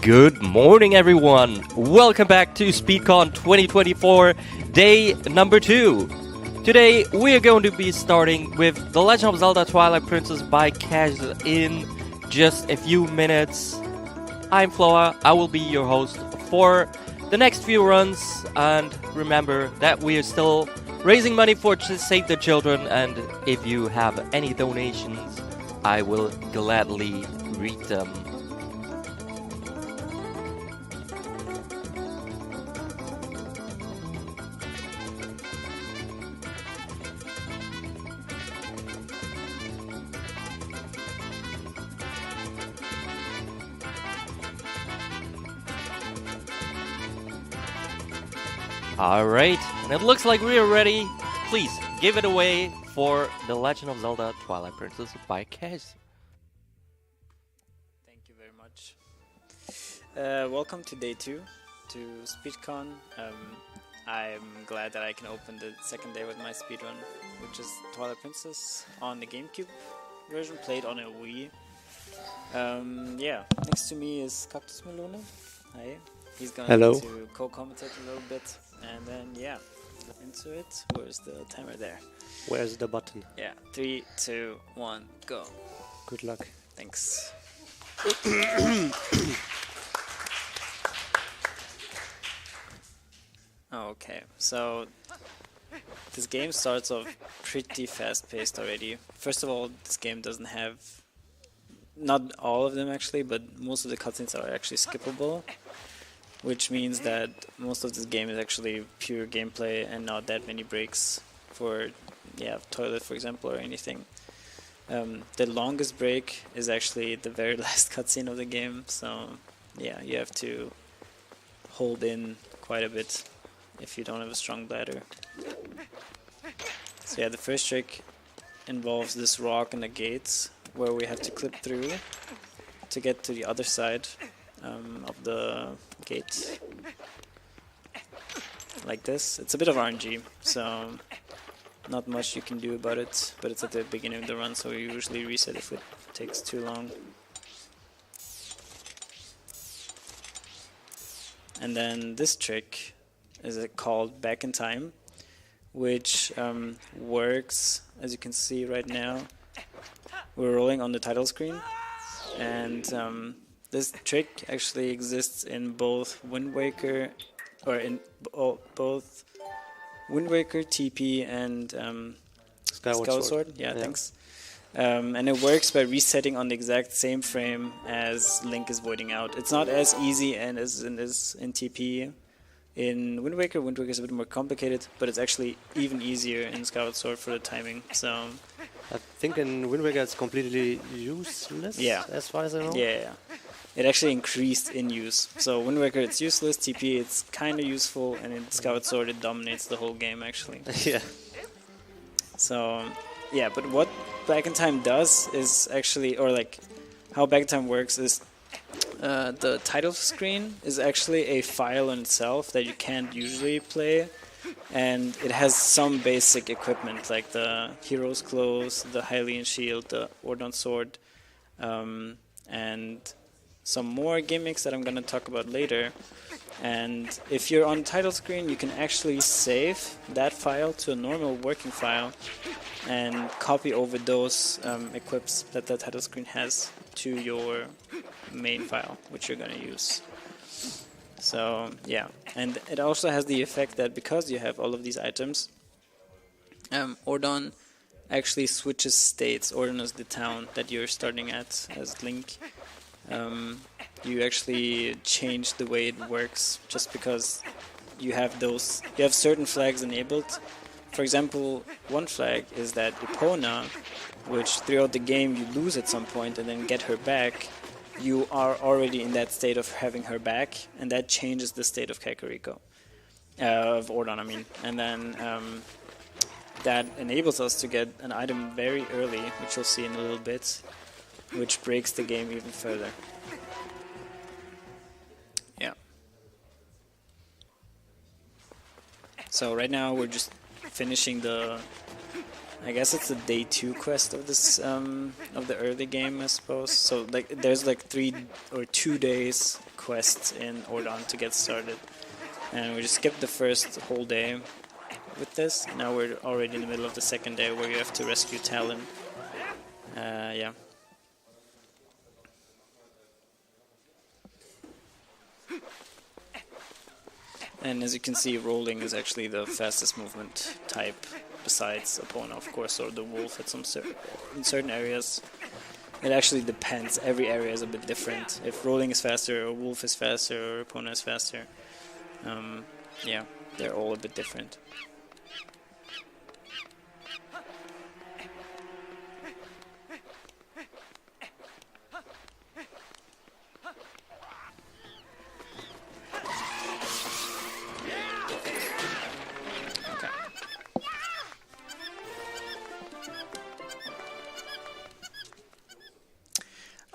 Good morning, everyone. Welcome back to SpeedCon 2024, day number 2. Today, we are going to be starting with The Legend of Zelda Twilight Princess by Cash in just a few minutes. I'm Floa. I will be your host for the next few runs. And remember that we are still raising money for Save the Children. And if you have any donations, I will gladly read them. Alright, and it looks like we are ready. Please, give it away for The Legend of Zelda Twilight Princess by Cash. Thank you very much. Welcome to day 2 to SpeedCon. I'm glad that I can open the second day with my speedrun, which is Twilight Princess on the GameCube version, played on a Wii. Yeah, next to me is Cactus Melone. Hi. He's going to co-commentate a little bit, and then yeah, into it. Where's the timer there? Where's the button? Yeah, 3, 2, 1, go. Good luck. Thanks. Okay, so this game starts off pretty fast-paced already. First of all, this game doesn't have, not all of them actually, but most of the cutscenes are actually skippable. Which means that most of this game is actually pure gameplay and not that many breaks for, toilet for example or anything. The longest break is actually the very last cutscene of the game, so yeah, you have to hold in quite a bit if you don't have a strong bladder. So yeah, the first trick involves this rock and the gates where we have to clip through to get to the other side of the gate, like this. It's a bit of RNG, so not much you can do about it, but it's at the beginning of the run, so we usually reset if it takes too long. And then this trick is called Back in Time, which works, as you can see right now. We're rolling on the title screen, and this trick actually exists in both Wind Waker, or in both Wind Waker, TP, and Skyward Sword. Yeah, thanks. And it works by resetting on the exact same frame as Link is voiding out. It's not as easy and as in TP. In Wind Waker is a bit more complicated, but it's actually even easier in Skyward Sword for the timing. So I think in Wind Waker it's completely useless, as far as I know. Yeah. It actually increased in use. So Wind Waker it's useless, TP it's kind of useful, and in Skyward Sword it dominates the whole game actually. Yeah. So yeah, but what Back in Time does is actually, or like how Back in Time works is the title screen is actually a file in itself that you can't usually play, and it has some basic equipment like the hero's clothes, the Hylian shield, the Ordon sword, and some more gimmicks that I'm going to talk about later. And if you're on title screen, you can actually save that file to a normal working file and copy over those equips that the title screen has to your main file, which you're going to use. So yeah, and it also has the effect that because you have all of these items, Ordon actually switches states. Ordon is the town that you're starting at as Link. You actually change the way it works just because you have certain flags enabled. For example, one flag is that Epona, which throughout the game you lose at some point and then get her back. You are already in that state of having her back, and that changes the state of Kakariko, of Ordon I mean, and then that enables us to get an item very early, which you'll see in a little bit, which breaks the game even further. Yeah. So right now we're just finishing the I guess it's the day 2 quest of this of the early game, I suppose. So like there's like 3 or 2 days quests in Ordon to get started, and we just skipped the first whole day with this. Now we're already in the middle of the second day where you have to rescue Talon. Yeah. And as you can see, rolling is actually the fastest movement type besides Epona, of course, or the wolf at in certain areas. It actually depends. Every area is a bit different. If rolling is faster, or wolf is faster, or Epona is faster. Yeah, they're all a bit different.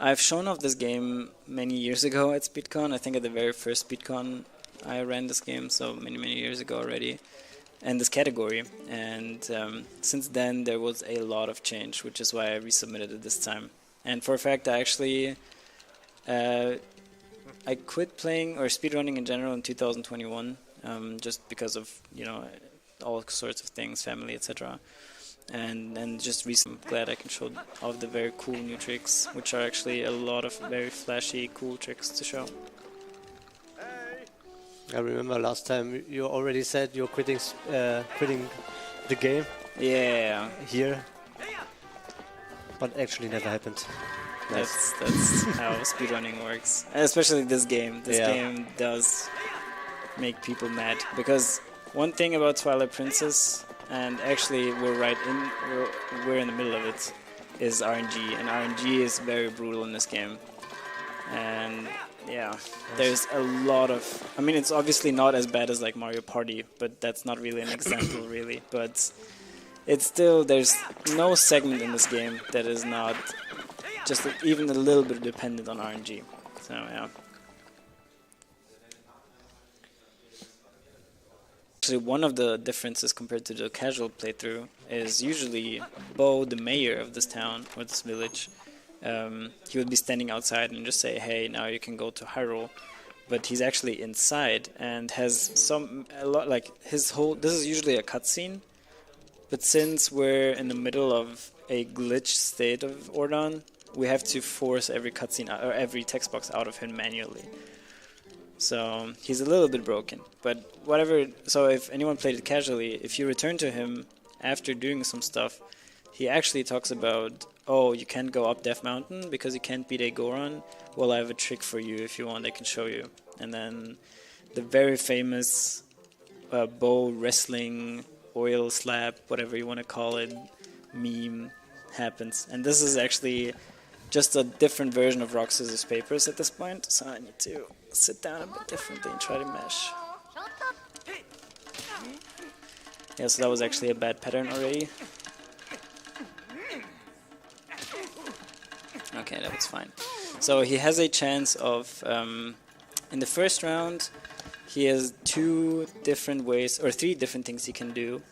I've shown off this game many years ago at SpeedCon. I think at the very first SpeedCon I ran this game, so many years ago already, and this category. And since then there was a lot of change, which is why I resubmitted it this time. And for a fact, I actually I quit playing or speedrunning in general in 2021, just because of, you know, all sorts of things, family, etc. And just recently, I'm glad I can show off the very cool new tricks, which are actually a lot of very flashy, cool tricks to show. I remember last time you already said you're quitting the game. Yeah. Here. But actually never happened. That's how speedrunning works. And especially this game. This game does make people mad. Because one thing about Twilight Princess, and actually we're in the middle of it, is RNG. And RNG is very brutal in this game. And yeah, there's a lot of... I mean, it's obviously not as bad as like Mario Party, but that's not really an example, really. But it's still... There's no segment in this game that is not just even a little bit dependent on RNG. So, yeah. Actually, one of the differences compared to the casual playthrough is usually Bo, the mayor of this town, or this village, he would be standing outside and just say, hey, now you can go to Hyrule. But he's actually inside and has this is usually a cutscene, but since we're in the middle of a glitched state of Ordon, we have to force every cutscene or every text box out of him manually. So he's a little bit broken, but whatever. So if anyone played it casually, if you return to him after doing some stuff, he actually talks about, oh, you can't go up Death Mountain because you can't beat a Goron. Well, I have a trick for you if you want, I can show you. And then the very famous bow wrestling, oil slap, whatever you want to call it, meme happens. And this is actually just a different version of rock, scissors, papers at this point. So I need to sit down a bit differently and try to mesh. Yeah, so that was actually a bad pattern already. Okay, that was fine. So he has a chance of, in the first round, he has 2 different ways, or 3 different things he can do,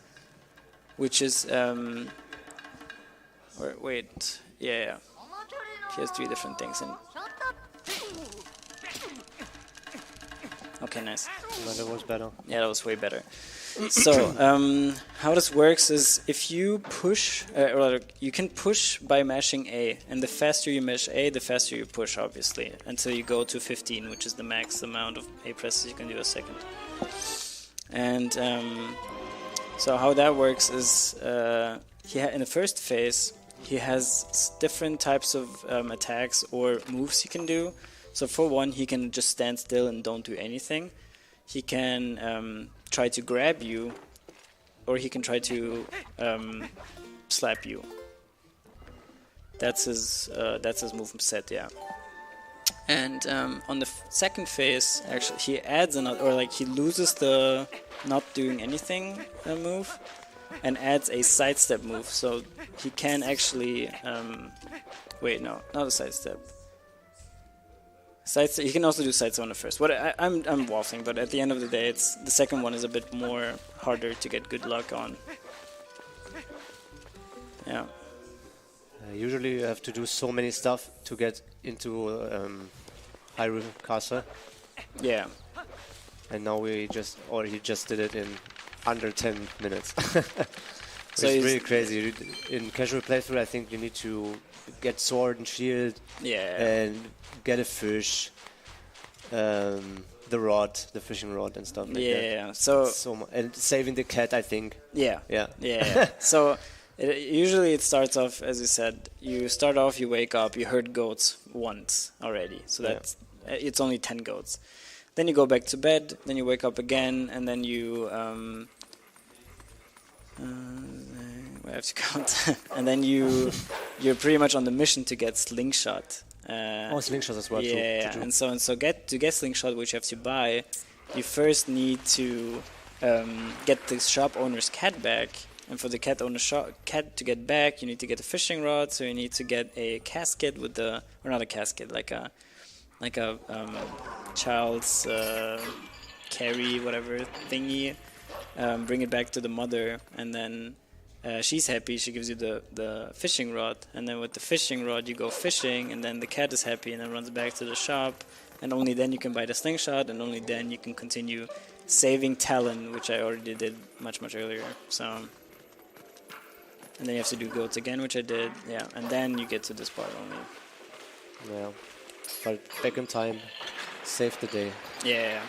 which is, yeah. He has 3 different things. Okay, nice. No, that was better. Yeah, that was way better. So, how this works is if you push, or you can push by mashing A, and the faster you mash A, the faster you push, obviously, until you go to 15, which is the max amount of A presses you can do a second. And so how that works is, in the first phase, he has different types of attacks or moves he can do. So for one, he can just stand still and don't do anything. He can try to grab you, or he can try to slap you. That's his movement set, yeah. And on the second phase, actually, he adds another, or like he loses the not doing anything move, and adds a sidestep move. So he can actually wait, no, not a sidestep. You can also do sidestep on the first. I'm waffling, but at the end of the day, the second one is a bit more harder to get good luck on. Yeah. Usually you have to do so many stuff to get into Hyrule Castle, Yeah. and now he just did it in under 10 minutes. So It's he's- really crazy. In casual playthrough, I think you need to get sword and shield Yeah. and get a fish, the rod, the fishing rod and stuff like that. Yeah. So And saving the cat, I think. yeah. Yeah. Yeah. So usually it starts off, as you said, you start off, you wake up, you herd goats once already. So that's it's only 10 goats. Then you go back to bed, then you wake up again, and then you I have to count. And then you're pretty much on the mission to get slingshot. Slingshots as well. Yeah, and so to get slingshot, which you have to buy, you first need to get the shop owner's cat back, and for the cat to get back, you need to get a fishing rod. So you need to get a casket with or not a casket, like a child's carry whatever thingy. Bring it back to the mother, and then she's happy. She gives you the fishing rod, and then with the fishing rod you go fishing, and then the cat is happy and then runs back to the shop, and only then you can buy the slingshot, and only then you can continue saving Talon, which I already did much earlier. So, and then you have to do goats again, which I did. Yeah, and then you get to this part only. Yeah. But back in time, save the day. Yeah.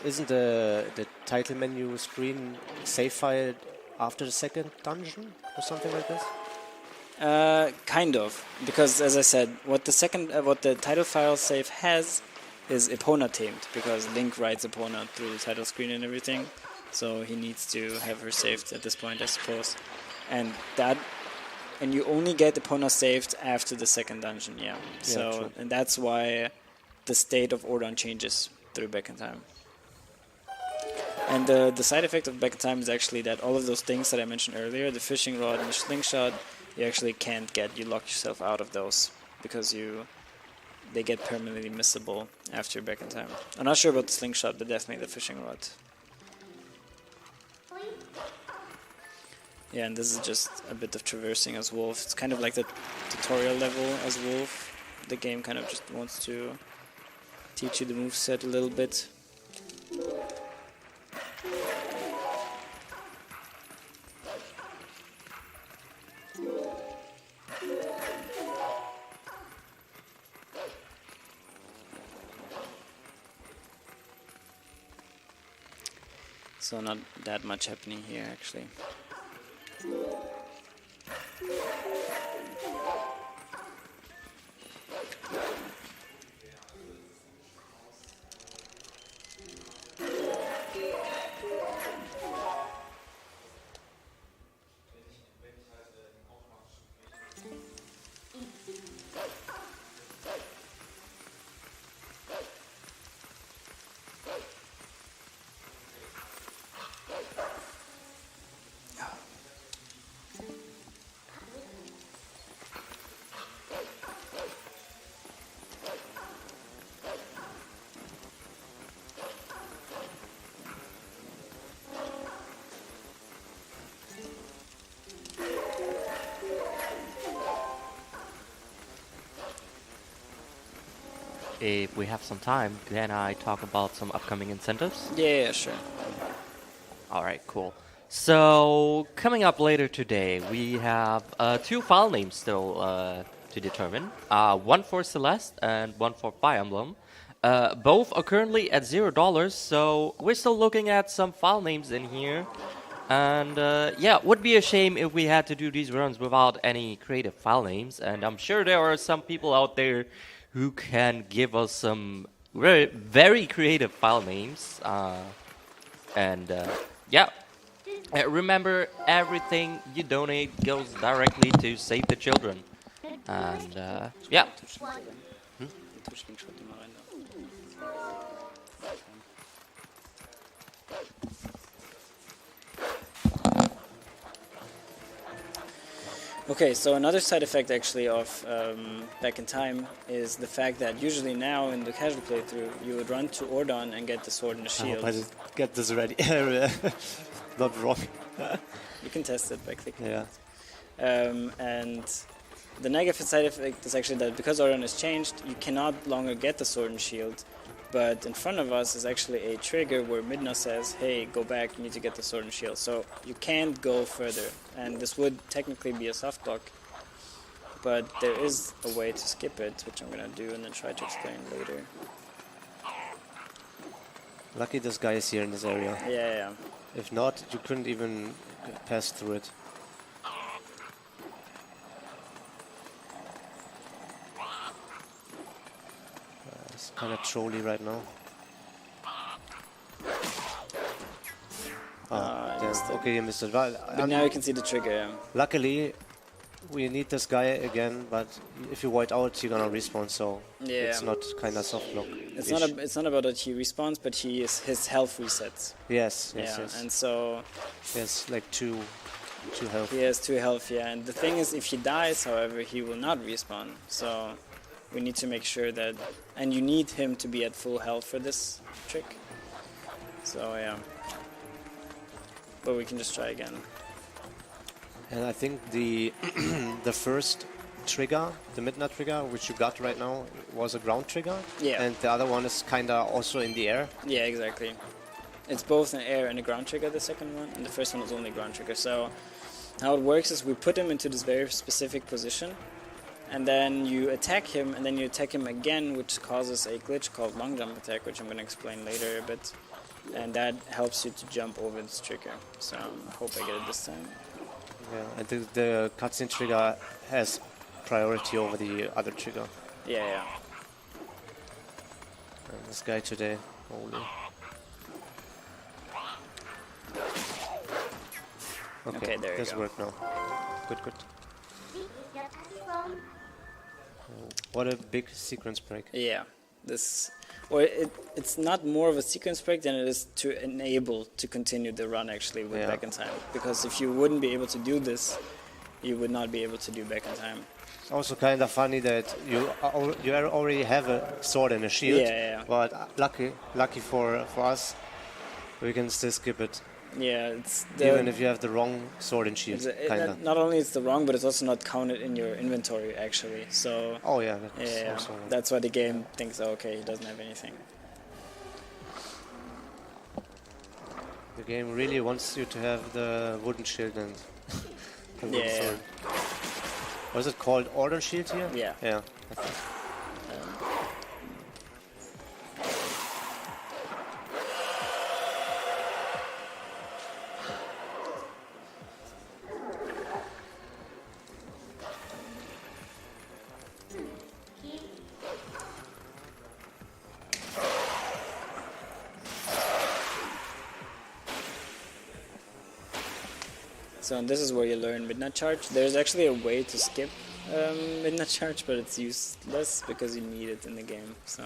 Isn't the title menu screen save file after the second dungeon or something like this? Kind of, because as I said, what the title file save has is Epona tamed, because Link rides Epona through the title screen and everything, so he needs to have her saved at this point, I suppose. And you only get Epona saved after the second dungeon, yeah. So true. and that's why the state of Ordon changes through Back in Time. And the side effect of Back in Time is actually that all of those things that I mentioned earlier, the fishing rod and the slingshot, you actually can't get. You lock yourself out of those because they get permanently missable after Back in Time. I'm not sure about the slingshot, but definitely the fishing rod. Yeah, and this is just a bit of traversing as Wolf. It's kind of like the tutorial level as Wolf. The game kind of just wants to teach you the moveset a little bit. So not that much happening here, actually. If we have some time, can I talk about some upcoming incentives? Yeah, sure. Alright, cool. So, coming up later today, we have 2 file names still to determine. One for Celeste and one for Fire Emblem. Both are currently at $0, so we're still looking at some file names in here. And yeah, would be a shame if we had to do these runs without any creative file names. And I'm sure there are some people out there who can give us some very creative file names. Yeah, remember, everything you donate goes directly to Save the Children. And yeah. Okay, so another side effect actually of Back in Time is the fact that usually now in the casual playthrough you would run to Ordon and get the sword and the I shield. hope I just get this ready. Not wrong. You can test it by clicking. Yeah. And the negative side effect is actually that because order run is changed, you cannot longer get the sword and shield. But in front of us is actually a trigger where Midna says, hey, go back, you need to get the sword and shield. So you can't go further. And this would technically be a soft block. But there is a way to skip it, which I'm going to do and then try to explain later. Lucky this guy is here in this area. Yeah. If not, you couldn't even pass through it. It's kind of trolly right now. Oh, damn. Okay, you missed it. Well, but now you can see the trigger. Yeah. Luckily, we need this guy again, but if you white out, you're gonna respawn, so it's not kind of soft block. It's not about that he respawns, but his health resets. Yes. And so he has like two health. He has 2 health, yeah. And the thing is, if he dies, however, he will not respawn. So we need to make sure that, and you need him to be at full health for this trick. So yeah. But we can just try again. And I think the the first trigger, the midnight trigger, which you got right now, was a ground trigger. Yeah. And the other one is kind of also in the air. Yeah, exactly. It's both an air and a ground trigger, the second one, and the first one is only ground trigger. So how it works is we put him into this very specific position, and then you attack him, and then you attack him again, which causes a glitch called long jump attack, which I'm going to explain later a bit. And that helps you to jump over this trigger. So I hope I get it this time. Yeah, and the cutscene trigger has priority over the other trigger. Yeah. And this guy today, holy. Okay, there you go. This worked now. Good. What a big sequence break. Yeah, it's not more of a sequence break than it is to enable to continue the run actually with back in time. Because if you wouldn't be able to do this, you would not be able to do back in time. It's also kind of funny that you already have a sword and a shield. Yeah. But lucky for us, we can still skip it. Yeah, it's even if you have the wrong sword and shield. Not only it's the wrong, but it's also not counted in your inventory actually. So. Oh yeah. That's why the game thinks, oh, okay, he doesn't have anything. The game really wants you to have the wooden shield and the wooden sword. Was it called Order Shield here? Yeah. Yeah. I think. So this is where you learn Midnight Charge. There's actually a way to skip Midnight Charge, but it's useless because you need it in the game. So.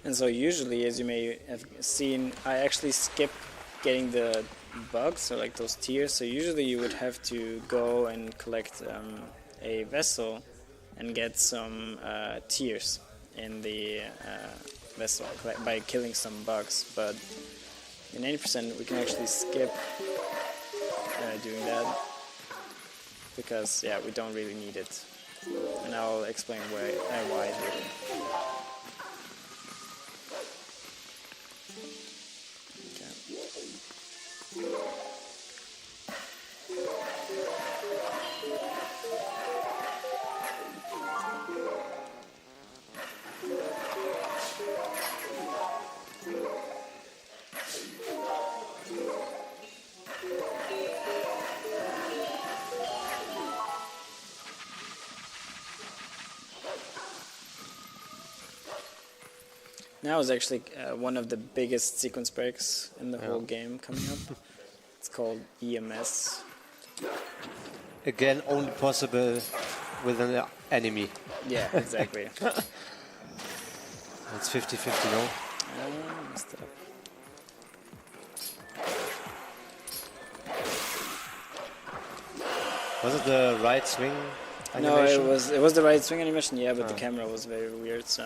And so usually, as you may have seen, I actually skip getting the bugs, or like those tiers. So usually you would have to go and collect a vessel and get some tiers in the vessel by killing some bugs. But in 80% we can actually skip doing that because we don't really need it. And I'll explain why later. Now is actually one of the biggest sequence breaks in the whole game coming up. It's called EMS. Again, only possible with an enemy. Yeah, exactly. It's 50-50, no? Messed it up. Was it the right swing No, animation? it was the right swing animation, yeah, but the camera was very weird, so...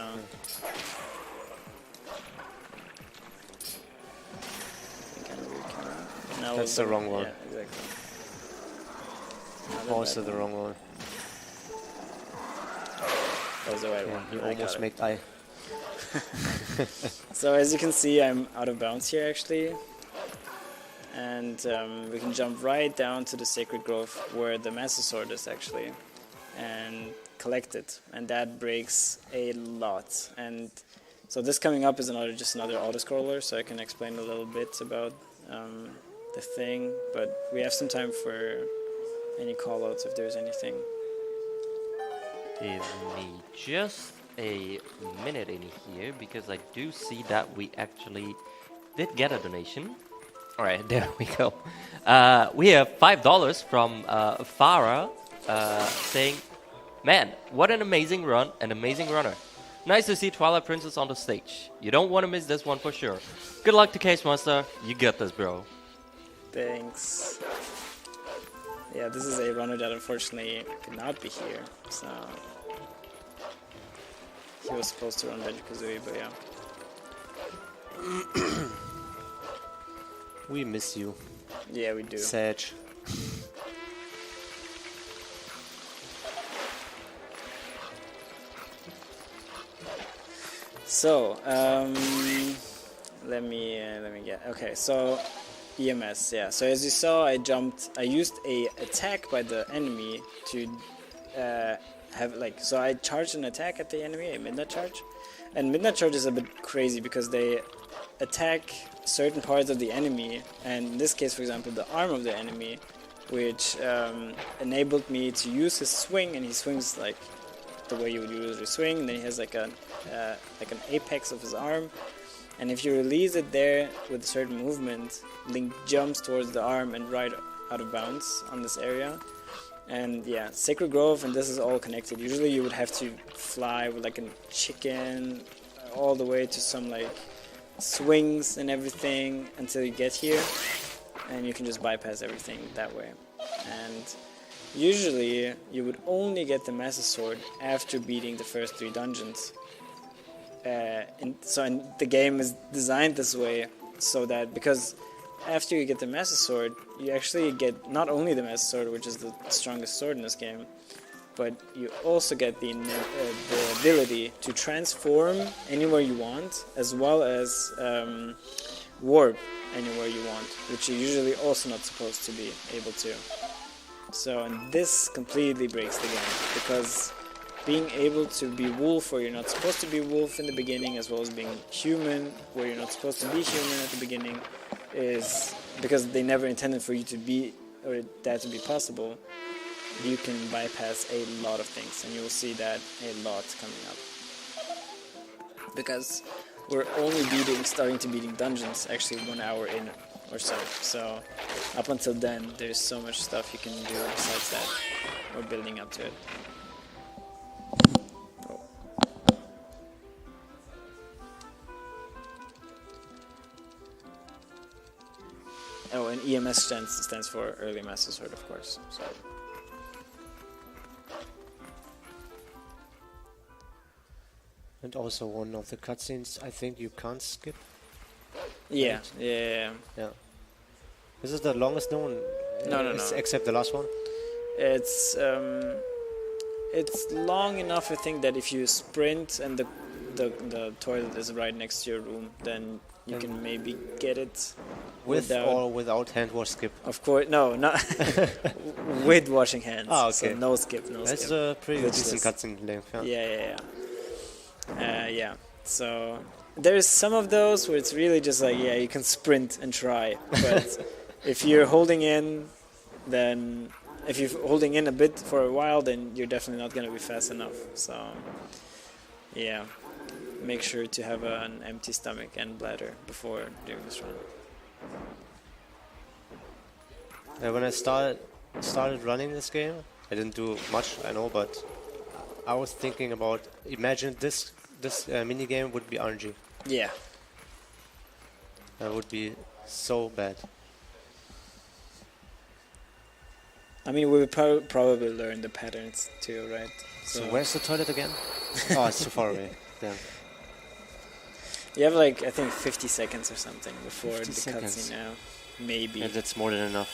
No, That's the wrong one. Yeah, exactly. Also the wrong one. That was the right one. You I almost got it. made eye. So as you can see, I'm out of bounds here actually. And we can jump right down to the Sacred Grove where the Master Sword is actually. And collect it. And that breaks a lot. And so this coming up is just another auto-scroller, so I can explain a little bit about the thing. But we have some time for any call-outs if there's anything. Give me just a minute in here because I do see that we actually did get a donation. Alright, there we go. We have $5 from Farah saying, "Man, what an amazing run, an amazing runner. Nice to see Twilight Princess on the stage. You don't want to miss this one for sure. Good luck to Case Master. You got this, bro." Thanks. Yeah, this is a runner that unfortunately could not be here, so he was supposed to run Banjo-Kazooie, but yeah. We miss you, Yeah, we do. Sage. So, let me get, okay, so EMS, yeah. So as you saw, I used a attack by the enemy to so I charged an attack at the enemy, a midnight charge. And midnight charge is a bit crazy because they attack certain parts of the enemy, and in this case, for example, the arm of the enemy, which enabled me to use his swing, and he swings like the way you would usually swing, and then he has like an apex of his arm, and if you release it there with a certain movement, Link jumps towards the arm and right out of bounds on this area. And yeah, Sacred Grove, and this is all connected. Usually you would have to fly with like a chicken all the way to some like swings and everything until you get here, and you can just bypass everything that way. And usually you would only get the Master Sword after beating the first 3 dungeons. And the game is designed this way so that because after you get the Master Sword, you actually get not only the Master Sword, which is the strongest sword in this game, but you also get the ability to transform anywhere you want, as well as warp anywhere you want, which you're usually also not supposed to be able to. So, and this completely breaks the game, because being able to be wolf where you're not supposed to be wolf in the beginning, as well as being human where you're not supposed to be human at the beginning, is because they never intended for you to be, or that to be possible. You can bypass a lot of things, and you will see that a lot coming up. Because we're only starting to beating dungeons actually 1 hour in or so. So up until then, there's so much stuff you can do besides that. We're building up to it. Oh, and EMS stands for Early Master Sword, of course. So. And also one of the cutscenes I think you can't skip. Yeah, right? yeah. This is the longest known. No. Except the last one. It's long enough, I think, that if you sprint and the toilet is right next to your room, then you can maybe get it. With or without hand wash skip? Of course, no, not with washing hands. Ah, okay. So no skip, no That's skip. a pretty decent cutscene length. Yeah. So there's some of those where it's really just like, yeah, you can sprint and try, but if you're holding in, then if you're holding in a bit for a while, then you're definitely not going to be fast enough. So yeah, make sure to have an empty stomach and bladder before doing this run. When I started running this game, I didn't do much, I know, but I was thinking about, imagine this mini game would be RNG. Yeah. That would be so bad. I mean, we would probably learn the patterns too, right? So where's the toilet again? Oh, it's too far away. Damn. You have like, I think 50 seconds or something before 50 the seconds. cutscene now. Maybe. Yeah, that's more than enough.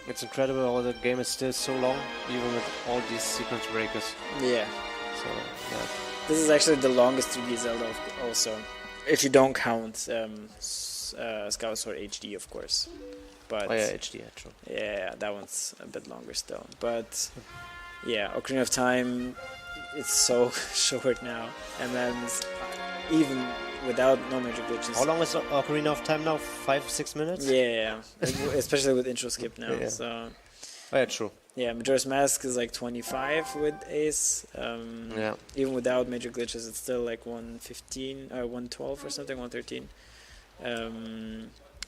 It's incredible how the game is still so long, even with all these sequence breakers. Yeah. So, yeah. This is actually the longest 3D Zelda also. If you don't count Skyward Sword HD, of course. But Oh yeah, HD, yeah, true. yeah, that one's a bit longer still. But yeah, Ocarina of Time, it's so short now. And then even without no major glitches. How long is Ocarina of Time now? 5-6 minutes? Yeah, especially with intro skip now. Yeah. So Oh yeah, true. yeah, Majora's Mask is like 25 with Ace. Yeah. Even without major glitches, it's still like 115 or 112 or something, 113.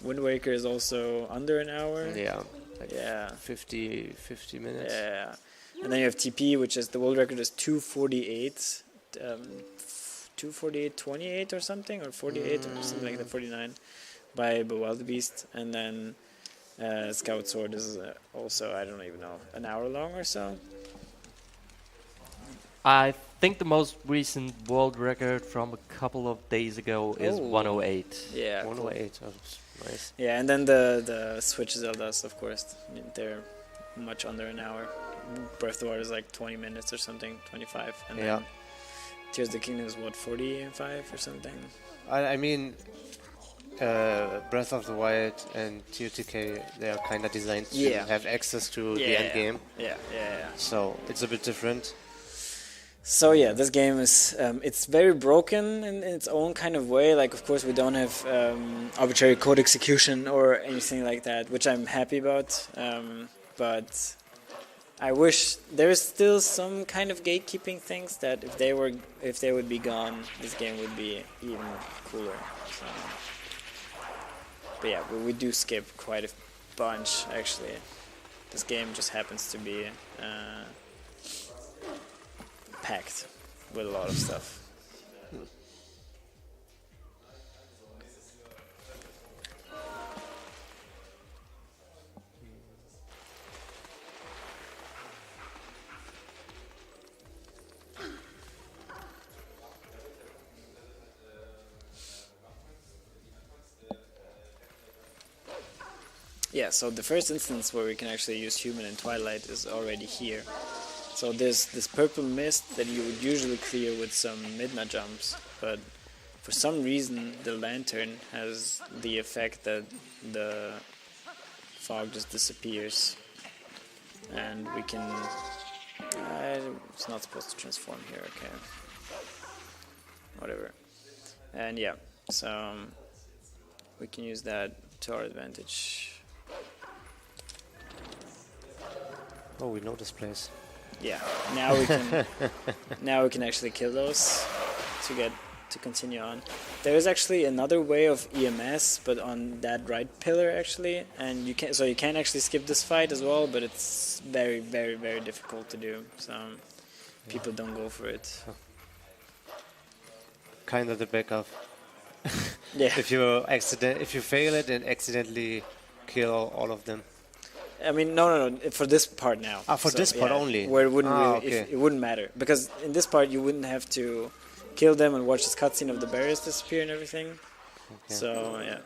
Wind Waker is also under an hour. Yeah. Like Yeah. 50 minutes. Yeah. And then you have TP, which is the world record is 248. 248.28 or something, or 48 or something like that, 49 by Bewildebeest. And then Skyward Sword is also, I don't even know, an hour long or so. I think the most recent world record from a couple of days ago is Oh. 108. Yeah. Cool. 108. Oh, that's nice. Yeah, and then the Switch Zeldas, of course, they're much under an hour. Breath of the Wild is like 20 minutes or something, 25. And Yeah. then Tears of the Kingdom is what, 45 or something? I mean, Breath of the Wild and TOTK, they are kind of designed to Yeah. have access to the Yeah. end game. Yeah. So it's a bit different. So yeah, this game is it's very broken in its own kind of way. Like, of course, we don't have arbitrary code execution or anything like that, which I'm happy about. But I wish there is still some kind of gatekeeping things that if they would be gone, this game would be even cooler. So. But yeah, we do skip quite a bunch actually. This game just happens to be packed with a lot of stuff. Yeah, so the first instance where we can actually use human in Twilight is already here. So there's this purple mist that you would usually clear with some midna jumps, but for some reason the lantern has the effect that the fog just disappears, and we can... it's not supposed to transform here, okay. Whatever. And yeah, so we can use that to our advantage. Oh, we know this place. Yeah, now we can actually kill those to continue on. There is actually another way of EMS, but on that right pillar actually, and you can actually skip this fight as well, but it's very, very, very difficult to do. So people don't go for it. Kind of the backup. Yeah. If you fail it and accidentally kill all of them. I mean, no, for this part now. For this part only? Where it wouldn't really, okay. it wouldn't matter, because in this part you wouldn't have to kill them and watch this cutscene of the barriers disappear and everything. Okay. So yeah.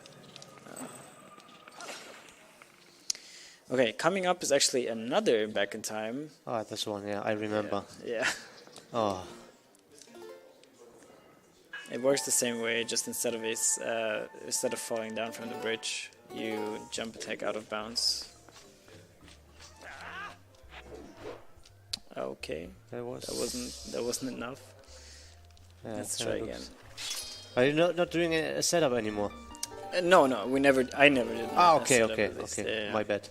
Okay, coming up is actually another Back in Time. Oh, this one, yeah, I remember. Yeah. Oh. It works the same way, just instead of falling down from the bridge, you jump attack out of bounds. Okay, that wasn't enough. Yeah, Let's try again. Are you not doing a setup anymore? No, we never. I never did. Ah, okay, setup okay, at least. okay. Yeah. My bad.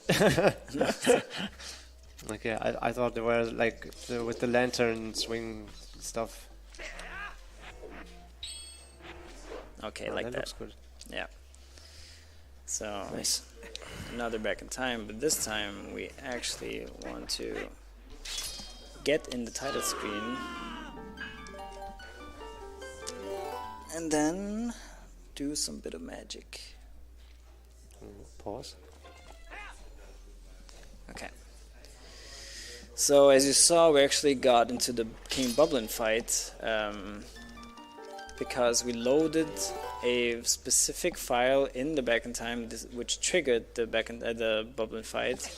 Okay, I thought they were like with the lantern swing stuff. Okay, Oh, like that that. looks good. Yeah. So Nice. another back in time, but this time we actually want to get in the title screen and then do some bit of magic. Pause. Okay. So as you saw, we actually got into the King Bublin fight because we loaded a specific file in the back in time, which triggered the the Bublin fight.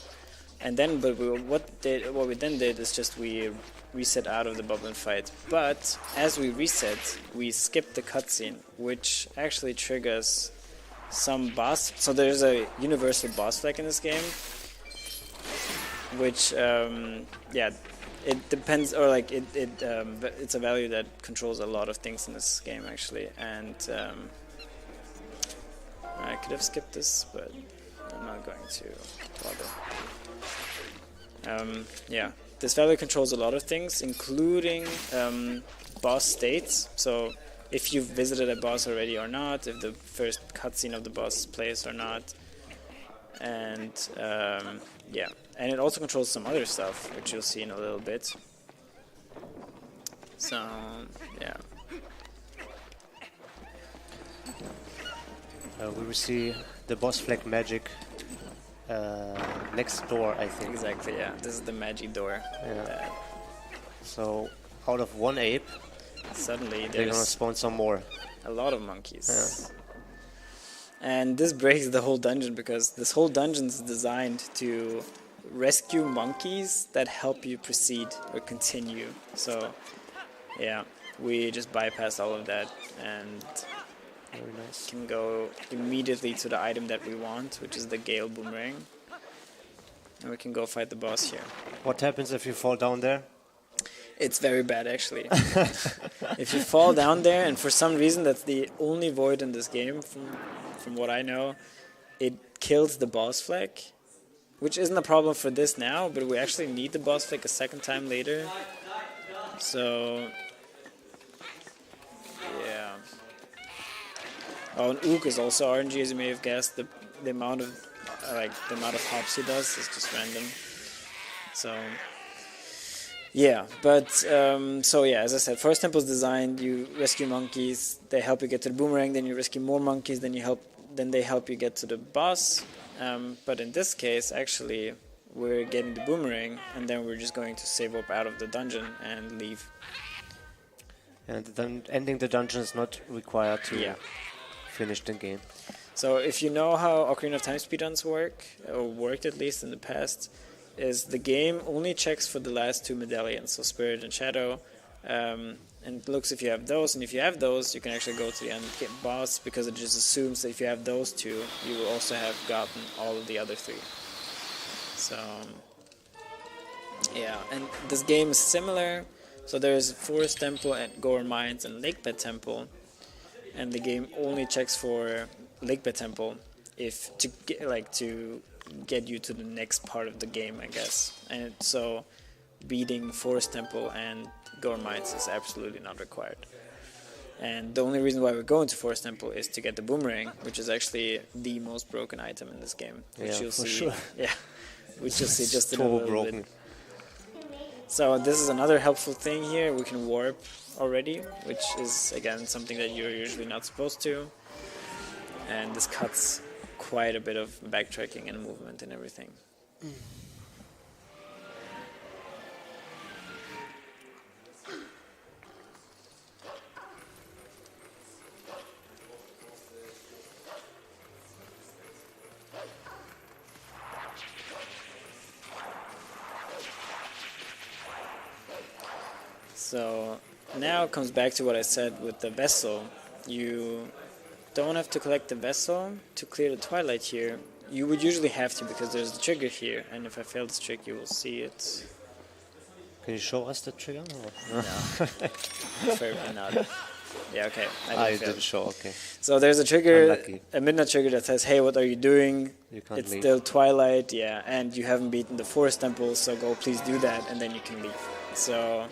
And then, what we then did is just we reset out of the Bublin fight. But as we reset, we skipped the cutscene, which actually triggers some boss. So there's a universal boss flag in this game, which yeah, it depends, or like it's a value that controls a lot of things in this game actually. And I could have skipped this, but I'm not going to bother. Yeah, this value controls a lot of things, including boss states. So if you've visited a boss already or not, if the first cutscene of the boss plays or not, and yeah, and it also controls some other stuff, which you'll see in a little bit. So yeah. We will see the boss flag magic next door, I think. Exactly, yeah. This is the magic door. Yeah. So out of one ape, Suddenly they're gonna there's spawn some more. a lot of monkeys. Yeah. And this breaks the whole dungeon, because this whole dungeon is designed to rescue monkeys that help you proceed or continue. So yeah, we just bypass all of that and Very nice. can go immediately to the item that we want, which is the Gale Boomerang. And we can go fight the boss here. What happens if you fall down there? It's very bad, actually. If you fall down there, and for some reason that's the only void in this game, from what I know, it kills the boss flag, which isn't a problem for this now, but we actually need the boss flag a second time later. So yeah. Oh, and Ook is also RNG, as you may have guessed. The amount of hops he does is just random. So yeah, but so yeah, as I said, Forest Temple is designed. You rescue monkeys, they help you get to the boomerang. Then you rescue more monkeys. Then they help you get to the boss. But in this case, actually, we're getting the boomerang, and then we're just going to save up out of the dungeon and leave. And then ending the dungeon is not required to finish the game. So if you know how Ocarina of Time speedruns work, or worked at least in the past, is the game only checks for the last two medallions, so Spirit and Shadow, and looks if you have those, and if you have those, you can actually go to the end and get boss, because it just assumes that if you have those two, you will also have gotten all of the other three. So yeah, and this game is similar. So there's Forest Temple and Goron Mines and Lakebed Temple, and the game only checks for Lakebed Temple to get you to the next part of the game, I guess. And so beating Forest Temple and Goron Mines is absolutely not required. And the only reason why we're going to Forest Temple is to get the boomerang, which is actually the most broken item in this game, which you'll see. Sure. Yeah, which you'll see just in a Totally little broken. bit. So this is another helpful thing here. We can warp already, which is again something that you're usually not supposed to. And this cuts quite a bit of backtracking and movement and everything. So now it comes back to what I said with the vessel. You don't have to collect the vessel to clear the Twilight here. You would usually have to, because there's the trigger here, and if I fail this trick, you will see it. Can you show us the trigger? Or? No, preferably not. Yeah, okay. I fail. didn't show, okay. So there's a trigger, Unlucky. a midnight trigger that says, hey, what are you doing? You can't It's leave. still twilight, yeah, and you haven't beaten the forest temple, so go please do that, and then you can leave. So,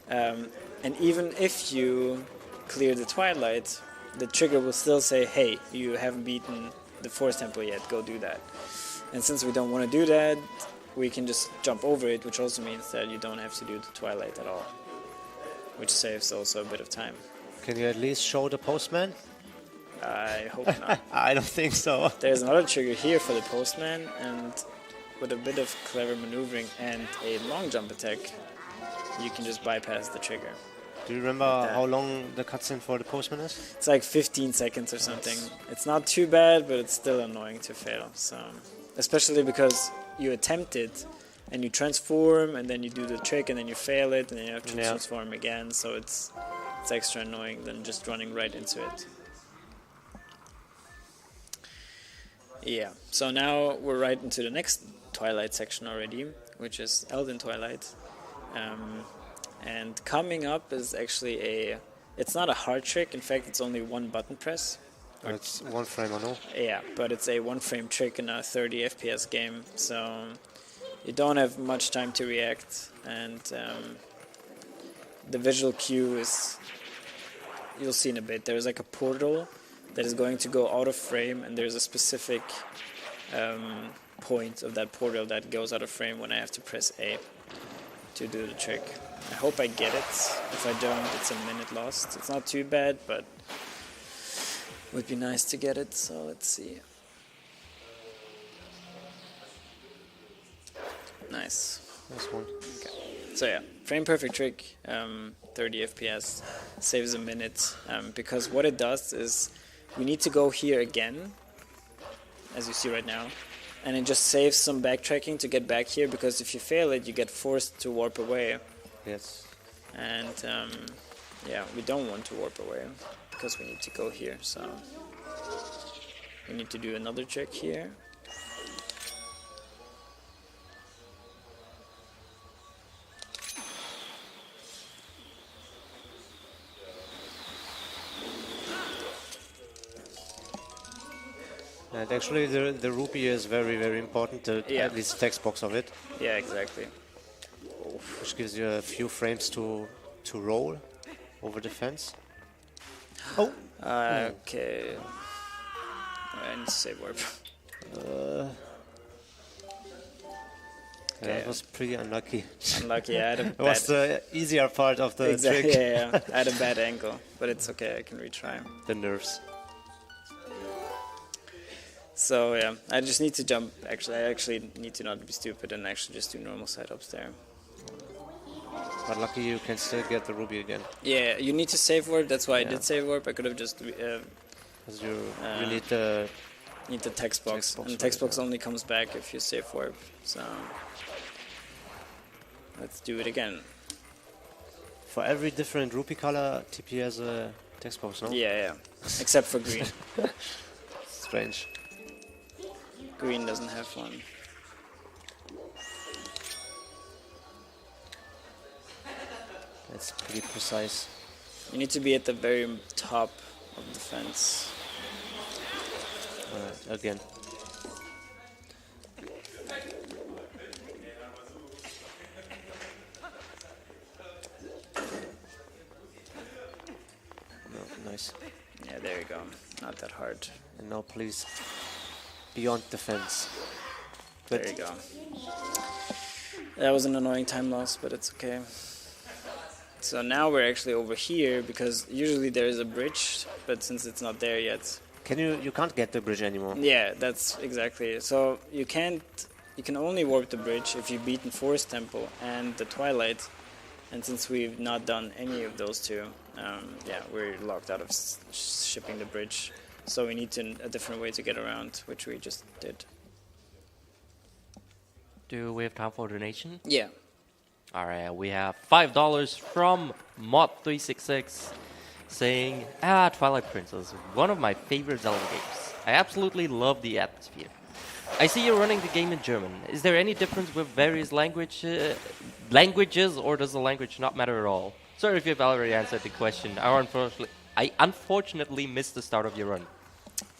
and even if you clear the twilight, the trigger will still say, hey, you haven't beaten the forest temple yet, go do that. And since we don't want to do that, we can just jump over it, which also means that you don't have to do the twilight at all, which saves also a bit of time. Can you at least show the postman? I hope not. I don't think so. There's another trigger here for the postman, and with a bit of clever maneuvering and a long jump attack, you can just bypass the trigger. Do you remember how long the cutscene for the postman is? It's like 15 seconds or something. It's not too bad, but it's still annoying to fail. So, especially because you attempt it and you transform and then you do the trick and then you fail it and then you have to transform again. So it's extra annoying than just running right into it. Yeah, so now we're right into the next Twilight section already, which is Elden Twilight. And coming up is actually it's not a hard trick, in fact it's only one button press. It's one frame, I know. Yeah, but it's a one frame trick in a 30 FPS game, so you don't have much time to react, and the visual cue is, you'll see in a bit, there's like a portal that is going to go out of frame, and there's a specific point of that portal that goes out of frame when I have to press A to do the trick. I hope I get it. If I don't, it's a minute lost. It's not too bad, but it would be nice to get it, so let's see. Nice. Nice one. Okay. So yeah, frame perfect trick, 30 FPS, saves a minute, because what it does is we need to go here again, as you see right now, and it just saves some backtracking to get back here, because if you fail it, you get forced to warp away. Yes. And yeah, we don't want to warp away, because we need to go here, so we need to do another trick here. And actually the rupee is very, very important, at least the text box of it. Yeah, exactly. Which gives you a few frames to roll over the fence. Oh! Okay. I need to save warp. That was pretty unlucky. Unlucky, I had a It was the easier part of the trick. Yeah. I had a bad angle, but it's okay, I can retry. The nerves. So yeah, I just need to jump. Actually, I actually need to not be stupid and actually just do normal setups there. But lucky you can still get the ruby again. Yeah, you need to save warp. That's why I did save warp. I could have just Because you need the text box, and the text box only comes back if you save warp. So let's do it again. For every different rupee color, TP has a text box, no? Yeah. Except for green. Strange. Green doesn't have one. That's pretty precise. You need to be at the very top of the fence. Again. No, nice. Yeah, there you go. Not that hard. And now please, beyond the fence. There you go. That was an annoying time loss, but it's okay. So now we're actually over here, because usually there is a bridge, but since it's not there yet. You can't get the bridge anymore. Yeah, that's exactly it. So you can only warp the bridge if you've beaten Forest Temple and the Twilight, and since we've not done any of those two, yeah, we're locked out of shipping the bridge. So we need a different way to get around, which we just did. Do we have time for donation? Yeah. Alright, we have $5 from Mod366 saying, Twilight Princess, one of my favorite Zelda games. I absolutely love the atmosphere. I see you're running the game in German. Is there any difference with various languages, or does the language not matter at all? Sorry if you've already answered the question. I unfortunately missed the start of your run.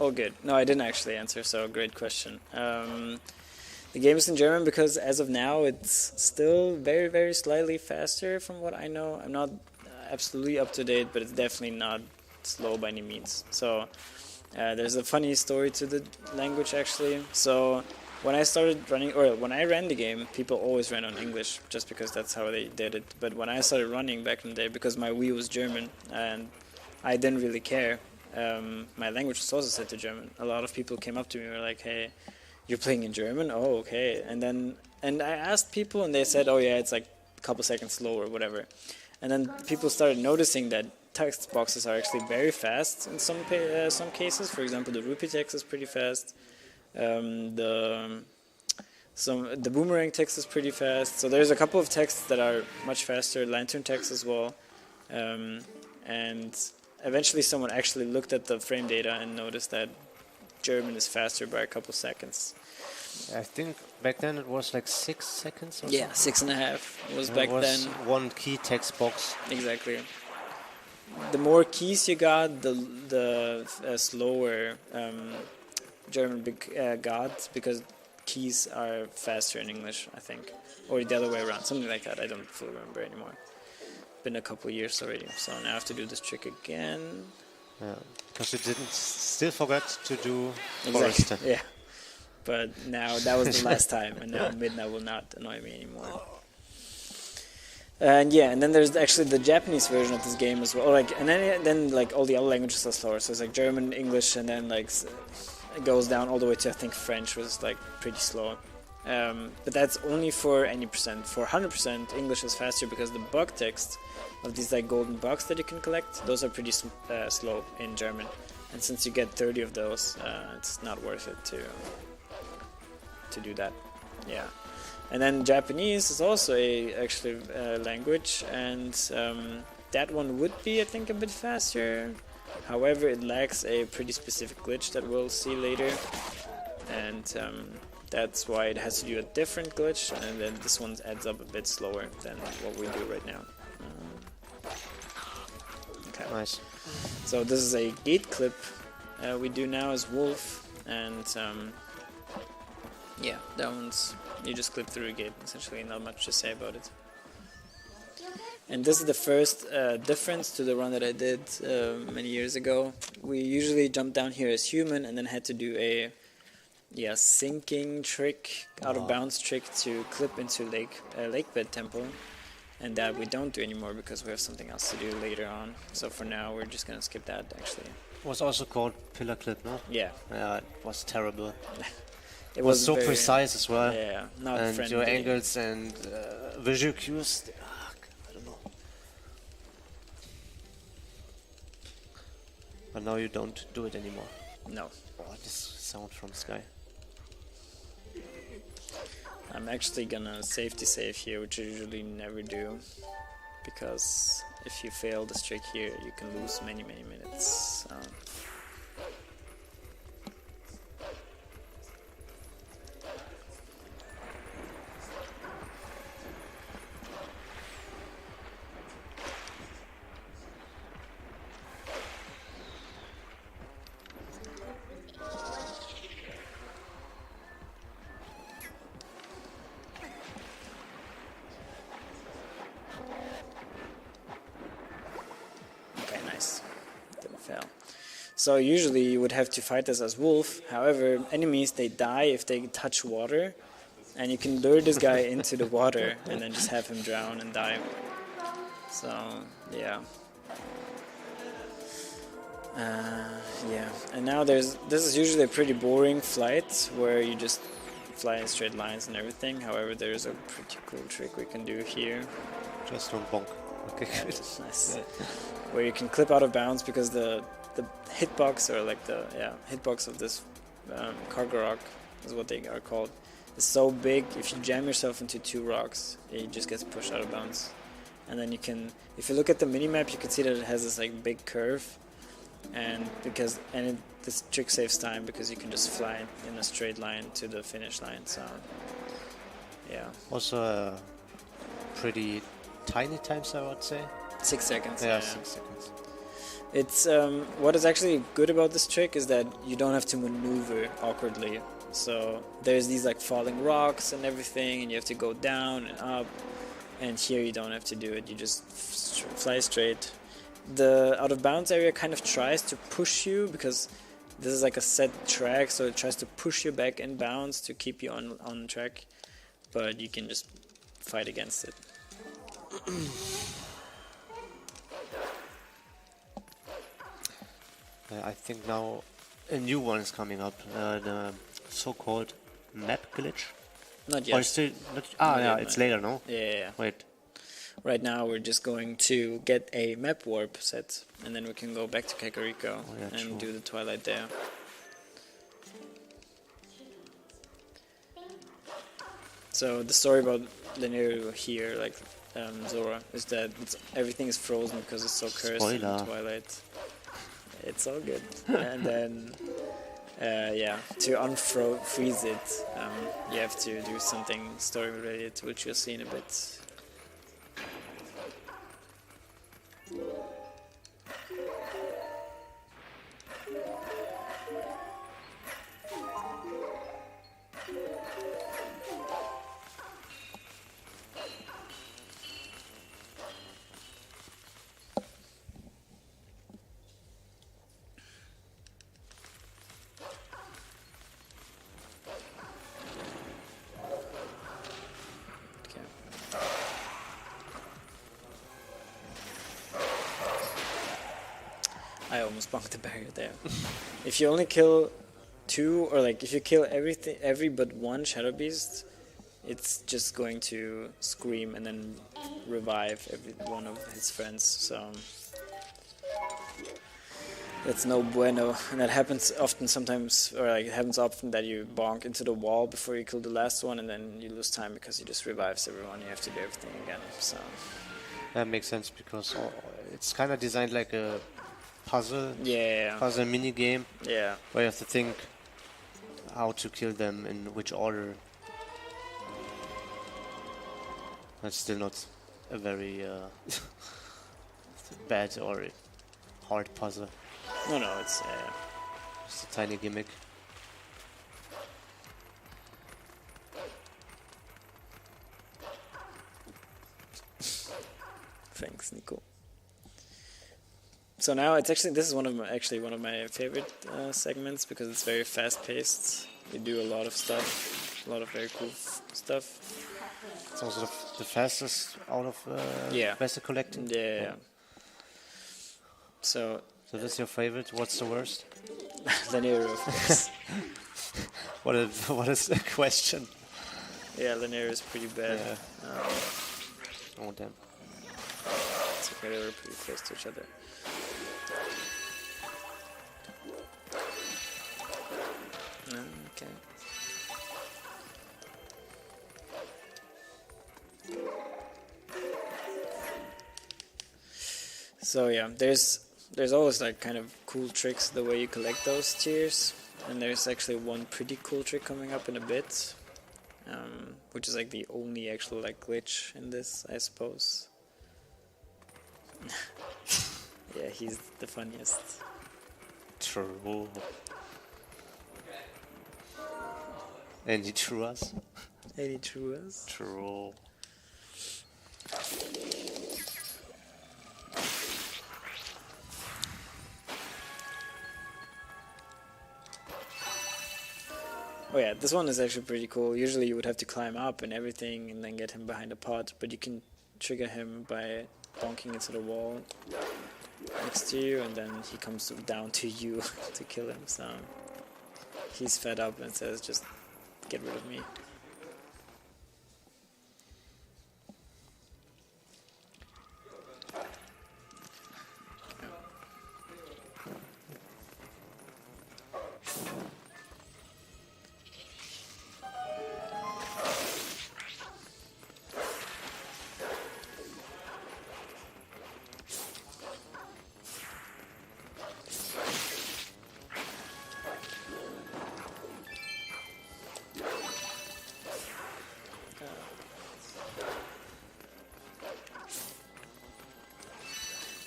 Oh, good. No, I didn't actually answer, so great question. The game is in German because as of now it's still very, very slightly faster from what I know. I'm not absolutely up to date, but it's definitely not slow by any means. So there's a funny story to the language actually. So when I started running, or when I ran the game, people always ran on English just because that's how they did it. But when I started running back in the day, because my Wii was German and I didn't really care, my language was also set to German. A lot of people came up to me and were like, hey, you're playing in German? Oh, okay. And I asked people and they said, oh yeah, it's like a couple seconds slow or whatever. And then people started noticing that text boxes are actually very fast in some cases. For example, the rupee text is pretty fast. The boomerang text is pretty fast. So there's a couple of texts that are much faster, lantern text as well. And eventually someone actually looked at the frame data and noticed that German is faster by a couple seconds. I think back then it was like 6 seconds or Yeah, something. 6.5 was back then. One key text box. Exactly. The more keys you got, the slower German got, because keys are faster in English, I think. Or the other way around, something like that. I don't fully remember anymore. Been a couple years already, so now I have to do this trick again. Yeah, because you didn't still forgot to do Exactly. Forest. Yeah. But now that was the last time, and now Midnight will not annoy me anymore. And yeah, and then there's actually the Japanese version of this game as well. Like, and then like all the other languages are slower. So it's like German, English, and then like it goes down all the way to I think French was like pretty slow. But that's only for any percent. For 100%, English is faster because the bug text of these like golden bugs that you can collect, those are pretty slow in German. And since you get 30 of those, it's not worth it to do that. Yeah. And then Japanese is also actually language, and that one would be, I think, a bit faster. However, it lacks a pretty specific glitch that we'll see later, and that's why it has to do a different glitch, and then this one adds up a bit slower than what we do right now. Okay. Nice. So this is a gate clip we do now as Wolf, and yeah, that one's, you just clip through a gate, essentially, not much to say about it. And this is the first difference to the run that I did many years ago. We usually jump down here as human and then had to do a sinking trick, out of bounds trick to clip into lakebed temple. And that we don't do anymore because we have something else to do later on. So for now we're just gonna skip that actually. It was also called pillar clip, no? Yeah. Yeah, it was terrible. It was so very, precise as well. Yeah, not and friendly. your angles and visual cues. I don't know. But now you don't do it anymore. No. Oh, this sound from Sky. I'm actually gonna safety save here, which I usually never do, because if you fail this trick here, you can lose many minutes. Okay, nice. Didn't fail. So usually you would have to fight this as Wolf. However, enemies, they die if they touch water, and you can lure this guy into the water and then just have him drown and die. So yeah. Yeah, and now this is usually a pretty boring flight where you just fly in straight lines and everything. However, there's a pretty cool trick we can do here. Just don't bonk. Okay, Yeah, good. it's nice. Where you can clip out of bounds because the hitbox, or like the hitbox of this cargo rock is what they are called, is so big. If you jam yourself into two rocks, it just gets pushed out of bounds. And then you can, if you look at the minimap, you can see that it has this like big curve, and this trick saves time because you can just fly in a straight line to the finish line. So yeah. Also pretty tiny times, I would say. 6 seconds. Yeah, 6 seconds. It's what is actually good about this trick is that you don't have to maneuver awkwardly. So there's these like falling rocks and everything, and you have to go down and up. And here you don't have to do it. You just fly straight. The out of bounds area kind of tries to push you because this is like a set track, so it tries to push you back in bounds to keep you on track. But you can just fight against it. I think now a new one is coming up, the so-called map glitch. Not Or yet. still not, Not yeah, yet, it's no. later, no? Yeah. Wait, Right now we're just going to get a map warp set, and then we can go back to Kakariko yeah, and true. do the Twilight there. So the story about Linear here, like Zora, is that everything is frozen because it's so cursed in Spoiler. Twilight. It's all good. And then, to unfreeze it, you have to do something story related, which you'll see in a bit. I almost bunked the barrier there. If you only kill 2, or like if you kill every but 1 Shadow Beast, it's just going to scream and then revive every one of his friends. So that's no bueno, and that happens often. Sometimes, or like it happens often that you bonk into the wall before you kill the last one, and then you lose time because he just revives everyone. You have to do everything again. So that makes sense because it's kind of designed like a puzzle mini game yeah. where you have to think how to kill them in which order. That's still not a very bad or hard puzzle. No, it's Just a tiny gimmick. Thanks, Nico. So now it's actually, this is one of my favorite segments because it's very fast paced. You do a lot of stuff, a lot of very cool stuff. It's also the fastest out of vessel collecting. Yeah. So that's your favorite. What's the worst? Linear, of course. What is the question? Yeah, Linear is pretty bad. Yeah. Oh damn. It's okay, they were pretty close to each other. Okay. So yeah, there's always like kind of cool tricks the way you collect those tiers, and there's actually one pretty cool trick coming up in a bit, which is like the only actual like glitch in this, I suppose. Yeah, he's the funniest. True. And he threw us. And he threw us. True. Oh yeah, this one is actually pretty cool. Usually you would have to climb up and everything and then get him behind a pot, but you can trigger him by bonking into the wall next to you, and then he comes down to you to kill him. So he's fed up and says, just get rid of me.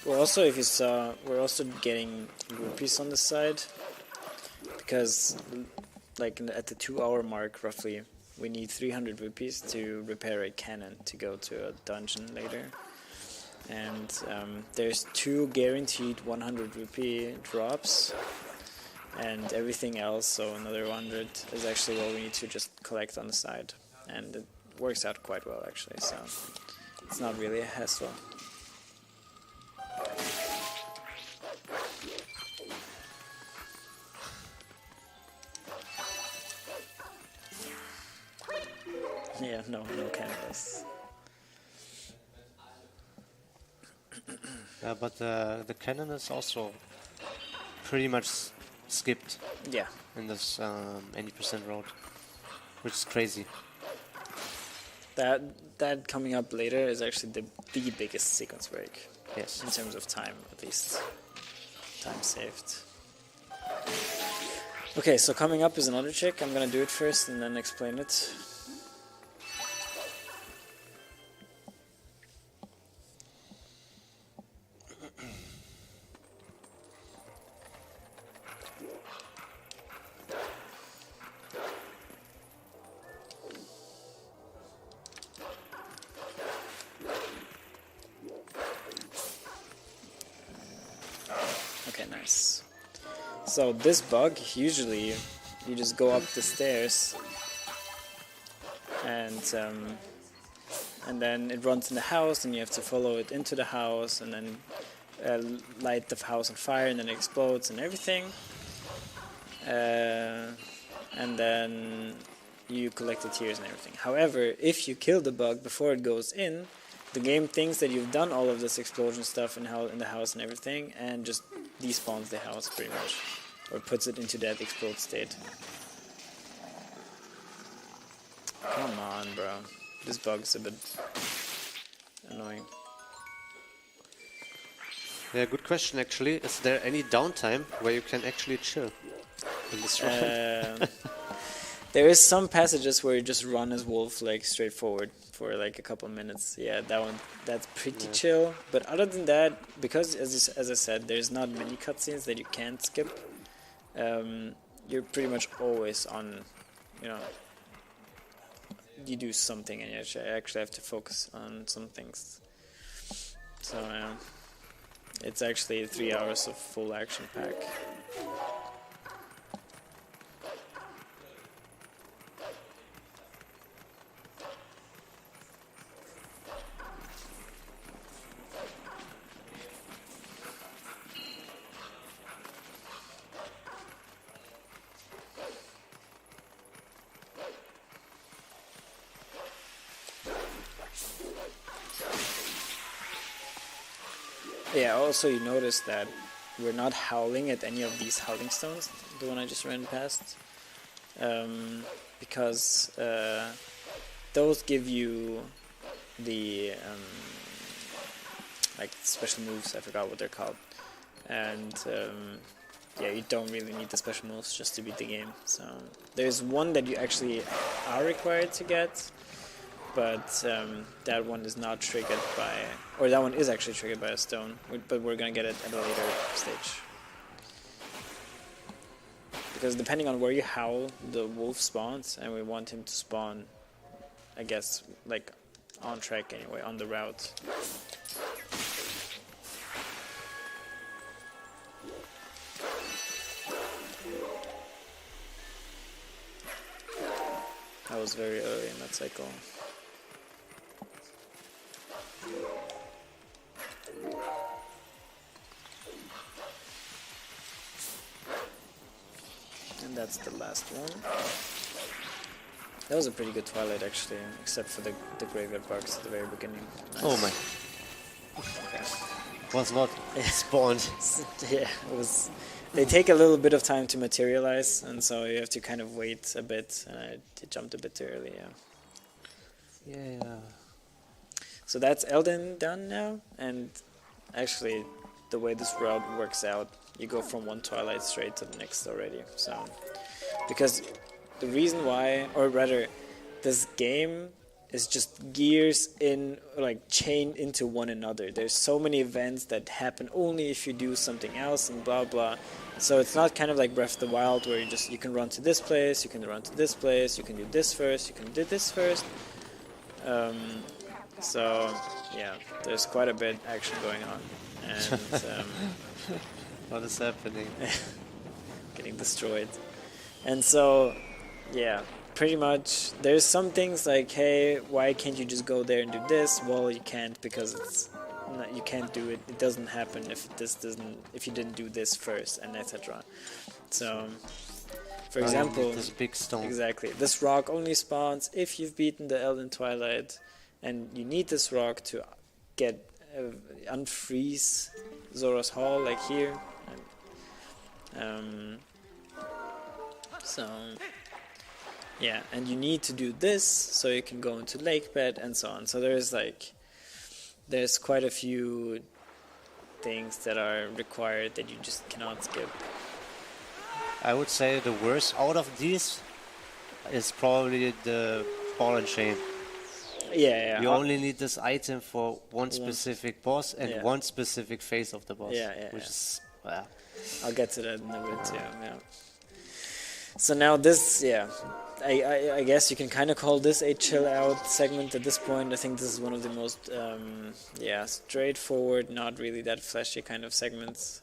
We're also, if you saw, we're also getting rupees on the side, because like at the 2-hour mark roughly, we need 300 rupees to repair a cannon to go to a dungeon later. And there's 2 guaranteed 100 rupee drops, and everything else, so another 100, is actually what we need to just collect on the side. And it works out quite well actually, so it's not really a hassle. Yeah, no canvas. Yeah, but the cannon is also pretty much skipped Yeah. in this 80% road, which is crazy. That coming up later is actually the biggest sequence break. Yes. In terms of time, at least. Time saved. Okay, so coming up is another trick. I'm gonna do it first and then explain it. Okay, nice. So this bug, usually you just go up the stairs and then it runs in the house and you have to follow it into the house and then light the house on fire and then it explodes and everything. And then you collect the tears and everything. However, if you kill the bug before it goes in, the game thinks that you've done all of this explosion stuff in the house and everything, and just despawns the house pretty much, or puts it into that explode state. Come on, bro. This bug's a bit annoying. Yeah, good question actually. Is there any downtime where you can actually chill in this round? There is some passages where you just run as Wolf, like straight forward for like a couple minutes. Yeah, that's pretty chill. But other than that, because as I said, there's not many cutscenes that you can't skip. You're pretty much always on, you do something and you actually have to focus on some things. So it's actually 3 hours of full action pack. Yeah, also you notice that we're not howling at any of these howling stones, the one I just ran past, because those give you the like special moves, I forgot what they're called, and yeah, you don't really need the special moves just to beat the game. So there's one that you actually are required to get, but that one is not triggered by, or that one is actually triggered by a stone, but we're gonna get it at a later stage. Because depending on where you howl, the wolf spawns, and we want him to spawn, I guess, like on track anyway, on the route. That was very early in that cycle. And that's the last one. That was a pretty good Twilight actually, except for the graveyard bugs at the very beginning. Nice. Oh my. Okay. Was not spawned. Yeah, it was. They take a little bit of time to materialize, and so you have to kind of wait a bit. And I jumped a bit too early, yeah. Yeah. So that's Elden done now, and actually, the way this route works out, you go from one Twilight straight to the next already. So, because the reason why, or rather, this game is just gears in, like, chained into one another. There's so many events that happen only if you do something else and blah blah. So it's not kind of like Breath of the Wild where you can run to this place, you can run to this place, you can do this first, you can do this first. So yeah, there's quite a bit action going on, and What is happening? getting destroyed. And so yeah, pretty much there's some things like, hey, why can't you just go there and do this? Well, you can't, because it's not, you can't do it. It doesn't happen if you didn't do this first, and etc. So for example, this big stone. exactly, this rock only spawns if you've beaten the Elden Twilight, and you need this rock to get unfreeze Zora's Hall, like here. So yeah, and you need to do this so you can go into lake bed and so on. So there's quite a few things that are required that you just cannot skip. I would say the worst out of these is probably the ball and chain. Yeah. You only need this item for one specific boss and Yeah. one specific phase of the boss. Yeah. Is I'll get to that in a bit too. Yeah. So now this, I guess you can kind of call this a chill out segment at this point. I think this is one of the most straightforward, not really that flashy kind of segments,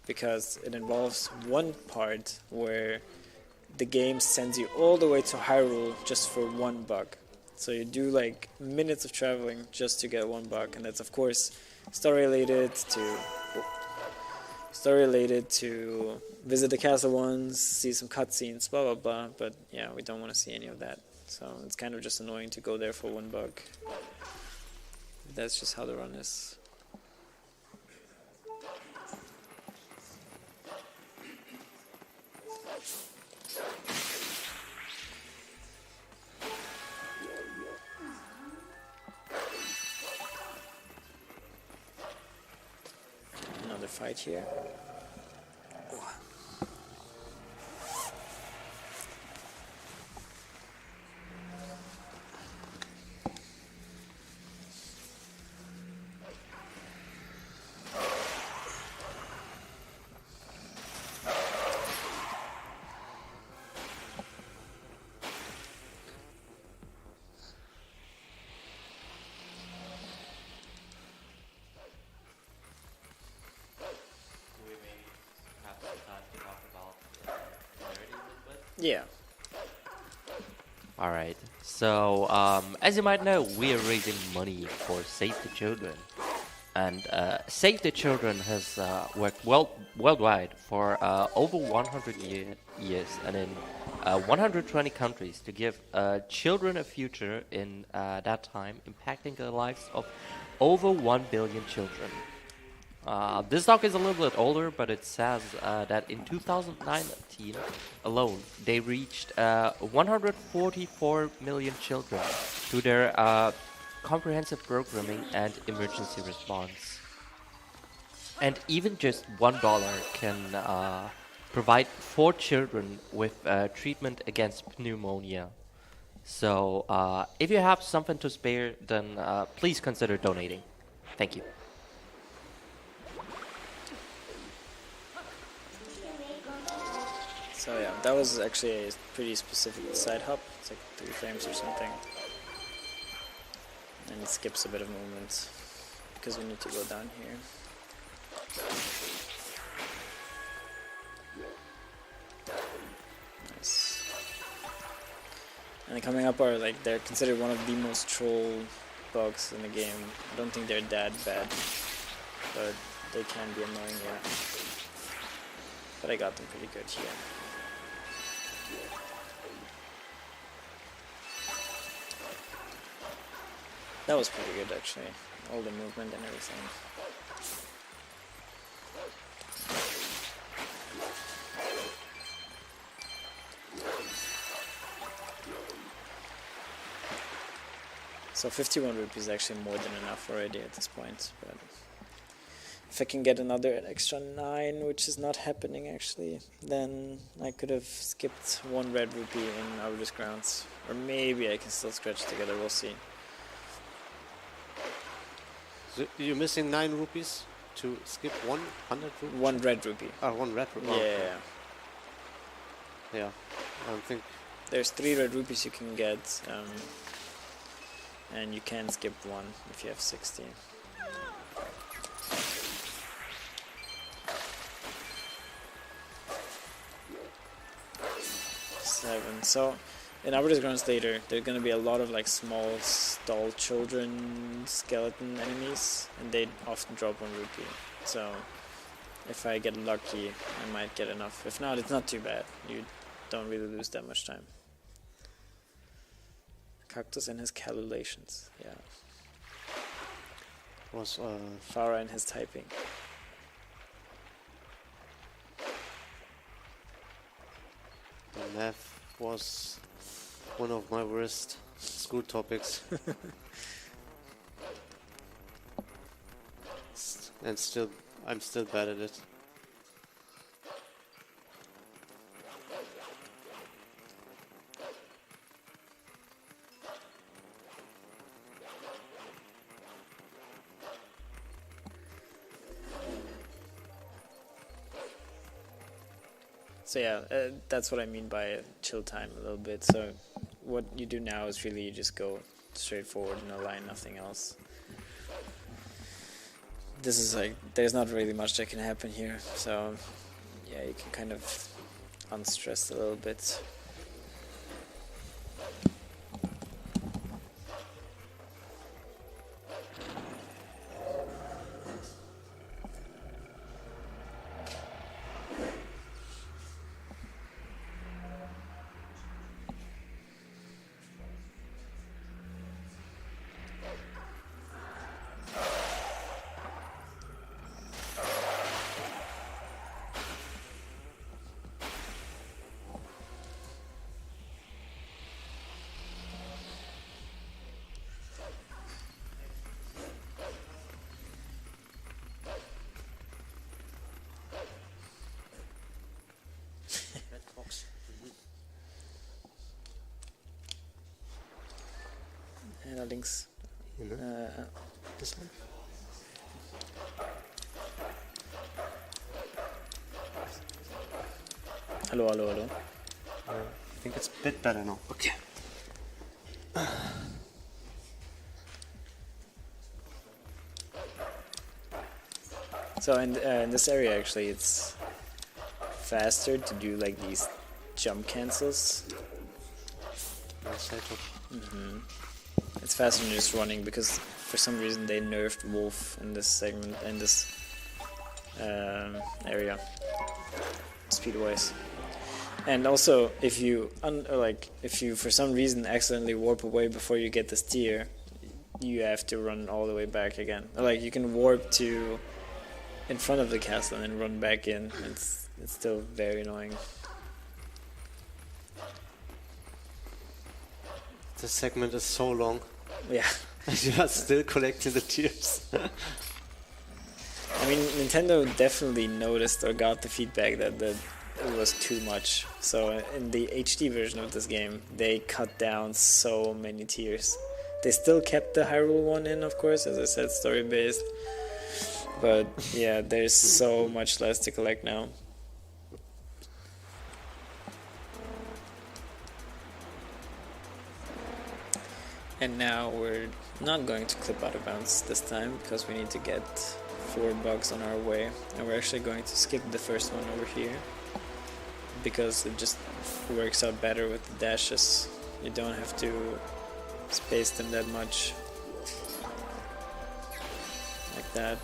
because it involves one part where the game sends you all the way to Hyrule just for one bug. So you do like minutes of traveling just to get one bug, and that's of course story related to visit the castle once, see some cutscenes, blah blah blah. But yeah, we don't want to see any of that. So it's kind of just annoying to go there for one bug. That's just how the run is. Another fight here. Yeah. Alright, so as you might know, we are raising money for Save the Children. And Save the Children has worked worldwide for over 100 years and in 120 countries to give children a future in that time, impacting the lives of over 1 billion children. This doc is a little bit older, but it says that in 2019 alone, they reached 144 million children through their comprehensive programming and emergency response. And even just $1 can provide 4 children with treatment against pneumonia. So if you have something to spare, then please consider donating. Thank you. So yeah, that was actually a pretty specific side hop. It's like 3 frames or something. And it skips a bit of movement because we need to go down here. Nice. And coming up are like, they're considered one of the most troll bugs in the game. I don't think they're that bad, but they can be annoying, yeah. But I got them pretty good here. That was pretty good actually, all the movement and everything. So 51 rupees is actually more than enough already at this point, but if I can get another extra 9, which is not happening actually, then I could have skipped 1 red rupee in Arbiter's Grounds. Or maybe I can still scratch together, we'll see. So you're missing 9 rupees to skip 100 rupees? 1 red rupee. 1 red rupee. Yeah. Yeah, I don't think... There's 3 red rupees you can get, and you can skip 1 if you have 16. So in Arbiter's Grounds later, there are going to be a lot of like small stall children skeleton enemies, and they often drop 1 rupee. So if I get lucky, I might get enough. If not, it's not too bad. You don't really lose that much time. Cactus and his calculations, yeah. Was Farah and his typing. math was one of my worst school topics. And I'm still bad at it. So yeah, that's what I mean by chill time a little bit. So what you do now is really you just go straight forward in a line, nothing else. This is like, there's not really much that can happen here. So yeah, you can kind of unstress a little bit. And allerdings. This one? Hallo, hallo, hallo. I think it's a bit better now. Okay. So in this area actually it's faster to do like these jump cancels. It's faster than just running because for some reason they nerfed Wolf in this segment, in this area, speed-wise. And also, if you if you for some reason accidentally warp away before you get this tier, you have to run all the way back again. Or like you can warp to in front of the castle and then run back in. It's still very annoying. This segment is so long. Yeah. You are still collecting the tiers. I mean, Nintendo definitely noticed or got the feedback that it was too much. So in the HD version of this game, they cut down so many tiers. They still kept the Hyrule one in, of course, as I said, story-based. But yeah, there's so much less to collect now. And now we're not going to clip out of bounds this time because we need to get 4 bugs on our way, and we're actually going to skip the first one over here because it just works out better with the dashes. You don't have to space them that much like that.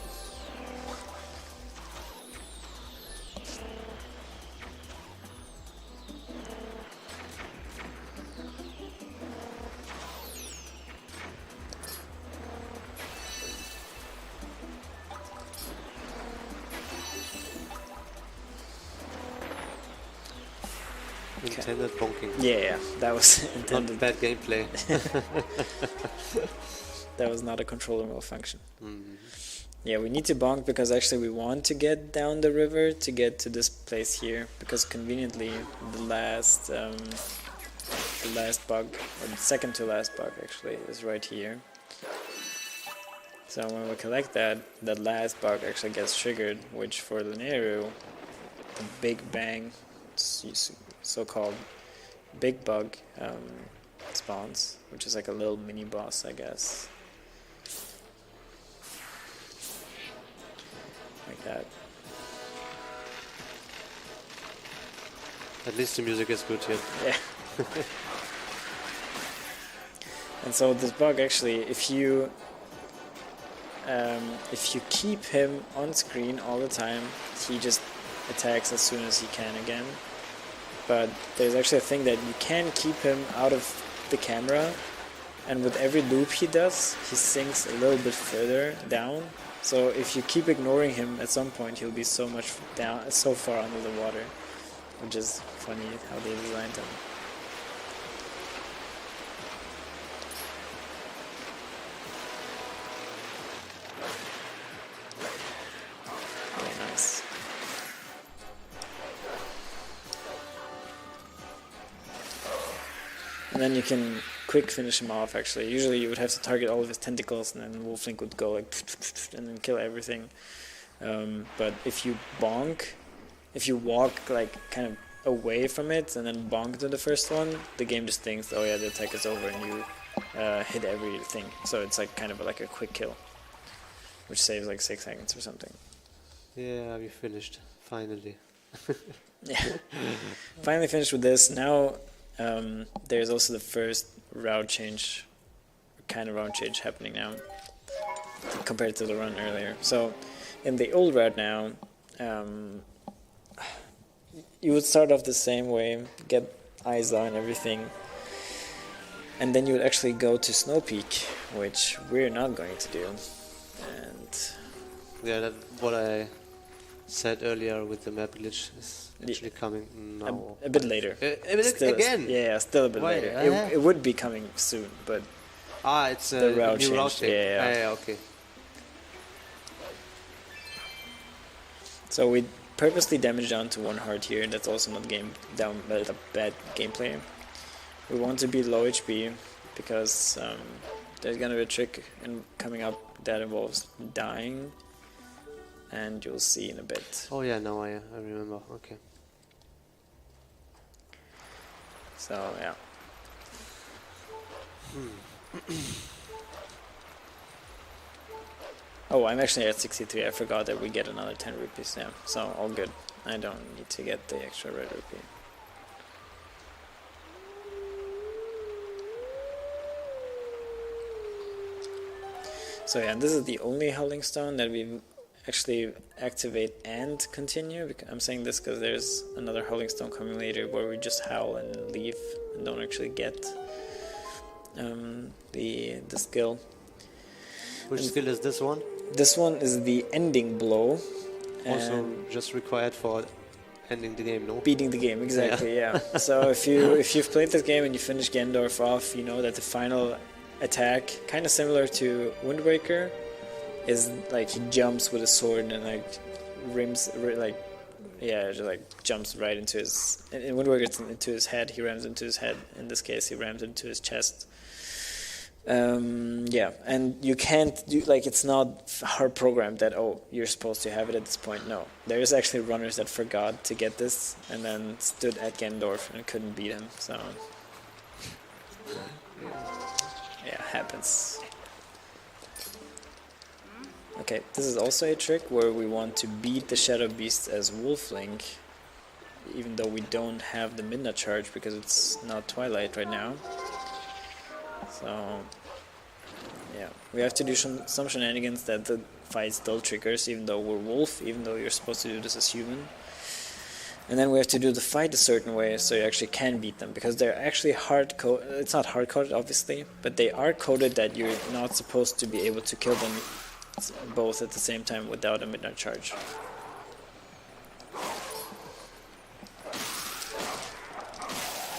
Intended bonking. Yeah, that was intended. Not bad gameplay. That was not a controller malfunction. Yeah, we need to bonk because actually we want to get down the river to get to this place here, because conveniently the last bug, or the second to last bug actually, is right here. So when we collect that, that last bug actually gets triggered, which for Linearu, the Big Bang, so-called big bug, spawns, which is like a little mini boss, I guess. Like that. At least the music is good here. Yeah. And so this bug actually, if you keep him on screen all the time, he just attacks as soon as he can again. But there's actually a thing that you can keep him out of the camera, and with every loop he does, he sinks a little bit further down. So if you keep ignoring him, at some point he'll be so much down, so far under the water, which is funny how they designed him. Very nice. And then you can quick finish him off, actually. Usually you would have to target all of his tentacles, and then Wolflink would go like and then kill everything. But if you bonk, if you walk like kind of away from it and then bonk to the first one, the game just thinks, oh yeah, the attack is over, and you hit everything. So it's like kind of like a quick kill, which saves like 6 seconds or something. Yeah, we finished, finally. Yeah. Finally finished with this. Now there's also the first route change, kind of route change happening now compared to the run earlier. So in the old route now, you would start off the same way, get Isa and everything, and then you would actually go to Snow Peak, which we're not going to do. And yeah, that's what I said earlier with the map glitch is actually coming now. a bit later. Still, again? Yeah, still a bit Why? later. It would be coming soon, but it's the route new route changed. change. Yeah, Okay. So we purposely damaged down to 1 heart here. That's also not bad gameplay. We want to be low HP because there's gonna be a trick coming up that involves dying, and you'll see in a bit. Oh yeah, now I remember. Okay. So yeah. Oh, I'm actually at 63. I forgot that we get another 10 rupees now. So all good. I don't need to get the extra red rupee. So yeah, this is the only Howling Stone that we actually activate and continue. I'm saying this because there's another Howling Stone coming later where we just howl and leave and don't actually get the skill. Which skill is this one? This one is the ending blow. Also just required for ending the game, no? Beating the game, exactly, yeah. So if you've played this game and you finish Gendorf off, you know that the final attack, kind of similar to Wind Waker, is like he jumps with a sword and like just like jumps right into his. In Wind Waker, it's into his head. He rams into his head. In this case, he rams into his chest. Yeah, and you can't do, like, it's not hard programmed that, oh, you're supposed to have it at this point. No, there's actually runners that forgot to get this and then stood at Gendorf and couldn't beat him. So yeah, happens. Okay, this is also a trick where we want to beat the Shadow Beasts as Wolflink, even though we don't have the Midnight Charge because it's not Twilight right now. So yeah, we have to do some shenanigans that the fight still triggers, even though we're wolf, even though you're supposed to do this as human. And then we have to do the fight a certain way so you actually can beat them, because they're actually hard-coded. It's not hard-coded, obviously, but they are coded that you're not supposed to be able to kill them both at the same time without a Midnight Charge.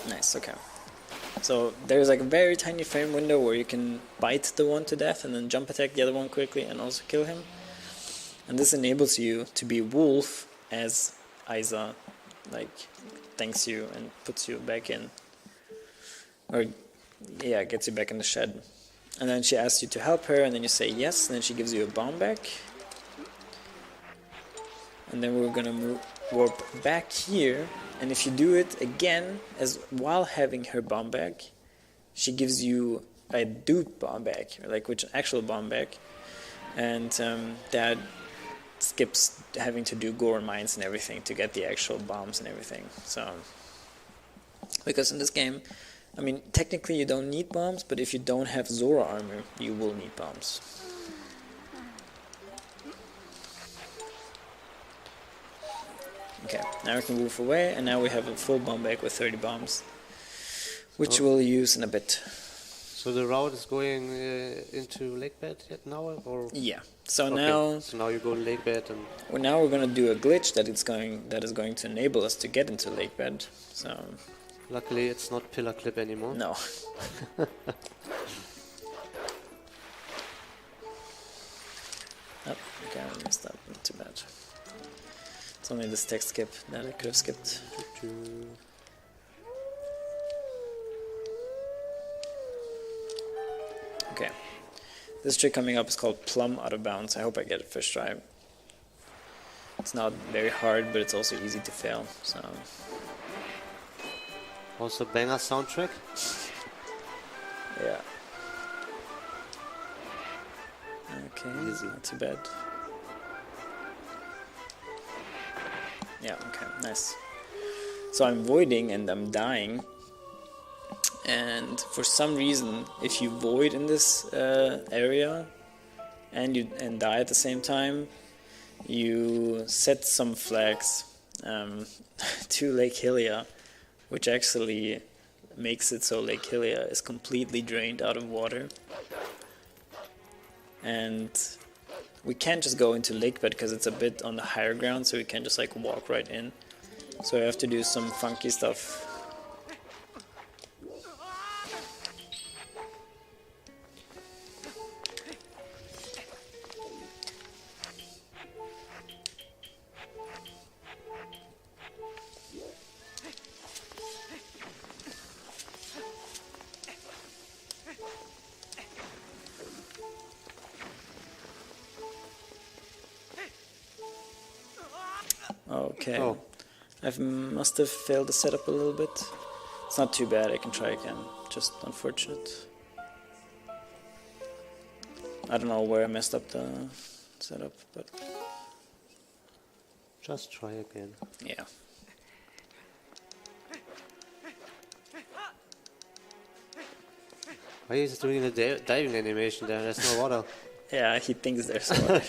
Nice, okay. So there's like a very tiny frame window where you can bite the one to death and then jump attack the other one quickly and also kill him. And this enables you to be Wolf as Isa, like, thanks you and puts you back in. Or, yeah, gets you back in the shed. And then she asks you to help her, and then you say yes, and then she gives you a bomb back. And then we're gonna warp back here, and if you do it again, as while having her bomb back, she gives you a dupe bomb back, or like which actual bomb back, and that skips having to do gore mines and everything to get the actual bombs and everything. So, because in this game, I mean, technically you don't need bombs, but if you don't have Zora armor, you will need bombs. Okay, now we can move away, and now we have a full bomb bag with 30 bombs, which we'll use in a bit. So the route is going into lake bed yet now, or Yeah. So okay. So now you go to lake bed, and well, now we're gonna do a glitch that is going to enable us to get into lake bed. So luckily it's not pillar clip anymore. no. Oh, okay, I messed up. Not too bad. It's only this text skip that I could have skipped. Okay. This trick coming up is called plumb out of bounds. I hope I get it first try. It's not very hard, but it's also easy to fail. So also banger soundtrack. yeah. Okay, Easy. not too bad. Yeah, okay, nice. So I'm voiding and I'm dying. And for some reason, if you void in this area and die at the same time, you set some flags to Lake Hylia, which actually makes it so Lake Hylia is completely drained out of water. And we can't just go into lake bed because it's a bit on the higher ground, so we can't just like walk right in. So we have to do some funky stuff. Okay, Oh. I must have failed the setup a little bit. It's not too bad, I can try again, just unfortunate. I don't know where I messed up the setup, but Just try again. yeah. Why is he doing the diving animation there? There's no water. Yeah, he thinks there's water.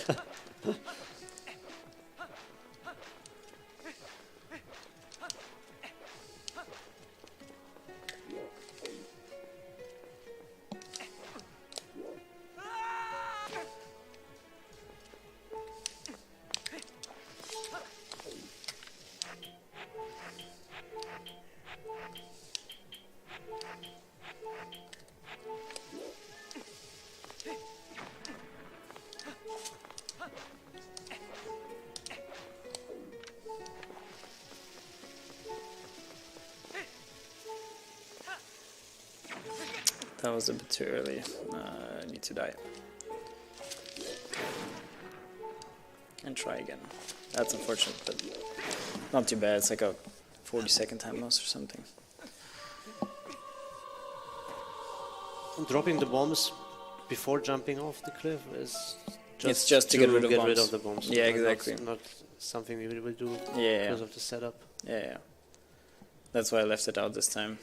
That was a bit too early. I need to die. And try again. That's unfortunate, but not too bad. It's like a 40-second time loss or something. Dropping the bombs before jumping off the cliff is It's just to get rid of bombs. the bombs. Yeah, exactly. Not something we will do Yeah. because of the setup. Yeah. That's why I left it out this time.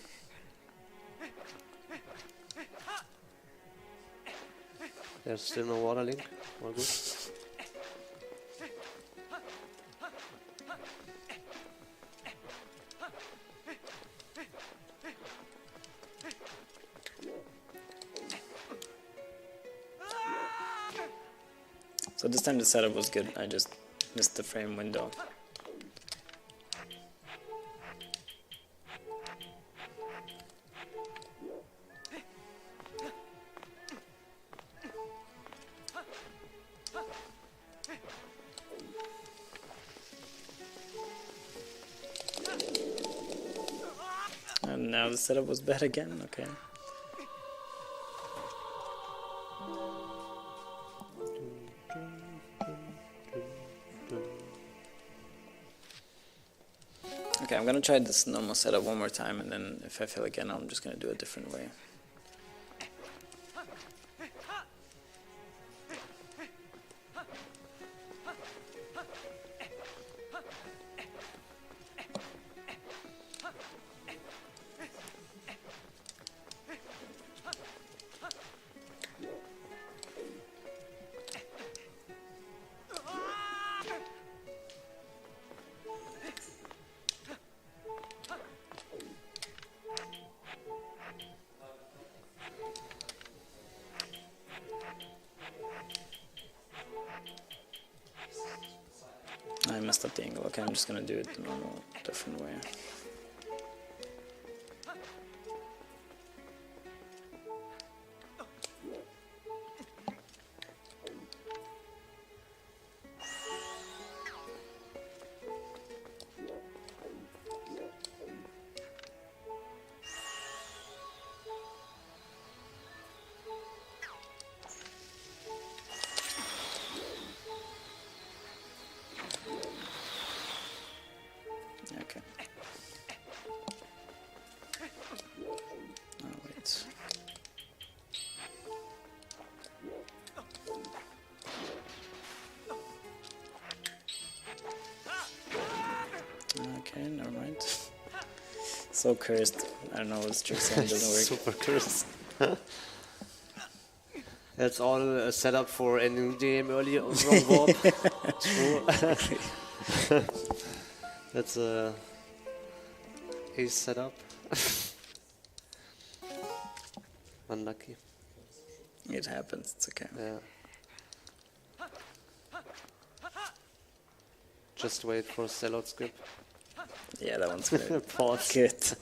There's still no water link. All good. So this time the setup was good. I just missed the frame window. And now the setup was bad again. Okay. Okay, I'm gonna try this normal setup one more time, and then if I fail again, I'm just gonna do it a different way. I messed up the angle. Okay, I'm just gonna do it the normal, different way. Okay. Oh, wait. Okay, never mind. So cursed. I don't know what's tricks and it doesn't work. Super cursed. That's all set up for ending the game early on wrong warp. True. That's a ace setup. Unlucky. It happens, it's okay. Yeah. Just wait for sellout skip. Yeah, that one's good. Pause. Good.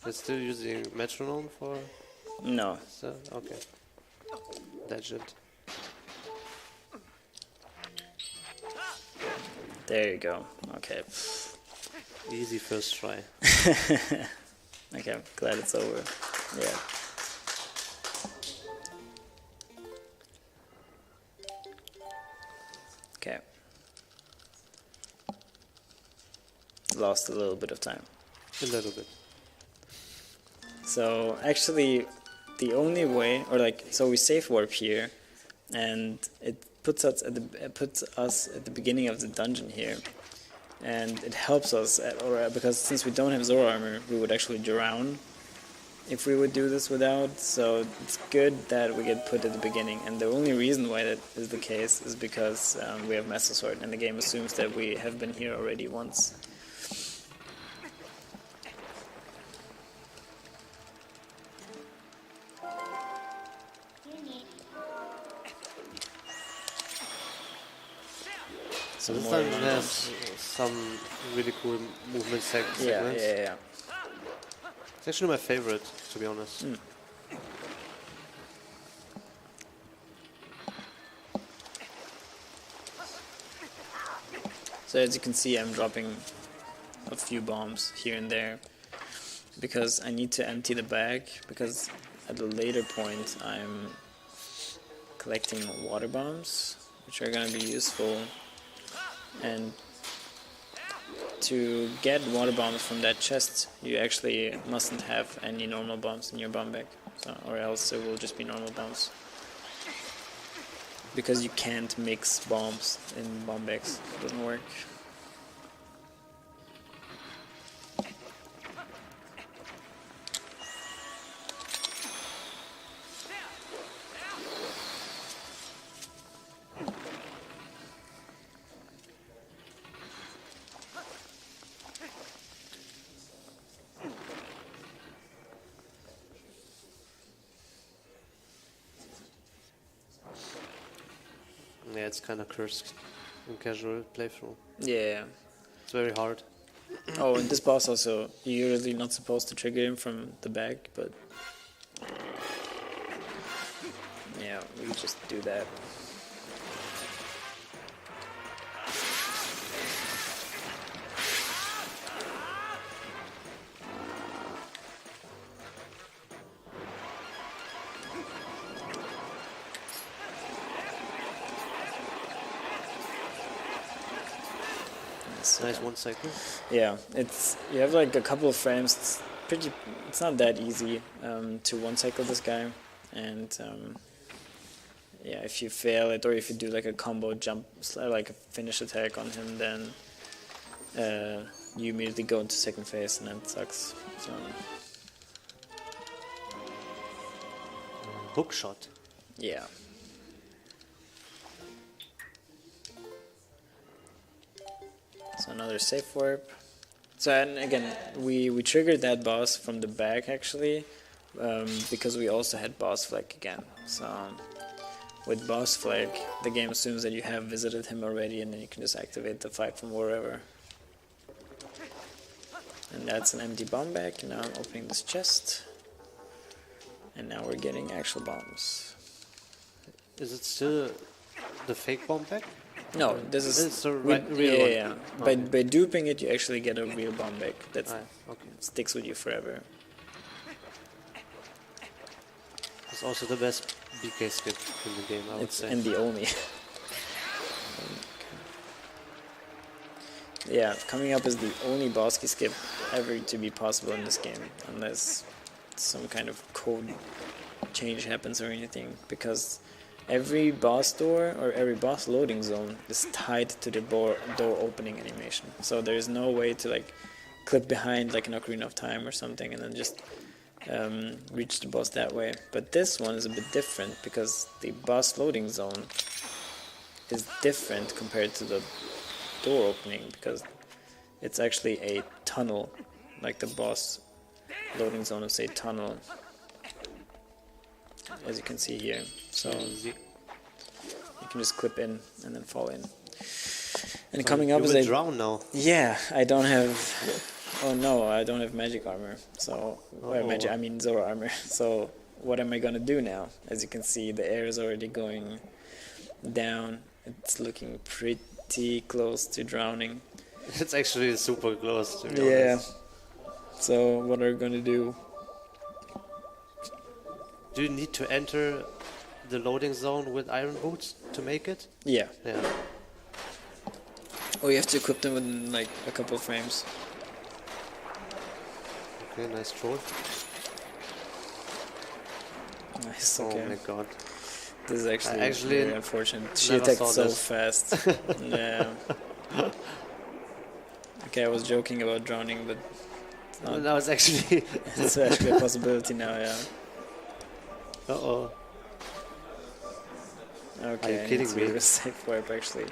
They're still using metronome for... No. So, okay. Legend. There you go. Okay. Easy first try. Okay, I'm glad it's over. Yeah. Okay. Lost a little bit of time. A little bit. So actually, the only way, or like, so we safe warp here, and it puts us at the beginning of the dungeon here, and it helps us, because since we don't have Zoro armor, we would actually drown if we would do this without. So it's good that we get put at the beginning, and the only reason why that is the case is because we have Master Sword, and the game assumes that we have been here already once. So this time it has some really cool movement segments. Yeah. It's actually my favorite, to be honest. So as you can see, I'm dropping a few bombs here and there because I need to empty the bag, because at a later point I'm collecting water bombs, which are going to be useful. And to get water bombs from that chest, you actually mustn't have any normal bombs in your bomb bag, or else it will just be normal bombs. Because you can't mix bombs in bomb bags, it doesn't work. Yeah, it's kind of cursed in casual playthrough. Yeah. It's very hard. Oh, and this boss also, you're usually not supposed to trigger him from the back, but... Yeah, Yeah, we just do that. Nice one cycle. Yeah, you have like a couple of frames. It's not that easy to one cycle this guy, and yeah, if you fail it or if you do like a combo jump, like a finish attack on him, then you immediately go into second phase, and that sucks. So Hook shot. yeah. So another safe warp. So and again, we triggered that boss from the back actually, because we also had boss flag again. So with boss flag, the game assumes that you have visited him already, and then you can just activate the fight from wherever. And that's an empty bomb bag. Now I'm opening this chest, and now we're getting actual bombs. Is it still the fake bomb back? No, this is It's the real one. yeah. Okay. By duping it, you actually get a real bomb back that Okay. sticks with you forever. It's also the best BK skip in the game, I would say. And the only. Yeah, coming up is the only boss key skip ever to be possible in this game, unless some kind of code change happens or anything, because every boss door or every boss loading zone is tied to the door opening animation. So there is no way to like clip behind like an Ocarina of Time or something and then just reach the boss that way. But this one is a bit different because the boss loading zone is different compared to the door opening, because it's actually a tunnel, like the boss loading zone is a tunnel, as you can see here. So you can just clip in and then fall in. And So coming up you is will a drown now. yeah. I don't have. Oh no, I don't have magic armor. So magic. I mean Zoro armor. So what am I gonna do now? As you can see, the air is already going down. It's looking pretty close to drowning. It's actually super close, to be Yeah. honest. So what are we gonna do? Do you need to enter the loading zone with iron boots to make it? Yeah. Yeah. Oh, you have to equip them within like a couple of frames. Okay, nice troll. Nice. Oh Okay. my god. This is actually, actually very unfortunate. She never attacked saw so this. fast. Yeah. Okay, I was joking about drowning, but it's not. Now it's actually... It's actually a possibility now. Yeah. Uh-oh. Okay. Are you kidding it's me? a safe warp actually.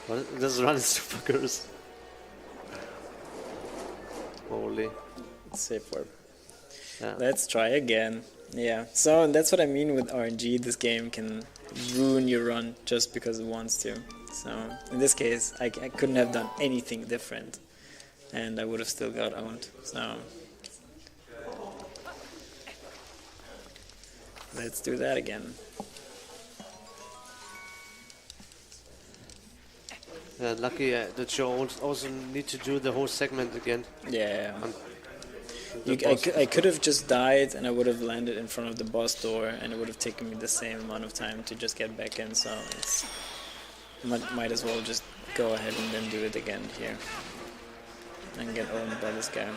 What? This run is super cursed. Holy. It's safe warp. Yeah. Let's try again. Yeah. So that's what I mean with RNG. This game can ruin your run just because it wants to. So in this case, I couldn't have done anything different, and I would have still got owned. So let's do that again. Yeah, lucky that you also need to do the whole segment again. Yeah. The boss- I could have just died and I would have landed in front of the boss door, and it would have taken me the same amount of time to just get back in. So it's might as well just go ahead and then do it again here and get owned by this guy.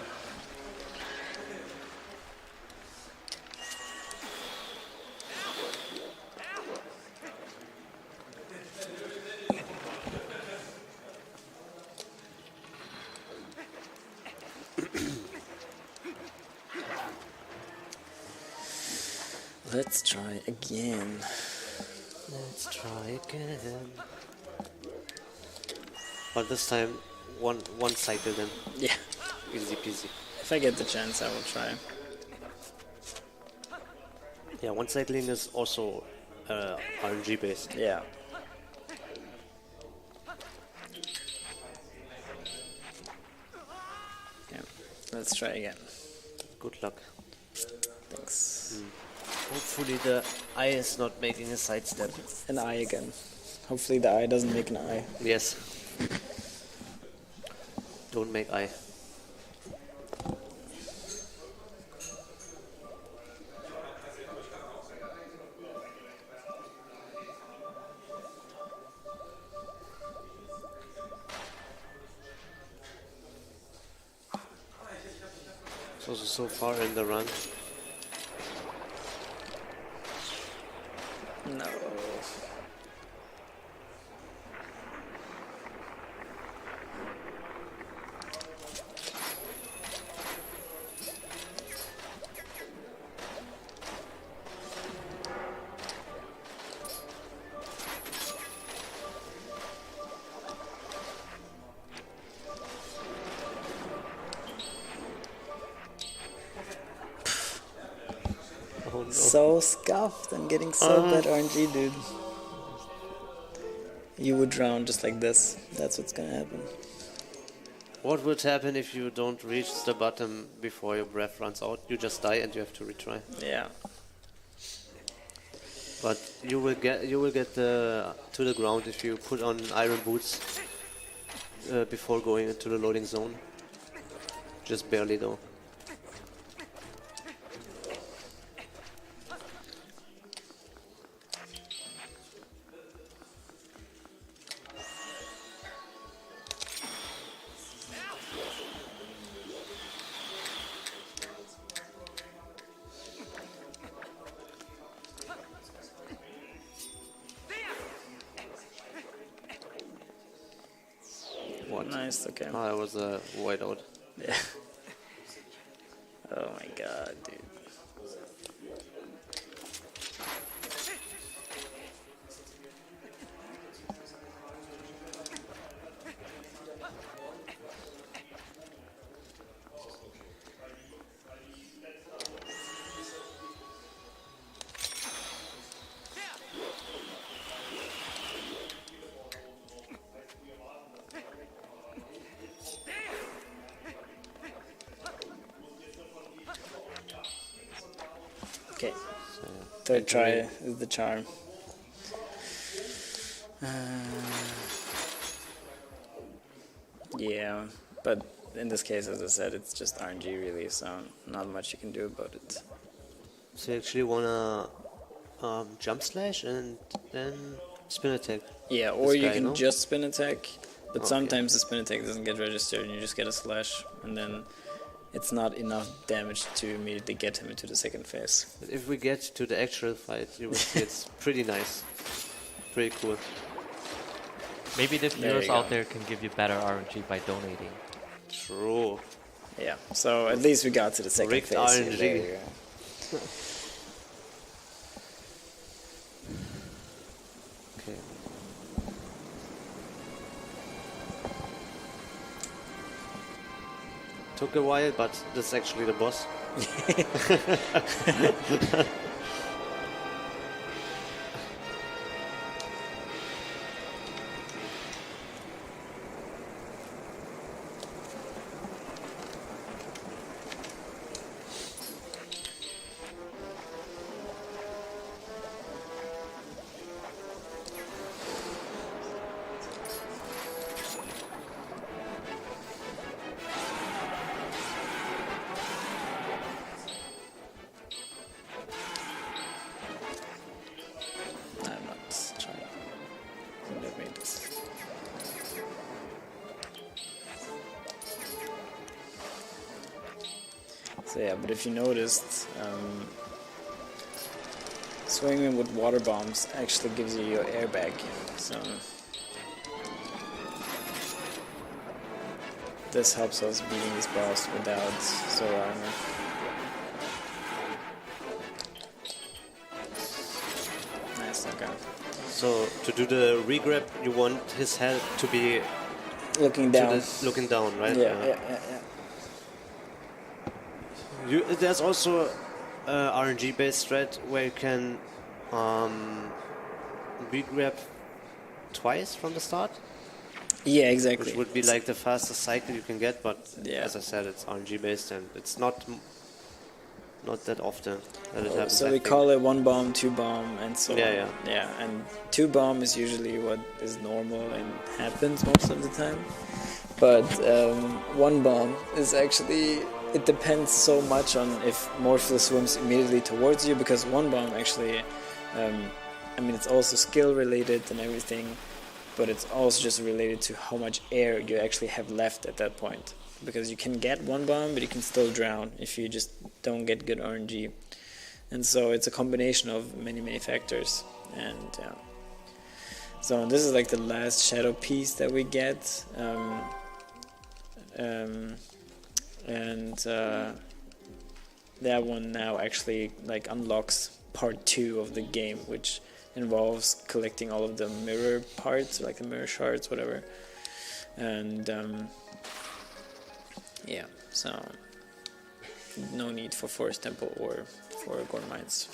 Let's try again. Let's try again. But this time, one cycle then. Yeah. Easy peasy. If I get the chance, I will try. Yeah, one cycling is also RNG based. Yeah. Yeah. Let's try again. Good luck. Thanks. Hopefully the eye is not making a sidestep. An eye again. Hopefully the eye doesn't make an eye. Yes. Don't make eye. So far in the run. No. Oh no. So scuffed. I'm getting so bad RNG, dude. You would drown just like this. That's what's gonna happen. What would happen if you don't reach the bottom before your breath runs out? You just die and you have to retry. Yeah. But you will get to the ground if you put on iron boots before going into the loading zone. Just barely though. What? Nice, okay. Oh, that was a whiteout. Yeah. Oh my god, dude. Okay. Third try is the charm. Yeah, but in this case, as I said, it's just RNG really, so not much you can do about it. So you actually wanna jump slash and then spin attack. Yeah, or This you guy, can no? just spin attack, but Okay. sometimes the spin attack doesn't get registered and you just get a slash, and then it's not enough damage to immediately get him into the second phase. But if we get to the actual fight, you will see it's pretty nice. Pretty cool. Maybe the There viewers you out go. there can give you better RNG by donating. True. Yeah, so at least we got to the second Rigged phase. RNG. There you go. Okay. Took a while, but this is actually the boss. I'm not trying. Let me just- So yeah, but if you noticed, swinging with water bombs actually gives you your airbag. So this helps us beating this boss without solar armor. Nice, okay. So to do the regrab, you want his head to be Looking to down. the, looking down, right? Yeah. There's also RNG based strat where you can regrab twice from the start, Yeah, exactly. which would be like the fastest cycle you can get. But Yeah. as I said, it's RNG based and it's not not that often that it happens. So I we think. call it 1 bomb, 2 bomb, and so Yeah, on. Yeah, and 2 bomb is usually what is normal and happens most of the time. But 1 bomb is actually, it depends so much on if Morphle swims immediately towards you, because 1 bomb actually, I mean, it's also skill related and everything, but it's also just related to how much air you actually have left at that point. Because you can get 1 bomb, but you can still drown if you just don't get good RNG. And so it's a combination of many factors. And so this is like the last shadow piece that we get. And that one now actually like unlocks part 2 of the game, which involves collecting all of the mirror parts, like the mirror shards, whatever. And yeah, so no need for Forest Temple or for Gore Mines.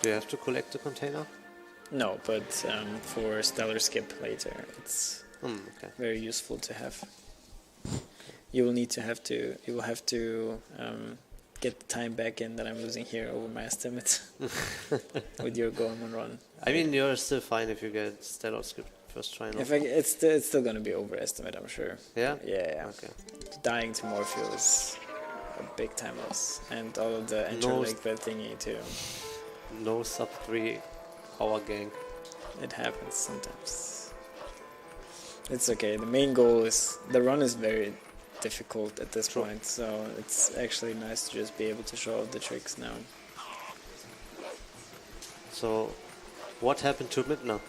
Do you have to collect the container? No, but for Stellar Skip later, it's Okay. very useful to have. You will have to get the time back in that I'm losing here over my estimate with your Gorman run. I mean, you're still fine if you get Stellar Skip first try. No? It's still gonna be overestimate, I'm sure. Yeah? Yeah. Okay. Dying to Morphle is a big time loss, and all of the enter lake bed thingy too. No sub 3 hour gang. It happens sometimes. It's okay. The main goal is the run is very difficult at this point, so it's actually nice to just be able to show off the tricks now. So, what happened to Midna?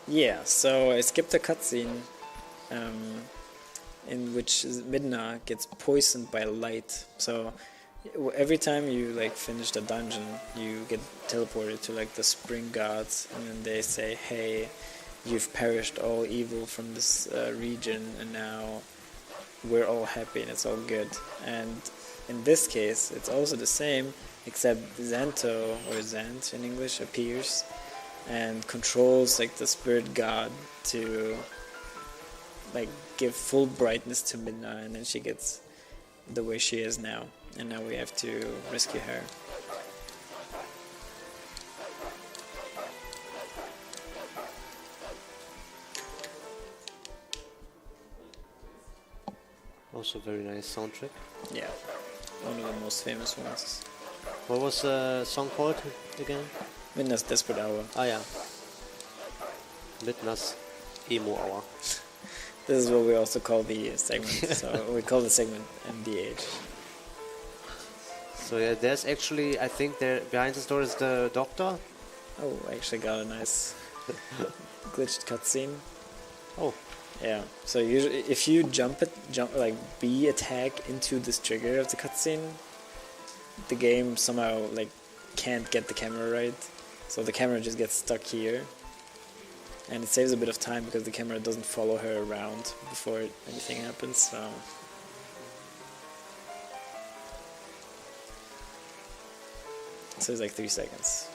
Yeah, so I skipped a cutscene in which Midna gets poisoned by light. So every time you like finish the dungeon, you get teleported to like the spring gods, and then they say, "Hey, you've perished all evil from this region, and now we're all happy and it's all good." And in this case, it's also the same, except Xanto, or Zant in English, appears and controls like the spirit god to like give full brightness to Midna, and then she gets the way she is now, and now we have to rescue her. Also very nice soundtrack. Yeah, one of the most famous ones. What was the song called again? Midna's Desperate Hour. Ah yeah. Midna's Emo Hour. This is what we also call the segment. So we call the segment MDH. So yeah, there's actually, I think there behind the story is the doctor. Oh, I actually got a nice glitched cutscene. Oh. Yeah. So usually, if you jump like B attack into this trigger of the cutscene, the game somehow like can't get the camera right. So the camera just gets stuck here. And it saves a bit of time because the camera doesn't follow her around before anything happens, so... So it's like 3 seconds.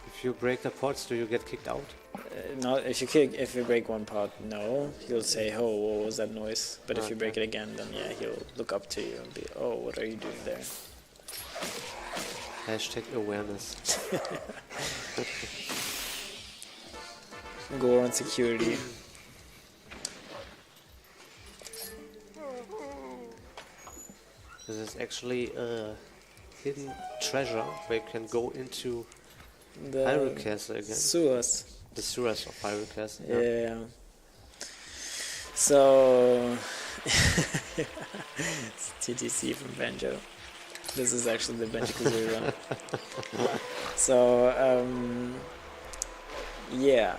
If you break the pots, do you get kicked out? Not if you break one pot, no. He'll say, "Oh, what was that noise?" But if you break it again, then yeah, he'll look up to you and be, "Oh, what are you doing there?" Hashtag awareness. Go on security. This is actually a hidden treasure where you can go into The Hyrule Castle again. sewers. The sewers of Hyrule Castle. Yeah. So it's TTC from Banjo. This is actually the Banjo-Kazooie run. So yeah.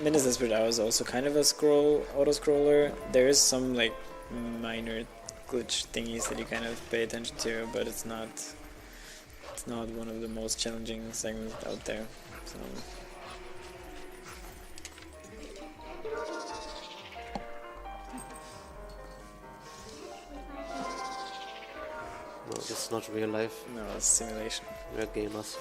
Minutes Desperate Hour is also kind of a auto-scroller. There is some like minor glitch thingies that you kind of pay attention to, but it's not one of the most challenging segments out there. So. No, it's not real life. No, it's simulation. We're gamers.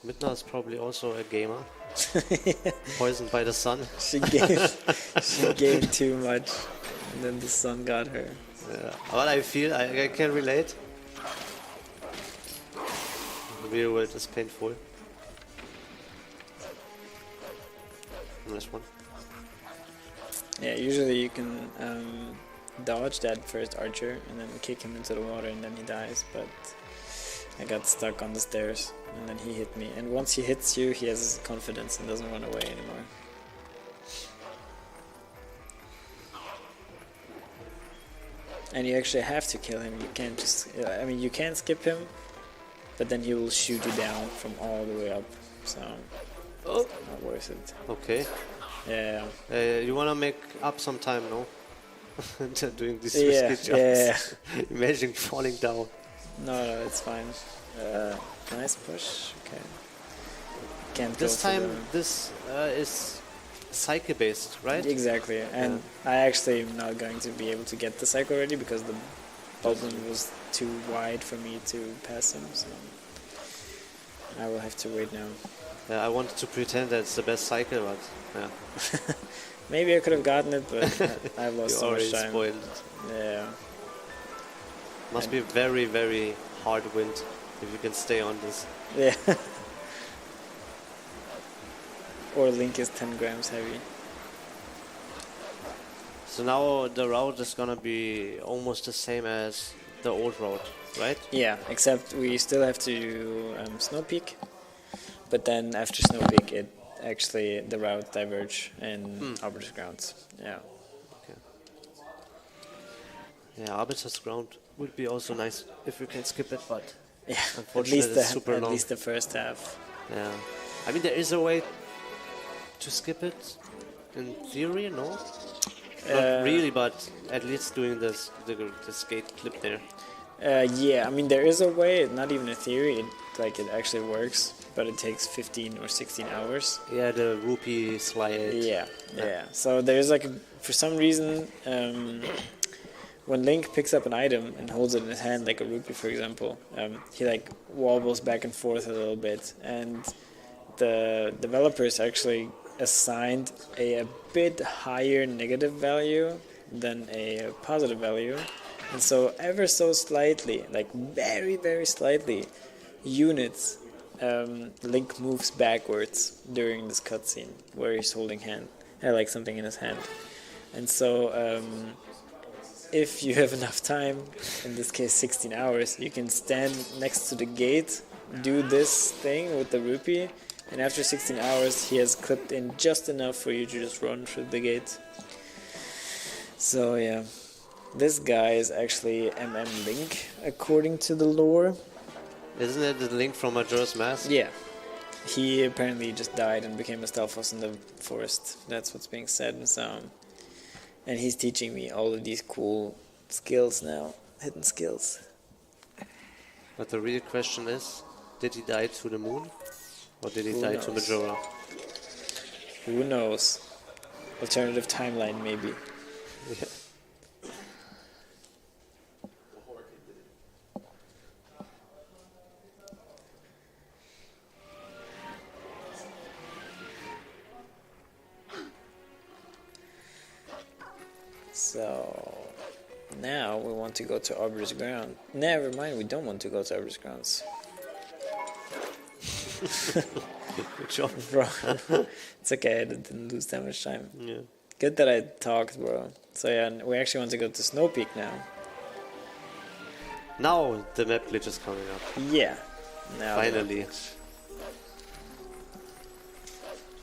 Midna is probably also a gamer. Poisoned by the sun. She gave too much, and then the sun got her. Yeah. But I feel I can relate. The real world is painful. Nice one. Yeah, usually you can dodge that first archer and then kick him into the water and then he dies, but I got stuck on the stairs and then he hit me. And once he hits you, he has confidence and doesn't run away anymore. And you actually have to kill him. You can't just... I mean, you can skip him, but then he will shoot you down from all the way up. So, it's not worth it. Okay. Yeah. You wanna make up some time, no? Doing these Yeah, risky jumps. yeah. Imagine falling down. No, it's fine. Nice push. Okay. Can't This go for time, this is cycle based, right? Exactly, and I actually am not going to be able to get the cycle ready because the bubble was too wide for me to pass him, so I will have to wait now. Yeah, I wanted to pretend that it's the best cycle, but yeah. Maybe I could have gotten it, but I've lost so much already time. spoiled it. Yeah. Must be very, very hard wind if you can stay on this. Yeah. Or Link is 10 grams heavy. So now the route is gonna be almost the same as the old route, right? Yeah, except we still have to do Snow Peak, but then after Snow Peak it actually the route diverge in Arbiter's Grounds. Yeah. Okay. Yeah, Arbiter's Ground would be also nice if we can skip it, but Yeah, unfortunately it's super at long. least the first half. Yeah. I mean, there is a way to skip it in theory, no? Not really, but at least doing the skate clip there. Yeah, I mean there is a way, not even a theory, it actually works, but it takes 15 or 16 hours. Yeah, the rupee slide. Yeah. So there's for some reason, when Link picks up an item and holds it in his hand, like a rupee for example, he wobbles back and forth a little bit, and the developers actually assigned a bit higher negative value than a positive value, and so ever so slightly, very very slightly, units, Link moves backwards during this cutscene where he's holding something in his hand, and so if you have enough time, in this case 16 hours, you can stand next to the gate, do this thing with the rupee, and after 16 hours he has clipped in just enough for you to just run through the gate. So yeah, this guy is actually MM Link according to the lore. Isn't it the Link from Majora's Mask? Yeah. He apparently just died and became a Stalfos in the forest. That's what's being said. So, and he's teaching me all of these cool skills now, hidden skills. But the real question is, did he die to the moon? Or did he Who die knows? to Majora? Who knows? Alternative timeline, maybe. Yeah. So now we want to go to Arbiter's Ground. Never mind, we don't want to go to Arbiter's Grounds. Good job. Bro, it's okay, I didn't lose that much time. Yeah. Good that I talked, bro. So yeah, we actually want to go to Snow Peak now. Now the map glitch is coming up. Yeah. Now Finally.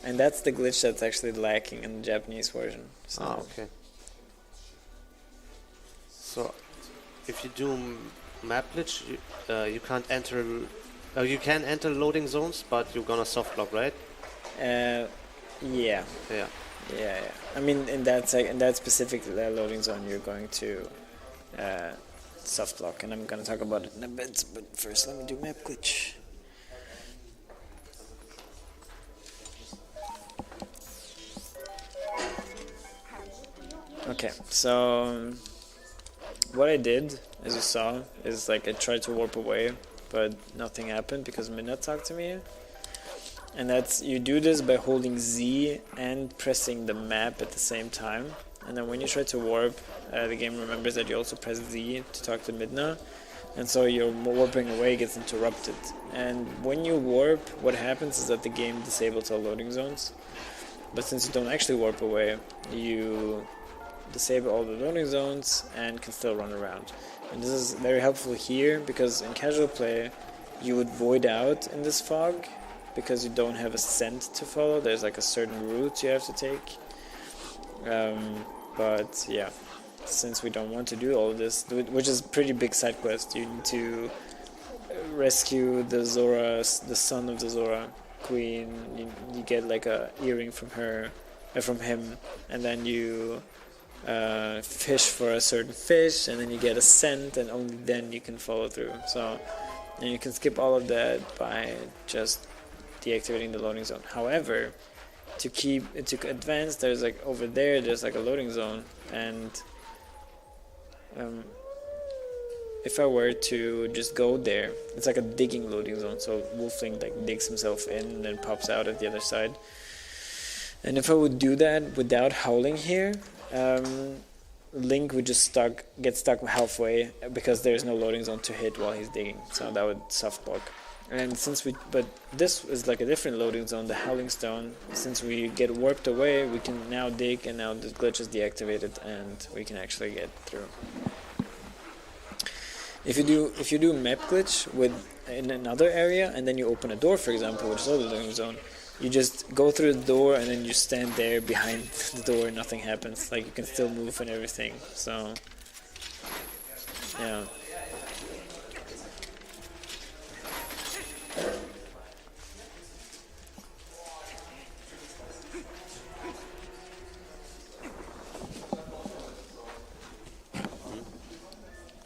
And that's the glitch that's actually lacking in the Japanese version. So Okay. So, if you do map glitch. You can't enter. You can enter loading zones, but you're gonna soft block, right? Yeah. Yeah. Yeah. I mean, in that specific loading zone, you're going to soft block, and I'm gonna talk about it in a bit. But first, let me do map glitch. Okay, so what I did, as you saw, is like I tried to warp away, but nothing happened because Minna talked to me. And that's, you do this by holding Z and pressing the map at the same time. And then when you try to warp, the game remembers that you also press Z to talk to Midna. And so your warping away gets interrupted. And when you warp, what happens is that the game disables all loading zones. But since you don't actually warp away, you disable all the loading zones and can still run around. And this is very helpful here because in casual play you would void out in this fog because you don't have a scent to follow. There's like a certain route you have to take. But yeah, since we don't want to do all of this, which is a pretty big side quest, you need to rescue the Zora, the son of the Zora queen. You get like a earring from her, from him, and then you fish for a certain fish, and then you get a scent, and only then you can follow through. So, and you can skip all of that by just deactivating the loading zone. However, to advance, there's like over there's like a loading zone, and if I were to just go there, it's like a digging loading zone. So Wolfling like digs himself in and then pops out at the other side. And if I would do that without howling here, Link would just get stuck halfway because there's no loading zone to hit while he's digging. So that would soft block. And but this is like a different loading zone, the Howling Stone. Since we get warped away, we can now dig, and now the glitch is deactivated, and we can actually get through. If you do map glitch in another area, and then you open a door, for example, which is also the loading zone, you just go through the door, and then you stand there behind the door, and nothing happens. Like you can still move and everything. So yeah.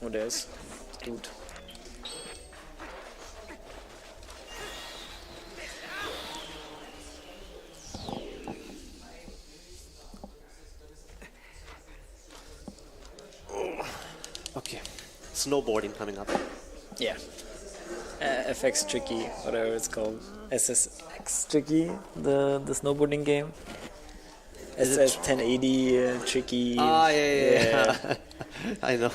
Oh, there's dude. Okay. Snowboarding coming up. Yeah. FX Tricky, whatever it's called. SSX Tricky, the snowboarding game. SS 1080 Tricky. Ah, yeah. I know.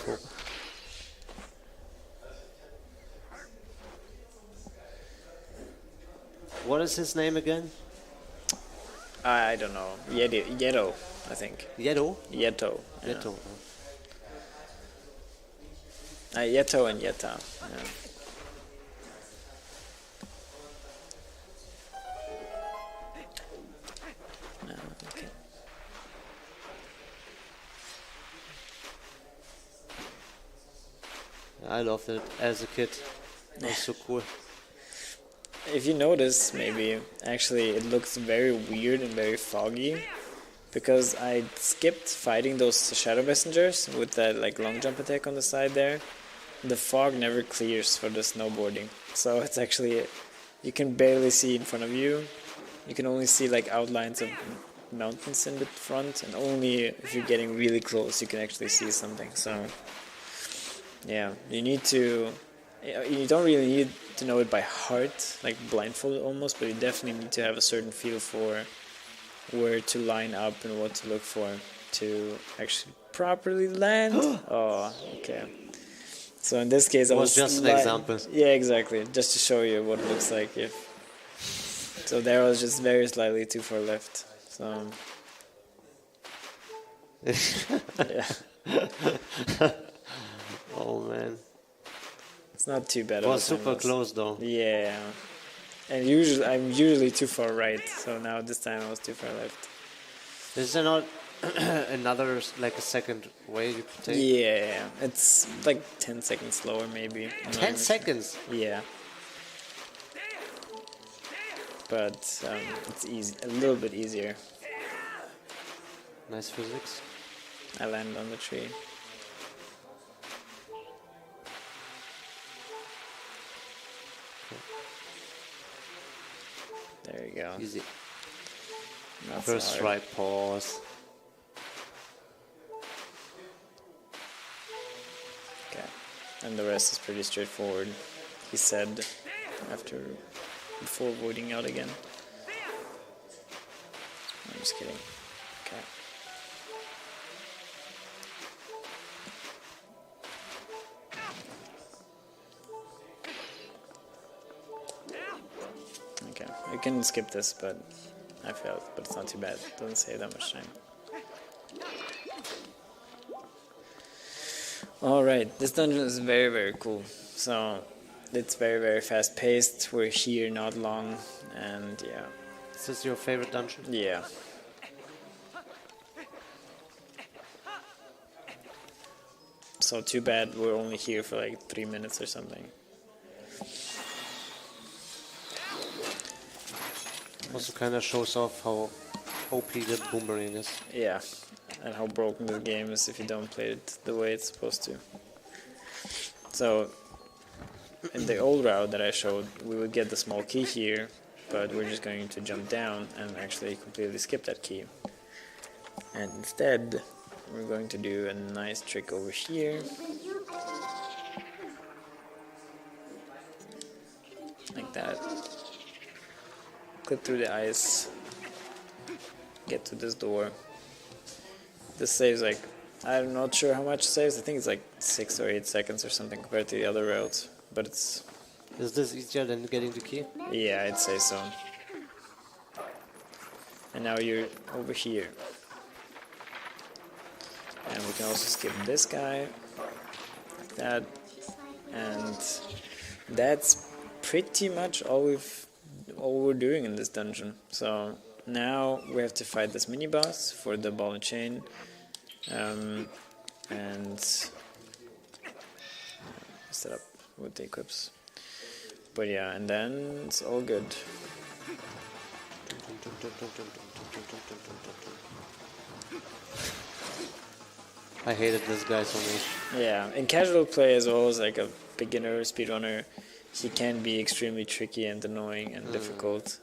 What is his name again? I don't know. Yeto, I think. Yeto? Yeto. Yeah. Yeto. Yeto and Yeta. Yeah. Okay. I loved it as a kid. It was so cool. If you notice, maybe, actually it looks very weird and very foggy because I skipped fighting those shadow messengers with that like long jump attack on the side there. The fog never clears for the snowboarding, so it's actually, you can barely see in front of you. You can only see like outlines of mountains in the front, and only if you're getting really close you can actually see something. So yeah, you don't really need to know it by heart, like blindfolded almost, but you definitely need to have a certain feel for where to line up and what to look for to actually properly land. Oh, okay. So in this case, it was just an example. Yeah, exactly. Just to show you what it looks like. So there was just very slightly too far left. So yeah. Oh man. It's not too bad. It was super close though. Yeah. And I'm usually too far right, so now this time I was too far left. Is there not another like a second way you could take? Yeah, it's like 10 seconds slower maybe. I'm not 10 even seconds. sure. Yeah. But it's easy, a little bit easier. Nice physics. I land on the tree. There you go. Easy. Not so First hard. try, pause. Okay. And the rest is pretty straightforward. He said before voting out again. I'm just kidding. Okay. Okay, you can skip this, but I failed, but it's not too bad. It doesn't save that much time. Alright, this dungeon is very, very cool. So, it's very, very fast paced. We're here not long, and yeah. Is this your favorite dungeon? Yeah. So, too bad we're only here for like 3 minutes or something. Also kind of shows off how OP the boomerang is. Yeah, and how broken this game is if you don't play it the way it's supposed to. So, in the old route that I showed, we would get the small key here, but we're just going to jump down and actually completely skip that key. And instead, we're going to do a nice trick over here. Like that. Clip through the ice. Get to this door. This saves like, I'm not sure how much it saves. I think it's like 6 or 8 seconds or something compared to the other routes. But it's... Is this easier than getting the key? Yeah, I'd say so. And now you're over here. And we can also skip this guy. Like that. And that's pretty much all we're doing in this dungeon. So now we have to fight this mini boss for the ball and chain, and set up with the equips. But yeah, and then it's all good. I hated this guy so much. Yeah, in casual play as well as like a beginner speedrunner, he can be extremely tricky and annoying and difficult.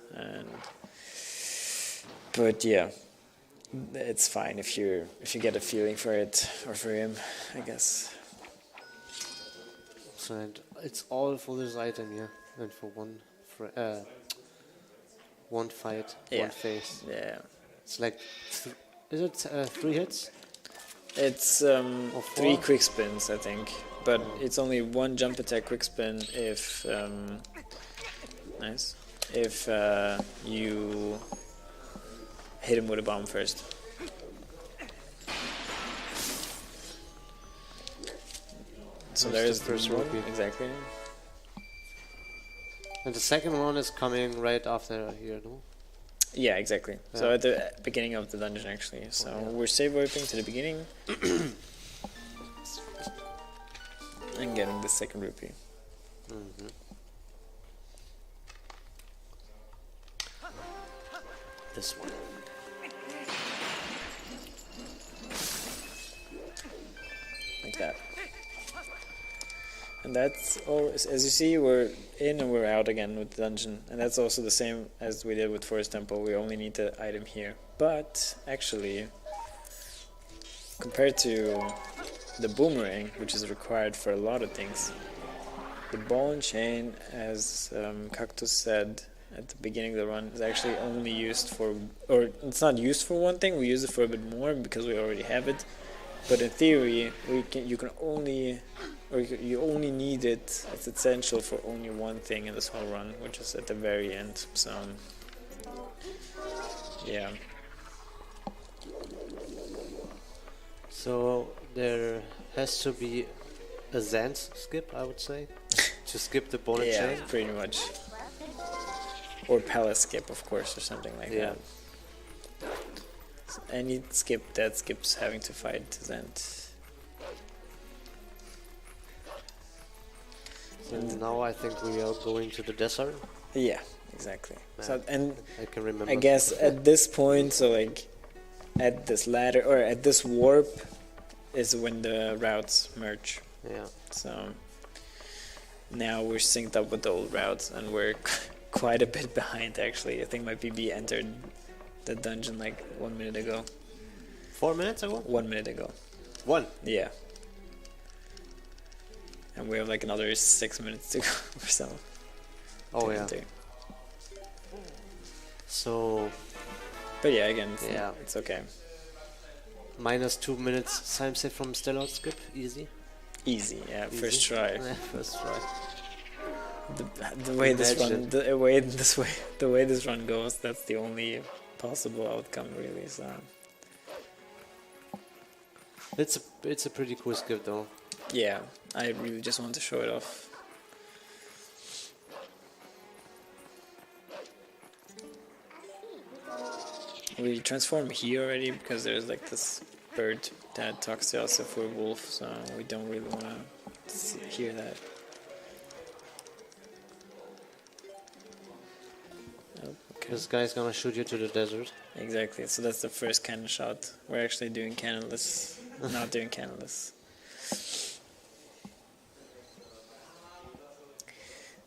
But yeah, it's fine if you get a feeling for it or for him, I guess. So it's all for this item, yeah, and for one fight, one phase. Yeah, It's like, is it 3 hits? it's 3 quick spins, I think, but it's only 1 jump attack quick spin if if you hit him with a bomb first. So there's the first rupee. Exactly. And the second one is coming right after here, no? Yeah, exactly. Yeah. So at the beginning of the dungeon, actually. So we're save warping to the beginning and getting the second rupee. This one. Like that. And that's all. As you see, we're in and we're out again with the dungeon. And that's also the same as we did with Forest Temple. We only need the item here. But actually, compared to the boomerang, which is required for a lot of things, the ball and chain, as Cactus said at the beginning of the run, is actually only used for, or it's not used for one thing. We use it for a bit more because we already have it. But in theory, you only need it. It's essential for only one thing in this whole run, which is at the very end. So, yeah. So there has to be a Zans skip, I would say, to skip the bullet Yeah, chain. pretty much. Or palace skip, of course, or something like that. Any skip that skips having to fight to the end. So now I think we are going to the desert. Yeah, exactly. So, and I can remember. I guess at this point, so like at this ladder or at this warp is when the routes merge. Yeah. So now we're synced up with the old routes and we're quite a bit behind actually. I think my PB entered the dungeon like 1 minute ago. 4 minutes ago? 1 minute ago. 1? Yeah. And we have like another 6 minutes to go or so. Oh yeah. Enter. So... But yeah, again, Yeah. it's okay. minus 2 minutes time save from Stellar skip, easy. Easy, yeah, Easy. first try. Yeah, first try. The way this run, Imagine. the way this run goes, that's the only possible outcome, really. So It's a pretty cool skip though. yeah, I really just want to show it off. We transform here already because there's like this bird that talks to us if we're wolf, so we don't really want to hear that. Oh, okay. This guy's gonna shoot you to the desert. Exactly, so that's the first cannon shot. We're actually doing cannonless, not doing cannonless.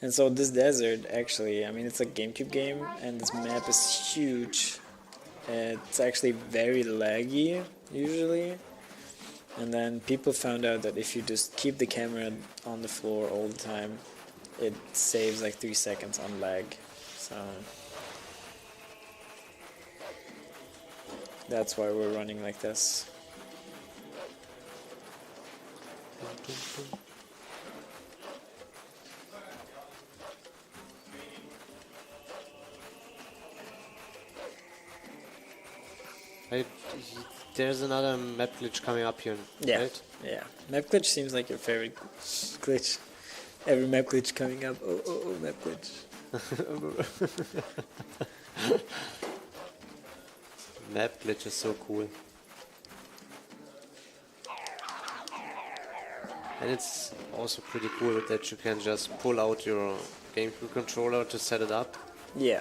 And so this desert, actually, I mean, it's a GameCube game, and this map is huge. It's actually very laggy, usually. And then people found out that if you just keep the camera on the floor all the time, it saves like 3 seconds on lag. So that's why we're running like this. There's another map glitch coming up here, Yeah, right? yeah. Map glitch seems like your favorite glitch. Every map glitch coming up. Oh, map glitch. Map glitch is so cool. And it's also pretty cool that you can just pull out your GameCube controller to set it up. Yeah.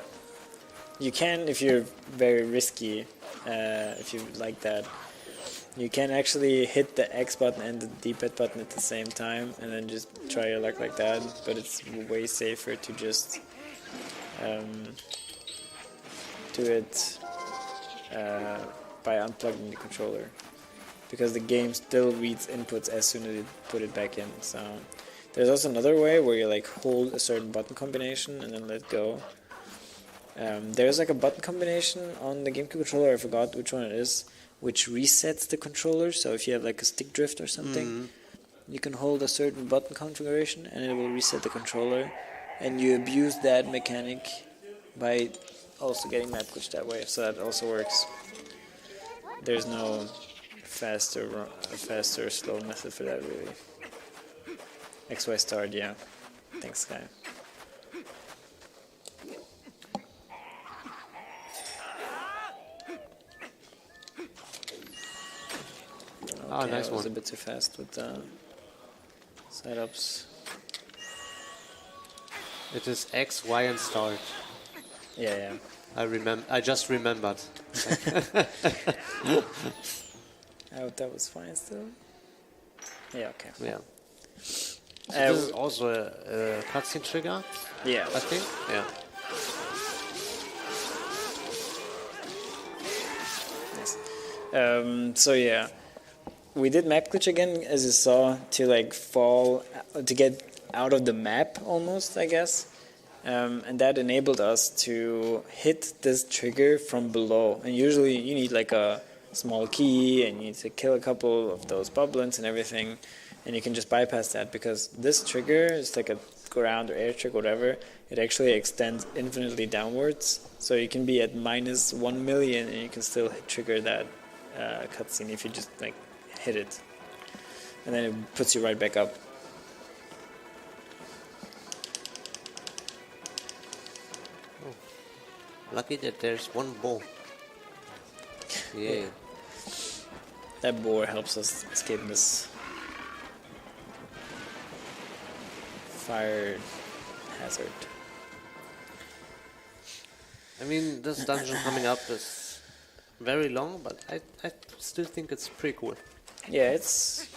You can, if you're very risky, if you like that, you can actually hit the X button and the D-pad button at the same time and then just try your luck like that, but it's way safer to just do it by unplugging the controller, because the game still reads inputs as soon as you put it back in. So there's also another way where you like hold a certain button combination and then let go. There's like a button combination on the GameCube controller, I forgot which one it is, which resets the controller. So if you have like a stick drift or something, you can hold a certain button configuration and it will reset the controller, and you abuse that mechanic by also getting map glitch that way, so that also works. There's no faster or slow method for that, really. XY start, yeah. Thanks, guy. Okay, nice I was one. a bit too fast with the setups. It is X, Y, and start. Yeah. I just remembered. I hope that was fine still. Yeah, okay. Yeah. So this is also a cutscene trigger, Yeah. I think. Yeah. Nice. So yeah, we did map glitch again, as you saw, to like to get out of the map almost, I guess. And that enabled us to hit this trigger from below. And usually you need like a small key and you need to kill a couple of those boblins and everything. And you can just bypass that because this trigger is like a ground or air trigger, whatever. It actually extends infinitely downwards. So you can be at minus 1 million and you can still trigger that cutscene if you just like hit it. And then it puts you right back up. Lucky that there's one bow. Yeah. That boar helps us escape this fire hazard. I mean, this dungeon coming up is very long, but I still think it's pretty cool. Yeah, it's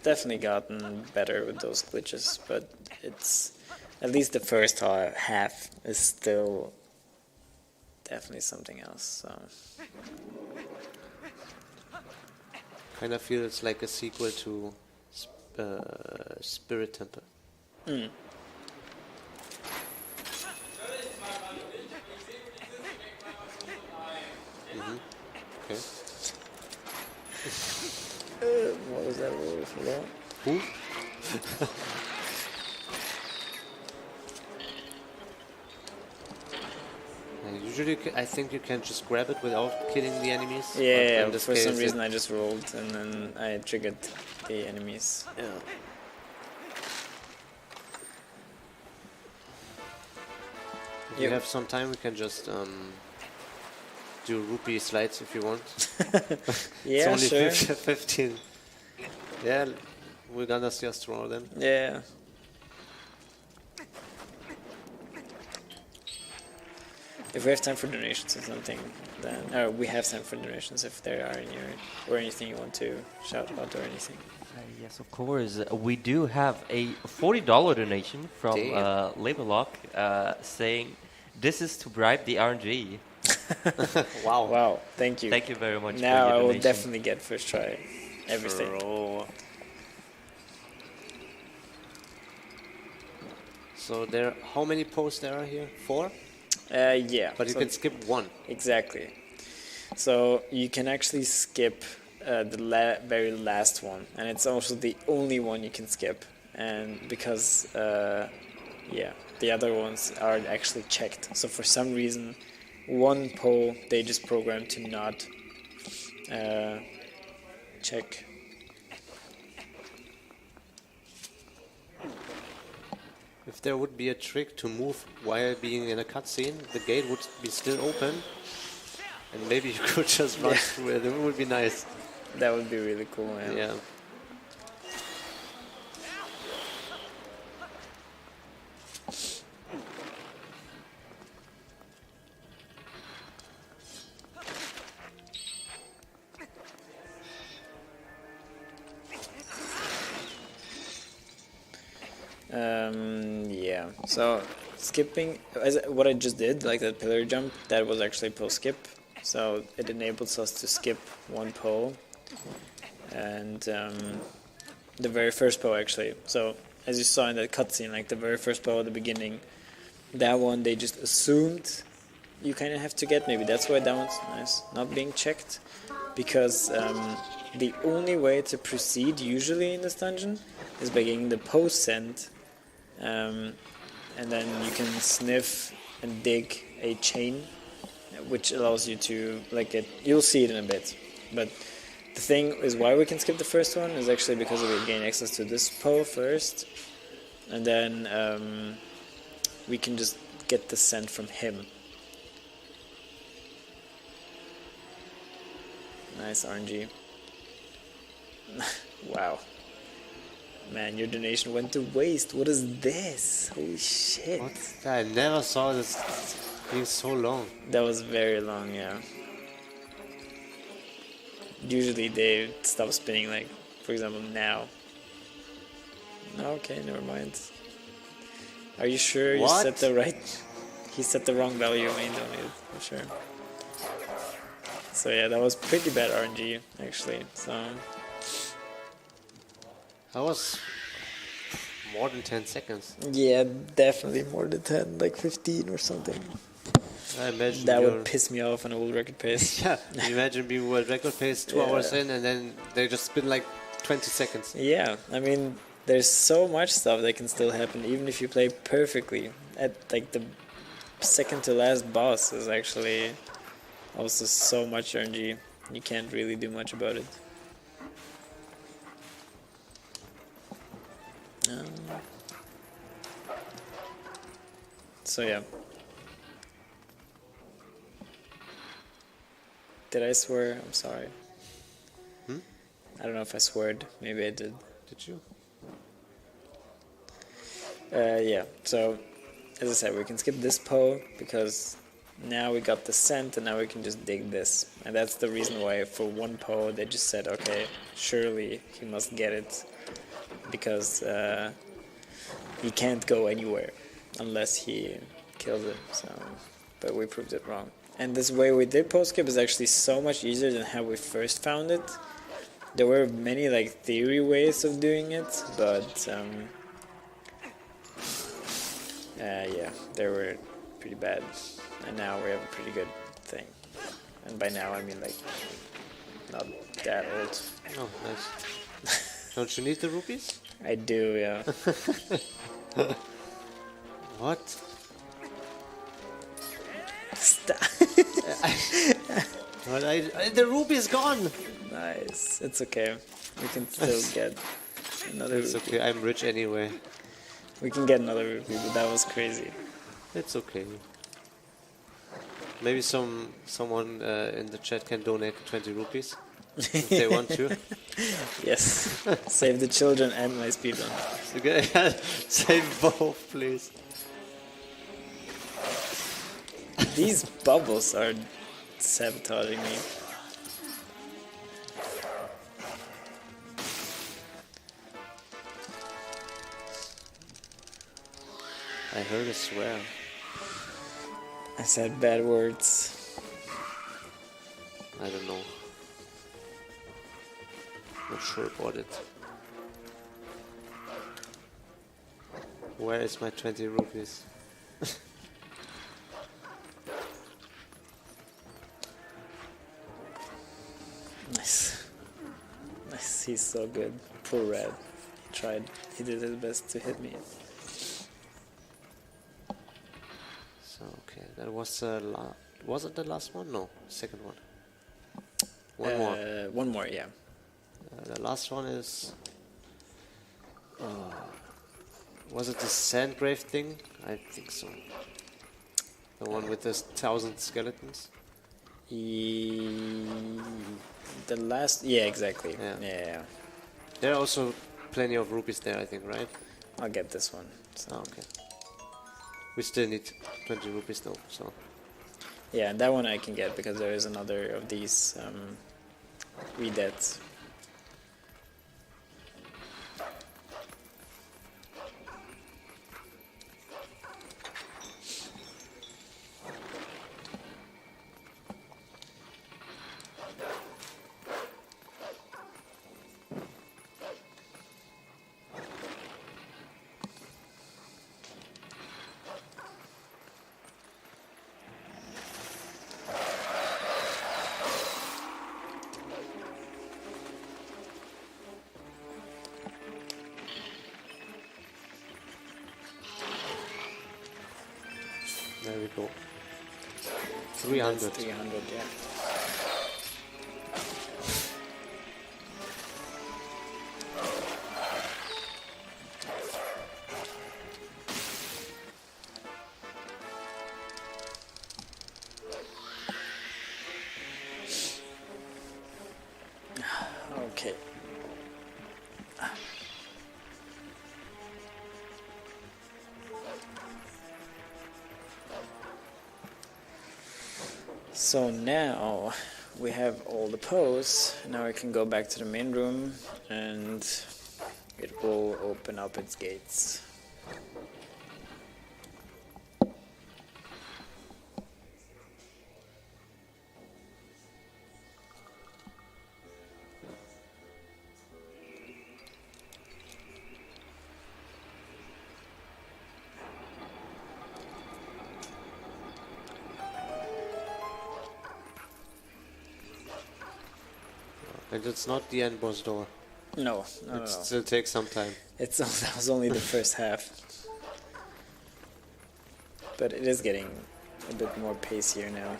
definitely gotten better with those glitches, but it's at least the first half is still definitely something else. So Kind of feel it's like a sequel to Spirit Temple. mm. Okay. What was that word for that? Who? Usually, I think you can just grab it without killing the enemies. but Yeah, in this for some case reason I just rolled and then I triggered the enemies. Yeah. If you Yep. have some time, we can just do rupee slides if you want. Yeah, it's sure. only 15. Yeah, we're gonna just roll them. Yeah. If we have time for donations or something, then we have time for donations if there are any or anything you want to shout out or anything. Yes, of course. We do have a $40 donation from Damn. Labellock saying this is to bribe the RNG. Wow. Wow, thank you. Thank you very much Now for your I will donation. definitely get first try everything. Bro. So there, how many posts there are here? 4? Yeah. But you so can skip 1. exactly. So you can actually skip the very last one, and it's also the only one you can skip. And because, yeah, the other ones are actually checked. So for some reason, one poll they just programmed to not check. If there would be a trick to move while being in a cutscene, the gate would be still open, and maybe you could just run through it. It would be nice. That would be really cool, man. Yeah. Yeah. So skipping, what I just did, like that pillar jump, that was actually post skip. So it enables us to skip one pole, and the very first pole actually. So as you saw in that cutscene, like the very first pole at the beginning, that one they just assumed you kind of have to get. Maybe that's why that one's nice, not being checked, because the only way to proceed usually in this dungeon is by getting the post sent, and then you can sniff and dig a chain, which allows you to you'll see it in a bit. But the thing is why we can skip the first one is actually because we gain access to this pole first, and then we can just get the scent from him. Nice RNG. Wow. Man, your donation went to waste. What is this? Holy shit. What? I never saw this being so long. That was very long, yeah. Usually they stop spinning, like, for example, now. Okay, never mind. Are you sure you set the right... He set the wrong value when he donated, for sure. So yeah, that was pretty bad RNG, actually, so... That was more than 10 seconds. Yeah, definitely more than 10, like 15 or something. I imagine That would piss me off on a world record pace. Yeah, imagine being world record pace 2 hours in and then they just spin like 20 seconds. Yeah, I mean, there's so much stuff that can still happen even if you play perfectly. At like the second to last boss is actually also so much RNG. You can't really do much about it. So yeah. Did I swear? I'm sorry. Hmm? I don't know if I sweared. Maybe I did. Did you? Yeah, so as I said, we can skip this Poe because now we got the scent and now we can just dig this. And that's the reason why for one Poe they just said, okay, surely he must get it because he can't go anywhere unless he kills it. So, but we proved it wrong. And this way we did Poe skip is actually so much easier than how we first found it. There were many like theory ways of doing it, but yeah, they were pretty bad, and now we have a pretty good thing. And by now I mean like not that old. Oh, nice. Don't you need the rupees? I do, yeah. What? Stop. But the rupee is gone. Nice. It's okay. We can still get another It's rupee. okay. I'm rich anyway. We can get another rupee, but that was crazy. It's okay. Maybe someone in the chat can donate 20 rupees if they want to. Yes. Save the children and my speedrun. Okay, save both, please. These bubbles are sabotaging me. I heard a swear. I said bad words. I don't know. Not sure about it. Where is my 20 rupees? Nice. Nice, he's so good. Poor Red. He did his best to hit me. So okay, that was was it the last one? No, second one. One more, yeah. The last one is. Was it the Sandgrave thing? I think so. The one with the 1,000 skeletons. The last, yeah, exactly. Yeah. Yeah. There are also plenty of rupees there, I think, right? I'll get this one. So. Oh, okay. We still need 20 rupees though, so. Yeah, that one I can get because there is another of these redeads. There we go. 300. 300, yeah. Okay. So now we have all the pose. Now we can go back to the main room and it will open up its gates. And it's not the end boss door. No, no, It no. still takes some time. That was only the first half. But it is getting a bit more pacier now.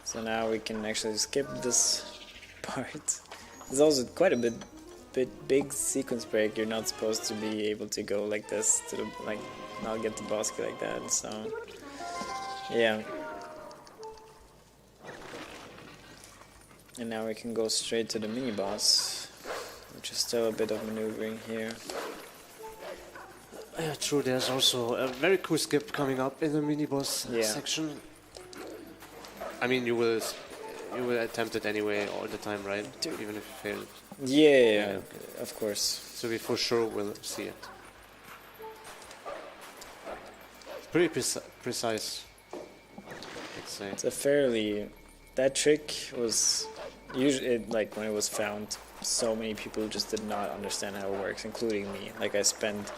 So now we can actually skip this part. There's also quite a bit big sequence break. You're not supposed to be able to go like this to the, like not get the boss kill like that. So yeah. And now we can go straight to the mini boss, which is still a bit of maneuvering here. Yeah, true. There's also a very cool skip coming up in the mini boss section. I mean, you will attempt it anyway all the time, right? Even if you fail. Yeah, of course. So we for sure will see it. Pretty precise, let's say. It's a fairly... That trick was usually, like when it was found, so many people just did not understand how it works, including me. Like I spent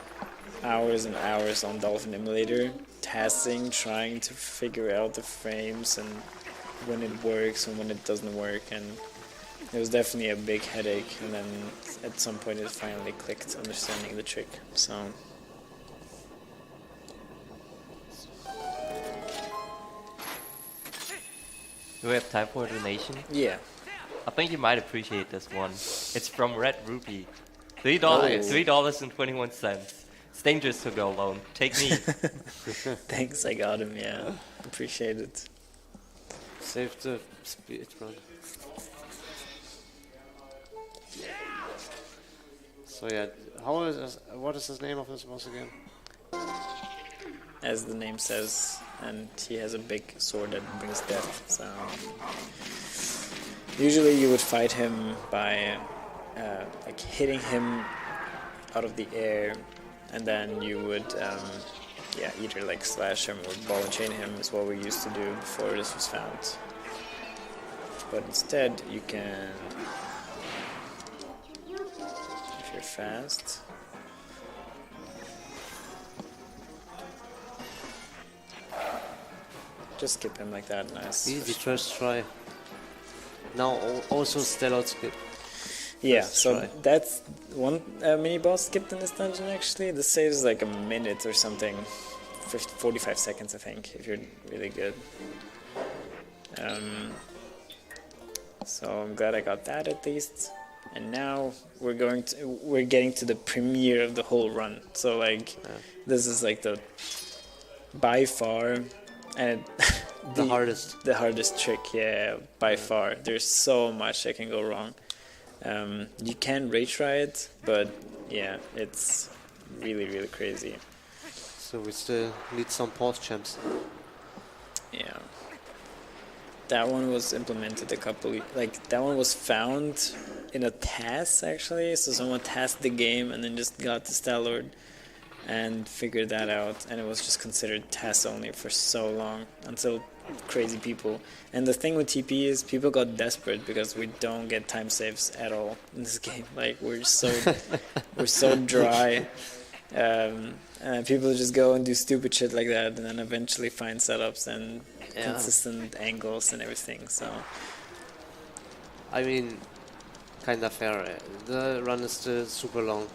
hours and hours on Dolphin Emulator, testing, trying to figure out the frames and when it works and when it doesn't work, and it was definitely a big headache. And then at some point it finally clicked, understanding the trick. So... Do we have time for a donation? Yeah. I think you might appreciate this one. It's from Red Rupee. $3, Nice. $3.21. It's dangerous to go alone. Take me. Thanks, I got him, yeah. Appreciate it. Save the speedrun. So yeah, what is the name of this boss again? As the name says, and he has a big sword that brings death, so... Usually you would fight him by like hitting him out of the air, and then you would either like slash him or ball and chain him is what we used to do before this was found. But instead you can, if you're fast, just skip him like that. Nice. Easy first try. Now also stellar skip. Yeah, First so try. that's one mini boss skipped in this dungeon actually. This saves like a minute or something, 45 seconds I think, if you're really good. So I'm glad I got that at least. And now we're getting to the premiere of the whole run. So like, this is like the by far, and The hardest trick, yeah, by far. There's so much that can go wrong. You can retry it, but yeah, it's really, really crazy. So we still need some pause champs. Yeah. That one was implemented that one was found in a task actually, so someone tasked the game and then just got to Star-Lord and figured that out, and it was just considered task only for so long until crazy people. And the thing with TP is people got desperate because we don't get time saves at all in this game. Like we're so dry. People just go and do stupid shit like that, and then eventually find setups and consistent angles and everything. So I mean, kinda fair. The run is still super long.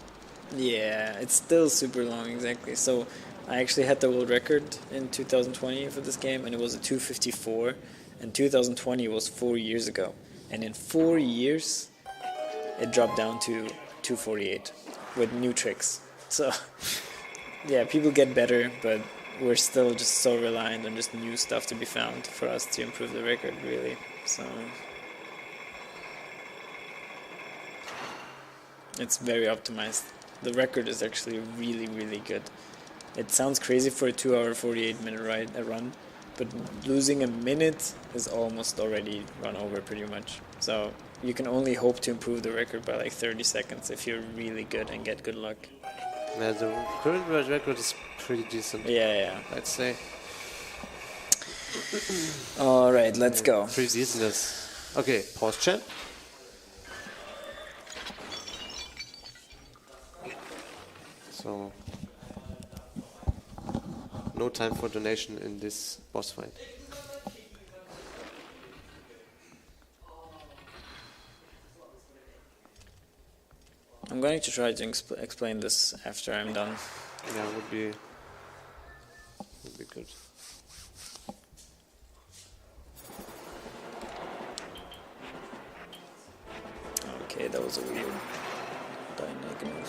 yeah, it's still super long, exactly. So I actually had the world record in 2020 for this game, and it was a 2:54, and 2020 was 4 years ago. And in 4 years, it dropped down to 2:48 with new tricks. So, yeah, people get better, but we're still just so reliant on just new stuff to be found for us to improve the record, really. So, it's very optimized. The record is actually really, really good. It sounds crazy for a 2-hour, 48-minute run, but losing a minute is almost already run over pretty much. So you can only hope to improve the record by like 30 seconds if you're really good and get good luck. Yeah, the current world record is pretty decent. Yeah. I'd say. All right, let's go. Pretty decent. Okay, pause chat. So, no time for donation in this boss fight. I'm going to try to explain this after I'm done. Yeah, would be good. Okay, that was a weird diagonal.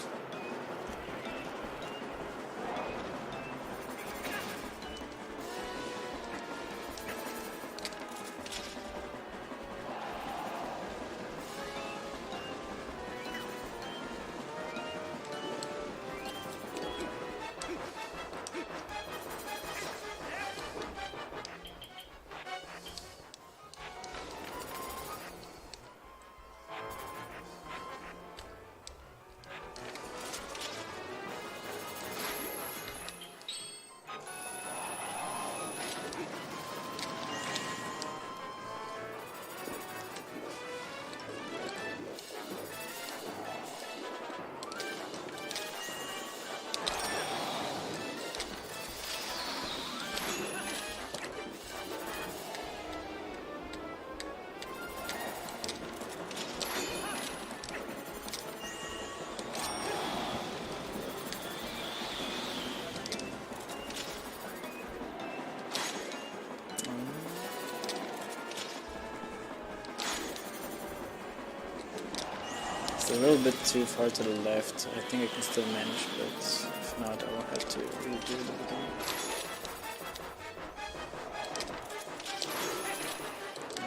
It's a little bit too far to the left. I think I can still manage, but if not, I will have to redo the beginning.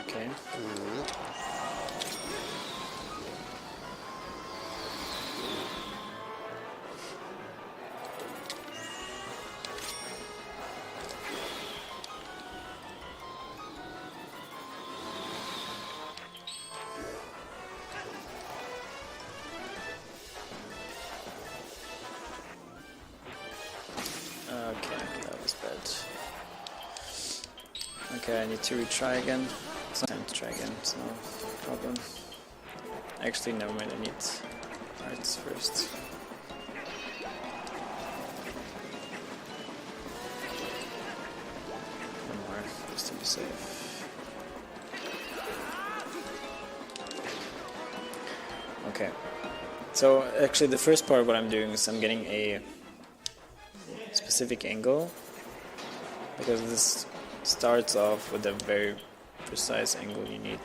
Okay. Okay, that was bad. Okay, I need to retry again. It's time to try again, it's no problem. Actually, never mind, I need parts first. One more, just to be safe. Okay, so actually the first part what I'm doing is I'm getting a specific angle, because this starts off with a very precise angle you need,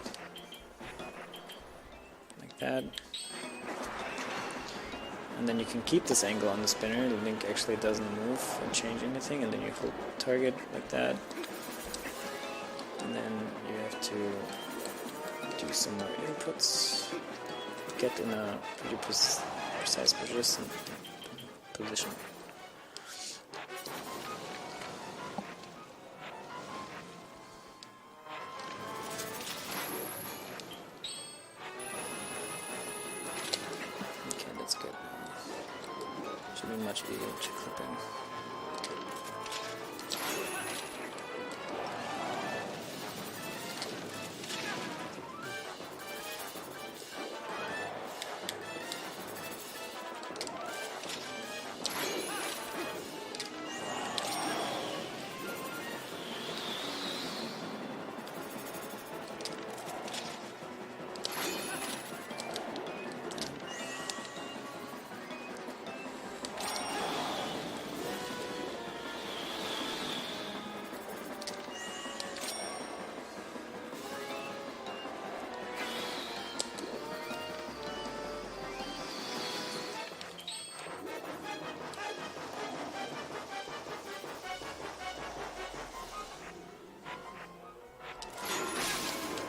like that, and then you can keep this angle on the spinner. The link actually doesn't move or change anything, and then you hold target like that, and then you have to do some more inputs, get in a pretty precise position. Okay, that's good. Should be much easier to clip in.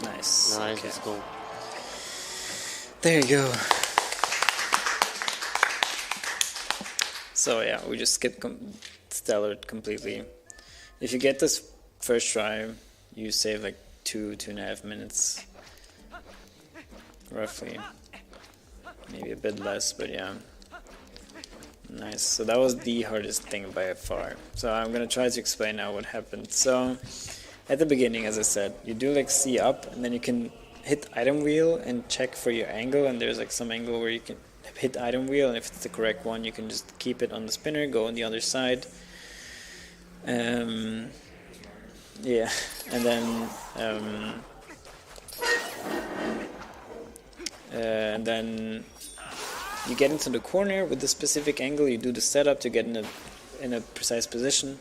Nice. Nice, Okay. let's go. There you go. So yeah, we just skipped Stellar completely. If you get this first try, you save like 2.5 minutes. Roughly. Maybe a bit less, but yeah. Nice. So that was the hardest thing by far. So I'm gonna try to explain now what happened. So at the beginning, as I said, you do like C up, and then you can hit item wheel and check for your angle, and there's like some angle where you can hit item wheel, and if it's the correct one, you can just keep it on the spinner, go on the other side. Yeah, and then you get into the corner with the specific angle. You do the setup to get in a precise position,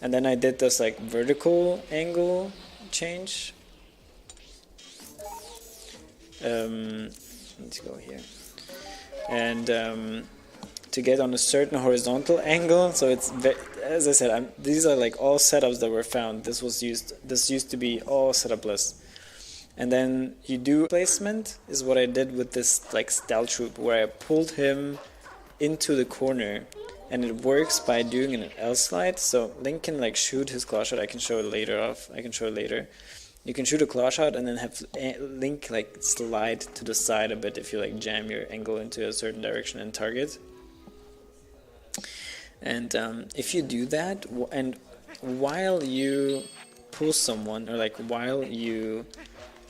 and then I did this like vertical angle change. Let's go here, and to get on a certain horizontal angle. So it's as I said, these are like all setups that were found. This used to be all setupless. And then you do placement is what I did with this like stealth troop, where I pulled him into the corner, and it works by doing an L slide. So Link can like shoot his claw shot. I can show it later. You can shoot a claw shot and then have Link like slide to the side a bit if you like jam your angle into a certain direction and target. And if you do that, and while you pull someone, or like while you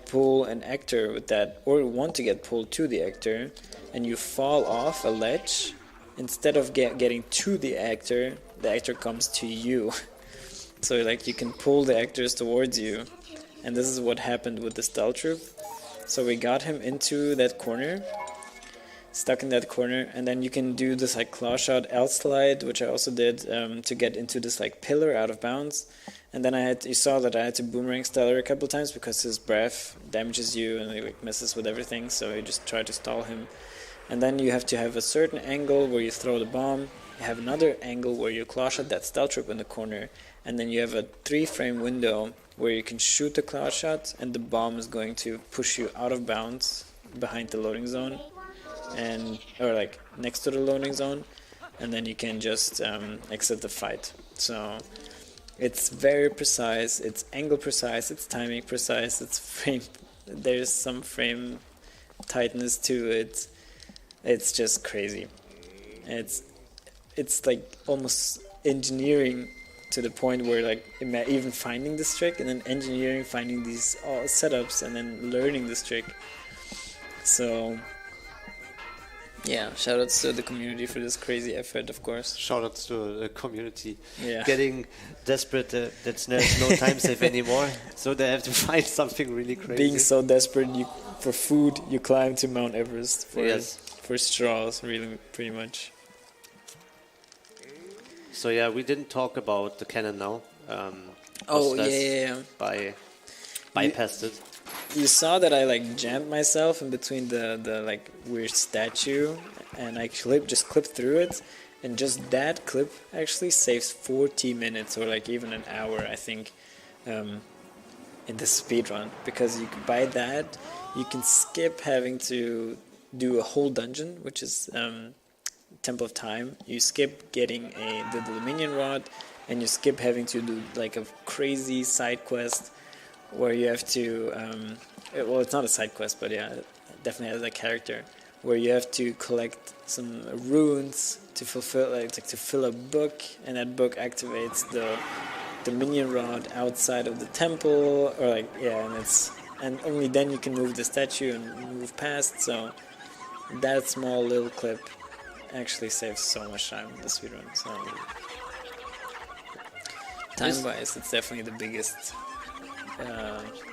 pull an actor with that, or want to get pulled to the actor, and you fall off a ledge, instead of getting to the actor comes to you. So like you can pull the actors towards you, and this is what happened with the stealth troop. So we got him into that corner, stuck in that corner, and then you can do this like claw shot L slide, which I also did to get into this like pillar out of bounds. And then you saw that I had to boomerang Stellar a couple times because his breath damages you and he like messes with everything. So you just try to stall him and then you have to have a certain angle where you throw the bomb. You have another angle where you claw shot that stealth trip in the corner, and then you have a 3-frame window where you can shoot the claw shot, and the bomb is going to push you out of bounds behind the loading zone, or like next to the loading zone, and then you can just exit the fight. So it's very precise, it's angle precise, it's timing precise, it's frame. There's some frame tightness to it. It's just crazy. It's like almost engineering to the point where like even finding this trick, and then engineering finding these setups, and then learning this trick. So yeah, shoutouts to the community for this crazy effort, of course. Shoutouts to the community. Yeah. Getting desperate that there's no time save anymore, so they have to find something really crazy. Being so desperate, for food, you climb to Mount Everest for straws, really, pretty much. So yeah, we didn't talk about the cannon now. Yeah. Bypassed it. You saw that I like jammed myself in between the like weird statue, and I just clipped through it, and just that clip actually saves 40 minutes or like even an hour, I think, in the speedrun, because you can, by that you can skip having to do a whole dungeon, which is Temple of Time. You skip getting the minion rod, and you skip having to do like a crazy side quest where you have to well, it's not a side quest, but yeah, it definitely has a character where you have to collect some runes to fulfill, like to fill a book, and that book activates the minion rod outside of the temple, or like, yeah, and only then you can move the statue and move past. So that small little clip actually saves so much time in the speedrun. So time-wise, it's definitely the biggest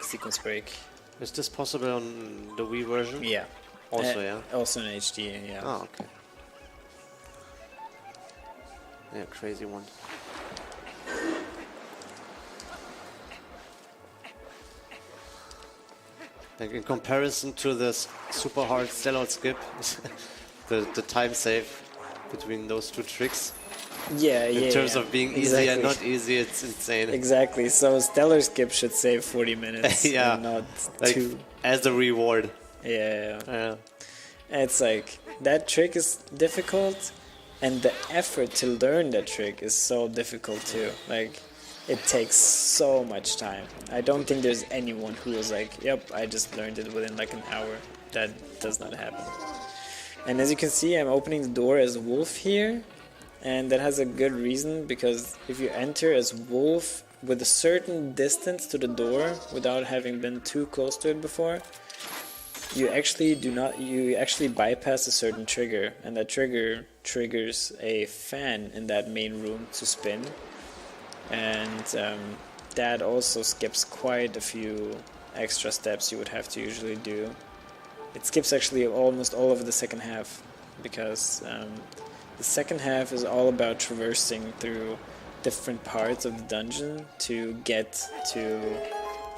sequence break. Is this possible on the Wii version? Yeah. Also, yeah. Also in HD, yeah. Oh, okay. Yeah, crazy one. Like in comparison to this super hard sellout skip, the time save between those two tricks. Yeah, in terms of being easy and not easy, it's insane. Exactly. So Stellar Skip should save 40 minutes. Yeah. And not like 2. As a reward. Yeah. It's like that trick is difficult, and the effort to learn that trick is so difficult too. Like, it takes so much time. I don't think there's anyone who was like, yep, I just learned it within like an hour. That does not happen. And as you can see, I'm opening the door as Wolf here. And that has a good reason, because if you enter as Wolf with a certain distance to the door without having been too close to it before, you actually bypass a certain trigger, and that trigger triggers a fan in that main room to spin, and that also skips quite a few extra steps you would have to usually do. It skips actually almost all of the second half, because the second half is all about traversing through different parts of the dungeon to get to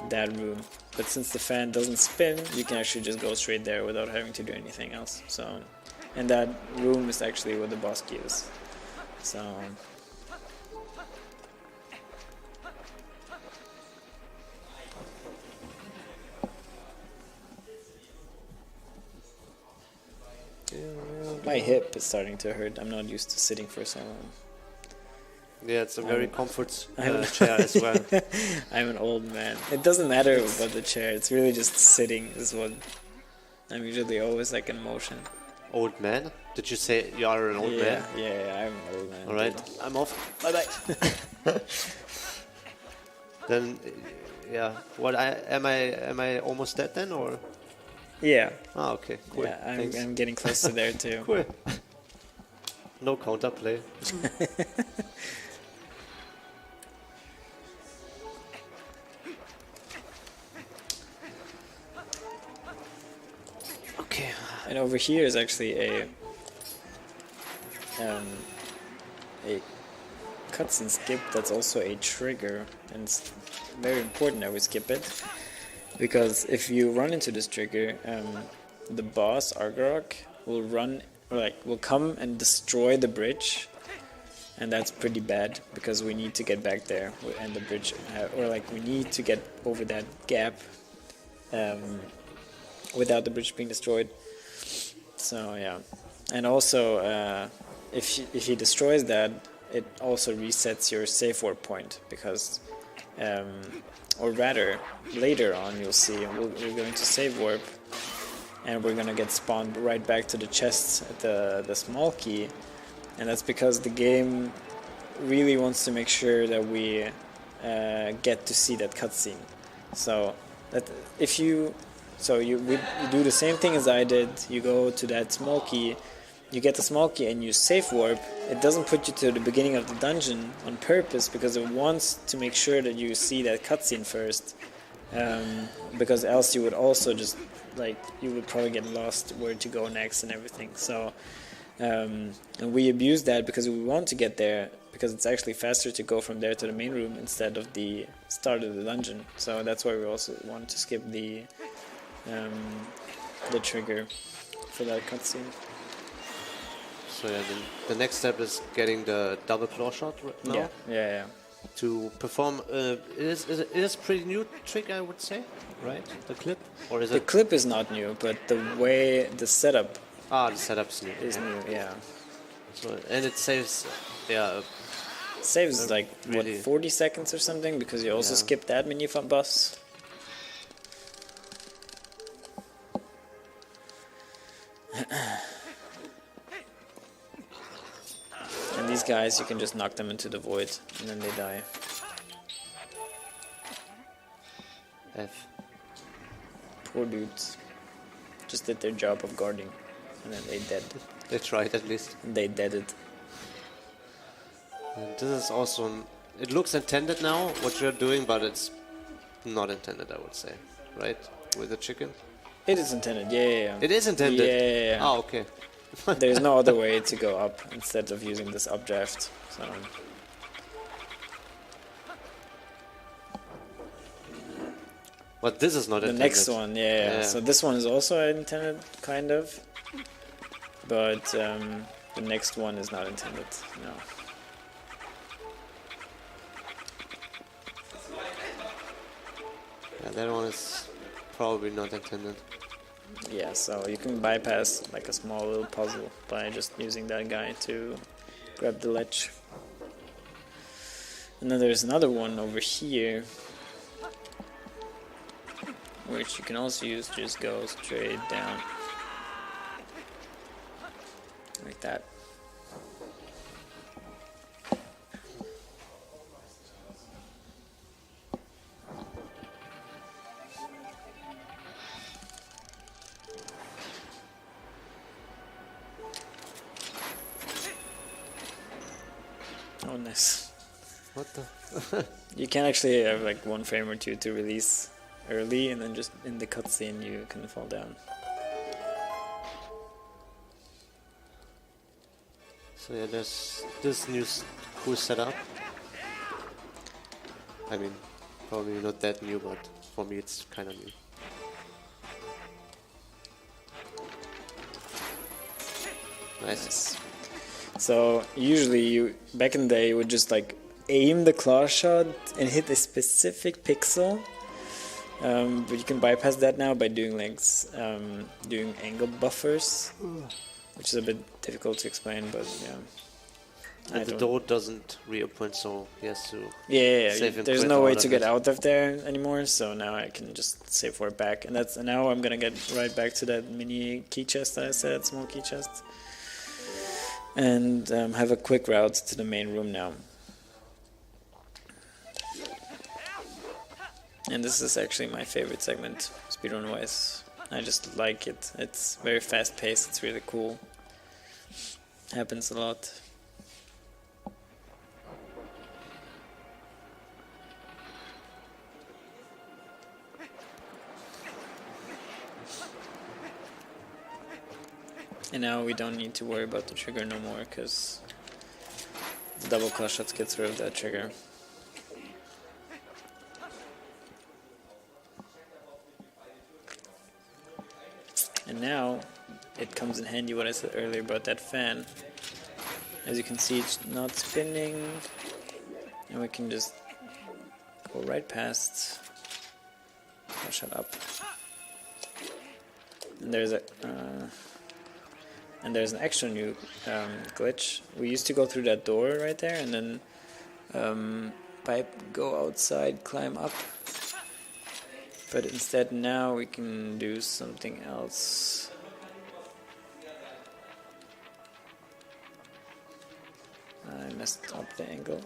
that room. But since the fan doesn't spin, you can actually just go straight there without having to do anything else. So, and that room is actually where the boss key is. So my hip is starting to hurt. I'm not used to sitting for so long. Yeah, it's a very comfort chair as well. I'm an old man. It doesn't matter about the chair. It's really just sitting is what I'm usually always like in motion. Old man? Did you say you are an old man? Yeah, I'm an old man. All right, I'm off. Bye-bye. Then, yeah. What am I almost dead then, or? Yeah. Oh, okay. Cool. Yeah, I'm getting close to there too. Cool. No counterplay. Okay. And over here is actually a cutscene skip that's also a trigger, and it's very important that we skip it, because if you run into this trigger, the boss Argarok will run, or like will come and destroy the bridge, and that's pretty bad because we need to get back there and the bridge, or like we need to get over that gap without the bridge being destroyed. So yeah, and also if he destroys that, it also resets your safe warp point because, or rather, later on you'll see we're going to save warp, and we're gonna get spawned right back to the chests at the small key, and that's because the game really wants to make sure that we get to see that cutscene. So that if you do the same thing as I did, you go to that small key, you get the small key and you safe warp. It doesn't put you to the beginning of the dungeon on purpose because it wants to make sure that you see that cutscene first, because else you would also just you would probably get lost where to go next and everything. So and we abuse that because we want to get there, because it's actually faster to go from there to the main room instead of the start of the dungeon. So that's why we also want to skip the trigger for that cutscene. So yeah, the next step is getting the double claw shot now. Yeah. To perform, it is a pretty new trick, I would say, right? The clip, or is the it? The clip is not new, but the way the setup. The setup's new. Is new, yeah. So and it saves, yeah. Saves like really, what, 40 seconds or something, because you also skip that mini boss. And these guys, you can just knock them into the void, and then they die. F. Poor dudes. Just did their job of guarding, and then they dead. They tried at least. And they deaded. And this is also, it looks intended now, what you're doing, but it's not intended, I would say, right? With the chicken? It is intended, yeah. It is intended? Yeah. Oh, okay. There's no other way to go up instead of using this updraft. So. But this is not the intended. Next one, yeah. So this one is also intended, kind of. But the next one is not intended, no. Yeah, that one is probably not intended. Yeah, so you can bypass like a small little puzzle by just using that guy to grab the ledge. And then there's another one over here, which you can also use to just go straight down. Like that. Oh, nice. What the? You can actually have like 1 frame or 2 to release early, and then just in the cutscene you can fall down. So yeah, there's this new cool setup. I mean, probably not that new, but for me it's kind of new. Nice. So usually back in the day, you would just like aim the claw shot and hit a specific pixel. But you can bypass that now by doing like doing angle buffers, which is a bit difficult to explain, but yeah. And the door doesn't reopen, so he has to save and there's quit no way out to of get it. out of there anymore, so now I can just save for it back. And now I'm gonna get right back to that mini key chest that I said, small key chest. And have a quick route to the main room now. And this is actually my favorite segment, speedrun wise. I just like it. It's very fast paced, it's really cool. Happens a lot. And now we don't need to worry about the trigger no more, because the double claw shots gets rid of that trigger. And now it comes in handy what I said earlier about that fan. As you can see, it's not spinning, and we can just go right past. Oh, shut up. And there's an extra new glitch. We used to go through that door right there, and then go outside, climb up. But instead now we can do something else. I messed up the angle.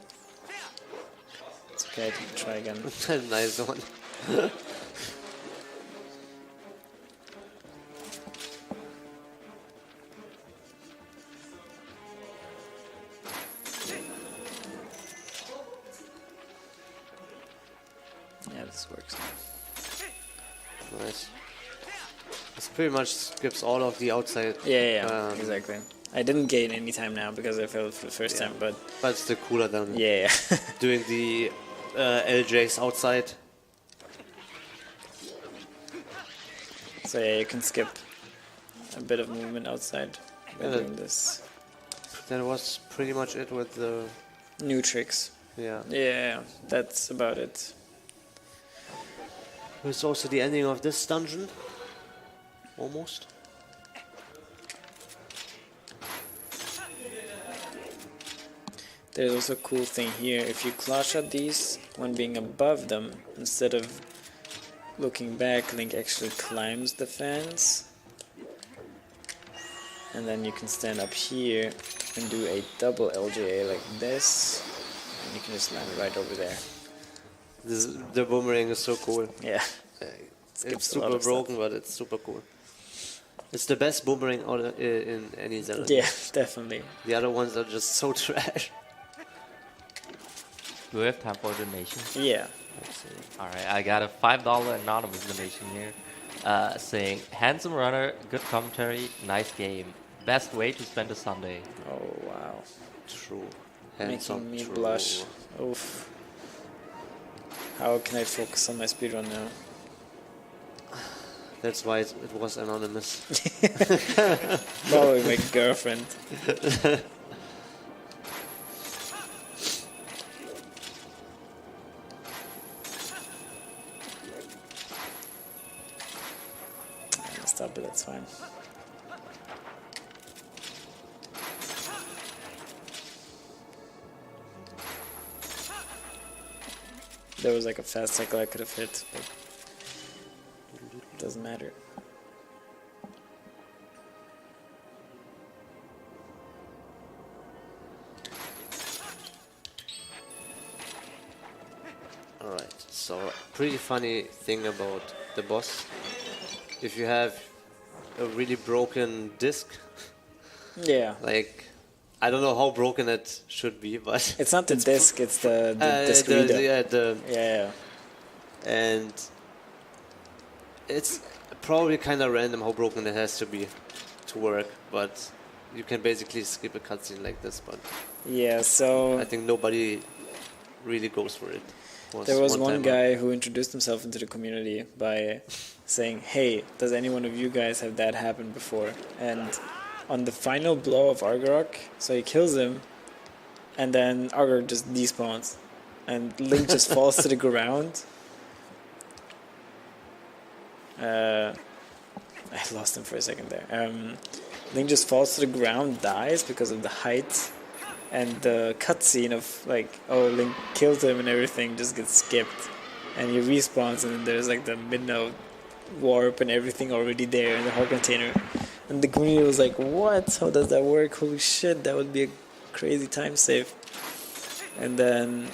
It's okay, I can try again. Nice one. Yeah, this works. Nice. This pretty much skips all of the outside. Yeah, exactly. I didn't gain any time now because I failed for the first time, but it's still cooler than yeah. doing the LJs outside. So yeah, you can skip a bit of movement outside by doing this. That was pretty much it with the New tricks. Yeah, that's about it. It's also the ending of this dungeon. Almost. There's also a cool thing here. If you clash at these when being above them, instead of looking back, Link actually climbs the fence. And then you can stand up here and do a double LJA like this. And you can just land right over there. The boomerang is so cool. Yeah. It's super broken, but it's super cool. It's the best boomerang in any Zelda. Yeah, definitely. The other ones are just so trash. Do we have time for a donation? Yeah. Alright, I got a $5 anonymous donation here saying, handsome runner, good commentary, nice game. Best way to spend a Sunday. Oh, wow. True. Making me blush. Oof. How can I focus on my speedrun now? That's why it was anonymous. Probably my girlfriend. Stop it, that's fine. There was like a fast cycle I could have hit, but it doesn't matter. Alright, so pretty funny thing about the boss. If you have a really broken disc, Yeah. like, I don't know how broken it should be, but It's not the disc, it's the disc reader. Yeah. And it's probably kind of random how broken it has to be to work, but you can basically skip a cutscene like this, but Yeah, so I think nobody really goes for it. there was one time guy who introduced himself into the community by saying, hey, does any one of you guys have that happen before? And on the final blow of Argarok, so he kills him, and then Argarok just despawns, and Link just falls to the ground. I lost him for a second there. Link just falls to the ground, dies because of the height, and the cutscene of like, oh, Link killed him and everything just gets skipped, and he respawns, and then there's like the midnote warp and everything already there in the heart container, and the community was like, what? How does that work? Holy shit, that would be a crazy time save. And then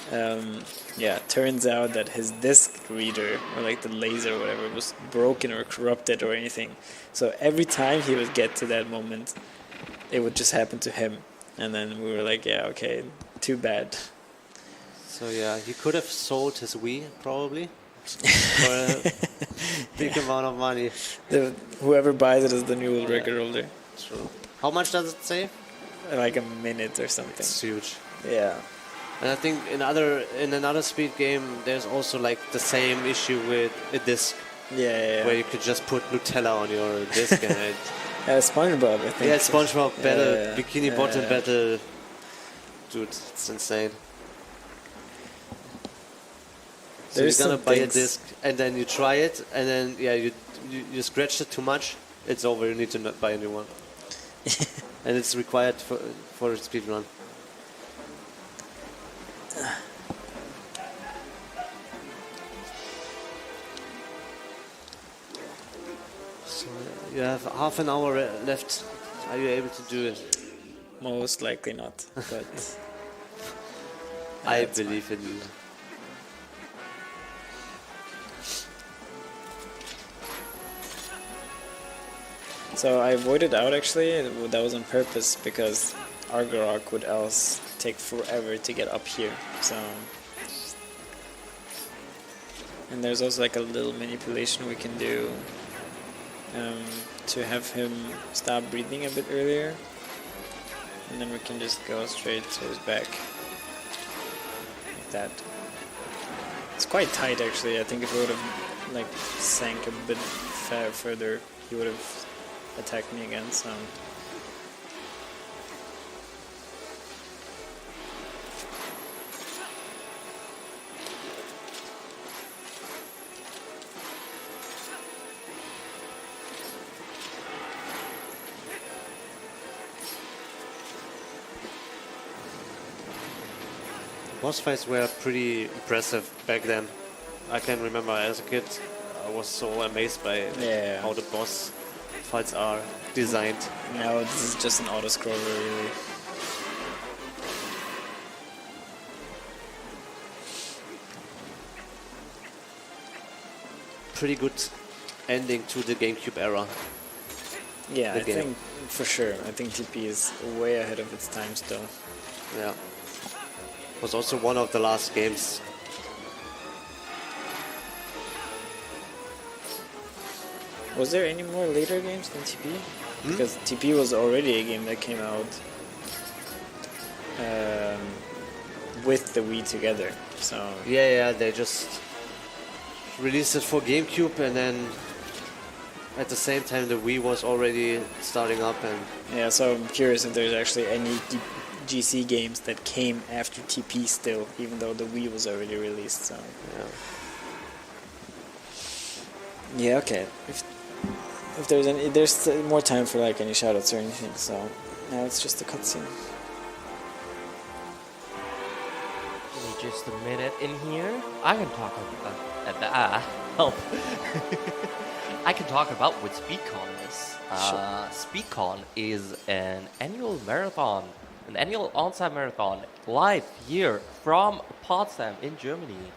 yeah, turns out that his disc reader, or like the laser or whatever, was broken or corrupted or anything. So every time he would get to that moment, it would just happen to him. And then we were like, yeah, okay, too bad. So yeah, he could have sold his Wii probably for a big amount of money. Whoever buys it is the new record holder. True. How much does it save? Like a minute or something. It's huge. Yeah. And I think in another speed game, there's also like the same issue with a disc, Yeah. where you could just put Nutella on your disc and SpongeBob, I think. Yeah, SpongeBob battle, Yeah, Bikini Bottom battle. Dude, it's insane. So There's you're gonna some buy a things- disc, and then you try it, and then yeah, you scratched it too much, it's over. You need to not buy a new one, and it's required for a speedrun. So you have half an hour left. Are you able to do it? Most likely not, but I that's believe in you. So I voided out actually. That was on purpose because Argorok would else take forever to get up here. So, and there's also like a little manipulation we can do to have him stop breathing a bit earlier, and then we can just go straight to his back like that. It's quite tight actually. I think if we would have like sank a bit further, he would have attacked me again. So Boss fights were pretty impressive back then. I can remember as a kid, I was so amazed by Yeah. how the boss fights are designed. now this is just an auto scroller really. Pretty good ending to the GameCube era. Yeah, The I game. think for sure. I think TP is way ahead of its time still. Yeah. Was also one of the last games. Was there any more later games than TP? Because TP was already a game that came out with the Wii together. So Yeah, they just released it for GameCube, and then at the same time the Wii was already starting up, and yeah, so I'm curious if there's actually any GC games that came after TP still, even though the Wii was already released. So yeah. yeah, okay. If there's any, there's more time for like any shoutouts or anything. So now it's just a cutscene. Give me just a minute in here. I can talk about help. I can talk about what SpeedCon is. SpeedCon is an annual marathon, an annual on-site marathon live here from Potsdam in Germany.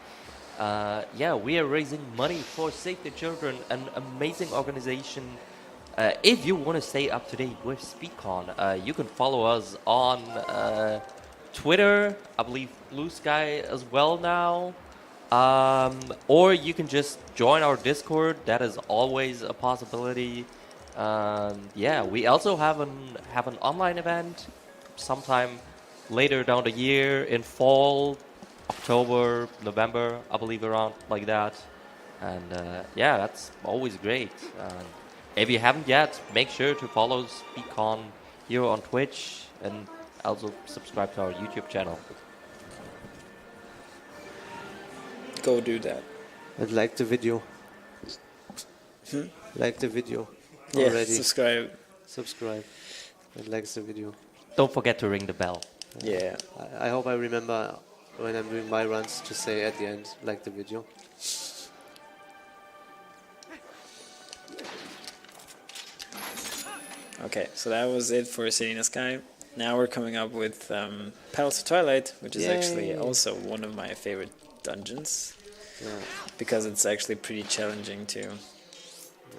Yeah, we are raising money for Save the Children, an amazing organization. If you want to stay up to date with SpeedCon, you can follow us on Twitter, I believe Blue Sky as well now. Or you can just join our Discord. That is always a possibility. Yeah, we also have an online event sometime later down the year in fall, October, November, I believe, around like that. And yeah, that's always great. If you haven't yet, make sure to follow SpeedCon here on Twitch and also subscribe to our YouTube channel. Go do that. And like the video. Like the video Yeah, already. subscribe. And likes the video. Don't forget to ring the bell. Yeah. I hope I remember when I'm doing my runs to say at the end, like the video. Okay, so that was it for City in the Sky. Now we're coming up with Palace of Twilight, which is actually Yay. also one of my favorite dungeons, Yeah. because it's actually pretty challenging too.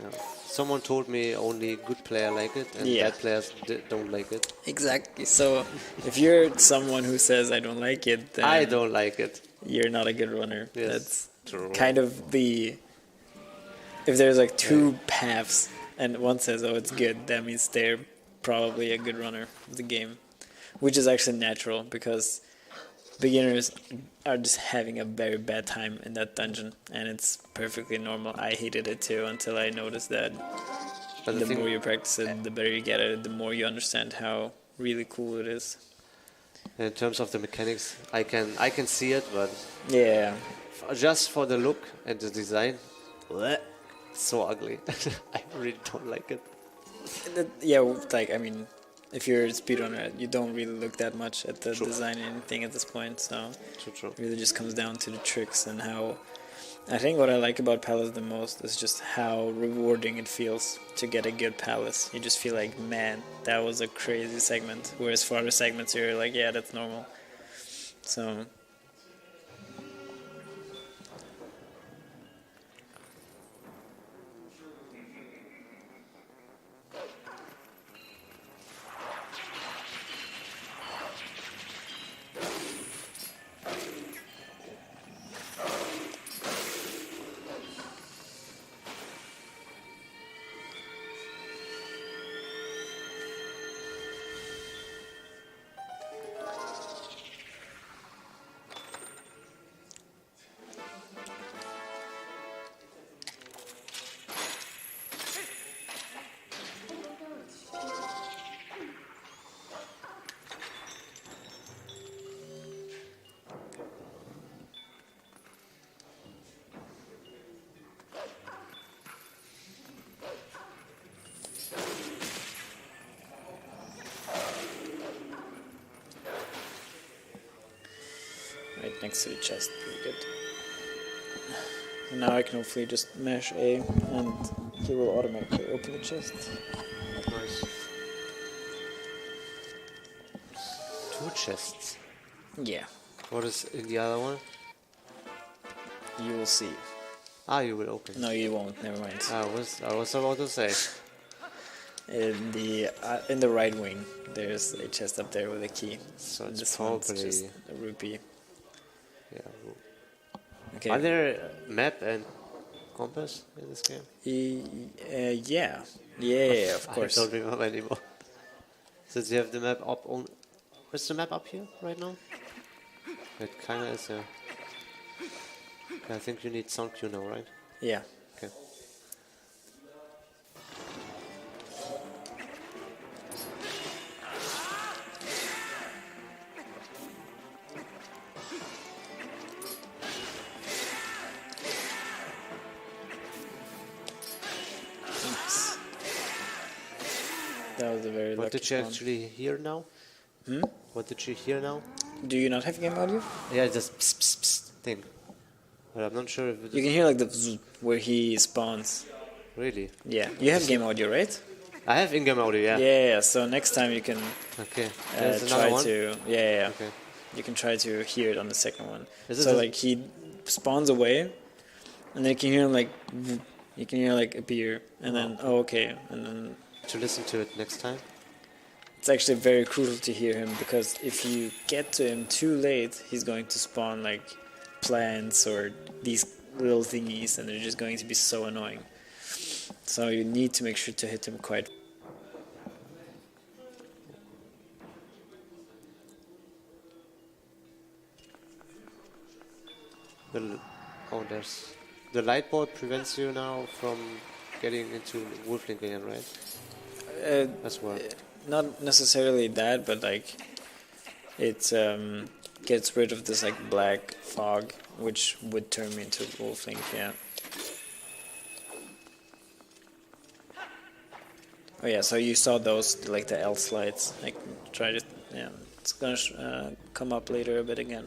Yeah. Someone told me only good player like it, and Yeah. bad players don't like it. Exactly. So if you're someone who says I don't like it, then I don't like it. you're not a good runner. Yes, That's true. kind of the... If there's like two paths and one says, oh, it's good, that means they're probably a good runner of the game. Which is actually natural, because beginners are just having a very bad time in that dungeon, and it's perfectly normal. I hated it too until I noticed that But the more you practice it, the better you get at it, the more you understand how really cool it is. in terms of the mechanics, I can see it, but Yeah. just for the look and the design, bleh, it's so ugly. I really don't like it. Yeah, like, I mean, if you're a speedrunner, you don't really look that much at the True. design or anything at this point, so True. it really just comes down to the tricks and how... I think what I like about Palace the most is just how rewarding it feels to get a good Palace. You just feel like, man, that was a crazy segment, whereas for other segments you're like, yeah, that's normal. So... right next to the chest, pretty good. And now I can hopefully just mash A and he will automatically open the chest. Nice. 2 chests. Yeah, What is in the other one? you will see. Ah, you will open. No, you won't, never mind. I was about to say. In the right wing, there's a chest up there with a key. So it's This one's probably just a rupee. yeah. Okay. Are there map and compass in this game? Yeah, of course. I don't remember anymore. Since you have the map up on, where's the map up here right now? It kinda is a. I think you need sound cue now, right? Yeah. Okay. Nice. That was a very What lucky did you spawn. actually hear now? What did you hear now? Do you not have game audio? Yeah, just psst, psst, psst thing. But I'm not sure if it You can hear like the zzz where he spawns. really. Yeah. You have game audio, right? I have in-game audio, yeah. Yeah, so next time you can Okay. There's another try one. to... Yeah. Okay. You can try to hear it on the second one. Is it So the- like he spawns away, and then you can hear him like... You can hear like appear, and then... Oh, okay. And then... To listen to it next time. It's actually very crucial to hear him, because if you get to him too late, he's going to spawn like plants or these little thingies, and they're just going to be so annoying. So you need to make sure to hit him quite... Oh, there's the light board prevents you now from getting into Wolflink again, right? That's what. Not necessarily that, but like it gets rid of this like black fog, which would turn me into Wolflink. Yeah. Oh yeah, so you saw those like the L slides. Like try to yeah, it's gonna come up later a bit again.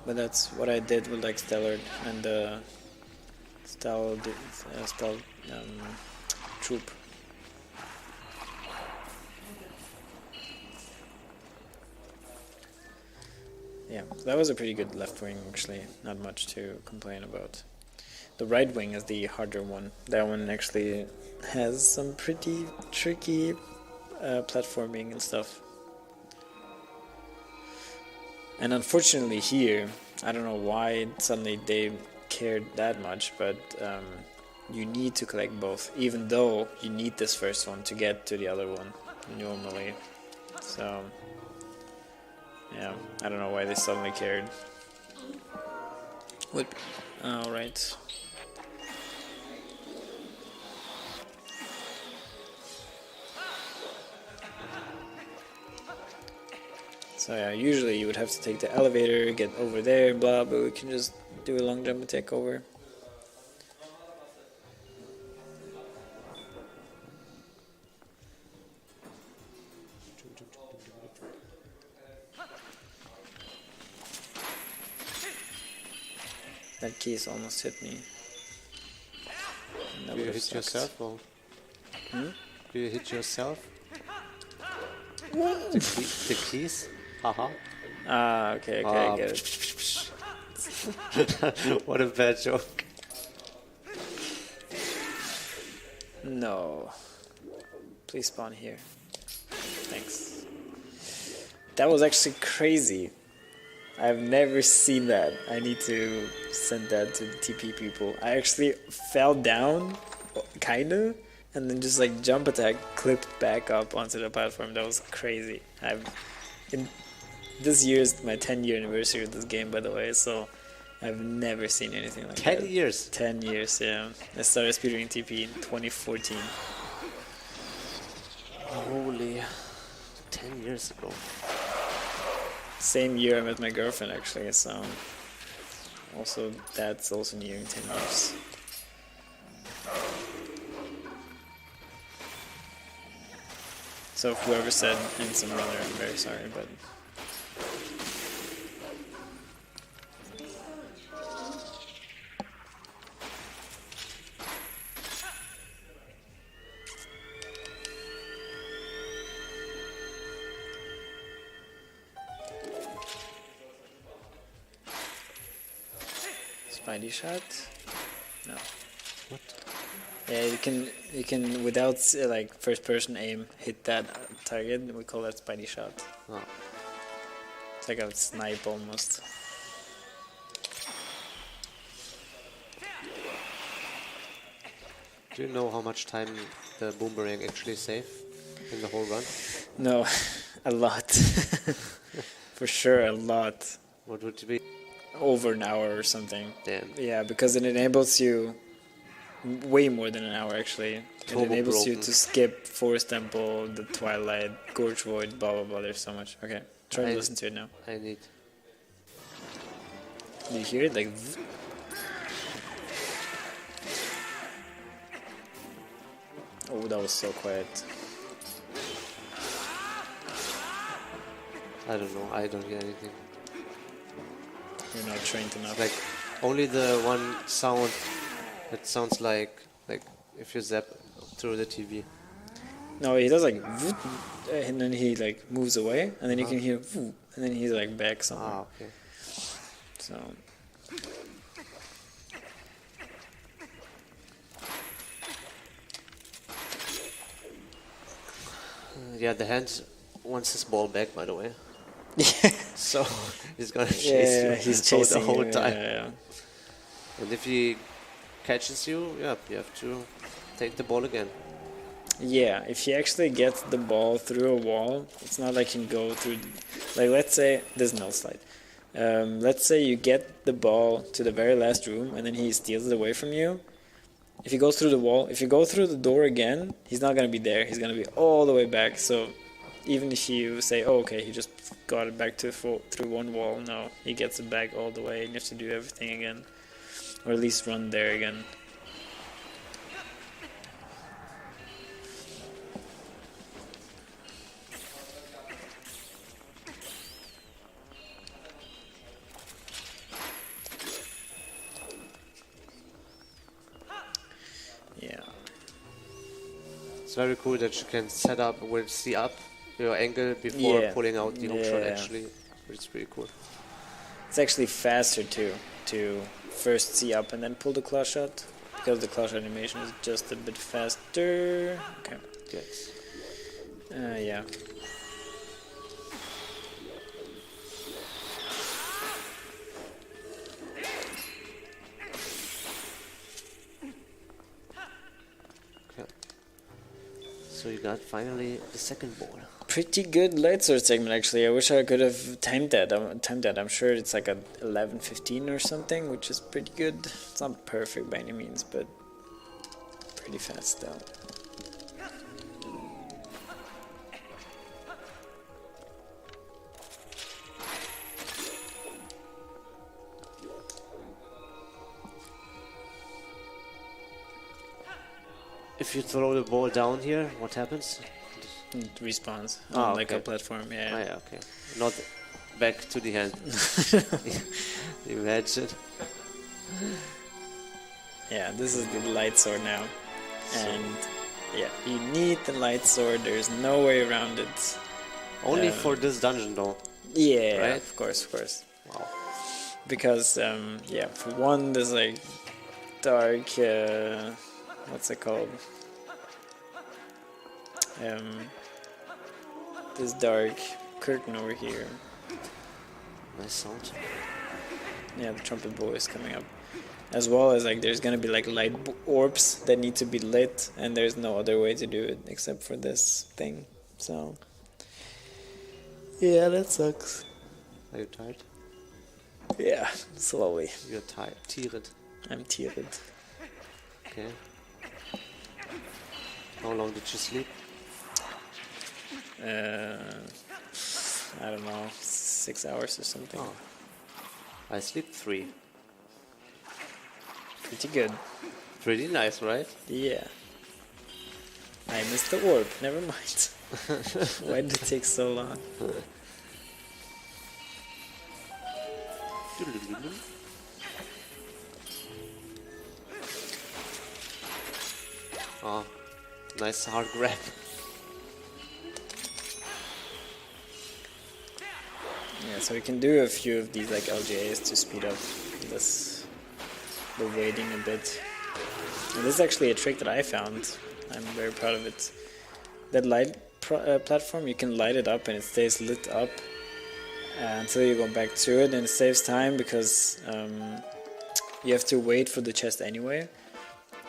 But that's what I did with like Stellar and Stel Troop. Yeah, that was a pretty good left wing actually. Not much to complain about. The right wing is the harder one. That one actually has some pretty tricky platforming and stuff. And unfortunately here, I don't know why suddenly they cared that much, but you need to collect both, even though you need this first one to get to the other one normally. So yeah, I don't know why they suddenly cared. What? Alright. So yeah, usually you would have to take the elevator, get over there, blah, but we can just do a long jump and take over. That keys almost hit me. Do you hit yourself or? Do you hit yourself? The keys? Haha. Ah, okay, I get it. What a bad joke. No. Please spawn here. Thanks. That was actually crazy. I've never seen that. I need to send that to the TP people. I actually fell down, kinda, and then just like jump attack clipped back up onto the platform. That was crazy. This year is my 10-year anniversary of this game, by the way, so I've never seen anything like that. 10 years? 10 years, yeah. I started speedrunning TP in 2014. Holy, 10 years ago. Same year I met my girlfriend, actually, so also that's also nearing 10 years. So whoever said handsome brother, I'm very sorry, but Spidey shot? No. What? Yeah, you can without like first person aim hit that target. We call that Spidey shot. Oh. It's like a snipe almost. Do you know how much time the boomerang actually save in the whole run? No, a lot. For sure, a lot. What would it be? Over an hour or something. Damn. Yeah, because it enables you way more than an hour actually. Turbo it enables you broken. to skip Forest Temple, the Twilight, Gorge Void, blah blah blah. There's so much. Okay, try to listen to it now. I need. Do you hear it? Like. Oh, that was so quiet. I don't know. I don't hear anything. You're not trained enough. Like only the one sound that sounds like if you zap through the TV. No, he does like, and then he like moves away, and then you can hear, and then he's like back somewhere. Ah, okay. So. Yeah, the hand wants his ball back, by the way. Yeah. So he's gonna chase you he's chasing the whole you, time. yeah. And if he catches you, yeah, you have to take the ball again. Yeah, if he actually gets the ball through a wall, it's not like he can go through. Like, let's say there's no slide. Let's say you get the ball to the very last room, and then he steals it away from you. If he goes through the wall, if you go through the door again, he's not gonna be there. He's gonna be all the way back. So even if you say, "Oh, okay, he just got it back through one wall," no, he gets it back all the way, and you have to do everything again, or at least run there again. Yeah. It's very cool that you can set up with C up your angle before Yeah. pulling out the hook shot. Yeah. Actually, it's pretty cool. It's actually faster too to first see up and then pull the claw shot, because the claw shot animation is just a bit faster. Okay. Yes. Yeah. So you got finally the second ball. Pretty good light sword segment actually. I wish I could have timed that. I'm sure it's like a 11:15 or something, which is pretty good. It's not perfect by any means, but pretty fast still. if you throw the ball down here, what happens? It respawns Ah, on like a okay. platform. Yeah. Ah, yeah, okay. Not back to the hand. Imagine. Yeah, this is the light sword now, and yeah, you need the light sword. There's no way around it. Only for this dungeon, though. Yeah, Right? of course, of course. Wow. Because yeah, for one, there's like dark. What's it called? This dark curtain over here. Nice sound. Yeah, the trumpet boy is coming up. As well as like there's gonna be like light orbs that need to be lit, and there's no other way to do it except for this thing. So yeah, that sucks. Are you tired? Yeah, slowly. You're tired. Tired. I'm teared. Okay. How long did you sleep? I don't know, 6 hours or something. Oh. I sleep 3. Pretty good. Pretty nice, right? Yeah. I missed the orb. Never mind. Why did it take so long? Oh, nice hard grab. Yeah, so we can do a few of these like LGAs to speed up this, the waiting a bit. And this is actually a trick that I found. I'm very proud of it. That light platform, you can light it up and it stays lit up until you go back to it, and it saves time because you have to wait for the chest anyway.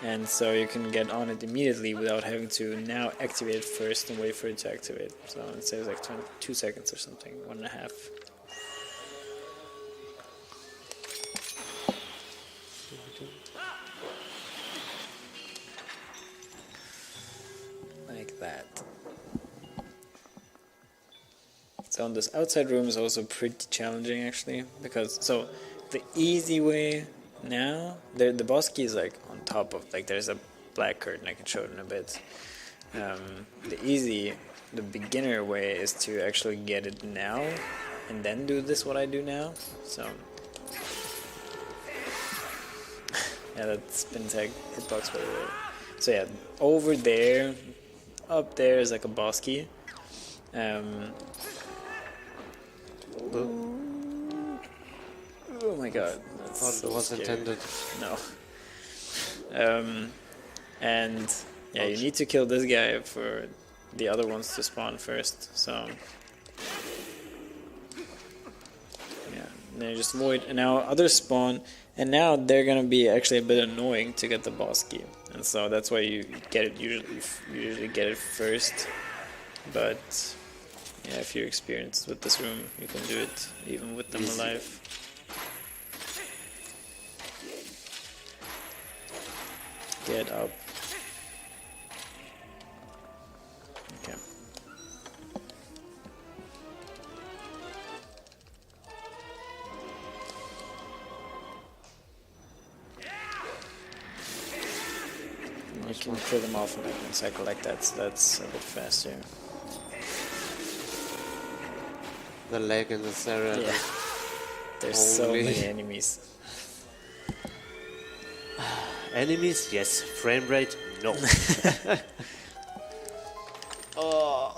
And so you can get on it immediately without having to now activate it first and wait for it to activate. So it saves like 2 seconds or something, 1.5. Like that. So in this outside room is also pretty challenging actually, because so the easy way now, the boss key is like on top of, like there's a black curtain, I can show it in a bit. The beginner way is to actually get it now and then do this what I do now. So yeah, that spin tag hitbox by the way. So yeah, over there, up there is like a boss key. Oh my god, that's Thought so it was scary. intended. No. And yeah, you Ouch. need to kill this guy for the other ones to spawn first. So yeah, then you just wait, and now others spawn, and now they're gonna be actually a bit annoying to get the boss key, and so that's why you get it. You usually get it first, but yeah, if you're experienced with this room, you can do it even with them Easy. alive. Get up. Okay. You can kill them off in a cycle like that, so that's a bit faster. The lag in this area. Yeah. There's so Holy. many enemies. Enemies, yes. Frame rate, no. Oh,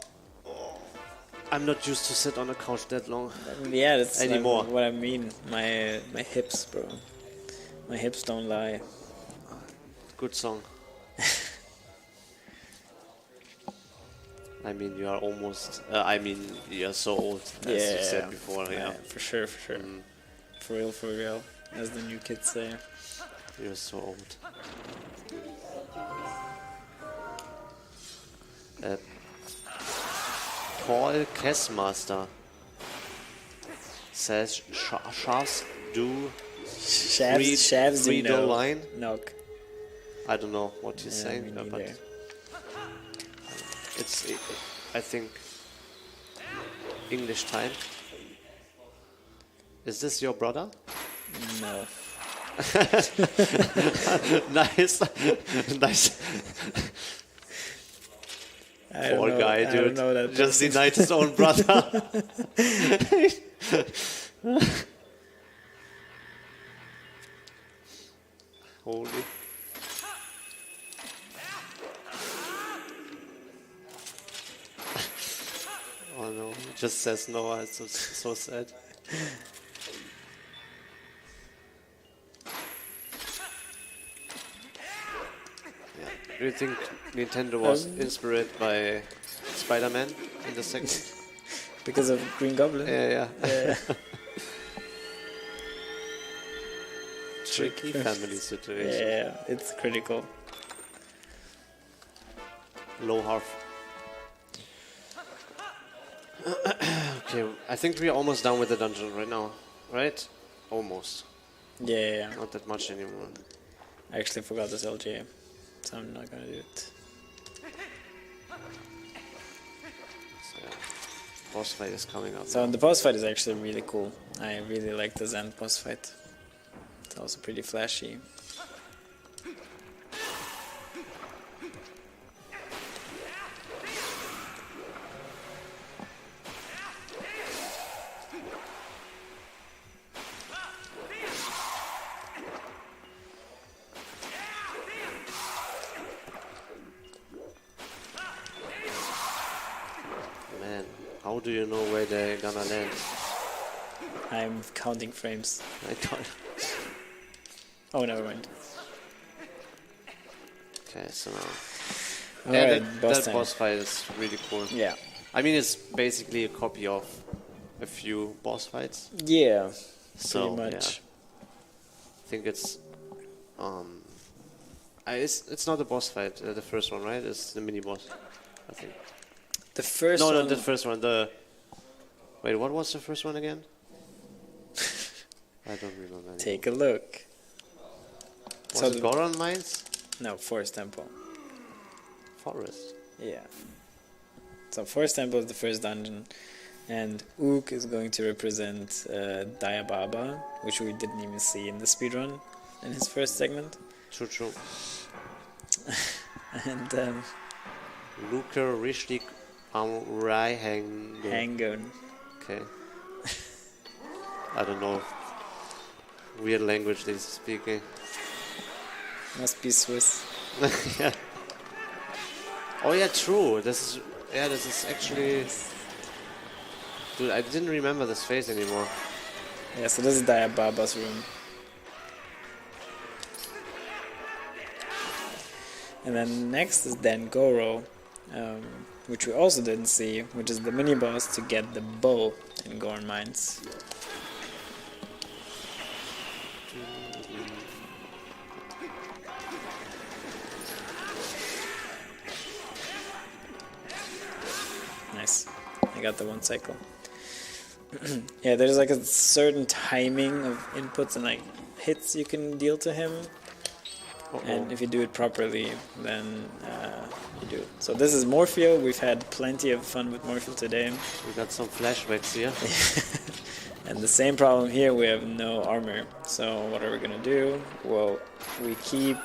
I'm not used to sit on a couch that long. Yeah, that's Anymore. what I mean. My hips, bro. My hips don't lie. Good song. I mean, you are almost. You are so old, as you said before. Yeah, for sure, for sure. For real, as the new kids say. You're so old. Paul Kessmaster says shafts do Shavs read the line. Knock. I don't know what he's Yeah, saying, me but neither. I think English time. Is this your brother? No. Nice. Nice. Poor guy, I don't dude. know that Just person. denied his own brother. Holy. Oh no, he just says no, it's so sad. Yeah. Do you think Nintendo was inspired by Spider-Man in the second? Because of Green Goblin. Yeah. Yeah. Tricky family situation. Yeah, it's critical. Low half. Okay, I think we're almost done with the dungeon right now, right? Almost. Yeah. Not that much anymore. I actually forgot this LGA, so I'm not gonna do it. So, yeah. Boss fight is coming up. So the boss fight is actually really cool. I really like the Zen boss fight. It's also pretty flashy. Man, how do you know where they're gonna land? I'm counting frames. I don't. Oh, never mind. Okay, so now. Alright, that time. boss fight is really cool. Yeah. I mean, it's basically a copy of a few boss fights. Yeah, So, pretty much. yeah. I think it's it's not the boss fight, the first one, right? It's the mini boss, I think. The first No, one... the first one. Wait, what was the first one again? I don't remember. Anymore. Take a look. Was so it Goron Mines? No, Forest Temple. Forest. Yeah. So Forest Temple is the first dungeon, and Ook is going to represent Diababa, which we didn't even see in the speedrun in his first segment. True. And Luker Rishlik Rai Hangon. Okay. I don't know. Weird language they're speaking. Must be Swiss. Yeah. Oh yeah, true. This is actually. Dude, I didn't remember this face anymore. Yeah, so this is Diababa's room. And then next is Dangoro, which we also didn't see, which is the mini boss to get the bow in Goron Mines. Nice. I got the one cycle. Yeah, there's like a certain timing of inputs and like hits you can deal to him. And if you do it properly, then you do it. So this is Morpheo. We've had plenty of fun with Morpheo today. We got some flashbacks here. And the same problem here, we have no armor. So what are we gonna do? Well, we keep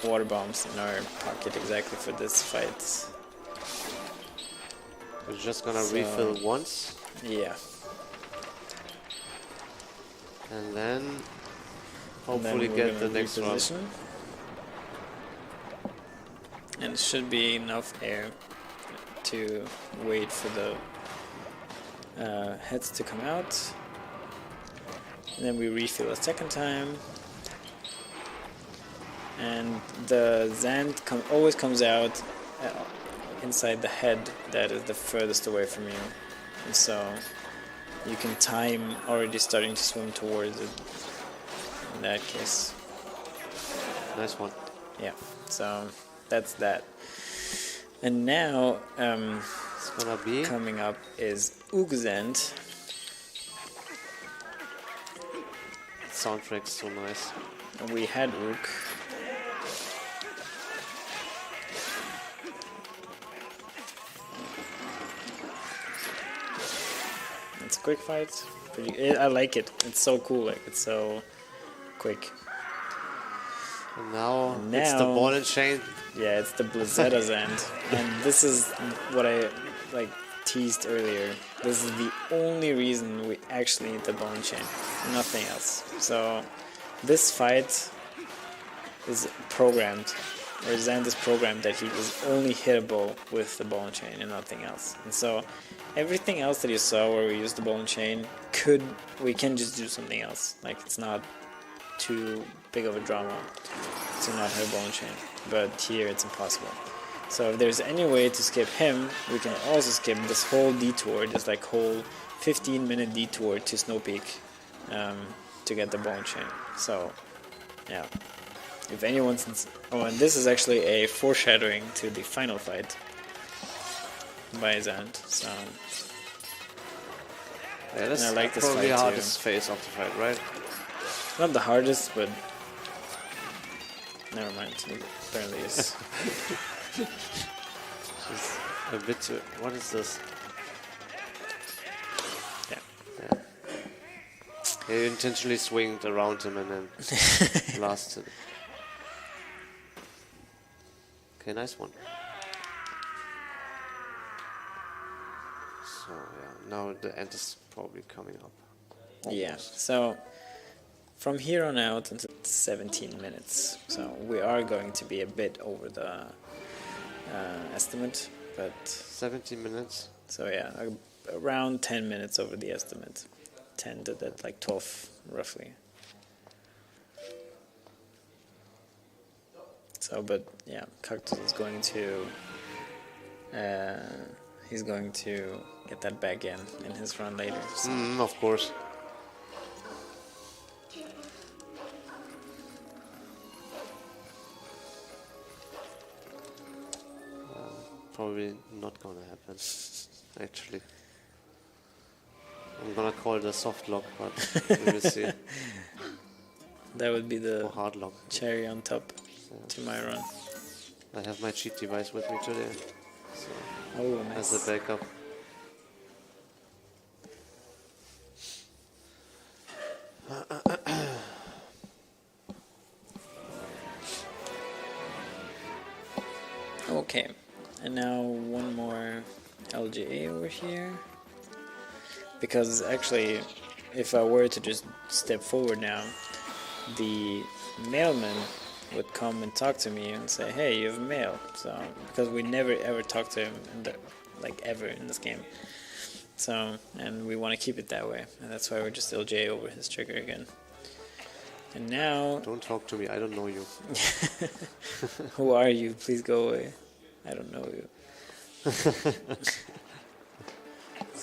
water bombs in our pocket exactly for this fight. We're just gonna refill once. Yeah. And then hopefully get the next one. And it should be enough air to wait for the heads to come out. And then we refill a second time. And the Zand always comes out inside the head that is the furthest away from you. And so you can time already starting to swim towards it in that case. Nice one. Yeah, so that's that. And now It's gonna be coming up is Oogzend. soundtrack's so nice. And we had Ook. It's a quick fight. I like it. It's so cool. Like it's so quick. And now, And it's the now- ball and chain. Yeah, it's the Blizzard's end. And this is what I teased earlier. This is the only reason we actually need the ball and chain. Nothing else. So this fight is programmed, or Zand is programmed that he is only hittable with the ball and chain and nothing else. And so everything else that you saw where we used the ball and chain, we can just do something else. Like, it's not too big of a drama to not have ball and chain. But here it's impossible. So if there's any way to skip him, we can also skip this whole detour, this like whole 15-minute detour to Snow Peak to get the ball and chain. So yeah, if anyone's... Oh, and this is actually a foreshadowing to the final fight by Zand. So Yeah, that's I like this probably fight the too. hardest phase of the fight, right? Not the hardest, but never mind. It apparently is. Just a bit too... What is this? Yeah. Yeah. He intentionally swinged around him and then blasted. Okay, nice one. So yeah, now the end is probably coming up. Yeah, Almost. so from here on out until 17 minutes. So we are going to be a bit over the estimate, but 17 minutes. so yeah, around 10 minutes over the estimate. 10 to that, like 12 roughly. So, but yeah, Cactus is going to he's going to get that back in his run later. So. Of course. Probably not gonna happen, actually. I'm gonna call it a soft lock, but we will see. That would be the Or hard lock. cherry on top to my run. I have my cheat device with me today, so Oh, as nice. a backup. Okay, and now one more LGA over here. Because actually, if I were to just step forward now, the mailman would come and talk to me and say, "Hey, you have mail." So because we never ever talk to him ever in this game. So, and we want to keep it that way, and that's why we're just LJ over his trigger again. And now, Don't talk to me, I don't know you. who are you? Please go away. I don't know you.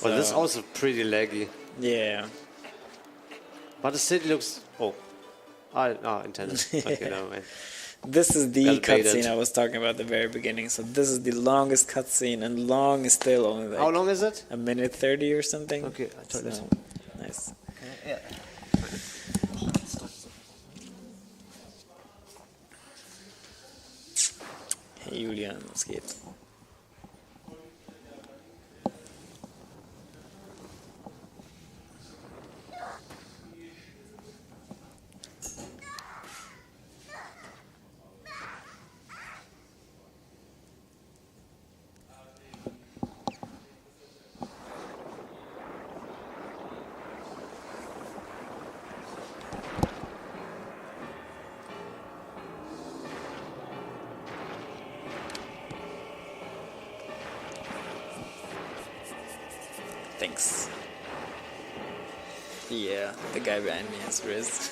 Well, this is So, also pretty laggy, yeah. but the city looks... Oh, intended. Okay, never mind. This is the Well baited. cutscene I was talking about at the very beginning. So this is the longest cutscene, and long is still only like How long is it? a minute 30 or something. Okay, I turn this So, on. nice. Yeah. Hey Julian, was geht? Thanks. Yeah, the guy behind me has Riz.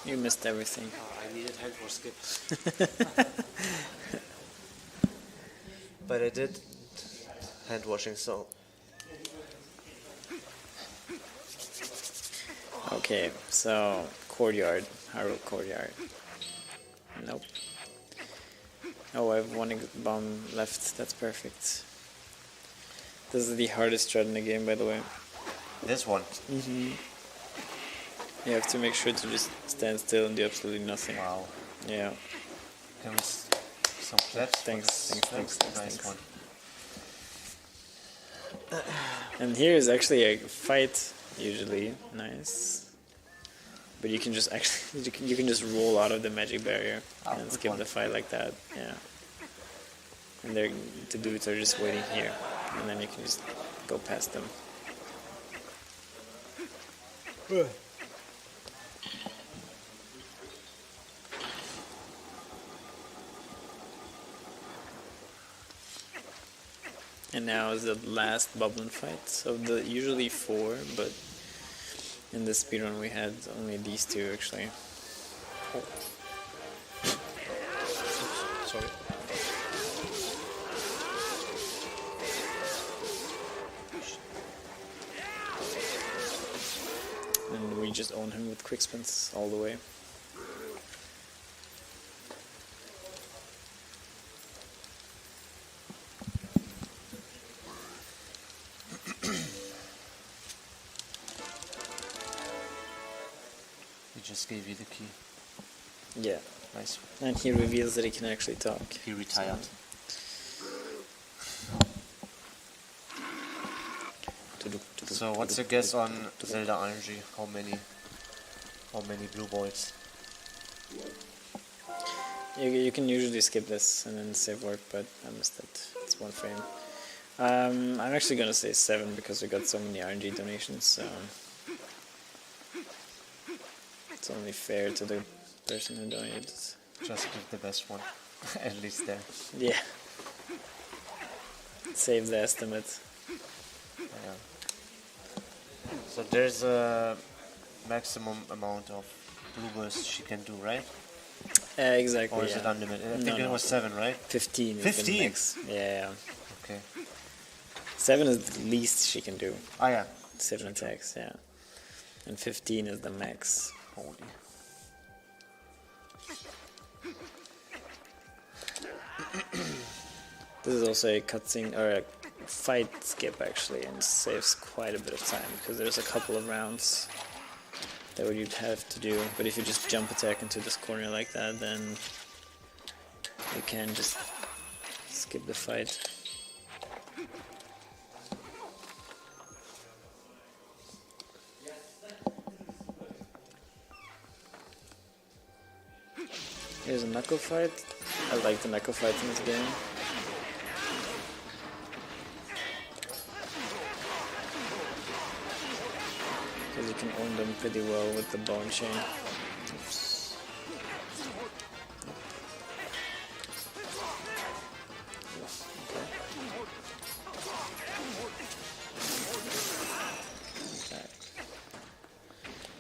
You missed everything. Oh, I needed hand for skip. But I did hand washing, so Okay, so courtyard, Hyrule courtyard. Nope. Oh, I have one bomb left. That's perfect. This is the hardest strat in the game, by the way. this one. You have to make sure to just stand still and do absolutely nothing. Wow. Yeah. There was some claps. Thanks. Nice one. And here is actually a fight, usually. Nice. But you can just actually, you can just roll out of the magic barrier and good skip one. the fight like that. Yeah. And the dudes are just waiting here. And then you can just go past them. And now is the last Bubbling fight. So the usually 4, but in this speedrun we had only these 2 actually. Sorry. And we just own him with quick spins all the way. He just gave you the key. Yeah. Nice. And he reveals that he can actually talk. He retired. So what's your guess on Zelda RNG? How many blue balls? You can usually skip this and then save work, but I missed it. It's 1 frame. I'm actually gonna say 7 because we got so many RNG donations, so it's only fair to the person who donated. Just give the best one. At least there. Yeah. Save the estimate. Yeah. So there's a maximum amount of blue balls she can do, right? Exactly. Or is yeah. it unlimited? I think No, it was 7, right? 15. 15? Yeah. Okay. 7 is the least she can do. Ah yeah. 7 attacks, yeah. And 15 is the max. Holy. This is also a cutscene or a fight skip actually, and saves quite a bit of time because there's a couple of rounds that you'd have to do. But if you just jump attack into this corner like that, then you can just skip the fight. Here's a knuckle fight. I like the knuckle fights in this game. Because you can own them pretty well with the bone chain. Oops. Okay.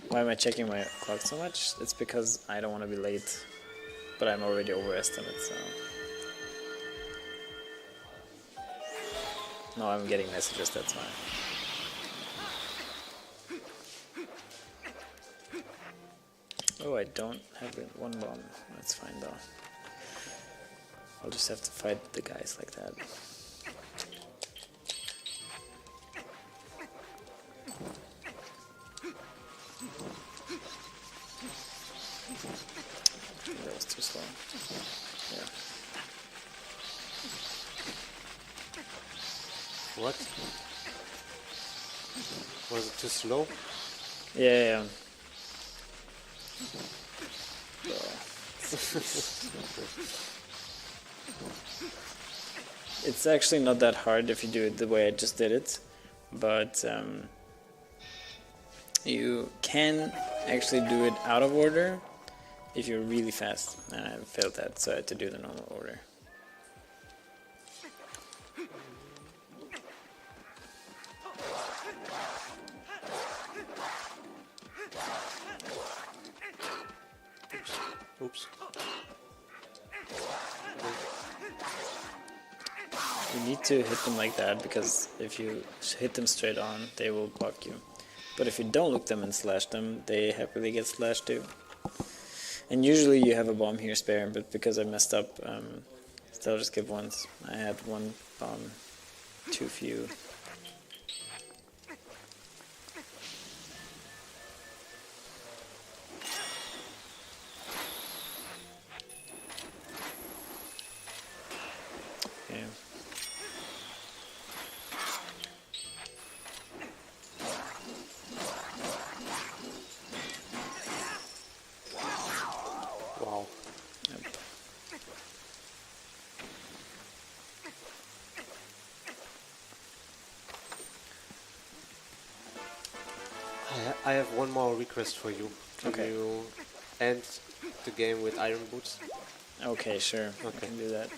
Why am I checking my clock so much? It's because I don't want to be late. But I'm already overestimate, so... No, I'm getting messages, that's why. Oh, I don't have one bomb. That's fine though. I'll just have to fight the guys like that. That was too slow. Yeah. What? Was it too slow? Yeah. It's actually not that hard if you do it the way I just did it, but you can actually do it out of order if you're really fast, and I failed that, so I had to do the normal order. Oops. You need to hit them like that, because if you hit them straight on, they will block you. But if you don't look them and slash them, they happily get slashed too. And usually you have a bomb here spare, but because I messed up, I'll just give once. I had one bomb too few. Yeah. Wow. Yep. I have one more request for you. Can Okay. you end the game with iron boots? Okay, sure. I Okay. can do that.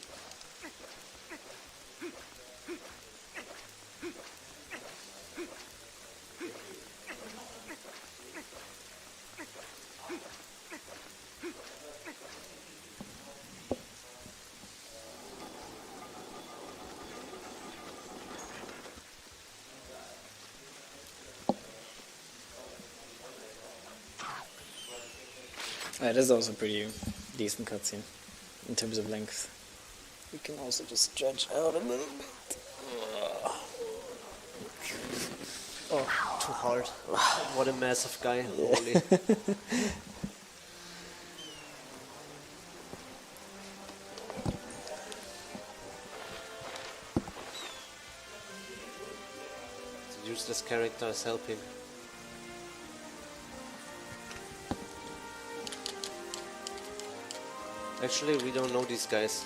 That is also pretty decent cutscene in terms of length. We can also just stretch out a little bit. Oh, too hard. What a massive guy. Holy. The useless character is helping. Actually, we don't know these guys.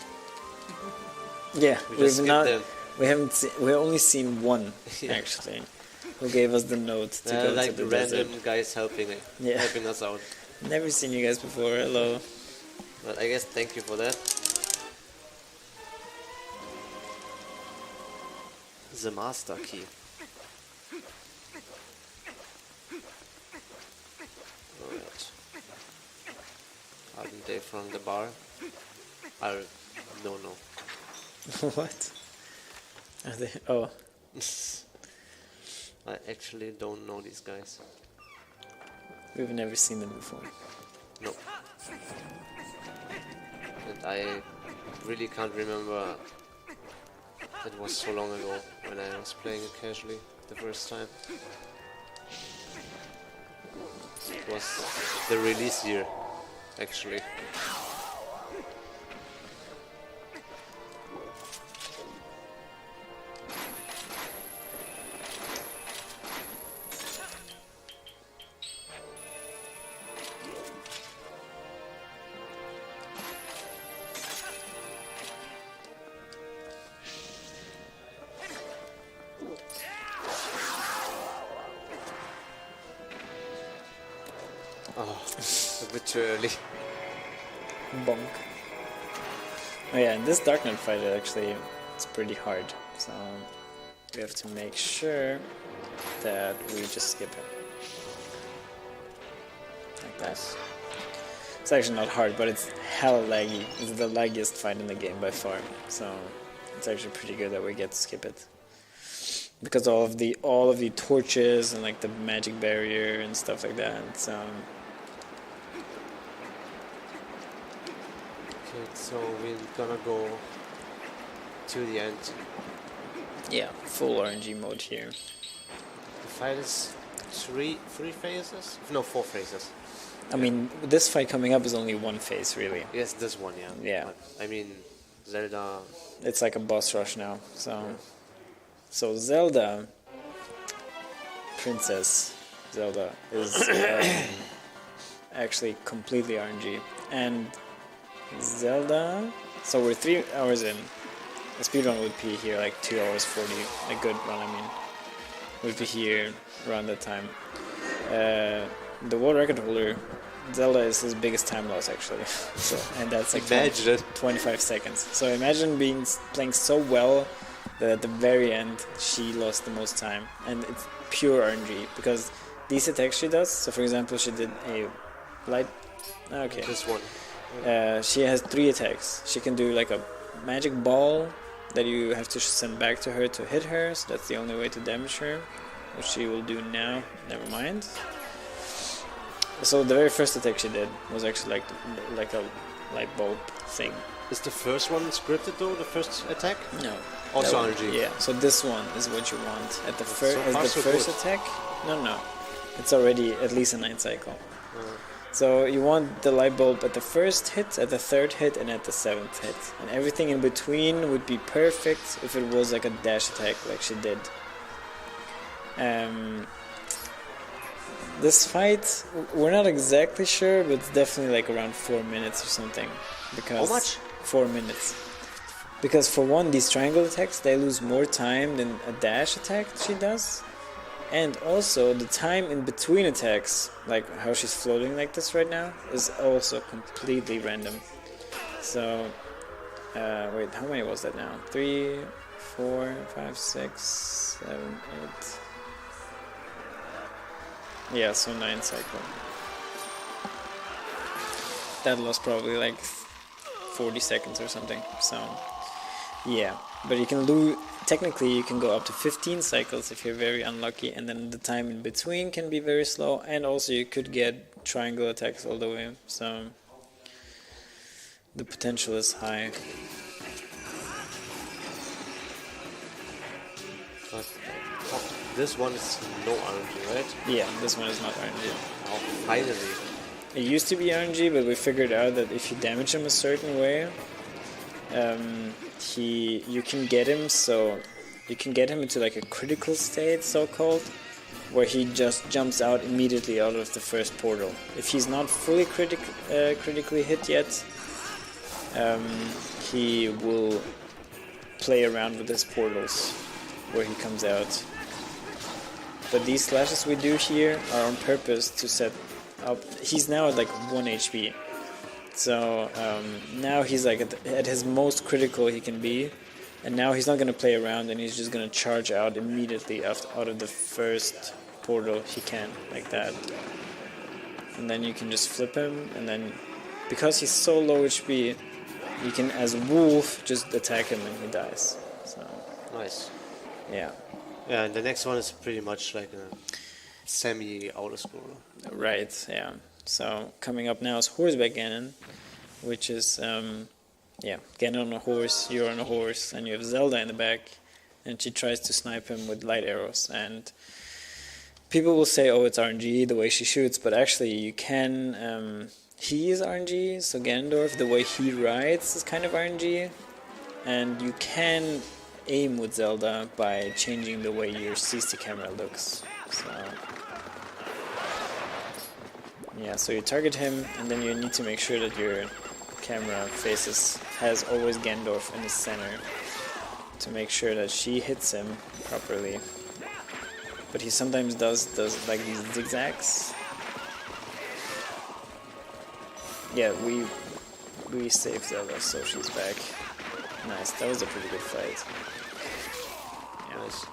Yeah, We just skipped them. we haven't seen, we've only seen one Yeah. actually, who gave us the note to go Like to the the random desert. guys helping us out. Never seen you guys before. Hello. But I guess thank you for that. The master key. Alright. Aren't they from the bar? I don't know. What? Are they? Oh, I actually don't know these guys. we've never seen them before. No. And I really can't remember. It was so long ago when I was playing it casually the first time. It was the release year, actually. Oh, a bit too early. Bonk. Oh yeah, in this Dark Knight fight actually it's pretty hard, so we have to make sure that we just skip it. Like that. It's actually not hard, but it's hella laggy. It's the laggiest fight in the game by far, so it's actually pretty good that we get to skip it. Because all of the torches and like the magic barrier and stuff like that, so Okay, so we're gonna go to the end. yeah, full RNG mode here. The fight is three phases? No, 4 phases. I mean, this fight coming up is only one phase, really. Yes, this one, yeah. Yeah. But, I mean, Zelda. It's like a boss rush now. So Zelda, Princess Zelda, is actually completely RNG. And Zelda, so we're 3 hours in. A speedrun would be here like 2 hours 40. A good run, I mean, would be here around that time. The world record holder, Zelda, is his biggest time loss actually. So, and that's like Imagine it. 25 seconds. So imagine playing so well that at the very end she lost the most time, and it's pure RNG because these attacks she does. So for example, she did a light Okay. This one. She has 3 attacks. She can do like a magic ball that you have to send back to her to hit her, so that's the only way to damage her, which she will do now. Never mind. So the very first attack she did was actually like a light bulb thing. Is the first one scripted though? The first attack? No. Also That one, RNG. yeah. So this one is what you want at the so first far as the so first good. attack. No, it's already at least a 9 cycle. So you want the light bulb at the first hit, at the third hit, and at the 7th hit, and everything in between would be perfect if it was like a dash attack like she did. This fight, we're not exactly sure, but it's definitely like around 4 minutes or something. Because How much? 4 minutes. Because for one, these triangle attacks, they lose more time than a dash attack she does. And also, the time in between attacks, like how she's floating like this right now, is also completely random. So, wait, how many was that now? 3, 4, 5, 6, 7, 8... Yeah, so 9 cycle. That lost probably like 40 seconds or something, so... Yeah, but you can do... Technically, you can go up to 15 cycles if you're very unlucky, and then the time in between can be very slow, and also you could get triangle attacks all the way, so... The potential is high. But this one is no RNG, right? Yeah, this one is not RNG. Oh, finally. It used to be RNG, but we figured out that if you damage him a certain way, you can get him, so you can get him into like a critical state, so-called, where he just jumps out immediately out of the first portal. If he's not fully critically hit yet, he will play around with his portals where he comes out. But these slashes we do here are on purpose to set up... He's now at like 1 HP. So now he's like at his most critical he can be. And now he's not going to play around, and he's just going to charge out immediately out of the first portal he can, like that. And then you can just flip him, and then because he's so low HP, you can, as a wolf, just attack him and he dies. So Nice. yeah. Yeah, and the next one is pretty much like a semi-auto scroller. Right, yeah. So coming up now is Horseback Ganon, which is, Ganon on a horse, you're on a horse, and you have Zelda in the back, and she tries to snipe him with light arrows. And people will say, oh, it's RNG, the way she shoots, but actually you can... he is RNG, so Ganondorf, the way he rides is kind of RNG, and you can aim with Zelda by changing the way your CC camera looks. So yeah, so you target him, and then you need to make sure that your camera has always Ganondorf in the center to make sure that she hits him properly. But he sometimes does like these zigzags. Yeah, we saved Zelda, so she's back. Nice, that was a pretty good fight. Yeah. Nice.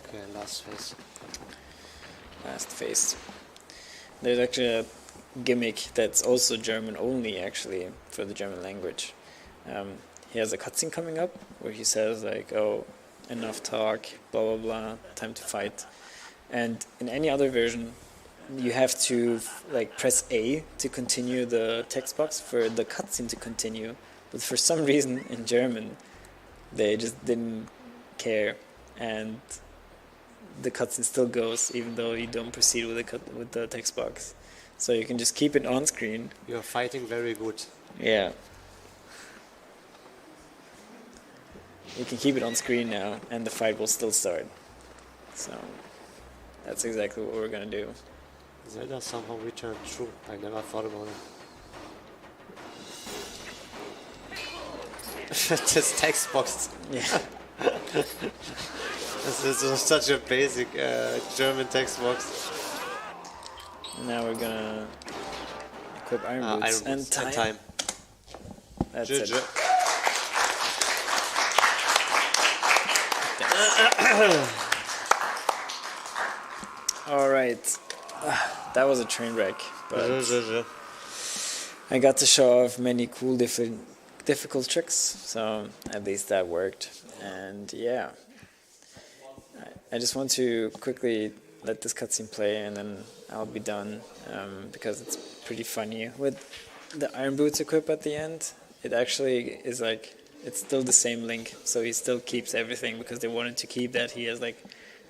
Okay, last phase. Last phase. There's actually a gimmick that's also German only, actually, for the German language. He has a cutscene coming up where he says like, oh, enough talk, blah blah blah, time to fight. And in any other version, you have to like press A to continue the text box for the cutscene to continue. But for some reason in German, they just didn't care, and the cutscene still goes even though you don't proceed with the text box. So you can just keep it on screen. You're fighting very good. Yeah. You can keep it on screen now, and the fight will still start. So that's exactly what we're gonna do. Zelda somehow returned true. I never thought about it. This text box. Yeah. This is such a basic German text box. Now we're gonna equip Iron Boots and time. That's it. Alright. that was a train wreck, but I got to show off many cool difficult tricks, so at least that worked. And yeah, I just want to quickly let this cutscene play and then I'll be done, because it's pretty funny. With the Iron Boots equip at the end, it actually is like, it's still the same Link, so he still keeps everything because they wanted to keep that. He has like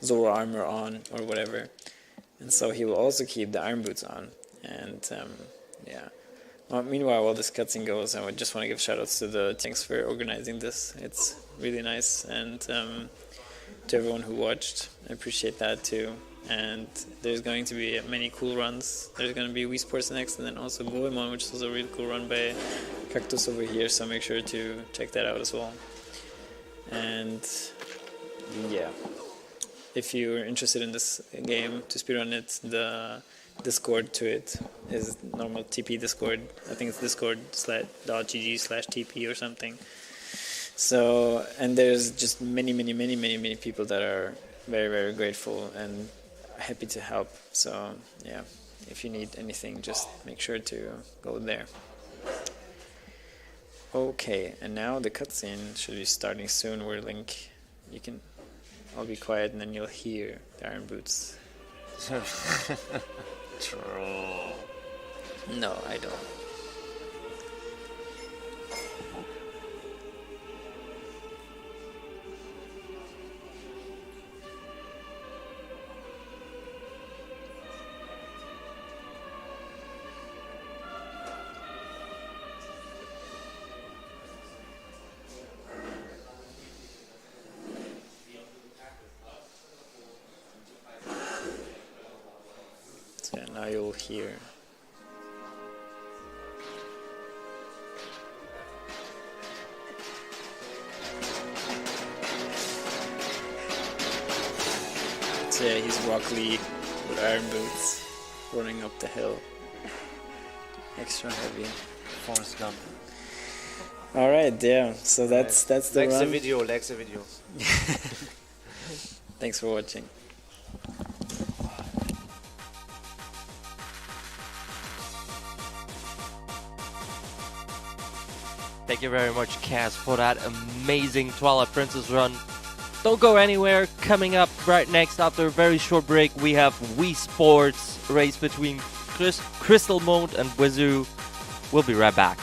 Zoro armor on or whatever, and so he will also keep the Iron Boots on. And yeah. Well, meanwhile, while this cutscene goes, I would just want to give shoutouts to the thanks for organizing this. It's really nice, and to everyone who watched, I appreciate that too. And there's going to be many cool runs. There's going to be Wii Sports next, and then also Goemon, which is a really cool run by Cactus over here, so make sure to check that out as well. And yeah, if you're interested in this game to speedrun it, the Discord to it is normal TP Discord. I think it's discord.gg/TP or something. So, and there's just many people that are very grateful and happy to help. So yeah, if you need anything, just make sure to go there. Okay, and now the cutscene should be starting soon, where Link, I'll be quiet and then you'll hear the Iron Boots. Troll. No, I don't. So now you'll hear. So yeah, he's Rock Lee with Iron Boots running up the hill. Extra heavy. Forrest Gump. Alright, yeah, so that's the Likes run. the video, likes the video. Thanks for watching. Thank you very much, Cass, for that amazing Twilight Princess run. Don't go anywhere. Coming up right next, after a very short break, we have Wii Sports race between Crystal Mode and Wazoo. We'll be right back.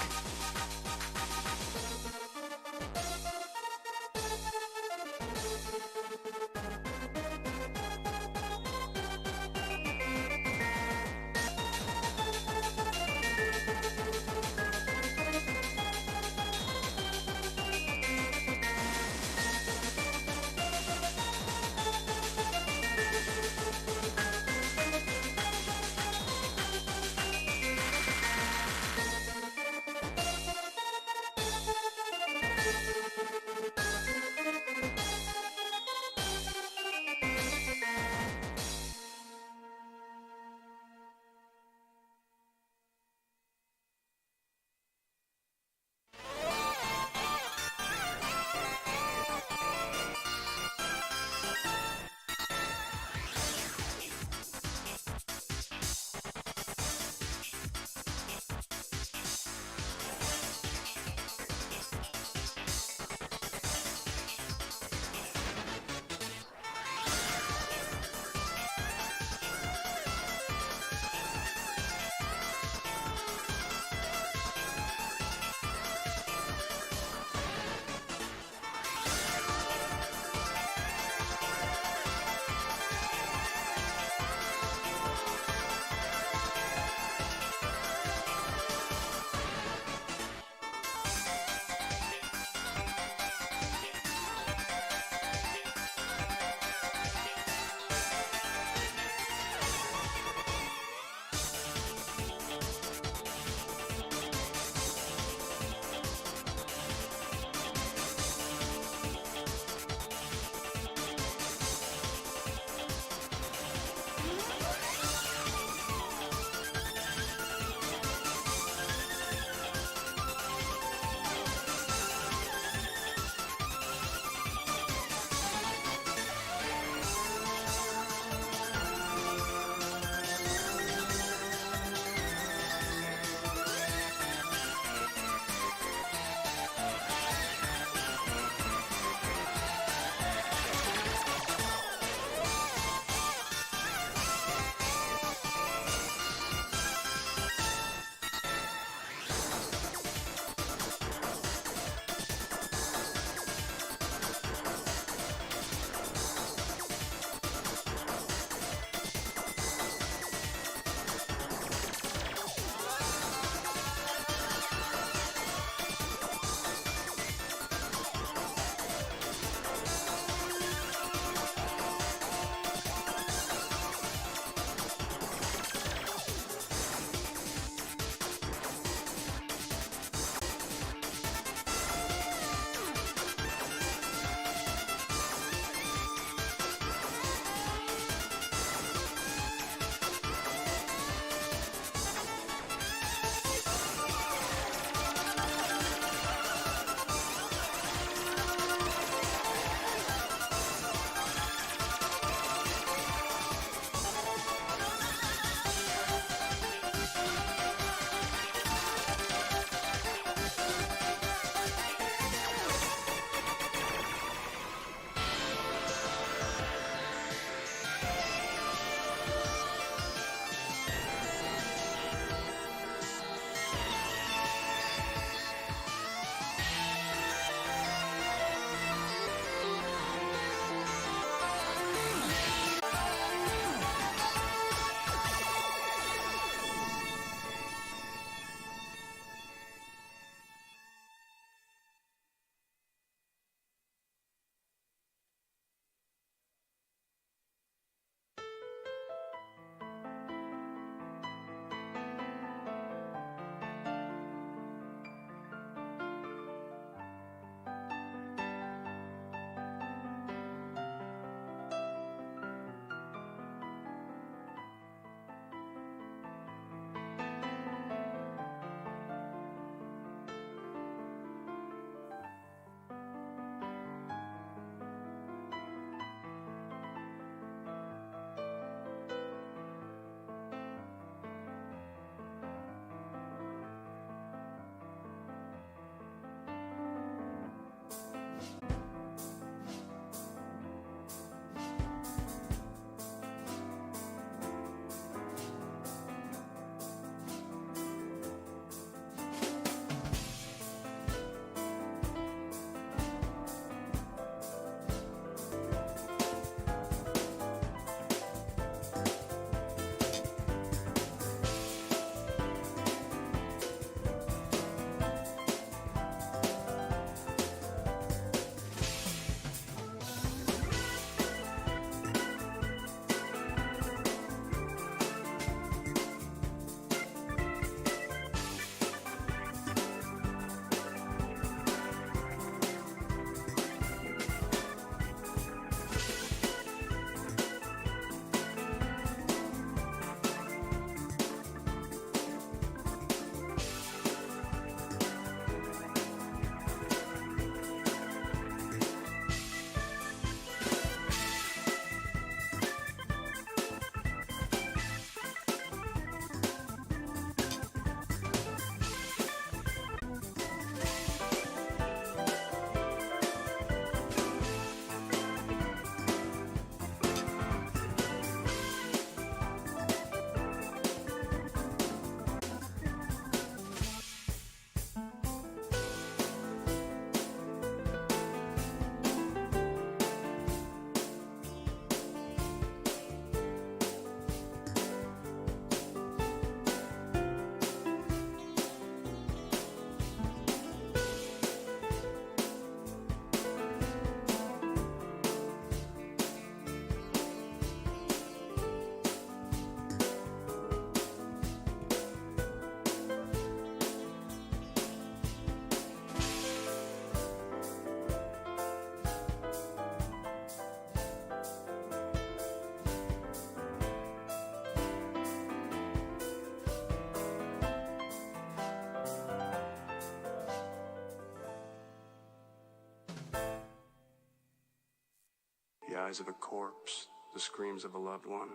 the eyes of a corpse, the screams of a loved one.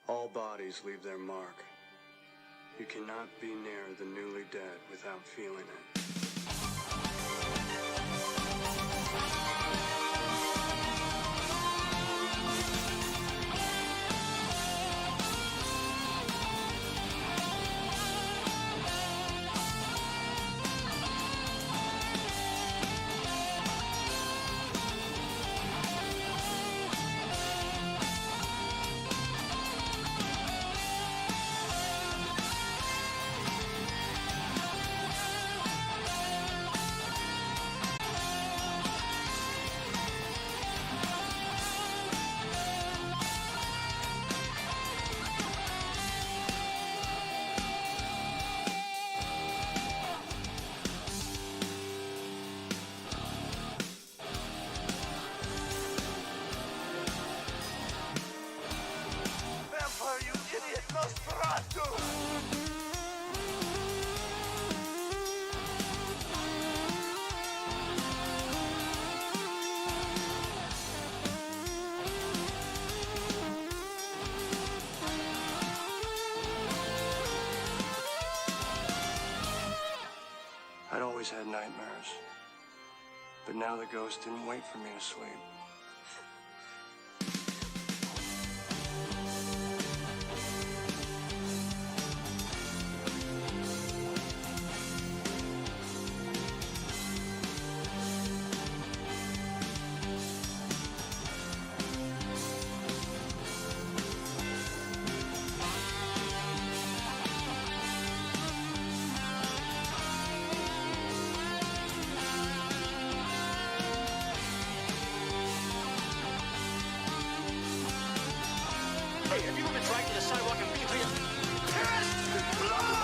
All bodies leave their mark. You cannot be near the newly dead without feeling it. I'd always had nightmares, but now the ghost didn't wait for me to sleep. Hey, have you ever dragged to the sidewalk and beat your pissed blood?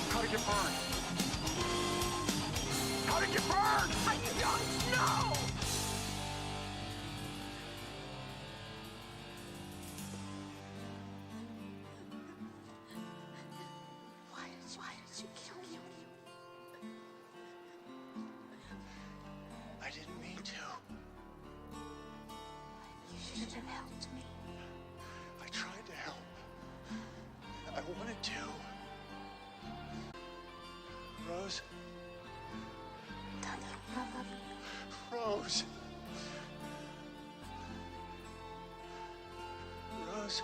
How did you burn? How did you burn? I don't know! Why did you kill me? I didn't mean to. You should have helped me. I tried to help. I wanted to. Rose? Don't you love me? Rose! Rose?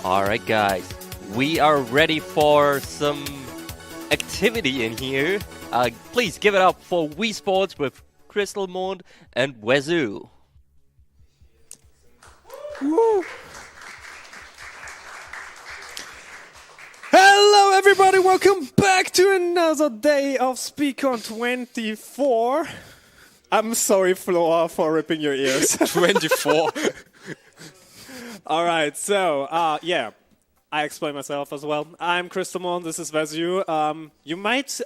Alright guys, we are ready for some activity in here. Please give it up for Wii Sports with Crystal Moon and Wazoo. Woo. Hello everybody, welcome back to another day of SpeedCon 24. I'm sorry, Floa, for ripping your ears. 24. Alright, so, yeah, I explain myself as well. I'm Christomon, this is Vasu. You might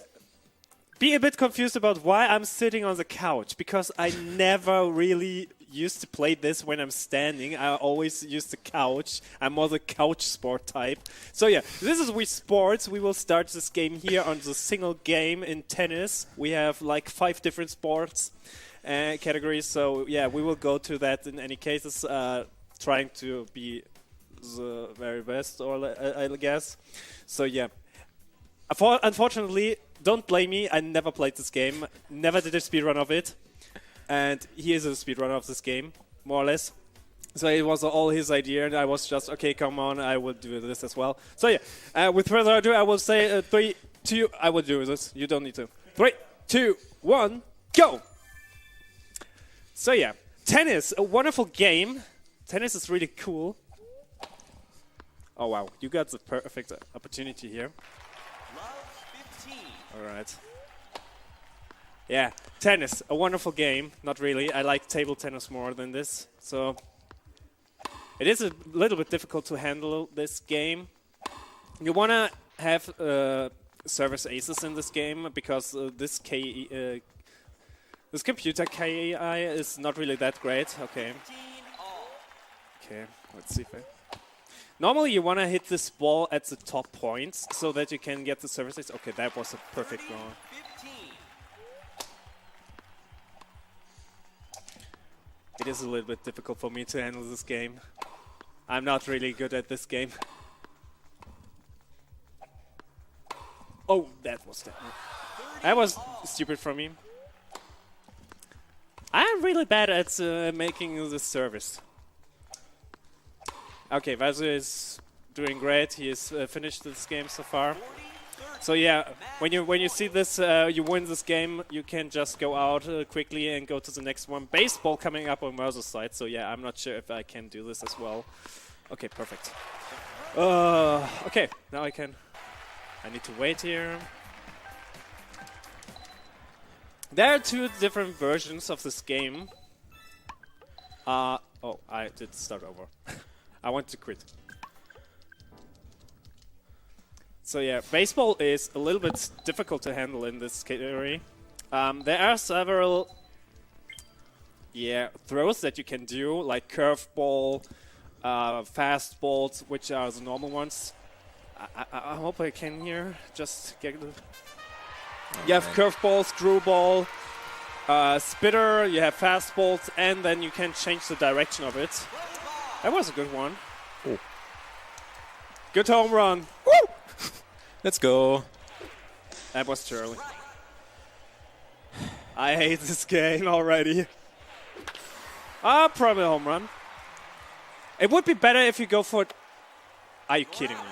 be a bit confused about why I'm sitting on the couch, because I never really used to play this when I'm standing. I always use the couch. I'm more the couch sport type. So yeah, this is Wii Sports. We will start this game here on the single game in tennis. We have like 5 different sports categories, so yeah, we will go to that in any cases. Trying to be the very best, or I guess. So yeah, unfortunately, don't blame me. I never played this game, never did a speedrun of it, and he is a speedrunner of this game, more or less. So it was all his idea, and I was just, okay, come on, I will do this as well. So yeah, with further ado, I will say 3, 2, I will do this. You don't need to. 3, 2, 1, go! So yeah, tennis, a wonderful game. Tennis is really cool. Oh wow, you got the perfect opportunity here. Alright. Yeah, tennis, a wonderful game. Not really, I like table tennis more than this. So, it is a little bit difficult to handle this game. You want to have service aces in this game, because this computer KI is not really that great. Okay. Okay, let's see if normally you want to hit this ball at the top points so that you can get the services. Okay, that was a perfect goal. It is a little bit difficult for me to handle this game. I'm not really good at this game. Oh, that was stupid from me. I'm really bad at making the service. Okay, Vasu is doing great. He has finished this game so far. So yeah, when you see this, you win this game, you can just go out quickly and go to the next one. Baseball coming up on Vasu's side. So yeah, I'm not sure if I can do this as well. Okay, perfect. Okay, now I can. I need to wait here. There are 2 different versions of this game. Oh, I did start over. I want to quit. So yeah, baseball is a little bit difficult to handle in this category. There are several throws that you can do, like curveball, fastballs, which are the normal ones. I hope I can here just get the... You have curveball, screwball, spitter, you have fastballs, and then you can change the direction of it. That was a good one. Oh. Good home run. Woo! Let's go. That was too early. I hate this game already. Probably a home run. It would be better if you go for it. Are you kidding me?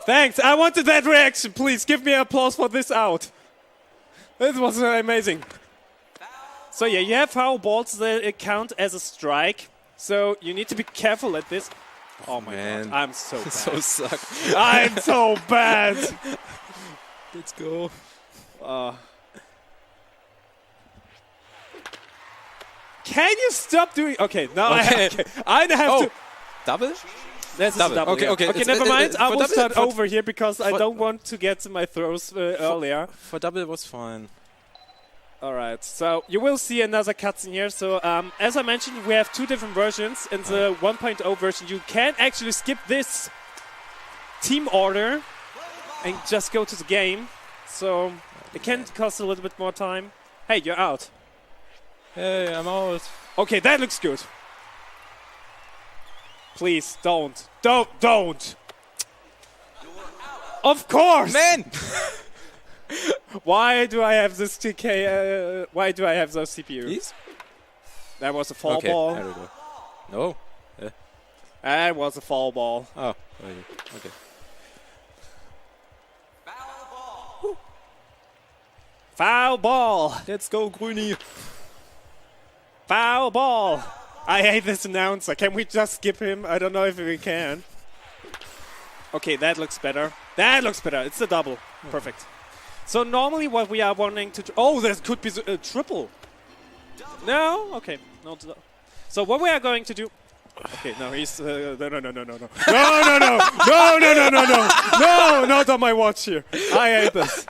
Thanks. I wanted that reaction. Please give me applause for this out. This was amazing. So yeah, you have foul balls that count as a strike. So you need to be careful at this. Oh my god, I'm so bad. So suck. I'm so bad. Let's go. Can you stop doing? Okay, now Okay. I have to. Double? This is Double. double. Okay, Yeah. okay. Okay, It's- never mind. I for will double- start for- over here because I don't want to get to my throws earlier. For double was fine. All right, so you will see another cutscene here. So as I mentioned, we have two different versions. In the 1.0 version, you can actually skip this team order and just go to the game. So it can cost a little bit more time. Hey, you're out. Hey, I'm out. Okay, that looks good. Please, don't. Don't! Of course! Man! Why do I have this TK? Why do I have those CPUs? Please? That was a fall Okay, ball. there we go. No? That was a fall ball. Oh, okay. Foul ball! Let's go, Grüni. Foul ball! I hate this announcer. Can we just skip him? I don't know if we can. Okay, that looks better. That looks better. It's a double. Perfect. So normally what we are wanting to... Oh, there could be a triple. No? Okay. No. So what we are going to do... Okay, no, he's... No. No, not on my watch here. I hate this.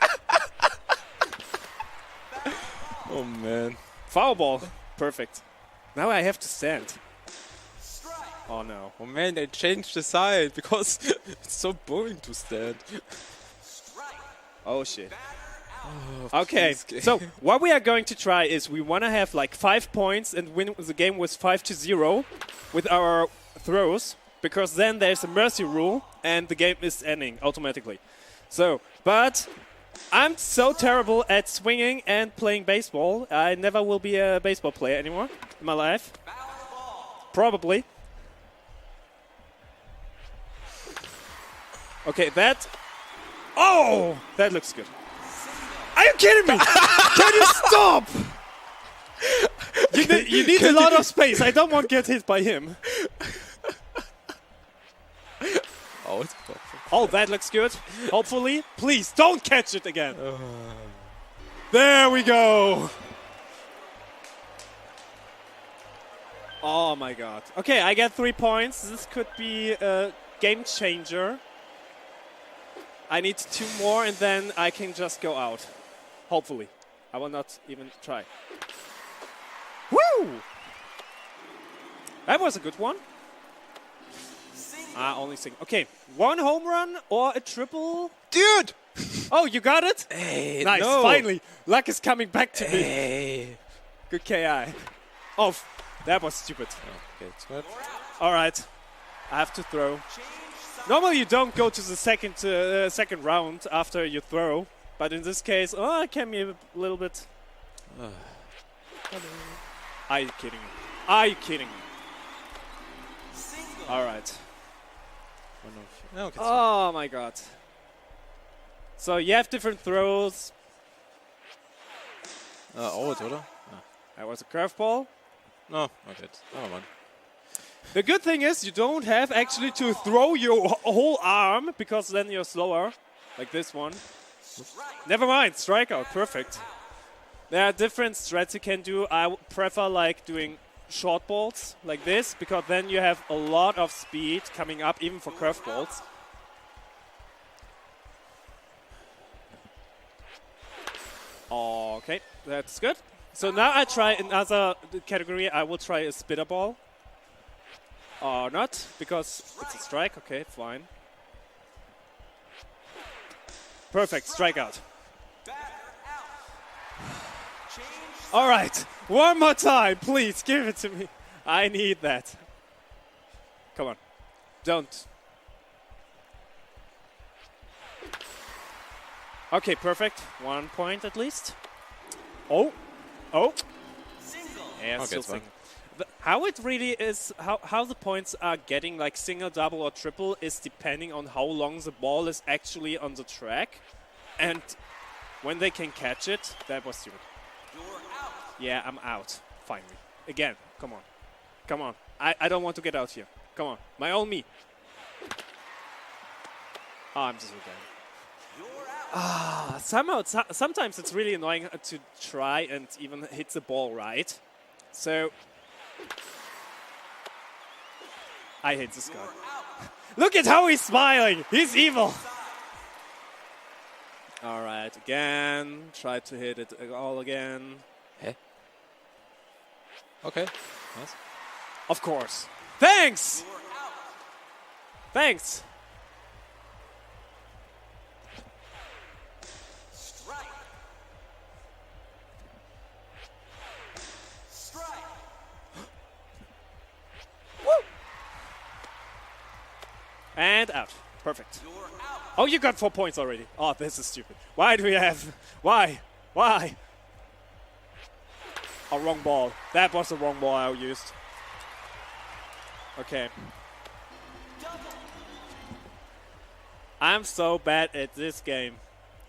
Oh, man. Foul ball. Perfect. Now I have to stand. Oh, no. Oh, man, they changed the side because it's so boring to stand. Oh, shit. Oh, Okay, please, so what we are going to try is we want to have like 5 points and win the game with 5-0 with our throws, because then there's a mercy rule and the game is ending automatically. So, but I'm so terrible at swinging and playing baseball. I never will be a baseball player anymore in my life. Probably. Okay, that... Oh! That looks good. Are you kidding me? Can you stop? You need a lot of space. I don't want to get hit by him. Oh, it's Oh, that looks good. Hopefully. Please, don't catch it again. There we go. Oh, my God. Okay, I get 3 points. This could be a game changer. I need 2 more, and then I can just go out. Hopefully. I will not even try. Woo! That was a good one. Only single. Okay, 1 home run or a triple. Dude! Oh, you got it? Hey, Nice, no. finally. Luck is coming back to me. Hey. Good KI. Oh, that was stupid. Okay, it's not. All right, I have to throw. Normally you don't go to the second round after you throw, but in this case, oh, it can be a little bit. Are you kidding me? Are you kidding me? All right. No, okay, Oh my God. So you have different throws. out, oder? That was a curveball. No, okay. Never mind. The good thing is you don't have actually to throw your whole arm, because then you're slower, like this one. Never mind, strikeout, perfect. There are different strats you can do. I prefer like doing short balls like this, because then you have a lot of speed coming up even for curveballs. Okay, that's good. So now I try another category. I will try a spitter ball. Or not, because it's a strike. Okay, fine. Perfect, strikeout. All right, one more time, please give it to me. I need that. Come on, don't. Okay, perfect. 1 point at least. Oh. Yeah, Okay, still it's fine. single. How it really is, how the points are getting like single, double, or triple is depending on how long the ball is actually on the track, and when they can catch it. That was stupid. Yeah, I'm out. Finally. Again. Come on. Come on. I don't want to get out here. Come on. My own me. Oh, I'm just okay. Sometimes it's really annoying to try and even hit the ball right. So I hate this guy. Look at how he's smiling. He's evil. All right, again. Try to hit it all again. Hä? Okay. Nice. Of course. Thanks! Thanks! Woo! And out. Perfect. Oh, you got 4 points already. Oh, this is stupid. Why do we have... Why? Why? Oh, wrong ball. That was the wrong ball I used. Okay. I'm so bad at this game.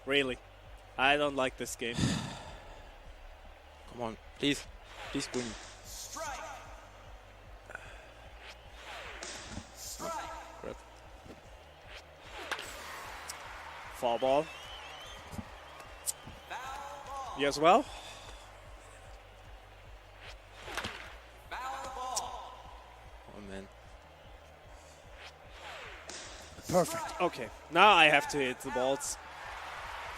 Really. I don't like this game. Come on, please. Please win. Crap. Foul ball. You as well? Oh man. Perfect. Okay. Now I have to hit the balls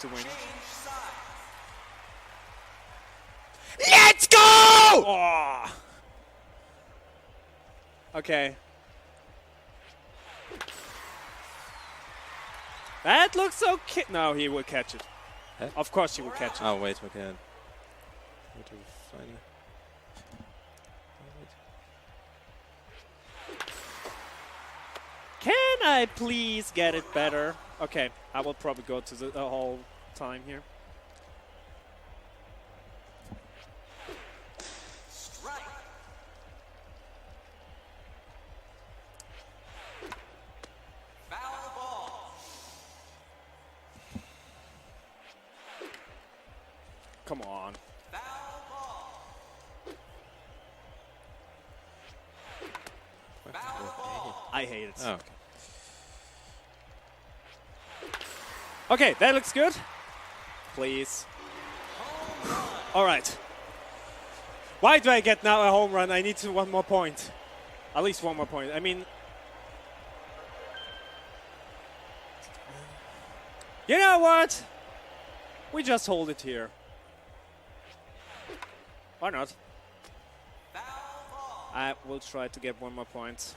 to win. Let's go! Oh. Okay. That looks okay. No, he will catch it. Huh? Of course he will catch it. Oh wait, okay. Wait to find it. Can I please get it better? Okay, I will probably go to the whole time here. Come on. I hate it. Oh, okay. Okay, that looks good. Please. All right. Why do I get now a home run? I need to 1 more point. At least 1 more point. I mean... You know what? We just hold it here. Why not? I will try to get 1 more point.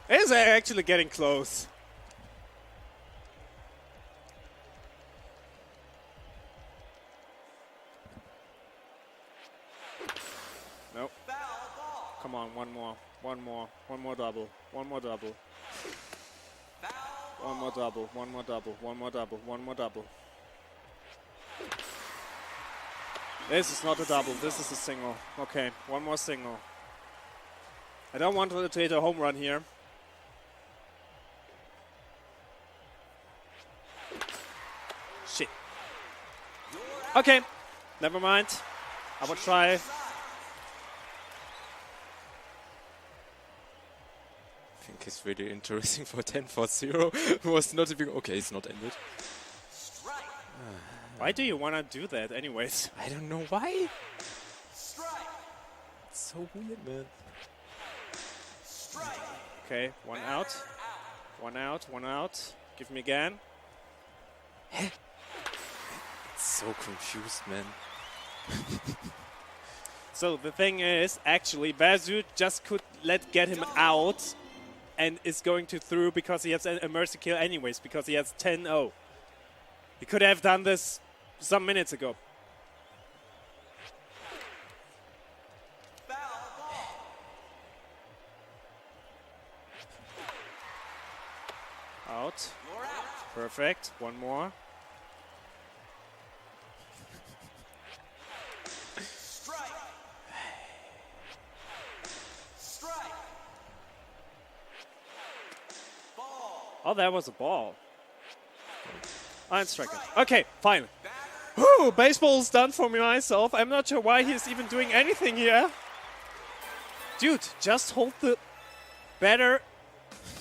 It is actually getting close. Nope. Come on, 1 more. 1 more. 1 more double. 1 more double. 1 more double. 1 more double. 1 more double. 1 more double. This is not a double. This is a single. Okay, 1 more single. I don't want to hit a home run here. Shit. Okay, never mind. I will try. I think it's really interesting for 10-0. Was not even okay. It's not ended. Why do you want to do that, anyways? I don't know why. It's so weird, man. Okay, 1 out. 1 out. 1 out. Give me again. So confused, man. So the thing is, actually, Vasu just could get him out and is going to through because he has a mercy kill anyways, because he has 10-0. He could have done this some minutes ago. Out. Perfect. 1 more. Oh, that was a ball. I'm striking. Okay, fine. Whew, baseball's done for me myself. I'm not sure why he's even doing anything here. Dude, just hold the batter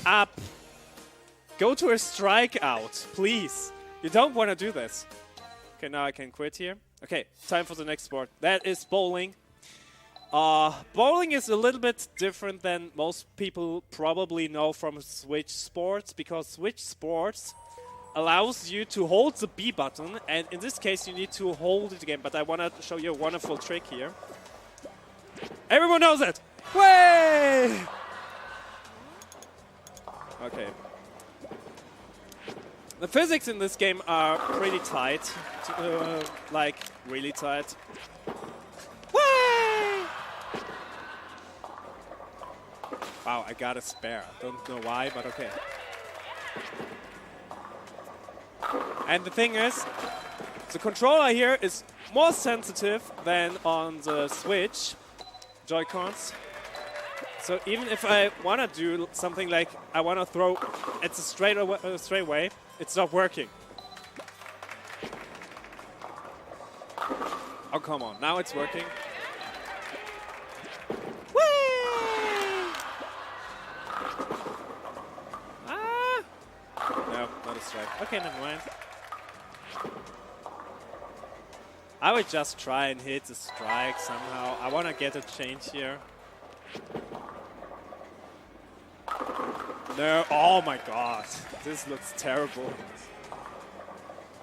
up. Go to a strikeout, please. You don't want to do this. Okay, now I can quit here. Okay, time for the next sport. That is bowling. Bowling is a little bit different than most people probably know from Switch Sports, because Switch Sports allows you to hold the B button, and in this case you need to hold it again, but I want to show you a wonderful trick here. Everyone knows it! Way! Okay. The physics in this game are pretty tight, like really tight. Way! Wow, I got a spare. Don't know why, but okay. And the thing is, the controller here is more sensitive than on the Switch Joy-Cons. So even if I want to do something like I want to throw at the straight way, it's not working. Oh, come on. Now it's working. Ah! No, not a strike. Okay, never mind. I would just try and hit the strike somehow. I want to get a change here. No, oh my god. This looks terrible.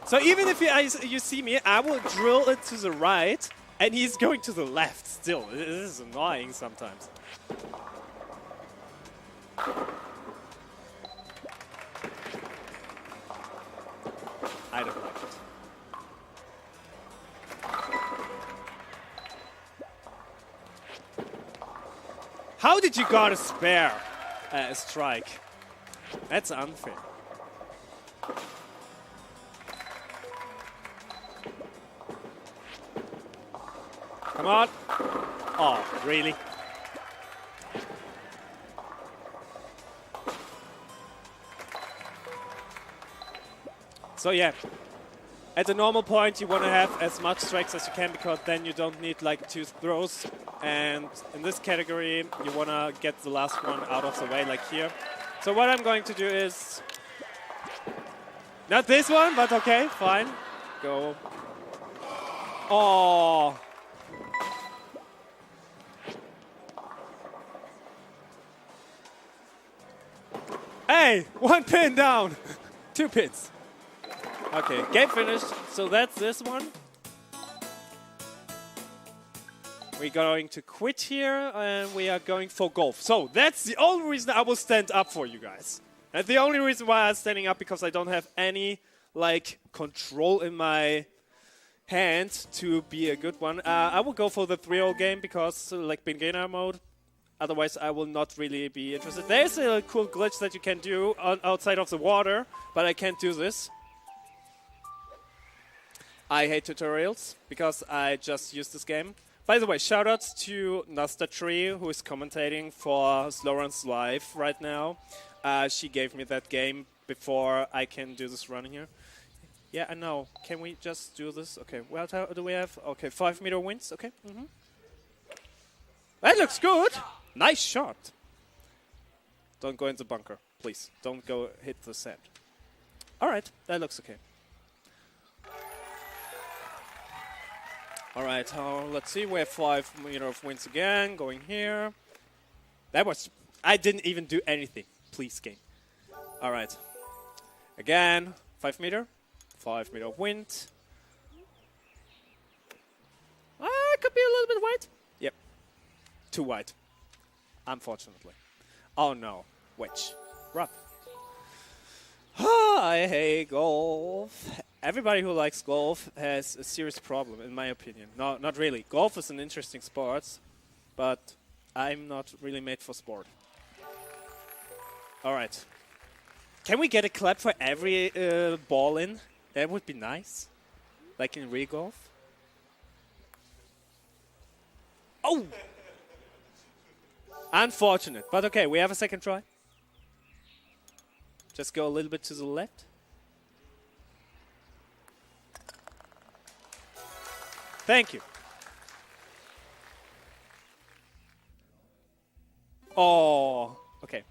So even if you see me, I will drill it to the right, and he's going to the left still. This is annoying sometimes. I don't like it. How did you got a spare strike? That's unfair. Come on. Oh, really? So yeah, at the normal point you want to have as much strikes as you can, because then you don't need like 2 throws. And in this category you want to get the last one out of the way, like here. So what I'm going to do is, not this one, but okay, fine. Go. Oh. Hey, 1 pin down. 2 pins. Okay, game finished. So that's this one. We're going to quit here, and we are going for golf. So that's the only reason I will stand up for you guys. And the only reason why I'm standing up, because I don't have any like control in my hand to be a good one. I will go for the 3-hole game, because like beginner mode. Otherwise, I will not really be interested. There's a cool glitch that you can do outside of the water, but I can't do this. I hate tutorials, because I just use this game. By the way, shoutouts to Nastatree, who is commentating for Sloran's Live right now. She gave me that game before I can do this run here. Yeah, I know. Can we just do this? Okay, what do we have? Okay, 5-meter wins. Okay. That looks good. Nice shot. Don't go in the bunker, please. Don't go hit the sand. All right, that looks okay. All right, let's see. We have 5-meter of wins again. Going here. That was... I didn't even do anything. Please, game. All right. Again, 5-meter. 5-meter of wind. Could be a little bit wide. Yep. Too wide. Unfortunately. Oh, no. Wedge. Rough. I hate golf. Everybody who likes golf has a serious problem, in my opinion. No, not really. Golf is an interesting sport, but I'm not really made for sport. All right. Can we get a clap for every ball in? That would be nice. Like in real golf. Oh! Unfortunate, but okay, we have a second try. Just go a little bit to the left. Thank you. Oh, okay.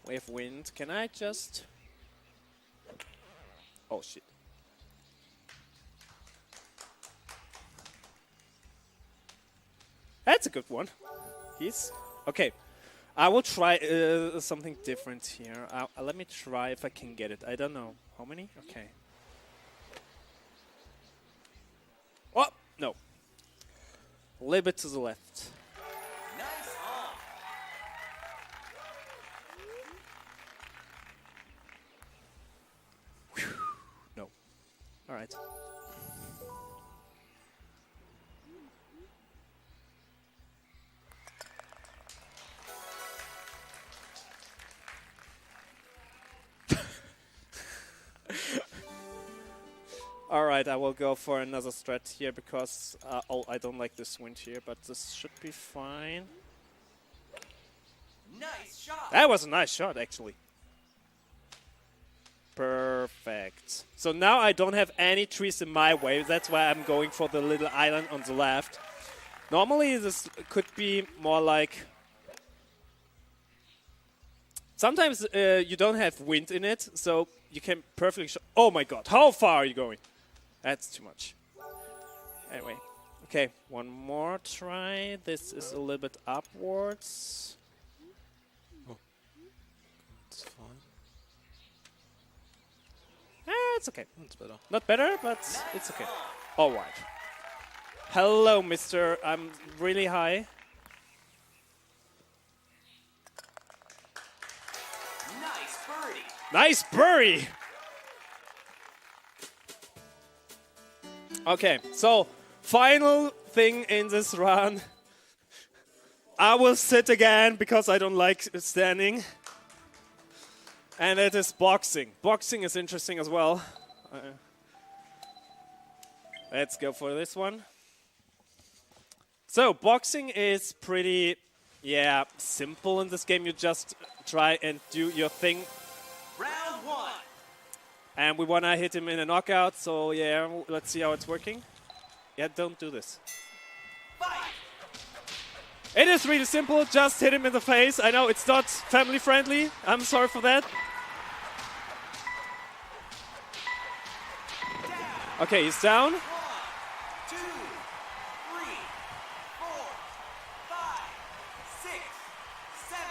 We have wind. Can I just... Oh, shit. That's a good one. He's okay. I will try something different here. Let me try if I can get it. I don't know. How many? Okay. Oh, no. A little bit to the left. Whew. No. All right. Alright, I will go for another strat here because oh, I don't like this wind here, but this should be fine. Nice shot. That was a nice shot, actually. Perfect. So now I don't have any trees in my way. That's why I'm going for the little island on the left. Normally this could be more like... Sometimes you don't have wind in it, so you can perfectly... Oh my god, how far are you going? That's too much. Anyway, okay, one more try. This is a little bit upwards. Oh, it's fine. It's okay. It's better. Not better, but it's okay. All right. Hello, mister. I'm really high. Nice birdie. Nice birdie! Okay, so final thing in this run. I will sit again because I don't like standing. And it is boxing. Boxing is interesting as well. Let's go for this one. So, boxing is pretty, simple in this game. You just try and do your thing. Round one. And we want to hit him in a knockout, so yeah, let's see how it's working. Yeah, don't do this. Fight. It is really simple, just hit him in the face. I know it's not family friendly, I'm sorry for that. Okay, he's down. 1, 2, 3, 4, 5, 6, 7,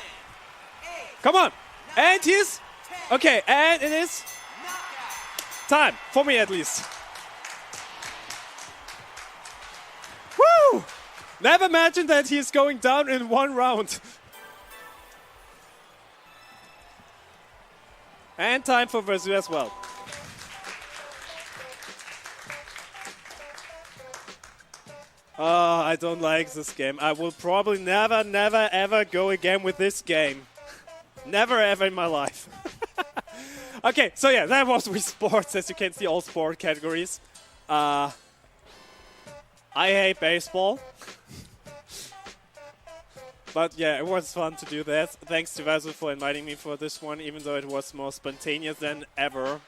8. Come on! And he's... Okay, and it is... time, for me at least. Woo! Never imagined that he's going down in one round. And time for Versu as well. Oh, I don't like this game. I will probably never, ever go again with this game. Never, ever in my life. Okay, so yeah, that was Wii Sports. As you can see, all sport categories. I hate baseball. But yeah, it was fun to do that. Thanks to Vasu for inviting me for this one, even though it was more spontaneous than ever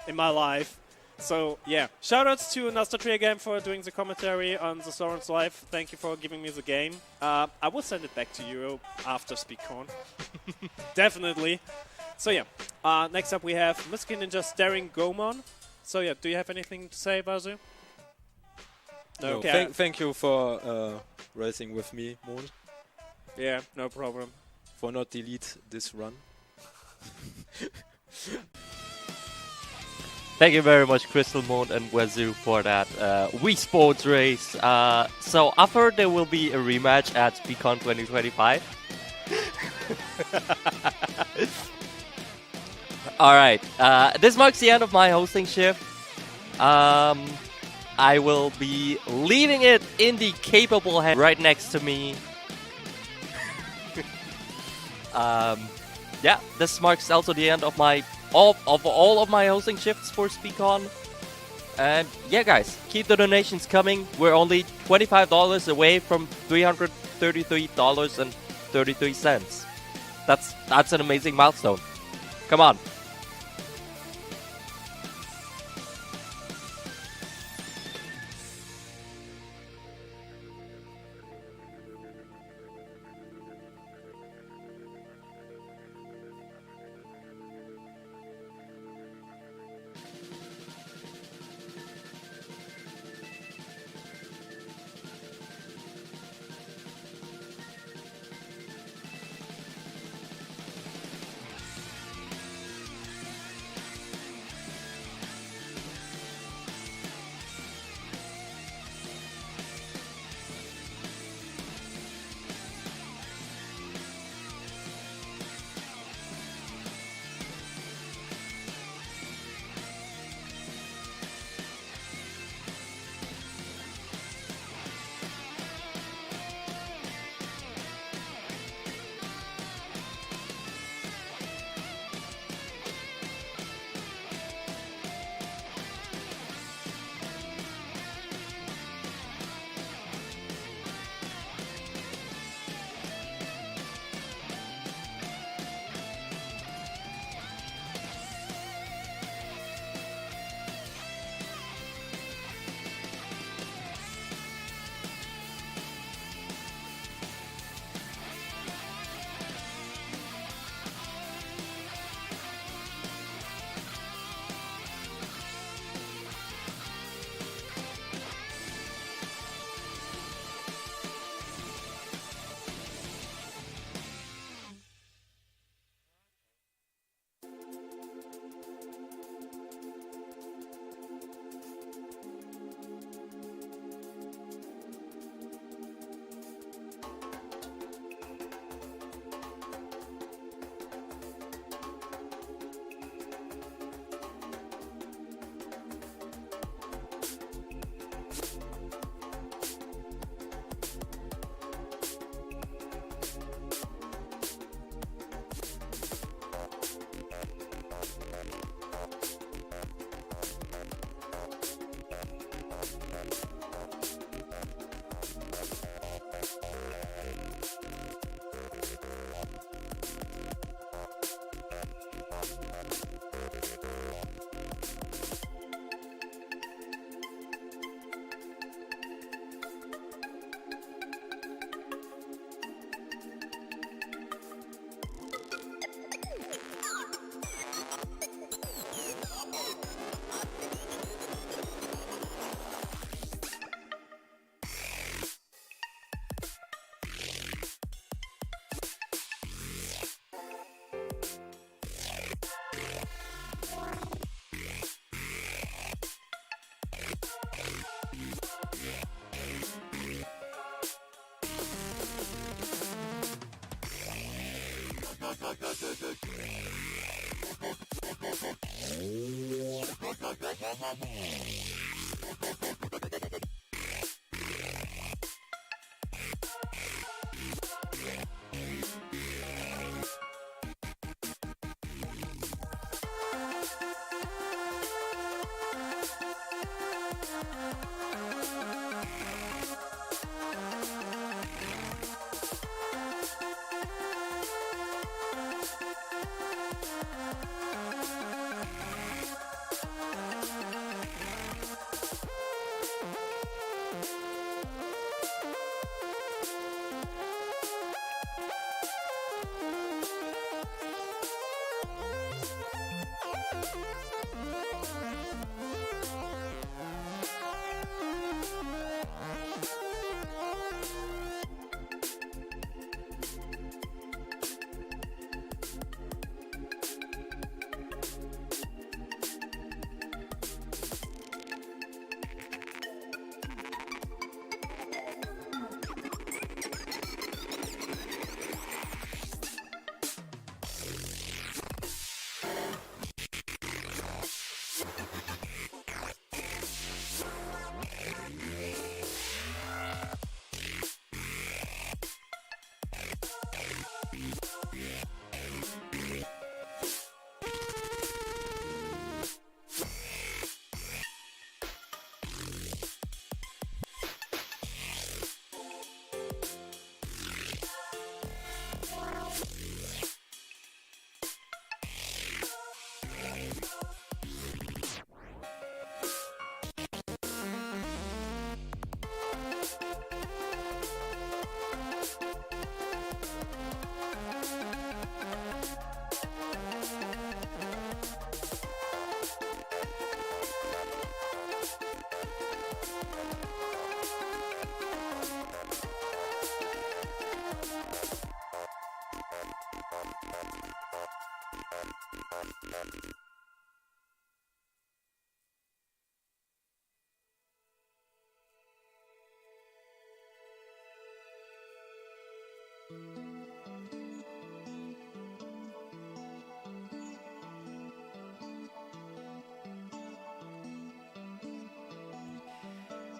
in my life. So yeah, shoutouts to Nastatri again for doing the commentary on the Soren's Life. Thank you for giving me the game. I will send it back to you after SpeedCon. Definitely. So yeah, next up we have Musky Ninja staring Gomon. So yeah, do you have anything to say, Vasu? No, Okay. thank you for racing with me, Moon. Yeah, no problem. For not delete this run. Thank you very much, Crystal Moon and Wazoo, for that Wii Sports race. So after there will be a rematch at SpeedCon 2025. Alright, this marks the end of my hosting shift. I will be leaving it in the capable hand right next to me. Yeah, this marks also the end of my all of my hosting shifts for SpeedCon. And yeah, guys, keep the donations coming. We're only $25 away from $333.33. That's an amazing milestone. Come on.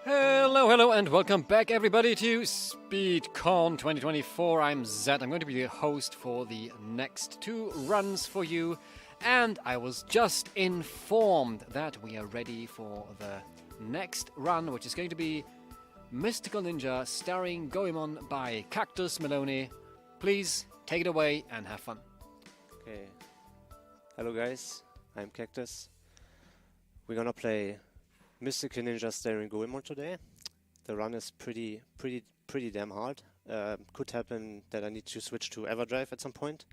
Hello, hello, and welcome back, everybody, to SpeedCon 2024. I'm Zed. I'm going to be the host for the next 2 runs for you. And I was just informed that we are ready for the next run, which is going to be Mystical Ninja, starring Goemon by Cactus Meloni. Please take it away and have fun. Okay. Hello guys, I'm Cactus. We're gonna play Mystical Ninja starring Goemon today. The run is pretty damn hard. Could happen that I need to switch to Everdrive at some point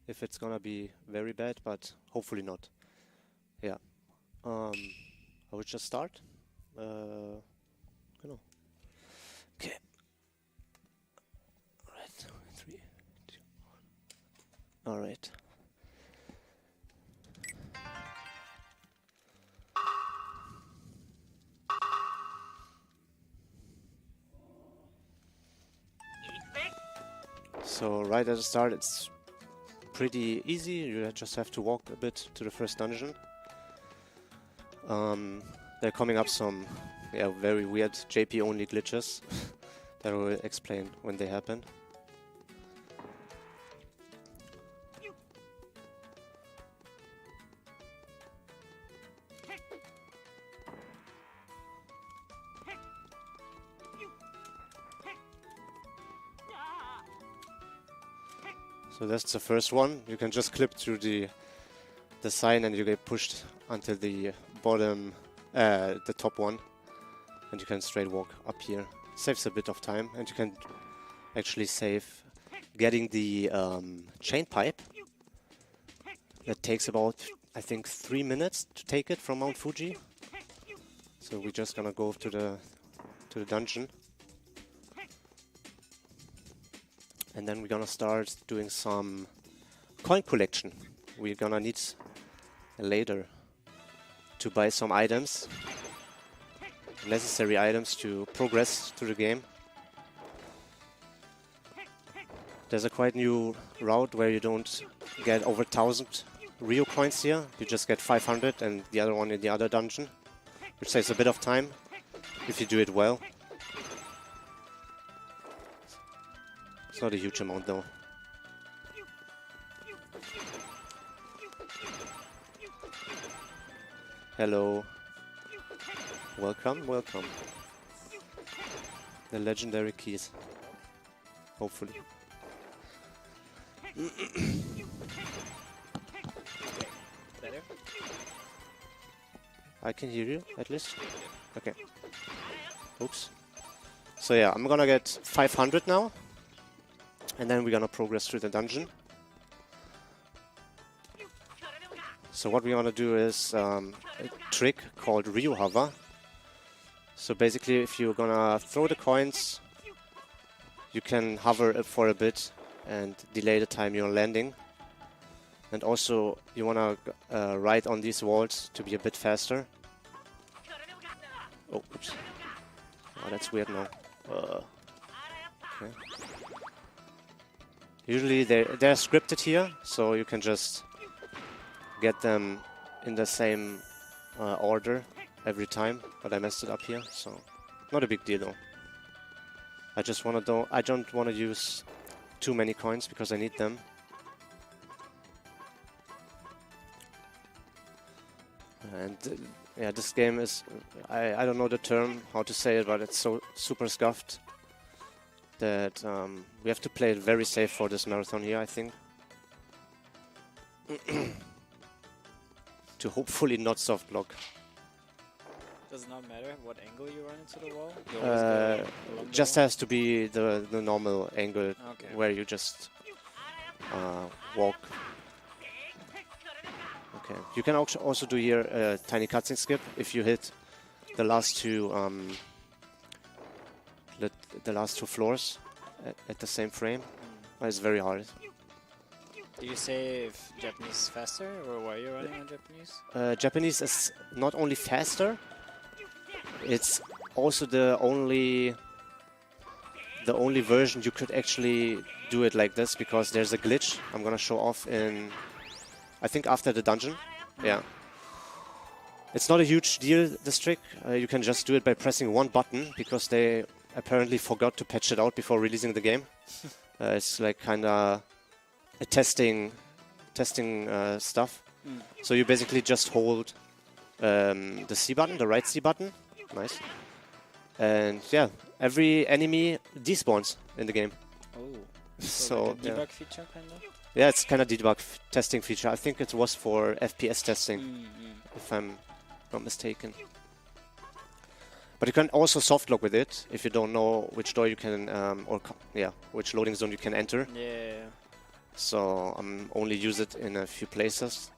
if it's gonna be very bad, but hopefully not. Yeah. I will just start. Genau. Okay. Alright, 3, 2, 1. Alright. So right at the start it's pretty easy, you just have to walk a bit to the first dungeon. There are coming up some very weird JP only glitches that I will explain when they happen. So that's the first one. You can just clip through the sign and you get pushed until the bottom, the top one, and you can straight walk up here. Saves a bit of time, and you can actually save getting the chain pipe. That takes about, I think, 3 minutes to take it from Mount Fuji. So we're just gonna go to the dungeon. And then we're gonna start doing some coin collection. We're gonna need later to buy some items, necessary items to progress through the game. There's a quite new route where you don't get over 1,000 Rio coins here. You just get 500 and the other one in the other dungeon, which saves a bit of time if you do it well. It's not a huge amount though. Hello. Welcome, welcome. The legendary keys. Hopefully. Better? I can hear you, at least. Okay. Oops. So yeah, I'm gonna get 500 now. And then we're gonna progress through the dungeon. So what we wanna do is a trick called Rio Hover. So basically, if you're gonna throw the coins, you can hover for a bit and delay the time you're landing. And also, you wanna ride on these walls to be a bit faster. Oh, oops. Oh, that's weird now. Okay. Usually they're scripted here, so you can just get them in the same order every time. But I messed it up here, so not a big deal though. I don't want to use too many coins because I need them. And yeah, this game is, I don't know the term, how to say it, but it's so super scuffed that we have to play it very safe for this marathon here, I think. To hopefully not soft block. Does it not matter what angle you run into the wall? You always go along the Just wall? has to be the normal angle Okay. where you just walk. Okay. You can also do here a tiny cutscene skip if you hit the last two floors at the same frame. It's very hard. Do you say if Japanese is faster, or why are you running on Japanese? Japanese is not only faster, it's also the only version you could actually do it like this, because there's a glitch I'm gonna show off in, I think, after the dungeon. Yeah. It's not a huge deal, this trick. You can just do it by pressing one button, because they apparently forgot to patch it out before releasing the game. It's like kinda a testing stuff. So you basically just hold the C button, the right C button. Nice. And yeah, every enemy despawns in the game. Oh. So like a yeah. debug feature, kind of? Yeah, it's kind of debug testing feature. I think it was for FPS testing, if I'm not mistaken. But you can also soft lock with it if you don't know which door you can, which loading zone you can enter. Yeah. So only use it in a few places.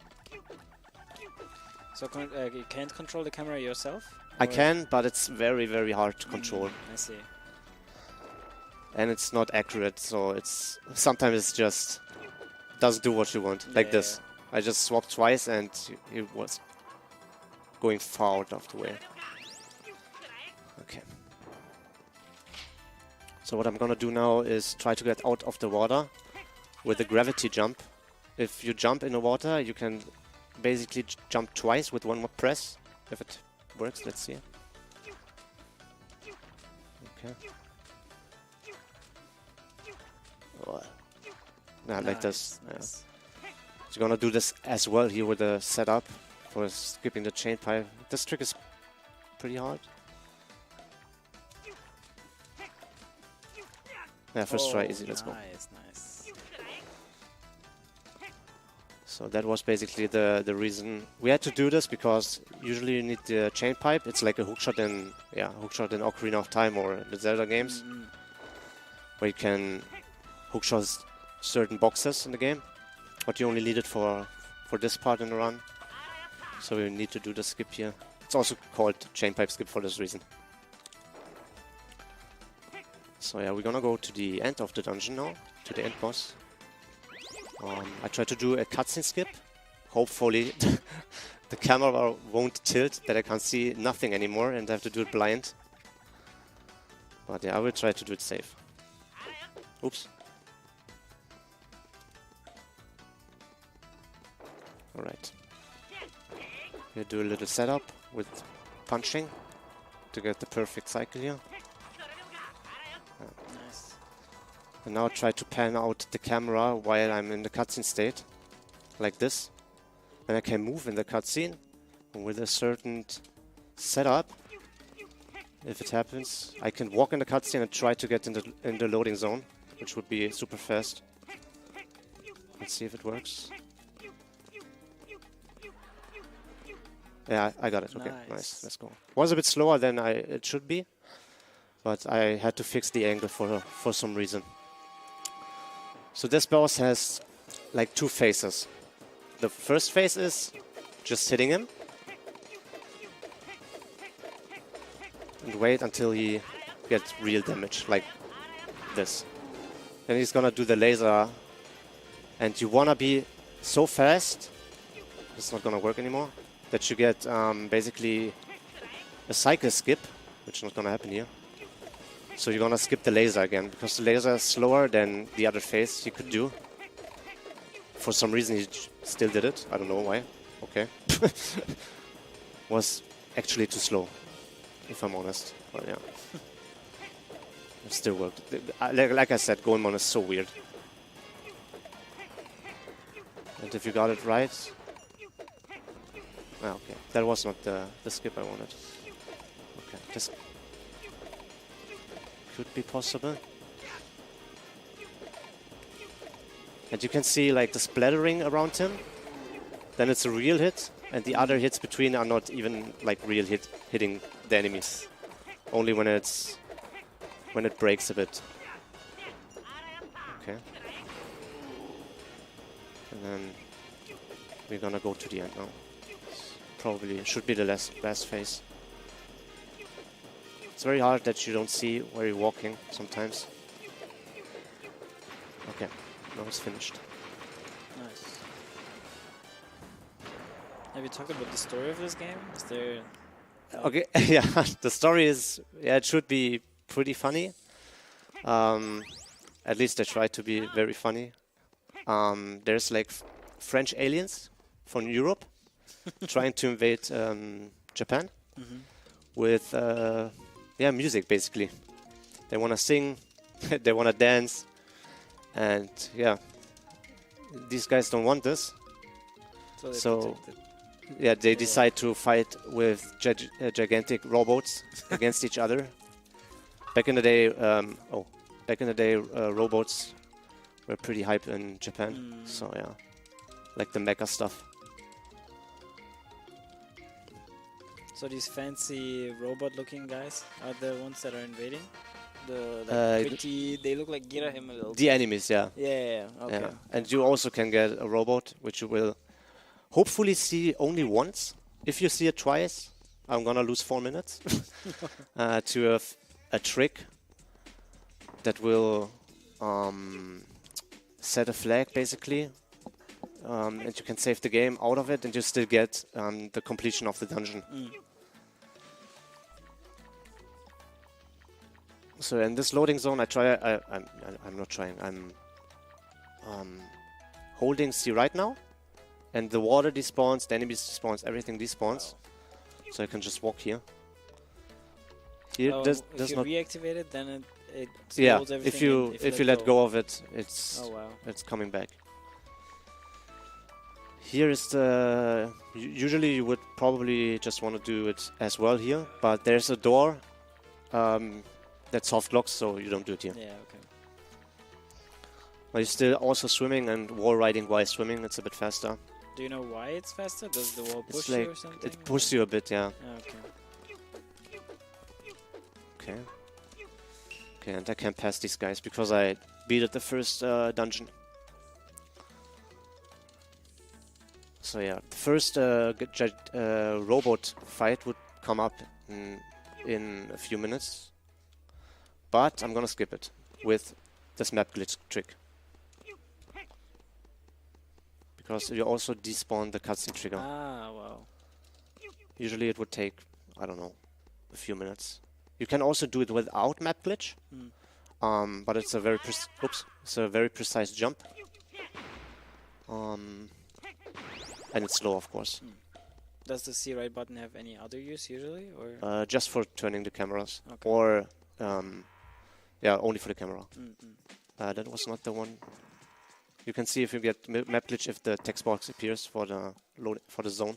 So you can't control the camera yourself? I Or- can, but it's very, very hard to control. I see. And it's not accurate, so sometimes it's just doesn't do what you want, like this. I just swapped twice and it was going far out of the way. Okay. So what I'm gonna do now is try to get out of the water with a gravity jump. If you jump in the water, you can basically jump twice with one more press. If it works, let's see. Okay. Oh. Like this. Nice. Yeah. So you're gonna do this as well here with the setup for skipping the chain pipe. This trick is pretty hard. Yeah, first try, easy, let's go. Nice. So that was basically the reason we had to do this, because usually you need the chain pipe. It's like a hookshot in Ocarina of Time or the Zelda games, where you can hookshot certain boxes in the game, but you only need it for this part in the run. So we need to do the skip here. It's also called chain pipe skip for this reason. So yeah, we're gonna go to the end of the dungeon now, to the end boss. I tried to do a cutscene skip. Hopefully the camera won't tilt, that I can't see nothing anymore and I have to do it blind. But yeah, I will try to do it safe. Oops. Alright. You do a little setup with punching to get the perfect cycle here. Nice. And now try to pan out the camera while I'm in the cutscene state. Like this. Then I can move in the cutscene with a certain setup. If it happens, I can walk in the cutscene and try to get in the loading zone, which would be super fast. Let's see if it works. Yeah, I got it. Okay, nice. Let's go. Was a bit slower than it should be, but I had to fix the angle for some reason. So this boss has like 2 phases. The first phase is just hitting him and wait until he gets real damage, like this. Then he's gonna do the laser, and you wanna be so fast, it's not gonna work anymore, that you get basically a cycle skip, which is not gonna happen here. So you're gonna skip the laser again, because the laser is slower than the other phase you could do. For some reason he still did it, I don't know why. Okay. Was actually too slow, if I'm honest, but yeah. It still worked. Like I said, Goemon is so weird. And if you got it right... Ah, okay, that was not the skip I wanted. Okay, this could be possible. And you can see like the splattering around him. Then it's a real hit, and the other hits between are not even like real hitting the enemies. Only when it breaks a bit. Okay. And then we're gonna go to the end now. Probably should be the last phase. It's very hard that you don't see where you're walking sometimes. Okay, now it's finished. Nice. Have you talked about the story of this game? Is there... Okay, yeah, the story is... Yeah, it should be pretty funny. At least I try to be very funny. There's like French aliens from Europe trying to invade Japan with music basically. They want to sing, they want to dance, and yeah, these guys don't want this. So yeah, they decide to fight with gigantic robots against each other. Back in the day, robots were pretty hype in Japan. So yeah, like the mecha stuff. So these fancy robot-looking guys are the ones that are invading? They look like Girahim a little. The enemies, yeah. Yeah, okay. Yeah. And you also can get a robot, which you will hopefully see only once. If you see it twice, I'm gonna lose 4 minutes to a trick that will set a flag, basically. And you can save the game out of it, and you still get the completion of the dungeon. So in this loading zone, I'm not trying. I'm holding C right now, and the water despawns, the enemies despawns, everything despawns. Wow. So I can just walk here. Here, if you reactivate it, then it yeah. everything. If you let go of it, it's it's coming back. Here is the... Usually you would probably just want to do it as well here, but there's a door that soft locks, so you don't do it here. Yeah, okay. But you're still also swimming and wall riding while swimming, it's a bit faster. Do you know why it's faster? Does the wall push like you or something? It pushes you a bit, yeah. Okay. Okay, and I can't pass these guys because I beat at the first dungeon. So yeah, the first robot fight would come up in a few minutes. But I'm gonna skip it with this map glitch trick. Because you also despawn the cutscene trigger. Ah, wow. Usually it would take, I don't know, a few minutes. You can also do it without map glitch. But it's a very precise jump. and it's slow, of course. Does the C right button have any other use usually, or? Just for turning the cameras, Okay. or yeah, only for the camera. That was not the one. You can see if you get map glitch if the text box appears for the zone,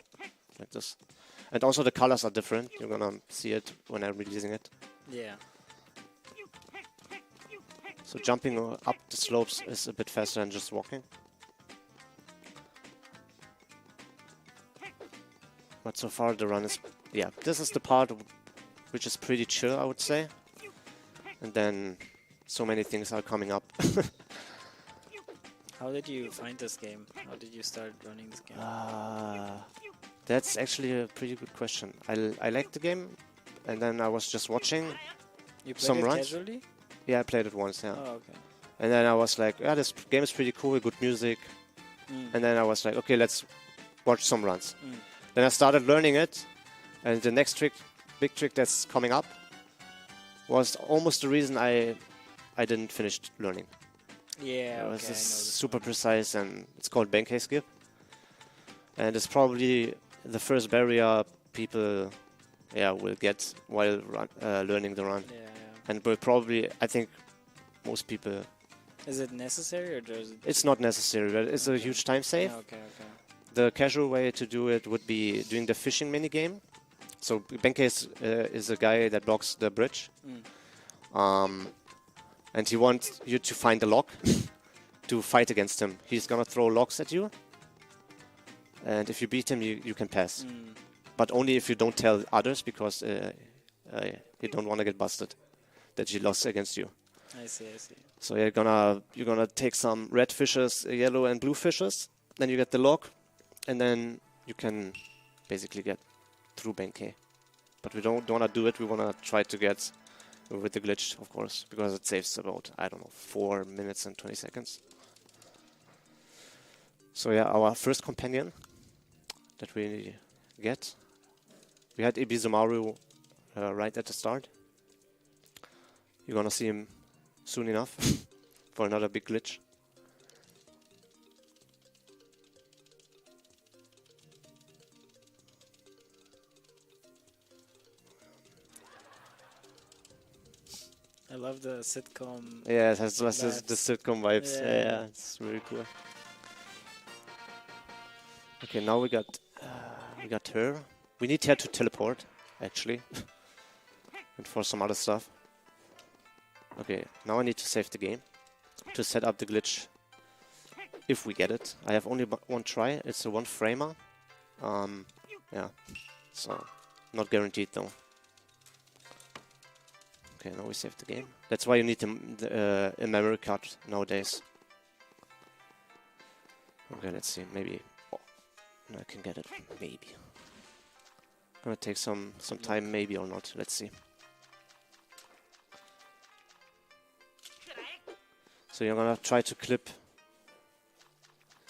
like this. And also the colors are different. You're gonna see it when I'm releasing it. Yeah. So jumping up the slopes is a bit faster than just walking. But so far the run is, yeah, this is the part which is pretty chill, I would say. And then so many things are coming up. How did you find this game? How did you start running this game? That's actually a pretty good question. I liked the game, and then I was just watching You played some it runs. casually? Yeah, I played it once, yeah. Oh, okay. And then I was like, yeah, this game is pretty cool, good music. And then I was like, okay, let's watch some runs. Then I started learning it, and the next big trick that's coming up was almost the reason I didn't finish learning. Yeah, It okay, was I know just this super one. precise, and it's called Benkei skip. And it's probably the first barrier people will get while learning the run. Yeah, yeah. And will probably, I think, most people... Is it necessary or does it? It's not necessary, but it's a huge time save. Yeah, okay, okay. The casual way to do it would be doing the fishing minigame. So Benkei is a guy that blocks the bridge. And he wants you to find a lock to fight against him. He's gonna throw locks at you. And if you beat him, you can pass. But only if you don't tell others, because you don't want to get busted that he lost against you. I see, I see. So you're gonna take some red fishes, yellow and blue fishes. Then you get the lock, and then you can basically get through Benkei. But we don't want to do it. We want to try to get with the glitch, of course, because it saves about, I don't know, 4 minutes and 20 seconds. So yeah, our first companion that we get. We had Ibizumaru right at the start. You're gonna see him soon enough for another big glitch. I love the sitcom. Yeah, it has the vibes. sitcom vibes. Yeah. Yeah, it's really cool. Okay, now we got her. We need her to teleport, actually, and for some other stuff. Okay, now I need to save the game to set up the glitch. If we get it, I have only one try. It's a one framer. Yeah, so not guaranteed though. Okay, now we save the game. That's why you need a memory card nowadays. Okay, let's see. Maybe I can get it. Maybe. Gonna take some time, maybe or not. Let's see. So you're gonna try to clip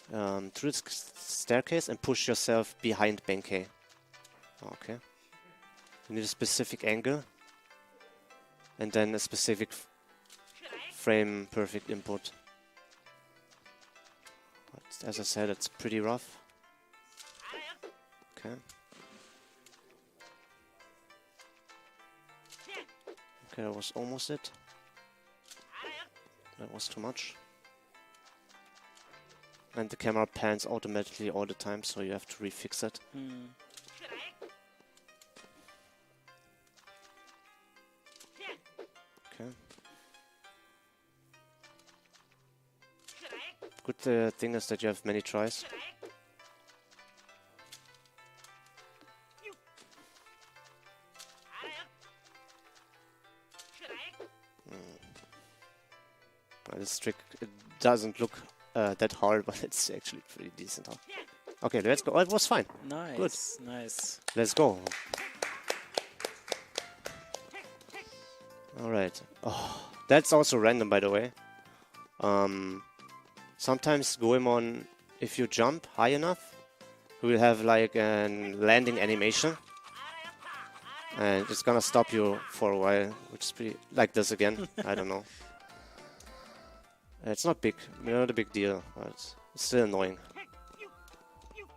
through the staircase and push yourself behind Benkei. Okay. You need a specific angle. And then a specific frame perfect input. But as I said, it's pretty rough. Okay. Okay, that was almost it. That was too much. And the camera pans automatically all the time, so you have to refix it. Okay. Good thing is that you have many tries. This trick, it doesn't look that hard, but it's actually pretty decent. Okay, let's go. Oh, it was fine. Nice, Good. nice. Let's go. Alright. Oh, that's also random, by the way. Sometimes Goemon, if you jump high enough, he will have like a landing animation. And it's gonna stop you for a while, which is pretty... Like this again. I don't know. It's not big, not a big deal, but it's still annoying.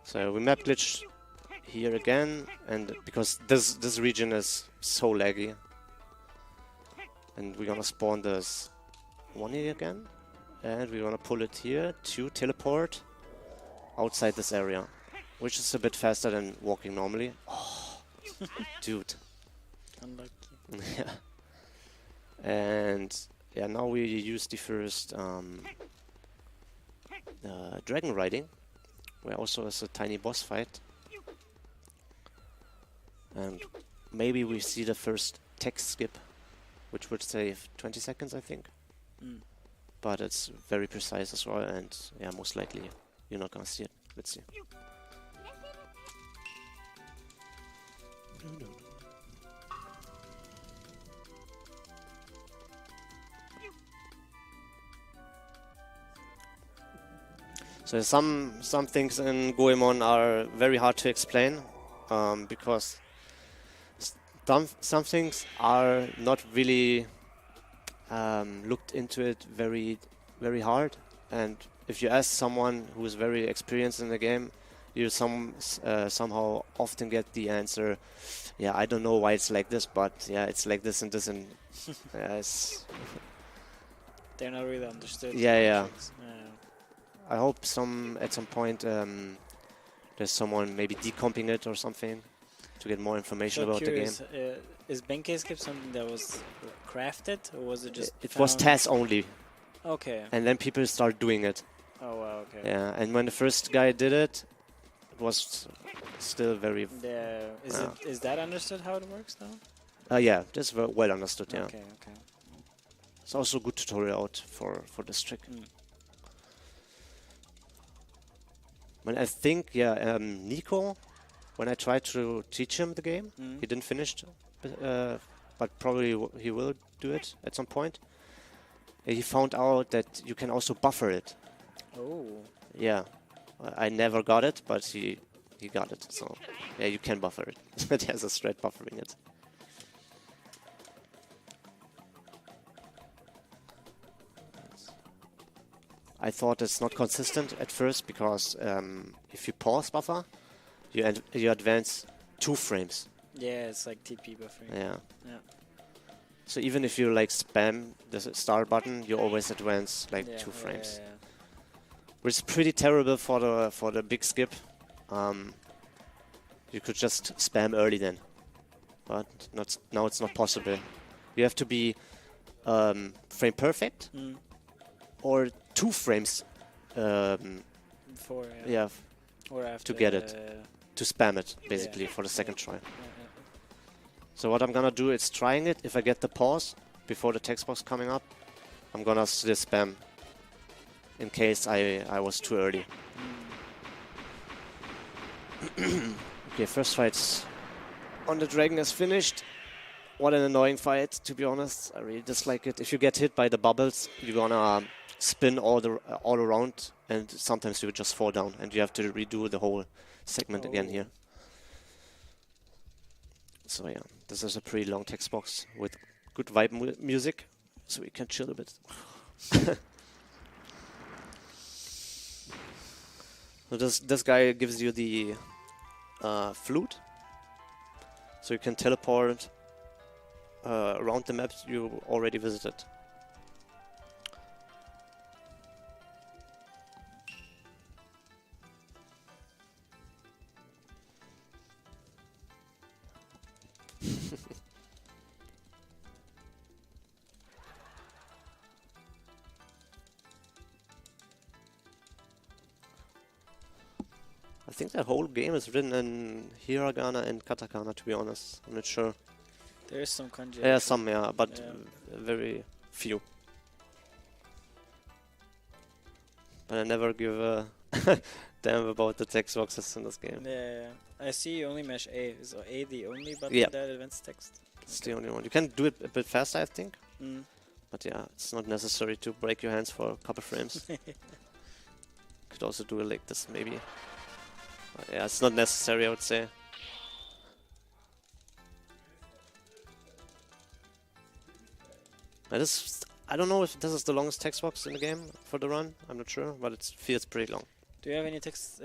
So we map glitch here again, and because this region is so laggy, and we're gonna spawn this one here again, and we're gonna pull it here to teleport outside this area, which is a bit faster than walking normally. Oh, dude. Unlucky. Yeah. And yeah, now we use the first dragon riding, where also is a tiny boss fight. And maybe we see the first text skip, which would save 20 seconds, I think. But it's very precise as well, and yeah, most likely you're not gonna see it. Let's see. So some things in Goemon are very hard to explain, because some things are not really looked into it very hard, and if you ask someone who is very experienced in the game, you somehow often get the answer, yeah, I don't know why it's like this, but yeah, it's like this and this, and they're not really understood. Yeah. I hope at some point there's someone maybe decomping it or something to get more information about the game. Is Benkei Skip something that was crafted, or was it just It was TAS only. Okay. And then people start doing it. Oh wow, okay. Yeah, and when the first guy did it, it was still very... Is that understood how it works now? Yeah, that's well understood, yeah. Okay. It's also a good tutorial out for this trick. Well, I think, Nico, when I tried to teach him the game, he didn't finish, but probably he will do it at some point. He found out that you can also buffer it. Oh. Yeah, I never got it, but he got it. So yeah, you can buffer it. It has a thread buffering it. I thought it's not consistent at first because if you pause buffer, you advance 2 frames. Yeah, it's like TP buffering. Yeah. So even if you like spam the start button, you always advance like 2 frames, which is pretty terrible for the big skip. You could just spam early then, but now it's not possible. You have to be frame perfect or 2 frames before, or after, to get it, to spam it basically for the second try. So what I'm gonna do is trying it. If I get the pause before the text box coming up, I'm gonna still spam in case I was too early. Okay, first fight on the dragon is finished. What an annoying fight, to be honest. I really dislike it. If you get hit by the bubbles, you're gonna spin all around, and sometimes you just fall down, and you have to redo the whole segment again here. So yeah, this is a pretty long text box with good vibe music, so we can chill a bit. So this guy gives you the flute, so you can teleport around the maps you already visited. I think the whole game is written in hiragana and katakana, to be honest. I'm not sure. There is some kanji. Yeah, some, yeah, but very few. But I never give a damn about the text boxes in this game. Yeah. I see you only mash A. Is A the only button that advanced text? It's the only one. You can do it a bit faster, I think. But yeah, it's not necessary to break your hands for a couple frames. Could also do it like this, maybe. But yeah, it's not necessary, I would say. I don't know if this is the longest text box in the game for the run. I'm not sure, but it feels pretty long. Do you have any text?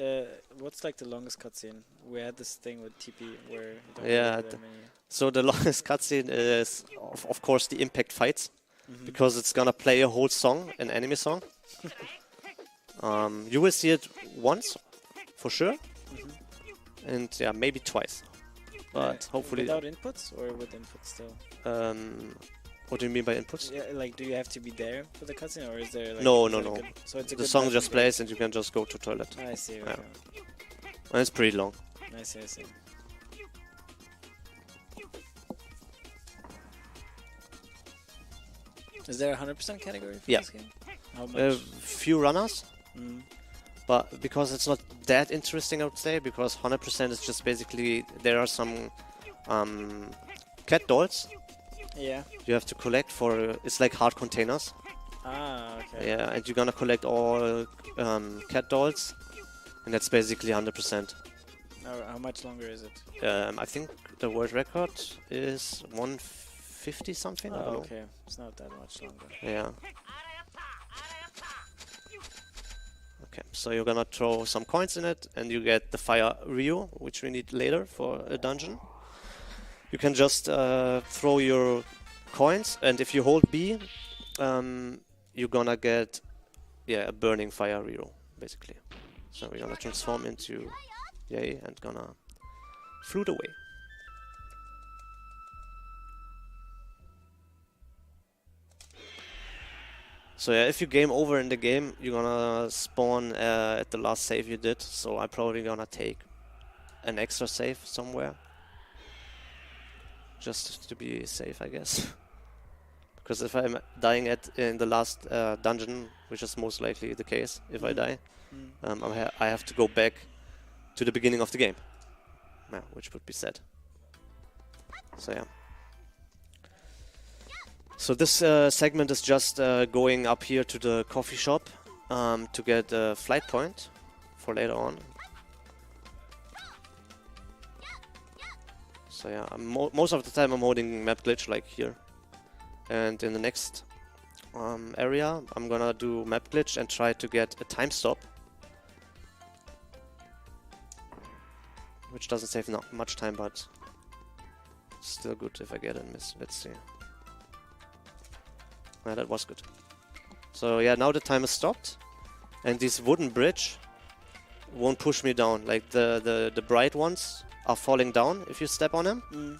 What's like the longest cutscene? We had this thing with TP where you don't Yeah, really that many. So the longest cutscene is, of course, the impact fights, because it's gonna play a whole song, an anime song. You will see it once, for sure, and yeah, maybe twice. But hopefully, without inputs or with inputs still. what do you mean by inputs? Yeah, like do you have to be there for the cutscene, or is there? Like, No, is no, it a no. good- so it's a The good song method just to- plays, and you can just go to toilet. I see. Yeah. Okay. And it's pretty long. I see. I see. Is there a 100% category for Yeah. this game? How much? Few runners, Mm. but because it's not that interesting, I would say, because 100% is just basically there are some cat dolls Yeah. you have to collect for. It's like hard containers. Ah, okay. Yeah, and you're gonna collect all cat dolls, and that's basically 100%. How much longer is it? I think the world record is 150 something. I don't Oh, know. okay. It's not that much longer. Yeah. Okay, so you're gonna throw some coins in it, and you get the fire Ryu, which we need later for a dungeon. You can just throw your coins, and if you hold B, you're gonna get a burning fire Ryu, basically. So we're gonna transform into Yay and gonna float away. So yeah, if you game over in the game, you're gonna spawn at the last save you did. So I'm probably gonna take an extra save somewhere, just to be safe, I guess. Because if I'm dying in the last dungeon, which is most likely the case, if I die, I have to go back to the beginning of the game, which would be sad. So yeah. So this segment is just going up here to the coffee shop to get a flight point for later on. So yeah, most of the time I'm holding map glitch like here. And in the next area I'm gonna do map glitch and try to get a time stop, which doesn't save not much time, but still good if I get a miss. Let's see. Yeah, that was good. So yeah, now the time is stopped, and this wooden bridge won't push me down. Like the bright ones are falling down if you step on them.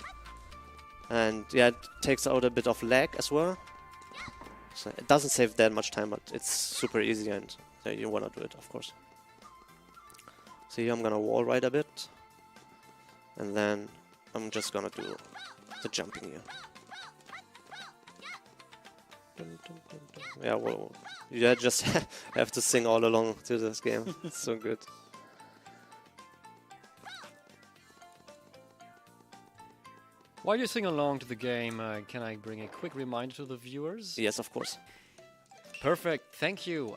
And yeah, it takes out a bit of lag as well. So it doesn't save that much time, but it's super easy, and you wanna do it, of course. So here I'm gonna wall ride a bit, and then I'm just gonna do the jumping here. Yeah, well, you just have to sing all along to this game. It's so good. While you sing along to the game, can I bring a quick reminder to the viewers? Yes, of course. Perfect, thank you.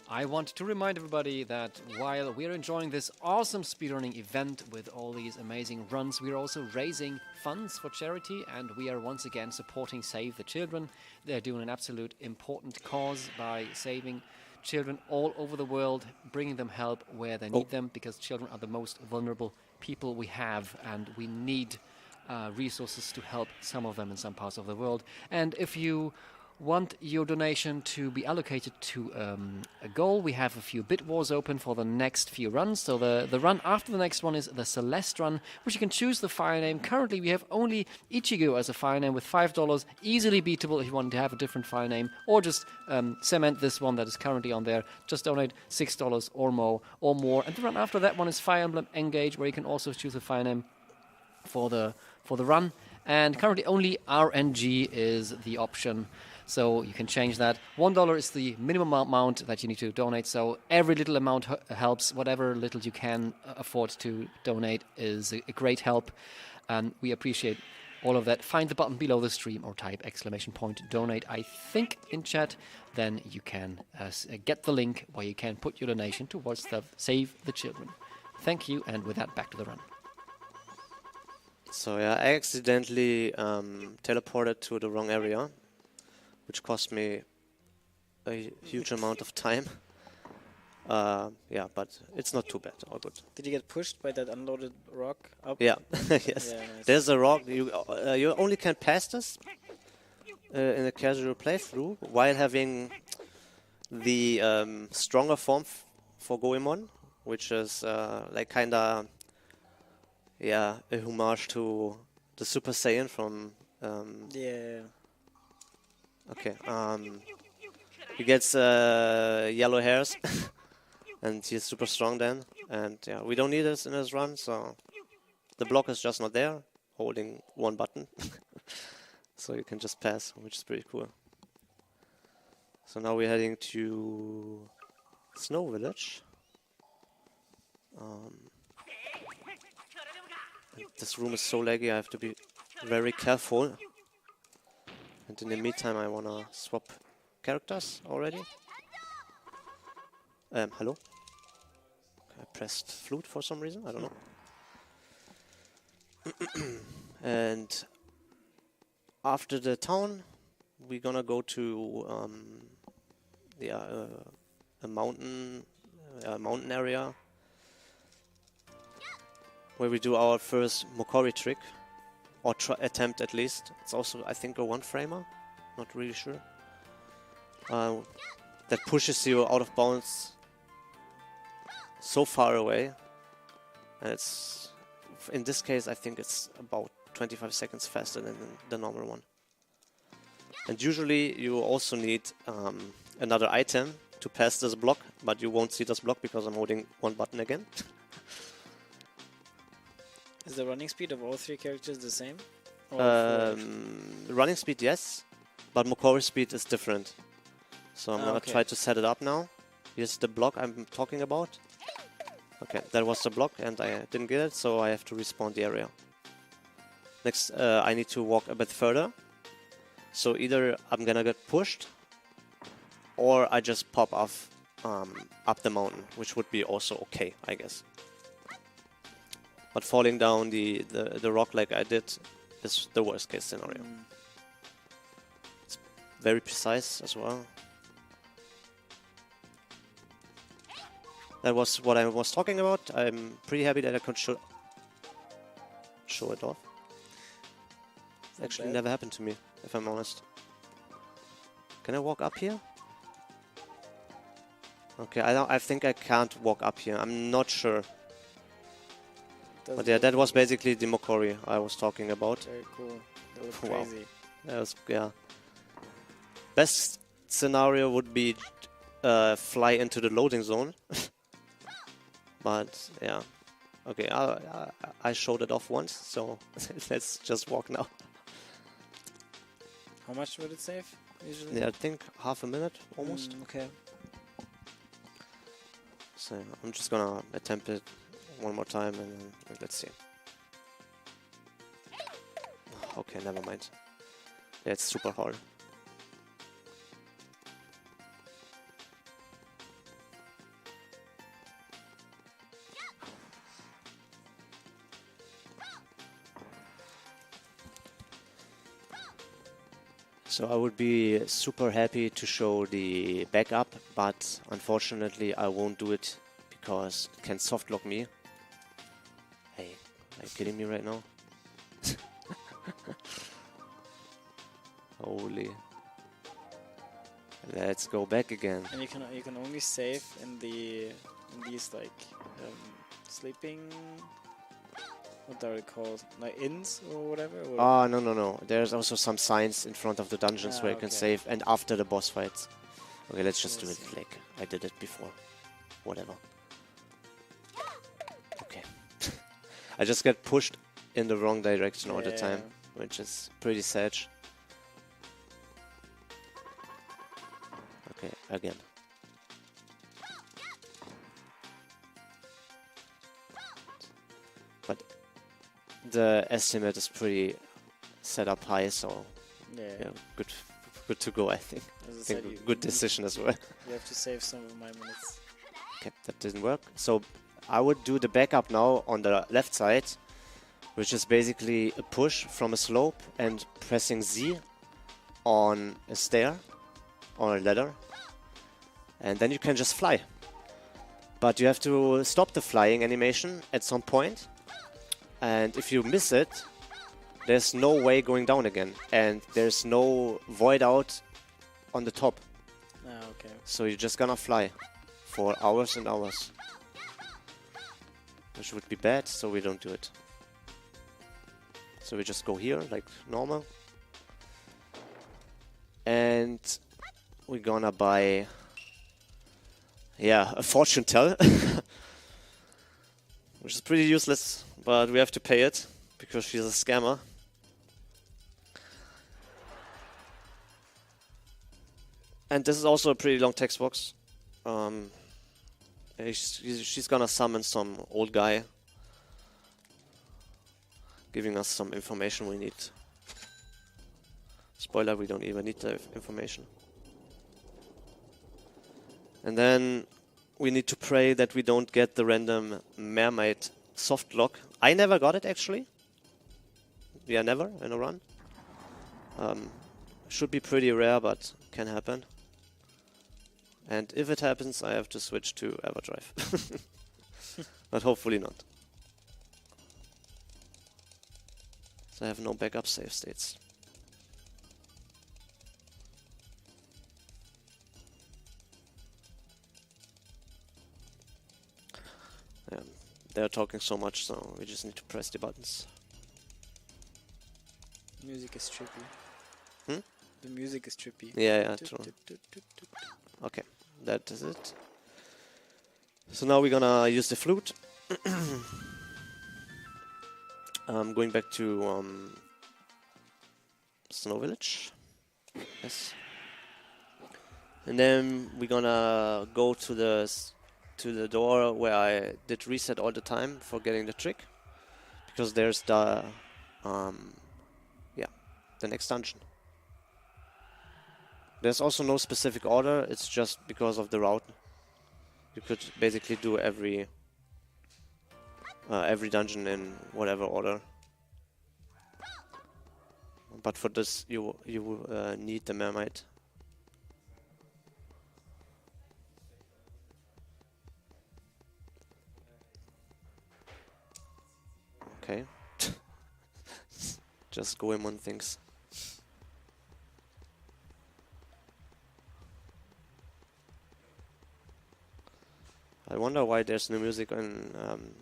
I want to remind everybody that while we're enjoying this awesome speedrunning event with all these amazing runs, we're also raising funds for charity, and we are once again supporting Save the Children. They're doing an absolute important cause by saving children all over the world, bringing them help where they need them, because children are the most vulnerable people we have, and we need resources to help some of them in some parts of the world. And if you want your donation to be allocated to a goal, we have a few bit wars open for the next few runs. So the run after the next one is the Celeste run, which you can choose the fire name. Currently we have only Ichigo as a fire name with $5, easily beatable if you want to have a different fire name, or just cement this one that is currently on there. Just donate $6 or more. And the run after that one is Fire Emblem Engage, where you can also choose a fire name for the run. And currently only RNG is the option, so you can change that. $1 is the minimum amount that you need to donate, so every little amount helps. Whatever little you can afford to donate is a great help, and we appreciate all of that. Find the button below the stream or type !donate, I think, in chat. Then you can get the link where you can put your donation towards the Save the Children. Thank you, and with that, back to the run. So yeah, I accidentally teleported to the wrong area, which cost me a huge amount of time. Yeah, but it's not too bad. All good. Did you get pushed by that unloaded rock up? Yeah, yes. Yeah, nice. There's a rock. You only can pass this in a casual playthrough while having the stronger form for Goemon, which is like kinda a homage to the Super Saiyan from Yeah. okay. He gets yellow hairs, and he's super strong then. And yeah, we don't need this in his run, so the block is just not there, holding one button, so you can just pass, which is pretty cool. So now we're heading to Snow Village. This room is so laggy, I have to be very careful. And in the meantime, I wanna swap characters already. Hello? I pressed flute for some reason, I don't know. And after the town, we're gonna go to a mountain area where we do our first Mokori trick, or attempt at least. It's also, I think, a one-framer, not really sure. That pushes you out of bounds so far away, and it's, in this case, I think it's about 25 seconds faster than the normal one. And usually you also need another item to pass this block, but you won't see this block because I'm holding one button again. Is the running speed of all three characters the same? Running speed, yes, but Mokori speed is different. So I'm gonna try to set it up now. Here's the block I'm talking about. Okay, that was the block and I didn't get it, so I have to respawn the area. Next, I need to walk a bit further. So either I'm gonna get pushed, or I just pop off up the mountain, which would be also okay, I guess. But falling down the rock like I did is the worst case scenario. It's very precise as well. That was what I was talking about. I'm pretty happy that I could show it off. Actually never happened to me, if I'm honest. Can I walk up here? Okay, I think I can't walk up here. I'm not sure. But yeah, that was basically the Mokori I was talking about. Very cool. That was Wow. crazy. That was, yeah. Best scenario would be fly into the loading zone. But yeah, okay, I showed it off once, so let's just walk now. How much would it save usually? Yeah, I think half a minute almost. Okay. So I'm just gonna attempt it one more time and then let's see. Okay, never mind. Yeah, it's super hard. So I would be super happy to show the backup, but unfortunately I won't do it because it can softlock me. Hey, are you kidding me right now? Holy. Let's go back again. And you can only save in these like sleeping. What are they called? Like inns or whatever? Or Oh, no. There's also some signs in front of the dungeons where you can okay. save, and after the boss fights. Okay, let's just do it like I did it before. Whatever. Okay. I just get pushed in the wrong direction all the time, which is pretty sad. Okay, again. But the estimate is pretty set up high, so yeah, good to go, I think. As I I said, think good decision as well. You have to save some of my minutes. Okay, that didn't work. So I would do the backup now on the left side, which is basically a push from a slope and pressing Z on a stair or a ladder, and then you can just fly. But you have to stop the flying animation at some point. And if you miss it, there's no way going down again. And there's no void out on the top. Ah, okay. So you're just gonna fly for hours and hours. Which would be bad, so we don't do it. So we just go here like normal. And we're gonna buy, yeah, a fortune tell. Which is pretty useless, but we have to pay it because she's a scammer. And this is also a pretty long text box. She's gonna summon some old guy, giving us some information we need. Spoiler, we don't even need the information. And then we need to pray that we don't get the random mermaid soft lock. I never got it actually. Yeah, never in a run. Should be pretty rare, but can happen. And if it happens, I have to switch to Everdrive. But hopefully not. So I have no backup save states. Yeah, they're talking so much, so we just need to press the buttons. Music is trippy. Hmm? The music is trippy. Yeah, true. Okay, that is it. So now we're gonna use the flute. Going back to Snow Village. Yes. And then we're gonna go to the door where I did reset all the time for getting the trick, because there's the the next dungeon. There's also no specific order, it's just because of the route. You could basically do every dungeon in whatever order. But for this, you need the mermaid. Okay. Just go in on things. I wonder why there's no music in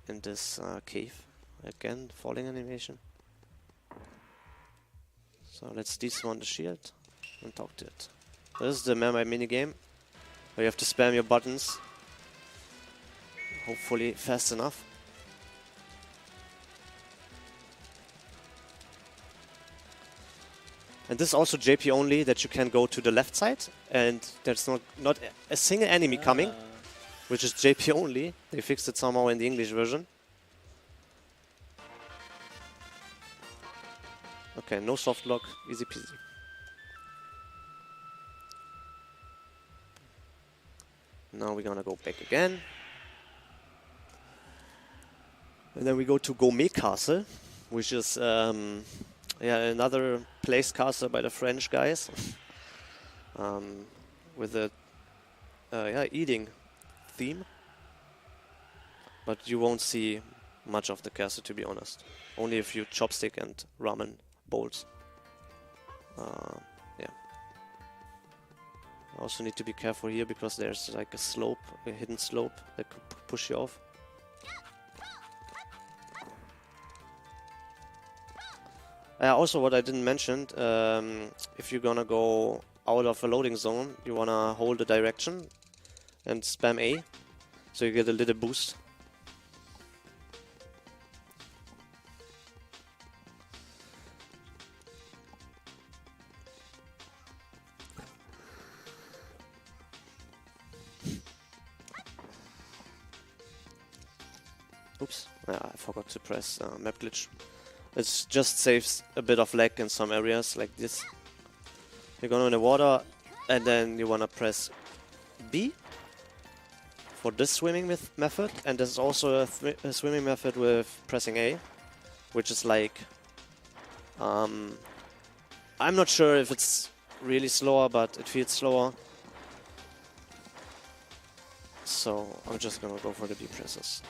this cave. Again, falling animation. So let's despawn the shield and talk to it. This is the mermaid minigame, where you have to spam your buttons. Hopefully fast enough. And this is also JP only, that you can go to the left side, and there's not a single enemy coming, which is JP only. They fixed it somehow in the English version. Okay, no soft lock, easy peasy. Now we're gonna go back again. And then we go to Gourmet Castle, which is another place castle by the French guys, with a eating theme. But you won't see much of the castle, to be honest. Only a few chopstick and ramen bowls. Yeah. I also need to be careful here because there's like a slope, a hidden slope that could push you off. Also, what I didn't mention, if you're gonna go out of a loading zone, you wanna hold the direction and spam A, so you get a little boost. Oops, I forgot to press map glitch. It just saves a bit of lag in some areas like this. You're going in the water and then you want to press B for this swimming method, and there's also a swimming method with pressing A, which is like I'm not sure if it's really slower, but it feels slower. So I'm just gonna go for the B presses.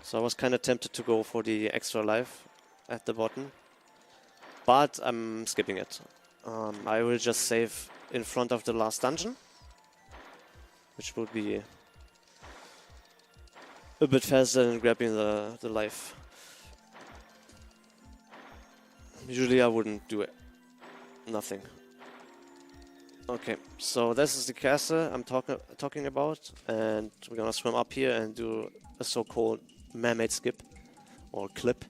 So I was kind of tempted to go for the extra life at the bottom, but I'm skipping it. I will just save in front of the last dungeon, which will be a bit faster than grabbing the life. Usually I wouldn't do it. Nothing. Okay, so this is the castle I'm talking about, and we're gonna swim up here and do a so-called mermaid skip or clip,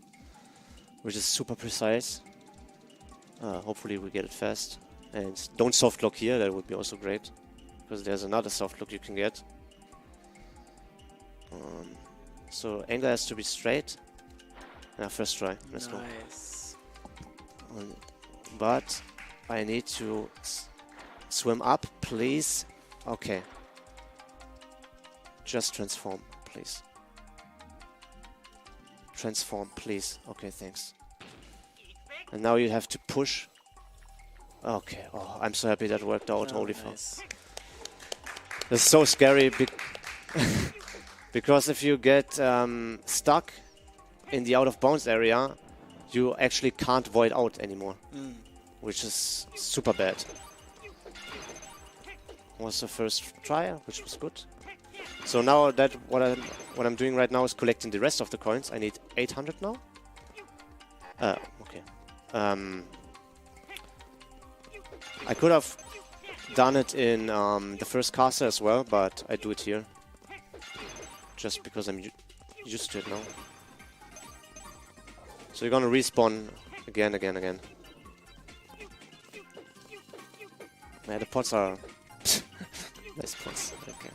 which is super precise. Hopefully we get it fast. And don't soft lock here, that would be also great, because there's another soft lock you can get. So angle has to be straight. First try, let's go. But I need to swim up, please. Okay. Just transform, please. Transform, please. Okay, thanks. And now you have to push. Okay, oh, I'm so happy that worked out. Holy fuck. It's so scary because if you get stuck in the out of bounds area, you actually can't void out anymore, which is super bad. Was the first try, which was good. So now that what I'm doing right now is collecting the rest of the coins. I need 800 now. Okay. I could have done it in the first caster as well, but I do it here just because I'm used to it now. So you're gonna respawn again. Yeah, the pots are nice pots. Okay.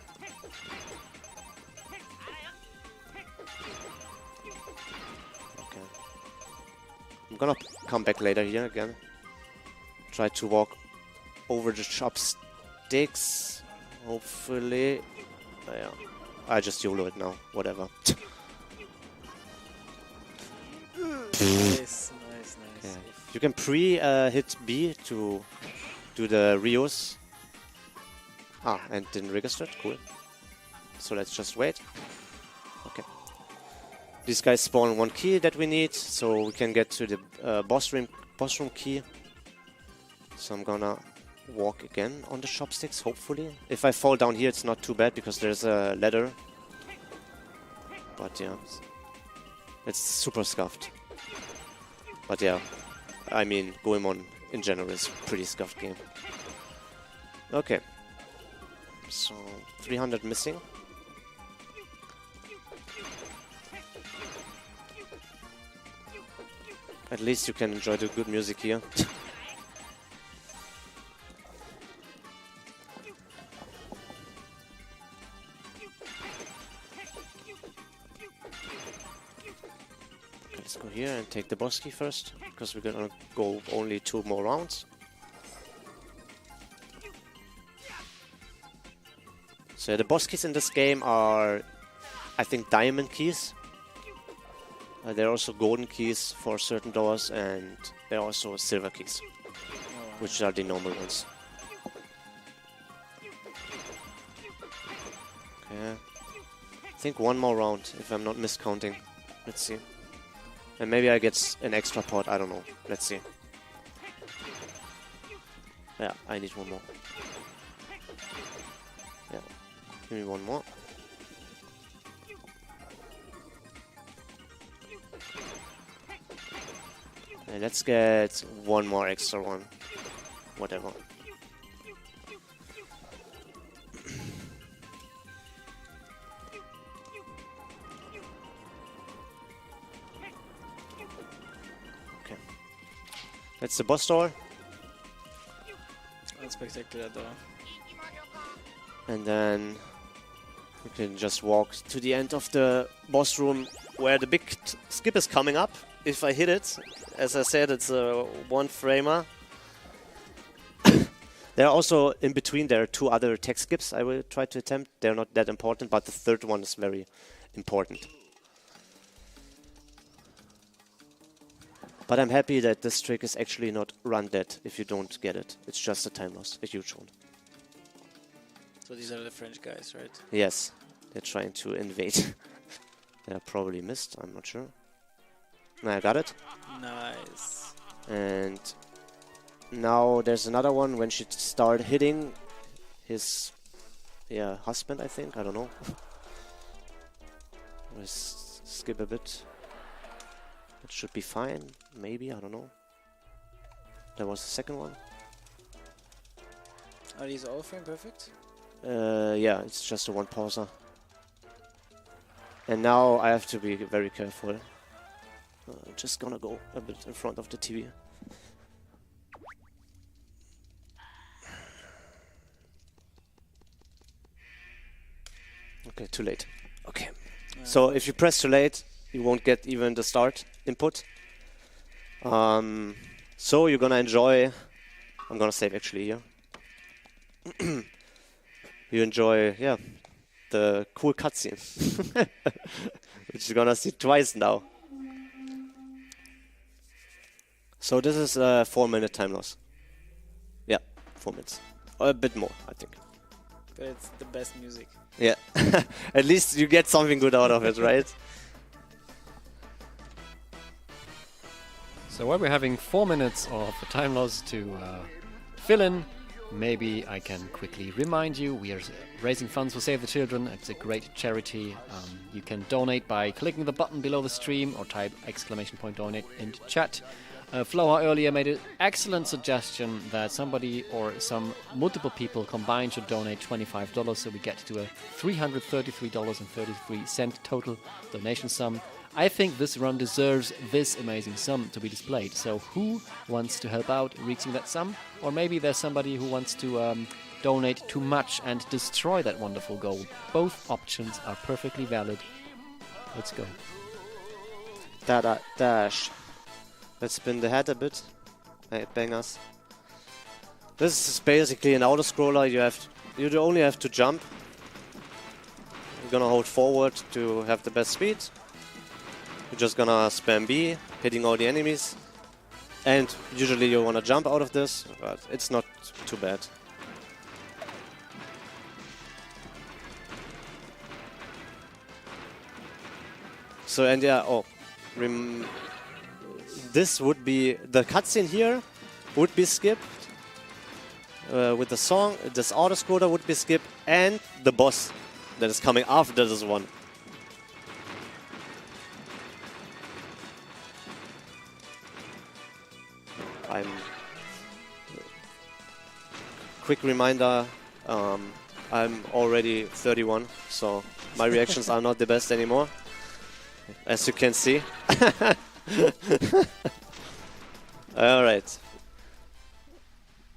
Okay. I'm gonna come back later here again. Try to walk over the chopsticks. Hopefully. Yeah. I just YOLO it now. Whatever. Nice. Yeah. You can pre-hit B to do the Rios. And didn't register it. Cool. So let's just wait. Okay. These guys spawn one key that we need, so we can get to the boss room key. So I'm gonna walk again on the chopsticks, hopefully. If I fall down here, it's not too bad because there's a ladder. But yeah, it's super scuffed. But yeah, I mean, Goemon in general is a pretty scuffed game. Okay. So, 300 missing. At least you can enjoy the good music here. Let's go here and take the boss key first, because we're gonna go only 2 more rounds. So the boss keys in this game are, I think, diamond keys. There are also golden keys for certain doors, and there are also silver keys, which are the normal ones. Okay. I think 1 more round, if I'm not miscounting. Let's see. And maybe I get an extra pot, I don't know. Let's see. Yeah, I need 1 more. Yeah, give me 1 more. And let's get 1 more extra one. Whatever. Okay. That's the boss door. That's spectacular door. And then you can just walk to the end of the boss room where the big skip is coming up. If I hit it, as I said, it's a 1-framer. There are also, in between, there are 2 other tech skips I will try to attempt. They're not that important, but the third one is very important. But I'm happy that this trick is actually not run dead if you don't get it. It's just a time loss, a huge one. So these are the French guys, right? Yes, they're trying to invade. They probably missed, I'm not sure. No, I got it. Nice. And now there's another one when she start hitting his husband, I think. I don't know. Let's skip a bit. It should be fine. Maybe, I don't know. There was the second one. Are these all frame perfect? Yeah, it's just a one pauser. And now I have to be very careful. Just gonna go a bit in front of the TV. Okay, too late. Okay. So if you press too late, you won't get even the start input. So you're gonna enjoy. I'm gonna save actually here. You enjoy, the cool cutscene, which you're gonna see twice now. So this is a 4-minute time loss. Yeah, 4 minutes. Or a bit more, I think. But it's the best music. Yeah, at least you get something good out of it, right? So while we're having 4 minutes of a time loss to fill in, maybe I can quickly remind you, we are raising funds for Save the Children. It's a great charity. You can donate by clicking the button below the stream or type !donate into chat. Floa earlier made an excellent suggestion that somebody or some multiple people combined should donate $25, so we get to a $333.33 total donation sum. I think this run deserves this amazing sum to be displayed. So who wants to help out reaching that sum? Or maybe there's somebody who wants to donate too much and destroy that wonderful goal. Both options are perfectly valid. Let's go. Dash. Let's spin the head a bit. Bangers. This is basically an auto-scroller. You only have to jump. You're gonna hold forward to have the best speed. You're just gonna spam B, hitting all the enemies. And usually you wanna jump out of this, but it's not too bad. So, and this would be, the cutscene here would be skipped. With the song, this auto-scroller would be skipped, and the boss that is coming after this one. Quick reminder, I'm already 31, so my reactions are not the best anymore, as you can see. Alright.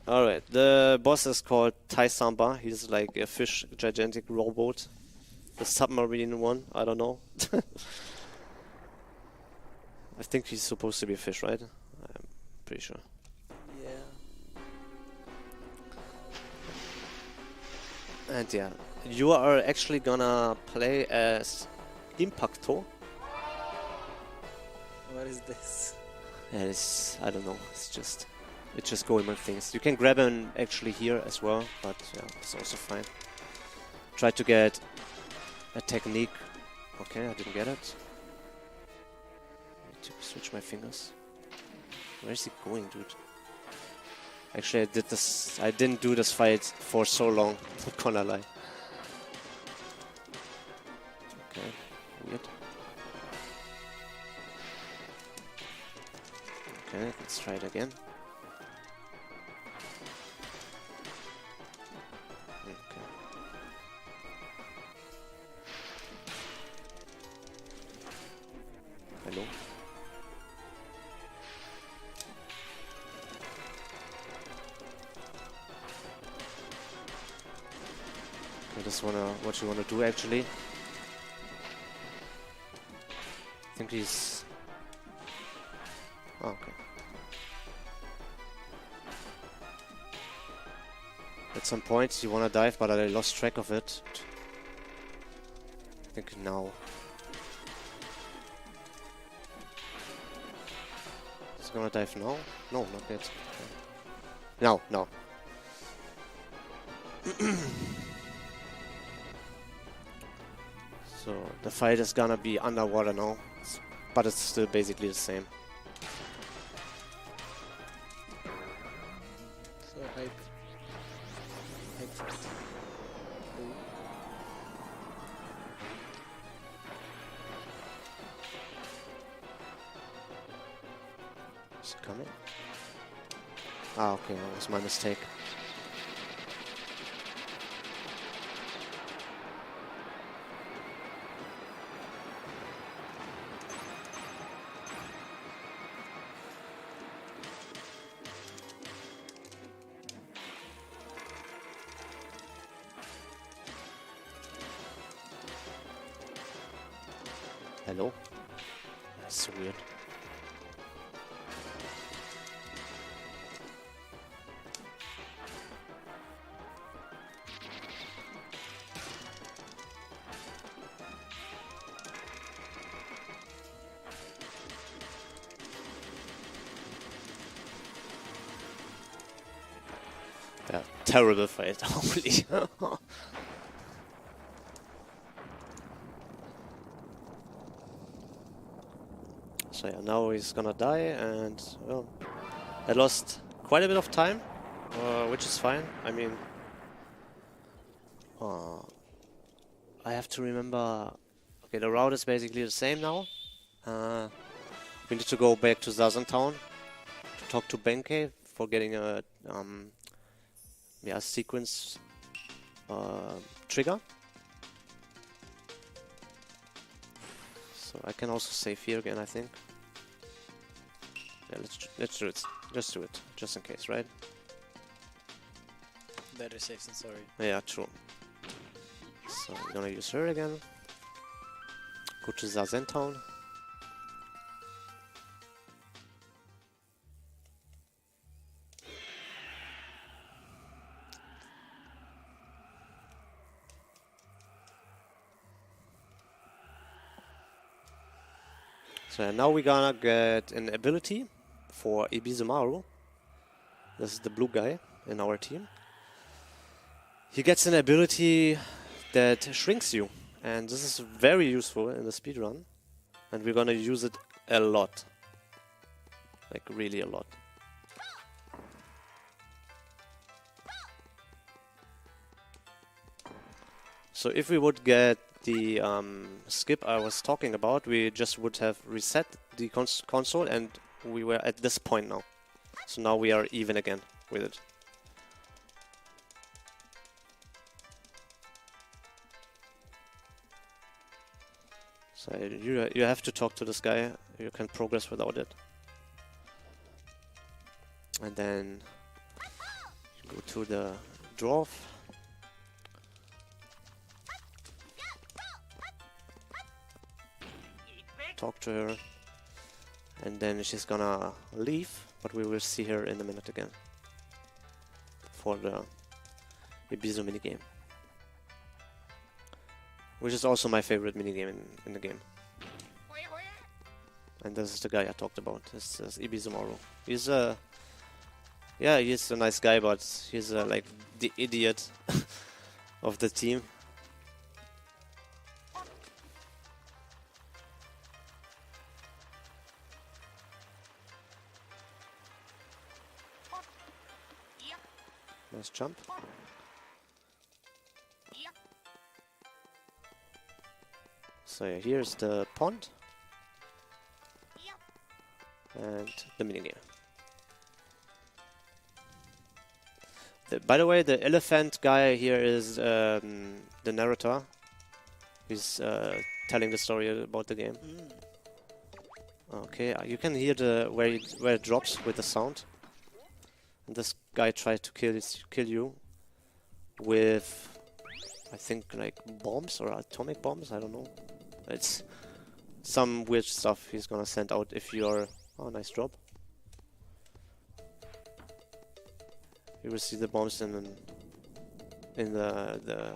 Alright, the boss is called Tai Samba. He's like a fish, gigantic rowboat. The submarine one, I don't know. I think he's supposed to be a fish, right? I'm pretty sure. Yeah. And yeah, you are actually gonna play as Impacto. What is this? Yeah, I don't know, it's just going with things. You can grab him actually here as well, but yeah, it's also fine. Try to get a technique. Okay, I didn't get it. I need to switch my fingers. Where is he going, dude? Actually, I didn't do this fight for so long, not gonna lie. Okay, weird. Okay, let's try it again. Okay. Hello? I just what you wanna do actually. I think he's... Oh, okay. At some point you wanna dive, but I lost track of it. I think now. So gonna dive now? No, not yet. No, no. So the fight is gonna be underwater now, but it's still basically the same. So hype. Hype fight. Is it coming? Ah, okay, that was my mistake. Hello? That's so weird. Yeah, terrible fight, holy. So yeah, now he's gonna die, and well, I lost quite a bit of time, which is fine. I mean, I have to remember. Okay, the route is basically the same now. We need to go back to Zazen Town to talk to Benkei for getting a sequence trigger. So I can also save here again, I think. Yeah, let's do it. Just do it, just in case, right? Better safe than sorry. Yeah, true. So we're gonna use her again. Go to Zazen Town. So now we're gonna get an ability for Ibizumaru. This is the blue guy in our team. He gets an ability that shrinks you, and this is very useful in the speedrun, and we're gonna use it a lot. Like really a lot. So if we would get the skip I was talking about, we just would have reset the console, and we were at this point now. So now we are even again with it. So you have to talk to this guy. You can progress without it. And then you go to the dwarf. Talk to her, and then she's gonna leave, but we will see her in a minute again for the Ibizu minigame, which is also my favorite minigame in the game. And this is the guy I talked about. This is Ibizumaru. He's he's a nice guy, but he's like the idiot of the team. Nice jump. So yeah, here's the pond and the minigame. By the way, the elephant guy here is the narrator. He's telling the story about the game. Okay, you can hear the where it drops with the sound. And this guy tried to kill you with, I think, like bombs or atomic bombs. I don't know. It's some weird stuff he's gonna send out if you're. Oh, nice drop. You will see the bombs in the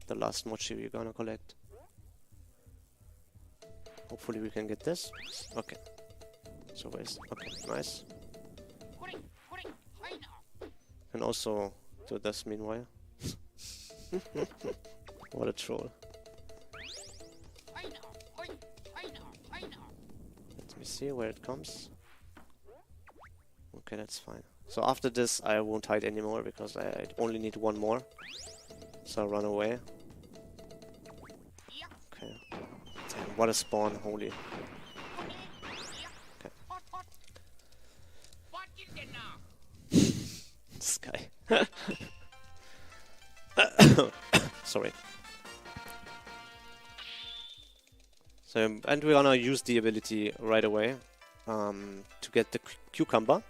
last mochi you're gonna collect. Hopefully we can get this. Okay. So where's... Okay, nice. Can also do this meanwhile. What a troll. Let me see where it comes. Okay, that's fine. So after this I won't hide anymore because I only need one more. So I'll run away. Okay. Damn, what a spawn, holy. Okay. This guy. Sorry. So, and we're gonna use the ability right away to get the cucumber,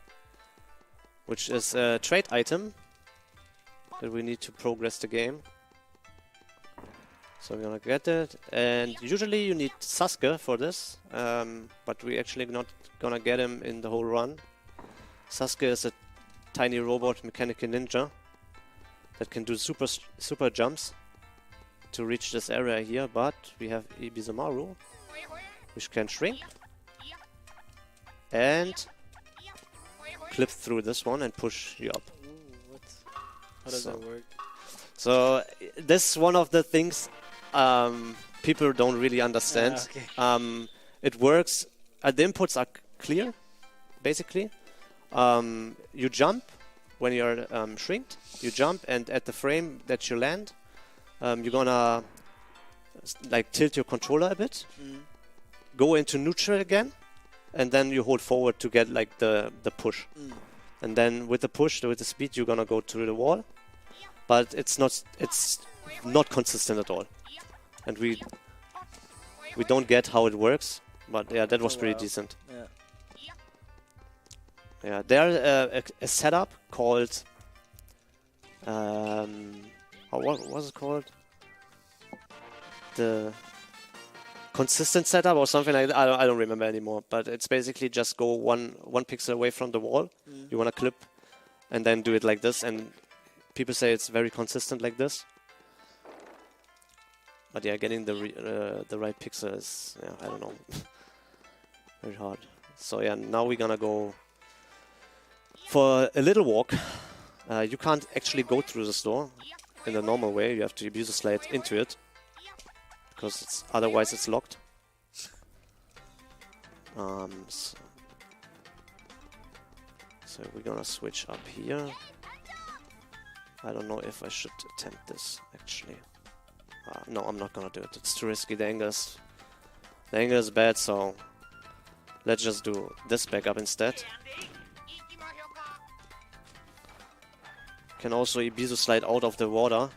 which is a trade item that we need to progress the game. So we're gonna get it, and usually you need Sasuke for this, but we're actually not gonna get him in the whole run. Sasuke is a tiny robot mechanical ninja that can do super jumps to reach this area here, but we have Ibizumaru, which can shrink and clip through this one and push you up. Ooh, what? How does that work? So this is one of the things people don't really understand. Okay. It works. The inputs are clear, basically. You jump when you're shrinked. You jump, and at the frame that you land, you're gonna like tilt your controller a bit, go into neutral again, and then you hold forward to get like the push. And then with the push, with the speed, you're gonna go to the wall. But it's not consistent at all, and we don't get how it works. But yeah, that was pretty decent. Yeah. Yeah, there's a setup called what was it called? The consistent setup or something like that. I don't remember anymore. But it's basically just go one pixel away from the wall. You wanna clip, and then do it like this. And people say it's very consistent like this. But yeah, getting the right pixel is, yeah, I don't know, very hard. So yeah, now we're gonna go for a little walk. You can't actually go through the store in the normal way. You have to use a slide into it because otherwise it's locked. So we're gonna switch up here. I don't know if I should attempt this actually. No, I'm not gonna do it. It's too risky. The angle is bad, so let's just do this backup instead. Can also Ibizu slide out of the water,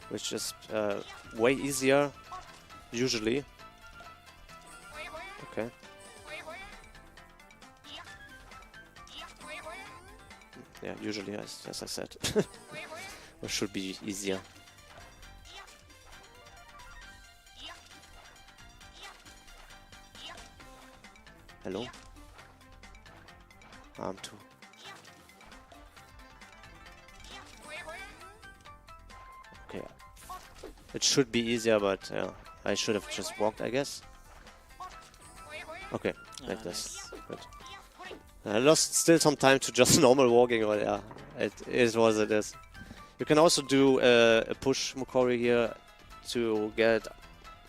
which is way easier usually. Okay. Yeah, usually, as I said. It should be easier. Hello? Arm 2. Okay. It should be easier, but yeah, I should have just walked, I guess. Okay, like this. Good. I lost still some time to just normal walking, but yeah, it is what it is. You can also do a push Mokori here to get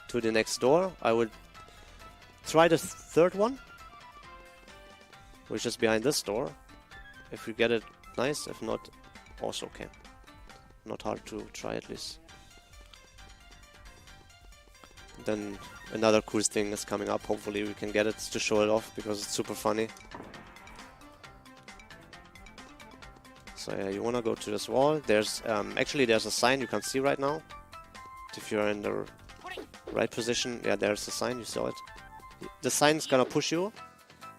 to the next door. I would try the third one, which is behind this door. If you get it, nice. If not, also okay. Not hard to try at least. Then another cool thing is coming up. Hopefully we can get it to show it off because it's super funny. So yeah, you wanna go to this wall. There's actually there's a sign you can see right now. If you're in the right position, yeah, there's a sign. You saw it. The sign is gonna push you,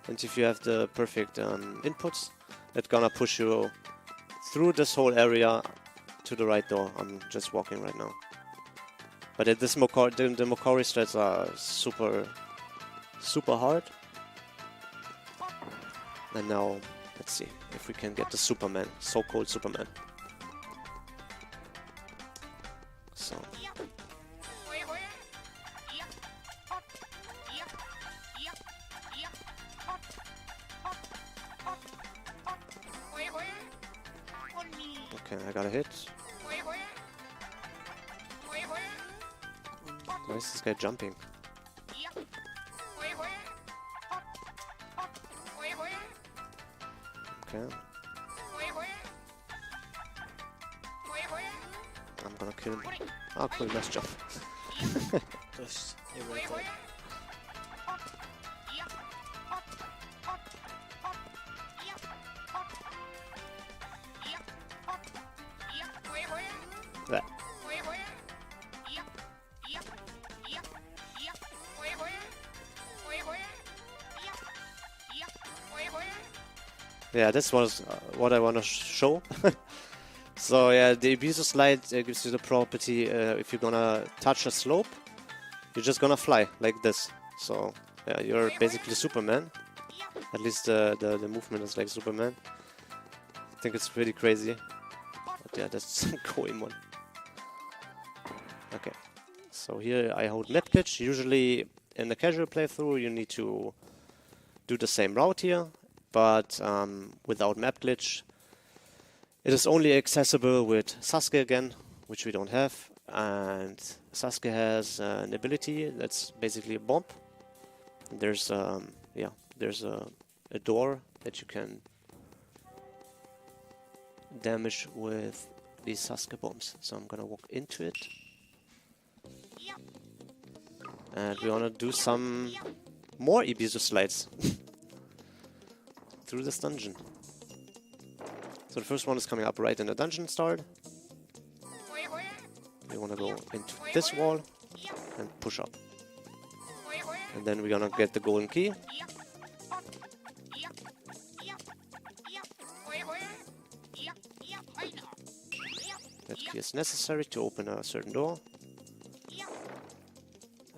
and if you have the perfect inputs, it's gonna push you through this whole area to the right door. I'm just walking right now. But at this the Mokori strats are super hard. And now, let's see if we can get the Superman, so-called Superman. So. Okay, I got a hit. Why is this guy jumping? Okay. I'm gonna kill him. Oh, cool, nice jump. Just erase that. That. Yeah, this was what I want to show. So yeah, the abuser slide gives you the property if you're gonna touch a slope, you're just gonna fly like this. So yeah, you're basically Superman. At least the movement is like Superman. I think it's pretty crazy. But yeah, that's going one. Okay, so here I hold map glitch. Usually in the casual playthrough you need to do the same route here, but without map glitch it is only accessible with Sasuke again, which we don't have. And Sasuke has an ability that's basically a bomb. There's there's a door that you can damage with these Sasuke bombs. So I'm gonna walk into it. And we wanna do some more Ibisu slides through this dungeon. So the first one is coming up right in the dungeon start. We wanna go into this wall and push up. And then we're gonna get the golden key. That key is necessary to open a certain door.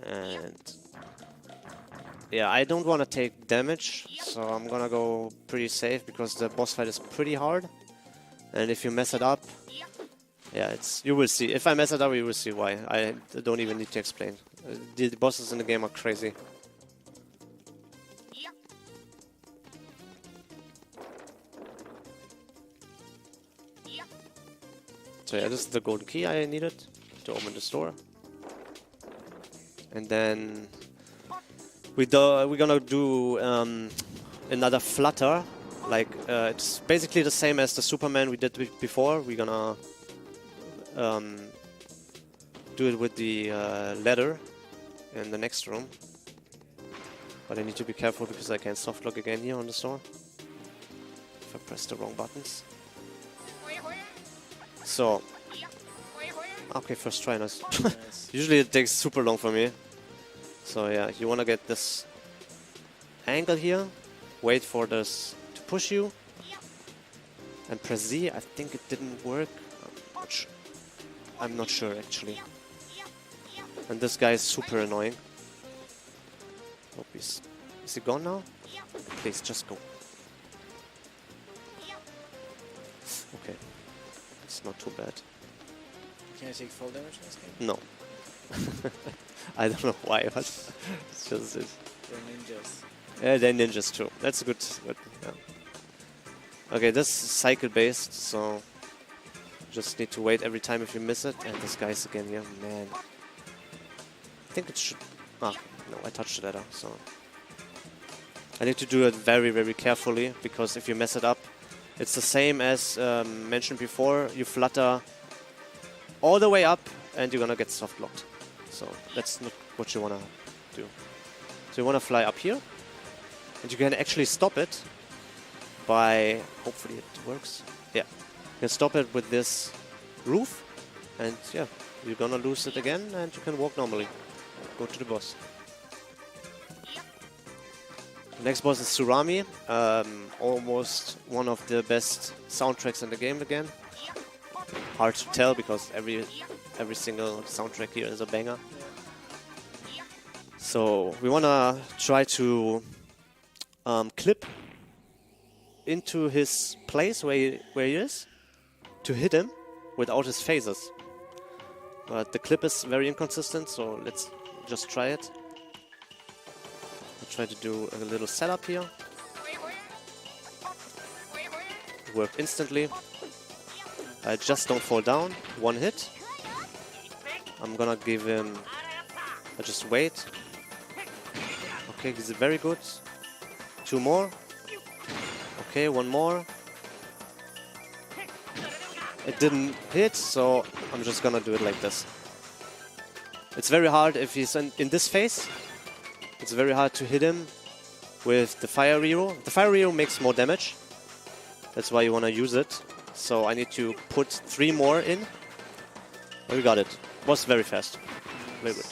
And yeah, I don't want to take damage, so I'm gonna go pretty safe because the boss fight is pretty hard. And if you mess it up, yeah, you will see. If I mess it up, you will see why. I don't even need to explain. The bosses in the game are crazy. So yeah, this is the golden key I needed to open this door. And then we're gonna do another flutter. Like it's basically the same as the Superman we did before. We're gonna do it with the ladder in the next room. But I need to be careful because I can softlock again here on the store if I press the wrong buttons. So, okay, first try, nice. Usually it takes super long for me. So yeah, you wanna get this angle here, wait for this to push you, and press Z. I think it didn't work. I'm not sure actually. And this guy is super annoying. Hope is he gone now? Please, just go. Okay. It's not too bad. Can I take full damage in this game? No. I don't know why, but it's just it. They're ninjas. Yeah, they're ninjas too. That's good. Yeah. Okay, this is cycle based, so just need to wait every time if you miss it. And this guy's again here, man. I think it should. Ah, no, I touched the ladder, so I need to do it very, very carefully because if you mess it up, it's the same as mentioned before. You flutter all the way up, and you're gonna get soft locked. So that's not what you wanna do. So you wanna fly up here, and you can actually stop it by, hopefully it works. Yeah, you can stop it with this roof, and yeah, you're gonna lose it again, and you can walk normally. Go to the boss. The next boss is Tsurami, almost one of the best soundtracks in the game again. Hard to tell because every single soundtrack here is a banger. So we wanna try to clip into his place where he is to hit him without his phases. But the clip is very inconsistent, so let's just try it. I'll try to do a little setup here. It worked instantly. Just don't fall down. One hit. I'm gonna give him... just wait. Okay, he's very good. 2 more. Okay, 1 more. It didn't hit, so I'm just gonna do it like this. It's very hard if he's in this phase. It's very hard to hit him with the fire reroll. The fire reroll makes more damage. That's why you wanna use it. So I need to put 3 more in. Oh, we got it. Was very fast. Very good.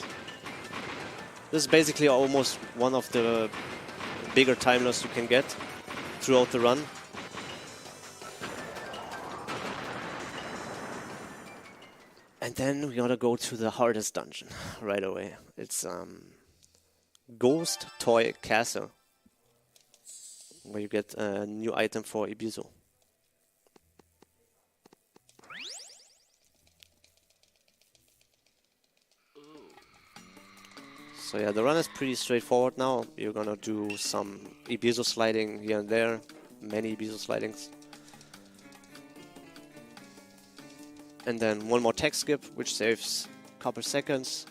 This is basically almost one of the bigger time loss you can get throughout the run. And then we gotta go to the hardest dungeon right away. It's Ghost Toy Castle, where you get a new item for Ibizu. So yeah, the run is pretty straightforward now. You're gonna do some Ibizu sliding here and there, many Ibizu slidings. And then 1 more tech skip, which saves a couple seconds.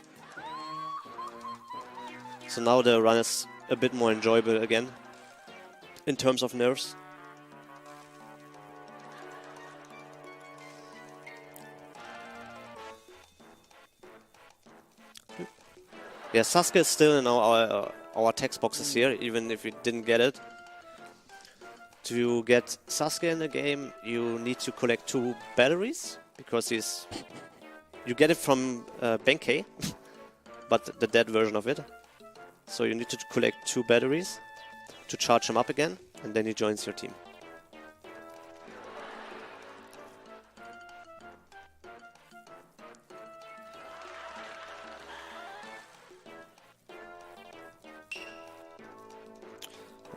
So now the run is a bit more enjoyable again, in terms of nerves. Yeah, Sasuke is still in our text boxes here, even if we didn't get it. To get Sasuke in the game, you need to collect 2 batteries, because you get it from Benkei, but the dead version of it. So you need to collect 2 batteries to charge him up again, and then he joins your team.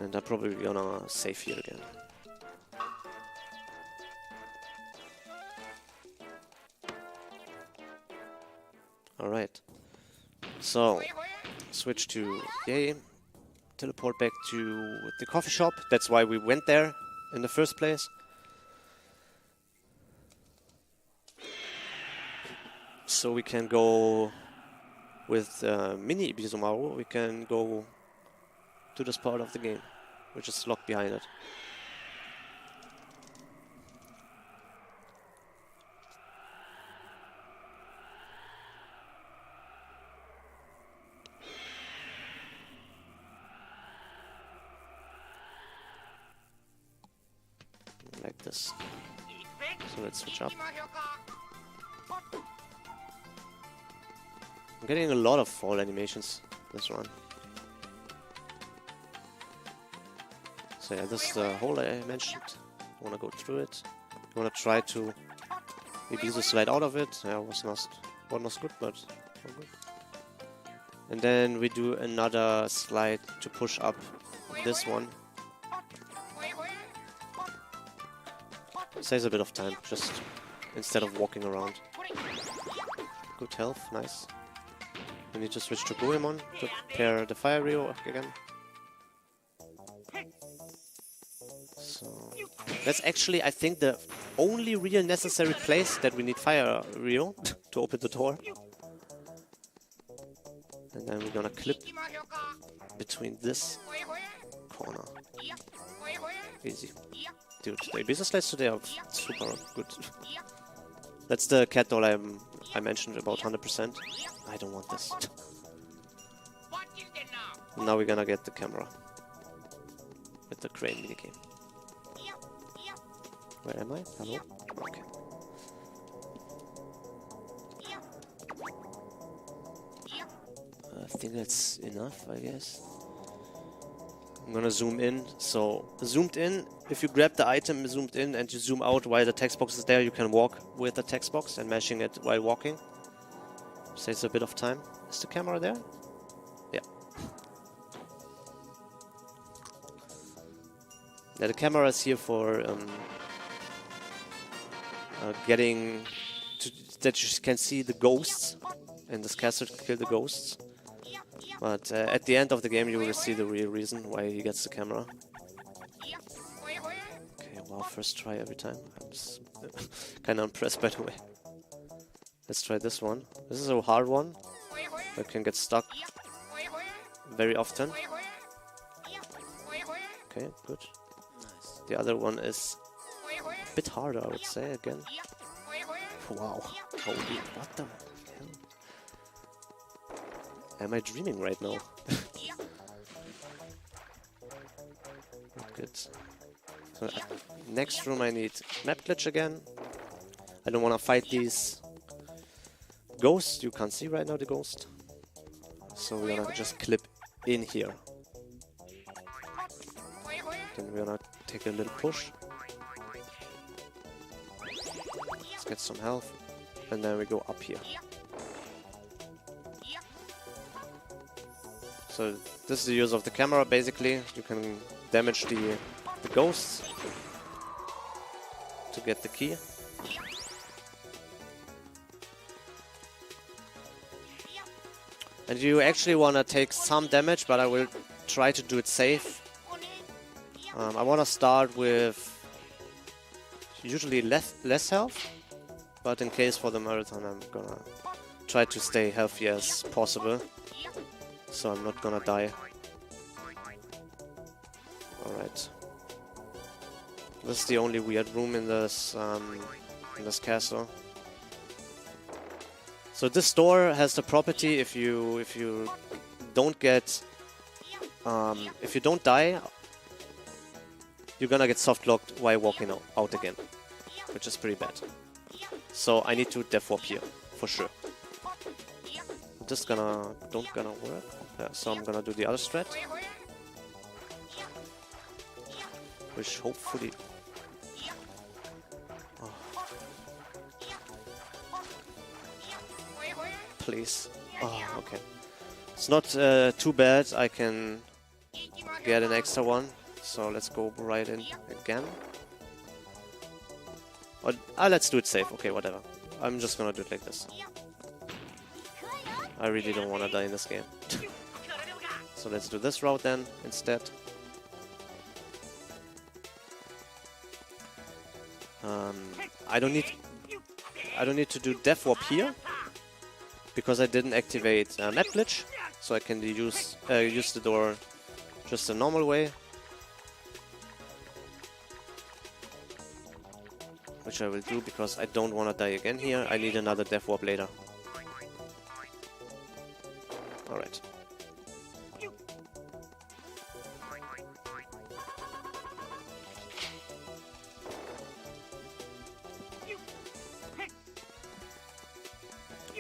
And I'm probably gonna save here again. Alright. So, switch to yay. Teleport back to the coffee shop. That's why we went there in the first place. So we can go with Mini Ibizumaru. We can go to this part of the game, which is locked behind it. Like this. So let's switch up. I'm getting a lot of fall animations this run. So yeah, this is the hole I mentioned. I want to go through it. I want to try to maybe use a slide out of it. Yeah, was not good, but not good. And then we do another slide to push up this one. Saves a bit of time, just instead of walking around. Good health, nice. We need to switch to Goemon to pair the fire Rio again. So that's actually, I think, the only real necessary place that we need fire Rio to open the door. And then we're gonna clip between this corner. Easy. Dude, the business slides today are super good. That's the cat doll I mentioned about 100%. I don't want this. Now we're gonna get the camera with the crane minigame. Where am I? Hello? Okay. I think that's enough, I guess. I'm gonna zoom in. So, zoomed in, if you grab the item zoomed in and you zoom out while the text box is there, you can walk with the text box and mashing it while walking. Saves a bit of time. Is the camera there? Yeah. Yeah, the camera is here for getting that you can see the ghosts in this castle, kill the ghosts. But at the end of the game you will see the real reason why he gets the camera. Okay, Wow, first try every time. I'm just kind of impressed, by the way. Let's try this one. This is a hard one. I can get stuck very often. Okay, good. Nice. The other one is a bit harder, I would say, again. Wow. Holy, what the hell? Am I dreaming right now? Not good. So, next room I need map glitch again. I don't want to fight these ghosts. You can't see right now the ghost. So we're gonna just clip in here. Then we're gonna take a little push. Let's get some health. And then we go up here. So this is the use of the camera, basically. You can damage the ghosts to get the key. And you actually want to take some damage, but I will try to do it safe. I want to start with usually less health, but in case for the marathon I'm gonna try to stay healthy as possible, so I'm not gonna die. Alright. This is the only weird room in this castle. So this door has the property, if you don't get if you don't die, you're gonna get soft locked while walking out again, which is pretty bad. So I need to death warp here for sure. This don't gonna work. Yeah, so I'm gonna do the other strat, which hopefully. Please. Oh, okay. It's not too bad. I can get an extra one. So let's go right in again. Or, let's do it safe. Okay, whatever. I'm just gonna do it like this. I really don't want to die in this game. So let's do this route then instead. I don't need to do death warp here, because I didn't activate map glitch, so I can use the door just the normal way, which I will do because I don't want to die again here. I need another death warp later. Alright.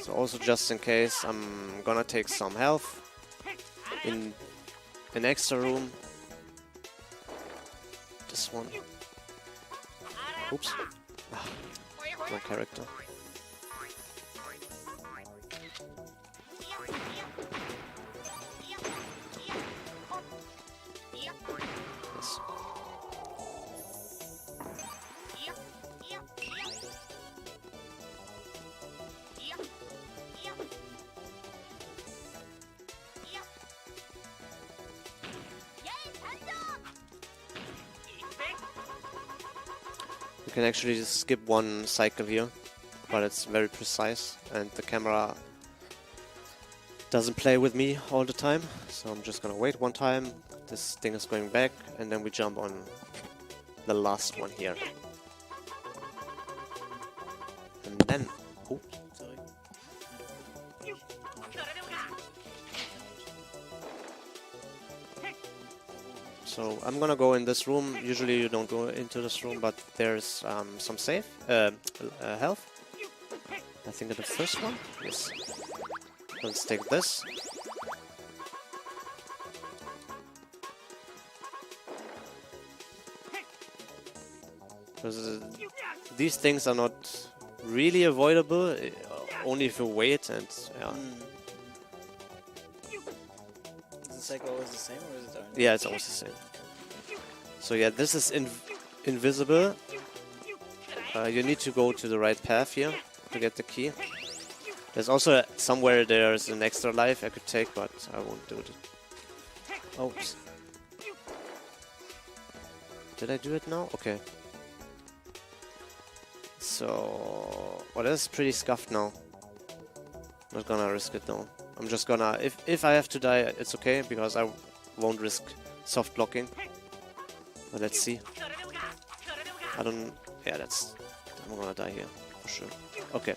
So also just in case, I'm gonna take some health in an extra room. This one. Oops. Wrong character. Yes. You can actually just skip one cycle here, but it's very precise and the camera doesn't play with me all the time. So I'm just gonna wait one time, this thing is going back, and then we jump on the last one here. And then... Oh, Sorry. so I'm gonna go in this room. Usually you don't go into this room, but there's some safe health. I think in the first one. Yes. Let's take this. Because these things are not really avoidable, only if you wait and yeah. Is the cycle always the same, or is it different? Yeah, it's always the same. So yeah, this is invisible. You need to go to the right path here to get the key. There's also somewhere there's an extra life I could take, but I won't do it. Oops. Did I do it now? Okay. So, well, that's pretty scuffed now. Not gonna risk it though. I'm just gonna, if I have to die, it's okay, because I won't risk soft blocking. But let's see. I don't, yeah, I'm gonna die here, for sure. Okay,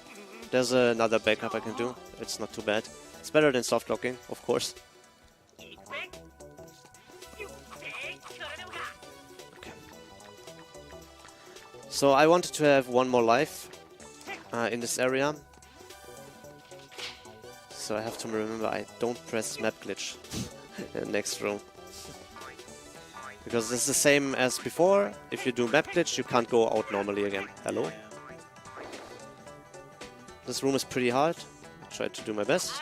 there's another backup I can do. It's not too bad. It's better than soft blocking, of course. Okay. So I wanted to have one more life in this area. So I have to remember I don't press map glitch in the next room. Because it's the same as before. If you do map glitch, you can't go out normally again. Hello? This room is pretty hard. I tried to do my best.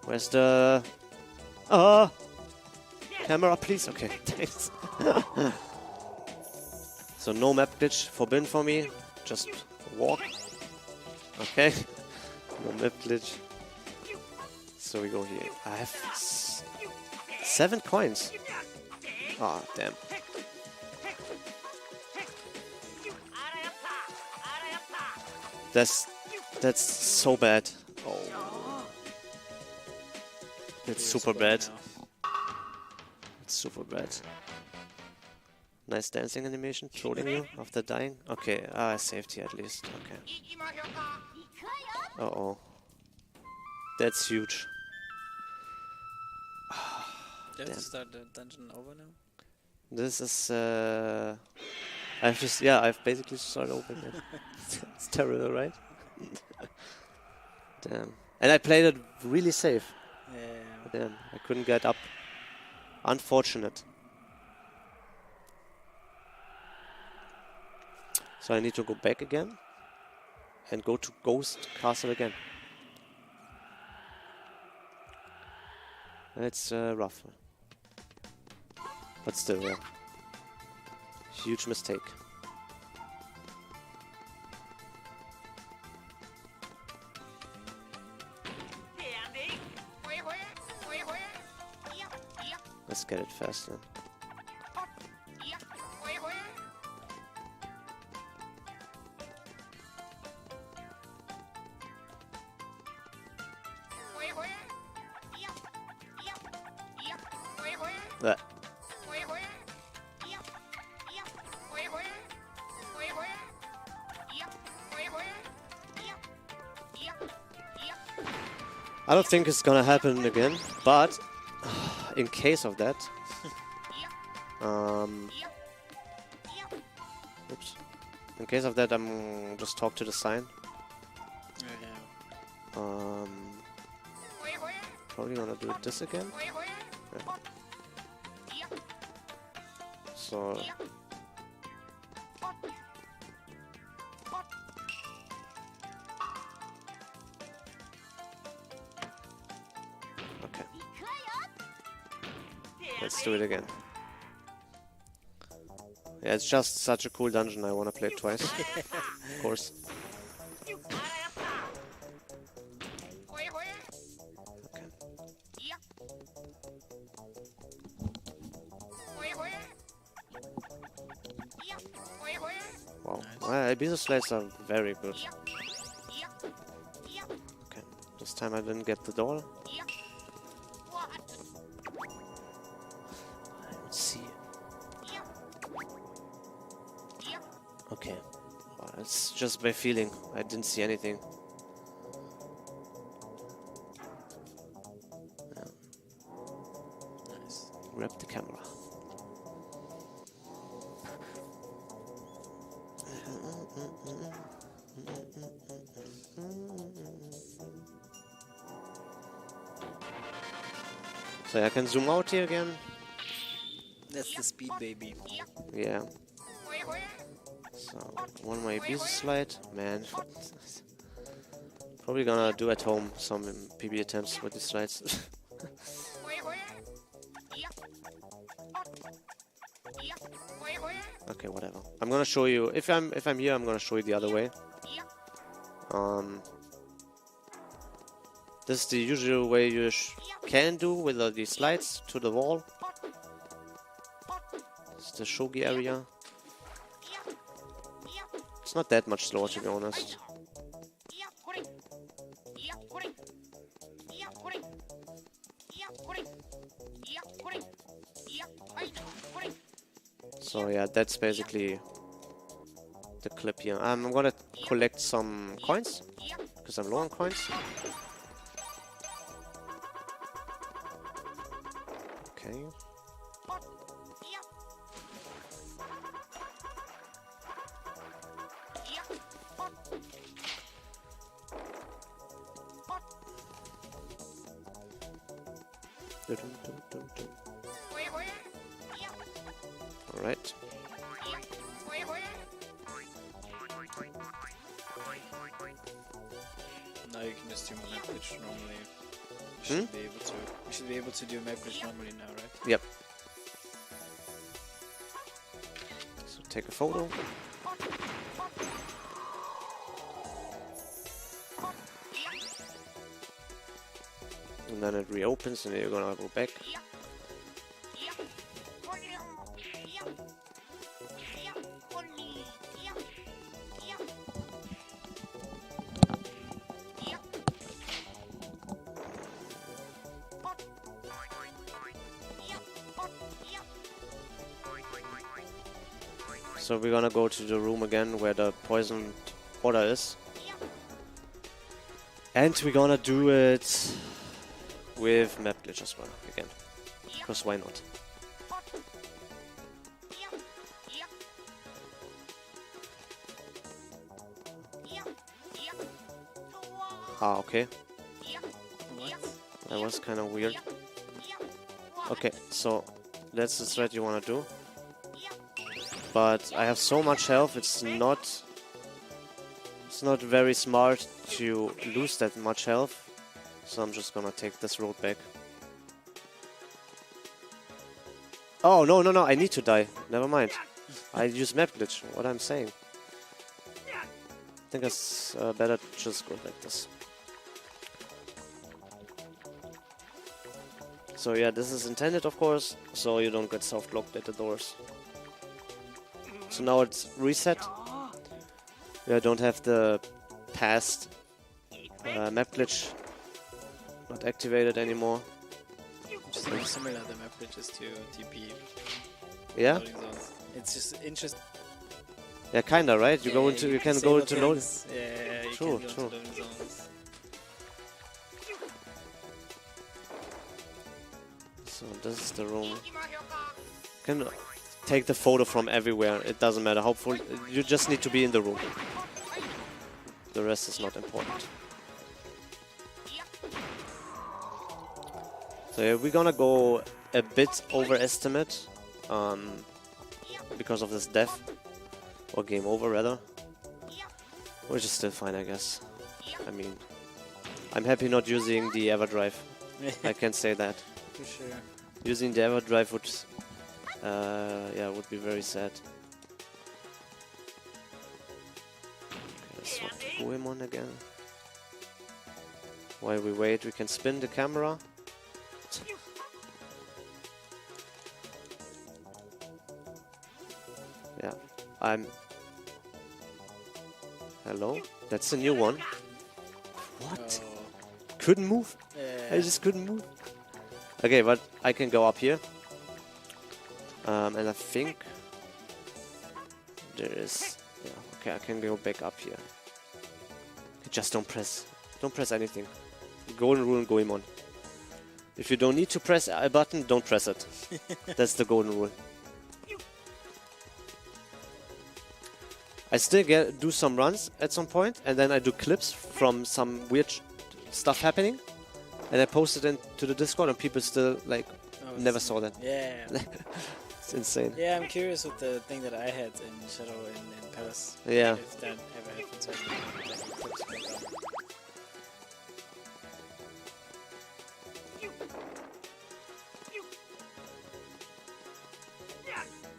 Where's the... camera, please? Okay, thanks. So no map glitch forbidden for me. Just walk. Okay. No map glitch. So we go here. I have 7 coins. Ah, damn. That's so bad. Oh. It's super bad. It's super bad. Nice dancing animation, trolling you after dying. Okay, I saved here at least. Okay. Uh-oh. That's huge. You have to start the dungeon over now? This is I've basically started over again. It's terrible, right? Damn. And I played it really safe. Yeah. Damn, I couldn't get up. Unfortunate. So I need to go back again and go to Ghost Castle again. It's rough. But still, yeah. Huge mistake. Let's get it faster. That. I don't think it's gonna happen again, but in case of that, oops. In case of that, I'm just talk to the sign. Probably gonna do this again. Yeah. So. Okay. Let's do it again. Yeah, it's just such a cool dungeon, I wanna play it twice. Of course. Wow, my Ibiza slides are very good. Okay, this time I didn't get the door. Let's see. Okay, well, it's just by feeling. I didn't see anything. Nice. Grab the camera. So I can zoom out here again. That's the speed, baby. Yeah. So one more Ibiza slide, man. Probably gonna do at home some PB attempts with these slides. Okay, whatever. I'm gonna show you if I'm here. I'm gonna show you the other way. This is the usual way you can do with the slides to the wall. It's the shogi area. It's not that much slower, to be honest. So yeah, that's basically the clip here. I'm gonna collect some coins, because I'm low on coins. Okay. All right. Now you can just do map glitch normally. You should be able to do map glitch normally now, right? Yep. So take a photo. And then it reopens and you're gonna go back. So we're gonna go to the room again where the poisoned water is. And we're gonna do it with map glitch as well, again. Because why not? Ah, okay. That was kind of weird. Okay, so that's the thread you wanna do. But I have so much health, it's not very smart to lose that much health. So I'm just gonna take this road back. Oh, no, no, no, I need to die. Never mind. I use map glitch, what I'm saying. I think it's better to just go like this. So yeah, this is intended, of course, so you don't get soft-locked at the doors. So now it's reset. I don't have the past map glitch not activated anymore. Just very similar the map glitches to TP. Yeah? Loading zones. It's just interesting. Yeah, kinda, right? You go into, you can go into load. Yeah, you True, can go true. into loading zones. So this is the room. Can take the photo from everywhere. It doesn't matter. Hopefully, you just need to be in the room. The rest is not important. So yeah, we're gonna go a bit overestimate because of this death, or game over rather, which is still fine, I guess. I mean, I'm happy not using the EverDrive. I can say that. For sure. Using the EverDrive would, yeah, would be very sad. Okay, swap to Goemon again. While we wait, we can spin the camera. Yeah, Hello? That's a new one. What? Oh. Couldn't move? Yeah. I just couldn't move. Okay, but I can go up here. And I think there is... Yeah, okay, I can go back up here. Just don't press anything. Golden rule in Goemon. If you don't need to press a button, don't press it. That's the golden rule. I still do some runs at some point, and then I do clips from some weird stuff happening, and I post it into the Discord, and people still like never saw that. Yeah. It's insane. Yeah, I'm curious with the thing that I had in Shadow in Palace. Yeah. If that ever happens, I can clips back up.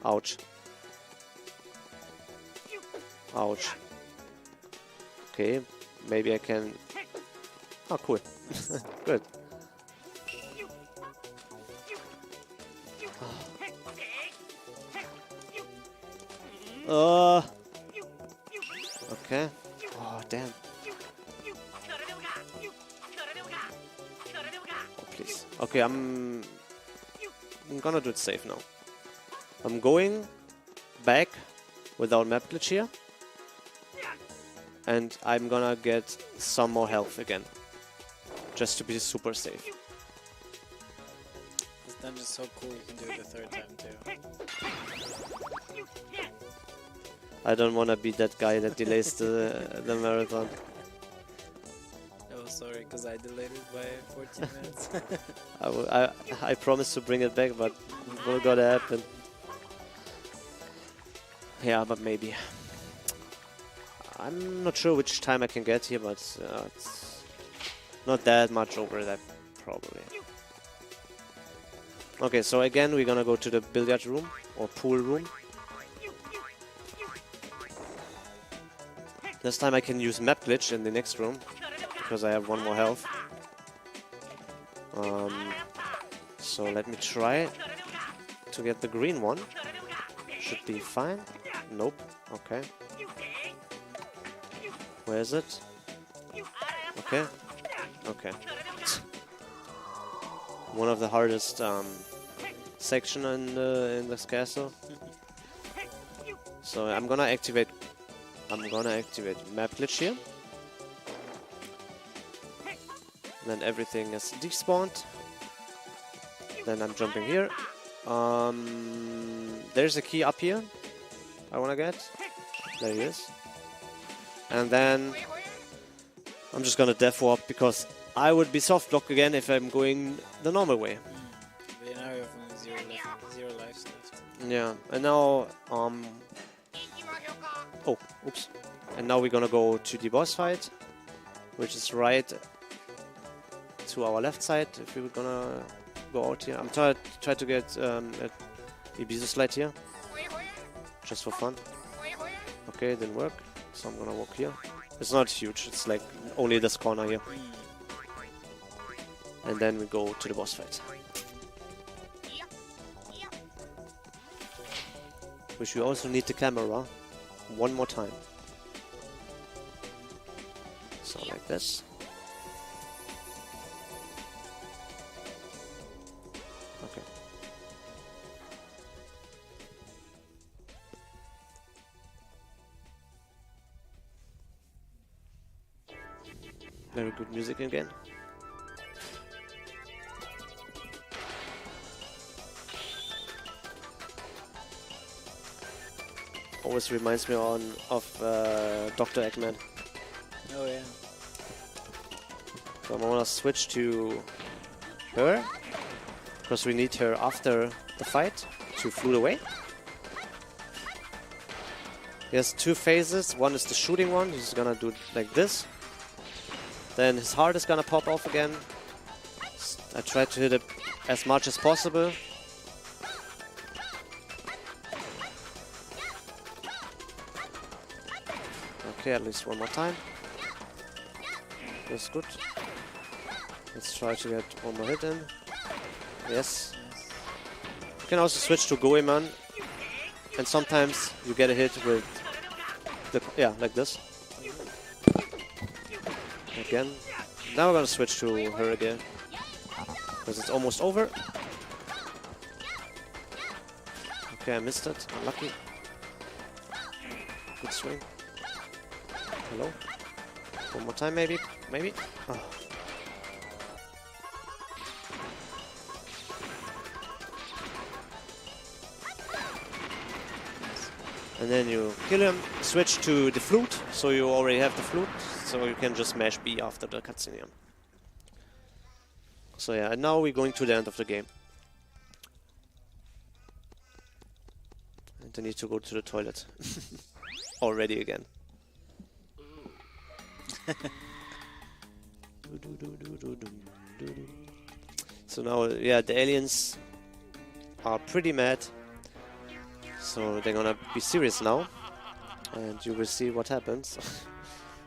Ouch. Ouch. Okay, maybe I can Oh, cool. Good. Okay. Oh, damn. Oh, please. Okay, I'm gonna do it safe now. I'm going back without map glitch here. And I'm gonna get some more health again. Just to be super safe. This dungeon's so cool, you can do it the third time too. I don't wanna be that guy that delays the marathon. Oh, sorry, because I delayed it by 14 minutes. I promised to bring it back, but it will gotta happen. Yeah, but maybe. I'm not sure which time I can get here, but it's not that much over that, probably. Okay, so again, we're gonna go to the billiard room, or pool room. This time I can use map glitch in the next room, because I have one more health. So let me try to get the green one. Should be fine. Nope. Okay. Where is it? Okay. Okay. One of the hardest section in this castle. So I'm gonna activate map glitch here. Then everything is despawned. Then I'm jumping here. There's a key up here I wanna get. There he is. And then I'm just gonna death warp because I would be soft blocked again if I'm going the normal way. But now you have only zero lives left. Yeah, and now oh, oops. And now we're gonna go to the boss fight, which is right to our left side. If we're gonna go out here, I'm try to get a Ibiza slide here, just for fun. Okay, didn't work. So I'm gonna walk here. It's not huge, it's like only this corner here. And then we go to the boss fight. Which we also need the camera one more time. So like this. Okay. Very good music again. Always reminds me of Dr. Eggman. Oh yeah. So I'm gonna switch to her, because we need her after the fight to float away. He has two phases. One is the shooting one. He's gonna do it like this. Then his heart is gonna pop off again. I try to hit it as much as possible. Okay, at least one more time. That's good. Let's try to get one more hit in. Yes. You can also switch to Goemon. And sometimes you get a hit with the, yeah, like this. Again. Now we're gonna switch to her again. Because it's almost over. Okay, I missed it. Unlucky. Good swing. Hello. One more time, maybe. Maybe. Oh. And then you kill him, switch to the flute, so you already have the flute, so you can just mash B after the cutscene here. So yeah, and now we're going to the end of the game. And I need to go to the toilet. Already again. So now, yeah, the aliens are pretty mad. So they're gonna be serious now, and you will see what happens.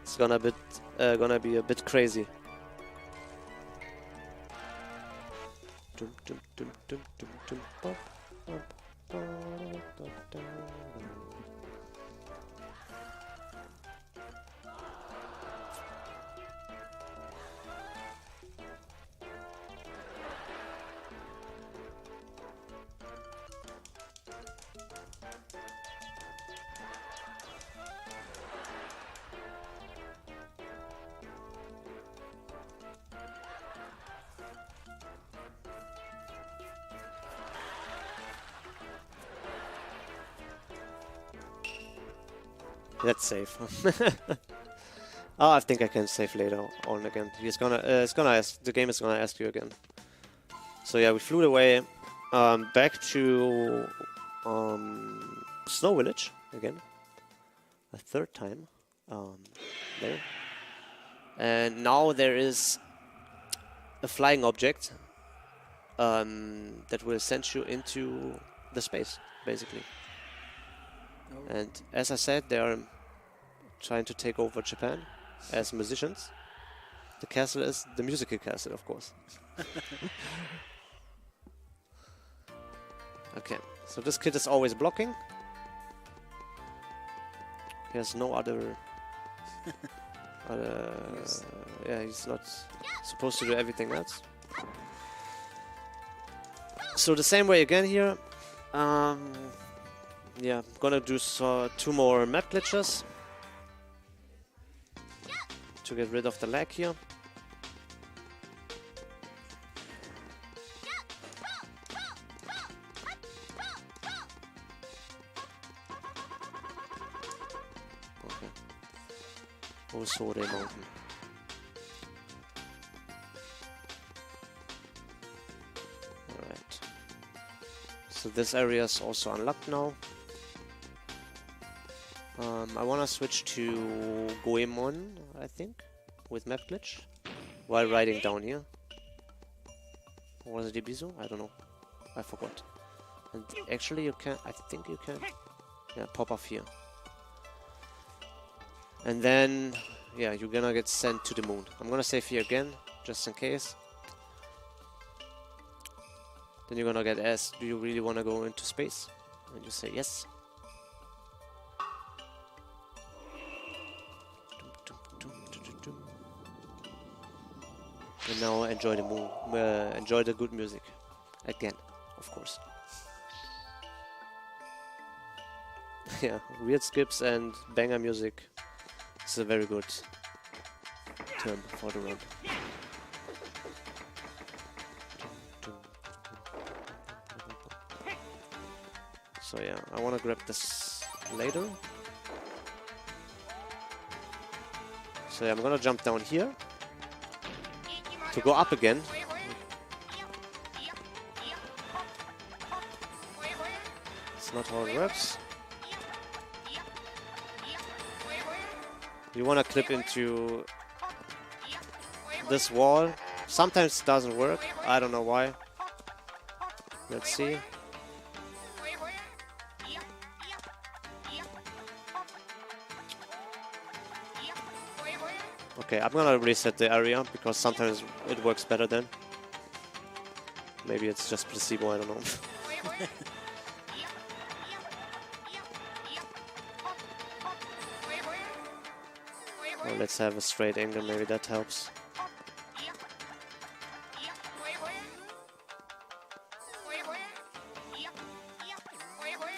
It's gonna be a bit crazy. That's safe. Oh, I think I can save later on again. He's gonna, the game is gonna ask you again. So yeah, we flew away back to Snow Village again, a third time there. And now there is a flying object that will send you into the space, basically. And as I said, they are trying to take over Japan as musicians. The castle is the musical castle, of course. Okay, so this kid is always blocking. He has no other... yeah, he's not supposed to do everything else. So the same way again here. Yeah, I'm gonna do 2 more map glitches to get rid of the lag here. Okay. Also the mountain. Alright. So this area is also unlocked now. I want to switch to Goemon, I think, with map glitch, while riding down here. Or was it Ibizu? I don't know. I forgot. And actually you can, I think you can, yeah, pop off here. And then, yeah, you're gonna get sent to the moon. I'm gonna save here again, just in case. Then you're gonna get asked, do you really want to go into space? And you say yes. And now enjoy the moon, enjoy the good music, again, of course. Yeah, weird skips and banger music is a very good term for the run. So yeah, I want to grab this later. So yeah, I'm gonna jump down here to go up again. It's not how it works. You want to clip into this wall. Sometimes it doesn't work. I don't know why. Let's see. Okay, I'm gonna reset the area because sometimes it works better then. Maybe it's just placebo, I don't know. Well, let's have a straight angle, maybe that helps.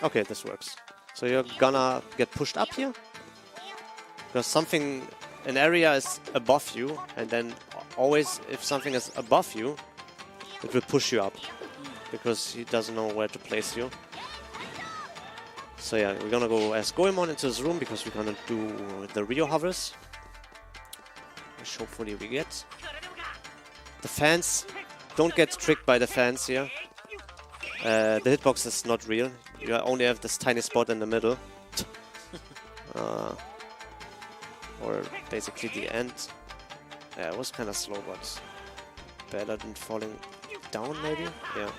Okay, this works. So you're gonna get pushed up here because something, an area is above you, and then always if something is above you, it will push you up because he doesn't know where to place you. So yeah, we're gonna go as Goemon into this room because we're gonna do the Rio hovers, which hopefully we get. The fans, don't get tricked by the fans here. The hitbox is not real. You only have this tiny spot in the middle. Or basically the end. Yeah, it was kind of slow, but better than falling down maybe? Yeah.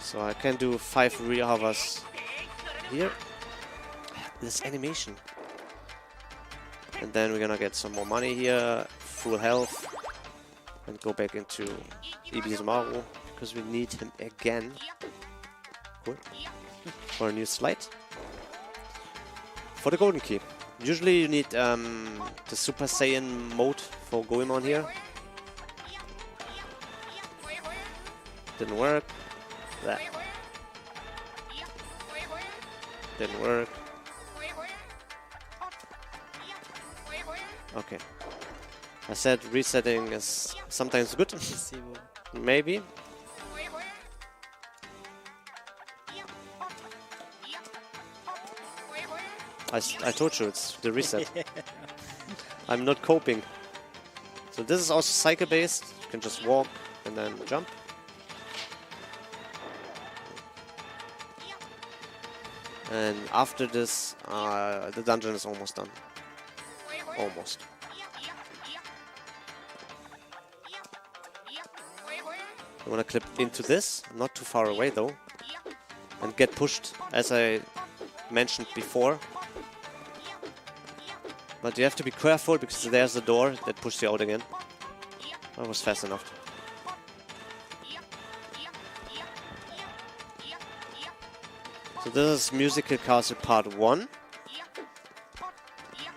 So I can do 5 rear hovers here. This animation. And then we're gonna get some more money here, full health. And go back into Ibizumaru, because we need him again. Cool. For a new slide. For the golden key. Usually you need the Super Saiyan mode for Goemon here. Didn't work. That. Didn't work. Okay. I said resetting is sometimes good. Maybe. I told you it's the reset. I'm not coping. So this is also cycle based. You can just walk and then jump. And after this, the dungeon is almost done. Almost. I want to clip into this, not too far away though, and get pushed as I mentioned before. But you have to be careful because there's the door that pushed you out again. That was fast enough. So this is Musical Castle Part 1.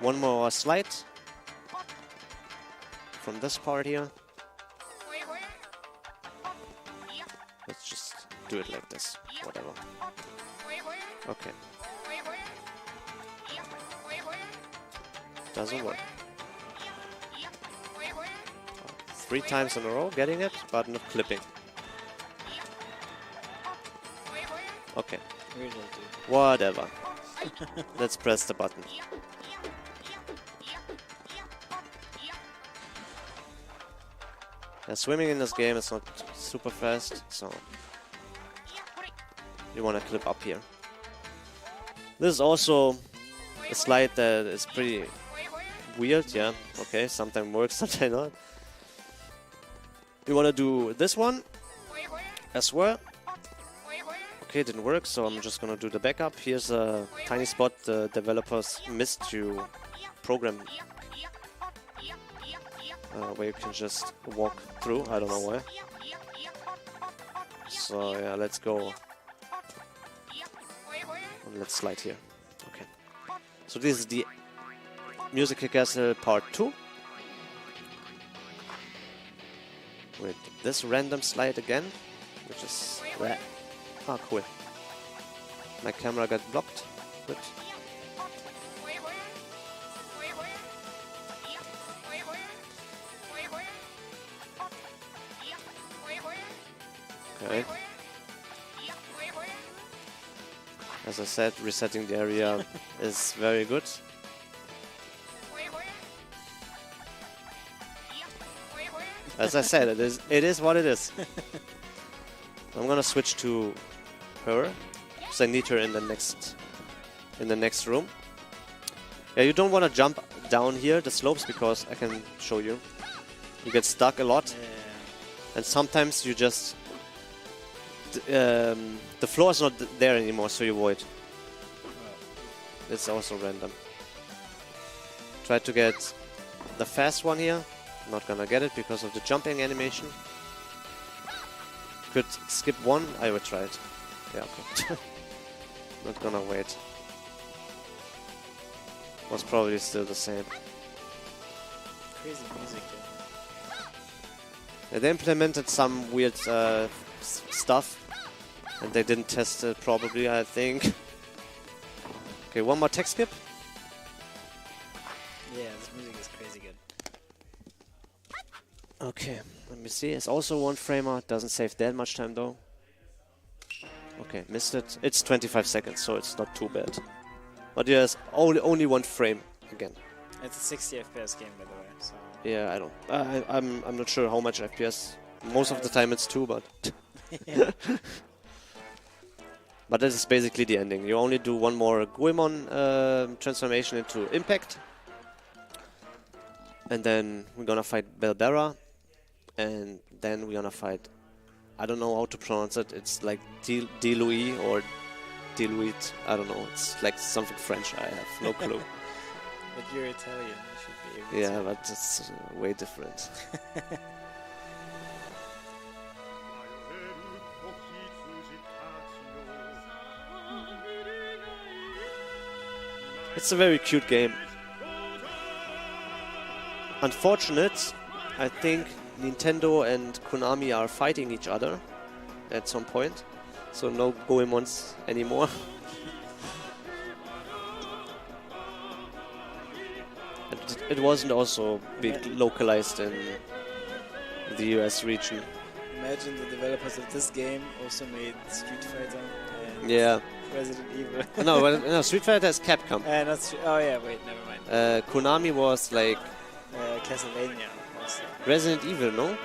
One more slide from this part here. Let's just do it like this, whatever. Okay. Doesn't work. 3 times in a row getting it, but not clipping. Okay. Whatever. Let's press the button. Yeah, swimming in this game is not super fast, so you want to clip up here. This is also a slide that is pretty weird, yeah. Okay, sometimes works, sometimes not. You want to do this one as well. Okay, didn't work, so I'm just gonna do the backup. Here's a tiny spot the developers missed to program, where you can just walk through. I don't know why. So yeah, let's go. And let's slide here. Okay. So this is the Musical Castle Part 2. With this random slide again, which is that. Ah, cool. My camera got blocked. Good. Okay. As I said, resetting the area is very good. As I said, it is what it is. I'm gonna switch to her, because I need her in the next room. Yeah, you don't want to jump down here the slopes, because I can show you. You get stuck a lot, and sometimes you just the floor is not there anymore, so you avoid. It's also random. Try to get the fast one here. Not gonna get it because of the jumping animation. Could skip one, I would try it. Yeah, okay. Not gonna wait. Was probably still the same. Crazy music, yeah, they implemented some weird stuff, and they didn't test it probably, I think. Okay, one more tech skip. Yeah, this music is crazy good. Okay, let me see. It's also one framer. Doesn't save that much time though. Okay, missed it. It's 25 seconds, so it's not too bad. But yes, only one frame again. It's a 60 FPS game, by the way. So. Yeah, I don't. I'm not sure how much FPS. Most of the time it's 2, but. But this is basically the ending. You only do one more Goemon transformation into Impact. And then we're gonna fight Belbera. And then we're gonna fight, I don't know how to pronounce it. It's like Diluit or Diluit. I don't know. It's like something French. I have no clue. But you're Italian. You should be able to. Yeah, but it's way different. It's a very cute game. Unfortunate, I think Nintendo and Konami are fighting each other at some point. So no Goemons anymore. It wasn't also big localized in the US region. Imagine the developers of this game also made Street Fighter and Yeah. Resident Evil. No, Street Fighter is Capcom. Oh yeah, wait, never mind. Konami was like Castlevania also. Resident Evil, no?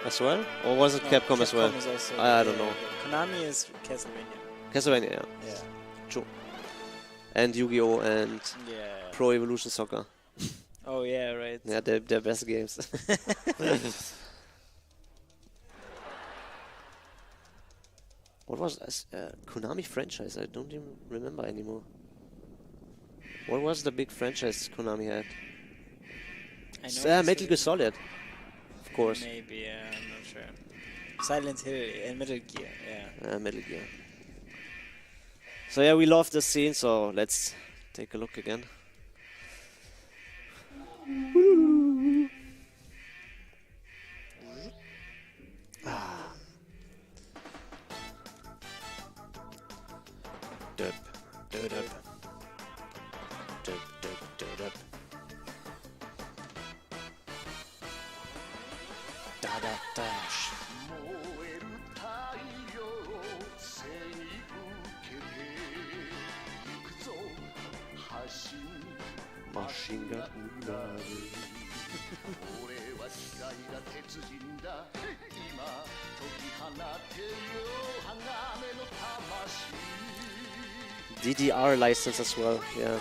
As well? Or was it No, Capcom as well? is also, I don't know. Konami is Castlevania. Castlevania, yeah. Yeah. True. And Yu-Gi-Oh! And Yeah. Pro Evolution Soccer. Oh yeah, right. Yeah, they're best games. What was this? Konami franchise? I don't even remember anymore. What was the big franchise Konami had? I know Metal Gear Solid. Of course. Maybe, yeah, I'm not sure. Silent Hill and Metal Gear, yeah. Metal Gear. So yeah, we love the scene, so let's take a look again. Dup, dup, dup. Dup, dup, dup, dup. Da da dash. Machine gun. DDR license as well, yeah.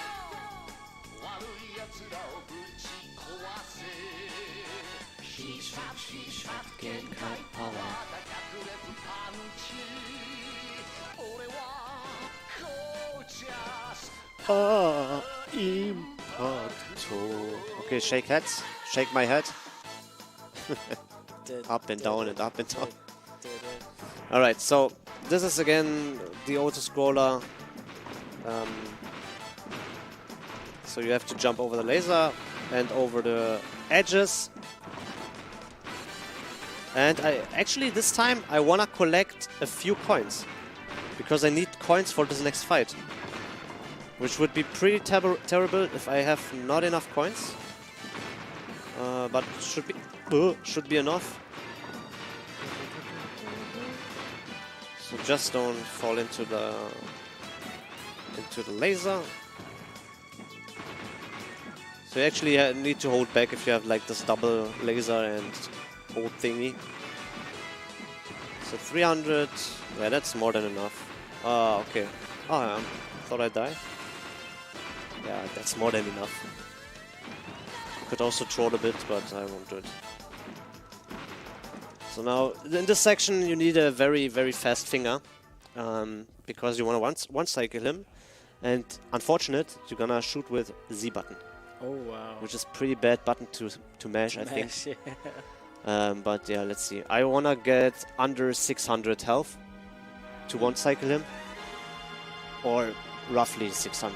Okay, shake heads. Shake my head. Up and down and up and down. Alright, so this is again the auto-scroller. So you have to jump over the laser and over the edges. And actually this time I wanna collect a few coins, because I need coins for this next fight, which would be pretty terrible if I have not enough coins. But should be enough. So just don't fall into the laser. So you actually need to hold back if you have like this double laser and hold thingy. So 300, yeah, that's more than enough. Okay. Oh, thought I'd die. Yeah, that's more than enough. Could also troll a bit, but I won't do it. So now, in this section, you need a very, very fast finger, because you want to one cycle him, and unfortunate, you're gonna shoot with Z button. Oh wow. Which is pretty bad button to mash, I think. Yeah. But yeah, let's see. I wanna get under 600 health to one cycle him, or roughly 600.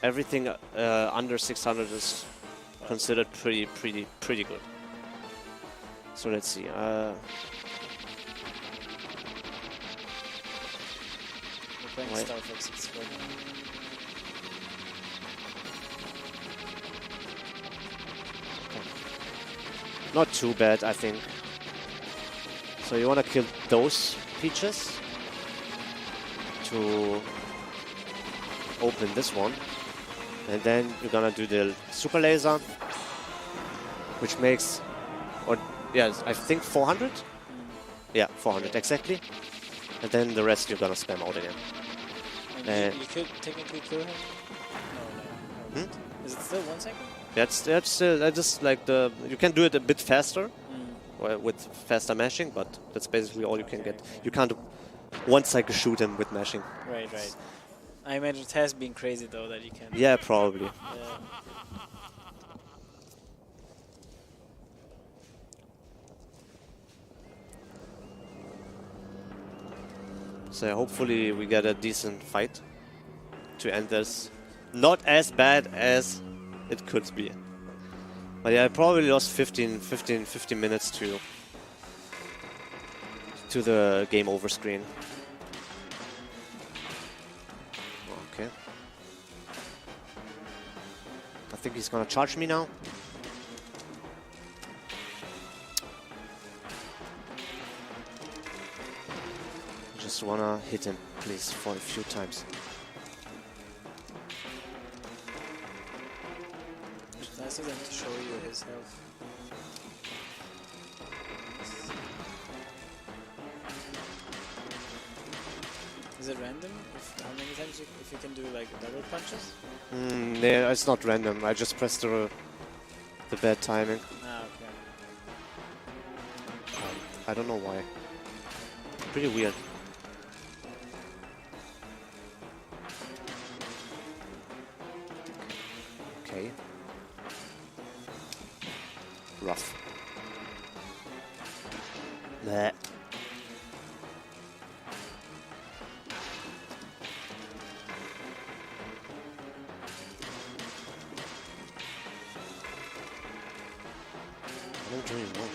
Everything under 600 is considered pretty good. So let's see. We're playing Star Fox 6 right now. Not too bad, I think. So you want to kill those peaches to open this one, and then you're gonna do the super laser, which makes, or yeah, I think 400. Yeah, 400 exactly. And then the rest you're gonna spam out again. And you could technically kill him. No. Is it still 1 second? That's just like you can do it a bit faster with faster mashing, but that's basically all you can get. You can't one cycle shoot him with mashing. Right. I imagine it has been crazy though that you can. Yeah, probably. Yeah. So hopefully we get a decent fight to end this not as bad as it could be. But yeah, I probably lost 15 minutes to the game over screen. Okay. I think he's gonna charge me now. Just wanna hit him, please, for a few times. It's nice of them to show you his health. Is it random? How many times if you can do like double punches? Yeah, it's not random. I just pressed the bad timing. Ah, okay. I don't know why. Pretty weird. Okay. Rough. Nah. I'm doing well.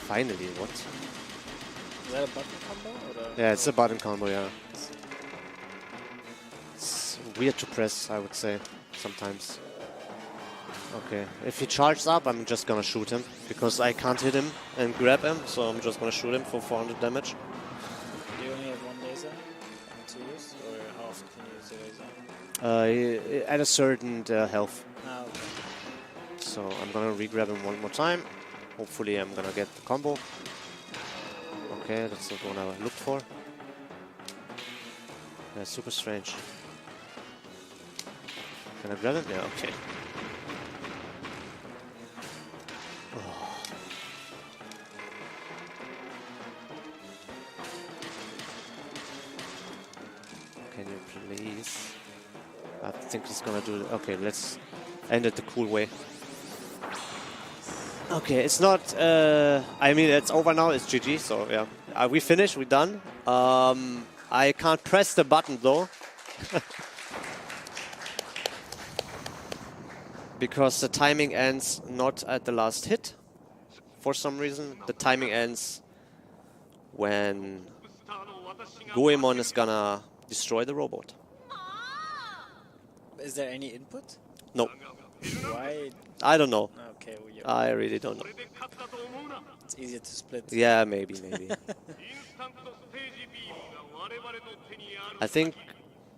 Finally, what? Is that a button combo? Or Yeah, it's a button combo, yeah. It's weird to press, I would say, sometimes. Okay, if he charges up, I'm just gonna shoot him, because I can't hit him and grab him, so I'm just gonna shoot him for 400 damage. Do you only have one laser to use, or how often can you use the laser? At a certain health. Ah, okay. So I'm gonna re-grab him one more time. Hopefully I'm gonna get the combo. Okay, that's not what I looked for. Yeah, super strange. Can I grab him? Yeah, okay. Can you please? I think he's gonna do it. Okay, let's end it the cool way. Okay, it's not. I mean, it's over now. It's GG. So yeah, we finished. We're done. I can't press the button though, because the timing ends not at the last hit. For some reason, the timing ends when Goemon is gonna destroy the robot. Is there any input? No, Why? I don't know. Okay, well, I really don't know. it's easier to split. Yeah, maybe. I think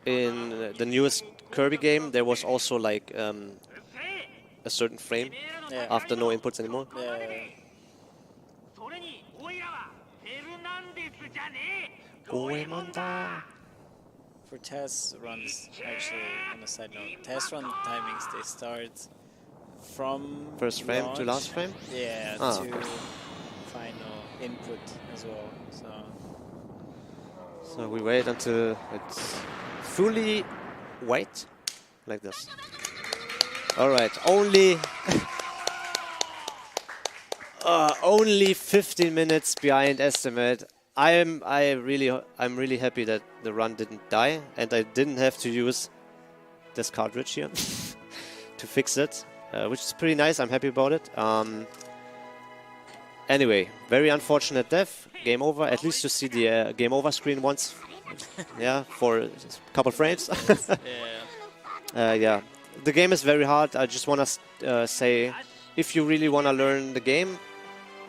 in the newest Kirby game there was also like a certain frame Yeah. after no inputs anymore. Yeah. Goemon da. For test runs, actually, on a side note, test run timings, they start from First frame to launch, last frame? Yeah, Ah, to okay. final input as well. So we wait until it's fully white, like this. All right, only only 15 minutes behind estimate. I'm really happy that the run didn't die and I didn't have to use this cartridge here to fix it, which is pretty nice. I'm happy about it. Anyway, very unfortunate death. Game over. At least you see the game over screen once. Yeah, for a couple frames. Yeah, the game is very hard. I just want to say, if you really want to learn the game,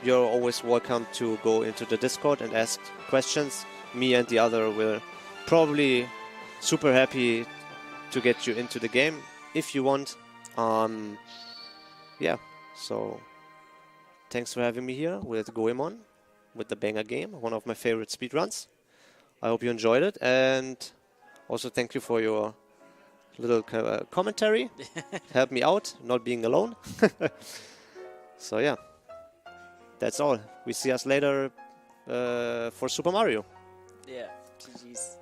you're always welcome to go into the Discord and ask questions. Me and the other will probably super happy to get you into the game if you want. Yeah, so thanks for having me here with Goemon, with the banger game, one of my favorite speedruns. I hope you enjoyed it, and also thank you for your little commentary. Help me out, not being alone. So yeah. That's all. We see us later for Super Mario. Yeah, GG's.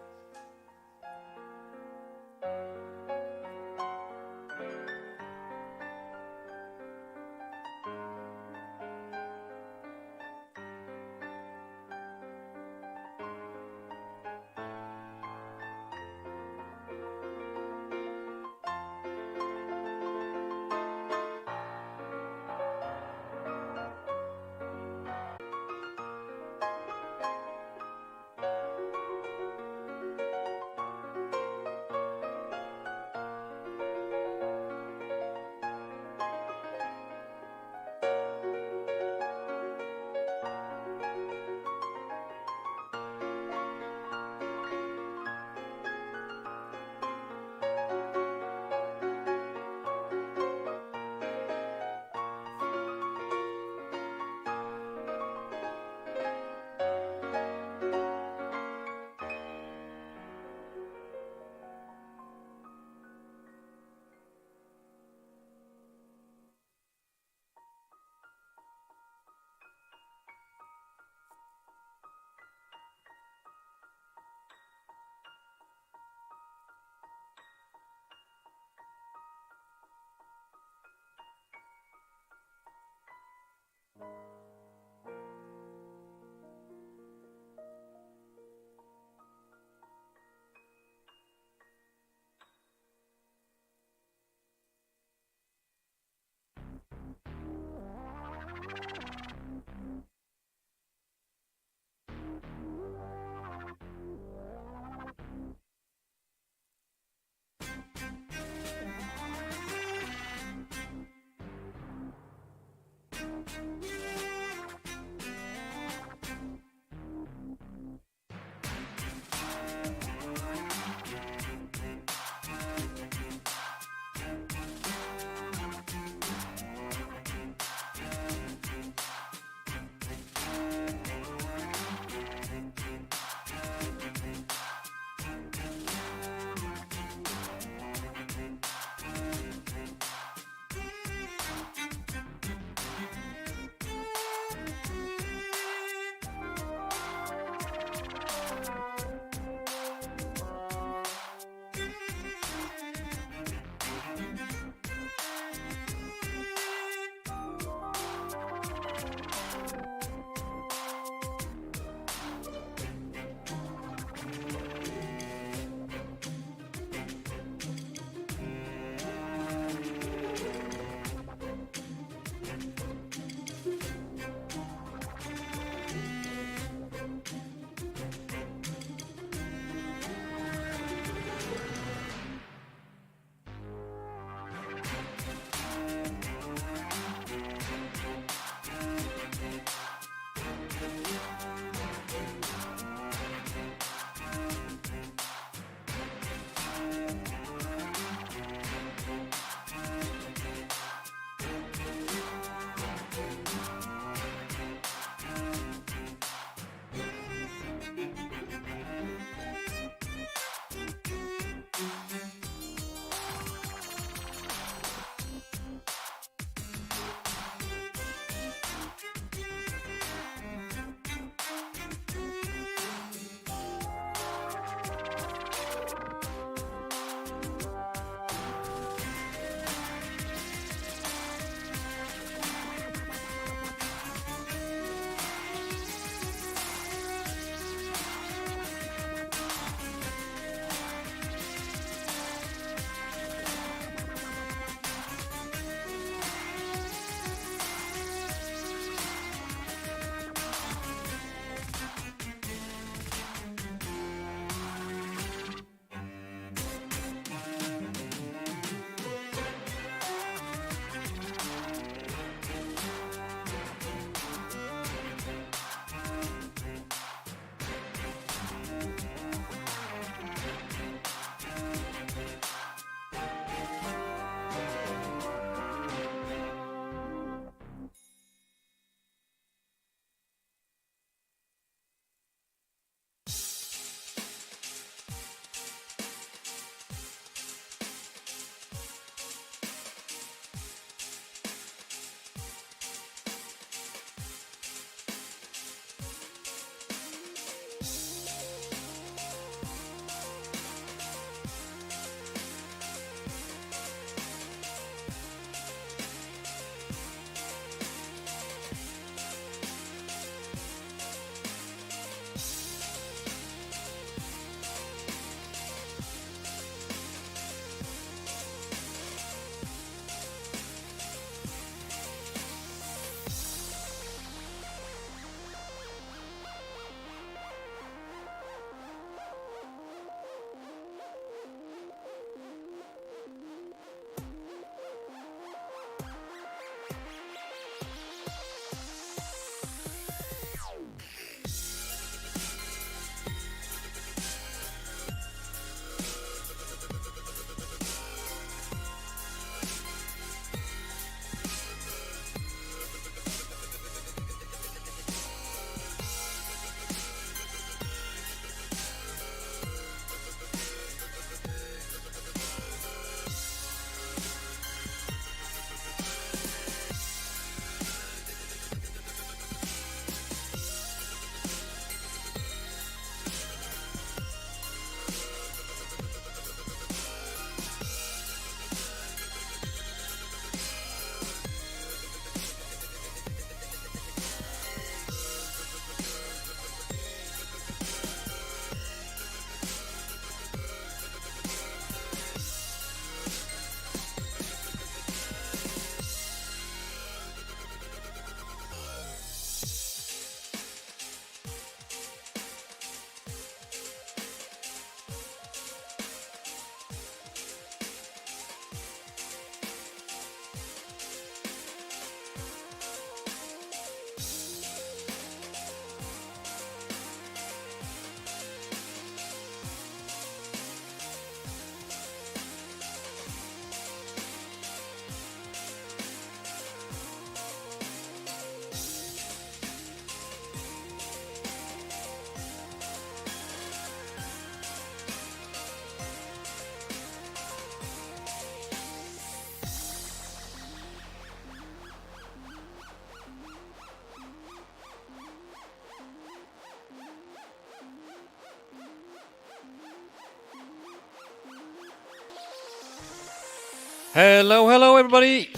Hello, hello, everybody.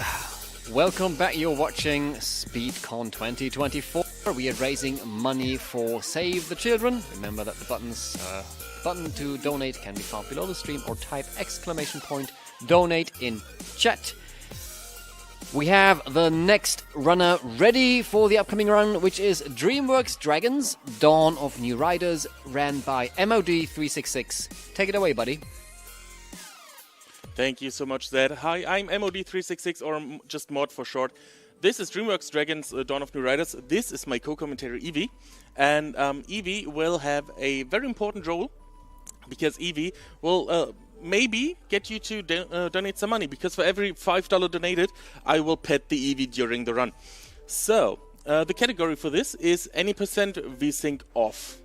Welcome back. You're watching SpeedCon 2024. We are raising money for Save the Children. Remember that the button to donate can be found below the stream, or type !donate in chat. We have the next runner ready for the upcoming run, which is DreamWorks Dragons Dawn of New Riders, ran by MOD366. Take it away, buddy. Thank you so much, Zed. Hi, I'm MOD366, or just Mod for short. This is DreamWorks Dragons Dawn of New Riders. This is my co-commentator, Evie. And Evie will have a very important role, because Evie will maybe get you to donate some money, because for every $5 donated, I will pet the Evie during the run. So, the category for this is any percent VSync off.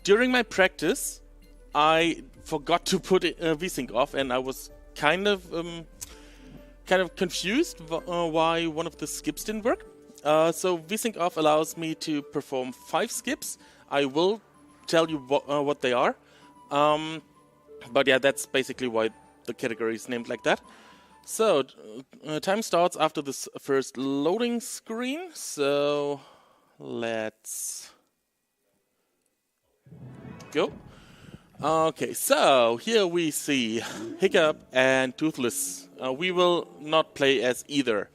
During my practice, I forgot to put VSync off, and I was kind of confused why one of the skips didn't work. So VSync off allows me to perform 5 skips. I will tell you what they are. But yeah, that's basically why the category is named like that. So time starts after this first loading screen. So let's go. Okay, so here we see Hiccup and Toothless. We will not play as either.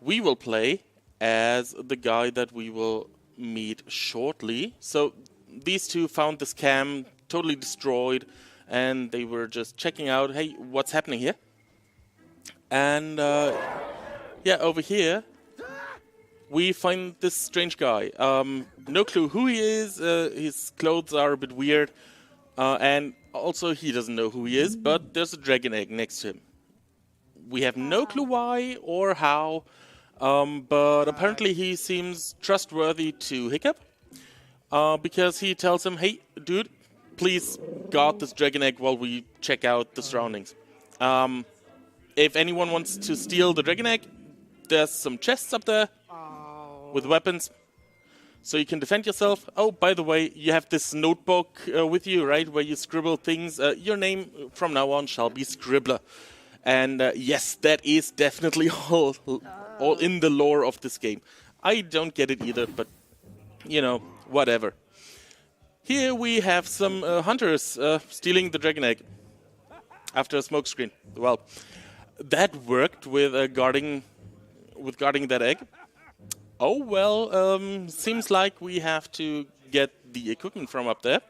We will play as the guy that we will meet shortly. So these two found this cam totally destroyed, and they were just checking out, hey, what's happening here? And yeah, over here we find this strange guy. No clue who he is. His clothes are a bit weird. And also he doesn't know who he is, but there's a dragon egg next to him. We have no clue why or how, but apparently he seems trustworthy to Hiccup, because he tells him, hey, dude, please guard this dragon egg while we check out the surroundings. If anyone wants to steal the dragon egg, there's some chests up there with weapons, so you can defend yourself. Oh, by the way, you have this notebook with you, right, where you scribble things. Your name from now on shall be Scribbler. And yes, that is definitely all in the lore of this game. I don't get it either, but, you know, whatever. Here we have some hunters stealing the dragon egg after a smoke screen. Well, that worked with guarding that egg. Oh, well, seems like we have to get the equipment from up there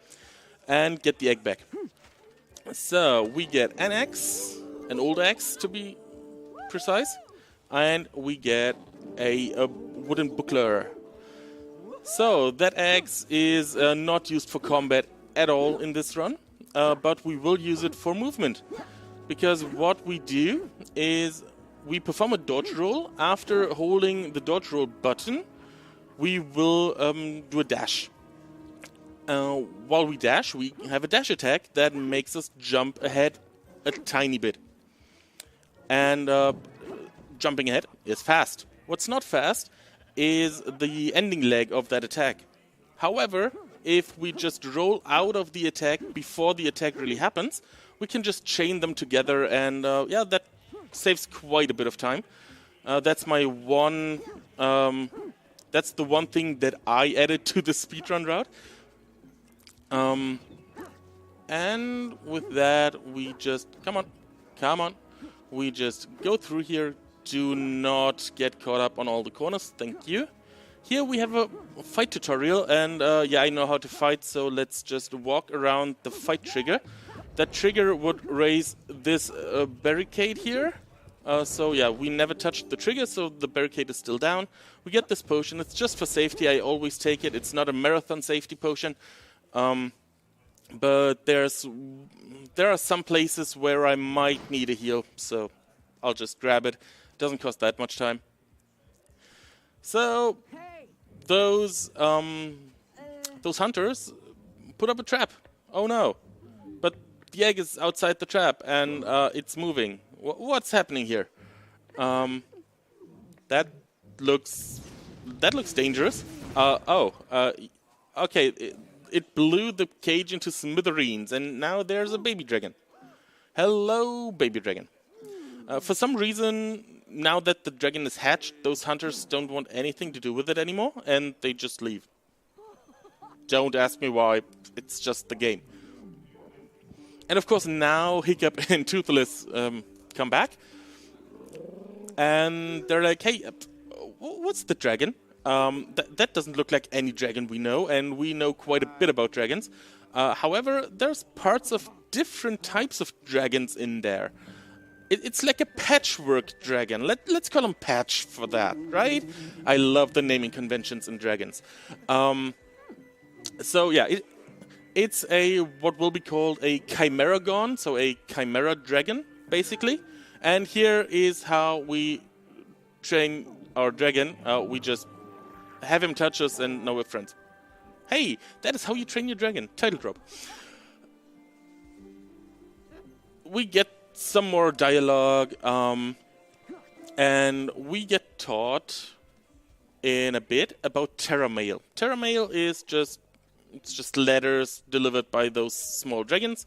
and get the egg back. So we get an axe, an old axe to be precise, and we get a wooden buckler. So that axe is not used for combat at all in this run, but we will use it for movement. Because what we do is we perform a dodge roll. After holding the dodge roll button, we will do a dash. While we dash, we have a dash attack that makes us jump ahead a tiny bit. And jumping ahead is fast. What's not fast is the ending leg of that attack. However, if we just roll out of the attack before the attack really happens, we can just chain them together, and yeah, that saves quite a bit of time. That's my one. That's the one thing that I added to the speedrun route. And with that, we just come on. We just go through here. Do not get caught up on all the corners. Thank you. Here we have a fight tutorial, and yeah, I know how to fight, so let's just walk around the fight trigger. That trigger would raise this barricade here. So yeah, we never touched the trigger, so the barricade is still down. We get this potion. It's just for safety. I always take it. It's not a marathon safety potion. But there are some places where I might need a heal, so I'll just grab it. Doesn't cost that much time. So those hunters put up a trap. Oh no! But the egg is outside the trap and it's moving. What's happening here? That looks dangerous. Okay. It blew the cage into smithereens, and now there's a baby dragon. Hello, baby dragon. For some reason, now that the dragon is hatched, those hunters don't want anything to do with it anymore, and they just leave. Don't ask me why, it's just the game. And of course now Hiccup and Toothless come back, and they're like, hey, what's the dragon? That doesn't look like any dragon we know, and we know quite a bit about dragons. However, there's parts of different types of dragons in there. It's like a patchwork dragon. Let's call him Patch for that, right? I love the naming conventions in dragons. So yeah, it's a what will be called a Chimeragon, so a Chimera dragon, basically. And here is how we train our dragon. We just have him touch us and now we're friends. Hey, that is how you train your dragon. Title drop. We get some more dialogue, and we get taught in a bit about Terra Mail. Terra Mail is just letters delivered by those small dragons.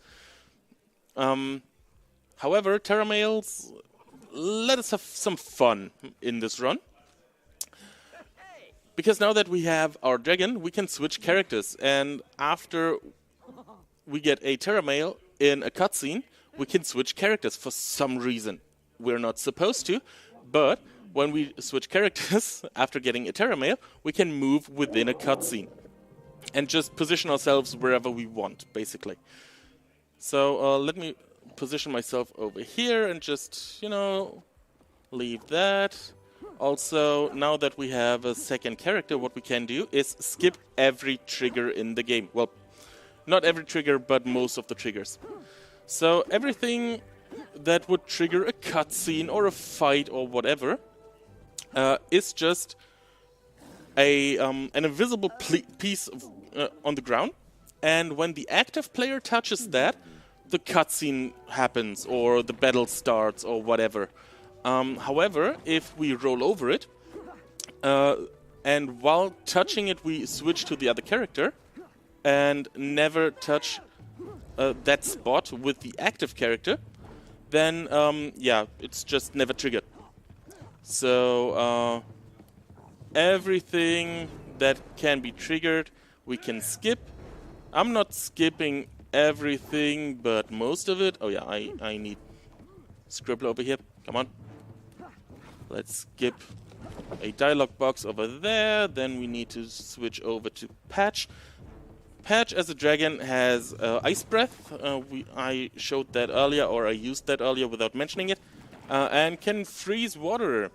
However, Terra Mails let us have some fun in this run. Because now that we have our dragon, we can switch characters. And after we get a Terra Mail in a cutscene, we can switch characters for some reason. We're not supposed to, but when we switch characters after getting a Terra Mail, we can move within a cutscene and just position ourselves wherever we want, basically. So let me position myself over here and just, leave that. Also, now that we have a second character, what we can do is skip every trigger in the game. Well, not every trigger, but most of the triggers. So everything that would trigger a cutscene or a fight or whatever is just an invisible piece of, on the ground. And when the active player touches that, the cutscene happens or the battle starts or whatever. However, if we roll over it, and while touching it we switch to the other character and never touch that spot with the active character, then it's just never triggered. So everything that can be triggered we can skip. I'm not skipping everything, but most of it. Oh yeah, I need Scribbler over here. Come on. Let's skip a dialog box over there. Then we need to switch over to Patch. Patch as a dragon has Ice Breath. I showed that earlier, or I used that earlier without mentioning it. And can freeze water,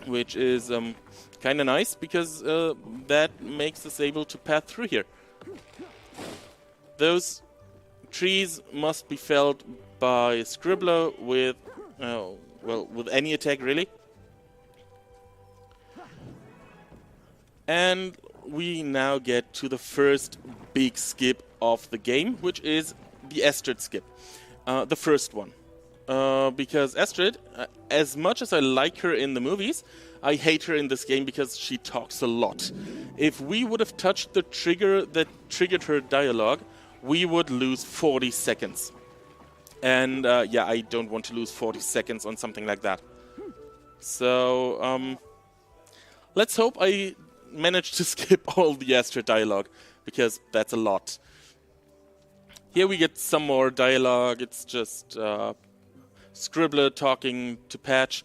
which is kind of nice because that makes us able to pass through here. Those trees must be felled by Scribbler with, with any attack really. And we now get to the first big skip of the game, which is the Astrid skip. The first one. Because Astrid, as much as I like her in the movies, I hate her in this game because she talks a lot. If we would have touched the trigger that triggered her dialogue, we would lose 40 seconds. And I don't want to lose 40 seconds on something like that. So, let's hope I manage to skip all the Astrid dialogue, because that's a lot. Here we get some more dialogue. It's just Scribbler talking to Patch.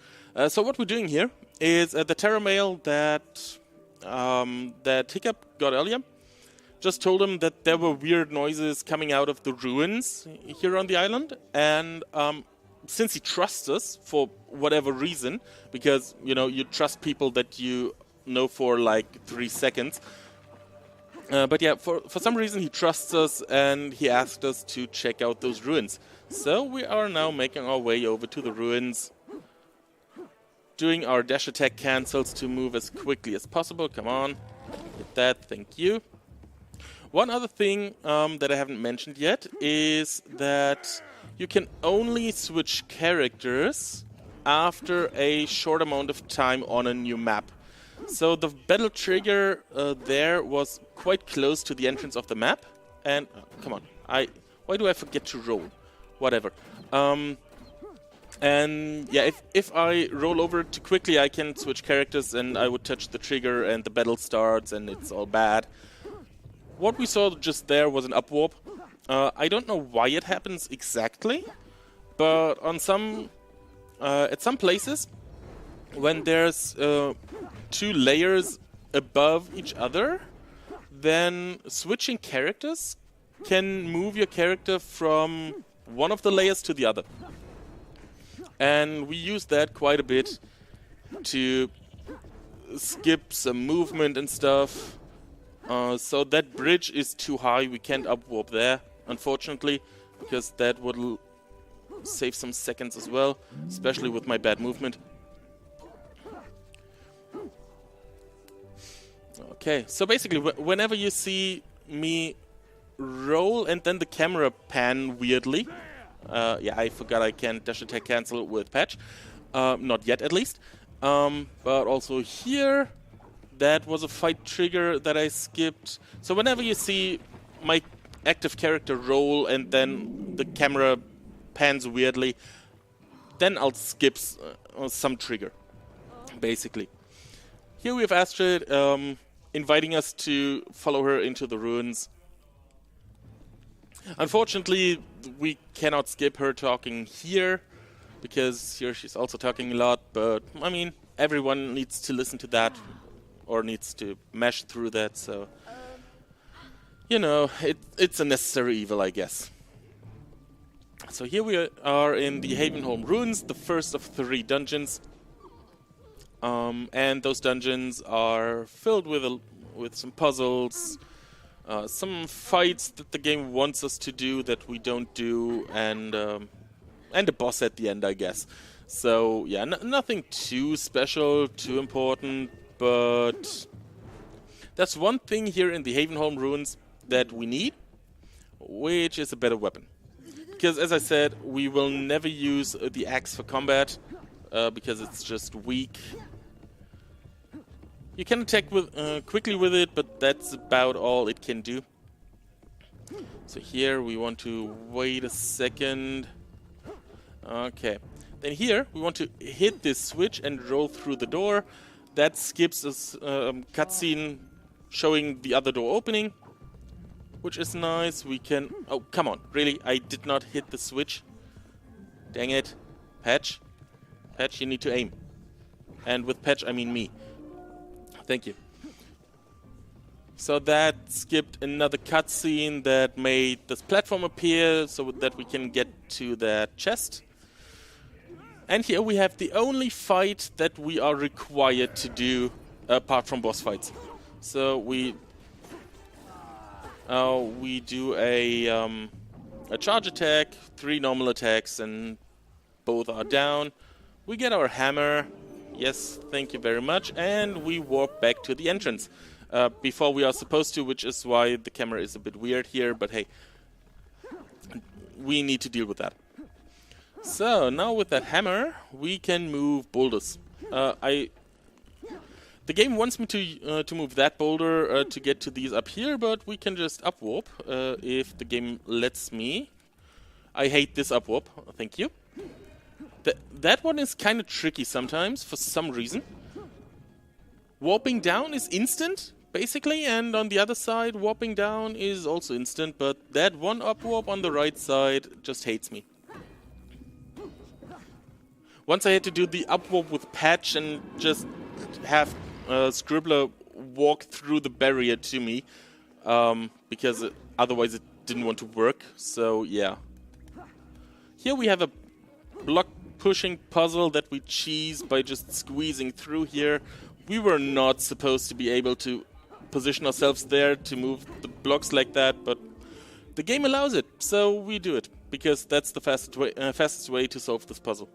So what we're doing here is the Terra Mail that Hiccup got earlier just told him that there were weird noises coming out of the ruins here on the island, and since he trusts us for whatever reason, because you trust people that you know for like 3 seconds, but yeah, for some reason he trusts us and he asked us to check out those ruins. So we are now making our way over to the ruins, doing our dash attack cancels to move as quickly as possible. Come on, hit that, thank you. One other thing that I haven't mentioned yet is that you can only switch characters after a short amount of time on a new map. So the battle trigger there was quite close to the entrance of the map. And, come on, why do I forget to roll? Whatever. And And yeah, if I roll over too quickly, I can switch characters and I would touch the trigger and the battle starts and it's all bad. What we saw just there was an upwarp. I don't know why it happens exactly, but on some at some places, when there's 2 layers above each other, then switching characters can move your character from one of the layers to the other. And we use that quite a bit to skip some movement and stuff. So that bridge is too high, we can't upwarp there, unfortunately, because that would save some seconds as well, especially with my bad movement. Okay, so basically whenever you see me roll and then the camera pan weirdly, yeah, I forgot I can't dash attack cancel with patch, not yet at least, but also here, that was a fight trigger that I skipped. So whenever you see my active character roll and then the camera pans weirdly, then I'll skip some trigger, basically. Here we have Astrid inviting us to follow her into the ruins. Unfortunately, we cannot skip her talking here, because here she's also talking a lot, but I mean, everyone needs to listen to that, or needs to mash through that, so, you know, it's a necessary evil, I guess. So here we are in the Havenholm Ruins, the first of 3 dungeons. And those dungeons are filled with some puzzles, some fights that the game wants us to do that we don't do, and a boss at the end, I guess. So yeah, nothing too special, too important, but that's one thing here in the Havenholm Ruins that we need, which is a better weapon. Because as I said, we will never use the axe for combat, because it's just weak. You can attack quickly with it, but that's about all it can do. So here we want to wait a second. Okay. Then here we want to hit this switch and roll through the door. That skips a cutscene showing the other door opening, which is nice. We can... Oh, come on. Really? I did not hit the switch. Dang it. Patch. Patch, you need to aim. And with Patch, I mean me. Thank you. So that skipped another cutscene that made this platform appear so that we can get to that chest. And here we have the only fight that we are required to do apart from boss fights. So we do a charge attack, 3 normal attacks, and both are down. We get our hammer. Yes, thank you very much. And we walk back to the entrance before we are supposed to, which is why the camera is a bit weird here. But hey, we need to deal with that. So now with that hammer, we can move boulders. The game wants me to move that boulder to get to these up here, but we can just upwarp if the game lets me. I hate this upwarp. Thank you. That one is kind of tricky sometimes, for some reason. Warping down is instant, basically, and on the other side, warping down is also instant, but that one upwarp on the right side just hates me. Once I had to do the upwarp with Patch and just have Scribbler walk through the barrier to me, because otherwise it didn't want to work, so yeah. Here we have a block pushing puzzle that we cheese by just squeezing through here. We were not supposed to be able to position ourselves there to move the blocks like that, but the game allows it, so we do it, because that's the fastest way to solve this puzzle.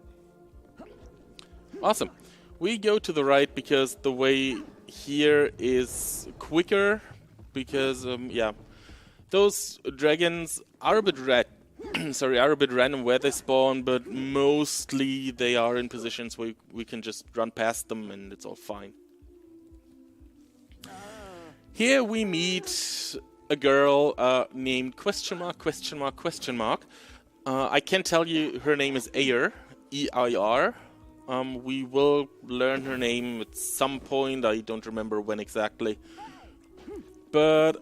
Awesome. We go to the right because the way here is quicker, because, yeah, those dragons are a bit are a bit random where they spawn, but mostly they are in positions where we can just run past them and it's all fine. Here we meet a girl named ? I can tell you her name is Ayer. EIR. We will learn her name at some point. I don't remember when exactly. But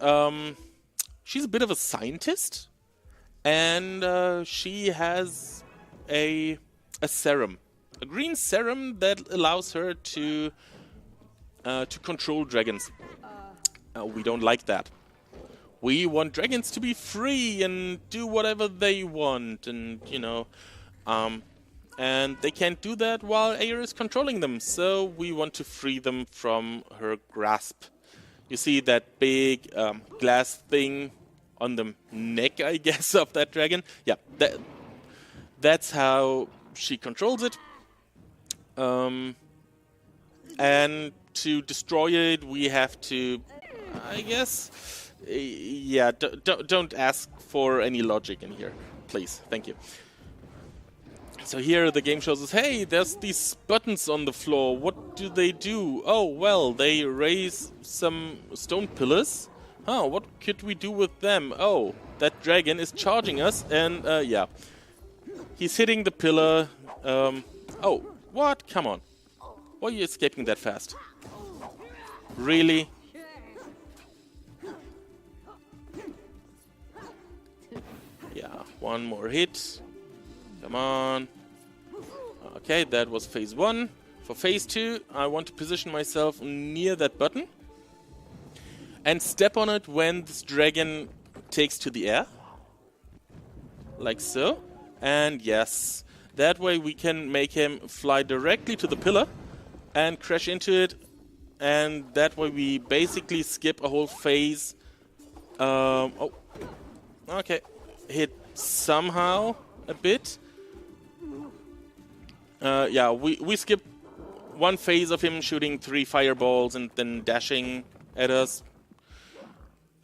she's a bit of a scientist, and she has a serum, a green serum that allows her to control dragons. We don't like that. We want dragons to be free and do whatever they want, and and they can't do that while Ayer is controlling them. So we want to free them from her grasp. You see that big glass thing on the neck, I guess, of that dragon? Yeah, that's how she controls it. And to destroy it, we have to, I guess, yeah, don't ask for any logic in here, please. Thank you. So here the game shows us, hey, there's these buttons on the floor. What do they do? Oh, well, they raise some stone pillars. Huh, what could we do with them? Oh, that dragon is charging us, and yeah. He's hitting the pillar. Oh, what? Come on. Why are you escaping that fast? Really? Yeah, one more hit. Come on. Okay, that was phase 1. For phase 2, I want to position myself near that button and step on it when this dragon takes to the air. Like so. And yes, that way we can make him fly directly to the pillar and crash into it. And that way we basically skip a whole phase. Oh, okay. Hit somehow a bit. Yeah, we skip one phase of him shooting 3 fireballs and then dashing at us.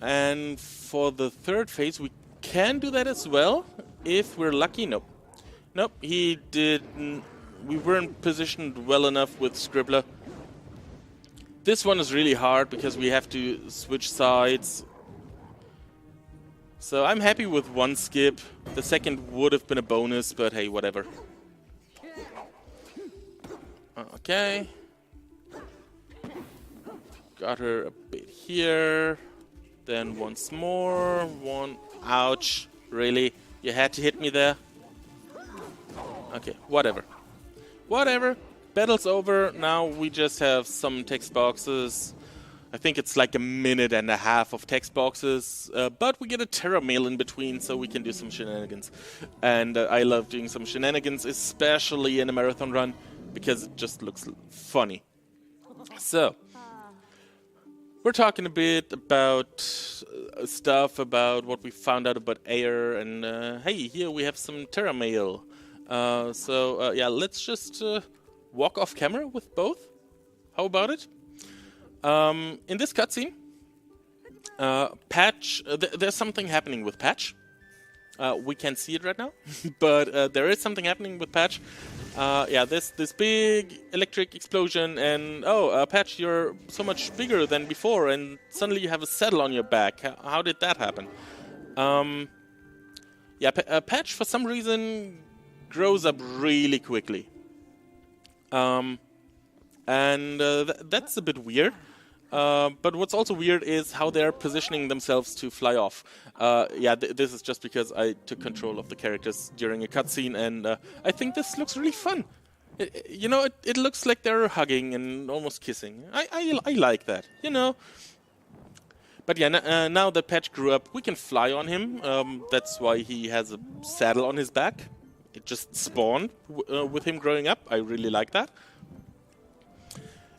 And for the third phase, we can do that as well, if we're lucky. Nope. Nope, he didn't. We weren't positioned well enough with Scribbler. This one is really hard because we have to switch sides. So I'm happy with one skip. The second would have been a bonus, but hey, whatever. Okay. Got her a bit here. Then once more. One. Ouch. Really? You had to hit me there? Okay, whatever. Whatever. Battle's over. Now we just have some text boxes. I think it's like 1.5 minutes of text boxes. But we get a Terra mail in between, so we can do some shenanigans. And I love doing some shenanigans, especially in a marathon run, because it just looks funny. So, we're talking a bit about stuff about what we found out about Ayer, and hey, here we have some Terra mail. So yeah, let's just walk off camera with both. How about it? In this cutscene, Patch, there's something happening with Patch. We can't see it right now, but there is something happening with Patch. Yeah, this big electric explosion, and Patch, you're so much bigger than before, and suddenly you have a saddle on your back. How did that happen? Yeah, Patch for some reason grows up really quickly, and that's a bit weird. But what's also weird is how they're positioning themselves to fly off. Yeah, this is just because I took control of the characters during a cutscene, and I think this looks really fun. It looks like they're hugging and almost kissing. I like that, But yeah, now that Patch grew up, we can fly on him. That's why he has a saddle on his back. It just spawned with him growing up. I really like that.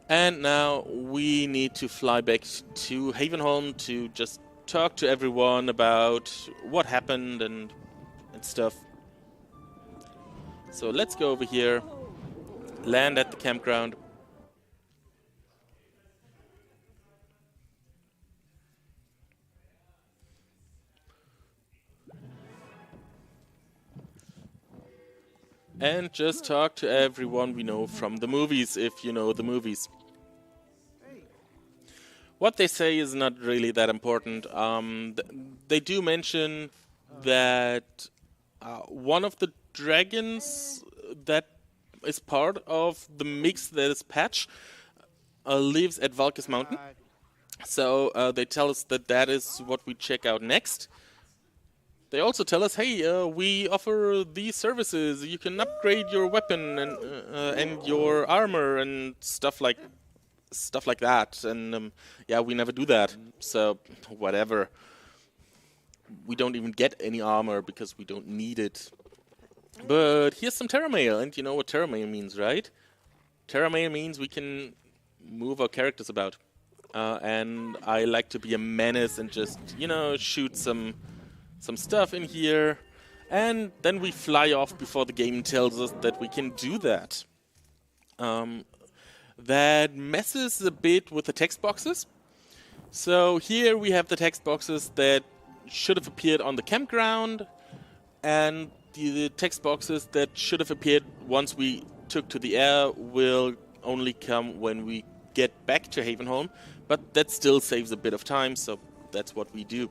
And now we need to fly back to Havenholm to just talk to everyone about what happened and stuff. So let's go over here, land at the campground. And just talk to everyone we know from the movies, if you know the movies. What they say is not really that important. They do mention that one of the dragons that is part of the mix that is Patch, lives at Valkis Mountain. So they tell us that that is what we check out next. They also tell us, hey, we offer these services. You can upgrade your weapon and your armor and stuff like that. And yeah, we never do that. So whatever. We don't even get any armor because we don't need it. But here's some Terra Mail, and you know what Terra Mail means, right? Terra Mail means we can move our characters about. And I like to be a menace and just, you know, shoot some stuff in here. And then we fly off before the game tells us that we can do that. That messes a bit with the text boxes. So here we have the text boxes that should have appeared on the campground, and the text boxes that should have appeared once we took to the air will only come when we get back to Havenholm, but that still saves a bit of time, so that's what we do.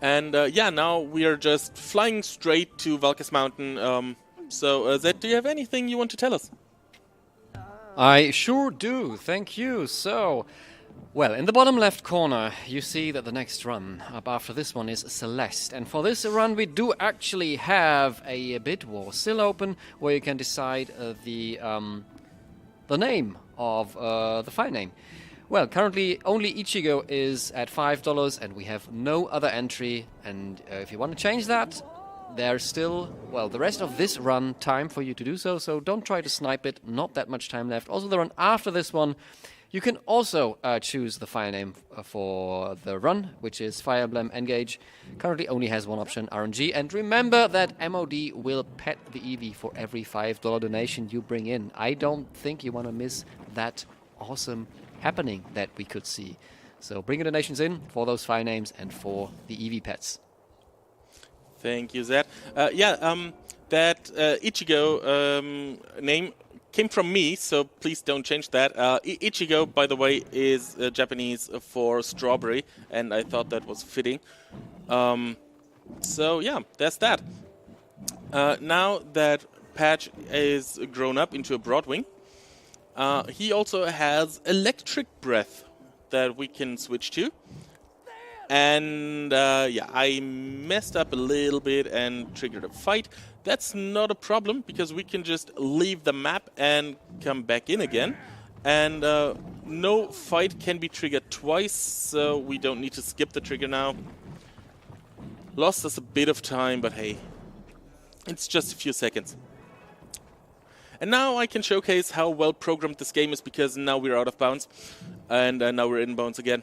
And yeah, now we are just flying straight to Valkis Mountain. So Zed, do you have anything you want to tell us? I sure do, thank you. So, well, in the bottom left corner, you see that the next run up after this one is Celeste. And for this run, we do actually have a bid war still open, where you can decide the name of the file name. Well, currently only Ichigo is at $5, and we have no other entry. And if you want to change that, there's still, well, the rest of this run time for you to do so. So don't try to snipe it, not that much time left. Also, the run after this one, you can also choose the file name for the run, which is Fire Emblem Engage. Currently only has one option, RNG. And remember that MOD will pet the EV for every $5 donation you bring in. I don't think you want to miss that awesome happening that we could see. So bring your donations in for those file names and for the EV pets. Thank you, Zed. That Ichigo name came from me, so please don't change that. Ichigo, by the way, is Japanese for strawberry, and I thought that was fitting. So yeah, that's that. Now that Patch is grown up into a Broadwing, he also has electric breath that we can switch to. And yeah, I messed up a little bit and triggered a fight. That's not a problem, because we can just leave the map and come back in again. And no fight can be triggered twice, so we don't need to skip the trigger now. Lost us a bit of time, but hey, it's just a few seconds. And now I can showcase how well programmed this game is, because now we're out of bounds, and now we're in bounds again.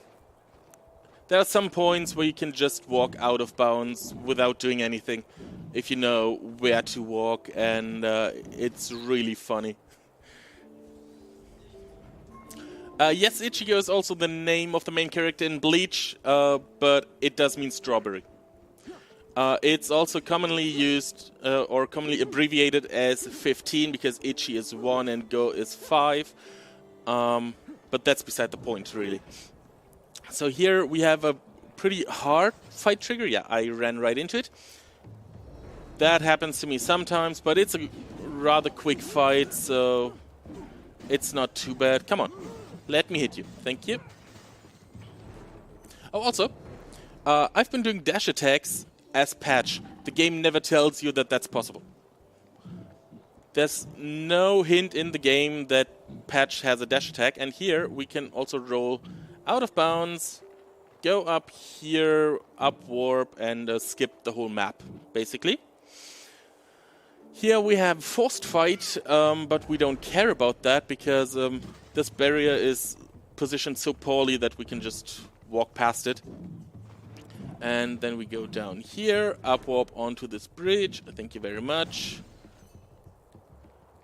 There are some points where you can just walk out of bounds without doing anything, if you know where to walk, and it's really funny. Yes, Ichigo is also the name of the main character in Bleach, but it does mean strawberry. It's also commonly used or commonly abbreviated as 15, because Ichi is 1 and Go is 5. But that's beside the point, really. So here we have a pretty hard fight trigger. Yeah, I ran right into it. That happens to me sometimes, but it's a rather quick fight, so it's not too bad. Come on, let me hit you. Thank you. Oh, also, I've been doing dash attacks as Patch. The game never tells you that that's possible. There's no hint in the game that Patch has a dash attack, and here we can also roll out of bounds, go up here, up warp, and skip the whole map, basically. Here we have forced fight, but we don't care about that, because this barrier is positioned so poorly that we can just walk past it. And then we go down here, up warp onto this bridge. Thank you very much.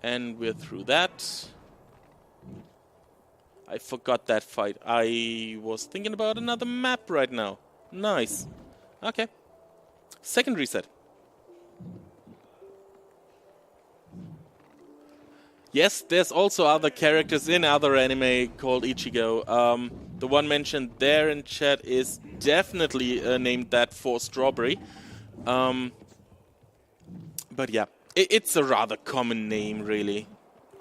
And we're through that. I forgot that fight. I was thinking about another map right now. Nice. Okay. Second reset. Yes, there's also other characters in other anime called Ichigo. The one mentioned there in chat is definitely named that for Strawberry. But yeah, It's a rather common name, really,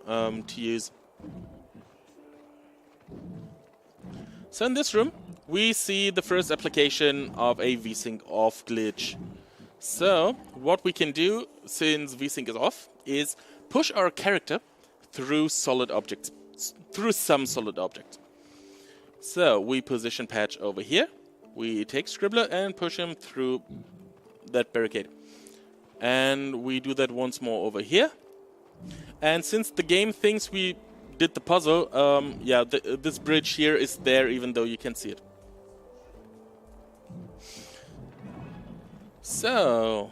to use. So in this room, we see the first application of a VSync off glitch. So what we can do, since VSync is off, is push our character through solid objects, through some solid object. So we position Patch over here. We take Scribbler and push him through that barricade. And we do that once more over here. And since the game thinks we did the puzzle, this bridge here is there even though you can't see it. So...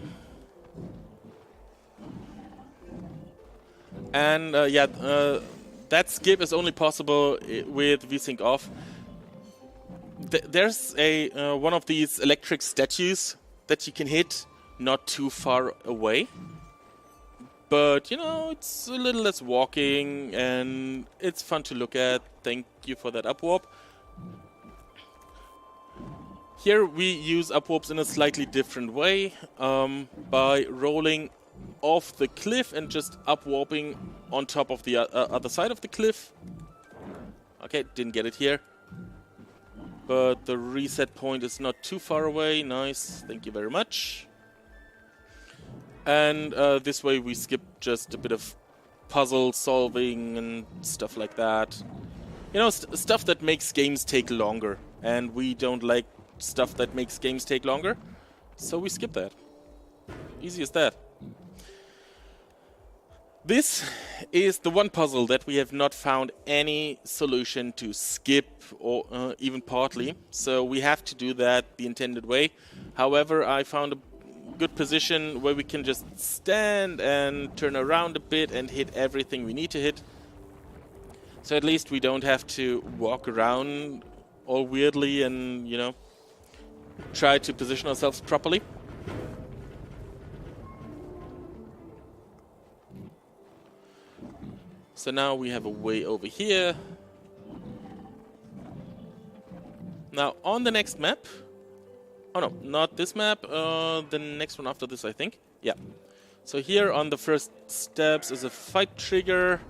And that skip is only possible with VSync off. There's a one of these electric statues that you can hit not too far away. But, you know, it's a little less walking and it's fun to look at. Thank you for that upwarp. Here we use upwarps in a slightly different way, by rolling off the cliff and just upwarping on top of the other side of the cliff. Okay, didn't get it here. But the reset point is not too far away. Nice, thank you very much. And this way we skip just a bit of puzzle solving and stuff like that. You know, stuff that makes games take longer. And we don't like stuff that makes games take longer. So we skip that. Easy as that. This is the one puzzle that we have not found any solution to skip or even partly. So we have to do that the intended way. However, I found a good position where we can just stand and turn around a bit and hit everything we need to hit. So at least we don't have to walk around all weirdly and, you know, try to position ourselves properly. So now we have a way over here. Now on the next map, oh no, not this map, the next one after this I think. Yeah. So here on the first steps is a fight trigger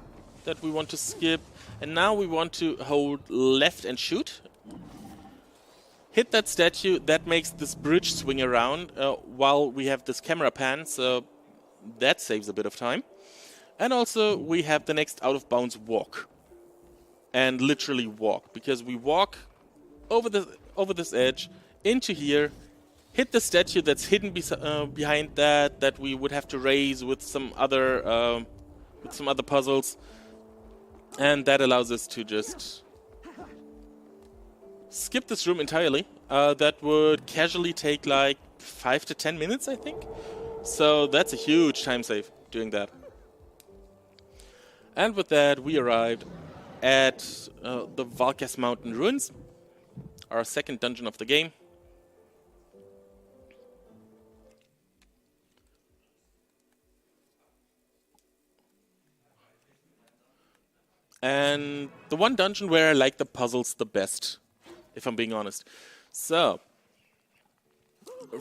that we want to skip. And now we want to hold left and shoot. Hit that statue, that makes this bridge swing around while we have this camera pan, so that saves a bit of time. And also we have the next out of bounds walk. And literally walk, because we walk over this edge into here, hit the statue that's hidden behind that we would have to raise with some other puzzles, and that allows us to just skip this room entirely. That would casually take like 5 to 10 minutes, I think. So that's a huge time save doing that. And with that, we arrived at the Valkas Mountain Ruins, our second dungeon of the game. And the one dungeon where I like the puzzles the best, if I'm being honest. So,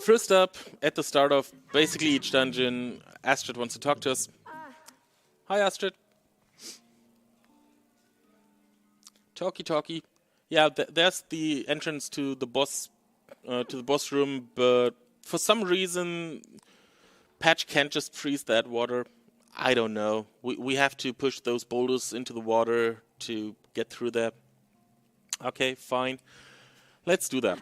first up, at the start of basically each dungeon, Astrid wants to talk to us. Hi, Astrid. Talkie. Yeah, there's the entrance to the boss room, but for some reason, Patch can't just freeze that water. I don't know. We have to push those boulders into the water to get through there. Okay, fine. Let's do that.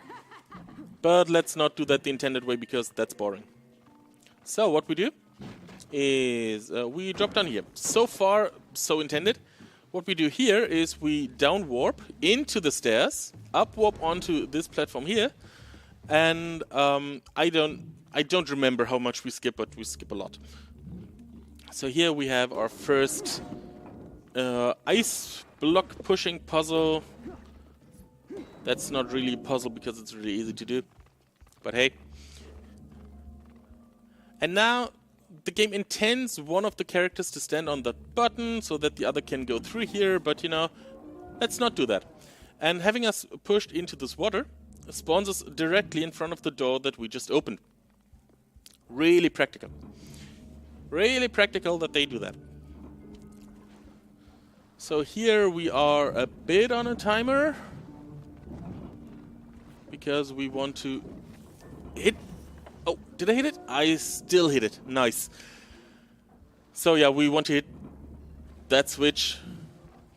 But let's not do that the intended way, because that's boring. So what we do is we drop down here. So far, so intended. What we do here is we down warp into the stairs, up warp onto this platform here, and I don't remember how much we skip, but we skip a lot. So here we have our first ice block pushing puzzle. That's not really a puzzle because it's really easy to do, but hey. And now the game intends one of the characters to stand on that button so that the other can go through here, but you know, let's not do that. And having us pushed into this water spawns us directly in front of the door that we just opened. Really practical. Really practical that they do that. So here we are a bit on a timer. Because we want to hit... Oh, did I hit it? I still hit it. Nice. So yeah, we want to hit that switch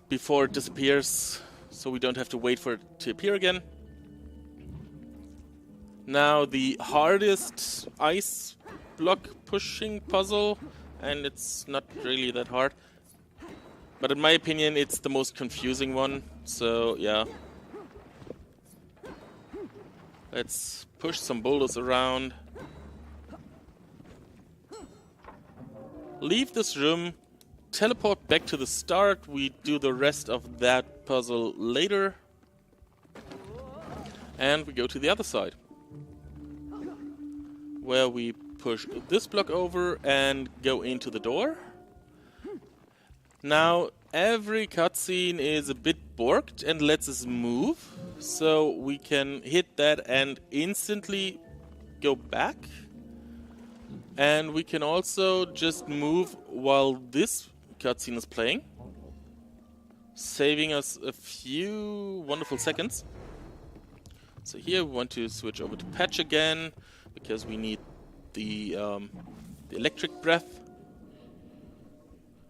before it disappears, so we don't have to wait for it to appear again. Now the hardest ice block pushing puzzle, and it's not really that hard, but in my opinion it's the most confusing one, so yeah. Let's push some boulders around. Leave this room, teleport back to the start. We do the rest of that puzzle later. And we go to the other side, where we push this block over and go into the door. Now, every cutscene is a bit borked and lets us move, so we can hit that and instantly go back. And we can also just move while this cutscene is playing, saving us a few wonderful seconds. So here we want to switch over to patch again, because we need the electric breath.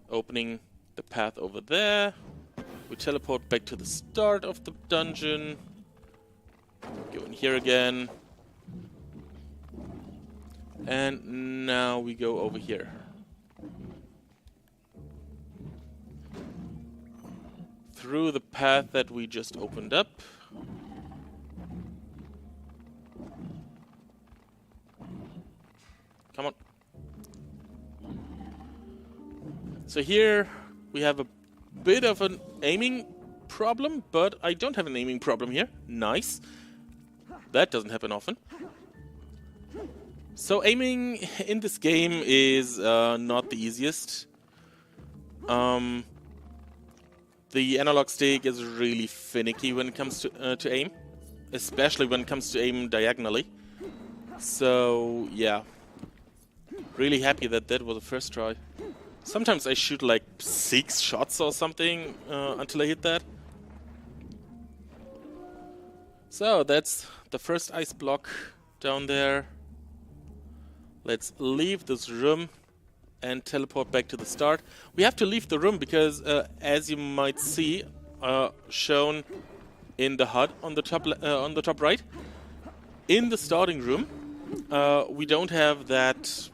Opening the path over there. We teleport back to the start of the dungeon. Go in here again. And now we go over here. Through the path that we just opened up. Come on. So here we have a bit of an aiming problem, but I don't have an aiming problem here. Nice. That doesn't happen often. So aiming in this game is not the easiest. The analog stick is really finicky when it comes to aim, especially when it comes to aim diagonally. So yeah, really happy that that was the first try. Sometimes I shoot like 6 shots or something until I hit that. So that's the first ice block down there. Let's leave this room and teleport back to the start. We have to leave the room because, as you might see, shown in the HUD on the top right, in the starting room, we don't have that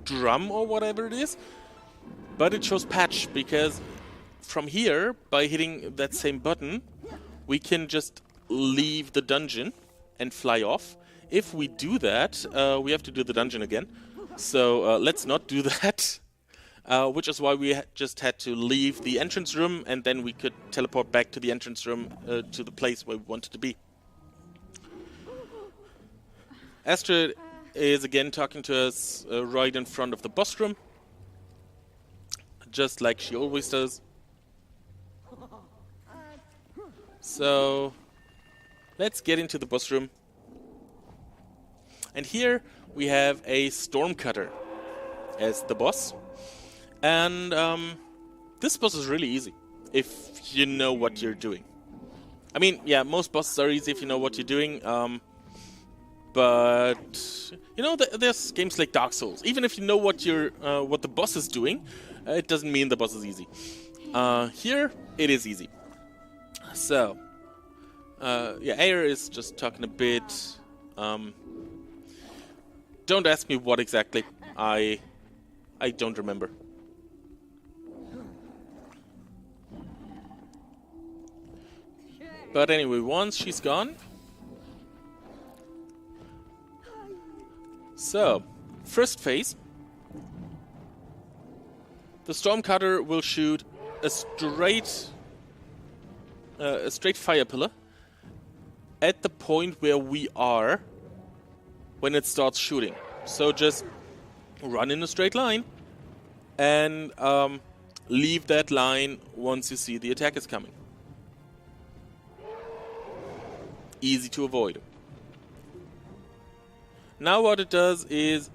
drum or whatever it is, but it shows patch, because from here, by hitting that same button, we can just leave the dungeon and fly off. If we do that, we have to do the dungeon again. So let's not do that, which is why we just had to leave the entrance room, and then we could teleport back to the entrance room to the place where we wanted to be. Astrid is again talking to us right in front of the boss room, just like she always does. So let's get into the boss room. And here we have a Stormcutter as the boss. And this boss is really easy if you know what you're doing. I mean, yeah, most bosses are easy if you know what you're doing. But you know, there's games like Dark Souls. Even if you know what the boss is doing, it doesn't mean the boss is easy. Here it is easy. So yeah, Ayer is just talking a bit. Don't ask me what exactly. I don't remember. But anyway, once she's gone. So, first phase. The Stormcutter will shoot a straight fire pillar at the point where we are when it starts shooting. So just run in a straight line and leave that line once you see the attack is coming. Easy to avoid. Now what it does is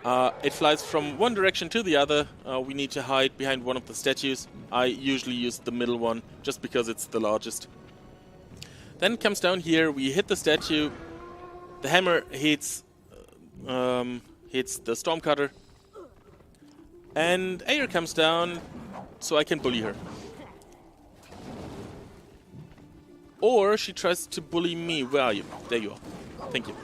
It flies from one direction to the other. We need to hide behind one of the statues. I usually use the middle one just because it's the largest. Then it comes down here. We hit the statue. The hammer hits the Stormcutter. And Ayer comes down so I can bully her. Or she tries to bully me. Where are you? There you are. Thank you.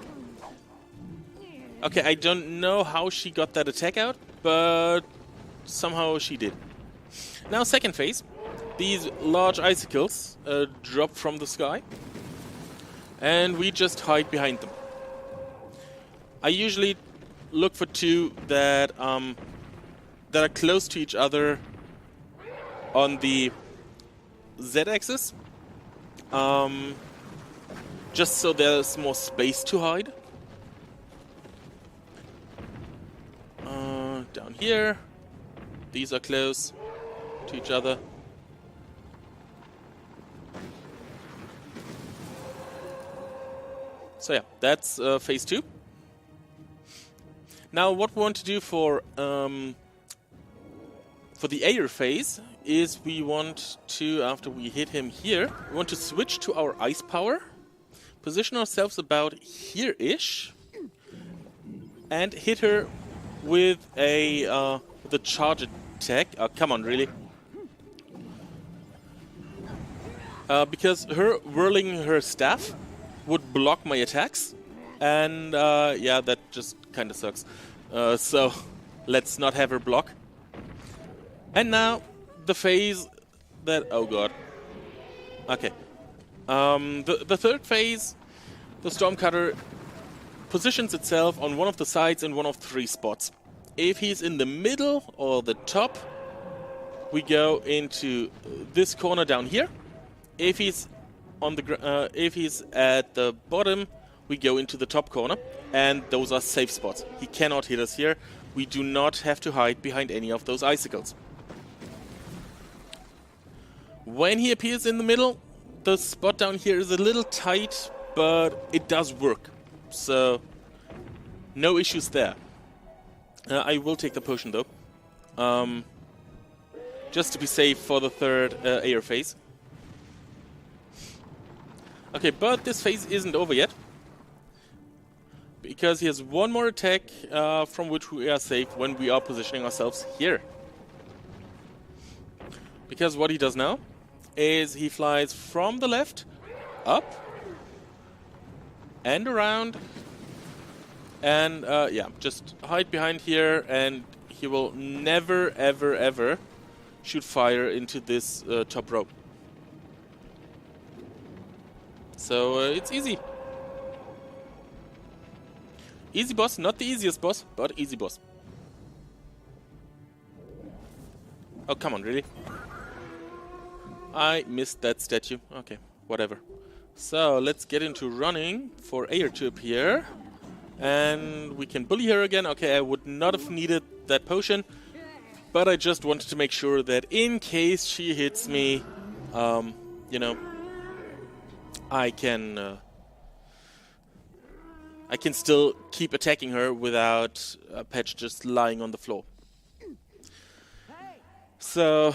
Okay, I don't know how she got that attack out, but somehow she did. Now, second phase. These large icicles drop from the sky, and we just hide behind them. I usually look for two that are close to each other on the Z-axis, just so there's more space to hide. Down here, these are close to each other. So yeah, that's phase 2. Now what we want to do for the Ayer phase is we want to, after we hit him here, we want to switch to our ice power, position ourselves about here-ish, and hit her with the charge attack. Oh, come on, really? Because her whirling her staff would block my attacks, and yeah, that just kind of sucks. So let's not have her block. And now the phase that... oh god. Okay. The third phase, the Stormcutter positions itself on one of the sides in one of 3 spots. If he's in the middle or the top, we go into this corner down here. If he's on the if he's at the bottom, we go into the top corner, and those are safe spots. He cannot hit us here. We do not have to hide behind any of those icicles. When he appears in the middle, the spot down here is a little tight, but it does work. So, no issues there. I will take the potion though. Just to be safe for the third Ayer phase. Okay, but this phase isn't over yet. Because he has one more attack from which we are safe when we are positioning ourselves here. Because what he does now is he flies from the left, up, and around, and yeah, just hide behind here, and he will never, ever, ever shoot fire into this top row. So it's easy. Easy boss, not the easiest boss, but easy boss. Oh, come on, really? I missed that statue. Okay, whatever. So, let's get into running for Ayer to appear. And we can bully her again. Okay, I would not have needed that potion. But I just wanted to make sure that in case she hits me, you know, I can still keep attacking her without Patch just lying on the floor. So,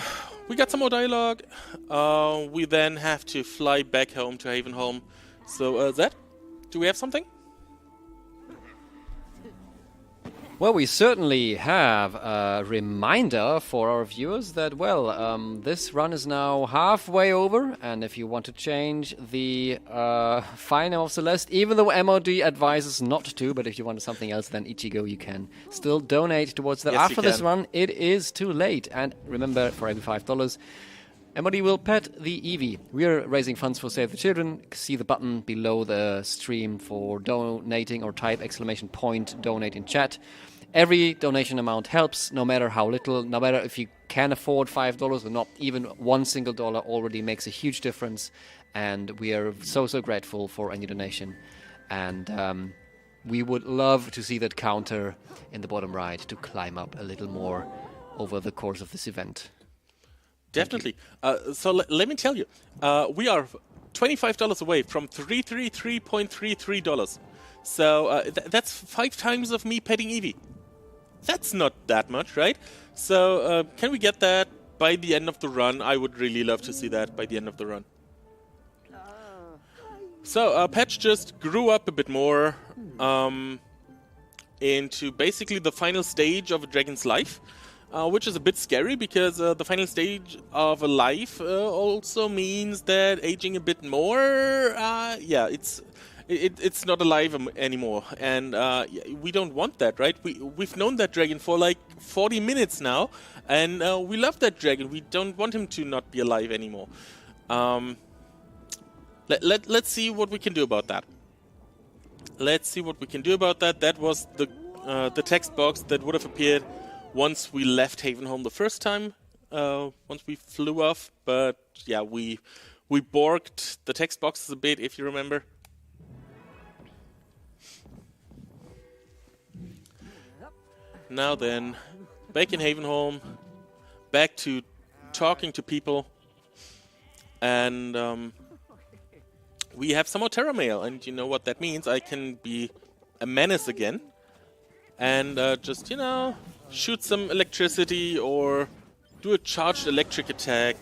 we got some more dialogue. We then have to fly back home to Havenholm. So, Zed, do we have something? Well, we certainly have a reminder for our viewers that, well, this run is now halfway over, and if you want to change the file name of Celeste, even though MOD advises not to, but if you want something else than Ichigo, you can still donate towards that. Yes, after this run, it is too late. And remember, for every $5, MOD will pet the Eevee. We are raising funds for Save the Children. See the button below the stream for donating, or type ! Donate in chat. Every donation amount helps, no matter how little, no matter if you can afford $5 or not. Even one single dollar already makes a huge difference, and we are so grateful for any donation. And we would love to see that counter in the bottom right to climb up a little more over the course of this event. Definitely. So let me tell you, we are $25 away from $333.33. So that's 5 times of me petting Eevee. That's not that much, right? So can we get that by the end of the run? I would really love to see that by the end of the run. So Patch just grew up a bit more into basically the final stage of a dragon's life, which is a bit scary because the final stage of a life also means that aging a bit more, yeah, it's not alive anymore, and we don't want that, right? We've known that dragon for like 40 minutes now, and we love that dragon. We don't want him to not be alive anymore. Let's see what we can do about that. Let's see what we can do about that. That was the text box that would have appeared once we left Havenholm the first time, once we flew off. But yeah, we borked the text boxes a bit, if you remember. Now then, back in Havenholm, back to talking to people, and we have some more Terra mail, and you know what that means. I can be a menace again, and just, you know, shoot some electricity or do a charged electric attack.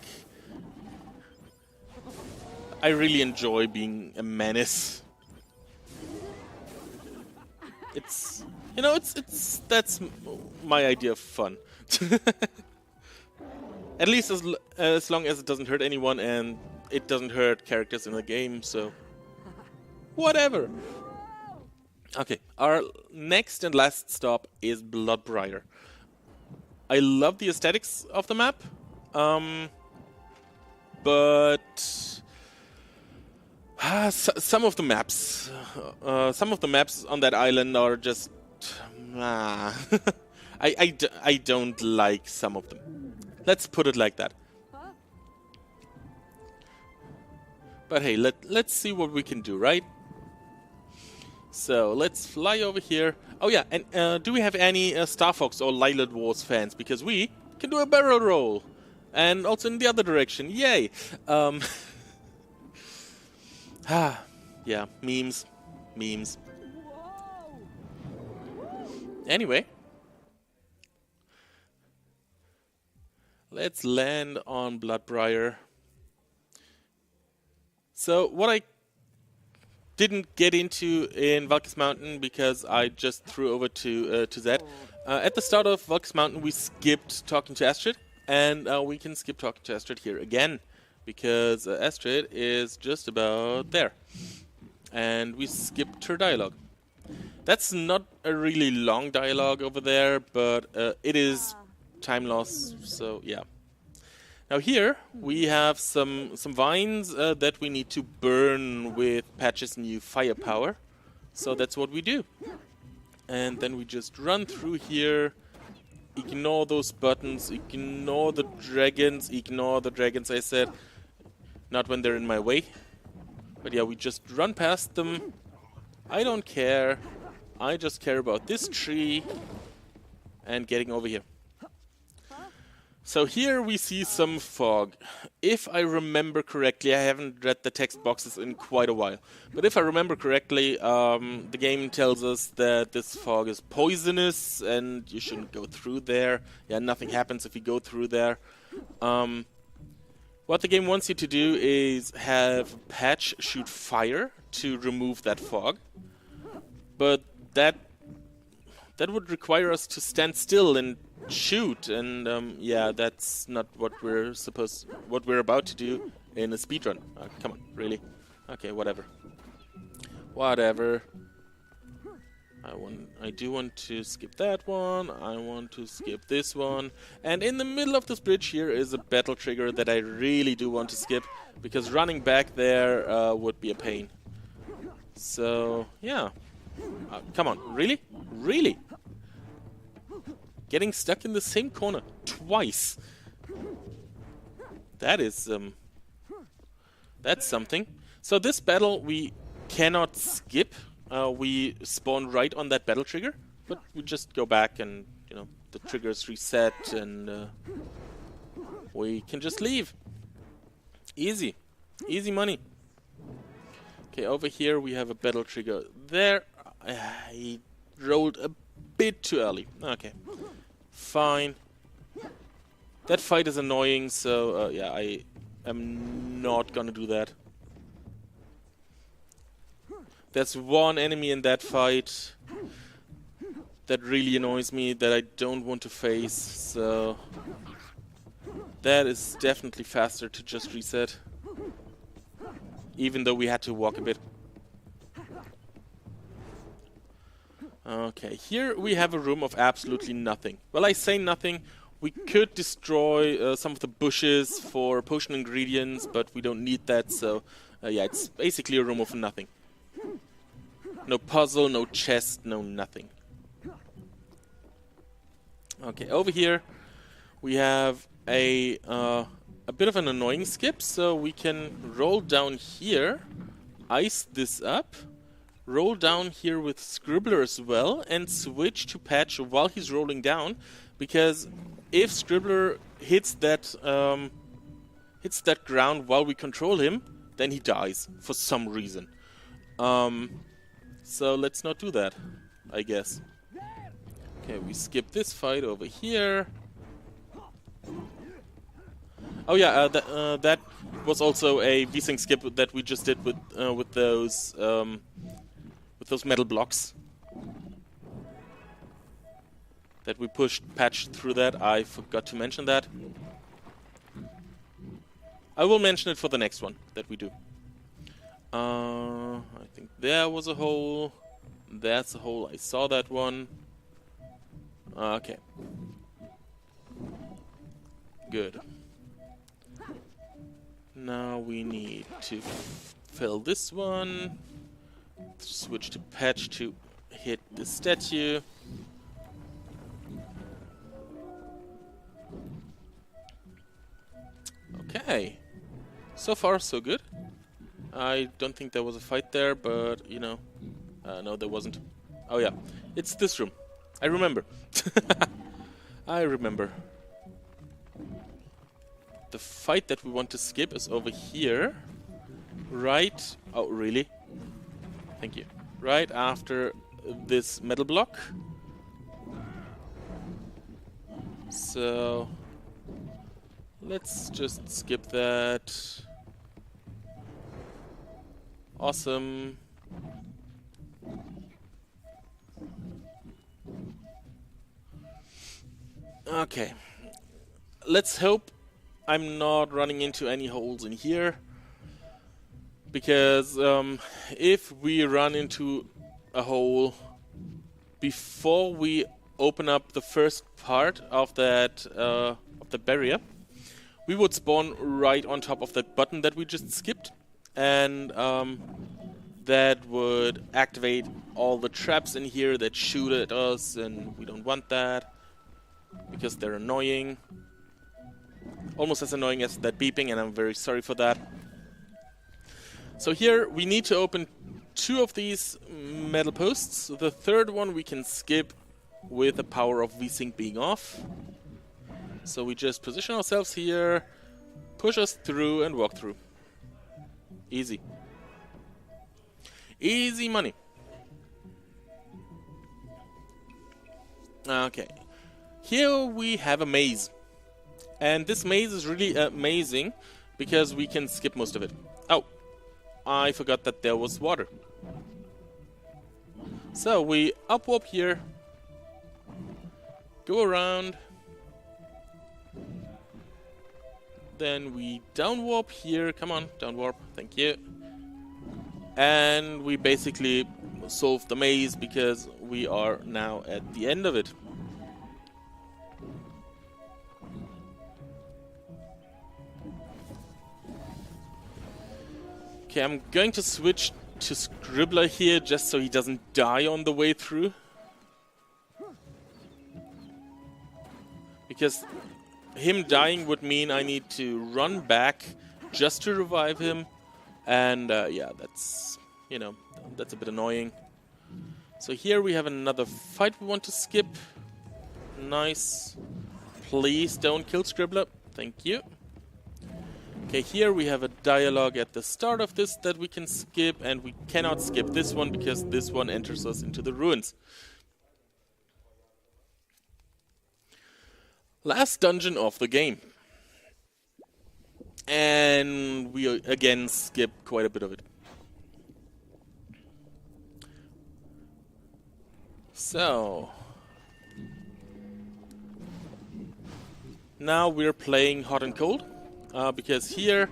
I really enjoy being a menace. It's, you know, that's my idea of fun. At least as long as it doesn't hurt anyone and it doesn't hurt characters in the game, so whatever. Okay, our next and last stop is Bloodbriar. I love the aesthetics of the map, but some of the maps on that island are just I don't like some of them. Let's put it like that. But hey, let's see what we can do, right? So let's fly over here. Oh yeah, and do we have any Star Fox or Lilith Wars fans? Because we can do a barrel roll, and also in the other direction. Yay! Yeah, memes. Anyway, let's land on Bloodbriar. So what I didn't get into in Valkyr's Mountain because I just threw over to Zed. At the start of Valkyr's Mountain, we skipped talking to Astrid, and we can skip talking to Astrid here again because Astrid is just about there, and we skipped her dialogue. That's not a really long dialogue over there, but it is time loss, so yeah. Now here we have some vines that we need to burn with Patch's new firepower. So that's what we do. And then we just run through here, ignore those buttons, ignore the dragons I said. Not when they're in my way. But yeah, we just run past them. I don't care. I just care about this tree and getting over here. So here we see some fog. If I remember correctly, I haven't read the text boxes in quite a while, but if I remember correctly, the game tells us that this fog is poisonous and you shouldn't go through there. Yeah, nothing happens if you go through there. What the game wants you to do is have Patch shoot fire to remove that fog, but that would require us to stand still and shoot, and yeah, that's not what we're about to do in a speedrun. Come on, really? Okay, whatever. I do want to skip that one. I want to skip this one. And in the middle of this bridge here is a battle trigger that I really do want to skip, because running back there would be a pain. So yeah, come on, really? Getting stuck in the same corner twice. That is that's something. So this battle we cannot skip. We spawn right on that battle trigger, but we just go back and, you know, the triggers reset and we can just leave. Easy money. Okay, over here we have a battle trigger there. I rolled a bit too early. Okay. Fine. That fight is annoying, so yeah, I am not gonna do that. There's one enemy in that fight that really annoys me, that I don't want to face, so that is definitely faster to just reset. Even though we had to walk a bit. Okay, here we have a room of absolutely nothing. Well, I say nothing. We could destroy some of the bushes for potion ingredients, but we don't need that, so yeah, it's basically a room of nothing. No puzzle, no chest, no nothing. Okay, over here we have a bit of an annoying skip, so we can roll down here, ice this up, roll down here with Scribbler as well, and switch to Patch while he's rolling down, because if Scribbler hits that ground while we control him, then he dies for some reason. So let's not do that, I guess. Okay, we skip this fight over here. Oh yeah, that was also a V-Sync skip that we just did with those metal blocks. That we pushed Patch through that. I forgot to mention that. I will mention it for the next one that we do. I think there was a hole. That's a hole. I saw that one. Okay. Good. Now we need to fill this one. Switch to Patch to hit the statue. Okay. So far, so good. I don't think there was a fight there, but, you know... no, there wasn't. Oh, yeah. It's this room. I remember. I remember. The fight that we want to skip is over here. Right... Oh, really? Thank you. Right after this metal block. So... let's just skip that. Awesome. Okay. Let's hope I'm not running into any holes in here. Because if we run into a hole before we open up the first part of that of the barrier, we would spawn right on top of that button that we just skipped, and that would activate all the traps in here that shoot at us, and we don't want that because they're annoying. Almost as annoying as that beeping, and I'm very sorry for that. So here we need to open 2 of these metal posts. The third one we can skip with the power of V-Sync being off. So we just position ourselves here, push us through and walk through. Easy. Easy money. Okay. Here we have a maze. And this maze is really amazing because we can skip most of it. Oh, I forgot that there was water. So we up warp here, go around, then we down warp here. Come on, down warp, thank you. And we basically solve the maze because we are now at the end of it. Okay, I'm going to switch to Scribbler here just so he doesn't die on the way through. Because him dying would mean I need to run back just to revive him. And yeah, that's, you know, that's a bit annoying. So here we have another fight we want to skip. Nice. Please don't kill Scribbler. Thank you. Okay, here we have a dialogue at the start of this that we can skip, and we cannot skip this one because this one enters us into the ruins. Last dungeon of the game. And we again skip quite a bit of it. So now we're playing hot and cold, because here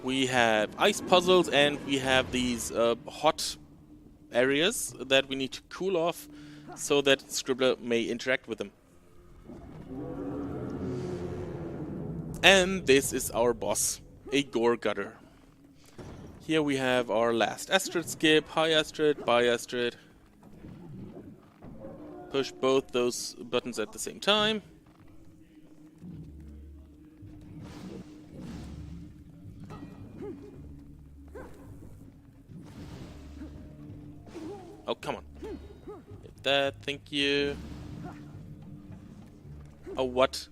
we have ice puzzles and we have these hot areas that we need to cool off so that Scribbler may interact with them. And this is our boss, a gore gutter. Here we have our last Astrid skip, high Astrid, by Astrid. Push both those buttons at the same time. Oh, come on. Hit that, thank you. Oh, what?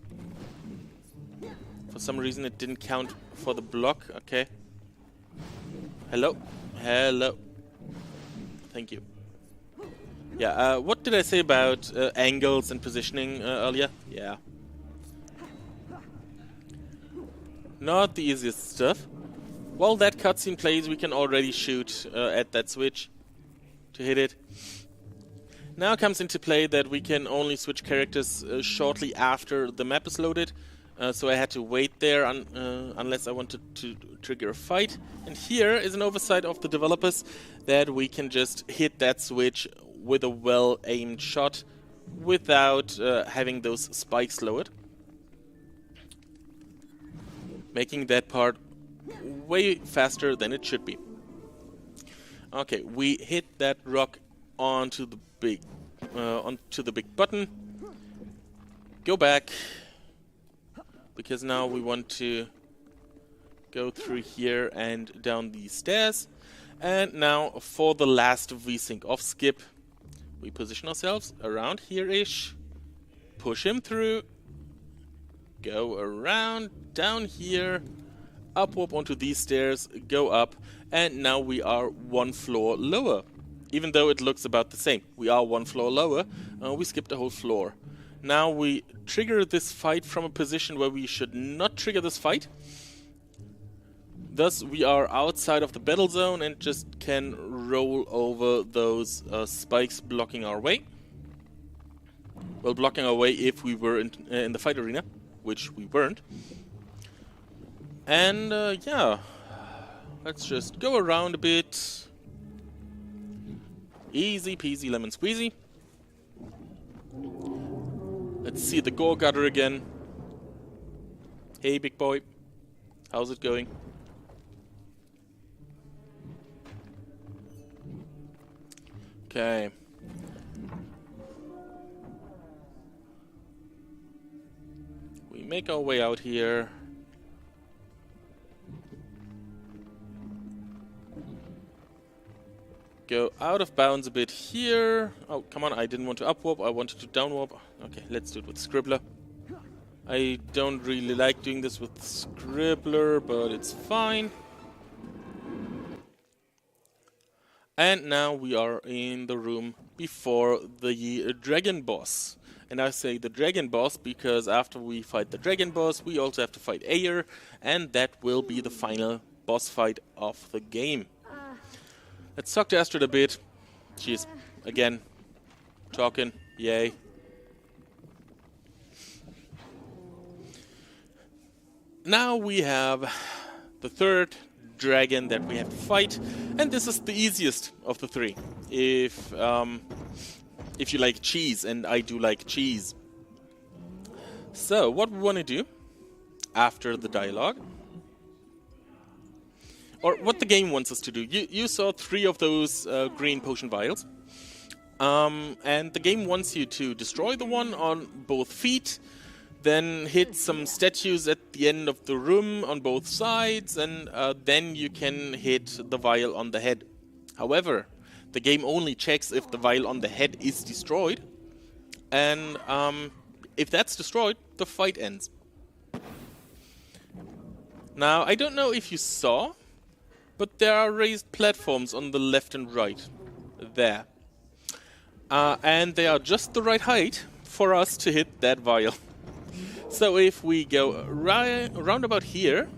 For some reason it didn't count for the block. Okay. Hello? Hello. Thank you. Yeah, what did I say about angles and positioning earlier? Yeah. Not the easiest stuff. While that cutscene plays, we can already shoot at that switch to hit it. Now comes into play that we can only switch characters shortly after the map is loaded. So I had to wait there unless I wanted to trigger a fight. And here is an oversight of the developers that we can just hit that switch with a well-aimed shot without having those spikes lowered. Making that part way faster than it should be. Okay, we hit that rock onto the big button. Go back, because now we want to go through here and down these stairs. And now for the last VSync of skip, we position ourselves around here-ish, push him through, go around, down here, upwarp onto these stairs, go up, and now we are one floor lower. Even though it looks about the same, we are one floor lower, we skipped a whole floor. Now we trigger this fight from a position where we should not trigger this fight. Thus we are outside of the battle zone and just can roll over those spikes blocking our way. Well, blocking our way if we were in the fight arena, which we weren't. And yeah, let's just go around a bit. Easy peasy lemon squeezy. Let's see the gore gutter again. Hey, big boy. How's it going? Okay. We make our way out here. Go out of bounds a bit here. Oh, come on, I didn't want to upwarp, I wanted to downwarp. Okay, let's do it with Scribbler. I don't really like doing this with Scribbler, but it's fine. And now we are in the room before the dragon boss. And I say the dragon boss because after we fight the dragon boss, we also have to fight Ayer, and that will be the final boss fight of the game. Let's talk to Astrid a bit. She's, again, talking. Yay. Now we have the third dragon that we have to fight, and this is the easiest of the three. If you like cheese, and I do like cheese. So, what we want to do after the dialogue, or what the game wants us to do. You saw 3 of those green potion vials. And the game wants you to destroy the one on both feet, then hit some statues at the end of the room on both sides, and then you can hit the vial on the head. However, the game only checks if the vial on the head is destroyed, and if that's destroyed, the fight ends. Now, I don't know if you saw, but there are raised platforms on the left and right there. And they are just the right height for us to hit that vial. So if we go round about here,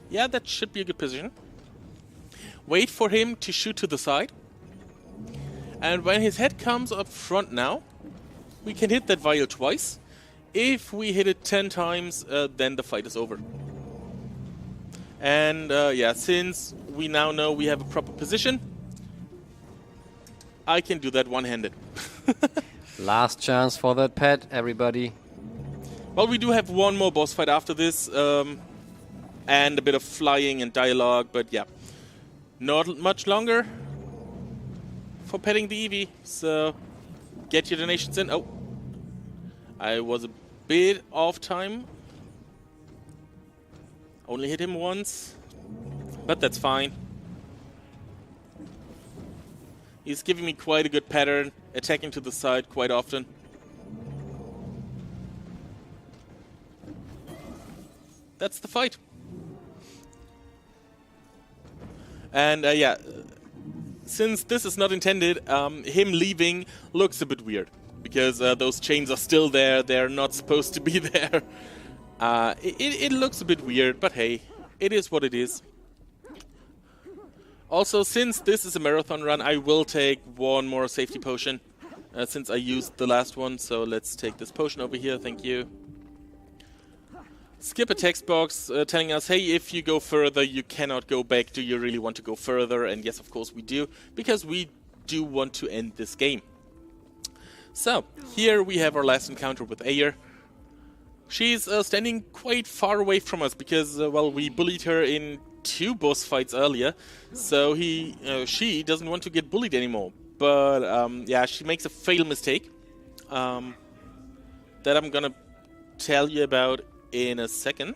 yeah, that should be a good position. Wait for him to shoot to the side. And when his head comes up front now, we can hit that vial twice. If we hit it 10 times, then the fight is over. And yeah, since we now know we have a proper position, I can do that one-handed. Last chance for that pet, everybody. Well, we do have one more boss fight after this, and a bit of flying and dialogue, but yeah, not much longer for petting the Eevee, so get your donations in. Oh, I was a bit off time. Only hit him once, but that's fine. He's giving me quite a good pattern, attacking to the side quite often. That's the fight. And yeah, since this is not intended, him leaving looks a bit weird. Because those chains are still there, they're not supposed to be there. It looks a bit weird, but hey, it is what it is. Also, since this is a marathon run, I will take one more safety potion, since I used the last one. So let's take this potion over here, thank you. Skip a text box telling us, hey, if you go further, you cannot go back. Do you really want to go further? And yes, of course we do, because we do want to end this game. So, here we have our last encounter with Ayer. She's standing quite far away from us because, well, we bullied her in 2 boss fights earlier, so she doesn't want to get bullied anymore. But, yeah, she makes a fatal mistake that I'm gonna tell you about in a second.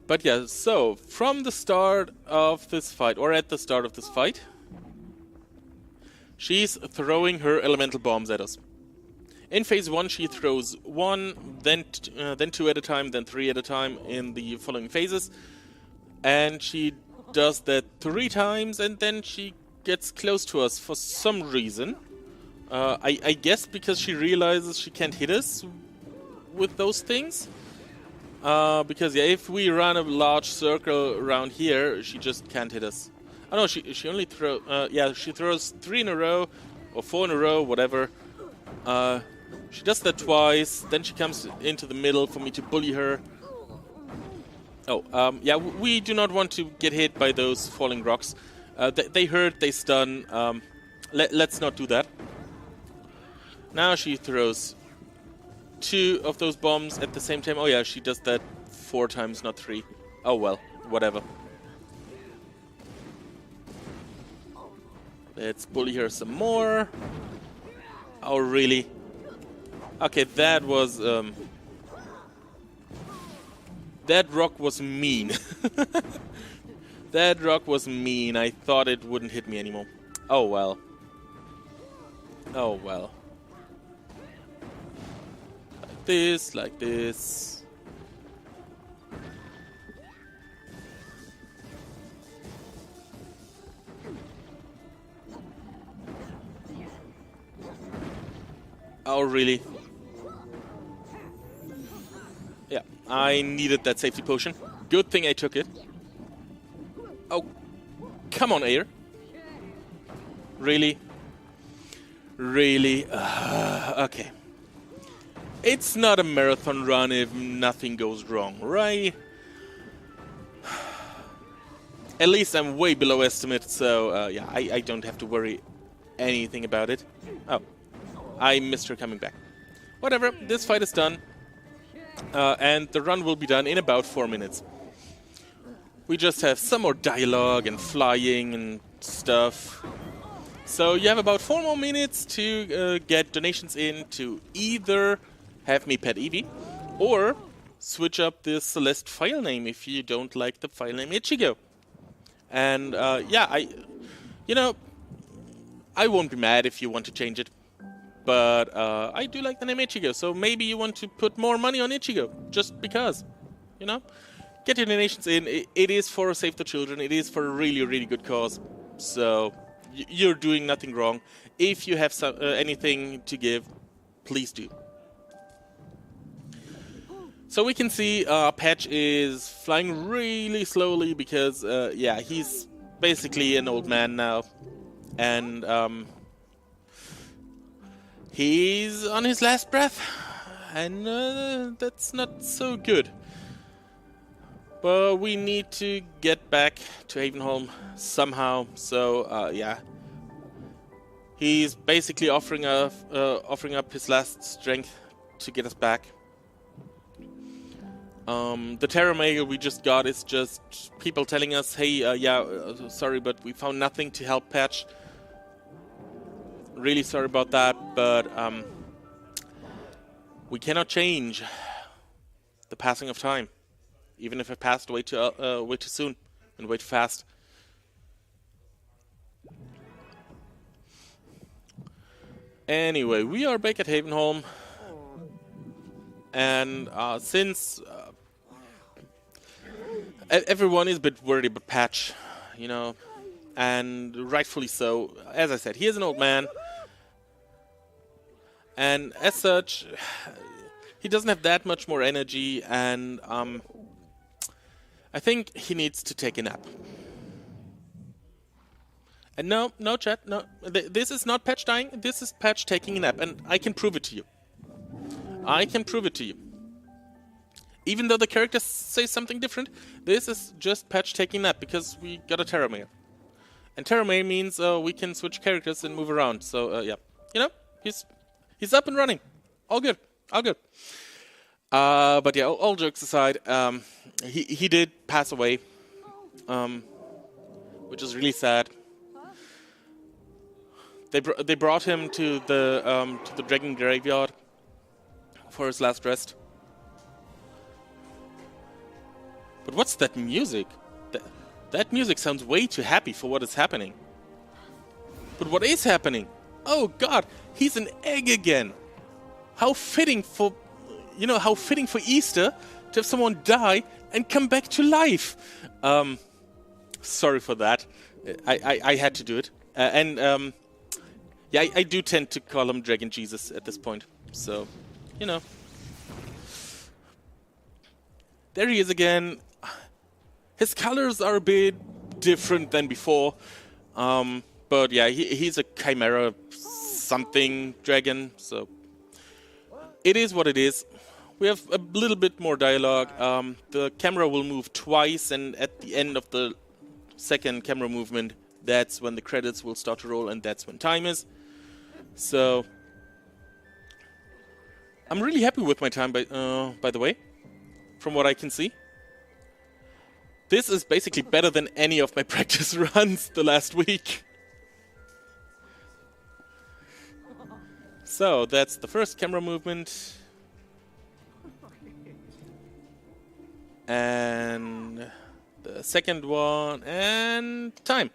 But yeah, so, from the start of this fight, or at the start of this fight, she's throwing her elemental bombs at us. In phase 1, she throws 1, then 2 at a time, then 3 at a time in the following phases. And she does that 3 times, and then she gets close to us for some reason. I guess because she realizes she can't hit us with those things. Because yeah, if we run a large circle around here, she just can't hit us. Oh no, she only she throws 3 in a row, or 4 in a row, whatever. She does that twice, then she comes into the middle for me to bully her. Oh, yeah, we do not want to get hit by those falling rocks. They hurt, they stun. Let's not do that. Now she throws 2 of those bombs at the same time. Oh yeah, she does that 4 times, not 3. Oh well, whatever. Let's bully her some more. Oh, really? Okay, that was... that rock was mean. That rock was mean. I thought it wouldn't hit me anymore. Oh, well. Oh, well. Like this, like this. Oh, really? Yeah, I needed that safety potion. Good thing I took it. Oh, come on, Ayer. Really? Really? Okay. It's not a marathon run if nothing goes wrong, right? At least I'm way below estimate, so yeah, I don't have to worry anything about it. Oh. I missed her coming back. Whatever, this fight is done. And the run will be done in about 4 minutes. We just have some more dialogue and flying and stuff. So you have about 4 more minutes to get donations in to either have me pet Eevee or switch up the Celeste file name if you don't like the file name Ichigo. And yeah, I won't be mad if you want to change it. But I do like the name Ichigo, so maybe you want to put more money on Ichigo, just because, you know? Get your donations in, it is for Save the Children, it is for a really, really good cause, so you're doing nothing wrong. If you have anything to give, please do. So we can see Patch is flying really slowly because, yeah, he's basically an old man now. And he's on his last breath. And that's not so good. But we need to get back to Havenholm somehow. So, yeah. He's basically offering up his last strength to get us back. The Terror Mail we just got is just people telling us, hey, sorry, but we found nothing to help Patch. Really sorry about that, but we cannot change the passing of time, even if it passed way too soon and way too fast. Anyway, we are back at Havenholm, and since everyone is a bit worried about Patch, you know, and rightfully so. As I said, he is an old man, and as such, he doesn't have that much more energy, and I think he needs to take a nap. And no, chat, no. This is not Patch dying. This is Patch taking a nap, and I can prove it to you. I can prove it to you. Even though the characters say something different, this is just Patch taking a nap because we got a Terror Mail. And Terror Mail means we can switch characters and move around. So yeah, you know, he's up and running. All good, all good. But yeah, all jokes aside, he did pass away, which is really sad. They brought him to the Dragon Graveyard for his last rest. But what's that music? That music sounds way too happy for what is happening. But what is happening? Oh God, he's an egg again. How fitting for, you know, how fitting for Easter to have someone die and come back to life. Sorry for that. I had to do it. Yeah, I do tend to call him Dragon Jesus at this point. So, you know. There he is again. His colors are a bit different than before. But yeah, he's a Chimera something dragon. So, it is what it is. We have a little bit more dialogue. The camera will move twice, and at the end of the second camera movement, that's when the credits will start to roll, and that's when time is. So, I'm really happy with my time, by the way, from what I can see. This is basically better than any of my practice runs the last week. So, that's the first camera movement. And the second one, and time.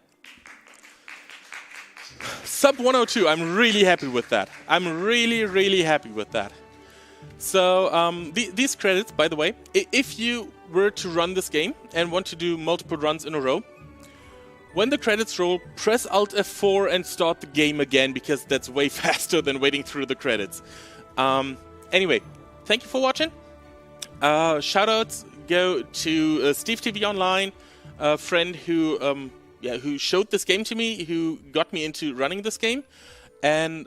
Sub 102, I'm really happy with that. I'm really, really happy with that. So, these credits, by the way, if you were to run this game and want to do multiple runs in a row, when the credits roll, press Alt F4 and start the game again, because that's way faster than waiting through the credits. Anyway, thank you for watching. Shoutouts go to Steve TV Online, a friend who showed this game to me, who got me into running this game, and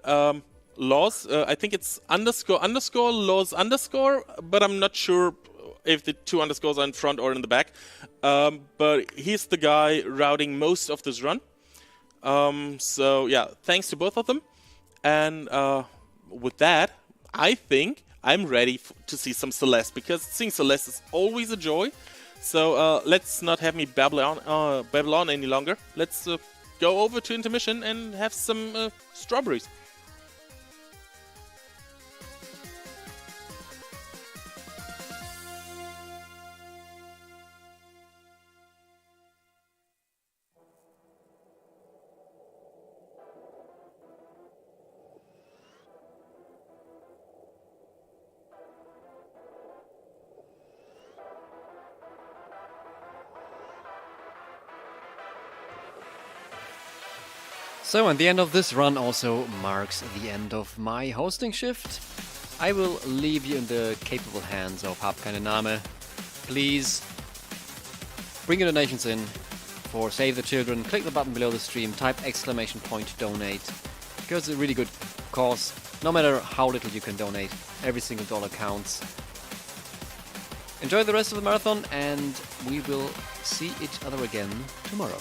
Laws, I think it's __ Laws _, but I'm not sure if the two underscores are in front or in the back. But he's the guy routing most of this run. So yeah, thanks to both of them. And with that, I think I'm ready to see some Celeste, because seeing Celeste is always a joy. So let's not have me babble on any longer. Let's go over to intermission and have some strawberries. So, and the end of this run also marks the end of my hosting shift. I will leave you in the capable hands of Habkeine Name. Please bring your donations in for Save the Children. Click the button below the stream, type !donate, because it's a really good cause. No matter how little you can donate, every single dollar counts. Enjoy the rest of the marathon, and we will see each other again tomorrow.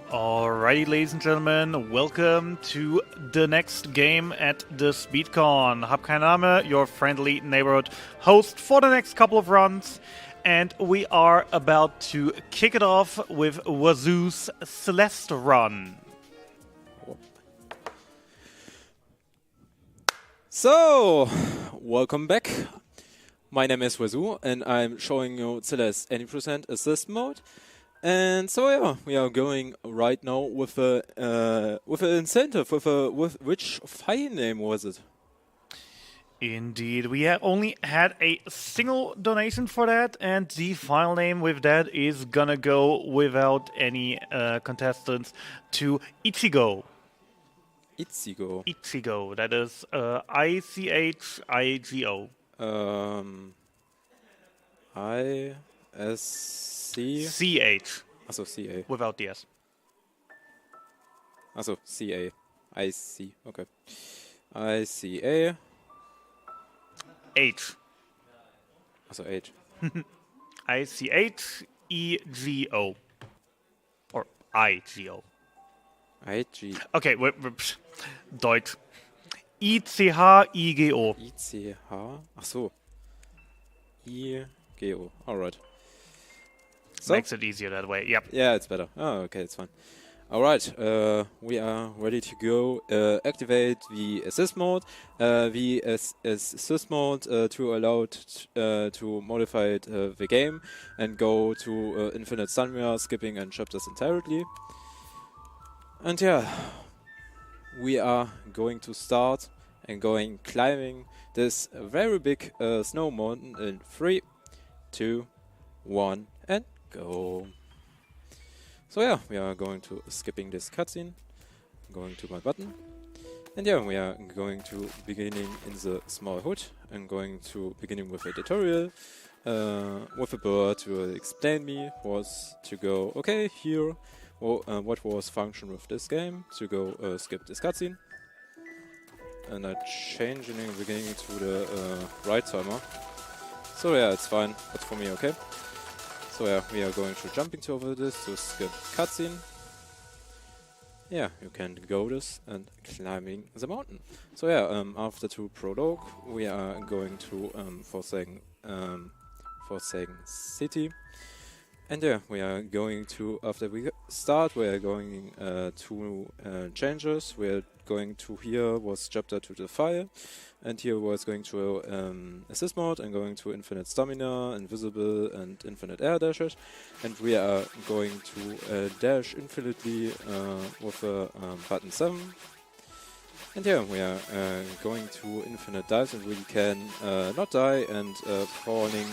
Alrighty, ladies and gentlemen, welcome to the next game at the SpeedCon. Hab kein Name, your friendly neighborhood host for the next couple of runs. And we are about to kick it off with Wazoo's Celeste run. So, welcome back. My name is Wazoo, and I'm showing you Celeste 80% assist mode. And so yeah, we are going right now with a incentive. With which file name was it? Indeed, we only had a single donation for that, and the file name with that is gonna go without any contestants to Ichigo. Ichigo. Ichigo. That is ICHIGO. ISC. CH. Also CA. Without the S. Also CA. IC. Okay. ICA. H. Also H. ICHEGO. Or IGO. IG. Okay, Deutsch. ICHIGO. ICH. Ach so. IGO. Alright. So? Makes it easier that way, yep. Yeah, it's better. Oh, okay, it's fine. Alright, we are ready to go. Activate the assist mode. The assist mode to allow to modify the game and go to infinite stamina, skipping and chapters entirely. And yeah, we are going to start and going climbing this very big snow mountain in 3, 2, 1, and go. So yeah, we are going to skipping this cutscene, going to my button, and yeah, we are going to beginning in the small hood and going to beginning with a tutorial with a bird to explain me was to go okay here, what was function with this game to go skip this cutscene, and I change in the beginning to the right timer. So yeah, it's fine, but for me okay. So yeah, we are going to jumping over this to skip cutscene. Yeah, you can go this and climbing the mountain. So yeah, after to prologue, we are going to Forsaken City. And yeah, we are going to, after we start, we are going to changes. We are going to here was chapter to the fire. And here was going to assist mode and going to infinite stamina, invisible and infinite air dashes. And we are going to dash infinitely with button 7. And yeah, we are going to infinite dives and we can not die and falling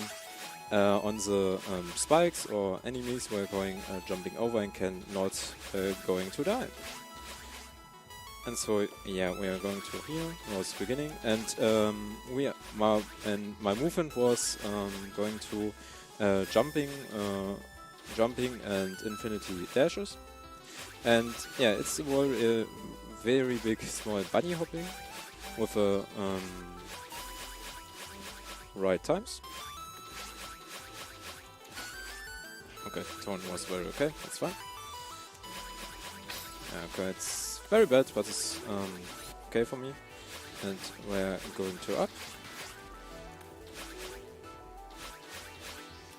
on the spikes or enemies. We are going jumping over and can not going to die. And so yeah, we are going to here was beginning, and my movement was going to jumping and infinity dashes, and yeah, it's a very big small bunny hopping with a right times. Okay, tone was very okay. That's fine. Okay, it's very bad, but it's okay for me. And we're going to up.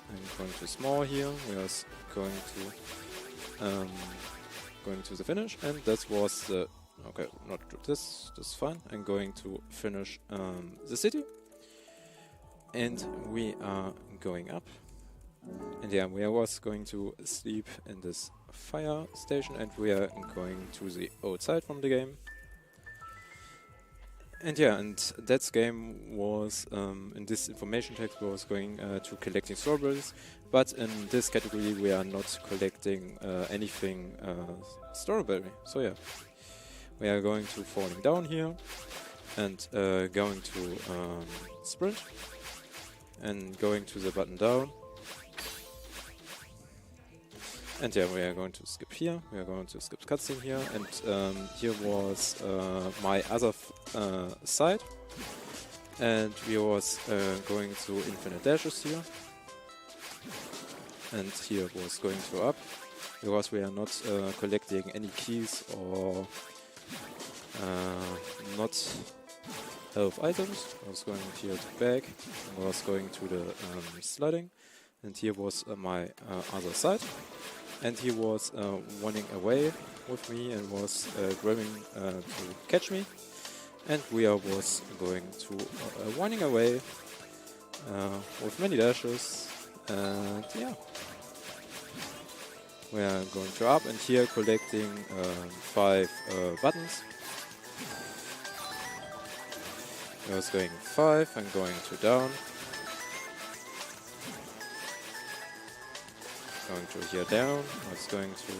I'm going to small here. We are going to the finish, and that was the okay. Not this. That's fine. I'm going to finish the city, and we are going up. And yeah, we was going to sleep in this fire station, and we are going to the outside from the game. And yeah, and that game was in this information text was going to collecting strawberries, but in this category we are not collecting anything strawberry. So yeah, we are going to falling down here and going to sprint and going to the button down. And yeah, we are going to skip here, we are going to skip cutscene here, and here was my other side, and we was going to infinite dashes here, and here was going to up, because we are not collecting any keys or not health items. I was going here to back, I was going to the sliding, and here was my other side, and he was running away with me and was grabbing to catch me, and we was going to running away with many dashes, and yeah. We are going to up, and here collecting 5 buttons. I was going 5 and going to down. Going to here down. I was going to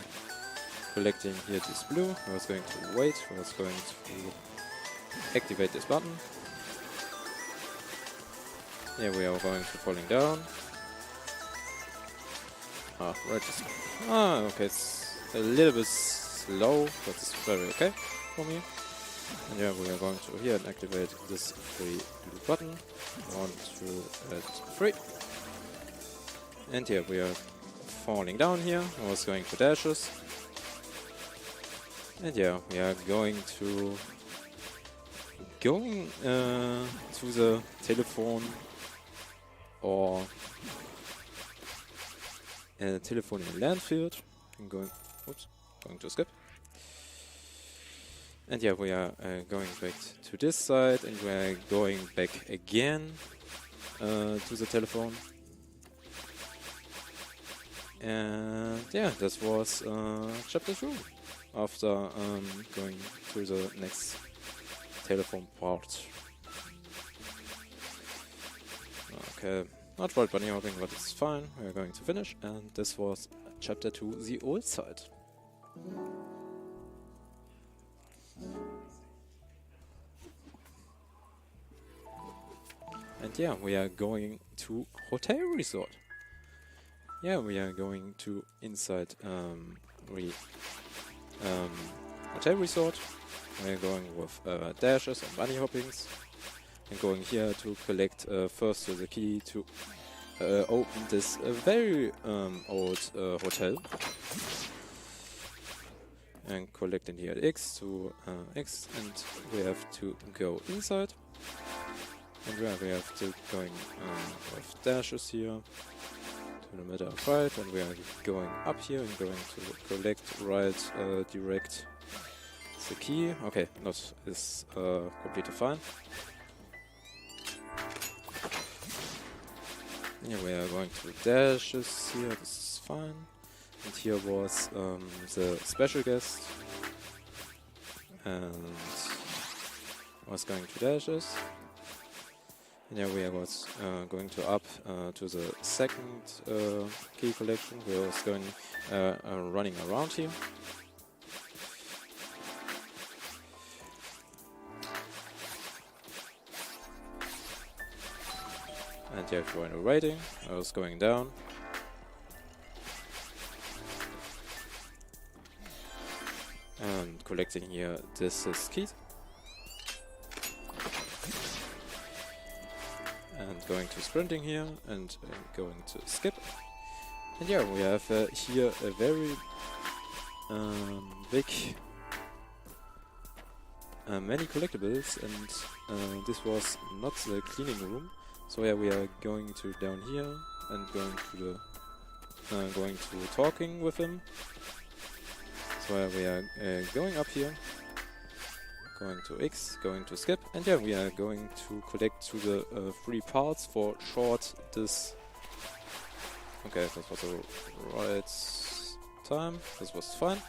collecting here this blue. I was going to wait. I was going to activate this button. Here we are going to falling down. Ah, right. Okay, it's a little bit slow, but it's very okay for me. And yeah, we are going to here and activate this blue button. 1, 2, and 3. And here we are falling down here. I was going to dashes. And yeah, we are going to the telephone or telephone in landfield. I'm going to skip. And yeah, we are going back to this side, and we are going back again to the telephone. And yeah, this was chapter 2 after going to the next telephone part. Okay, not right bunny hopping, but it's fine. We are going to finish, and this was chapter 2, the old side. And yeah, we are going to hotel resort. Yeah, we are going to inside hotel resort. We are going with dashes and bunny hoppings. And going here to collect first the key to open this very old hotel. And collecting here X to X, and we have to go inside. And we have to going with dashes here to the middle right, and we are going up here and going to collect right direct the key. Okay, not is completely fine. Yeah, we are going to dashes here, this is fine. And here was the special guest. And I was going to dashes. And yeah, we was going to up to the second key collection. We was going running around here. And yeah, for waiting, I was going down. And collecting here this is key. And going to sprinting here and going to skip. And yeah, we have here a very big many collectibles, and this was not the cleaning room. So yeah, we are going to down here and going to the going to talking with him. So yeah, we are going up here, going to X, going to skip, and yeah, we are going to collect to the 3 parts for short this. Okay, that was the right time. This was fine.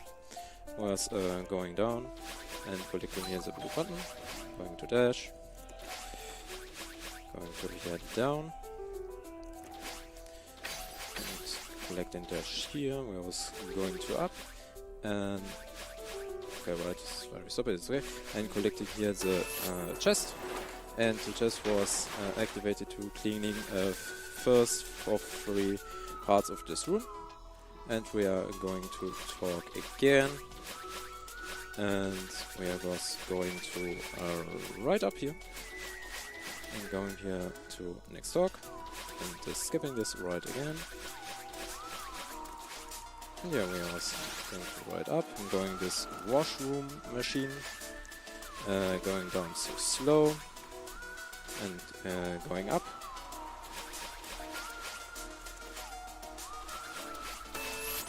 Was going down and collecting here the blue button, going to dash. Going to head down and collecting dash here. We was going to up and okay, right, it's very stupid, it's okay. And collecting here the chest, and the chest was activated to cleaning first of 3 parts of this room. And we are going to talk again, and we are just going to right up here. And going here to next talk, and skipping this right again. Yeah, we are going to ride up and going this washroom machine, going down so slow and going up.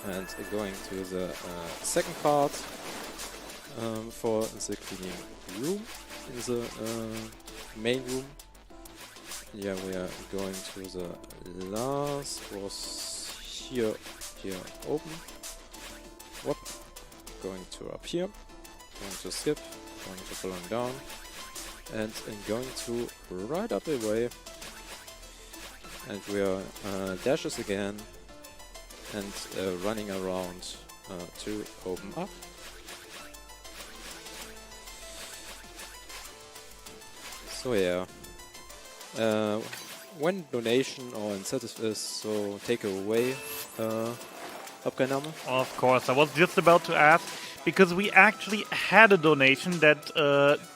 And going to the second part for the cleaning room in the main room. Yeah, we are going to the last was here open. Whoop. Going to up here. Going to skip. Going to falling down. And going to right up away. And we are dashes again. And running around to open up. So yeah. When donation or incentive is so take away Abgabenahme? Of course, I was just about to ask, because we actually had a donation that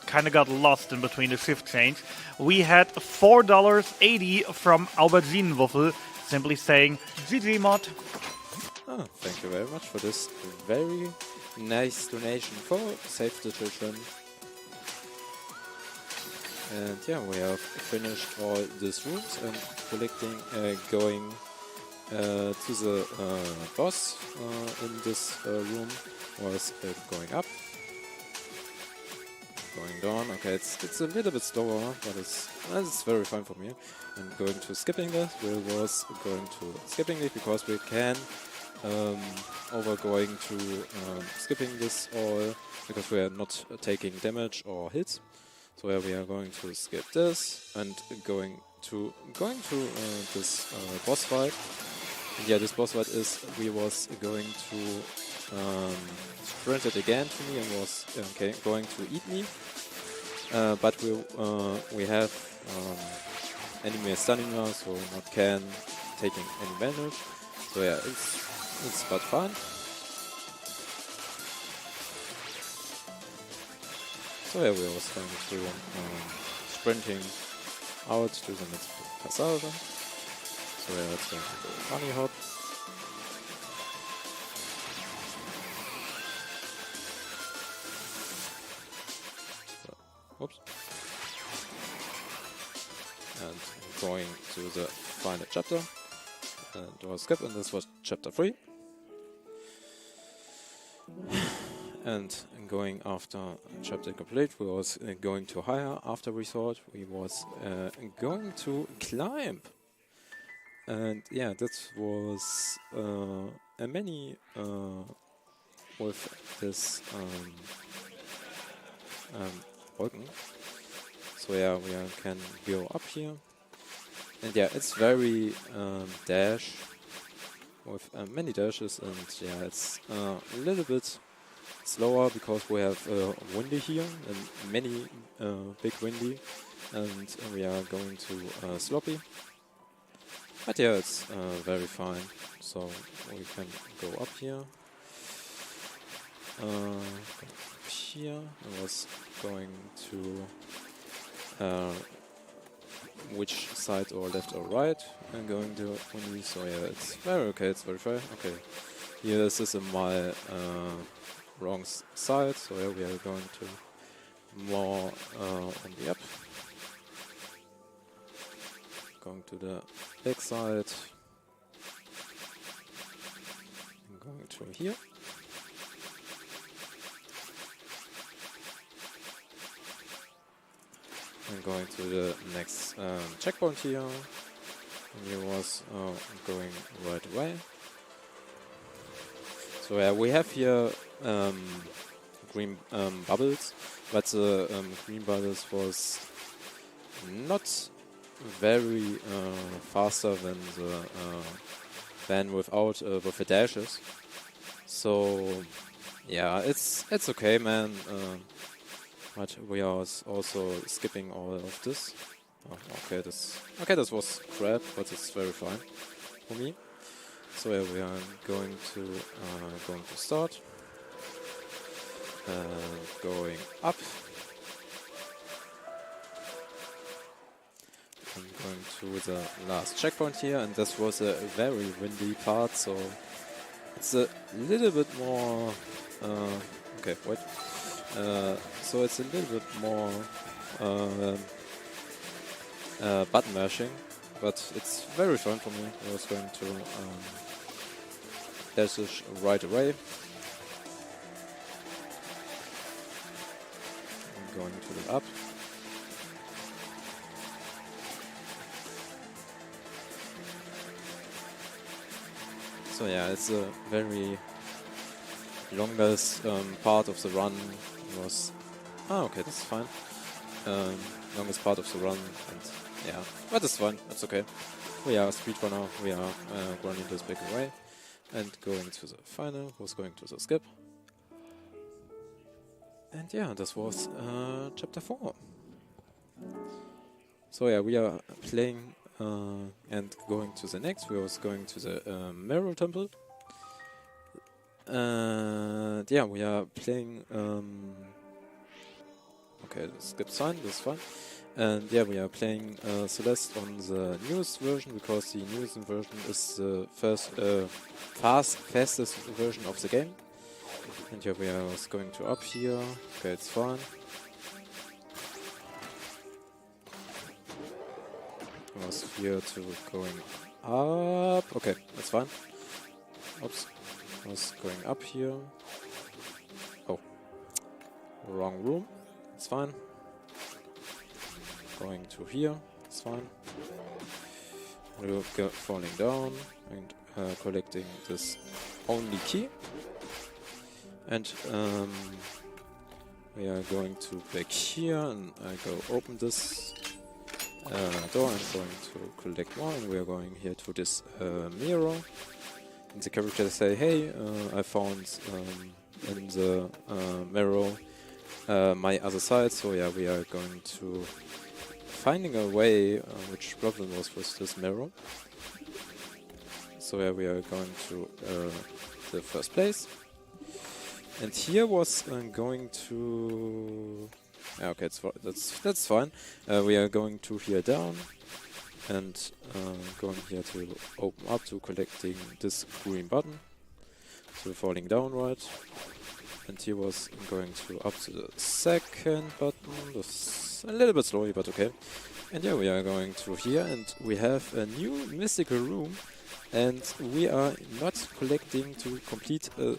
kind of got lost in between the shift change. We had $4.80 from Auberginenwuffel, simply saying GG mod. Oh, thank you very much for this very nice donation for Save the Children. And yeah, we have finished all these rooms and collecting, going to the boss in this room was going up, going down. Okay, it's a little bit slower, but it's very fine for me. And going to skipping this, we was going to skipping it because we can over going to skipping this all because we are not taking damage or hits. So yeah, we are going to skip this and going to this boss fight. And yeah, this boss fight is we was going to sprint it again to me and was going to eat me. But we have enemy stunning us, so not can taking any damage. So yeah, it's but fun. So yeah, we was going to sprinting out to the next passage. So yeah, let's go to the bunny hop. So, whoops. And going to the final chapter. And it was skip, and this was chapter 3. And going after chapter complete, we was going to higher. After resort, we was going to climb. And yeah, that was a many with this Wolken. So yeah, we can go up here. And yeah, it's very dash with many dashes, and yeah, it's a little bit slower because we have windy here and many big windy, and we are going to sloppy. But yeah, it's very fine. So we can go up here. Here I was going to which side or left or right. I'm going to windy. So yeah, it's very okay. It's very fair. Okay, here this is in my wrong side, so yeah, we are going to more on the up. Going to the back side. I'm going to here. I'm going to the next checkpoint here. And he was going right away. So yeah, we have here green bubbles, but the green bubbles was not very faster than the van without with the dashes. So yeah, it's okay, man. But we are also skipping all of this. Oh, this was crap, but it's very fine for me. So yeah, we are going to start. Going up. I'm going to the last checkpoint here, and this was a very windy part, so it's a little bit more. Okay, wait. So it's a little bit more button mashing, but it's very fun for me. I was going to dash this right away. I'm going to the up. So yeah, it's a very longest part of the run was... Ah, okay, that's fine. Longest part of the run, and yeah, but it's fine, that's okay. We are speedrunner, we are running this big array, and going to the final, was going to the skip. And yeah, this was chapter 4. So yeah, we are playing and going to the next. We was going to the Mirror Temple. Yeah, we are playing. Okay, skip sign. That's fine. And yeah, we are playing Celeste on the newest version because the newest version is the fastest version of the game. And yeah, we are going to up here. Okay, it's fine. I was here to going up. Okay, that's fine. Oops. I was going up here. Oh. Wrong room. It's fine. Going to here. It's fine. We're falling down and collecting this only key. And we are going to back here and I go open this door. I'm going to collect one, and we are going here to this mirror. And the character say, hey, I found in the mirror my other side. So yeah, we are going to finding a way which problem was with this mirror. So yeah, we are going to the first place. And here was going to... okay, that's fine. We are going to here down and going here to open up to collecting this green button. So falling down right. And here was going to up to the second button. That's a little bit slowly, but okay. And yeah, we are going to here and we have a new mystical room. And we are not collecting to complete the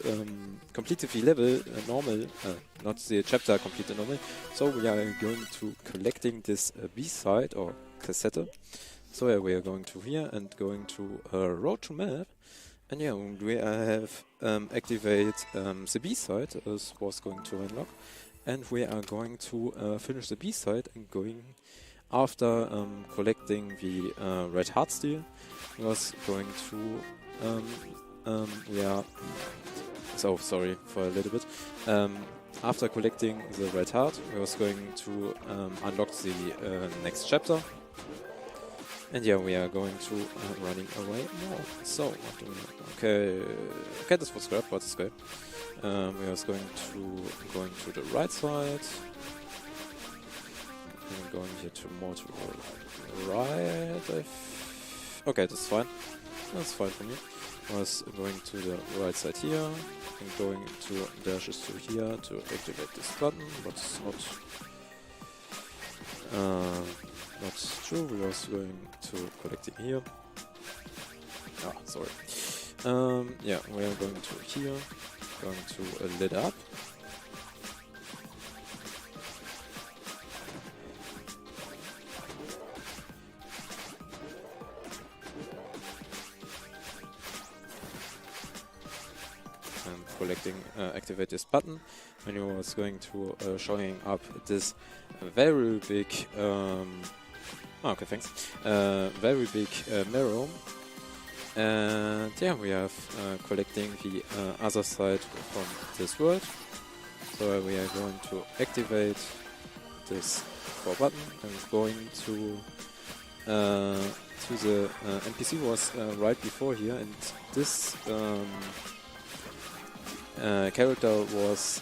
level normal, not the chapter complete normal. So we are going to collecting this B-side or cassette. So yeah, we are going to here and going to road to map. And yeah, we have activate the B-side as was going to unlock. And we are going to finish the B-side and going after collecting the red heart steel. Was going to we are so sorry for a little bit. After collecting the red heart, we was going to unlock the next chapter. And yeah, we are going to running away now. So what do we okay, this was scrap, but it's good. We was going to the right side. And going here to more to the right. Okay, that's fine. That's fine for me. I was going to the right side here and going to dashes to here to activate this button, but it's not true. We was going to collecting here. Ah, sorry. Yeah, we are going to here, going to lit up. Collecting activate this button when you was going to showing up this very big okay, thanks, very big mirror. And yeah, we have collecting the other side from this world. So we are going to activate this 4 button and going to the NPC was right before here, and this character was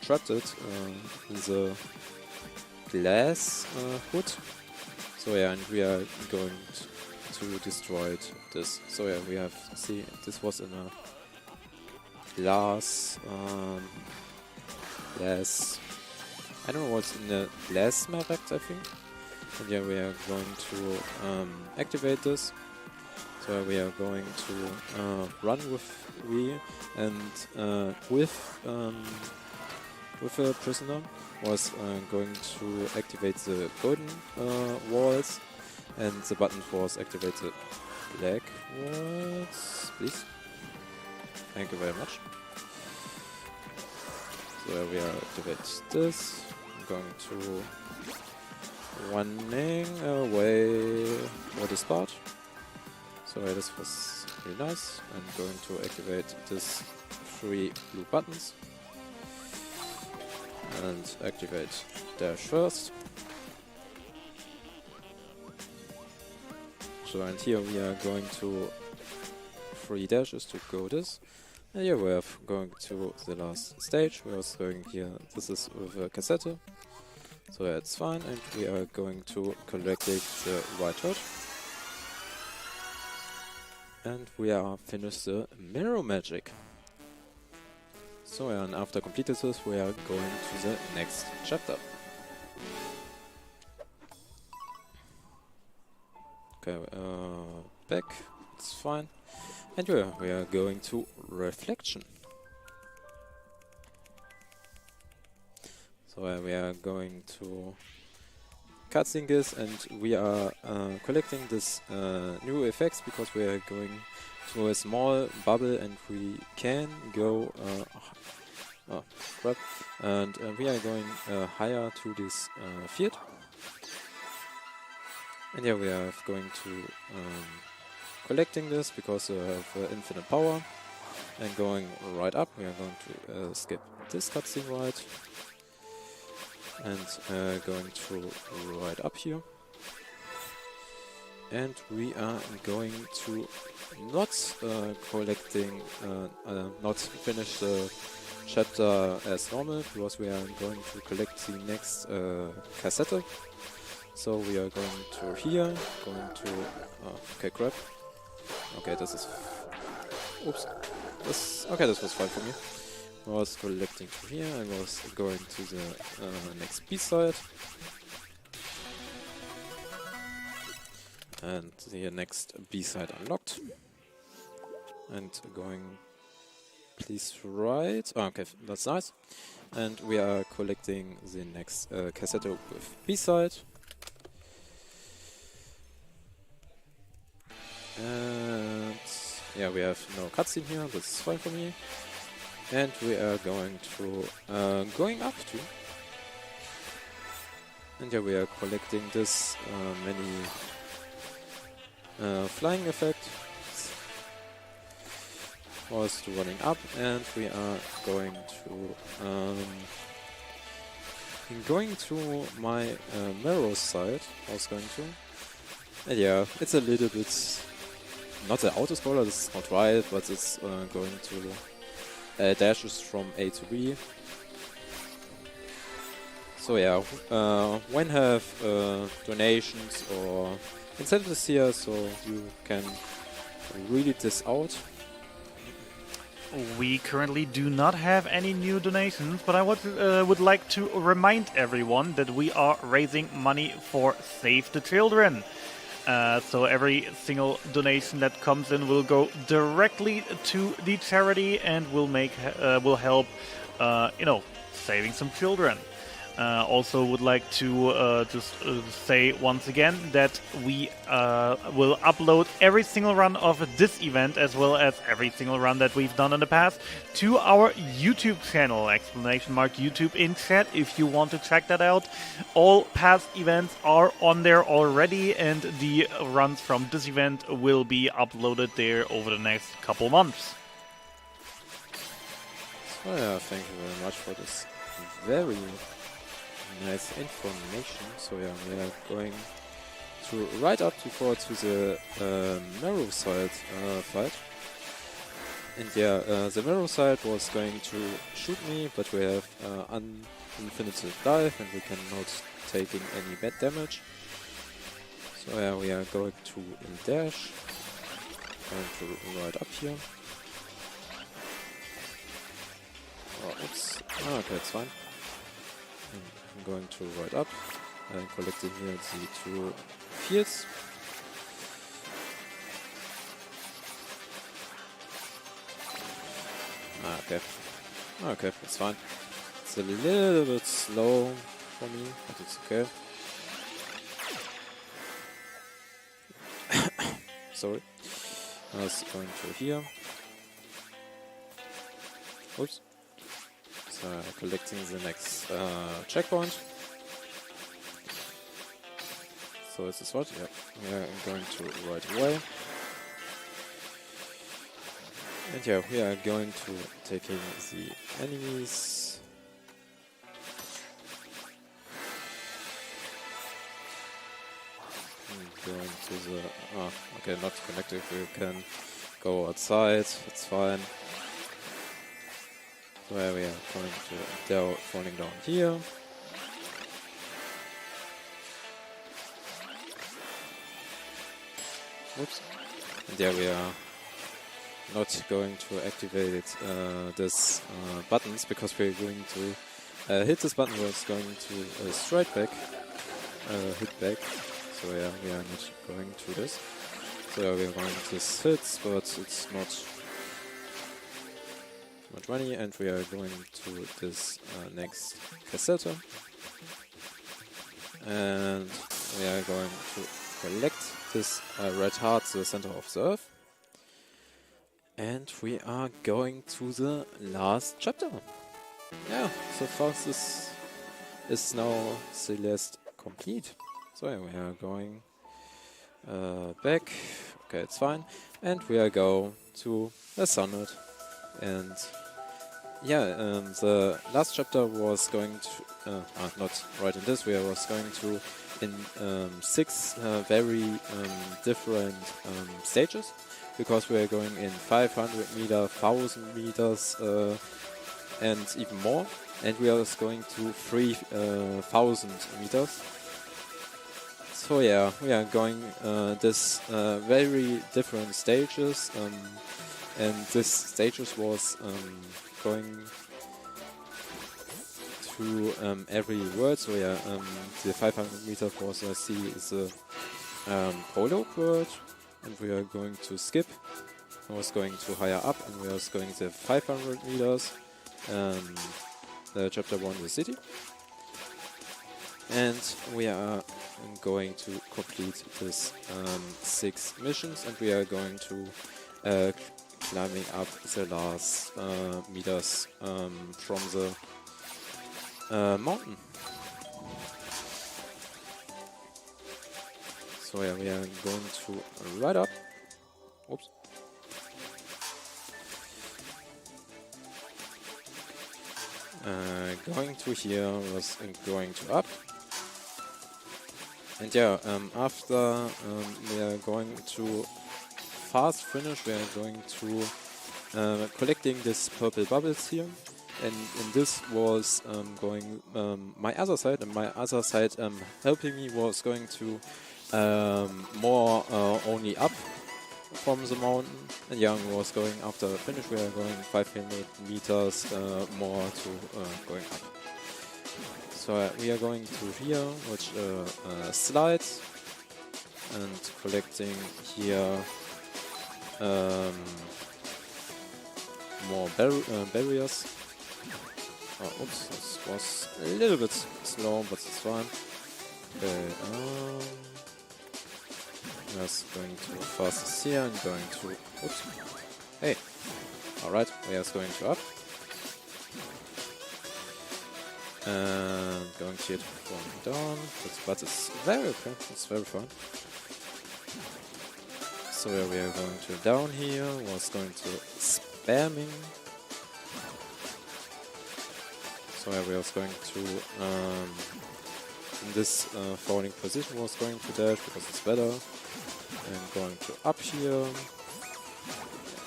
trapped in the glass hood. So yeah, and we are going to destroy this. So yeah, we have see this was in glass, I don't know what's in the glass market, I think. And yeah, we are going to activate this. So we are going to run with V, and with a prisoner was going to activate the golden walls, and the button was activate the black walls, please. Thank you very much. So we are activate this. I'm going to running away for this part. So this was really nice. I'm going to activate this 3 blue buttons and activate dash first. So and here we are going to 3 dashes to go this. And here we are going to the last stage. We are going here. This is with a cassette. So that's fine, and we are going to collect the white herd. And we are finished the mirror magic. So and after completed this, we are going to the next chapter. Okay, back, it's fine. And we are going to reflection. So we are going to cutscene this, and we are collecting this new effects because we are going to a small bubble, and we can go oh crap, and we are going higher to this field. And yeah, we are going to collecting this because we have infinite power, and going right up. We are going to skip this cutscene right, and going to right up here. And we are going to not collecting, not finish the chapter as normal, because we are going to collect the next cassette. So we are going to here, going to, okay, crap. Okay, this is, oops, okay, this was fine for me. I was collecting from here, I was going to the next B-side. And the next B-side unlocked. And going, please right, oh, okay, that's nice. And we are collecting the next cassette with B-side. And yeah, we have no cutscene here, this is fine for me. And we are going to going up to, and yeah, we are collecting this many flying effect. Was to running up, and we are going to my mirror side. I was going to, and yeah, it's a little bit not the auto scroller. This is not right, but it's going to dashes from A to B. So yeah, when have donations or incentives here, so you can read this out. We currently do not have any new donations, but I would like to remind everyone that we are raising money for Save the Children. So every single donation that comes in will go directly to the charity and will help, saving some children. Also would like to just say once again that we will upload every single run of this event, as well as every single run that we've done in the past, to our YouTube channel, !YouTube in chat, if you want to check that out. All past events are on there already, and the runs from this event will be uploaded there over the next couple months. So yeah, thank you very much for this very nice information. So yeah, we are going to right up before to the mirror side fight. And yeah, the mirror side was going to shoot me, but we have infinite dive, and we cannot taking any bad damage. So yeah, we are going to dash, going to right up here. Oh, oops. Oh, okay, it's fine. I'm going to right up and collecting here the 2 fields. Okay. Okay, it's fine. It's a little bit slow for me, but it's okay. Sorry. I was going to here. Oops. So collecting the next checkpoint. So is this what? Yeah. Yeah, I'm going to right away. And yeah, we are going to taking the enemies. Going to the... Oh, okay, not connected. We can go outside. It's fine. Where we are going to... They're falling down here. Whoops. And there we are. Not going to activate this buttons because we're going to hit this button. We're going to straight back, hit back. So yeah, we are not going to this. So yeah, we are going to this hits, but it's not too much money, and we are going to this next cassette, and we are going to collect this red heart, the center of the earth. And we are going to the last chapter. Yeah, so far this is now the last complete. So yeah, we are going back. Okay, it's fine. And we are go to the sunnet. And yeah, the last chapter was going to, not right in this, we was going to in 6 very different stages. Because we are going in 500 meter, 1000 meters, and even more. And we are going to 3000 meters. So yeah, we are going this very different stages. And this stages was going to every world. So yeah, the 500 meter was I see is a prologue world. And we are going to skip. I was going to higher up, and we are going to 500 meters. Chapter 1, the city. And we are going to complete this 6 missions, and we are going to climbing up the last meters from the mountain. So yeah, we are going to right up. Oops. Going to here was going to up. And yeah, after we are going to fast finish, we are going to collecting this purple bubbles here. And this was going my other side, and my other side helping me was going to more only up from the mountain, and Young was going after finish. We are going 500 meters more to going up. So we are going to here, which slides, and collecting here more barriers. Oh, oops, this was a little bit slow, but it's fine. Okay, just going to fast here and going to... Oops. Hey. Alright, we are going to up. And going to hit from down. But it's very okay. It's very fun. So we are going to down here. Was going to spamming. So we was going to... in this falling position was going to dash because it's better. And going to up here,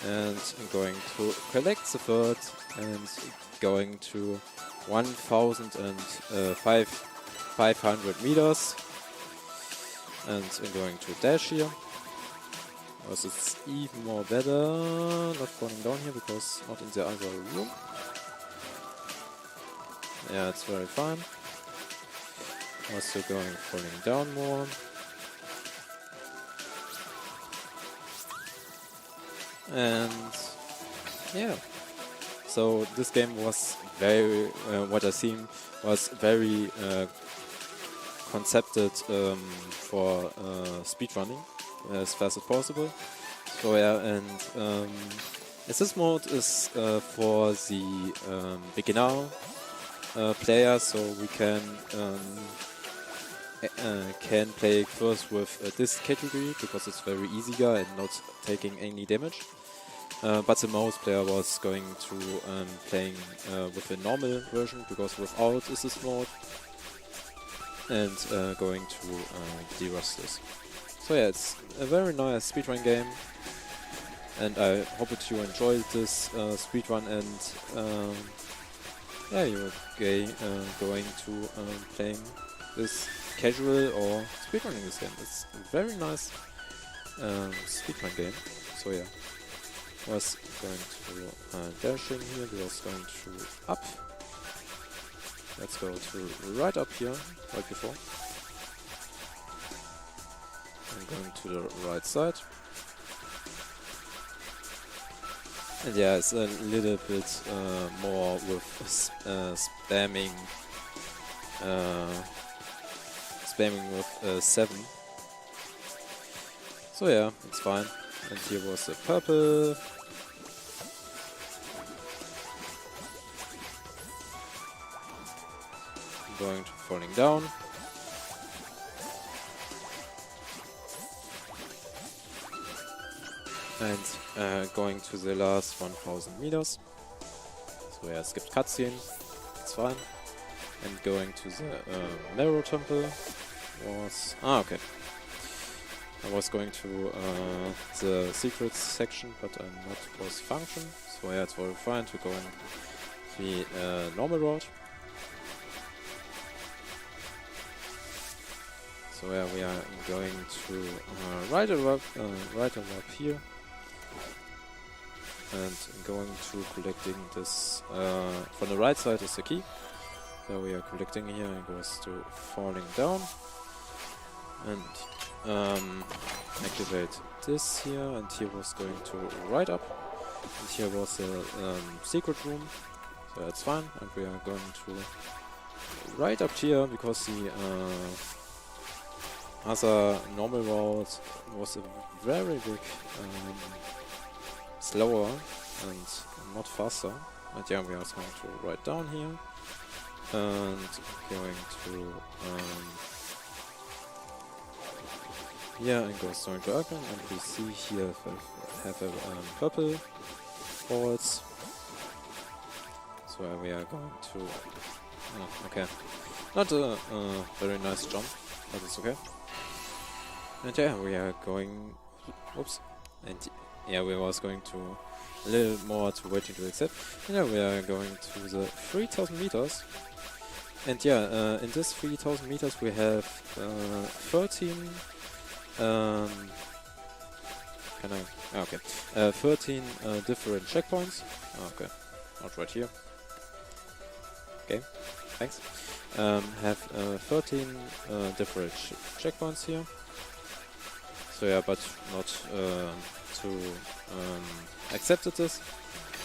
and going to collect the bird, and going to 1,500 meters, and going to dash here, because it's even more better, not falling down here because not in the other room. yeah, it's very fun. Also falling down more. And yeah, so this game was very, what I seen was very concepted for speedrunning as fast as possible. So yeah, and assist mode is for the beginner player, so we can play first with this category because it's very easier and not taking any damage. But the most player was going to playing with a normal version because without assist mode, and going to de-rust this. So yeah, it's a very nice speedrun game, and I hope that you enjoyed this speedrun, and yeah, you're going to playing this casual or speedrunning this game. It's a very nice speedrun game. So yeah, was going to dash in here. We was going to up. Let's go to right up here, right before. I'm going to the right side. And yeah, it's a little bit more with spamming with 7. So yeah, it's fine. And here was the purple. Going to falling down. And going to the last 1000 meters. So yeah, skipped cutscene. It's fine. And going to the Marrow Temple was... okay. I was going to the secrets section, but I'm not was function. So yeah, it's very fine to go in the normal road. So yeah, we are going to right up here, and going to collecting this from the right side is the key. So we are collecting here, and goes to falling down, and activate this here, and here was going to right up, and here was a secret room. So that's fine, and we are going to right up here because the other normal road was a very big slower and not faster. And yeah, we are going to right down here and going to yeah, and goes going to open, and we see here have a purple balls. So we are going to okay, not a very nice jump, but it's okay. And yeah, we are going, oops, and yeah, we was going to a little more to waiting to accept. And yeah, we are going to the 3000 meters. And yeah, in this 3000 meters we have 13, 13 different checkpoints. Okay, not right here. Okay, thanks. Have 13 different checkpoints here. So yeah, but not to accept this.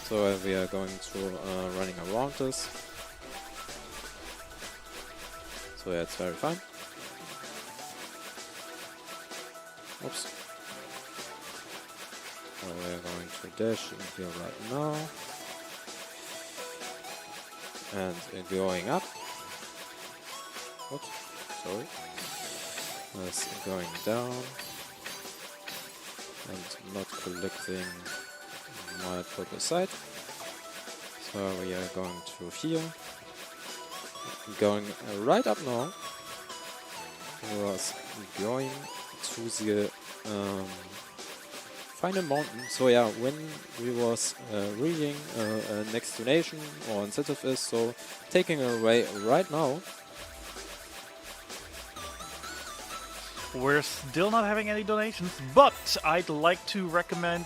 So we are going to running around this. So yeah, it's very fine. Oops. So we are going to dash in here right now. And going up. Oops, sorry. That's going down. And not collecting my purple side. So we are going to here. Going right up now. We was going to the final mountain. So yeah, when we was reading next donation or incentive is, so taking away right now. We're still not having any donations, but I'd like to remind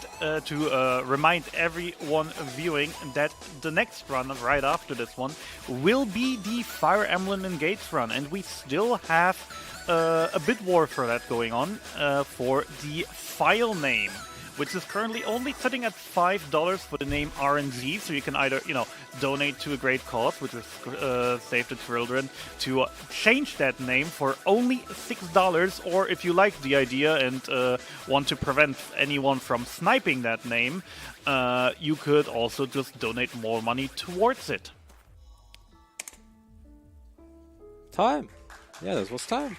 everyone viewing that the next run right after this one will be the Fire Emblem Engage run, and we still have a bid war for that going on for the file name, which is currently only sitting at $5 for the name RNG. So you can either, donate to a great cause, which is Save the Children, to change that name for only $6. Or if you like the idea and want to prevent anyone from sniping that name, you could also just donate more money towards it. Time. Yeah, this was time.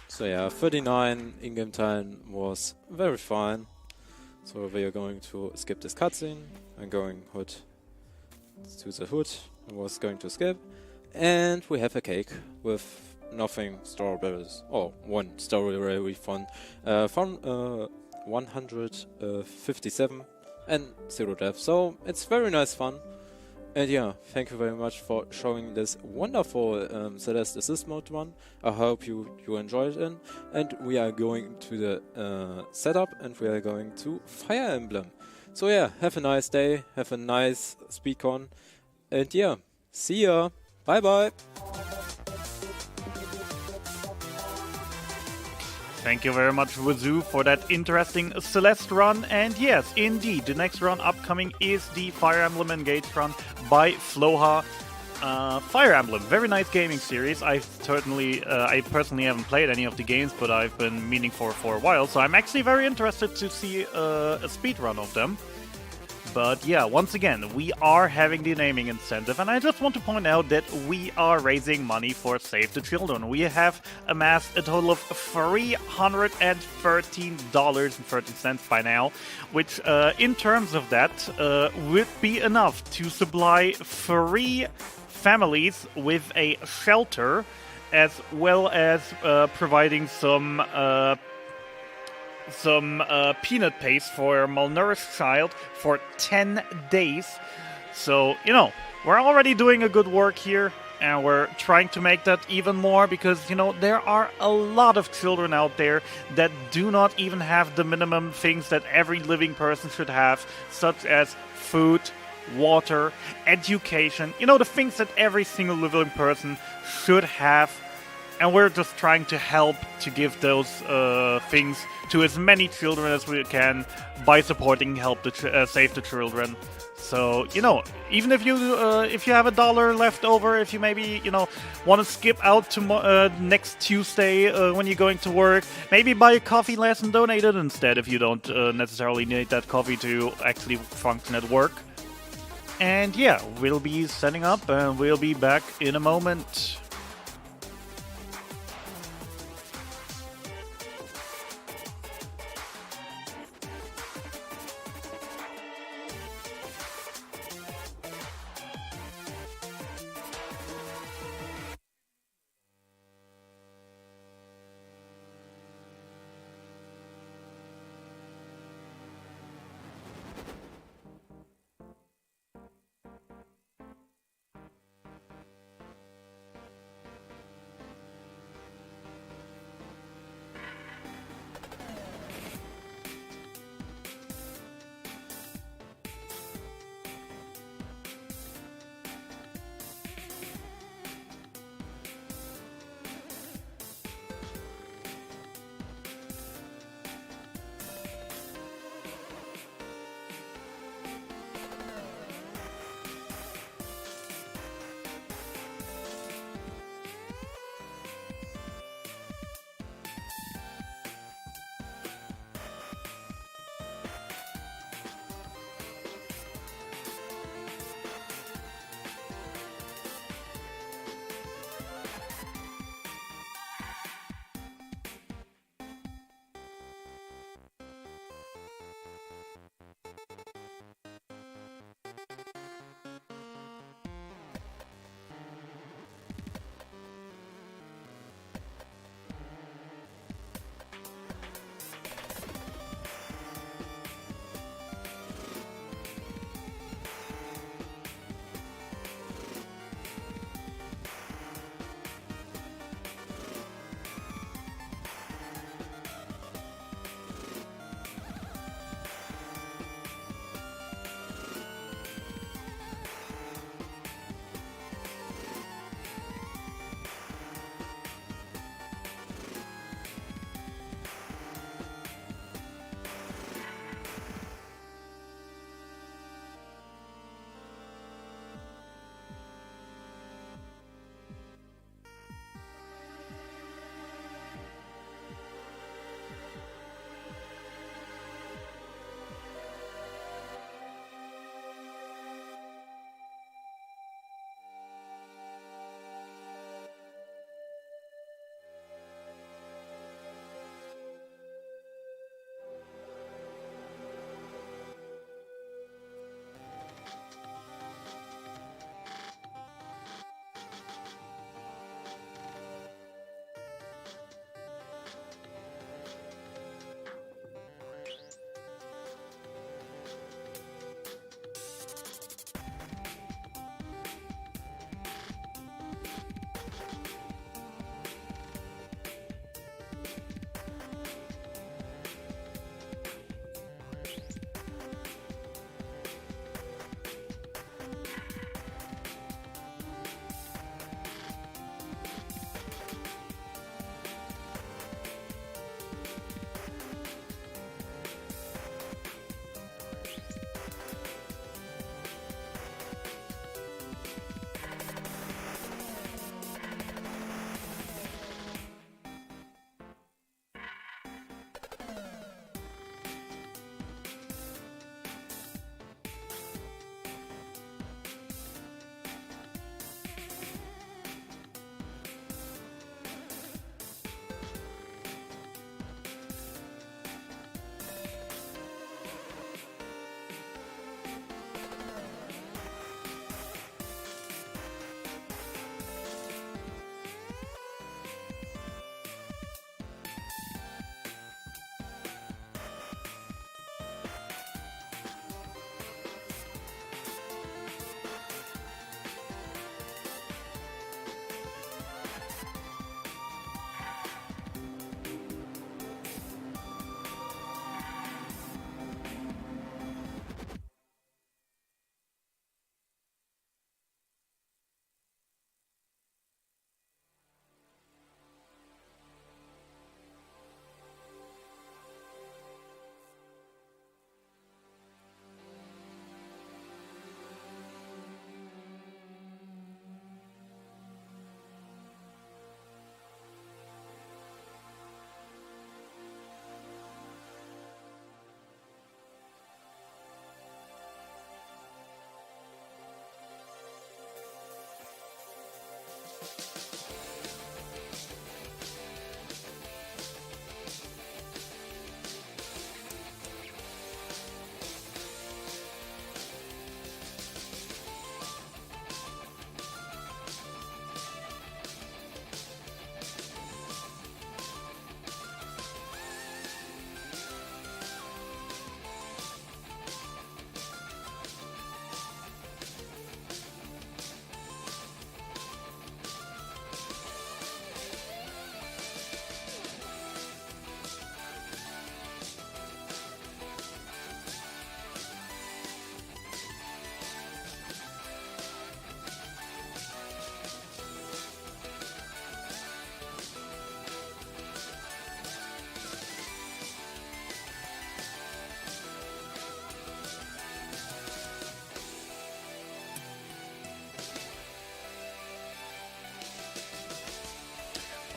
So yeah, 39 in-game time was very fine. So we are going to skip this cutscene. I'm going hood to the hood. I was going to skip. And we have a cake with nothing strawberries. Oh, one strawberry from 157 and 0 death. So it's very nice fun. And yeah, thank you very much for showing this wonderful Celeste Assist Mode one. I hope you enjoyed it. And we are going to the setup and we are going to Fire Emblem. So yeah, have a nice day, have a nice SpeedCon. And yeah, see ya. Bye bye. Thank you very much, Wazoo, for that interesting Celeste run. And yes, indeed, the next run upcoming is the Fire Emblem Engage run by Floha. Fire Emblem, very nice gaming series. I personally haven't played any of the games, but I've been meaning for a while. So I'm actually very interested to see a speed run of them. But yeah, once again, we are having the naming incentive, and I just want to point out that we are raising money for Save the Children. We have amassed a total of $313.30 by now, which in terms of that would be enough to supply 3 families with a shelter, as well as providing some peanut paste for a malnourished child for 10 days. So, we're already doing a good work here, and we're trying to make that even more because, there are a lot of children out there that do not even have the minimum things that every living person should have, such as food, water, education, the things that every single living person should have. And we're just trying to help to give those things to as many children as we can by supporting Save the Children. So, even if you have $1 left over, if you maybe, want to skip out to next Tuesday when you're going to work, maybe buy a coffee less and donate it instead if you don't necessarily need that coffee to actually function at work. And yeah, we'll be setting up and we'll be back in a moment.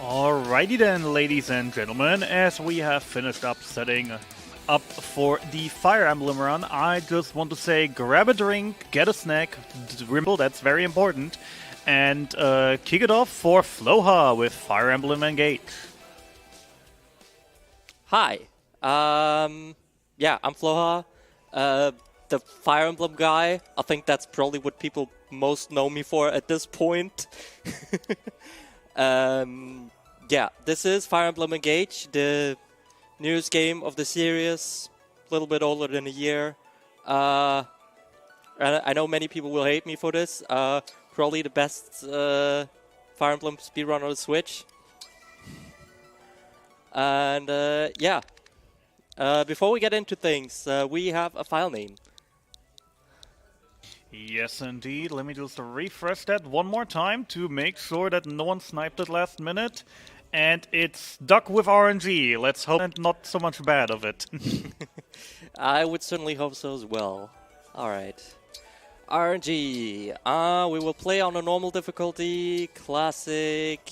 Alrighty then, ladies and gentlemen, as we have finished up setting up for the Fire Emblem run, I just want to say grab a drink, get a snack, dribble, that's very important, and kick it off for Floha with Fire Emblem Engage. Hi. Yeah, I'm Floha, the Fire Emblem guy. I think that's probably what people most know me for at this point. Yeah, this is Fire Emblem Engage, the newest game of the series, a little bit older than a year. And I know many people will hate me for this. Probably the best Fire Emblem speedrun on the Switch. And yeah, before we get into things, we have a file name. Yes, indeed. Let me just refresh that one more time to make sure that no one sniped it last minute. And it's Duck with RNG. Let's hope and not so much bad of it. I would certainly hope so as well. Alright. RNG. We will play on a normal difficulty, classic.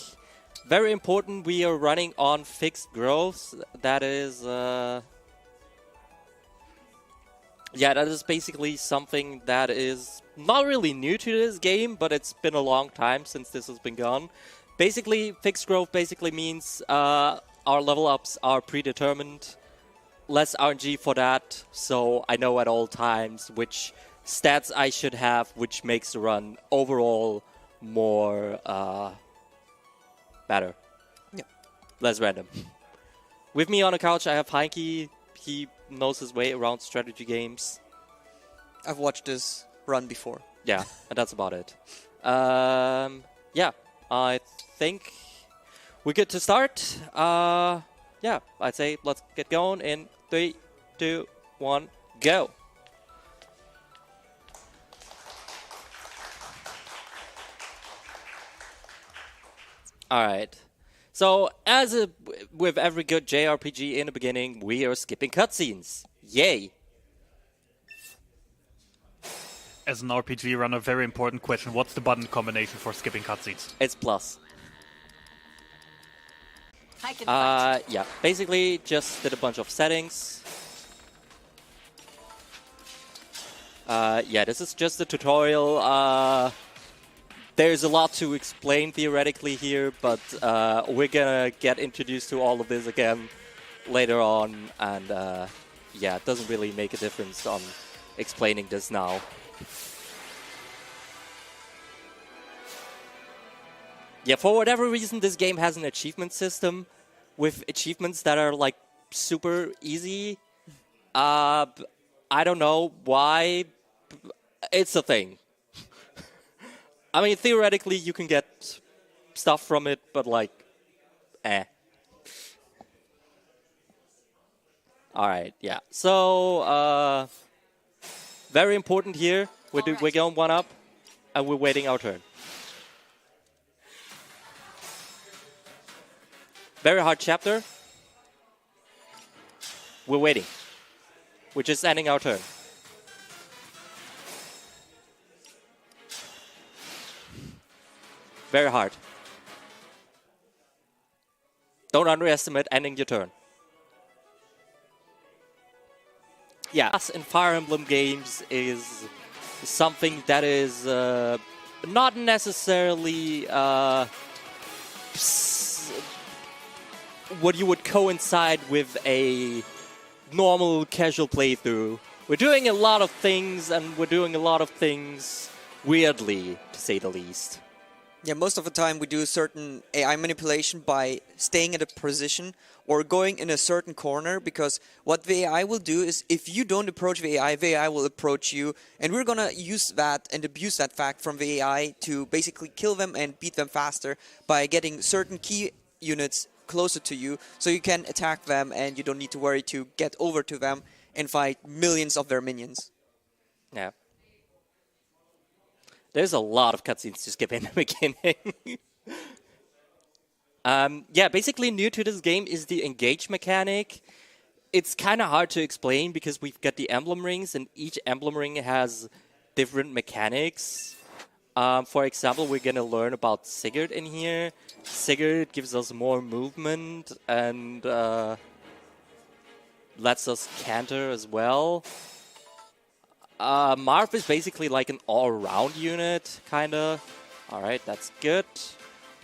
Very important, we are running on fixed growth. That is... yeah, that is basically something that is not really new to this game, but it's been a long time since this has been gone. Basically, fixed growth basically means our level ups are predetermined. Less RNG for that, so I know at all times which stats I should have, which makes the run overall more better. Yeah. Less random. With me on the couch, I have Heinke. He knows his way around strategy games. I've watched this run before. Yeah, and that's about it. Yeah, I think we're good to start. Yeah, I'd say let's get going in 3, 2, 1, go. Alright. So, with every good JRPG in the beginning, we are skipping cutscenes. Yay! As an RPG runner, very important question. What's the button combination for skipping cutscenes? It's plus. Yeah, basically just did a bunch of settings. Yeah, this is just a tutorial. There's a lot to explain theoretically here, but we're gonna get introduced to all of this again later on, and yeah, it doesn't really make a difference on explaining this now. Yeah, for whatever reason, this game has an achievement system with achievements that are like super easy. I don't know why. It's a thing. I mean, theoretically, you can get stuff from it, but like, Alright, yeah. So, very important here. We're going one up, and we're waiting our turn. Very hard chapter. We're waiting. We're just ending our turn. Very hard. Don't underestimate ending your turn. Yeah, us in Fire Emblem games is something that is not necessarily what you would coincide with a normal casual playthrough. We're doing a lot of things, and we're doing a lot of things weirdly, to say the least. Yeah, most of the time we do certain AI manipulation by staying at a position or going in a certain corner, because what the AI will do is if you don't approach the AI will approach you, and we're gonna use that and abuse that fact from the AI to basically kill them and beat them faster by getting certain key units closer to you so you can attack them and you don't need to worry to get over to them and fight millions of their minions. Yeah. There's a lot of cutscenes to skip in the beginning. Yeah, basically new to this game is the engage mechanic. It's kind of hard to explain because we've got the emblem rings, and each emblem ring has different mechanics. For example, we're gonna learn about Sigurd in here. Sigurd gives us more movement and lets us canter as well. Marv is basically like an all-around unit, kinda. Alright, that's good.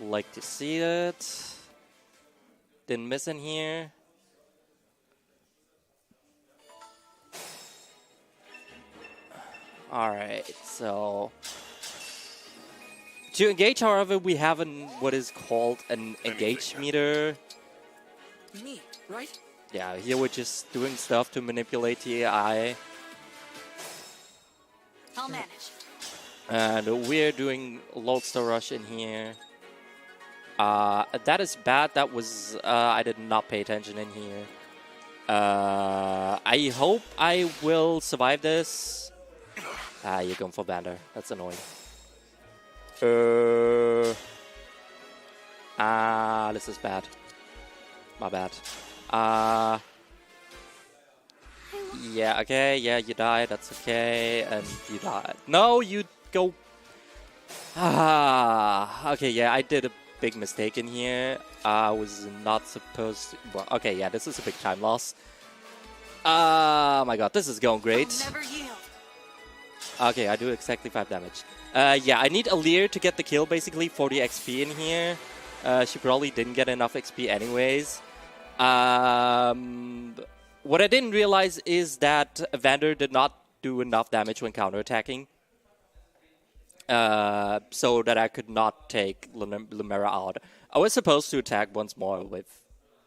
Like to see it. Didn't miss in here. Alright, so... To engage, however, we have what is called an engage meter. Me, right? Yeah, here we're just doing stuff to manipulate the AI. I'll manage. And we're doing Lodestar Rush in here. That is bad. That was... I did not pay attention in here. I hope I will survive this. You're going for Vander. That's annoying. This is bad. My bad. Yeah, okay, yeah, you died, that's okay, and you died. No, you go... okay, yeah, I did a big mistake in here. I was not supposed to... Well, okay, yeah, this is a big time loss. My god, this is going great. Never yield. Okay, I do exactly 5 damage. Yeah, I need Alir to get the kill, basically, for the XP in here. She probably didn't get enough XP anyways. What I didn't realize is that Vander did not do enough damage when counterattacking. So that I could not take Lumera out. I was supposed to attack once more with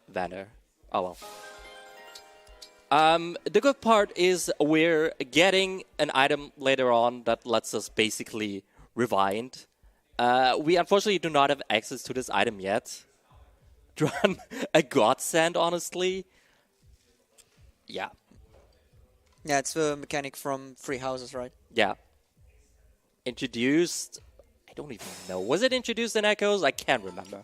Vander. Oh well. The good part is we're getting an item later on that lets us basically rewind. We unfortunately do not have access to this item yet. Drawn a godsend, honestly. Yeah. Yeah, it's the mechanic from Free Houses, right? Yeah. Introduced... I don't even know. Was it introduced in Echoes? I can't remember.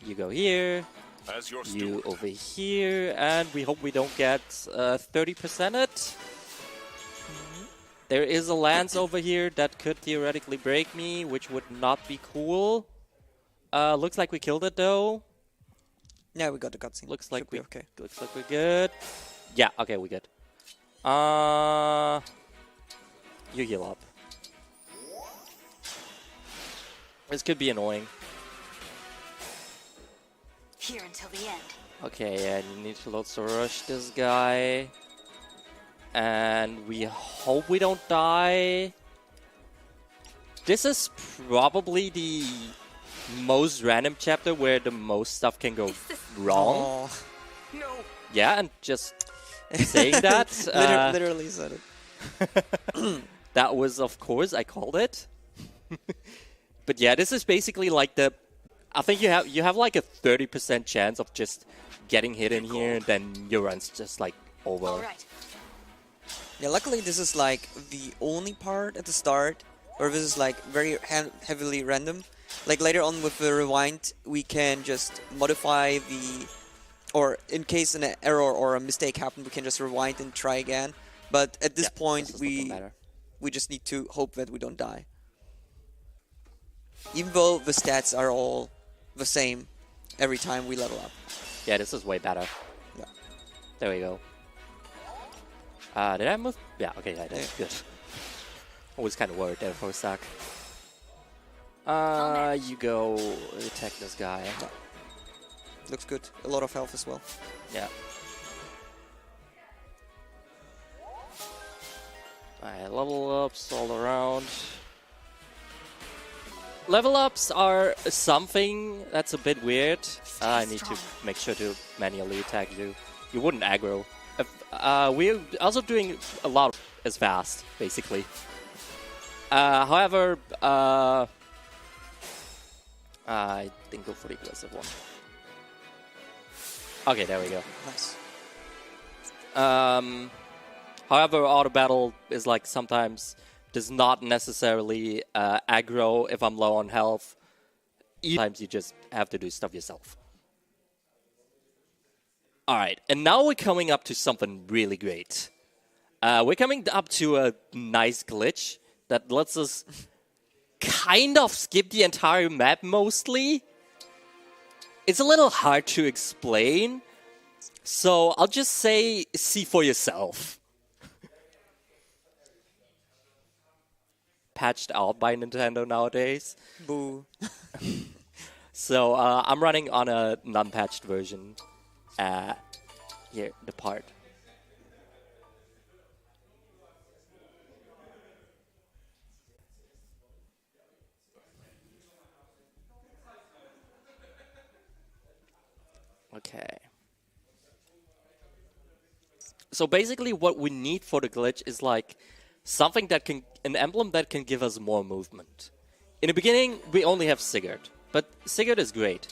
You go here. As your You over here. And we hope we don't get 30% it. There is a lance over here that could theoretically break me, which would not be cool. Looks like we killed it though. Yeah, we got the cutscene. Looks like we're okay. Looks like we're good. Yeah, okay, we're good. You heal up. This could be annoying. Here until the end. Okay, and you need to Lodestar Rush this guy. And we hope we don't die. This is probably the most random chapter where the most stuff can go wrong. No. Yeah, and just saying that. Literally said it. That was, of course, I called it. But yeah, this is basically like the... I think you have like a 30% chance of just getting hit in here, and then your run's just like over. All right. Yeah, luckily this is like the only part at the start where this is like very heavily random. Like later on with the rewind, we can just modify the... Or in case an error or a mistake happened, we can just rewind and try again. But at this point, we just need to hope that we don't die. Even though the stats are all the same every time we level up. Yeah, this is way better. Yeah. There we go. Did I move? Yeah, okay, I did. Yeah. Good. I was kind of worried there for a sec. You go attack this guy. Yeah. Looks good. A lot of health as well. Yeah. Alright, level ups all around. Level ups are something that's a bit weird. I need to make sure to manually attack you. You wouldn't aggro. We're also doing a lot as fast, basically. However, I think go for the aggressive one. Okay, there we go. Nice. However, auto battle is like sometimes does not necessarily aggro if I'm low on health. Sometimes you just have to do stuff yourself. Alright, and now we're coming up to something really great. we're coming up to a nice glitch that lets us kind of skip the entire map mostly. It's a little hard to explain, so I'll just say see for yourself. Patched out by Nintendo nowadays. Boo. So I'm running on a non-patched version. Here, the part. Okay. So basically what we need for the glitch is like something that can, an emblem that can give us more movement. In the beginning, we only have Sigurd, but Sigurd is great.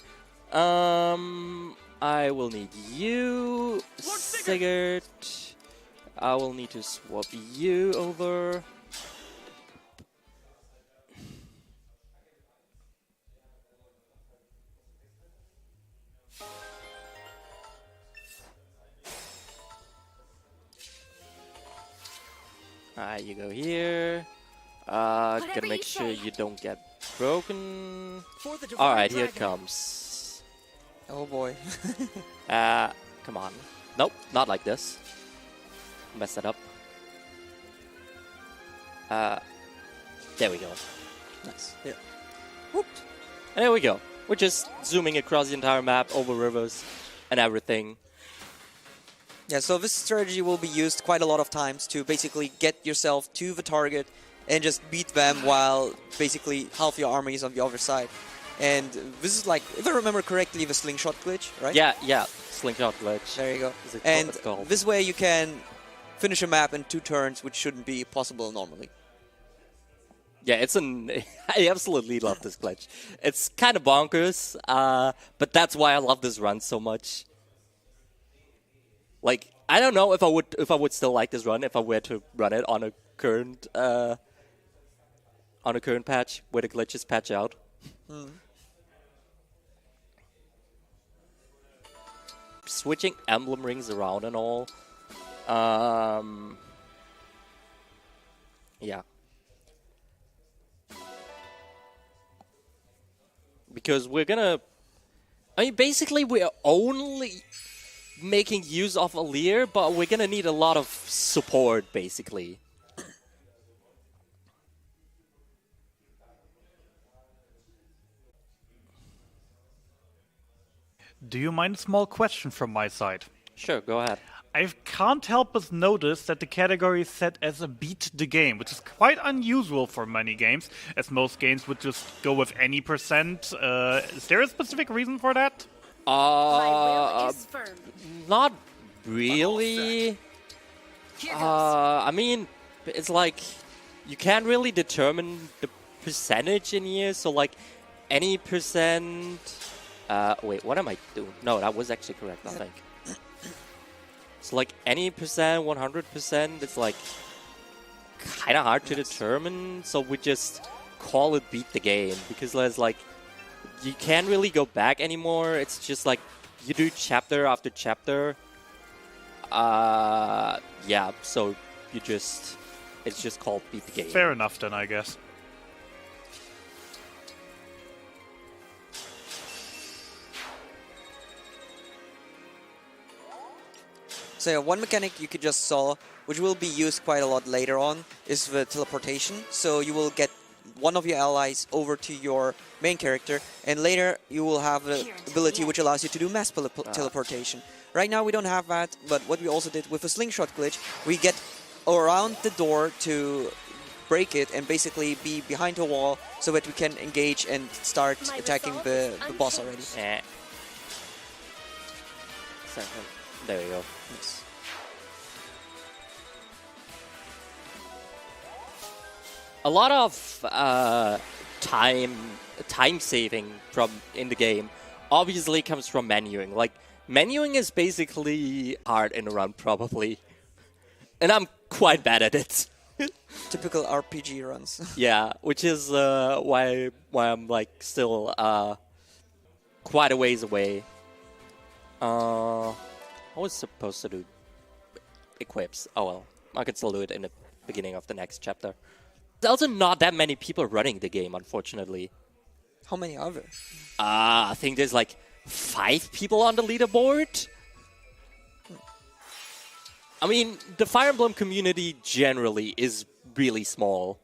I will need you, Sigurd. I will need to swap you over. Alright, you go here. Gotta make sure you don't get broken. Alright, here it comes. Oh boy. Come on. Nope, not like this. Mess that up. There we go. Nice. Yeah. Whooped. And there we go. We're just zooming across the entire map, over rivers and everything. Yeah, so this strategy will be used quite a lot of times to basically get yourself to the target and just beat them while basically half your army is on the other side. And this is like, if I remember correctly, the slingshot glitch, right? Yeah, slingshot glitch. There you go. And this way you can finish a map in 2 turns, which shouldn't be possible normally. Yeah, it's I absolutely love this glitch. It's kind of bonkers, but that's why I love this run so much. Like, I don't know if I would still like this run if I were to run it on a current patch where the glitches patch out. Switching emblem rings around and all. Yeah. Because we're gonna... I mean, basically we're only making use of Alir, but we're gonna need a lot of support, basically. Do you mind a small question from my side? Sure, go ahead. I can't help but notice that the category is set as a beat the game, which is quite unusual for many games, as most games would just go with any percent. Is there a specific reason for that? Not really. I mean, it's like you can't really determine the percentage in here, so like any percent... wait, what am I doing? No, that was actually correct, I think. So like any percent, 100%, it's like kind of hard to determine, so we just call it beat the game, because there's like, you can't really go back anymore. It's just like you do chapter after chapter. Yeah, so it's just called beat the game. Fair enough then, I guess. So yeah, one mechanic you could just saw, which will be used quite a lot later on, is the teleportation. So you will get one of your allies over to your main character, and later you will have the ability which allows you to do mass teleportation. Right now we don't have that, but what we also did with the slingshot glitch, we get around the door to break it and basically be behind a wall so that we can engage and start attacking the boss already. There we go. Yes. A lot of time saving from in the game obviously comes from menuing. Like, menuing is basically hard in a run, probably. And I'm quite bad at it. Typical RPG runs. Yeah, which is why I'm like still quite a ways away. I was supposed to do equips. Oh well. I can still do it in the beginning of the next chapter. There's also not that many people running the game, unfortunately. How many are there? I think there's like 5 people on the leaderboard. I mean, the Fire Emblem community generally is really small.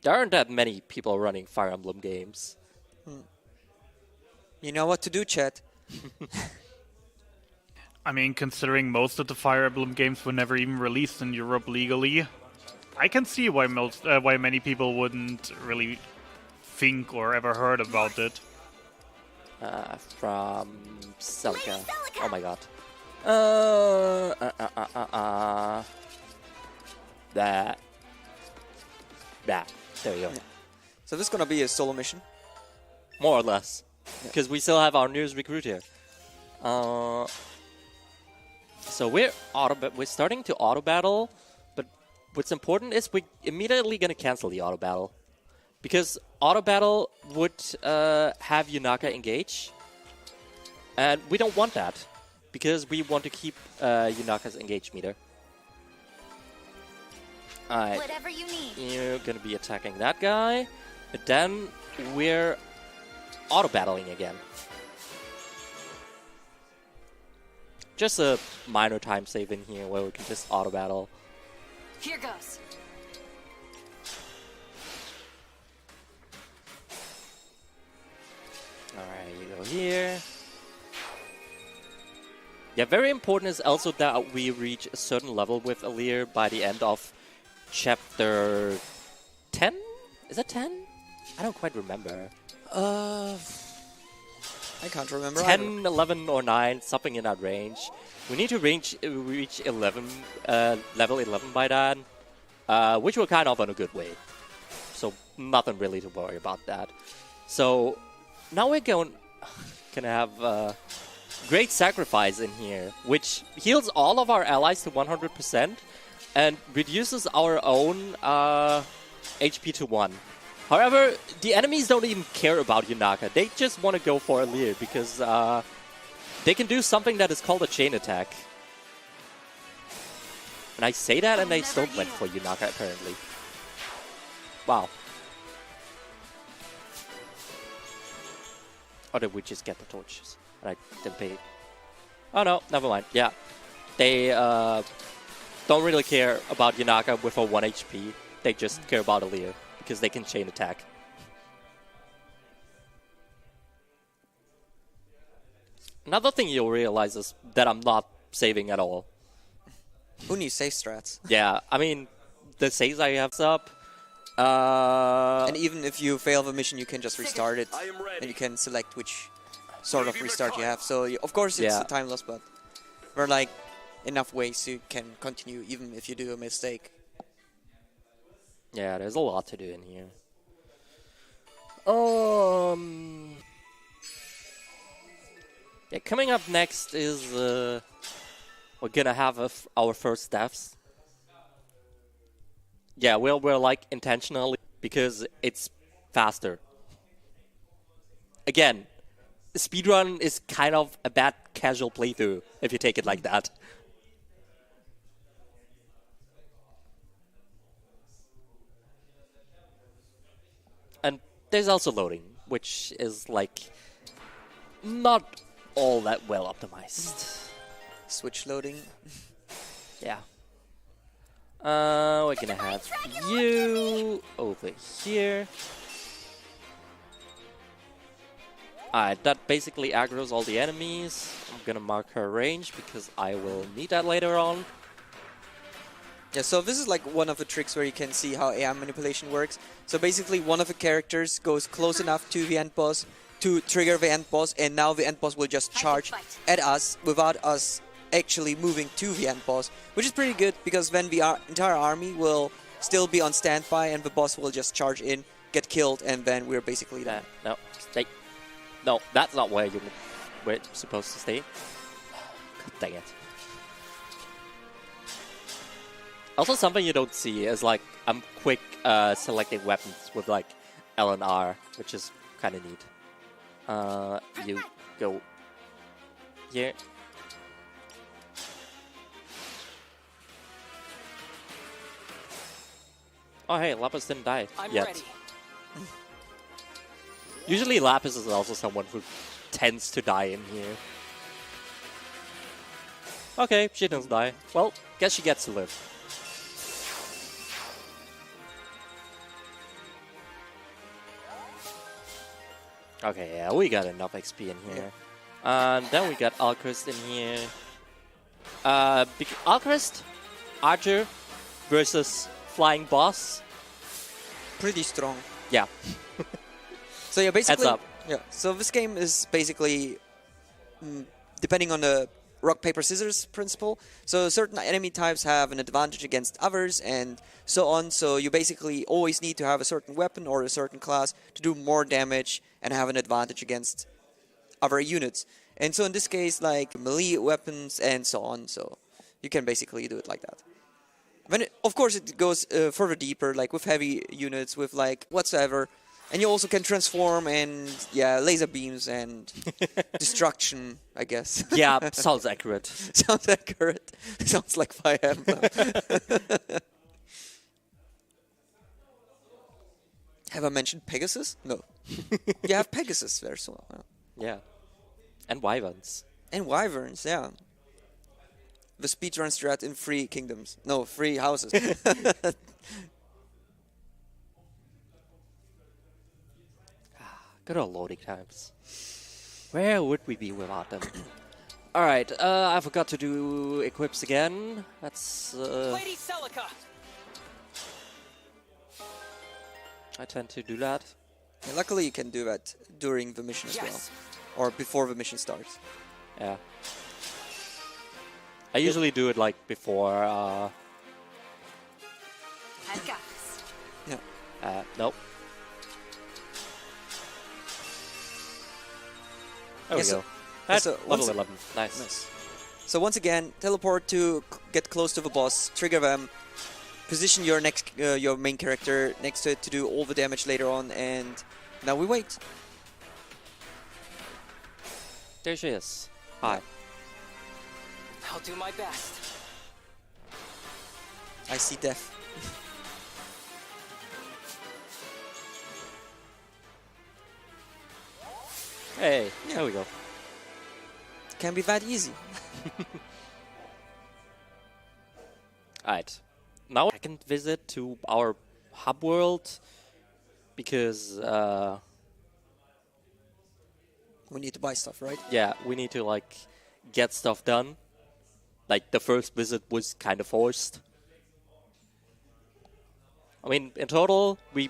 There aren't that many people running Fire Emblem games. You know what to do, chat. I mean, considering most of the Fire Emblem games were never even released in Europe legally, I can see why many people wouldn't really think or ever heard about it. From Celica. Oh my god. That. There you go. Yeah. So this is gonna be a solo mission? More or less. Because we still have our newest recruit here. So we're starting to auto battle, but what's important is we're immediately gonna cancel the auto battle. Because auto battle would have Yunaka engage. And we don't want that. Because we want to keep Yunaka's engage meter. Alright. Whatever you need. You're gonna be attacking that guy. But then we're auto battling again. Just a minor time save in here where we can just auto battle. Here goes. Alright, you go here. Yeah, very important is also that we reach a certain level with Alear by the end of chapter 10? Is that 10? I don't quite remember. I can't remember 10, either. 11, or 9, something in that range. We need to reach 11, level 11 by then, which we're kind of on a good way. So nothing really to worry about that. So now we're gonna have Great Sacrifice in here, which heals all of our allies to 100% and reduces our own HP to 1. However, the enemies don't even care about Yunaka. They just want to go for Alear because they can do something that is called a chain attack. And I say that and they still went for Yunaka apparently. Wow. Or did we just get the torches? And I didn't pay. Oh no, never mind. Yeah. They don't really care about Yunaka with her 1 HP. They just care about Alear because they can chain attack. Another thing you'll realize is that I'm not saving at all. Who needs save strats? Yeah, I mean, the saves I have up. And even if you fail the mission, you can just restart it, and you can select which sort of restart you have. So of course it's a time loss, but there are like enough ways you can continue even if you do a mistake. Yeah, there's a lot to do in here. Yeah, coming up next is we're gonna have our first deaths. Yeah, we're like intentionally because it's faster. Again, speedrun is kind of a bad casual playthrough if you take it like that. And there's also loading, which is like not all that well optimized. Switch loading. Yeah. We're gonna have you over here. Alright, that basically aggroes all the enemies. I'm gonna mark her range because I will need that later on. Yeah, so this is like one of the tricks where you can see how AI manipulation works. So basically one of the characters goes close enough to the end boss to trigger the end boss, and now the end boss will just charge at us without us actually moving to the end boss, which is pretty good because then the entire army will still be on standby and the boss will just charge in, get killed, and then we're basically done. No, stay. No, that's not where we're supposed to stay. God dang it. Also, something you don't see is like I'm quick selecting weapons with like L and R, which is kind of neat. You go here, Oh, hey, Lapis didn't die I'm yet. ready. Usually Lapis is also someone who tends to die in here. Okay, she doesn't die. Well, guess she gets to live. Okay, yeah, we got enough XP in here. And then we got Alchrist in here. Alchrist, Archer versus Flying Boss. Pretty strong. Yeah. So yeah, basically, Heads up. yeah. So this game is basically depending on the rock paper scissors principle. So certain enemy types have an advantage against others, and so on. So you basically always need to have a certain weapon or a certain class to do more damage and have an advantage against other units. And so in this case, like melee weapons and so on. So you can basically do it like that. Then of course it goes further deeper, like with heavy units, with like whatsoever. And you also can transform and, yeah, laser beams and destruction, I guess. Yeah, sounds accurate. Sounds accurate. Sounds like Fire Emblem. Have I mentioned Pegasus? No. You have Pegasus there, so... Yeah. And Wyverns. And Wyverns, yeah. The speedrun strat in 3 kingdoms. No, 3 houses. Good old loading times. Where would we be without them? Alright, I forgot to do equips again. That's... Lady Celica. I tend to do that. Yeah, luckily you can do that during the mission as well. Or before the mission starts. Yeah. I usually do it like before... I've got this. Yeah. Nope. There we go. That's level 11. Nice. So once again, teleport to get close to the boss, trigger them, position your next, your main character next to it to do all the damage later on, and now we wait. There she is. Hi. I'll do my best. I see death. Hey, there we go. Can be that easy. Alright. Now second visit to our hub world because We need to buy stuff, right? yeah, we need to like get stuff done. Like the first visit was kind of forced. I mean, in total, we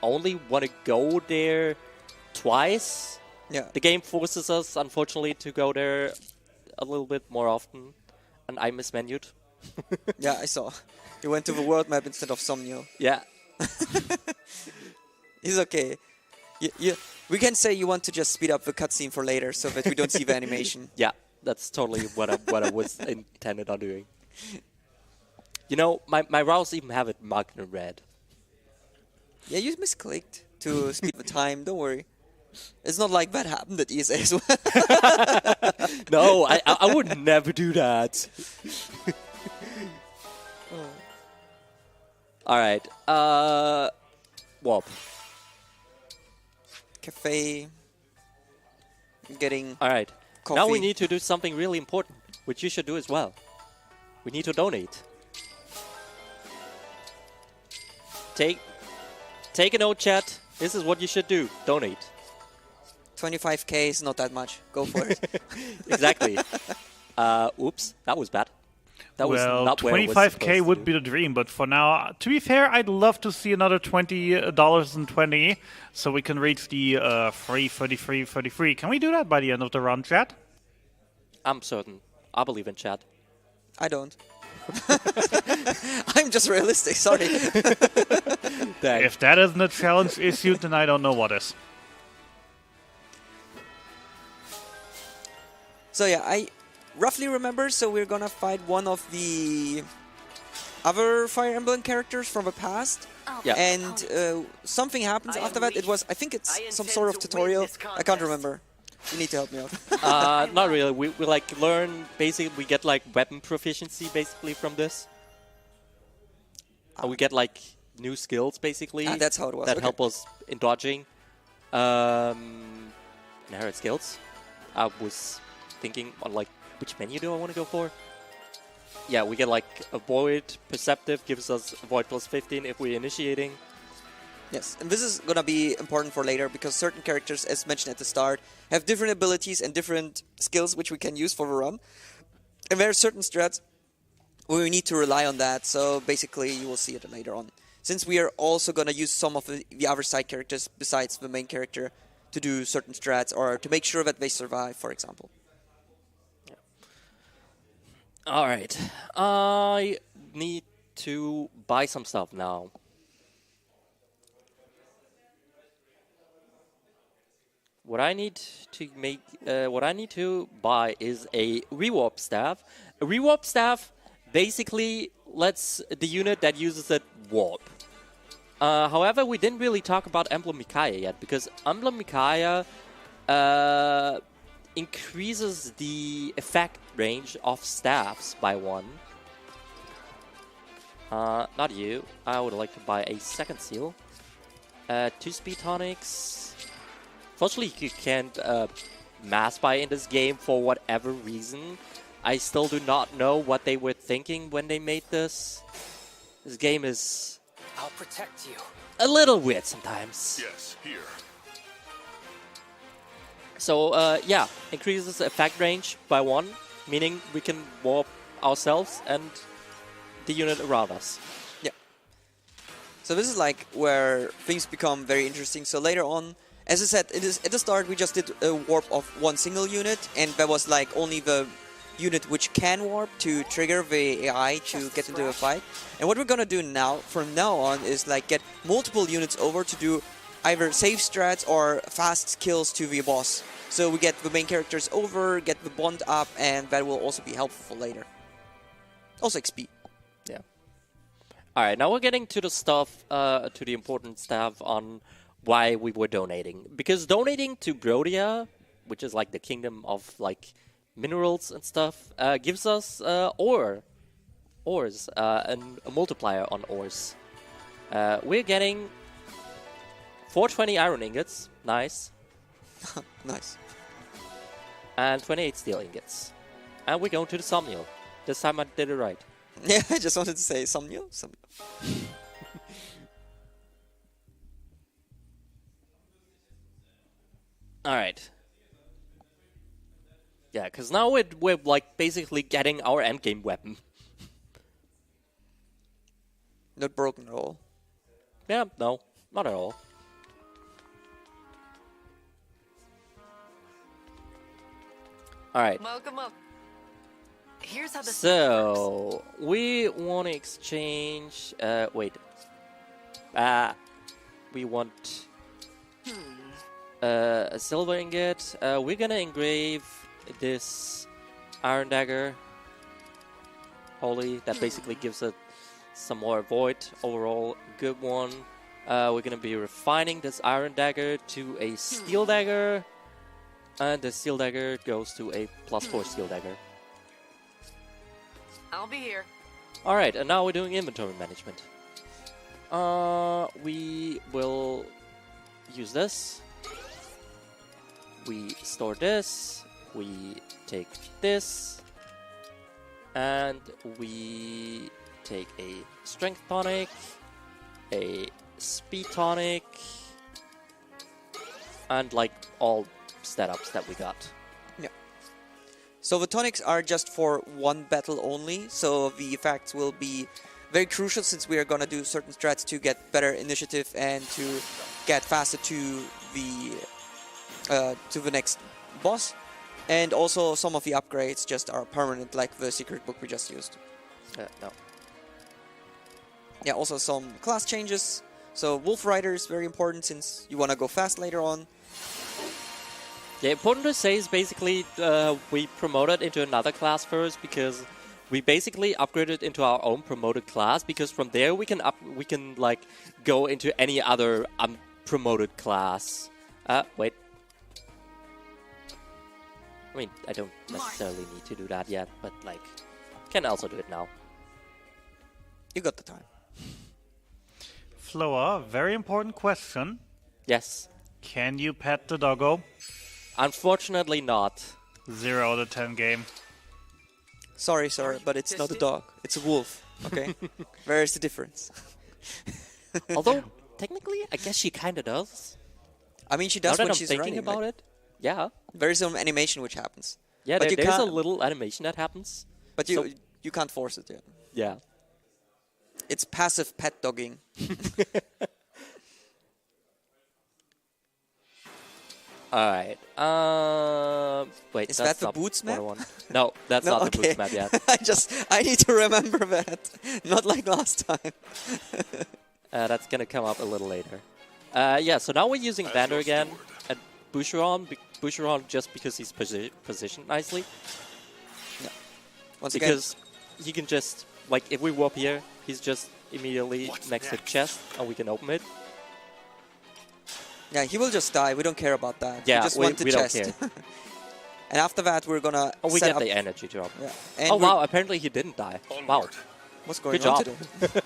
only want to go there twice. Yeah. The game forces us, unfortunately, to go there a little bit more often, and I mismenued. Yeah, I saw. You went to the world map instead of Somnio. Yeah. It's okay. We can say you want to just speed up the cutscene for later so that we don't see the animation. Yeah, that's totally what I was intended on doing. You know, my routes even have it marked in red. Yeah, you misclicked to speed the time. Don't worry. It's not like that happened at ESA as well. No, I would never do that. Alright, Warp. Cafe. Getting Alright, coffee. now we need to do something really important, which you should do as well. We need to donate. Take a note, chat. This is what you should do. Donate. 25k is not that much. Go for it. Exactly. Oops, that was bad. That was Well, not where it was 25k supposed would to. be the dream, but for now, to be fair, I'd love to see another $20.20 so we can reach the free 33. Can we do that by the end of the run, chat? I'm certain. I believe in chat. I don't. I'm just realistic, sorry. If that isn't a challenge issue, then I don't know what is. So yeah, I roughly remember, so we're gonna fight one of the other Fire Emblem characters from the past. Yeah. And something happens after that. It was, I think it's some sort of tutorial. I can't remember. You need to help me out. Not really. We like learn, basically, we get like weapon proficiency basically from this. And we get like new skills basically. That's how it was. That Okay. help us in dodging. Inherit skills. I was thinking on like which menu do I want to go for? Yeah, we get like avoid perceptive, gives us avoid plus 15 if we're initiating. Yes, and this is going to be important for later because certain characters, as mentioned at the start, have different abilities and different skills which we can use for the run. And there are certain strats where we need to rely on that, so basically you will see it later on. Since we are also going to use some of the other side characters besides the main character to do certain strats or to make sure that they survive, for example. Alright, I need to buy some stuff now. What I need to buy is a rewarp staff. A rewarp staff basically lets the unit that uses it warp. However, we didn't really talk about Emblem Micaiah yet, because Emblem Micaiah increases the effect range of staffs by 1. Not you. I would like to buy a second seal. 2 speed tonics. Fortunately, you can't mass buy in this game for whatever reason. I still do not know what they were thinking when they made this. This game is I'll protect you. a little weird sometimes. Yes, here. So, yeah, increases effect range by 1, meaning we can warp ourselves and the unit around us. Yeah. So this is like where things become very interesting. So later on, as I said, at the start we just did a warp of 1 single unit, and that was like only the unit which can warp to trigger the AI to get into a fight. And what we're gonna do now, from now on, is like get multiple units over to do either safe strats or fast kills to the boss. So we get the main characters over, get the bond up, and that will also be helpful for later. Also XP. Yeah. Alright, now we're getting to the stuff, to the important stuff on why we were donating. Because donating to Brodia, which is like the kingdom of like minerals and stuff, gives us ores, and a multiplier on ores. We're getting 420 iron ingots, nice. Nice. And 28 steel ingots. And we're going to the Somniel. This time I did it right. Yeah, I just wanted to say Somniel. Alright. Yeah, because now we're like basically getting our endgame weapon. Not broken at all. Yeah, no, not at all. Alright. Welcome up. Here's how this works. So, we want to exchange... wait. We want... a silver ingot. We're gonna engrave this iron dagger. Holy, that basically gives it some more void. Overall, good one. We're gonna be refining this iron dagger to a steel dagger. And the steel dagger goes to a +4 steel dagger. I'll be here. Alright, and now we're doing inventory management. We will use this. We store this. We take this. And we take a strength tonic, a speed tonic, and like all setups that we got. Yeah. So the tonics are just for one battle only, so the effects will be very crucial since we are gonna do certain strats to get better initiative and to get faster to the next boss. And also some of the upgrades just are permanent, like the secret book we just used. No. Yeah, also some class changes. So Wolf Rider is very important since you wanna go fast later on. Yeah, important to say is basically we promoted into another class first because we basically upgraded into our own promoted class because from there we can like go into any other unpromoted class. Wait. I mean, I don't necessarily need to do that yet, but like, can also do it now. You got the time. slower, very important question. Yes. Can you pet the doggo? Unfortunately not. 0 out of 10 game. Sorry, sir, but it's not a dog. It's a wolf. Okay? Where is the difference? Although, technically, I guess she kind of does. I mean, she Now does that when I'm she's thinking running. about it. Yeah. There is some animation which happens. Yeah, but there's a little animation that happens. But you can't force it yet. Yeah. It's passive pet dogging. Alright. Wait, Is that's that the not boots what I map? want. No, that's No, not the okay. boots map yet. I need to remember that. Not like last time. That's gonna come up a little later. Yeah, so now we're using Vander again at Boucheron. Boucheron just because he's positioned nicely. Yeah. Once because he can just, like, if we warp here, he's just immediately next to the chest and we can open it. Yeah, he will just die. We don't care about that. Yeah, we just want the we don't chest. care. And after that, we're gonna. Oh, we set get up the energy drop. Yeah. And Oh wow! Apparently he didn't die. Wow. What's going Good on job. today?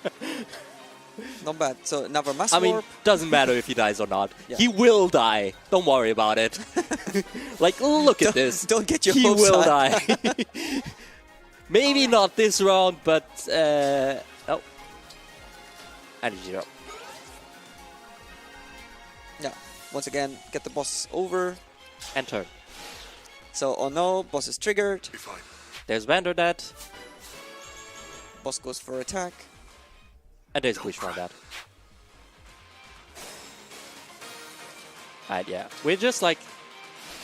Not bad. So another mass I mean, warp. doesn't matter if he dies or not. Yeah. He will die. Don't worry about it. Like, look at this. Don't get your He hopes will up. die. Maybe not this round, but oh, energy drop. Yeah. Once again, get the boss over. Enter. So, oh no, boss is triggered. There's Vander dead. Boss goes for attack. And there's Boucheron dead. Alright, yeah. We're just like...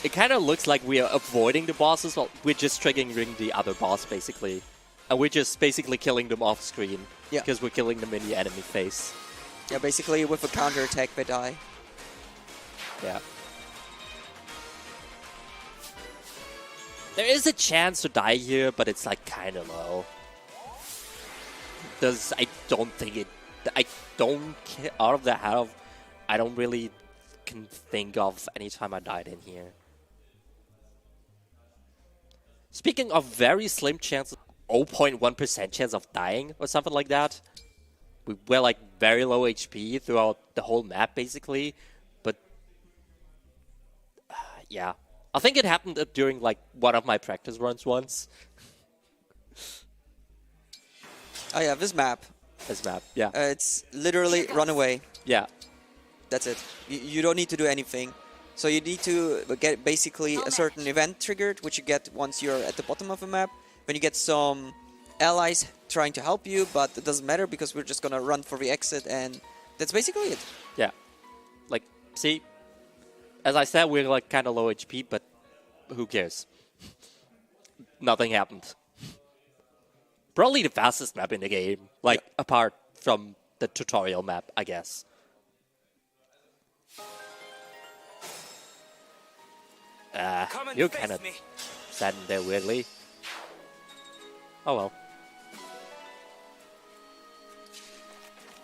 It kind of looks like we are avoiding the bosses, but we're just triggering the other boss, basically. And we're just basically killing them off screen. Yeah. Because we're killing them in the enemy face. Yeah, basically with a counter attack they die. Yeah. There is a chance to die here, but it's like kind of low. I don't think it... I don't... Out of the head of... I don't really can think of any time I died in here. Speaking of very slim chances, 0.1% chance of dying or something like that. We were like very low HP throughout the whole map basically, but yeah. I think it happened during like one of my practice runs once. Oh yeah, this map. This map, yeah. It's literally run away. Yeah. That's it. You don't need to do anything. So you need to get basically a certain event triggered, which you get once you're at the bottom of the map. When you get some allies trying to help you, but it doesn't matter because we're just gonna run for the exit, and that's basically it. Yeah. Like, see, as I said, we're like kind of low HP, but who cares? Nothing happened. Probably the fastest map in the game, like apart from the tutorial map, I guess. You're kind of standing there weirdly. Oh well.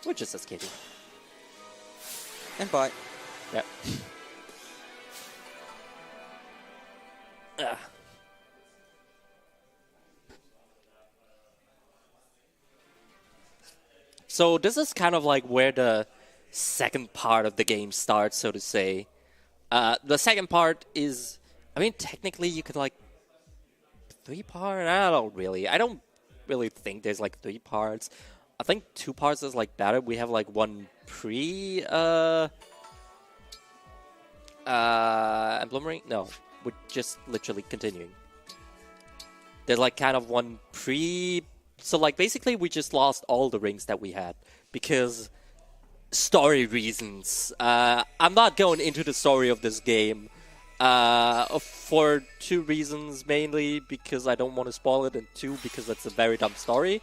We're just escaping. And bye. Yep. So this is kind of like where the second part of the game starts, so to say. The second part is, I mean, technically you could like 3 parts. I don't really think there's like 3 parts. I think 2 parts is like better. We have like one pre emblem ring. No, we're just literally continuing. There's like kind of one pre. So like basically we just lost all the rings that we had because story reasons. I'm not going into the story of this game for 2 reasons, mainly because I don't want to spoil it, and 2 because that's a very dumb story.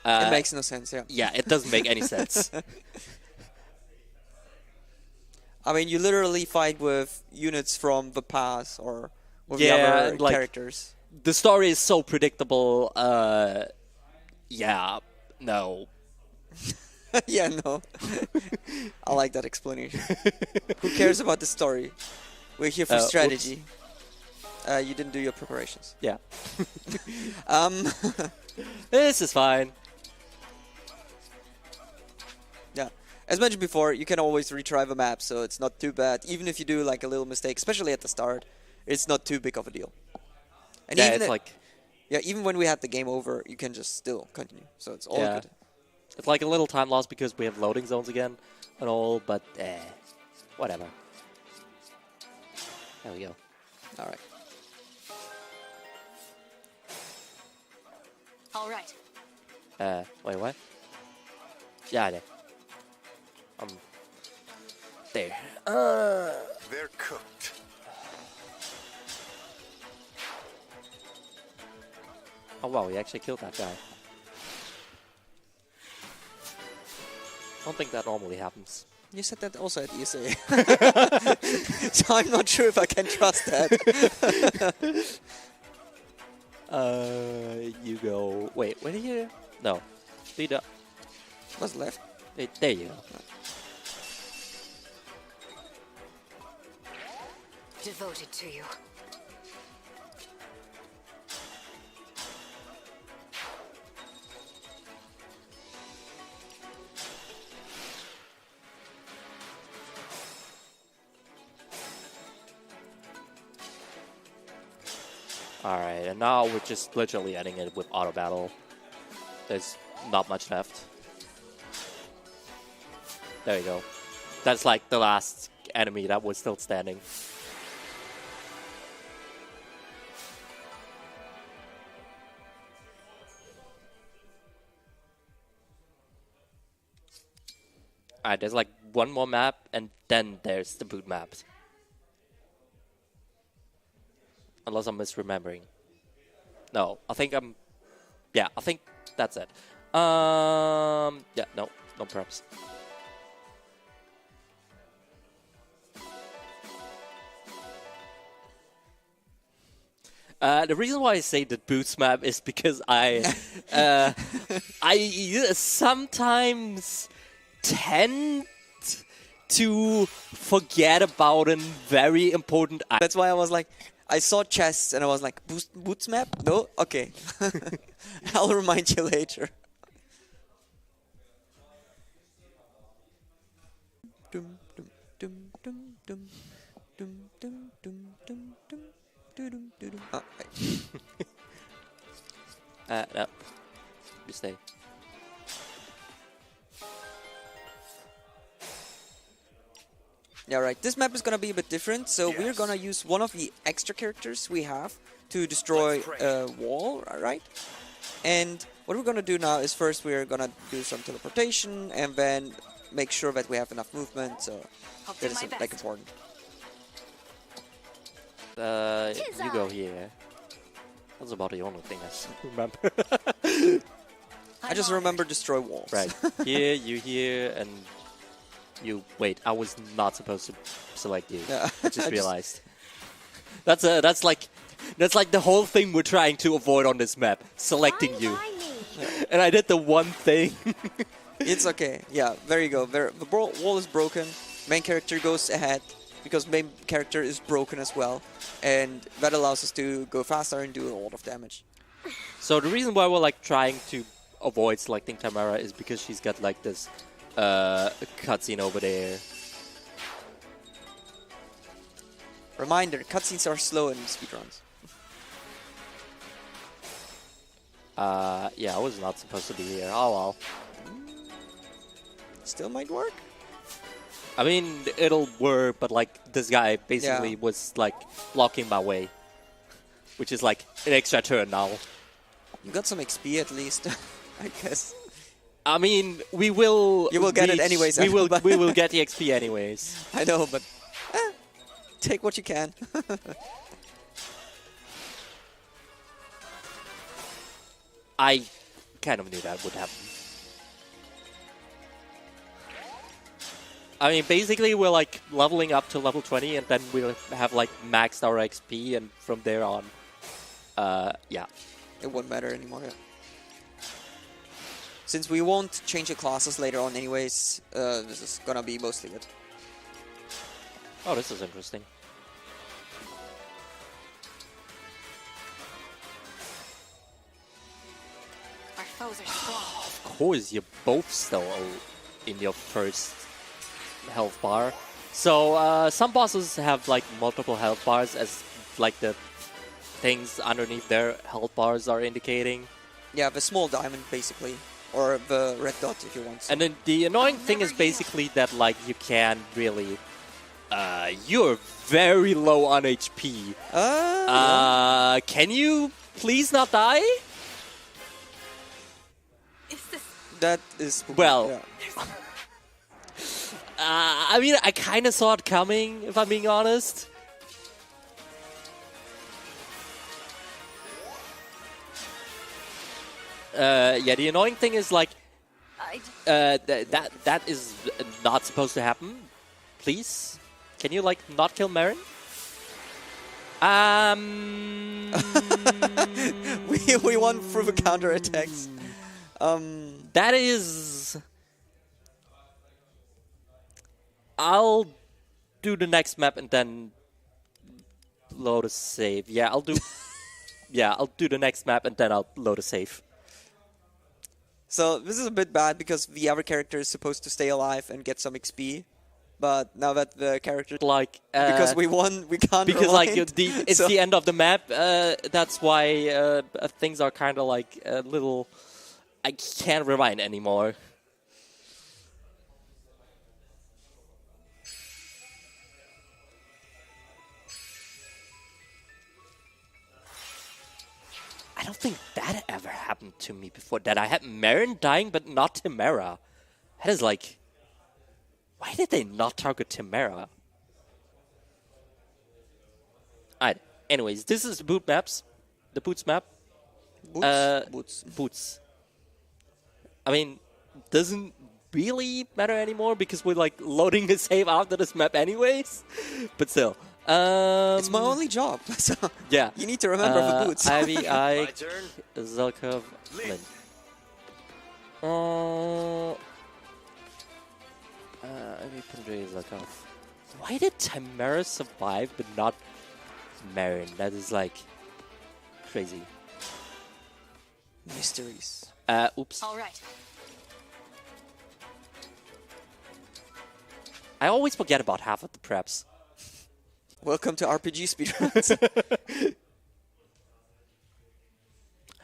It makes no sense, yeah. Yeah, it doesn't make any sense. I mean, you literally fight with units from the past or with the Yeah, other like, characters. The story is so predictable. Yeah, no. Yeah, no. I like that explanation. Who cares about the story? We're here for strategy. You didn't do your preparations. Yeah. This is fine. Yeah. as mentioned before, you can always retry the map, so it's not too bad. Even if you do like a little mistake, especially at the start, it's not too big of a deal. And Yeah, even it's like... yeah, even when we have the game over, you can just still continue. So it's all good. It's like a little time loss because we have loading zones again and all, but whatever. There we go. All right. All right. Wait, what? Yeah, I did. There. They're cooked. Oh wow, we actually killed that guy. I don't think that normally happens. You said that also at ESA. So I'm not sure if I can trust that. You go... Wait, where are you? No. Speed up. What's left? There you go. Devoted to you. Alright, and now we're just literally ending it with auto battle. There's not much left. There you go. That's like the last enemy that was still standing. Alright, there's like one more map, and then there's the boot maps. Unless I'm misremembering. No, I think I'm... Yeah, I think that's it. Yeah, no props. The reason why I say the boots map is because I sometimes tend to forget about a very important item. That's why I was like, I saw chests and I was like, boots map? No? Okay. I'll remind you later. Oh, no. You stay. Yeah, right. This map is going to be a bit different, so we're going to use one of the extra characters we have to destroy a wall, right? And what we're going to do now is first we're going to do some teleportation and then make sure that we have enough movement, so that is like important. You go here. That's about the only thing I remember. I just remember destroy walls. Right. Here, you here, and you... Wait, I was not supposed to select you. Yeah. I just realized. That's like the whole thing we're trying to avoid on this map. Selecting you. And I did the one thing. It's okay. Yeah, there you go. The wall is broken. Main character goes ahead because main character is broken as well. And that allows us to go faster and do a lot of damage. So the reason why we're like trying to avoid selecting Tamara is because she's got like this cutscene over there. Reminder, cutscenes are slow in speedruns. Yeah, I was not supposed to be here. Oh well. Still might work. I mean, it'll work, but like this guy basically was like blocking my way, which is like an extra turn now. You got some XP at least, I guess. I mean, we will. You will get it anyways. We will get the XP anyways. I know, but take what you can. I kind of knew that would happen. I mean, basically, we're like leveling up to level 20, and then we'll have like maxed our XP, and from there on, yeah. It won't matter anymore. Yeah. Since we won't change the classes later on anyways, this is gonna be mostly it. Oh, this is interesting. Our foes are strong. Of course, you're both still in your first health bar. So some bosses have like multiple health bars, as like the things underneath their health bars are indicating. Yeah, the small diamond basically, or the red dot if you want. And then the annoying thing is basically that like you can't really. You're very low on HP. Yeah. Can you please not die? That is well. Yeah. I mean, I kind of saw it coming, if I'm being honest. Yeah, the annoying thing is like that is not supposed to happen. Please, can you like not kill Marin? we won through the counter attacks. That is. I'll do the next map and then load a save. Yeah, I'll do. Yeah, I'll do the next map and then I'll load a save. So this is a bit bad because the other character is supposed to stay alive and get some XP, but now that the character because we won, we can't. Because rewind. like it's the end of the map. That's why things are kind of like a little. I can't rewind anymore. I don't think that ever happened to me before. That I had Marin dying, but not Timera. That is like... Why did they not target Timera? Alright, anyways, this is the boot maps. The boots map. Boots. I mean, doesn't really matter anymore because we're like loading a save after this map anyways. But still. It's my only job, so yeah. You need to remember the boots. Ivy, Ike, Zelkov, Lin. Ivy, Pandre, Zelkov. Why did Timera survive but not Marin? That is like crazy. Mysteries. Oops. All right. I always forget about half of the preps. Welcome to RPG speedruns.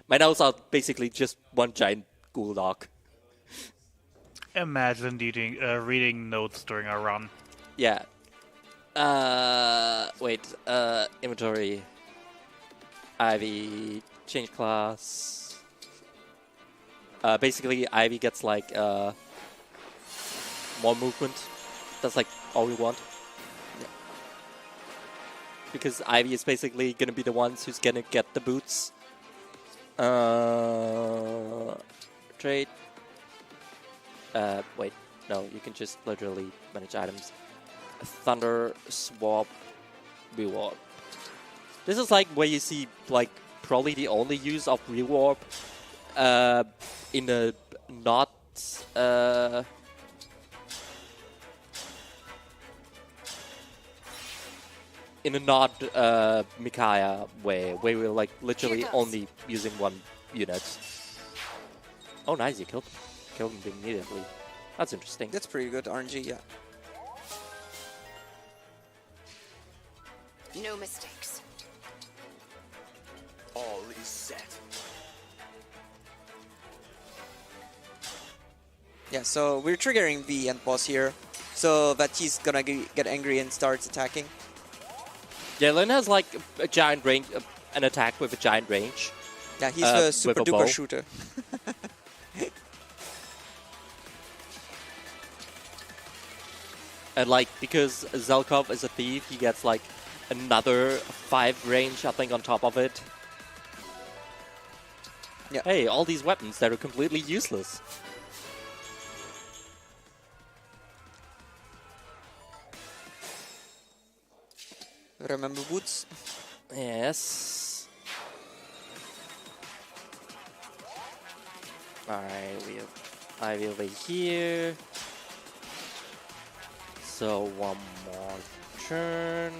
My notes are basically just one giant Google Doc. Imagine reading notes during a run. Yeah. Wait. Inventory. Ivy. Change class. Basically, Ivy gets like more movement. That's like all we want. Because Ivy is basically going to be the ones who's going to get the boots. Trade. Wait. No, you can just literally manage items. Thunder, swap, rewarp. This is like where you see like probably the only use of rewarp in a not... in a not Micaiah way, where we're like literally only using one unit. Oh, nice! You killed him immediately. That's interesting. That's pretty good RNG, yeah. No mistakes. All is set. Yeah, so we're triggering the end boss here, so that he's gonna get angry and starts attacking. Yeah, Lin has like a giant range, an attack with a giant range. Yeah, he's the super duper shooter. And like, because Zelkov is a thief, he gets like another 5 range, I think, on top of it. Yeah. Hey, all these weapons that are completely useless. Remember boots? Yes. Alright, we have Ivy over here. So one more turn.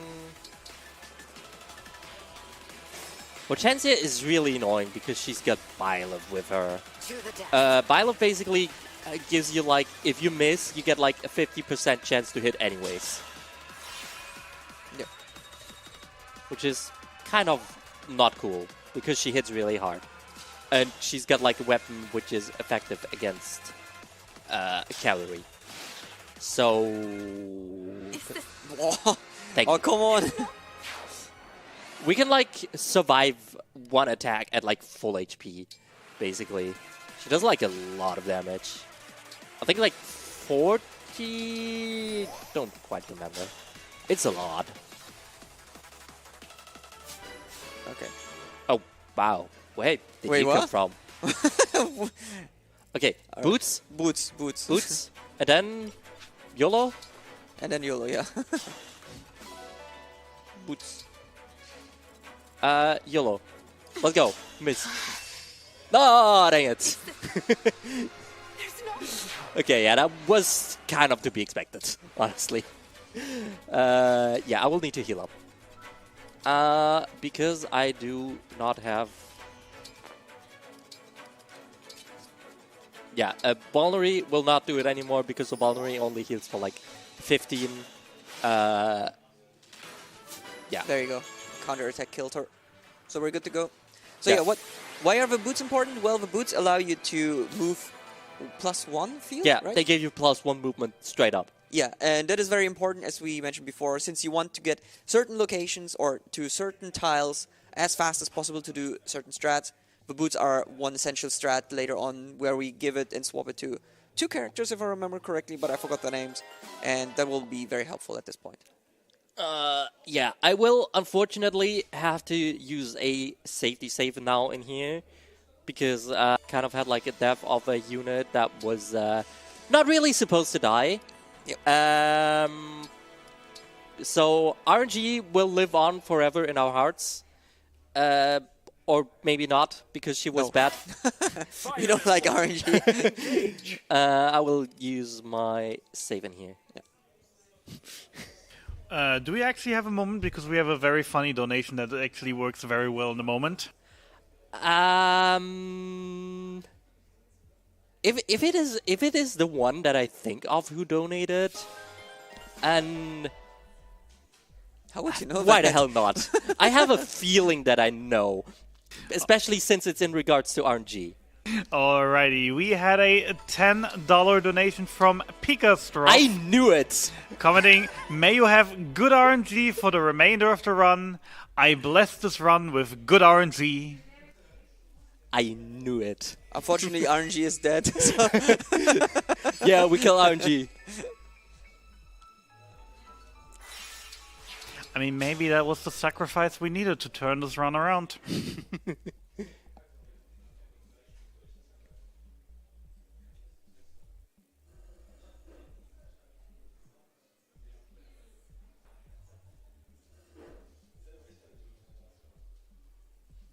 Hortensia is really annoying because she's got Bylov with her. Bylov basically gives you like, if you miss, you get like a 50% chance to hit anyways. Yep. Which is kind of not cool because she hits really hard. And she's got like a weapon which is effective against cavalry. So... Oh, come on. We can like survive one attack at like full HP, basically. She does like a lot of damage. I think like 40... Don't quite remember. It's a lot. Okay. Oh, wow. Wait, did you come from? Okay, All boots. Right. Boots. Boots. And then YOLO. And then YOLO, yeah. Boots. YOLO. Let's go. Miss. No, dang it. Okay, yeah, that was kind of to be expected, honestly. Yeah, I will need to heal up. Because I do not have... Yeah, Vulnerary will not do it anymore because the Vulnerary only heals for like 15. Yeah. There you go. Counter attack killed her. So we're good to go. So yeah, why are the boots important? Well, the boots allow you to move +1 field, Yeah, right? they gave you +1 movement straight up. Yeah, and that is very important, as we mentioned before, since you want to get certain locations or to certain tiles as fast as possible to do certain strats. The boots are one essential strat later on where we give it and swap it to 2 characters, if I remember correctly, but I forgot the names, and that will be very helpful at this point. Yeah, I will unfortunately have to use a safety save now in here because I kind of had like a death of a unit that was not really supposed to die. Yep. So RNG will live on forever in our hearts. Or maybe not, because she was bad. We don't like RNG. I will use my save in here. Yeah. Do we actually have a moment? Because we have a very funny donation that actually works very well in the moment. If it is the one that I think of who donated, and how would you know that? Why the hell not? I have a feeling that I know, especially since it's in regards to RNG. Alrighty, we had a $10 donation from Pikastrop. I knew it! Commenting, may you have good RNG for the remainder of the run. I bless this run with good RNG. I knew it. Unfortunately, RNG is dead. So yeah, we kill RNG. I mean, maybe that was the sacrifice we needed to turn this run around.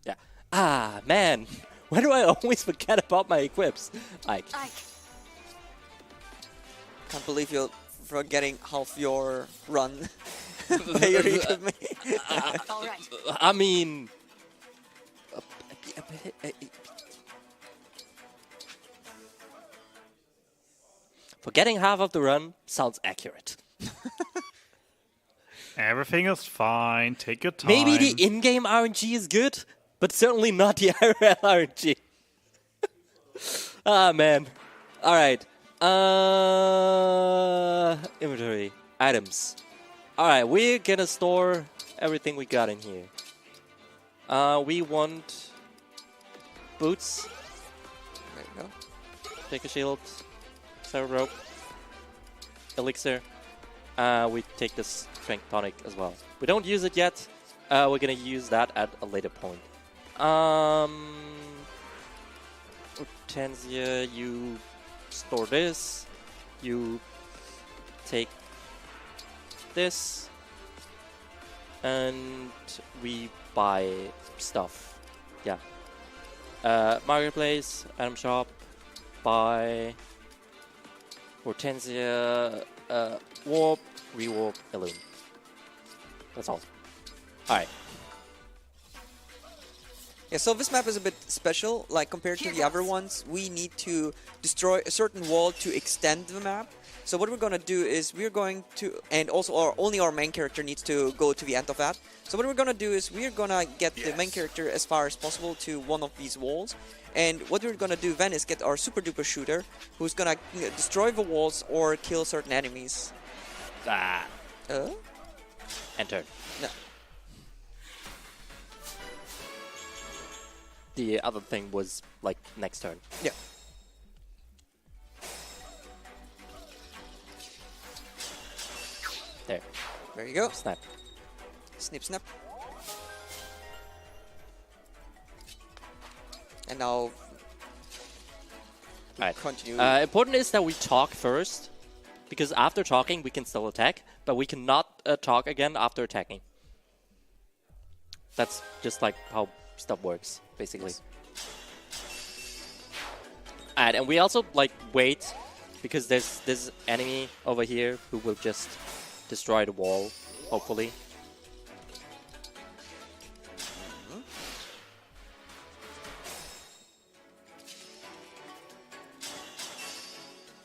Yeah. Ah, man. Why do I always forget about my equips? Ike. Can't believe you're forgetting half your run. By your equipment. I mean... Forgetting half of the run sounds accurate. Everything is fine. Take your time. Maybe the in-game RNG is good, but certainly not the IRL RNG. Ah, man. Alright. Inventory. Items. Alright, we're gonna store everything we got in here. We want boots. There you go. Take a shield. Serve rope. Elixir. We take this strength tonic as well. We don't use it yet. We're gonna use that at a later point. Hortensia, you store this. You take this. And we buy stuff. Yeah. Marketplace, item shop, buy Hortensia, warp, rewarp, illume. That's all. Alright. Yeah, so this map is a bit special. Like compared to the other ones, we need to destroy a certain wall to extend the map. So what we're gonna do is we're going to, and also only our main character needs to go to the end of that. So what we're gonna do is we're gonna get the main character as far as possible to one of these walls. And what we're gonna do then is get our super duper shooter, who's gonna destroy the walls or kill certain enemies. Ah. Enter. No. The other thing was like next turn. Yeah. There. There you go. Snap. Snip, snap. And now continue. Important is that we talk first, because after talking we can still attack, but we cannot talk again after attacking. That's just like how stuff works, basically. Yes. And we also like wait, because there's this enemy over here who will just destroy the wall, hopefully.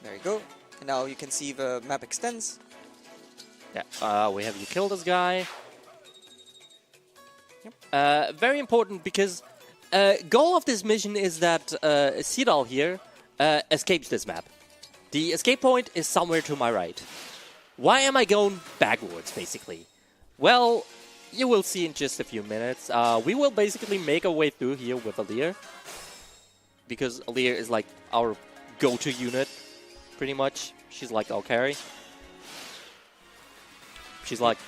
There you go. And now you can see the map extends. Yeah, we have you kill this guy. Yep. Very important, because goal of this mission is that Sidal here escapes this map. The escape point is somewhere to my right. Why am I going backwards, basically? Well, you will see in just a few minutes. We will basically make our way through here with Alir, because Alir is like our go-to unit, pretty much. She's like our carry. She's like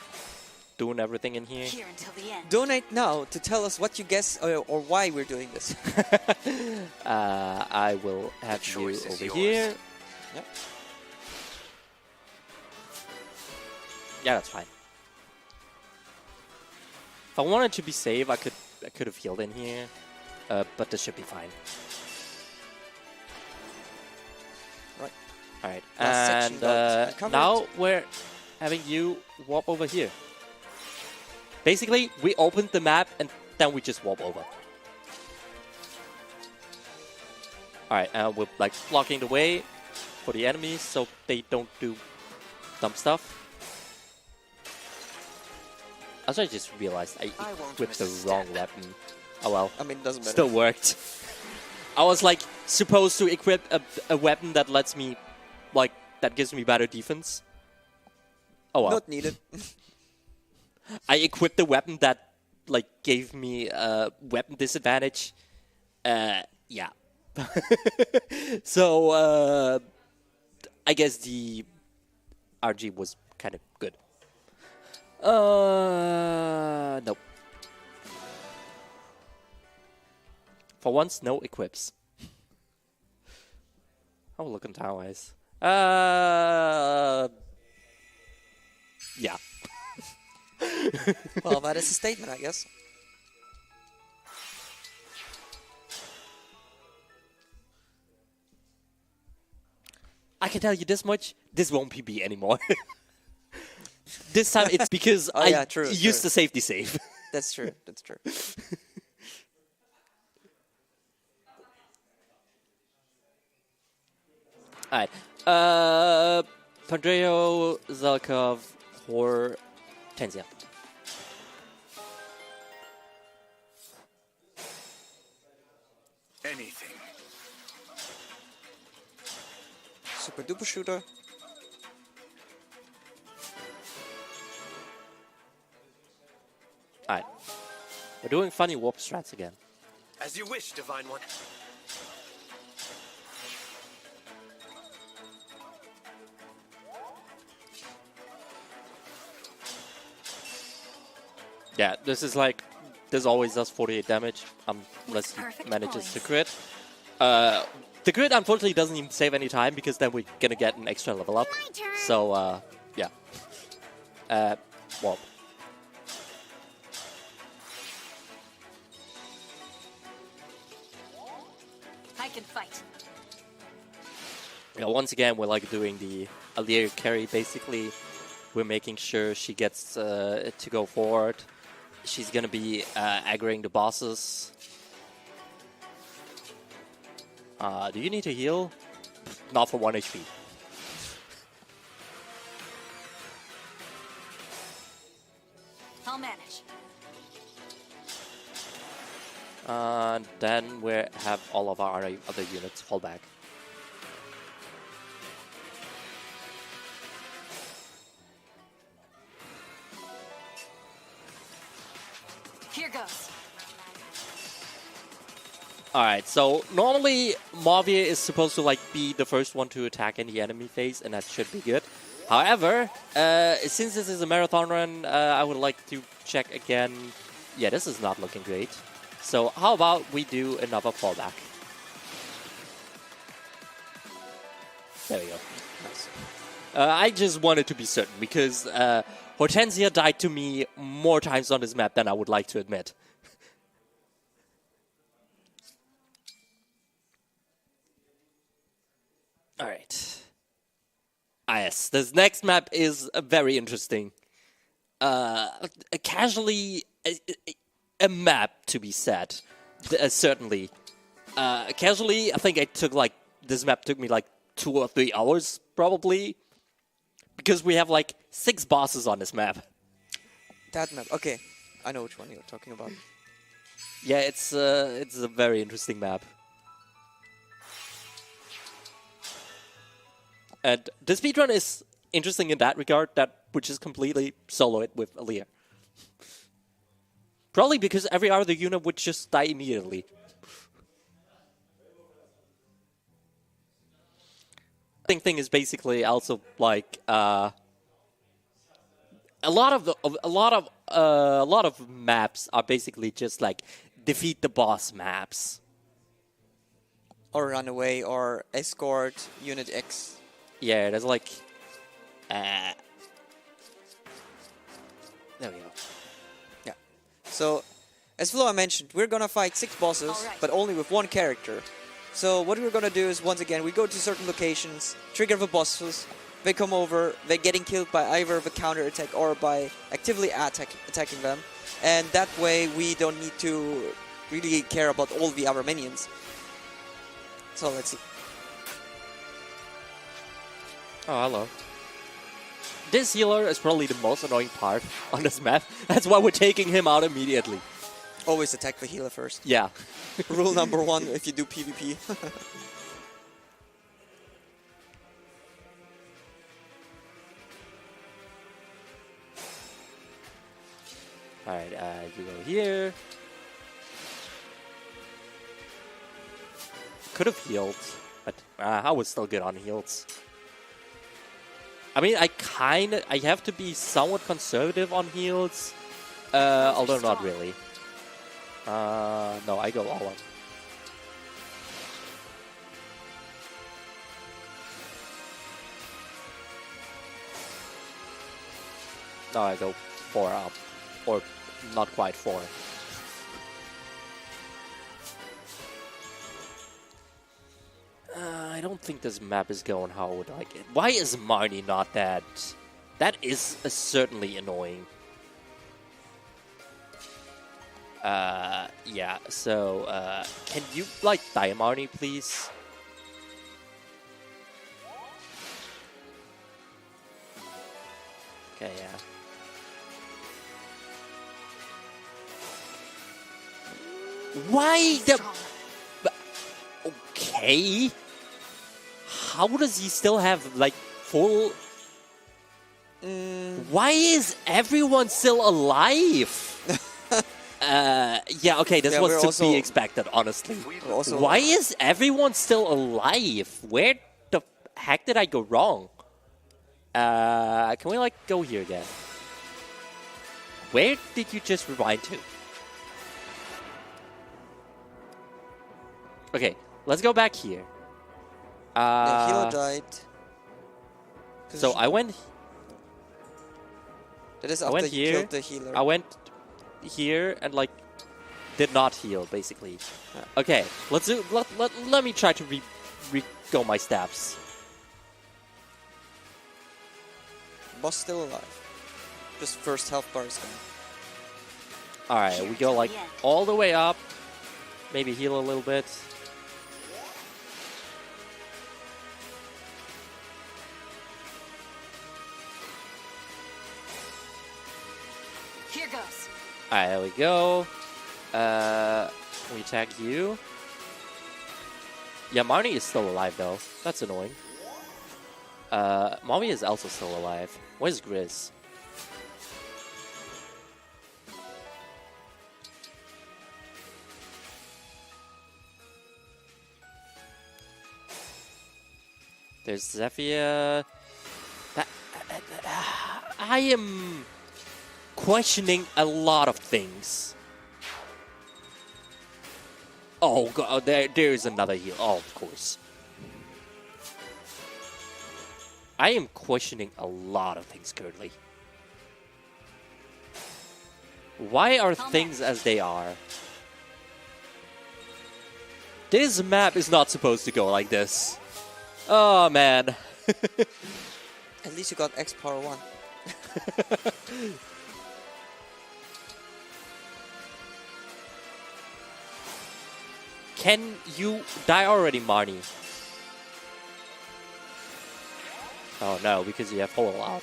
doing everything in here. Here until the end. Donate now to tell us what you guess or why we're doing this. I will have you over here. Yep. Yeah, that's fine. If I wanted to be safe, I could have healed in here, but this should be fine. Right. All right, and now we're having you warp over here. Basically, we opened the map and then we just warp over. All right, we're like blocking the way for the enemies so they don't do dumb stuff. Also, I just realized I equipped the wrong weapon. Oh well. I mean, it doesn't matter. Still worked. I was like supposed to equip a weapon that lets me, like, that gives me better defense. Oh well. Not needed. I equipped the weapon that, like, gave me weapon disadvantage. Yeah. So, I guess the RG was kind of good. Nope. For once, no equips. How look on tower-wise? Yeah. Well, that is a statement, I guess. I can tell you this much, this won't PB anymore. This time it's because I used the safety save. That's true, that's true. Alright. Pandreo, Zelkov, Hortensia. Anything. Super duper shooter. Alright. We're doing funny warp strats again. As you wish, Divine One. Yeah, this is like, this always does 48 damage, unless he manages to crit. The crit unfortunately doesn't even save any time, because then we're gonna get an extra level up. So, yeah. Warp. I can fight. Yeah, once again, we're like doing the Alir carry, basically. We're making sure she gets to go forward. She's gonna be aggroing the bosses. Do you need to heal? Not for 1 HP. I'll manage. Then we have all of our other units fall back. Here goes. Alright, so normally Marvia is supposed to like be the first one to attack in the enemy phase, and that should be good. However, since this is a marathon run, I would like to check again. Yeah, this is not looking great. So how about we do another fallback? There we go. Nice. I just wanted to be certain because Hortensia died to me more times on this map than I would like to admit. Alright. Yes, this next map is very interesting. Casually, a map to be said, certainly. Casually, I think this map took me like 2 or 3 hours, probably. Because we have like 6 bosses on this map. That map. Okay, I know which one you're talking about. Yeah, it's a very interesting map. And the speedrun is interesting in that regard, that we just completely solo it with Aaliyah. Probably because every other unit would just die immediately. Thing is basically also like a lot of maps are basically just like defeat the boss maps. Or run away, or escort Unit X. Yeah, there's like... there we go. Yeah. So, as Floa mentioned, we're gonna fight 6 bosses, but only with 1 character. So what we're gonna do is, once again, we go to certain locations, trigger the bosses, they come over, they're getting killed by either the counter attack or by actively attacking them. And that way we don't need to really care about all the other minions. So let's see. Oh, hello. This healer is probably the most annoying part on this map. That's why we're taking him out immediately. Always attack the healer first. Yeah. Rule number 1 if you do PvP. Alright, you go here. Could have healed, but I was still good on heals. I mean, I have to be somewhat conservative on heals, although not really. No, I go all in. No, I go 4 up, or not quite 4. I don't think this map is going how I would like it. Why is Marnie not that? That is certainly annoying. Yeah, so, can you, like, die Marnie, please? Okay, yeah. Why the... Okay. How does he still have, like, full... Why is everyone still alive? Yeah, okay, this was to be expected, honestly. Why is everyone still alive? Where the heck did I go wrong? Can we, like, go here again? Where did you just rewind to? Okay, let's go back here. The healer died. So I went... That is after you killed the healer. I went here and, like, did not heal, basically. Okay, let's do... Let me try to go my steps. Boss still alive. Just first health bar is gone. Alright, we go, like, all the way up. Maybe heal a little bit. Here goes. Alright, there we go. We attack you. Yeah, Marnie is still alive though. That's annoying. Mommy is also still alive. Where's Grizz? There's Zephyr. I am questioning a lot of things. Oh god, there's another heal. Oh, of course. I am questioning a lot of things currently. Why are things as they are? This map is not supposed to go like this. Oh man. At least you got X power 1. Can you die already, Marnie? Oh no, because you have full out.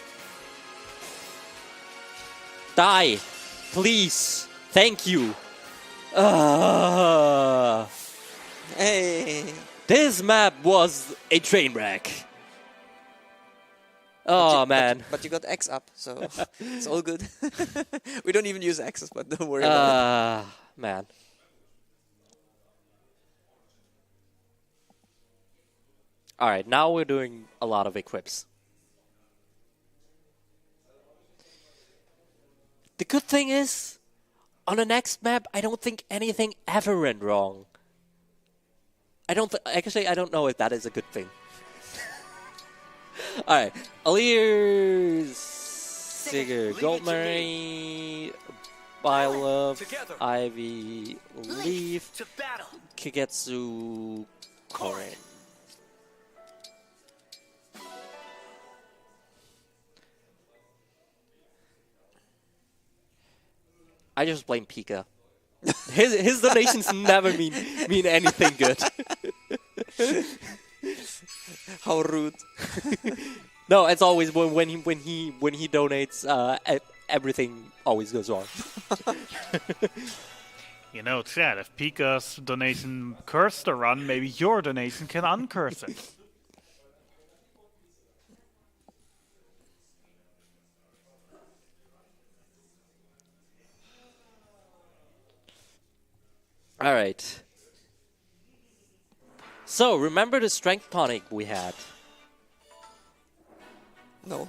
Die! Please! Thank you! Hey! This map was a train wreck. Oh man. But you got X up, so it's all good. We don't even use X's, but don't worry about it. Man. Alright, now we're doing a lot of equips. The good thing is, on the next map, I don't think anything ever went wrong. Actually, I don't know if that is a good thing. Alright, Alir, Sigurd, Goldmary, Bylove, Ivy, Leaf, Kigetsu, Korin. I just blame Pika. His donations never mean anything good. How rude. No, it's always when he donates, everything always goes wrong. You know, Chad, if Pika's donation cursed the run, maybe your donation can uncurse it. All right. So, remember the strength tonic we had? No.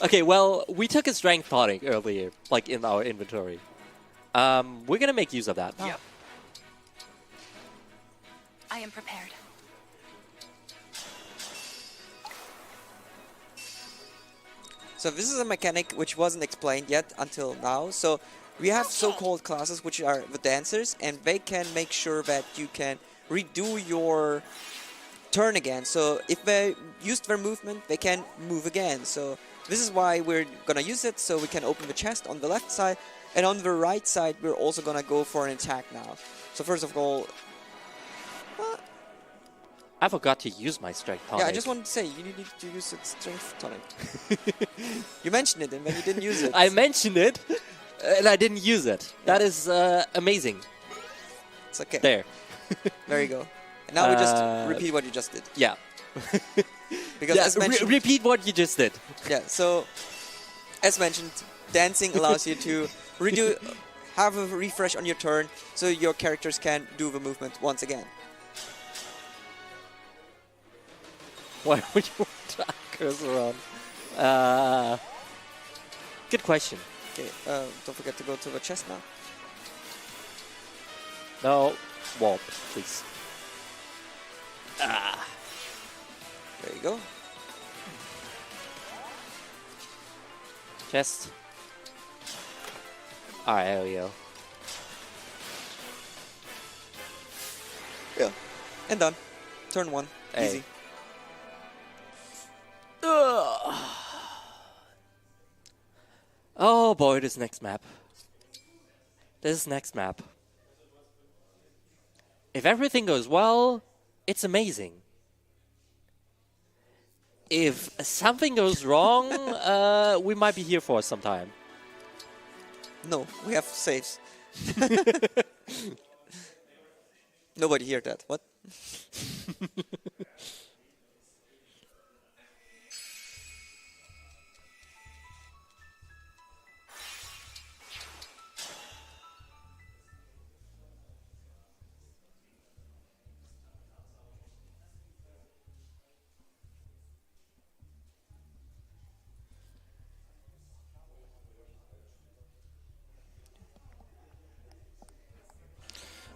Okay, well, we took a strength tonic earlier, like in our inventory. We're gonna make use of that. Yep. I am prepared. So this is a mechanic which wasn't explained yet until now. So we have so-called classes which are the dancers, and they can make sure that you can redo your turn again. So if they used their movement, they can move again. So this is why we're gonna use it, so we can open the chest on the left side, and on the right side we're also gonna go for an attack now. So first of all, I forgot to use my strength tonic. yeah, I just wanted to say you need to use the strength tonic. You mentioned it and then you didn't use it. I mentioned it, and I didn't use it. Yeah. That is amazing. It's okay. There. There you go. And now we just repeat what you just did. Yeah. Because as mentioned, repeat what you just did. Yeah. So, as mentioned, dancing allows you to redo, have a refresh on your turn, so your characters can do the movement once again. Why would you want to cursor on? Good question. Okay. Don't forget to go to the chest now. No, warp, please. There you go. Chest. Alright, there we go. Yeah. And done. Turn 1. Hey. Easy. Oh boy, this next map. If everything goes well, it's amazing. if something goes wrong, we might be here for some time. No, we have saves. Nobody heard that. What?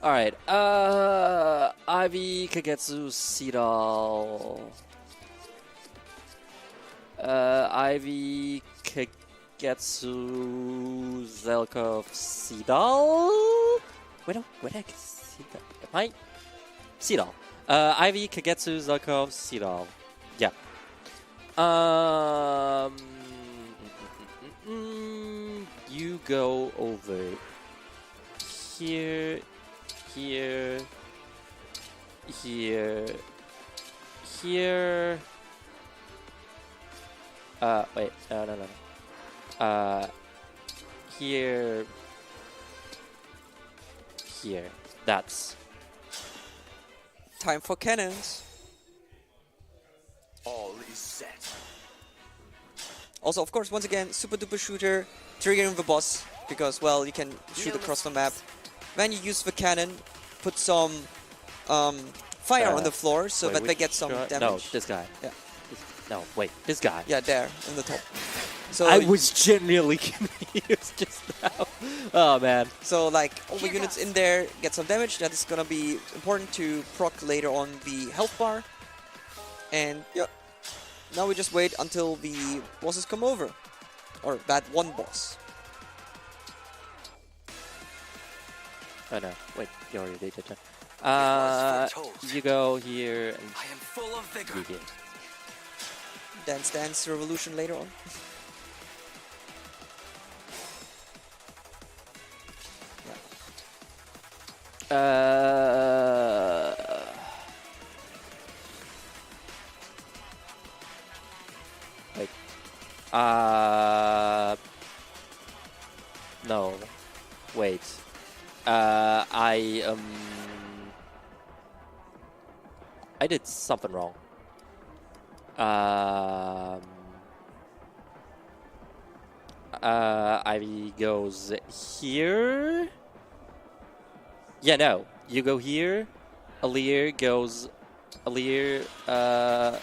All right. Ivy, Kagetsu, Seedal. Ivy, Kagetsu, Zelkov, Seedal. Where did I get Seedal? Am I? Seedal. Ivy, Kagetsu, Zelkov, Seedal. Yeah. You go over here. Here, here, here. Wait, no. Here, here. That's time for cannons. All is set. Also, of course, once again, super duper shooter, triggering the boss because, well, you can shoot across the map. Then you use the cannon, put some fire on the floor so that they get some damage. No, this guy. Yeah. No, wait, this guy. Yeah, there, in the top. So I was genuinely confused just now. Oh, man. So, like, all the units in there get some damage. That is gonna be important to proc later on the health bar. And, yeah. Now we just wait until the bosses come over. Or that one boss. Oh no, wait, you already did it. You go here and I am full of vigor. here. Dance Revolution later on. Wait. No. Wait. I did something wrong. Ivy goes here. Yeah, no. You go here. Alir goes. Alir. Oh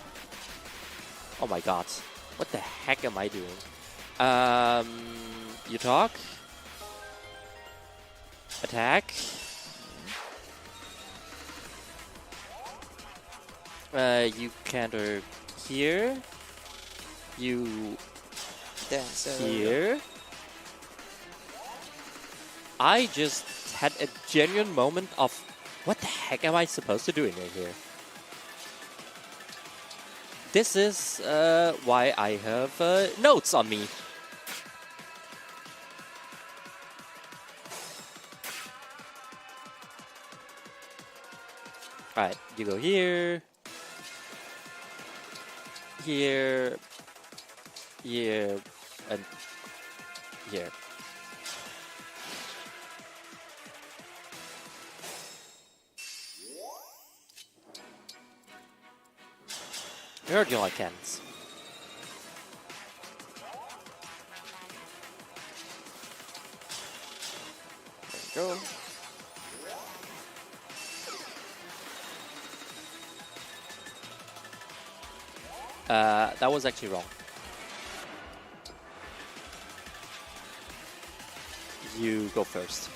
my god. What the heck am I doing? You talk. Attack. You counter here. You dance here. I just had a genuine moment of what the heck am I supposed to do in here? This is why I have notes on me. Alright, you go here. Here. Here. And here. I heard you like cannons. There we go. That was actually wrong. You go first.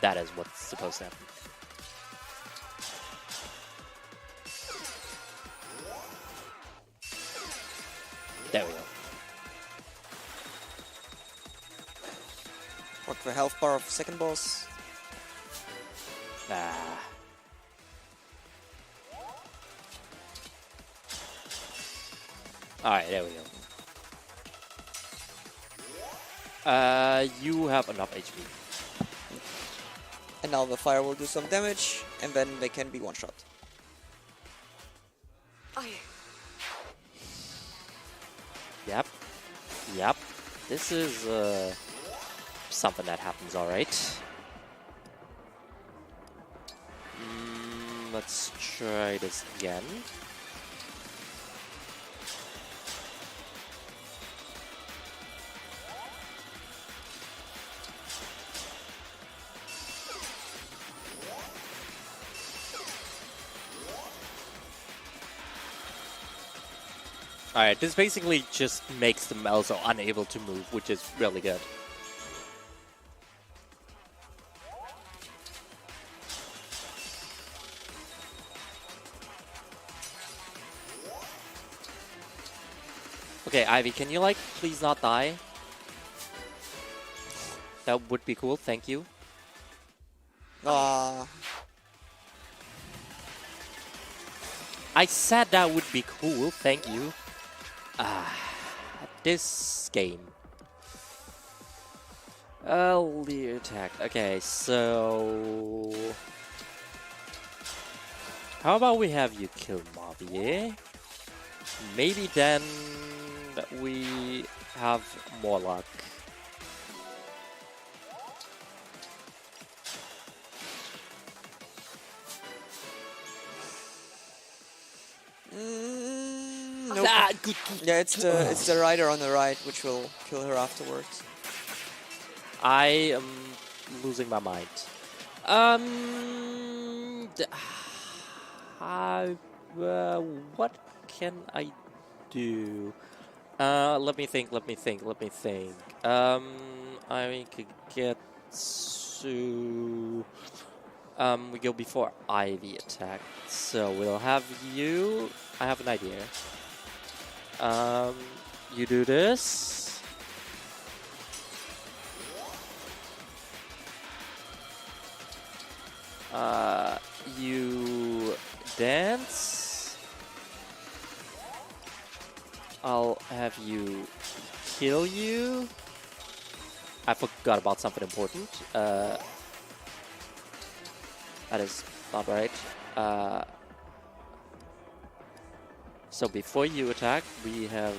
That is what's supposed to happen. There we go. Work the health bar of second boss. Ah. Alright, there we go. You have enough HP. And now the fire will do some damage, and then they can be one-shot. Yep. Yep. This is something that happens, alright. Let's try this again. Alright, this basically just makes them also unable to move, which is really good. Okay, Ivy, can you, like, please not die? That would be cool, thank you. Ah. I said that would be cool, thank you. This game. Early attack. Okay, so... How about we have you kill Mavier? Maybe then we have more luck. Nope. Yeah, it's the rider on the right which will kill her afterwards. I am losing my mind. What can I do? Let me think. I could get to... we go before Ivy attack. So we'll have you... I have an idea. You do this. You dance. I'll have you kill you. I forgot about something important. That is not right. So before you attack, we have...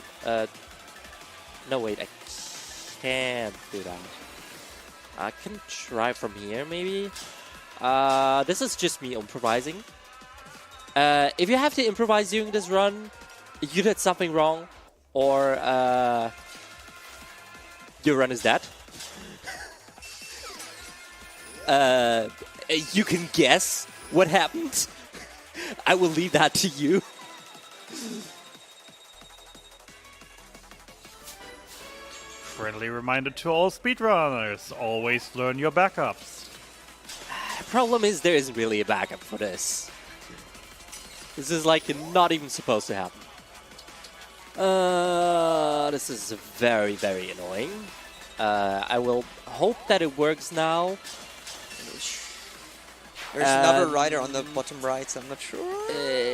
no, wait, I can't do that. I can try from here, maybe? This is just me improvising. If you have to improvise during this run, you did something wrong, or your run is dead. You can guess what happened. I will leave that to you. Friendly reminder to all speedrunners, always learn your backups. Problem is, there isn't really a backup for this. This is like not even supposed to happen. This is very, very annoying. I will hope that it works now. There's another rider on the bottom right, so I'm not sure.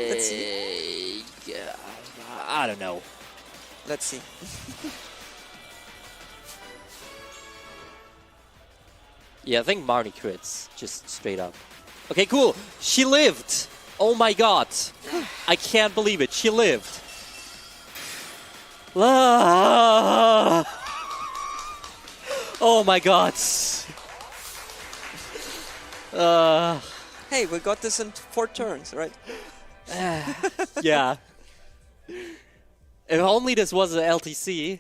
Let's see. Yeah, I don't know. Let's see. Yeah, I think Marnie crits, just straight up. Okay, cool. She lived. Oh my god. I can't believe it. She lived. Ah. Oh my god. Hey, we got this in 4 turns, right? Yeah. If only this was an LTC.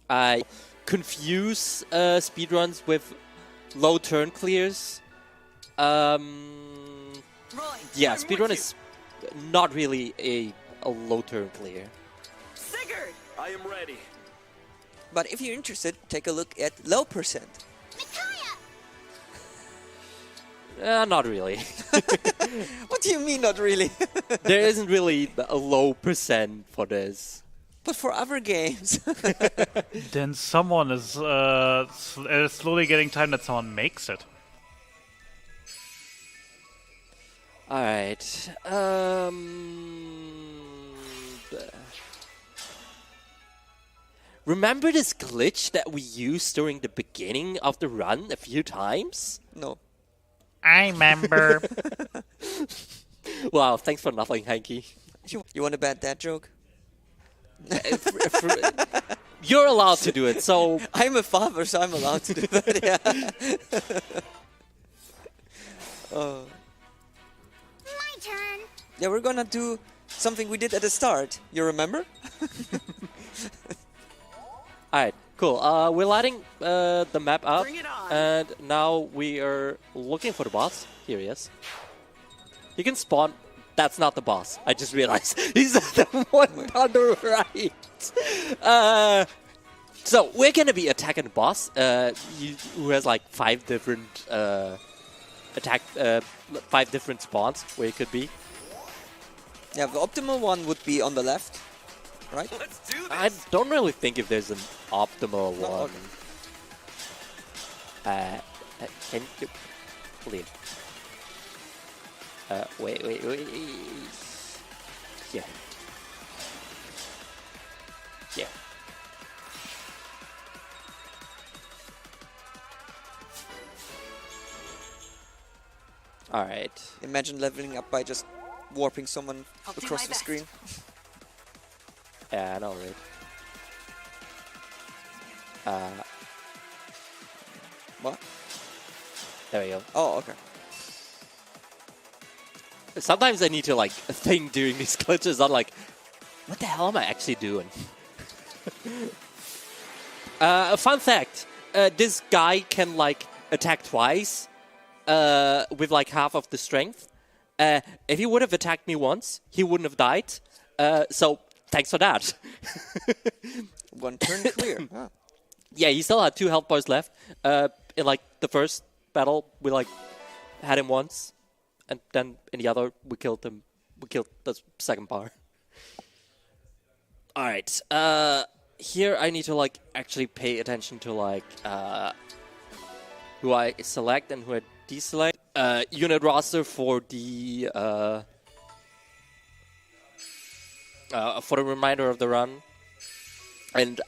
I confuse speedruns with low turn clears. Yeah, speedrun is not really a low turn clear. Sigurd! I am ready. But if you're interested, take a look at low percent. Not really. What do you mean, not really? There isn't really a low percent for this. But for other games. Then someone is slowly getting time that someone makes it. Alright. remember this glitch that we used during the beginning of the run a few times? No. I remember. Wow, thanks for nothing, Hanky. You want a bad dad joke? You're allowed to do it, so... I'm a father, so I'm allowed to do that, yeah. My turn. Yeah, we're gonna do something we did at the start. You remember? Alright, cool. We're lighting the map up, and now we are looking for the boss. Here he is. You can spawn... That's not the boss. I just realized. He's the one on the right. So we're gonna be attacking the boss, who has like 5 different five different spawns where it could be. Yeah, the optimal one would be on the left, right? Let's do this. I don't really think if there's an optimal one. Can you leave? Wait. Yeah. Yeah. Alright. Imagine leveling up by just warping someone across the best. screen. Yeah, I know, right? What? There we go. Oh, okay. Sometimes I need to like think during these glitches. I'm like, what the hell am I actually doing? A fun fact: this guy can like attack twice with like half of the strength. If he would have attacked me once, he wouldn't have died. So thanks for that. One turn clear. Huh. Yeah, he still had 2 health bars left. In like the first battle, we like had him once. And then in the other, we killed him. We killed the second bar. All right. Here I need to like actually pay attention to like who I select and who I deselect. Unit roster for the remainder of the run. And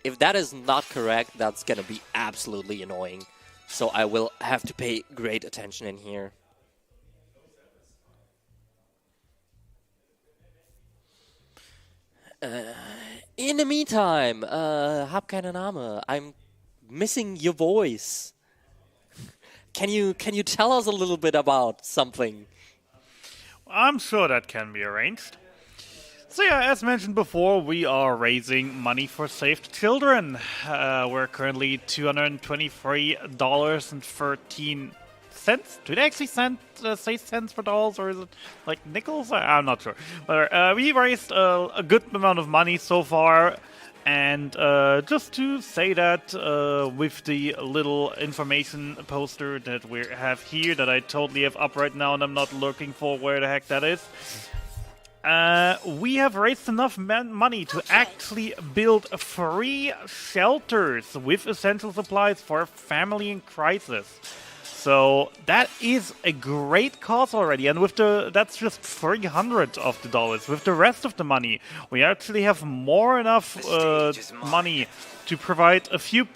if that is not correct, that's gonna be absolutely annoying. So I will have to pay great attention in here. In the meantime, hab keine Name. I'm missing your voice. Can you tell us a little bit about something? I'm sure that can be arranged. So yeah, as mentioned before, we are raising money for Saved Children. We're currently $223.13. Did I actually say cents for dollars, or is it like nickels? I'm not sure. But we raised a good amount of money so far. And just to say that with the little information poster that we have here, that I totally have up right now and I'm not looking for where the heck that is. We have raised enough money to actually build 3 shelters with essential supplies for a family in crisis. So that is a great cause already, and that's just $300 of the dollars. With the rest of the money, we actually have more enough money to provide a few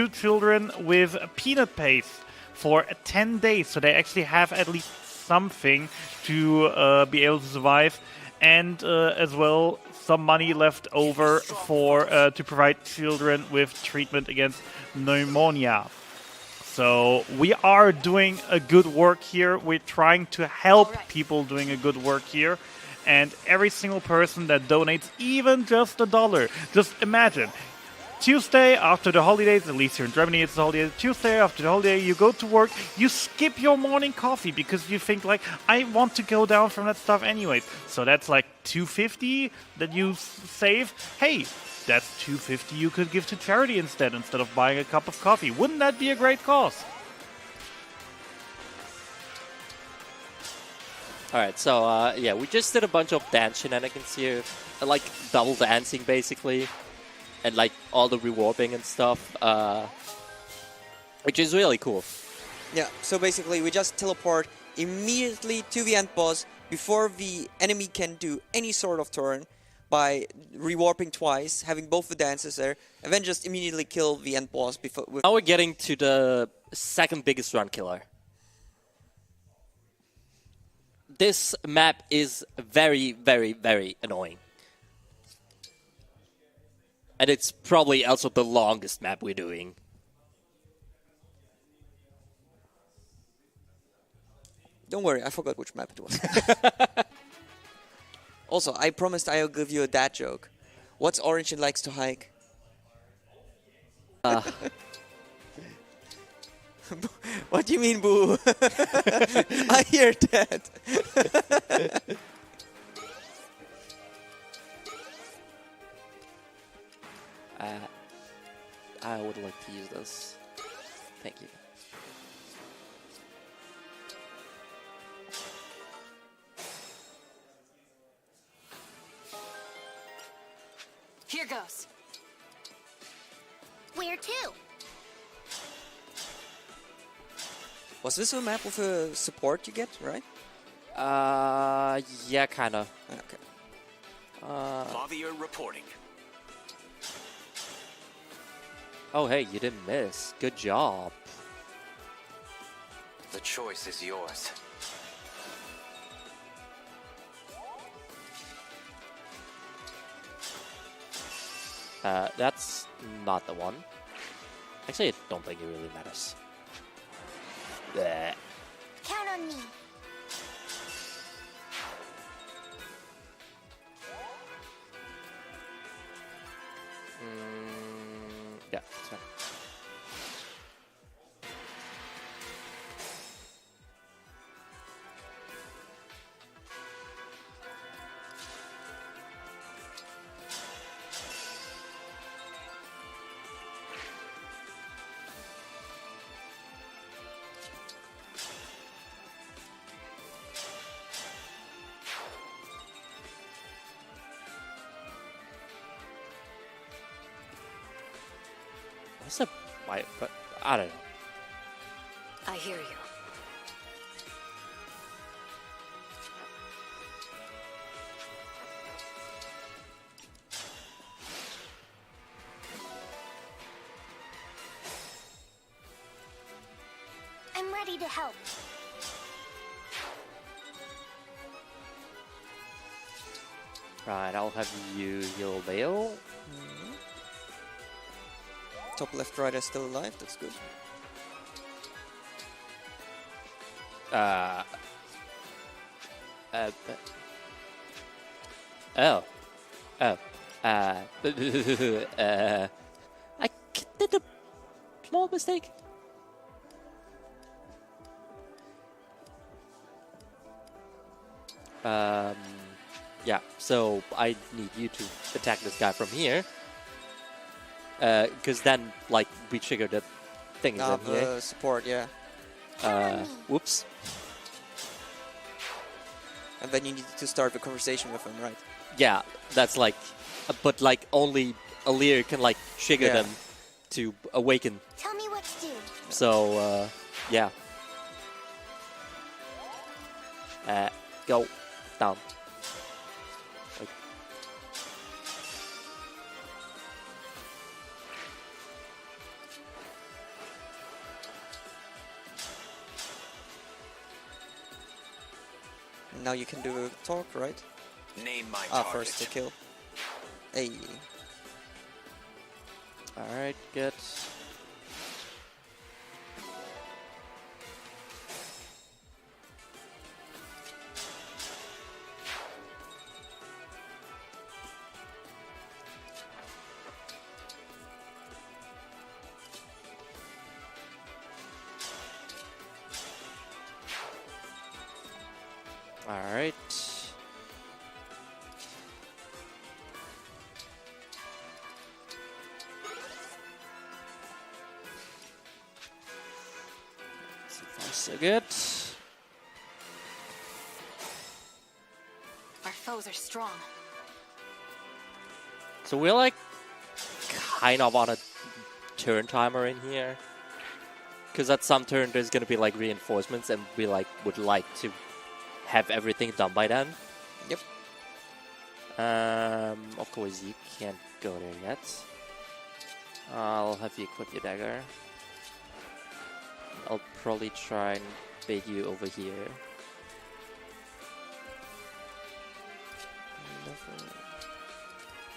children with peanut paste for 10 days, so they actually have at least something to be able to survive, and as well some money left over for to provide children with treatment against pneumonia. So we are doing a good work here. We're trying to help people doing a good work here. And every single person that donates even just $1, just imagine, Tuesday after the holidays, at least here in Germany it's the holiday, Tuesday after the holiday, you go to work, you skip your morning coffee because you think like, I want to go down from that stuff anyways. So that's like $2.50 that you save. Hey, that's $2.50 you could give to charity instead of buying a cup of coffee. Wouldn't that be a great cause? Alright, so yeah, we just did a bunch of dance shenanigans here. Like double dancing basically. And like all the rewarping and stuff. Which is really cool. Yeah, so basically we just teleport immediately to the end boss before the enemy can do any sort of turn by rewarping twice, having both the dancers there, and then just immediately kill the end boss before. Now we're getting to the second biggest run killer. This map is very, very, very annoying. And it's probably also the longest map we're doing. Don't worry, I forgot which map it was. Also, I promised I'll give you a dad joke. What's orange and likes to hike? What do you mean, boo? I hear that. I would like to use this. Thank you. Here goes. Where to? Was this a map with a support you get, right? Yeah, kinda. Okay. Lavier reporting. Oh, hey, you didn't miss. Good job. The choice is yours. That's not the one. Actually, I don't think it really matters. Bleh. Count on me. Yeah, that's fine. What's up? But I don't know. I hear you. I'm ready to help. Right, I'll have you heal Vale. Top left rider still alive, that's good. I did a small mistake. Yeah, so I need you to attack this guy from here. Because then, like, we trigger the thing in here. Support, yeah. Whoops. And then you need to start the conversation with him, right? Yeah, that's like, but like only Alir can like trigger them to awaken. Tell me what to do. So, yeah. Go down. Like. Now you can do a talk, right? Name my target. First the kill. Hey. Alright, good. Alright. So far, so good. Our foes are strong. So we're like kind of on a turn timer in here. Because at some turn there's gonna be like reinforcements and we like would like to have everything done by then. Yep. Of course, you can't go there yet. I'll have you equip your dagger. I'll probably try and bait you over here.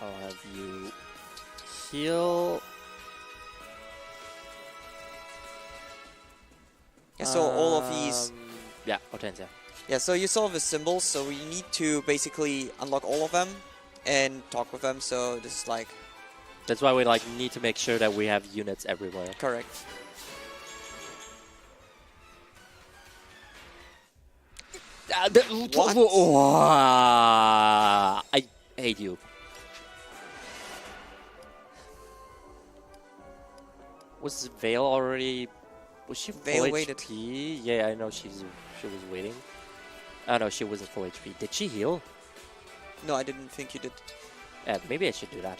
I'll have you heal. Yeah, so all of these... Yeah, Hortensia. Yeah, so you saw the symbols, so we need to basically unlock all of them and talk with them, so this is like... That's why we like need to make sure that we have units everywhere. Correct. What? I hate you. Was Vale already... Was she Vale full waited. HP? Yeah, I know she was waiting. Oh no, she wasn't full HP. Did she heal? No, I didn't think you did. Maybe I should do that.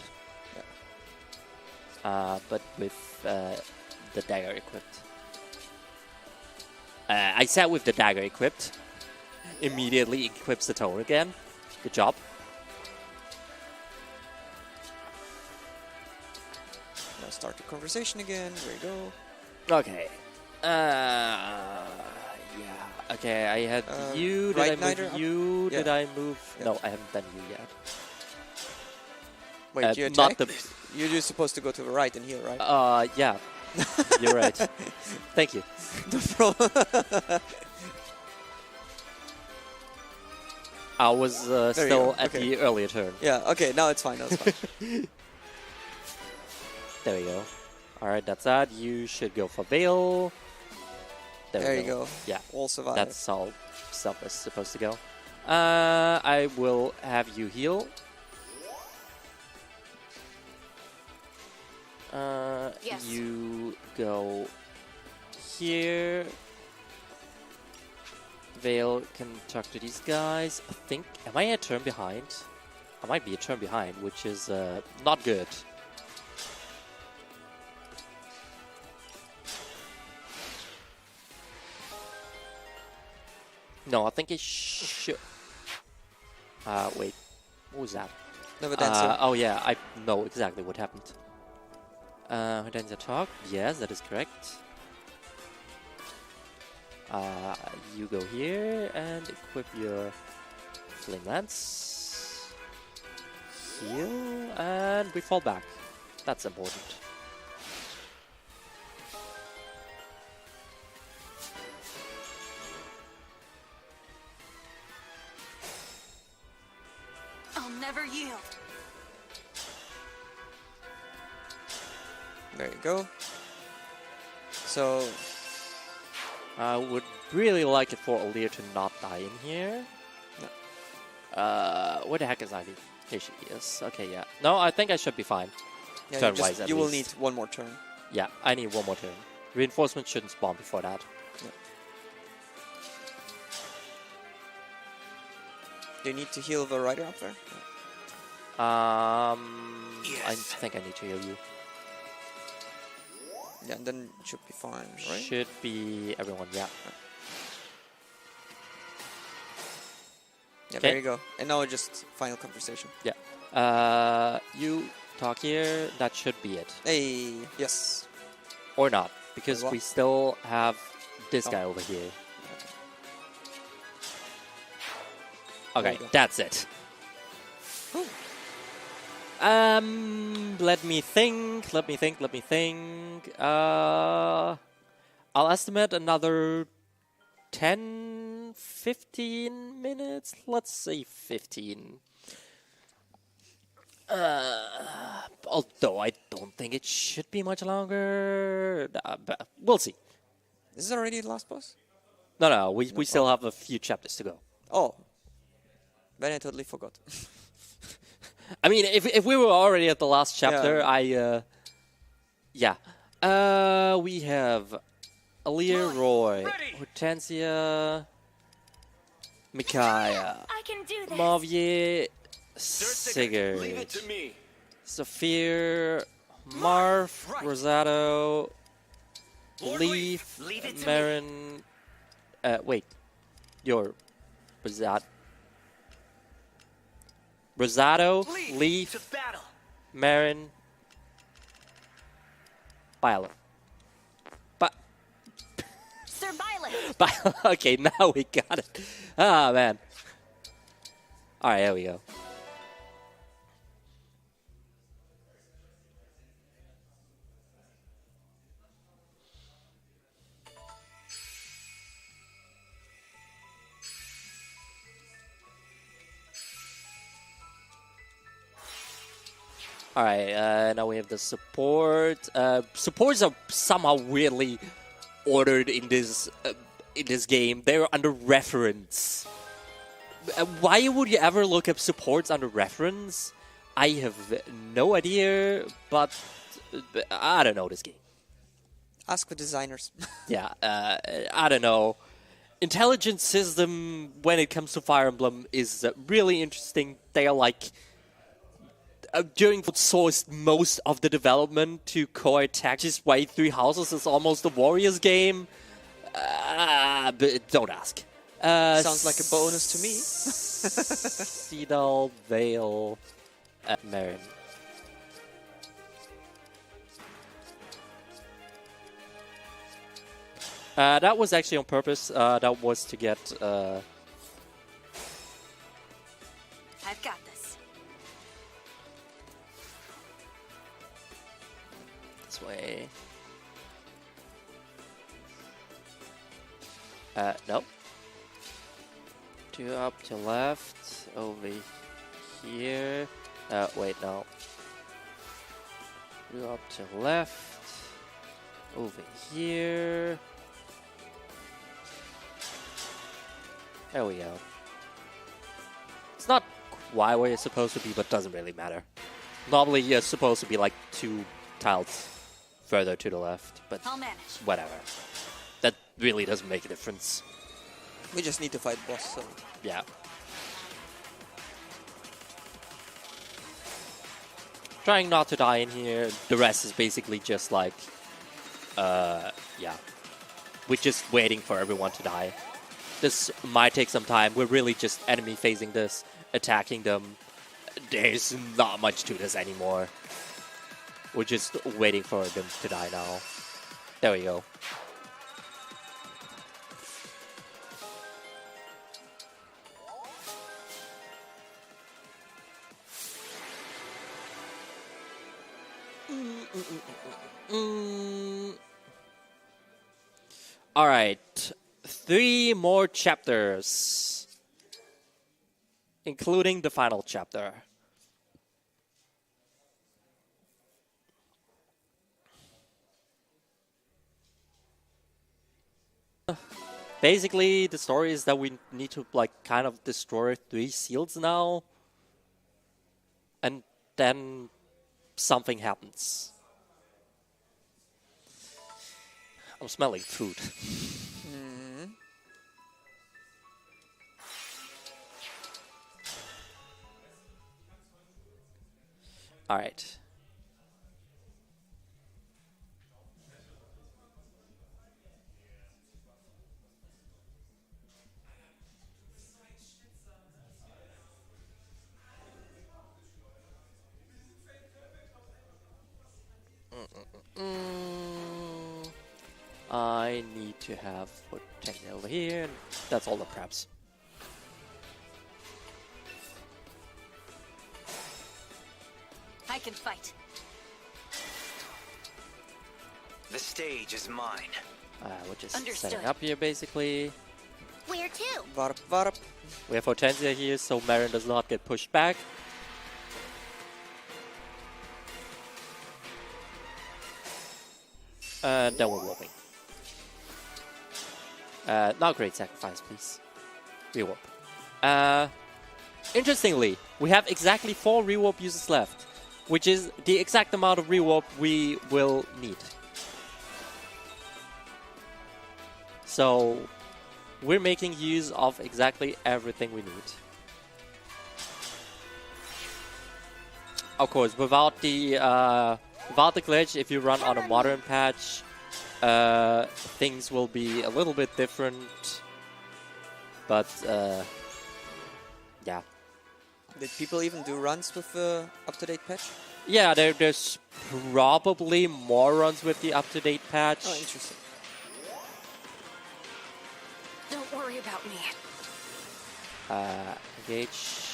Yeah. But with the dagger equipped. I sat with the dagger equipped. Immediately equips the tone again. Good job. Now start the conversation again. There you go. Okay. Yeah. Okay, I had you. Did right I move you? Yeah. Did I move? Yeah. No, I haven't done you yet. Wait, you not attack? You're just supposed to go to the right and heal, right? Yeah. You're right. Thank you. No problem. I was still at the earlier turn. Yeah, okay, now it's fine, now it's fine. There we go. Alright, that's that. You should go for Vale. There you go. Yeah. All survive. That's how stuff is supposed to go. I will have you heal. Yes. You go here. Vale can talk to these guys. I think... Am I a turn behind? I might be a turn behind, which is not good. No, I think it should... wait. What was that? Never dancing. Oh yeah, I know exactly what happened. Hortensia talk. Yes, that is correct. You go here and equip your Flame Lance. Heal, and we fall back. That's important. I'll never yield. There you go. So... I would really like it for Alir to not die in here. No. Where the heck is Ivy? Here she is. Okay, yeah. No, I think I should be fine. Yeah, Turn-wise, at you will least. need one more turn. Yeah, I need one more turn. Reinforcement shouldn't spawn before that. Yeah. Do you need to heal the rider up there? Yes. I think I need to heal you. Yeah, and then it should be fine, right? Should be everyone, yeah. Yeah, Okay. there you go. And now just final conversation. Yeah. You talk here, that should be it. Hey, yes. Or not, because What? we still have this guy over here. Okay, go. that's it. Let me think. I'll estimate another 10, 15 minutes. Let's say 15. Although I don't think it should be much longer. But we'll see. Is this already the last boss? No, we still have a few chapters to go. Oh. Then I totally forgot. I mean, if we were already at the last chapter, yeah. We have Alir, Roy, Hortensia, Micaiah, I can do this. Mavier, Sigurd, Saphir, Marv, Rosado, Leaf, Marin. Wait, was that Rosado, Leaf, to battle. Marin, Byler. Sir Violet. Okay, now we got it. Ah, man. Alright, there we go. Alright, now we have the support. Supports are somehow weirdly ordered in this game. They're under reference. Why would you ever look up supports under reference? I have no idea, but I don't know this game. Ask the designers. Yeah, I don't know. Intelligence system when it comes to Fire Emblem is really interesting. They are like during outsourced most of the development to core attack. Just way through houses is almost a Warriors game. But don't ask. Sounds like a bonus to me. Cedal Vale at Marin. That was actually on purpose. That was to get. I've got this. This way. Nope. 2 up to left. Over here. Wait, no. 2 up to left. Over here. There we go. It's not quite where you're supposed to be, but doesn't really matter. Normally, you're supposed to be like 2 tiles further to the left, but I'll manage. whatever. That really doesn't make a difference. We just need to fight boss, so... Yeah. Trying not to die in here. The rest is basically just like... yeah. We're just waiting for everyone to die. This might take some time. We're really just enemy phasing this, attacking them. There's not much to this anymore. We're just waiting for them to die now. There we go. All right. 3 more chapters, including the final chapter. Basically, the story is that we need to like kind of destroy 3 seals now, and then something happens. I'm smelling food. All right. I need to have potential over here, and that's all the preps. I can fight. The stage is mine. We're just Understood. setting up here, basically. Where to? Varp, varp. We have Hortensia here, so Marin does not get pushed back. And then we're warping. Not great sacrifice, please. Rewarp. Interestingly, we have exactly 4 rewarp users left, which is the exact amount of rewarp we will need. So, we're making use of exactly everything we need. Of course, without the glitch, if you run on a modern patch, things will be a little bit different. But yeah, Did people even do runs with the up-to-date patch? Yeah, there's probably more runs with the up-to-date patch. Oh, interesting. Don't worry about me. Engage.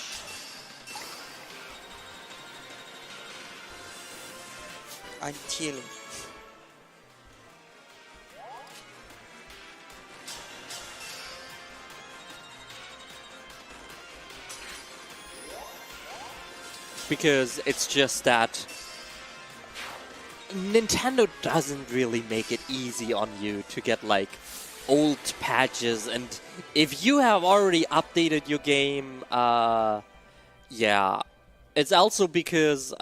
I'm healing. Because it's just that Nintendo doesn't really make it easy on you to get like old patches, and if you have already updated your game, yeah, it's also because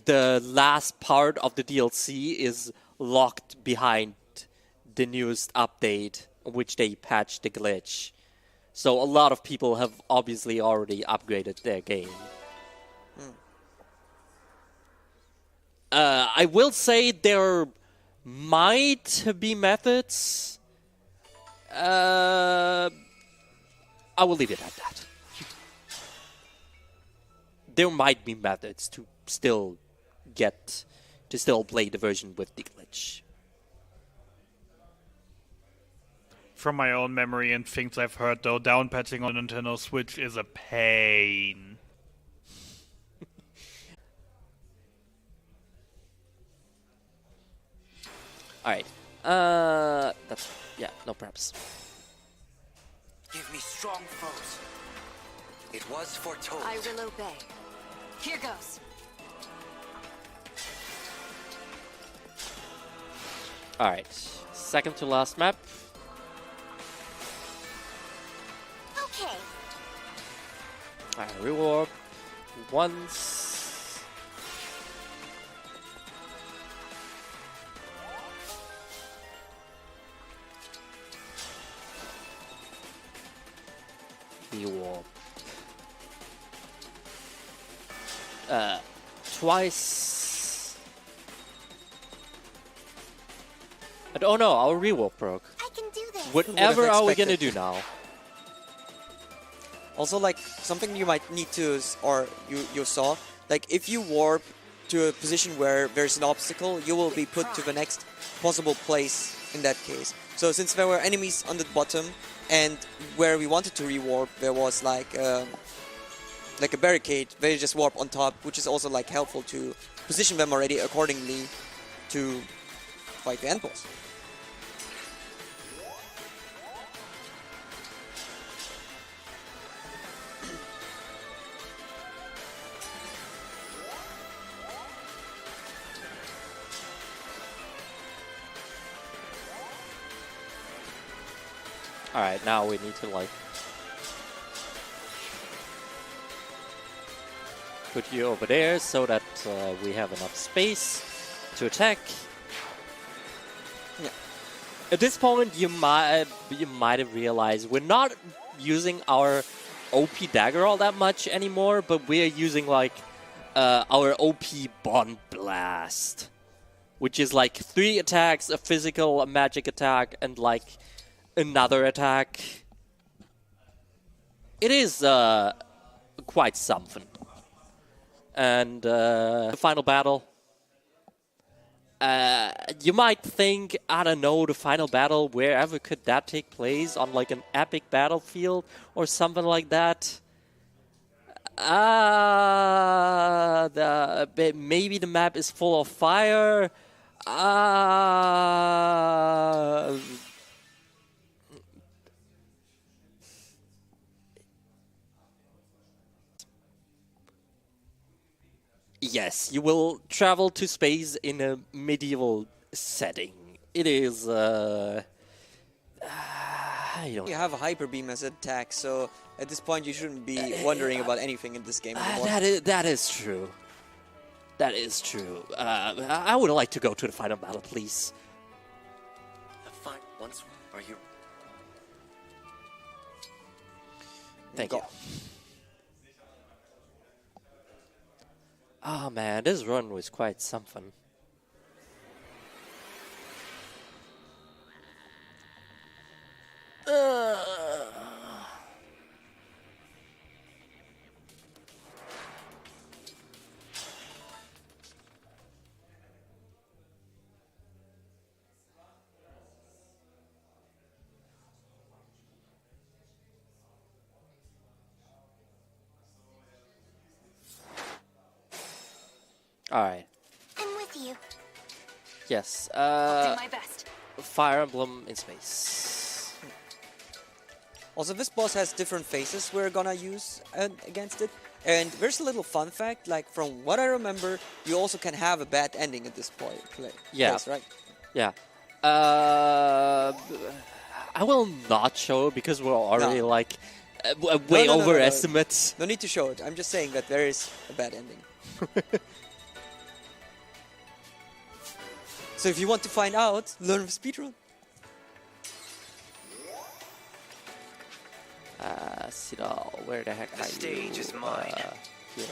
the last part of the DLC is locked behind the newest update, which they patched the glitch. So a lot of people have obviously already upgraded their game. I will say there might be methods. I will leave it at that. There might be methods to still play the version with the glitch. From my own memory and things I've heard, though, downpatching on Nintendo Switch is a pain. Alright. That's... yeah, no props. Give me strong foes. It was foretold. I will obey. Here goes. Alright. Second to last map. Okay. Alright, rewarp. Once. Rewarp. Twice. Oh no, our rewarp broke. I can do this. Whatever are we gonna do now? Also, like, something you might need to, or you saw, like, if you warp to a position where there's an obstacle, you will be put to the next possible place in that case. So since there were enemies on the bottom, and where we wanted to rewarp, there was like a barricade, they just warp on top, which is also like helpful to position them already accordingly to fight the end boss. Alright, now we need to like put you over there so that we have enough space to attack. Yeah. At this point, you might have realized we're not using our OP dagger all that much anymore, but we're using like our OP Bond Blast, which is like 3 attacks, a physical, a magic attack, and like another attack. It is quite something. And the final battle. You might think, I don't know, the final battle, wherever could that take place? On like an epic battlefield or something like that? Maybe the map is full of fire. Yes, you will travel to space in a medieval setting. It is, You have a hyper beam as an attack, so at this point you shouldn't be wondering about anything in this game anymore. That is true. That is true. I would like to go to the final battle, please. Fine. Once are you? Thank you. Oh man, this run was quite something. All right. I'm with you. Yes. I'll do my best. Fire Emblem in space. Also, this boss has different phases we're gonna use against it. And there's a little fun fact, like from what I remember, you also can have a bad ending at this point. Yeah. Place, right? Yeah. I will not show it because we're already like way overestimates. No need to show it. I'm just saying that there is a bad ending. So if you want to find out, learn the speedrun. Sidal, where the heck are you? The stage is mine. Here.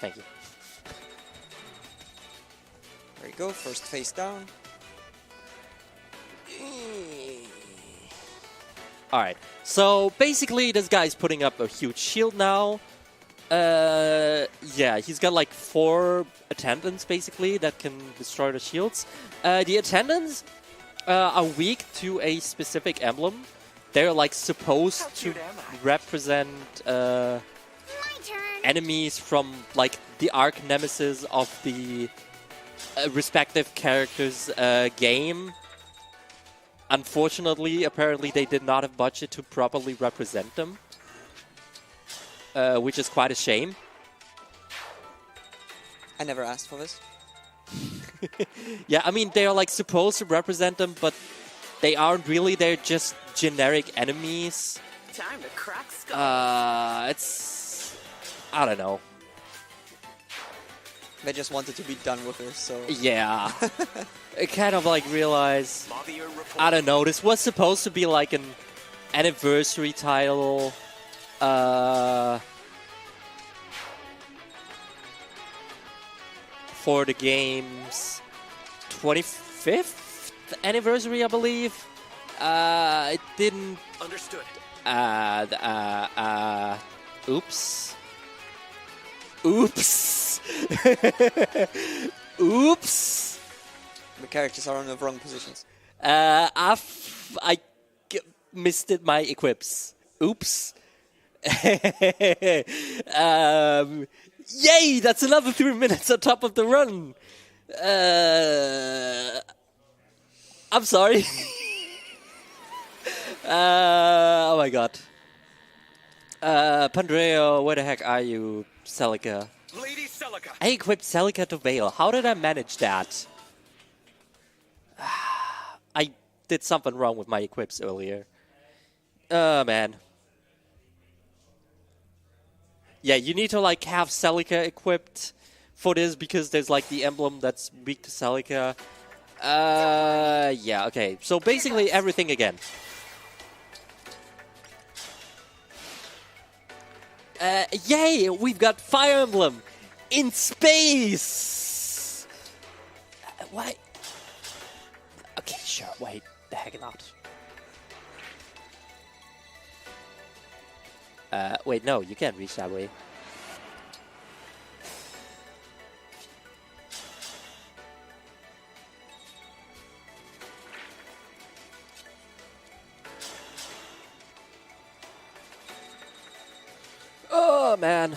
Thank you. There you go, first face down. Alright, so basically this guy's putting up a huge shield now. Yeah, he's got like 4 attendants basically that can destroy the shields. The attendants are weak to a specific emblem. They're like supposed to represent enemies from like the arch nemesis of the respective characters' game. Unfortunately, apparently they did not have budget to properly represent them, which is quite a shame. I never asked for this. Yeah, I mean, they're like supposed to represent them, but they aren't really. They're just generic enemies. Time to crack skulls. It's... I don't know. They just wanted to be done with her, so... Yeah. I kind of like realize... I don't know, this was supposed to be like an anniversary title. For the game's 25th anniversary, I believe. It didn't... Understood. Oops. Oops. Oops. The characters are in the wrong positions. I misted my equips. Oops. Yay! That's another 3 minutes on top of the run. I'm sorry. Oh my god. Pandreo, where the heck are you, Celica? Lady Celica. I equipped Celica to Veil. How did I manage that? I did something wrong with my equips earlier. Man. Yeah, you need to like have Celica equipped for this because there's like the emblem that's weak to Celica. Yeah, okay. So basically everything again. Yay! We've got Fire Emblem in space! Why? Okay, sure. Wait, the heck not. Wait, no, you can't reach that way. Oh, man.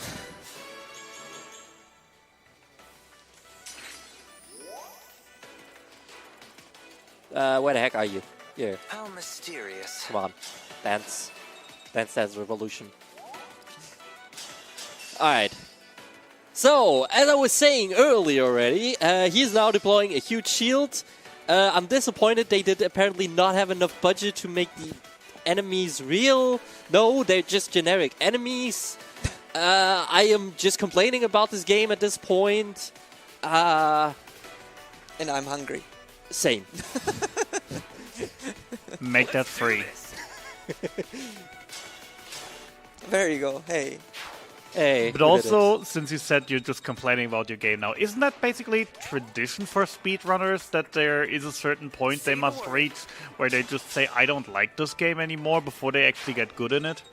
Where the heck are you? Here. How mysterious. Come on. Dance. Dance Dance Revolution. Alright. So, as I was saying earlier already, he's now deploying a huge shield. I'm disappointed they did apparently not have enough budget to make the enemies real. No, they're just generic enemies. I am just complaining about this game at this point. And I'm hungry. Same. Make that free. There you go. Hey. Hey. But also, since you said you're just complaining about your game now, isn't that basically tradition for speedrunners that there is a certain point they must reach where they just say, I don't like this game anymore before they actually get good in it?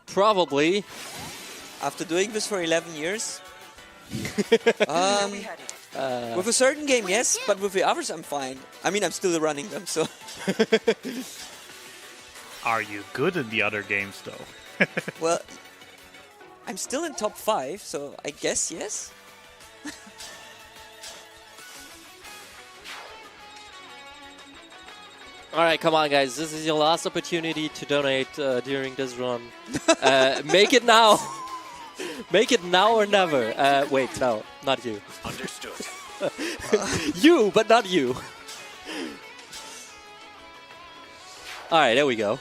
Probably. After doing this for 11 years? With a certain game, yes, but with the others, I'm fine. I mean, I'm still running them, so... Are you good in the other games, though? Well, I'm still in top 5, so I guess yes. Alright, come on guys, this is your last opportunity to donate during this run. Make it now! Make it now or never. Wait, no, not you. Understood. You, but not you. Alright, there we go.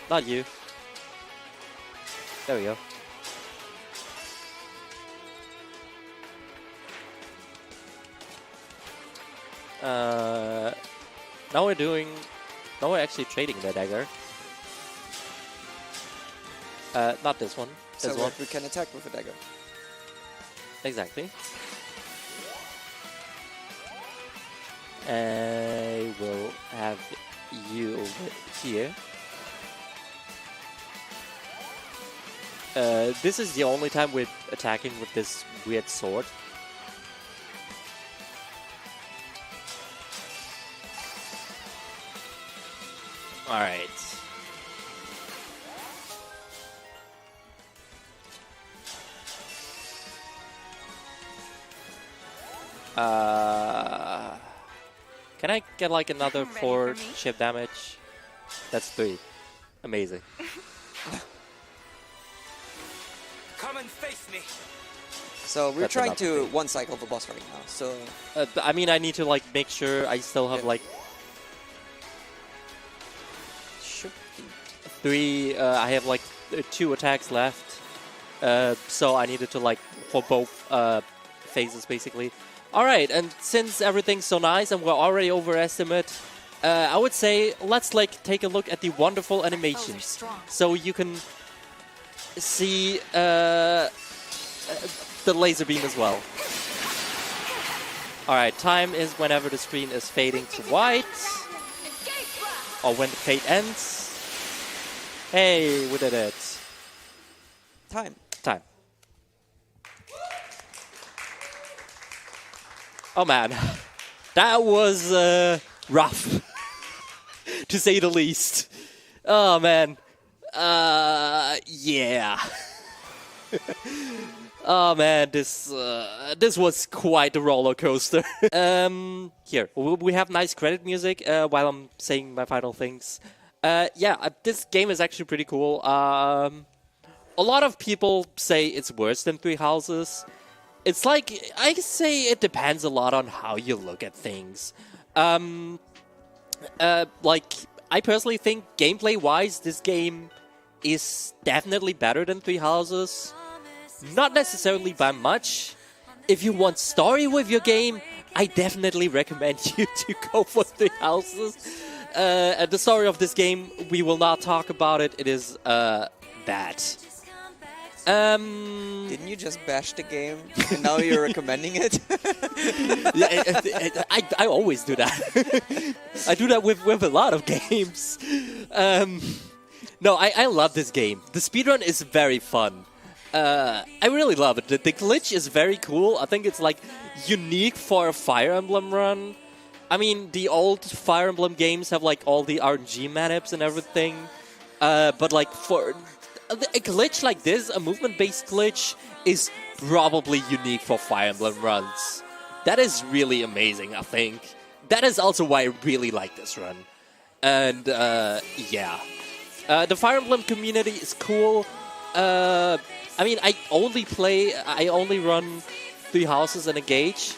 Not you. There we go. Now we're actually trading the dagger. Not this one. So This one. we can attack with a dagger. Exactly. I will have you over here. This is the only time we're attacking with this weird sword. Alright. Can I get like another 4 chip damage? That's 3. Amazing. Come and face me. So we're That's trying enough to for me. one cycle the boss right now. So I mean, I need to like make sure I still have like should be 3. I have like 2 attacks left. So I needed to like for both phases basically. All right, and since everything's so nice and we're already overestimate, I would say let's like take a look at the wonderful animations, so you can see the laser beam as well. All right, time is whenever the screen is fading to white, or when the fade ends. Hey, we did it. time. Time. Oh man, that was rough, to say the least. Oh man, yeah. Oh man, this was quite a roller coaster. Here, we have nice credit music while I'm saying my final things. Yeah, this game is actually pretty cool. A lot of people say it's worse than Three Houses. It's like, I say it depends a lot on how you look at things. Like, I personally think gameplay-wise, this game is definitely better than Three Houses. Not necessarily by much. If you want story with your game, I definitely recommend you to go for Three Houses. The story of this game, we will not talk about it. It is bad. Didn't you just bash the game and now you're recommending it? Yeah, I always do that. I do that with a lot of games. No, I love this game. The speedrun is very fun. I really love it. The glitch is very cool. I think it's like unique for a Fire Emblem run. I mean, the old Fire Emblem games have like all the RNG manips and everything. But like for a glitch like this, a movement-based glitch, is probably unique for Fire Emblem runs. That is really amazing, I think. That is also why I really like this run. And, yeah. The Fire Emblem community is cool. I mean, I only run Three Houses and a Gauge.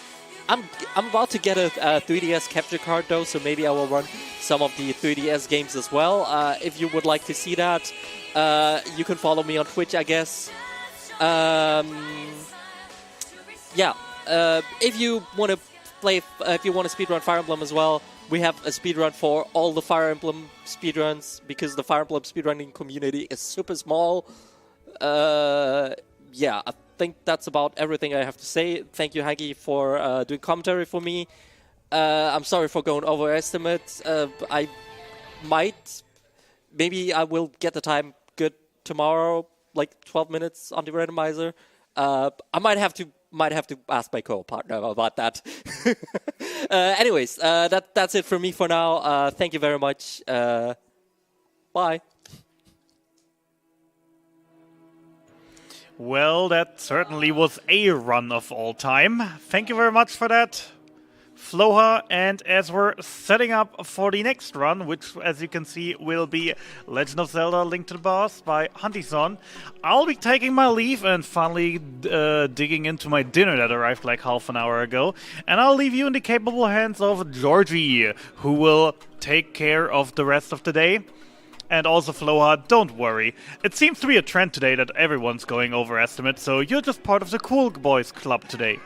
I'm about to get a 3DS capture card, though, so maybe I will run some of the 3DS games as well. If you would like to see that, you can follow me on Twitch, I guess. Yeah, if you want to play, if you want to speedrun Fire Emblem as well, we have a speedrun for all the Fire Emblem speedruns, because the Fire Emblem speedrunning community is super small. Yeah, I think that's about everything I have to say. Thank you, Heike, for doing commentary for me. I'm sorry for going overestimate. Maybe I will get the time good tomorrow, like 12 minutes on the randomizer. I might have to ask my co-partner about that. Anyways, that's it for me for now. Thank you very much. Bye. Well, that certainly was a run of all time. Thank you very much for that, Floha. And as we're setting up for the next run, which, as you can see, will be Legend of Zelda: Link to the Past by Huntison, I'll be taking my leave and finally digging into my dinner that arrived like half an hour ago. And I'll leave you in the capable hands of Georgie, who will take care of the rest of the day. And also, Floha, don't worry. It seems to be a trend today that everyone's going over estimate, so you're just part of the cool boys club today.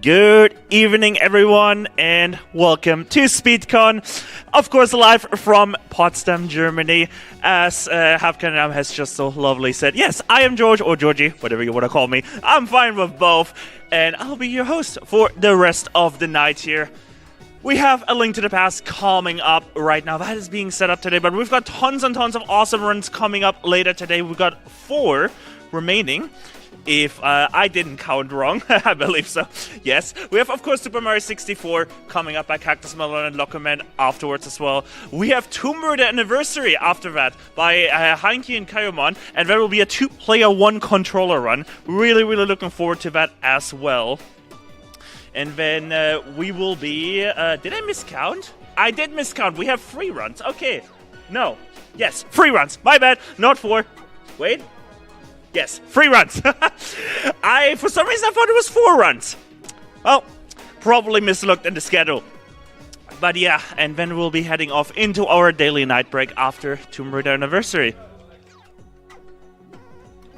Good evening, everyone, and welcome to SpeedCon. Of course, live from Potsdam, Germany. As Hapkanam has just so lovely said, yes, I am George, or Georgie, whatever you want to call me. I'm fine with both, and I'll be your host for the rest of the night here. We have A Link to the Past coming up right now. That is being set up today, but we've got tons and tons of awesome runs coming up later today. We've got 4 remaining. If I didn't count wrong, I believe so. Yes, we have, of course, Super Mario 64 coming up by Cactus Melon and Lockerman afterwards as well. We have Tomb Raider Anniversary after that by Heinke and Kayomon, and there will be a 2-player 1-controller run. Really, really looking forward to that as well. And then we will be... did I miscount? I did miscount. We have 3 runs. Okay. No. Yes, 3 runs. My bad. Not 4. Wait. Yes, 3 runs. For some reason, I thought it was 4 runs. Well, probably mislooked in the schedule. But yeah, and then we'll be heading off into our daily night break after Tomb Raider Anniversary.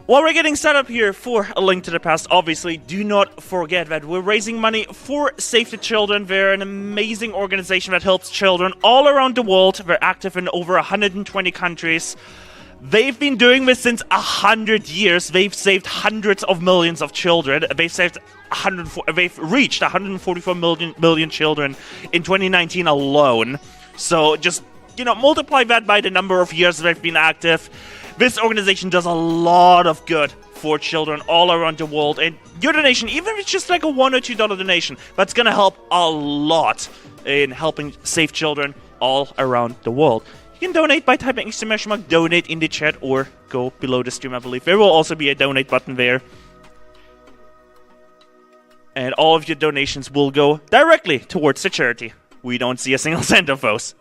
While we're getting set up here for A Link to the Past, obviously, do not forget that we're raising money for Save the Children. They're an amazing organization that helps children all around the world. They're active in over 120 countries. They've been doing this since 100 years. They've saved hundreds of millions of children. They've reached 144 million children in 2019 alone. So just, multiply that by the number of years they've been active. This organization does a lot of good for children all around the world. And your donation, even if it's just like a $1 or $2 donation, that's going to help a lot in helping save children all around the world. You can donate by typing !donate in the chat or go below the stream, I believe. There will also be a donate button there. And all of your donations will go directly towards the charity. We don't see a single cent of those.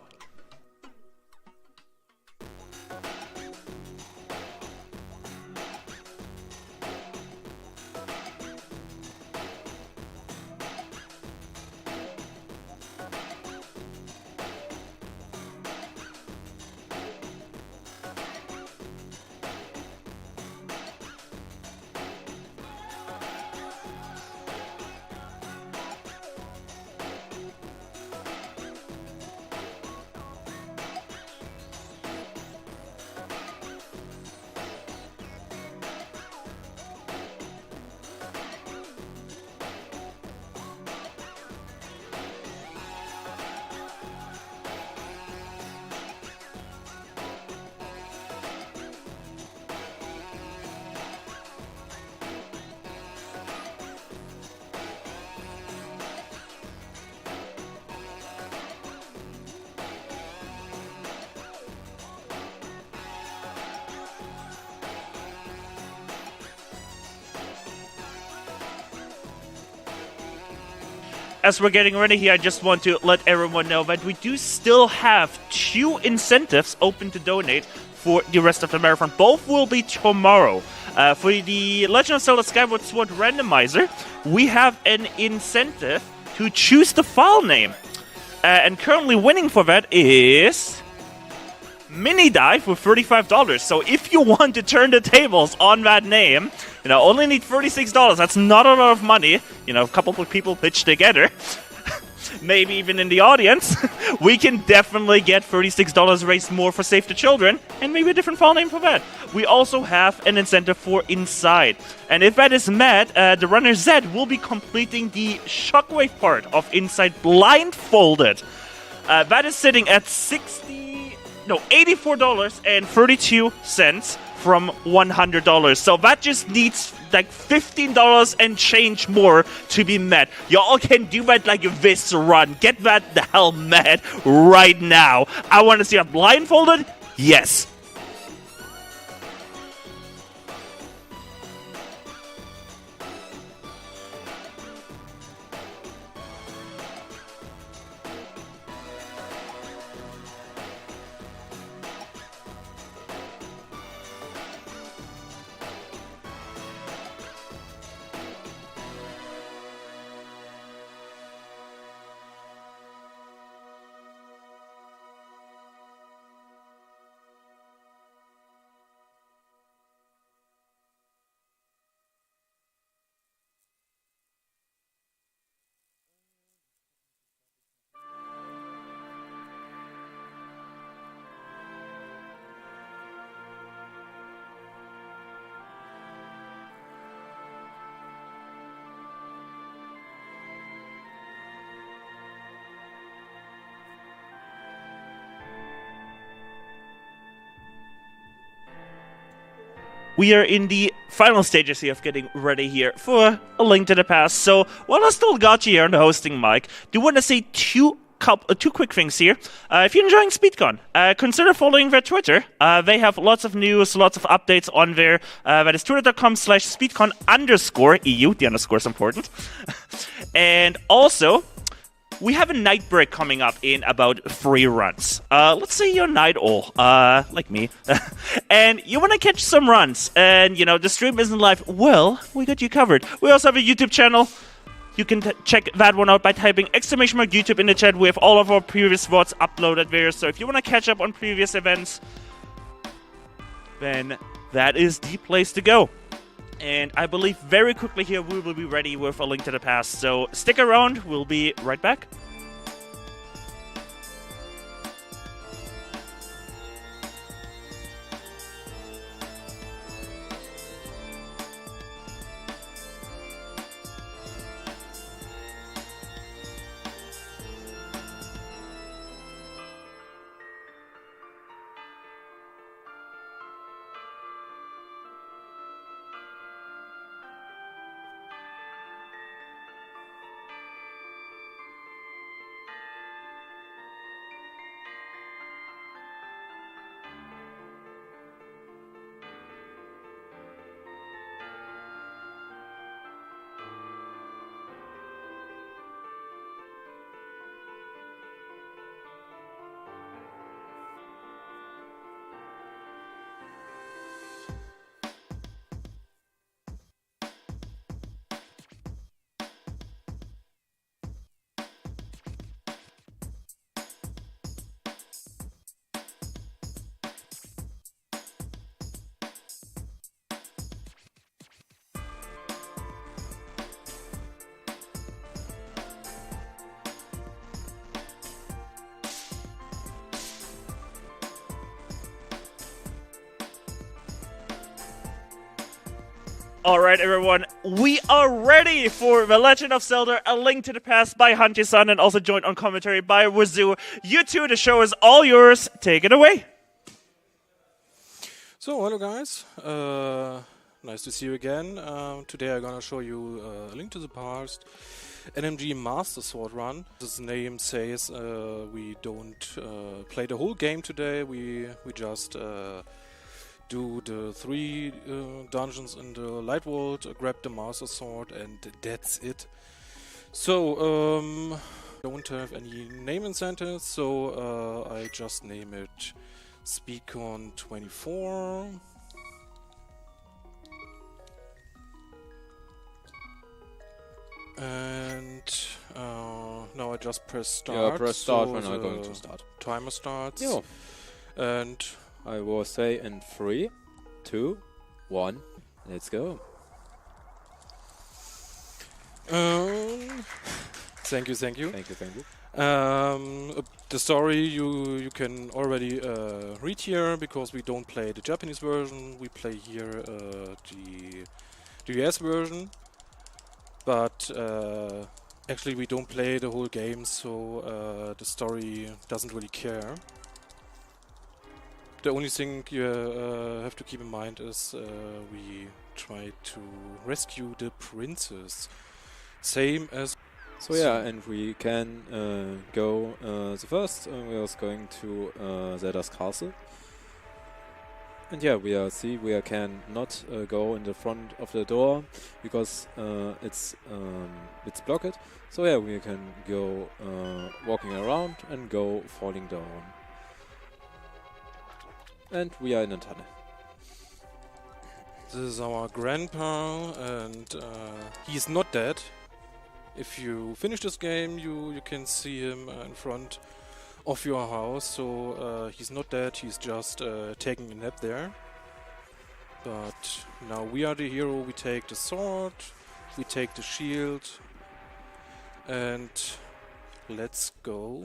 as we're getting ready here, I just want to let everyone know that we do still have 2 incentives open to donate for the rest of the marathon. Both will be tomorrow. For the Legend of Zelda Skyward Sword randomizer, we have an incentive to choose the file name. And currently winning for that is Mini Dive with $35. So if you want to turn the tables on that name, only need $36. That's not a lot of money. A couple of people pitch together. Maybe even in the audience, we can definitely get $36 raised more for Save the Children, and maybe a different file name for that. We also have an incentive for Inside. And if that is met, the runner Zed will be completing the Shockwave part of Inside blindfolded. That is sitting at $84.32 from $100. So that just needs like $15 and change more to be met. Y'all can do that like this run. Get that the hell met right now. I want to see a blindfolded. Yes. We are in the final stages here of getting ready here for A Link to the Past. So while I still got you here on the hosting mic, do want to say two quick things here. If you're enjoying SpeedCon, consider following their Twitter. They have lots of news, lots of updates on there. That is twitter.com/speedcon_EU. The underscore is important. And also, we have a night break coming up in about 3 runs. Let's say you're a night owl, like me, and you want to catch some runs, and, the stream isn't live. Well, we got you covered. We also have a YouTube channel. You can check that one out by typing !YouTube in the chat. We have all of our previous VODs uploaded there, so if you want to catch up on previous events, then that is the place to go. And I believe very quickly here we will be ready with A Link to the Past. So stick around, we'll be right back. Alright everyone, we are ready for The Legend of Zelda A Link to the Past by Hunty-san, and also joined on commentary by Wazoo. You two, the show is all yours. Take it away. So, hello guys. Nice to see you again. Today I'm gonna show you A Link to the Past NMG Master Sword Run. As the name says, we don't play the whole game today. We just do the 3 dungeons in the Light World, grab the Master Sword, and that's it. So, don't have any name incentives, so I just name it SpeedCon 24. And now I just press start. Yeah, press start so when I'm going to start. Timer starts. Yeah. And I will say in 3, 2, 1, let's go. Thank you. Thank you. The story you can already read here, because we don't play the Japanese version. We play here the US version. But actually we don't play the whole game, so the story doesn't really care. The only thing you have to keep in mind is we try to rescue the princess. Same as... So yeah, and we can go the first. We are going to Zelda's castle. And yeah, we can not go in the front of the door because it's blocked. So yeah, we can go walking around and go falling down. And we are in a tunnel. This is our grandpa, and he's not dead. If you finish this game, you can see him in front of your house. So he's not dead. He's just taking a nap there. But now we are the hero. We take the sword, we take the shield, and let's go.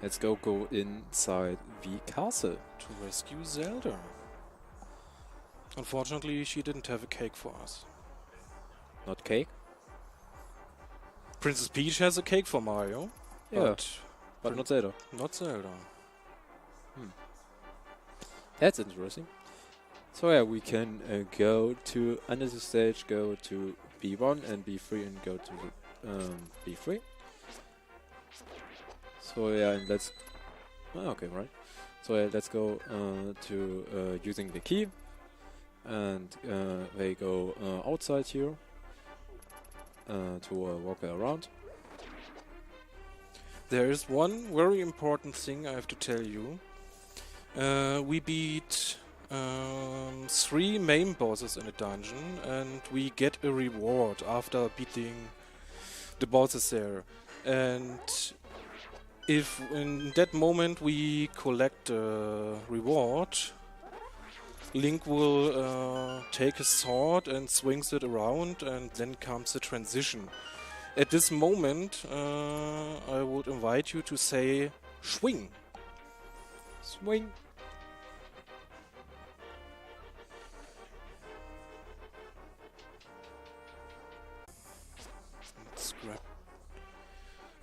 Let's go inside the castle to rescue Zelda. Unfortunately, she didn't have a cake for us. Not cake? Princess Peach has a cake for Mario. Yeah, but not Zelda. Not Zelda. That's interesting. So yeah, we can go to under the stage, go to B1 and B3 and go to B3. So yeah, and let's... okay, right. So yeah, let's go to using the key. And they go outside here to walk around. There is one very important thing I have to tell you. We beat 3 main bosses in a dungeon, and we get a reward after beating the bosses there. And if in that moment we collect the reward, Link will take his sword and swings it around, and then comes the transition. At this moment, I would invite you to say swing. Swing. Let's grab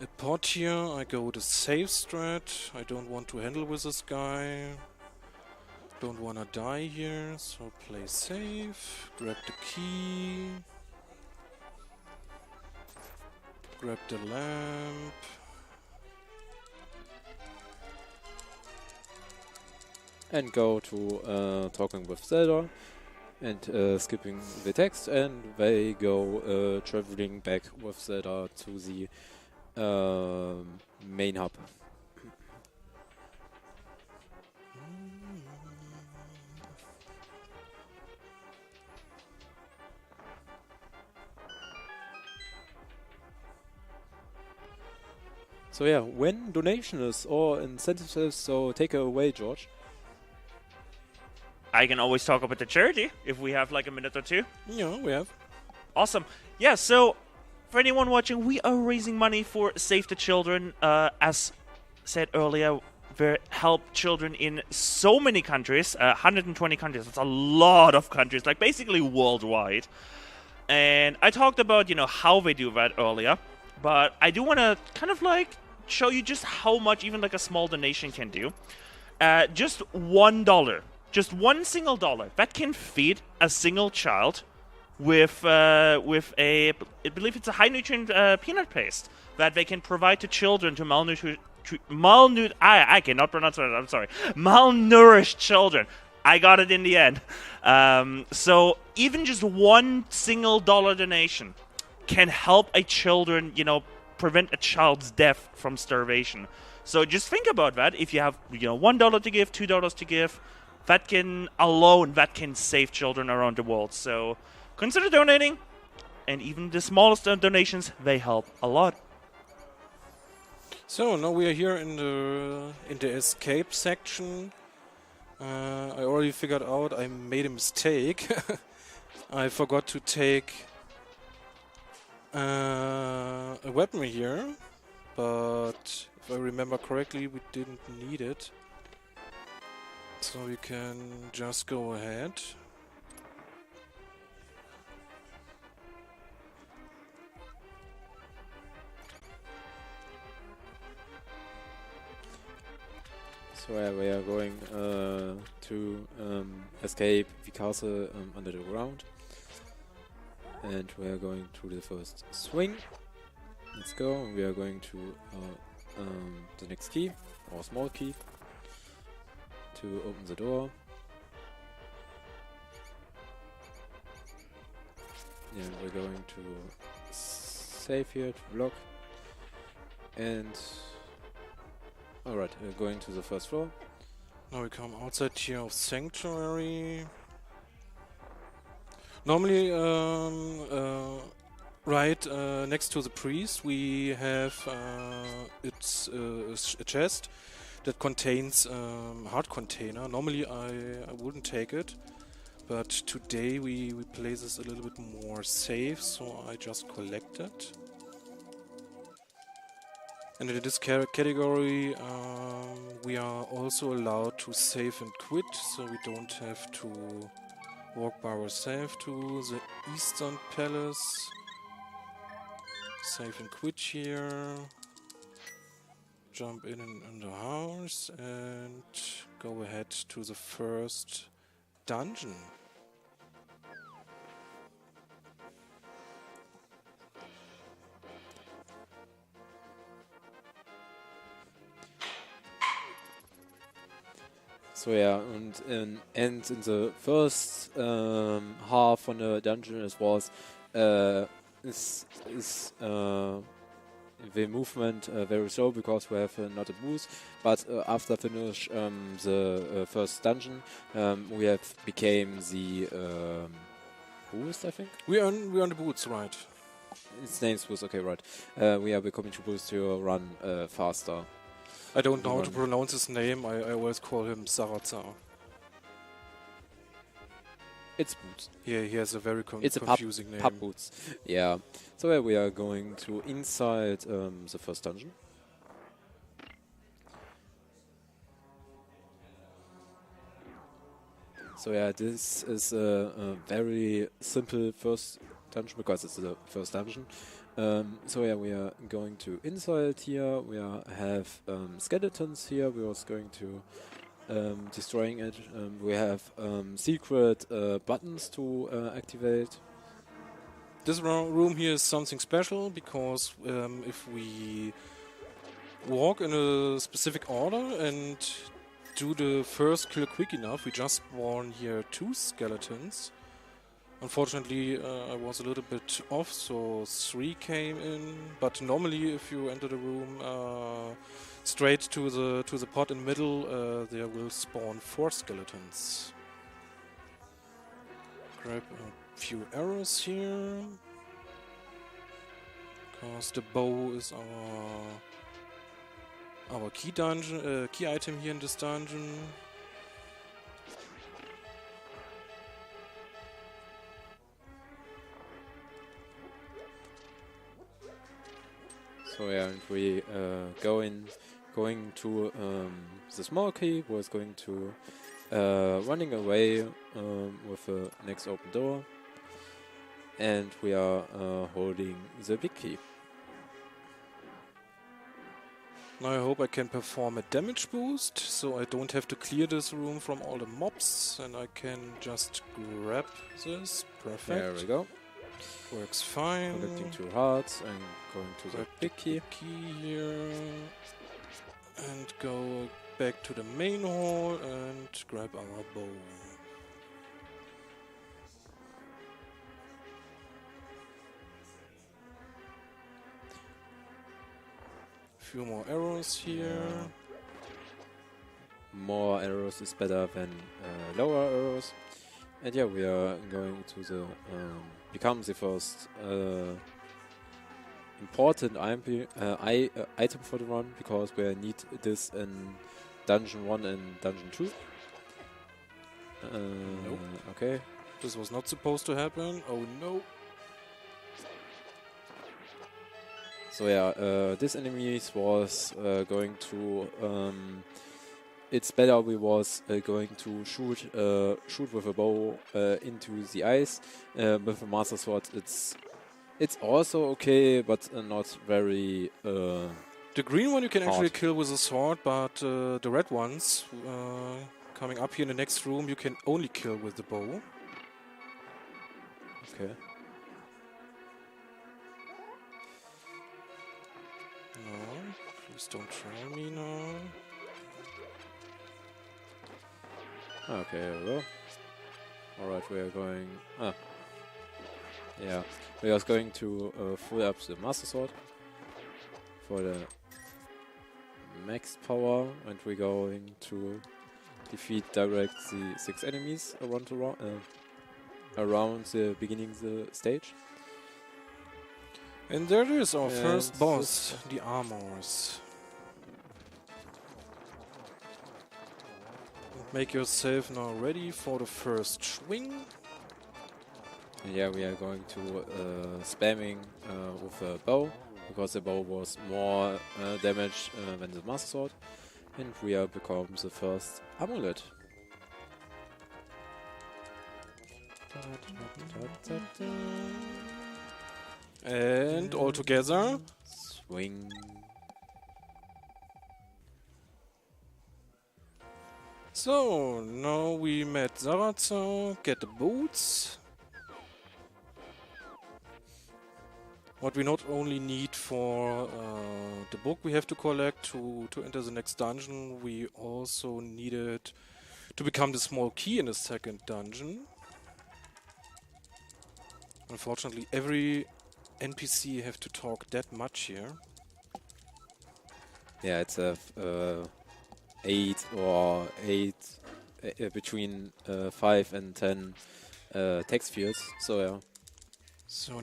a pot here. I go to save strat. I don't want to handle with this guy. Don't wanna die here, so play safe. Grab the key. Grab the lamp. And go to talking with Zelda and skipping the text, and they go traveling back with Zelda to the main hub. So yeah, when donation or incentives, so take it away, George. I can always talk about the charity if we have like a minute or two. Yeah, we have. Awesome. Yeah, so for anyone watching, we are raising money for Save the Children. As said earlier, we help children in so many countries, 120 countries. That's a lot of countries, like basically worldwide. And I talked about, how they do that earlier. But I do want to kind of like show you just how much even like a small donation can do. Just $1, just one single dollar, that can feed a single child with a, I believe it's a high nutrient peanut paste that they can provide to children, to I cannot pronounce it, I'm sorry, malnourished children. I got it in the end. So even just one single dollar donation can help a children, prevent a child's death from starvation. So just think about that. If you have, $1 to give, $2 to give, that can save children around the world. So consider donating, and even the smallest donations, they help a lot. So now we are here in the escape section. I already figured out I made a mistake. I forgot to take a weapon here, but if I remember correctly, we didn't need it. So we can just go ahead. So we are going to escape the castle under the ground. And we are going to the first swing. Let's go. We are going to the next key, or small key, to open the door. Yeah, we're going to save here, to block. And alright, we're going to the first floor. Now we come outside here of Sanctuary. Normally, right next to the priest, we have it's a chest that contains heart container. Normally, I wouldn't take it, but today we play this a little bit more safe, so I just collect it. And in this category, we are also allowed to save and quit, so we don't have to walk by ourselves to the Eastern Palace. Save and quit here. Jump in the house and go ahead to the first dungeon. So yeah, and in the first half von the dungeon it was the movement very slow because we have not a boost. But after finish the first dungeon, we have became the boost. I think we on the boots, right? Its name's boost. Okay, right. We are becoming to boost to run faster. I don't know how to pronounce his name. I always call him Sarazar. It's Boots. Yeah, he has a very it's confusing name. Pub Boots. Yeah. So we are going to inside the first dungeon. So yeah, this is a very simple first dungeon because it's the first dungeon. So yeah, we are going to inside here. We have skeletons here. We are going to destroying it. We have secret buttons to activate. This room here is something special because if we walk in a specific order and do the first kill quick enough, we just spawn here 2 skeletons. Unfortunately, I was a little bit off, so 3 came in. But normally, if you enter the room straight to the pot in the middle, there will spawn 4 skeletons. Grab a few arrows here, because the bow is our key item here in this dungeon. So yeah, and we going to the small key was going to running away with the next open door, and we are holding the big key. Now I hope I can perform a damage boost, so I don't have to clear this room from all the mobs, and I can just grab this. Perfect. There we go. Works fine. Collecting 2 hearts and going to the big key. Here. And go back to the main hall and grab our bow. few more arrows here. More arrows is better than lower arrows. And yeah, we are going to the become the first important item for the run, because we need this in Dungeon 1 and Dungeon 2. Nope. Okay. This was not supposed to happen. Oh no. So yeah, this enemies was going to. It's better we was going to shoot with a bow into the ice. With a master sword, it's also okay, but not very. The green one you can hard. actually kill with a sword, but the red ones coming up here in the next room you can only kill with the bow. Okay. No, please don't try me now. Okay, here we go. Alright, we are going. Yeah, we are going to full up the master sword for the max power, and we're going to defeat direct the 6 enemies around the beginning of the stage. And there it is, our And first boss, the Armors. Make yourself now ready for the first swing. And yeah, we are going to spamming with a bow, because the bow was more damage than the master sword, and we are become the first amulet. And all together. Swing. So, now we met Zaratza, get the boots. What we not only need for the book we have to collect to enter the next dungeon, we also needed to become the small key in the second dungeon. Unfortunately, every NPC have to talk that much here. Yeah, it's a 8 between 5 and 10 text fields. So yeah. So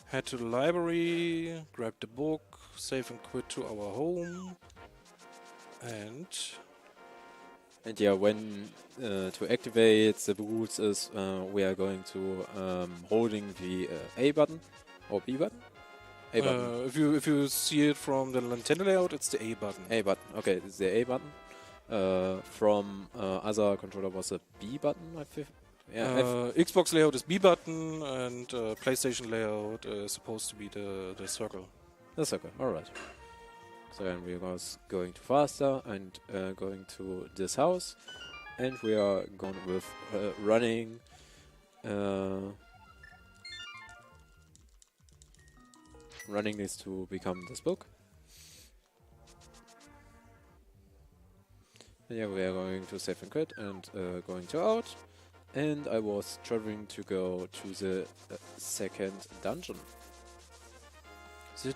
head to the library, grab the book, save and quit to our home, and yeah, when to activate the boots is we are going to holding the A button or B button. A button. If you see it from the Nintendo layout, it's the A button. A button. Okay, it's the A button. From other controller was a B button, I think. Yeah, Xbox layout is B button, and PlayStation layout is supposed to be the circle. The circle. All right. So then we are going to faster and going to this house, and we are going with running. Running is to become this book. And yeah, we are going to save and quit and going to out. And I was traveling to go to the second dungeon. The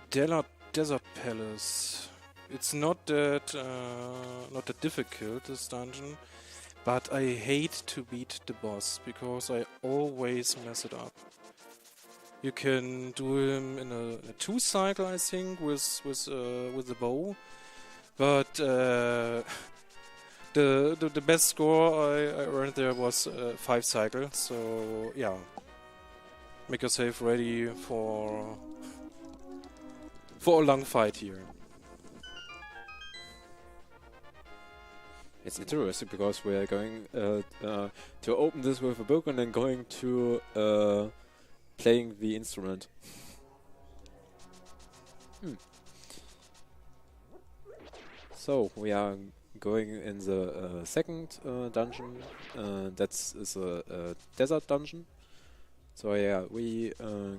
Desert Palace. It's not that difficult, this dungeon, but I hate to beat the boss because I always mess it up. You can do him in a 2 cycle, I think, with the bow, but the best score I earned there was 5 cycles. So yeah, make yourself ready for a long fight here. It's interesting because we are going to open this with a book and then going to playing the instrument. So we are going in the second dungeon. That's a desert dungeon. So yeah, we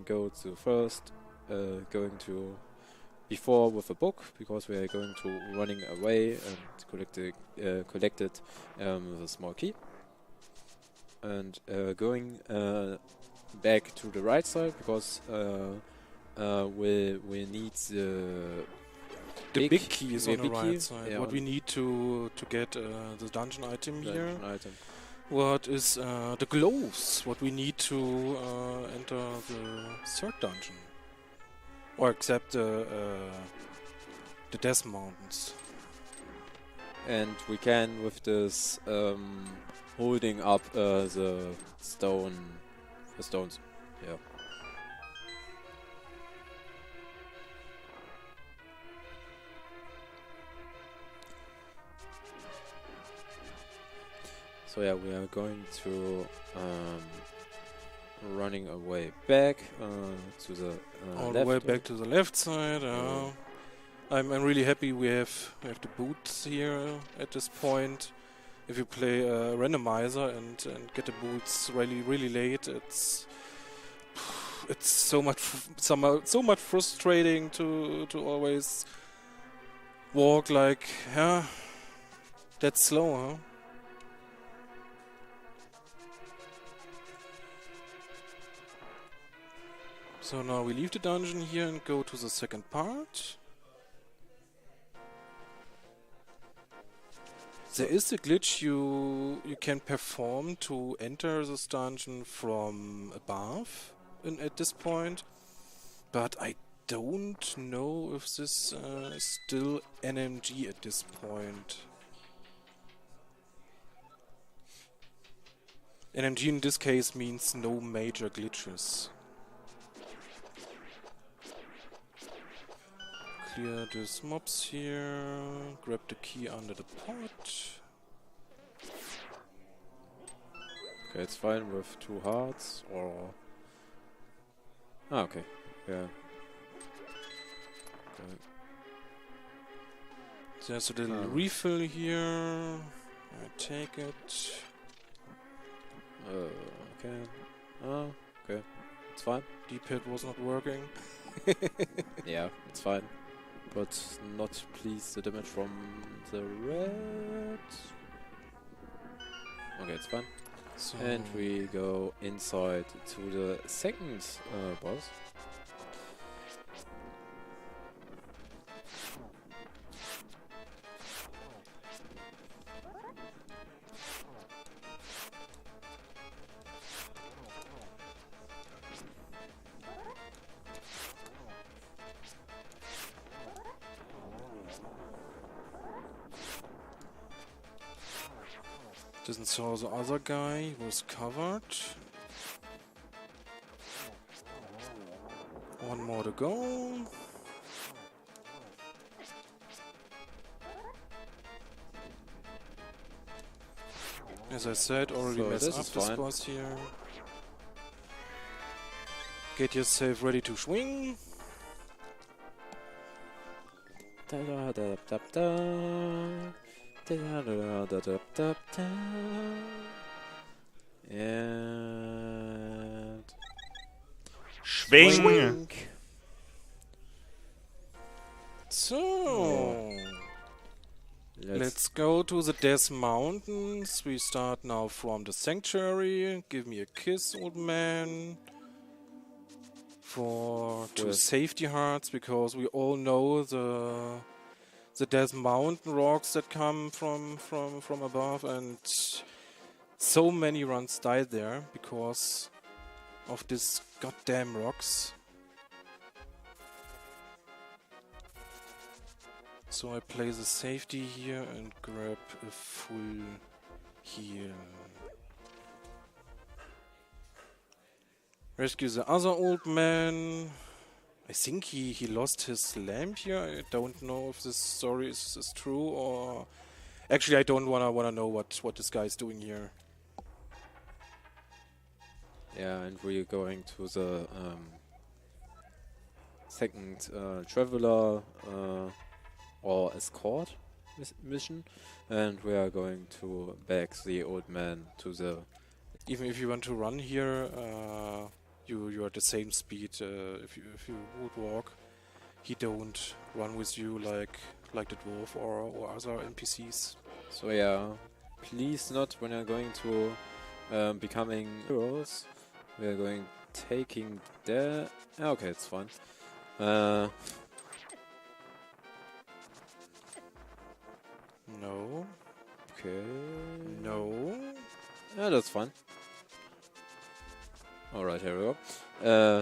go to first going to before with a book, because we are going to running away and collected with a small key, and going back to the right side, because we need the big key is on the big right key? side. Yeah, what on we need to get the dungeon item here. dungeon item. What is the gloves? What we need to enter the third dungeon, or except the Death Mountains. And we can with this holding up the stones. Yeah. So yeah, we are going to running away back to the all left. the way back to the left side. I'm really happy we have the boots here at this point. If you play a randomizer and get the boots really late, it's so much frustrating to always walk like that's slow, huh? So now we leave the dungeon here and go to the second part. There is a glitch you can perform to enter this dungeon from above at this point, but I don't know if this is still NMG at this point. NMG in this case means no major glitches. Clear these mobs here, grab the key under the pot. Okay, it's fine with 2 hearts or... Ah, okay. Yeah. Okay. There's a little refill here. I take it. Okay. Okay. It's fine. D-pad was not working. Yeah, it's fine. But not please the damage from the red. Okay, it's fine. So and we go inside to the second boss. Didn't saw the other guy was covered. One more to go. As I said, already So messed this up is this fine. boss here. Get yourself ready to swing. Da da da da da. Da da da da da da da. And Swing. So let's go to the Death Mountains. We start now from the Sanctuary. Give me a kiss, old man. For 2 safety hearts, because we all know the Death Mountain rocks that come from above, and so many runs died there because of these goddamn rocks. So I play the safety here and grab a full heal. Rescue the other old man. I think he lost his lamp here. I don't know if this story is true, or actually I don't wanna know what this guy is doing here. yeah, and we're going to the second traveler or escort mission, and we are going to back the old man to the. Even if you want to run here, you are at the same speed. If you would walk, he don't run with you like the dwarf or other NPCs. So yeah, please not when you're going to becoming heroes. We are going taking the. Okay, it's fine. No. Okay. No. Yeah, that's fine. Alright, here we go.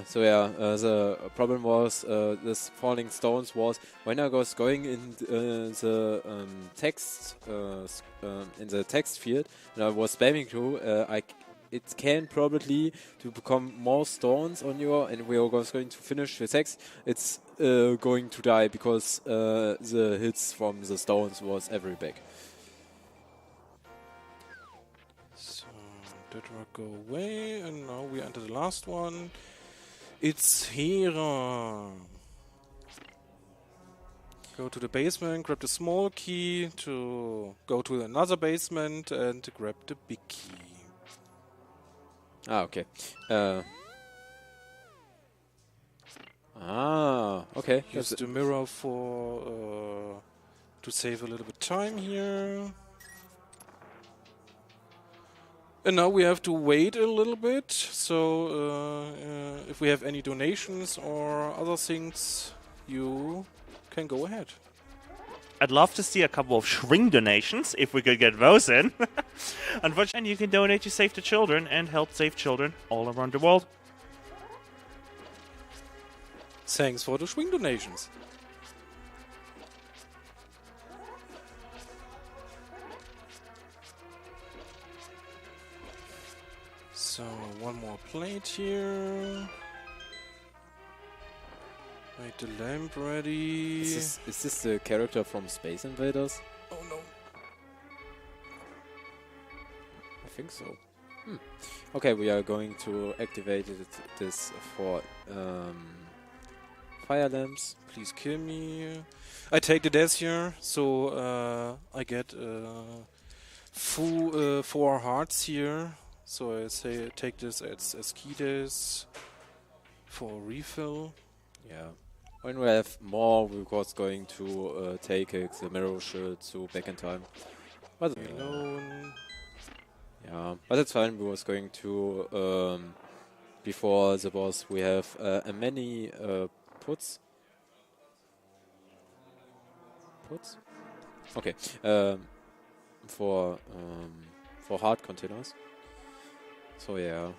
So yeah, the problem was this falling stones was when I was going in the text in the text field and I was spamming through, it can probably to become more stones on your, and we are going to finish the text. It's going to die because the hits from the stones was every back. So that will go away, and now we enter the last one. It's here. Go to the basement, grab the small key to go to another basement and grab the big key. Ah, okay. Okay. Use the mirror for to save a little bit time here. And now we have to wait a little bit. So if we have any donations or other things, you can go ahead. I'd love to see a couple of shrink donations if we could get those in. Unfortunately, you can donate to Save the Children and help save children all around the world. Thanks for the swing donations. So, one more plate here. Make the lamp ready. Is this the character from Space Invaders? Oh no. I think so. Okay, we are going to activate this for fire lamps. Please kill me. I take the death here, so I get full 4 hearts here. So I say take this as key death for refill. Yeah. When we have more, we was going to take the mirror shield to back in time. But alone. Yeah, but it's fine. We was going to before the boss. We have many puts. Puts. Okay. For hard containers. So yeah.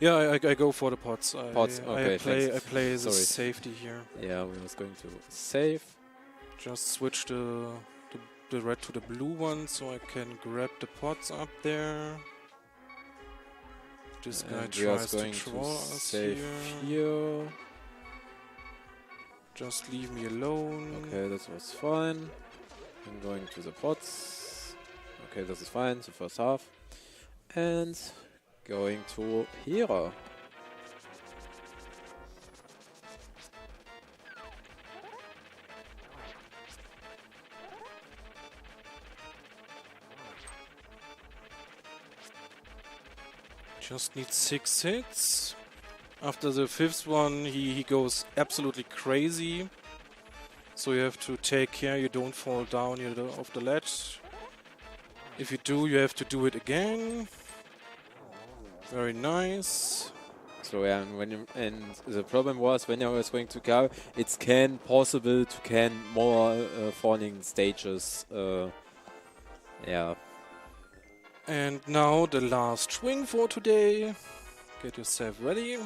Yeah, I go for the pots. Pots. Okay, I play the safety here. Yeah, we was going to save. Just switch the red to the blue one, so I can grab the pots up there. This guy tries to troll us here. Just leave me alone. Okay, that was fine. I'm going to the pots. Okay, this is fine. The first half. And going to here. Just need 6 hits. After the 5th one, he goes absolutely crazy. So you have to take care you don't fall down here off the ledge. If you do, you have to do it again. Very nice. So yeah, and the problem was when I was going to go, it's possible to can more falling stages. Yeah. And now the last swing for today. Get yourself ready.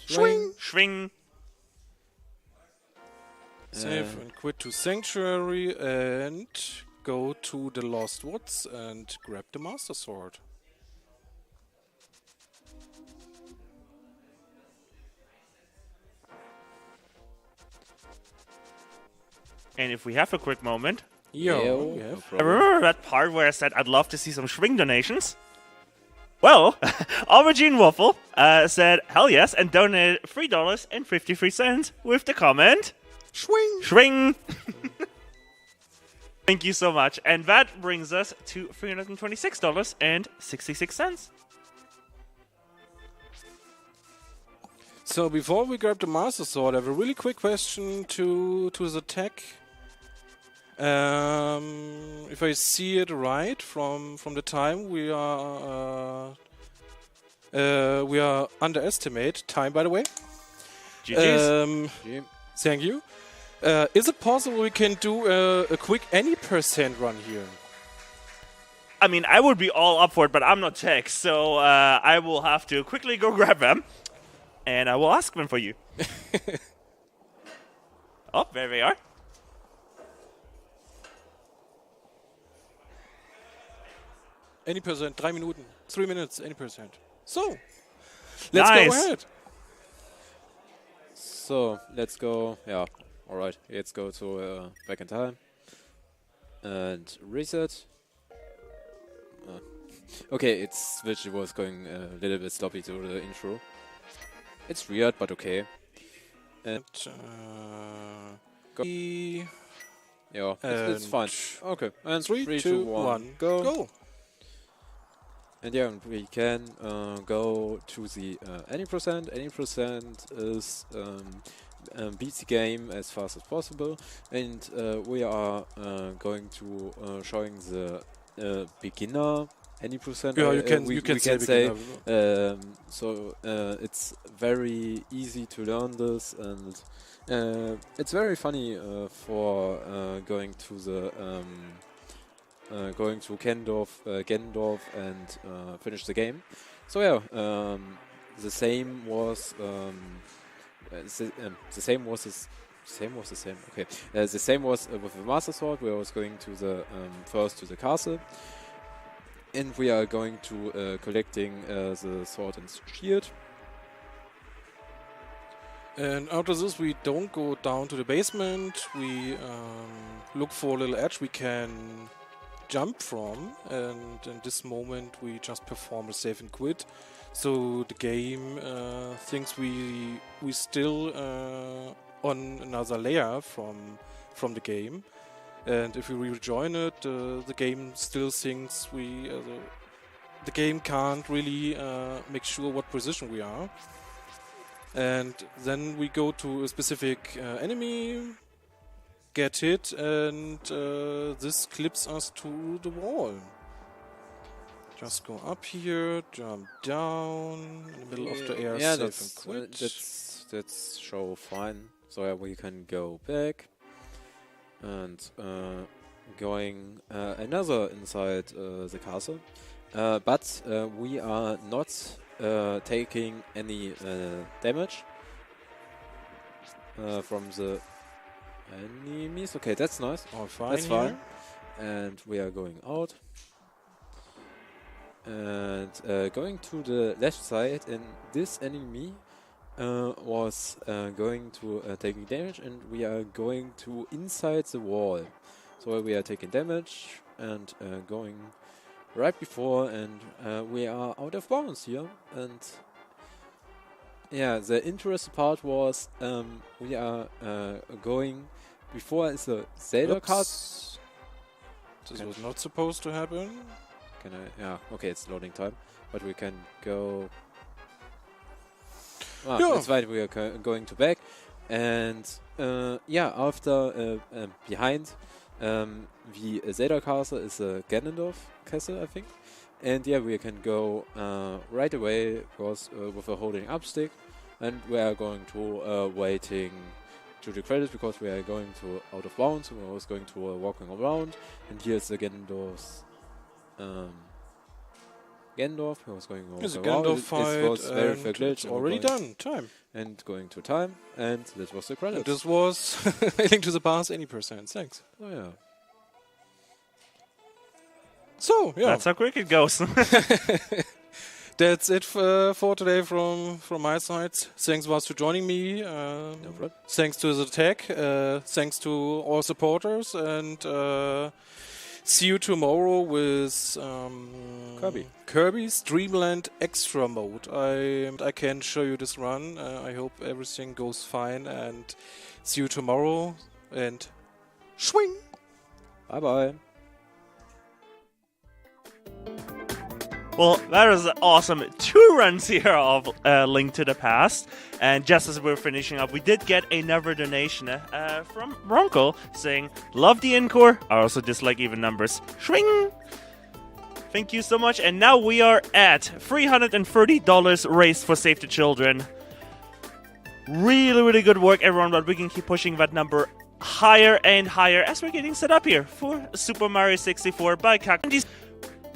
Swing! Swing! Save and quit to Sanctuary and go to the Lost Woods and grab the Master Sword. And if we have a quick moment. Yo, I remember that part where I said I'd love to see some swing donations. Well, Aubergine Waffle said hell yes and donated $3.53 with the comment swing. Swing. Thank you so much. And that brings us to $326.66. So before we grab the Master Sword, I have a really quick question to the tech. If I see it right from the time we are underestimate time, by the way. GG's. Thank you. Is it possible we can do a quick any % run here? I mean, I would be all up for it, but I'm not tech, so I will have to quickly go grab them, and I will ask them for you. Oh, there they are. Any %, 3 Minuten, 3 minutes, any %. So, let's go ahead. So, let's go, yeah, alright, let's go to back in time. And reset. Okay, its switch was going a little bit sloppy to the intro. It's weird, but okay. And yeah, it's fine. Okay, and 3, 2, 1, go. And yeah, we can go to the any %. Any % is beat the game as fast as possible, and we are going to showing the beginner any %. Yeah, you can say. So it's very easy to learn this, and it's very funny for going to the Gendorf and finish the game. So yeah, the same was the same was with the Master Sword, where I was going to the first to the castle. And we are going to collecting the sword and shield. And after this, we don't go down to the basement. We look for a little edge we can jump from. And in this moment, we just perform a save and quit. So the game thinks we still on another layer from the game. And if we rejoin it, the game still thinks the game can't really make sure what position we are. And then we go to a specific enemy, get hit, and this clips us to the wall. Just go up here, jump down, in the middle of the air, save and quit. That's show fine. So we can go back. And going another inside the castle, but we are not taking any damage from the enemies. Okay, that's nice. Oh, fine. That's fine. And we are going out and going to the left side, and this enemy was going to taking damage, and we are going to inside the wall. So we are taking damage and going right before, and we are out of bounds here. And yeah, the interesting part was we are going before is a Zelda card. This was not supposed to happen. Can I? Yeah. Okay, it's loading time, but we can go. That's right, we are going to back, and yeah, after behind the Zelda castle is a Ganondorf castle, I think, and yeah, we can go right away because with a holding up stick, and we are going to waiting to the credits because we are going to out of bounds. We was going to walking around, and here's the Ganondorf's. Gandalf, who was going over. It's a Gandalf fight, it was very glitch. It's already done. Time. And going to time, and that was the credits. And this was A Link to the Past, any %. Thanks. Oh yeah. So yeah, that's how quick it goes. That's it for today from my side. Thanks once for joining me. No problem. Thanks to the tech. Thanks to all supporters, and see you tomorrow with Kirby's Dreamland Extra Mode. I can show you this run. I hope everything goes fine, and see you tomorrow. And swing. Bye bye. Well, that was awesome. 2 runs here of Link to the Past. And just as we're finishing up, we did get another donation from Ronko saying, love the encore. I also dislike even numbers. Swing! Thank you so much. And now we are at $330 raised for Save the Children. Really, really good work, everyone, but we can keep pushing that number higher and higher as we're getting set up here for Super Mario 64 by Capcom.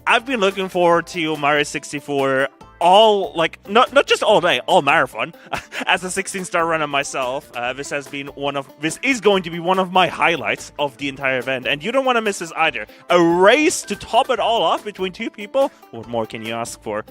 I've been looking forward to Mario 64 all, like, not just all day, all marathon. As a 16-star runner myself, this is going to be one of my highlights of the entire event, and you don't want to miss this either. A race to top it all off between two people. What more can you ask for?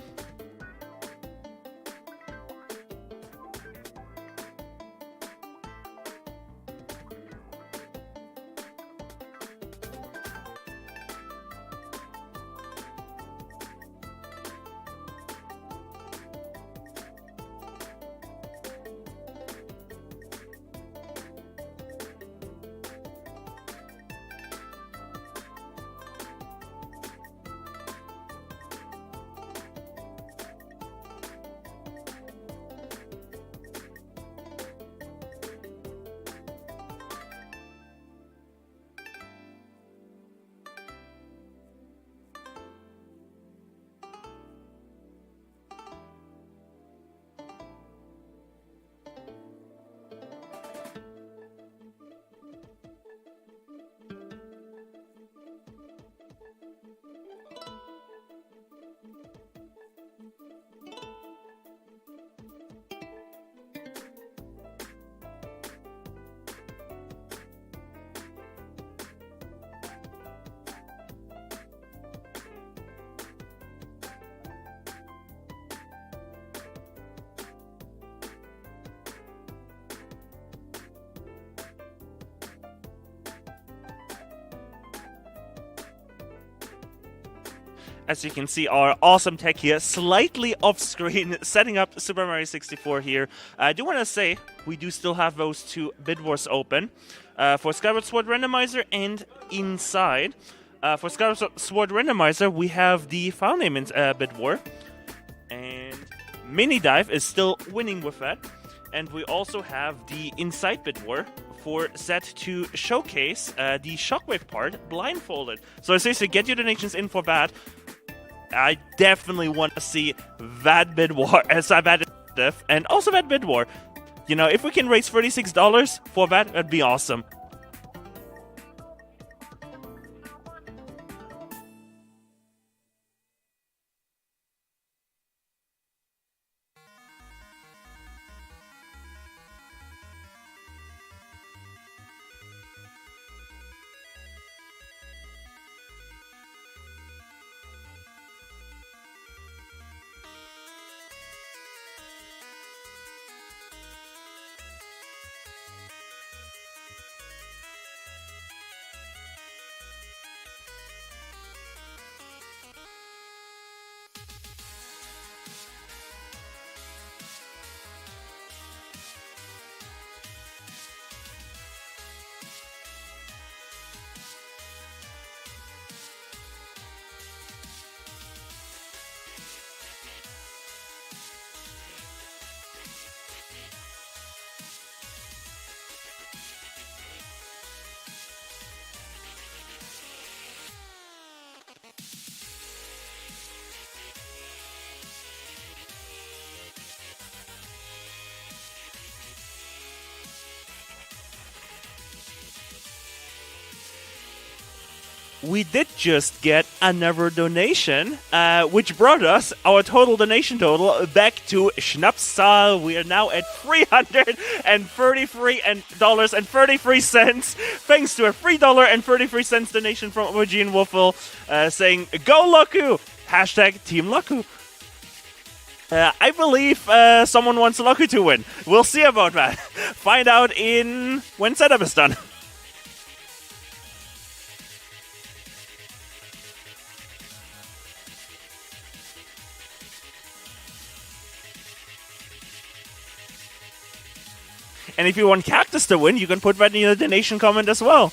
As you can see, our awesome tech here, slightly off screen, setting up Super Mario 64 here. I do want to say, we do still have those two bid wars open for Skyward Sword Randomizer and Inside. For Skyward Sword Randomizer, we have the file name in bid war, and Mini Dive is still winning with that. And we also have the Inside bid war for set to showcase the Shockwave part blindfolded. So seriously, get your donations in for that. I definitely want to see that bid war, and also that bid war. You know, if we can raise $36 for that, that'd be awesome. We did just get another donation, which brought us our total donation total back to Schnapszahl. We are now at $333.33. Thanks to a $3.33 donation from Eugene Wuffel, saying, "Go Loku!" Hashtag Team Loku. I believe someone wants Loku to win. We'll see about that. Find out when setup is done. And if you want Cactus to win, you can put that in the donation comment as well.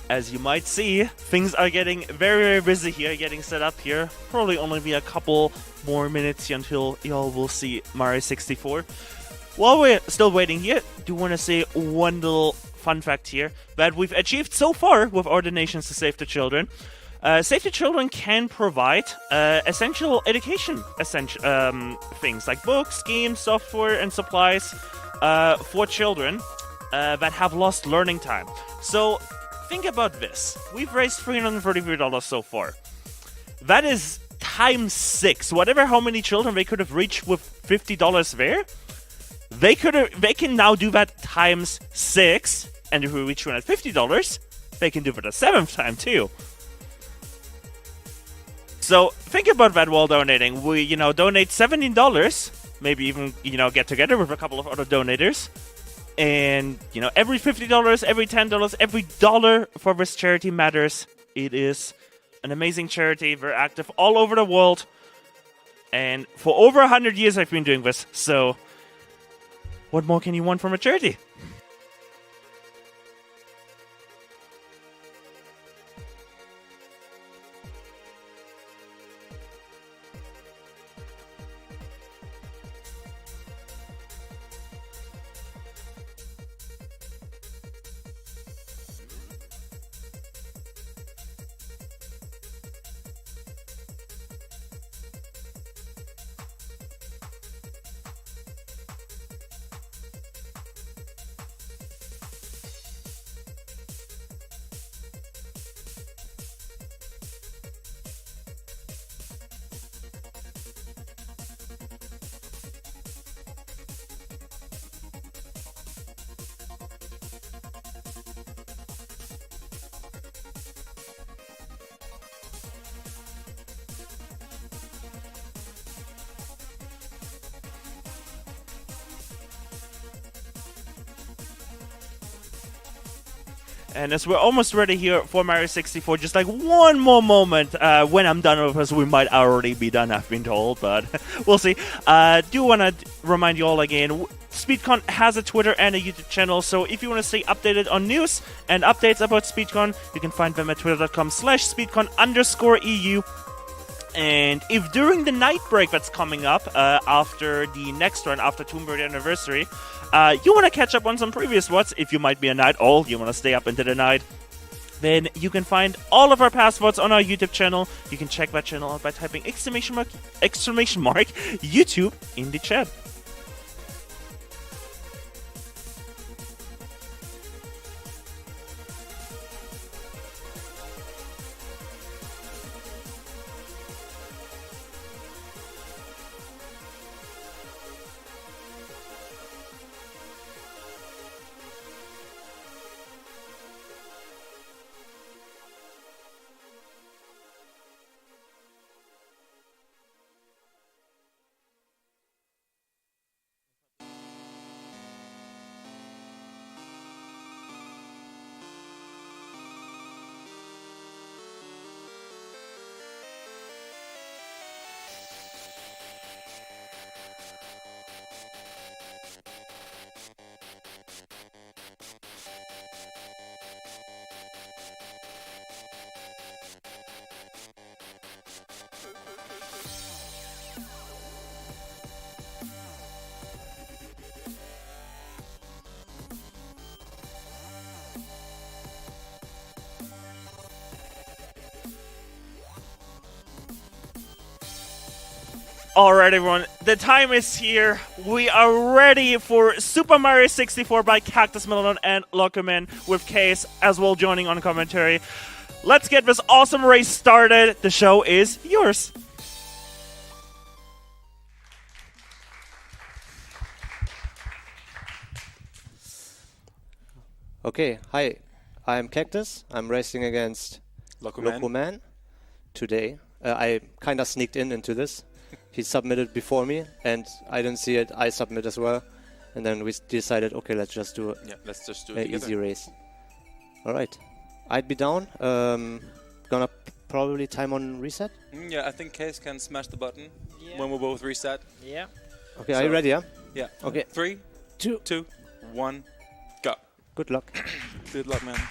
as you might see, things are getting very, very busy here, getting set up here. Probably only be a couple more minutes until y'all will see Mario 64. While we're still waiting here, do want to say one little fun fact here that we've achieved so far with our donations to Save the Children. Save the Children can provide essential education things like books, games, software, and supplies for children that have lost learning time. So think about this. We've raised $333 so far. That is times 6. Whatever how many children they could have reached with $50 there, they can now do that times 6. And if we reach $250, they can do it a 7th time too. So think about that while donating. We, donate $17, maybe even, get together with a couple of other donators. And, every $50, every $10, every dollar for this charity matters. It is an amazing charity. They're active all over the world. And for over 100 years I've been doing this. So what more can you want from a charity? And as we're almost ready here for Mario 64, just like one more moment when I'm done with us, we might already be done, I've been told, but we'll see. Do want to remind you all again, SpeedCon has a Twitter and a YouTube channel, so if you want to stay updated on news and updates about SpeedCon, you can find them at twitter.com/SpeedCon_EU. And if during the night break that's coming up after the next run, after Tomb Raider Anniversary, you want to catch up on some previous VODs, if you might be a night owl, you want to stay up into the night, then you can find all of our past VODs on our YouTube channel. You can check that channel out by typing !! YouTube in the chat. Alright everyone, the time is here. We are ready for Super Mario 64 by Cactus Melon and Lockerman with Case as well joining on commentary. Let's get this awesome race started. The show is yours. Okay, hi. I'm Cactus. I'm racing against Locoman today. I kind of sneaked into this. He submitted before me, and I didn't see it. I submit as well, and then we decided, okay, let's just do an easy race. All right, I'd be down. Gonna probably time on reset. Yeah, I think Case can smash the button when we both reset. Yeah. Okay, are you ready? Yeah. Yeah. Okay. 3, 2, 1, go. Good luck. Good luck, man.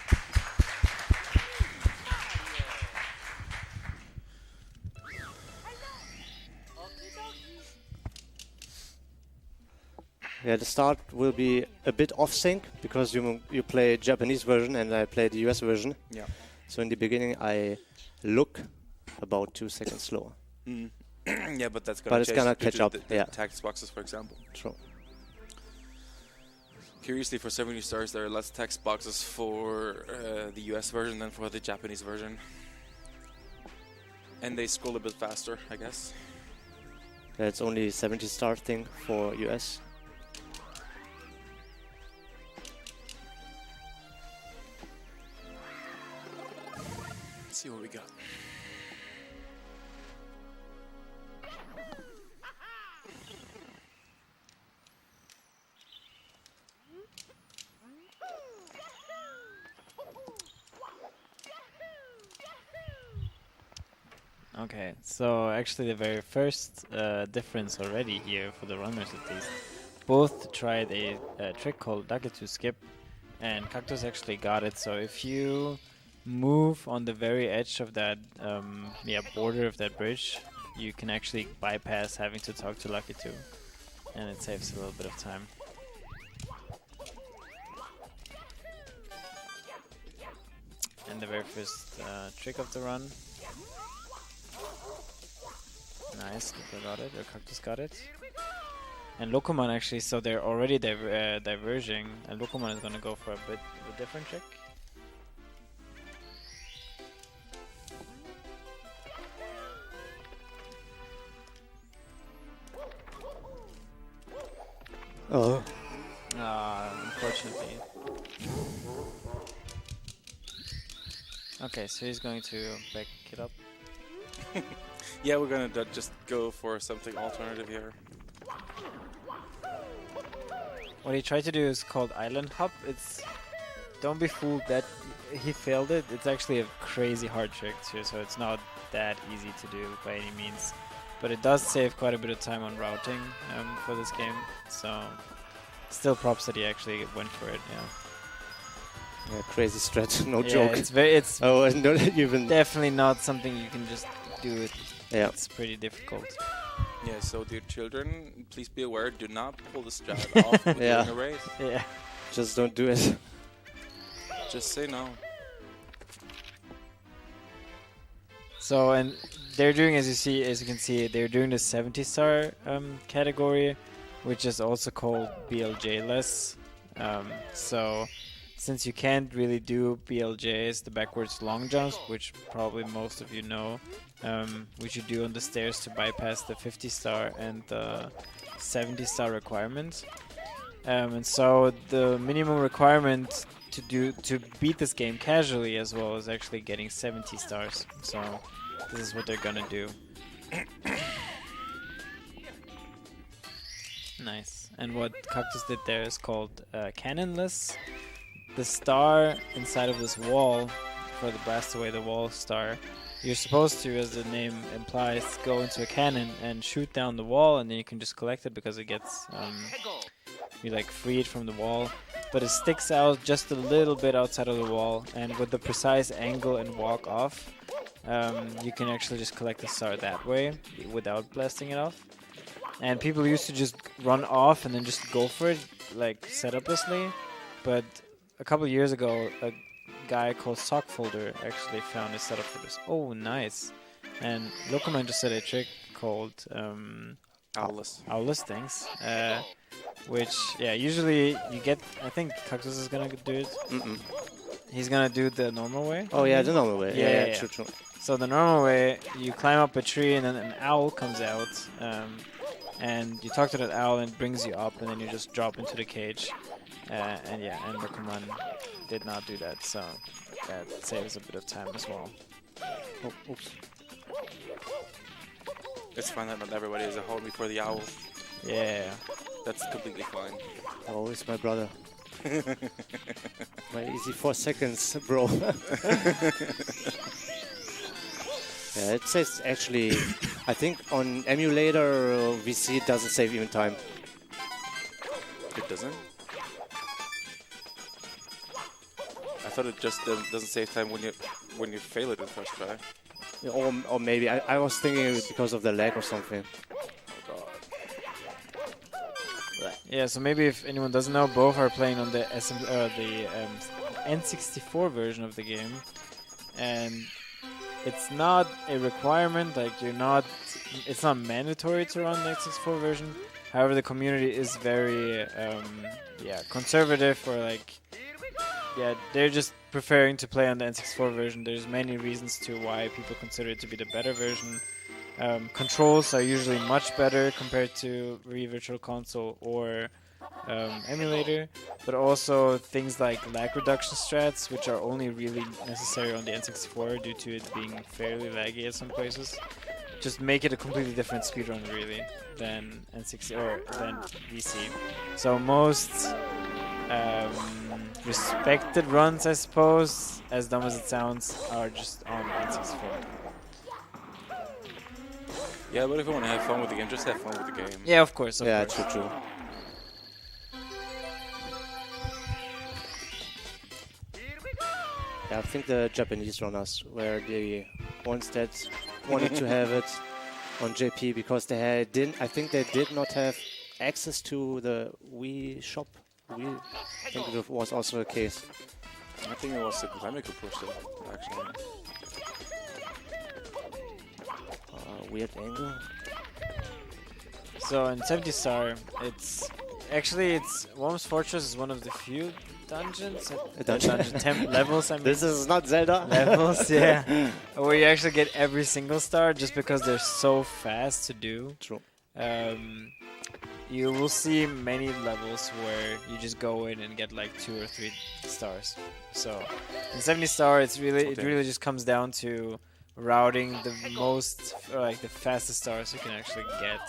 Yeah, the start will be a bit off sync because you play Japanese version and I play the US version. Yeah. So in the beginning I look about 2 seconds slower. Mm. Yeah, but that's But it's gonna catch up. The text boxes, for example. True. Curiously, for 70 stars, there are less text boxes for the US version than for the Japanese version. And they scroll a bit faster, I guess. That's only 70 star thing for US. Let's see what we got. Okay, so actually the very first difference already here for the runners at least, both tried a trick called Ducky to skip, and Cactus actually got it. So if you move on the very edge of that border of that bridge, you can actually bypass having to talk to Lucky 2, and it saves a little bit of time. And the very first trick of the run. Nice, Luca got it, or Cactus got it. And Locoman actually, so they're already diverging, and Locoman is going to go for a bit of a different trick. Oh. Unfortunately. Okay, so he's going to back it up. Yeah, we're gonna just go for something alternative here. What he tried to do is called Island Hop. It's, don't be fooled that he failed it. It's actually a crazy hard trick too, so it's not that easy to do by any means. But it does save quite a bit of time on routing for this game, so still props that he actually went for it. Yeah, crazy stretch, no yeah, joke. It's oh, and not even definitely not something you can just do it. Yeah. It's pretty difficult. Yeah, so dear children, please be aware, do not pull this child off when Yeah. doing a race. Yeah. Just don't do it. Just say no. So, and they're doing, as you can see, they're doing the 70-star category, which is also called BLJ-less. So, since you can't really do BLJs, the backwards long jumps, which probably most of you know, which you do on the stairs to bypass the 50-star and the 70-star requirements. And so the minimum requirement to beat this game casually as well is actually getting 70 stars. So this is what they're gonna do. Nice. And what Cactus did there is called cannonless. The star inside of this wall, for the blast away the wall star, you're supposed to, as the name implies, go into a cannon and shoot down the wall, and then you can just collect it because it gets you like freed from the wall. But it sticks out just a little bit outside of the wall, and with the precise angle and walk off, you can actually just collect the star that way without blasting it off. And people used to just run off and then just go for it, like setuplessly, but a couple years ago, a guy called Sockfolder actually found a setup for this. Oh, nice. And Locoman just said a trick called Owless things. Which, yeah, usually you get, I think Cactus is gonna do it. He's gonna do the normal way. Oh yeah, the normal way. Yeah, true. So the normal way, you climb up a tree and then an owl comes out. And you talk to that owl and it brings you up, and then you just drop into the cage. And Locoman did not do that, so that saves a bit of time as well. Oh, oops. It's fine that not everybody is a homie for the owl. Yeah. That's completely fine. Oh, it's my brother. My easy 4 seconds, bro. Yeah, it says actually, I think on emulator VC it doesn't save even time. It doesn't? I thought it just doesn't save time when you fail it in first try. Yeah, or maybe I was thinking it was because of the lag or something. Oh god. Yeah, so maybe if anyone doesn't know, both are playing on the N64 version of the game, and it's not a requirement. Like it's not mandatory to run the N64 version. However, the community is very conservative, or they're just preferring to play on the N64 version. There's many reasons to why people consider it to be the better version. Controls are usually much better compared to Wii Virtual Console or emulator, but also things like lag reduction strats, which are only really necessary on the N64 due to it being fairly laggy at some places, just make it a completely different speedrun really than N60 or than VC. So most respected runs, I suppose, as dumb as it sounds, are just on N64. Yeah, but if you want to have fun with the game, just have fun with the game. Yeah, of course. Yeah, true. Yeah, I think the Japanese runners were the ones that wanted to have it on JP because they didn't. I think they did not have access to the Wii shop. I think it was also the case. I think it was the Pandemic who pushed it, actually. Weird angle. So in 70 Star, it's Worm's Fortress is one of the few dungeons, levels. I mean, this is not Zelda levels, yeah, where you actually get every single star just because they're so fast to do. True. You will see many levels where you just go in and get like 2 or 3 stars. So in 70 Star, it really just comes down to routing the the fastest stars you can actually get,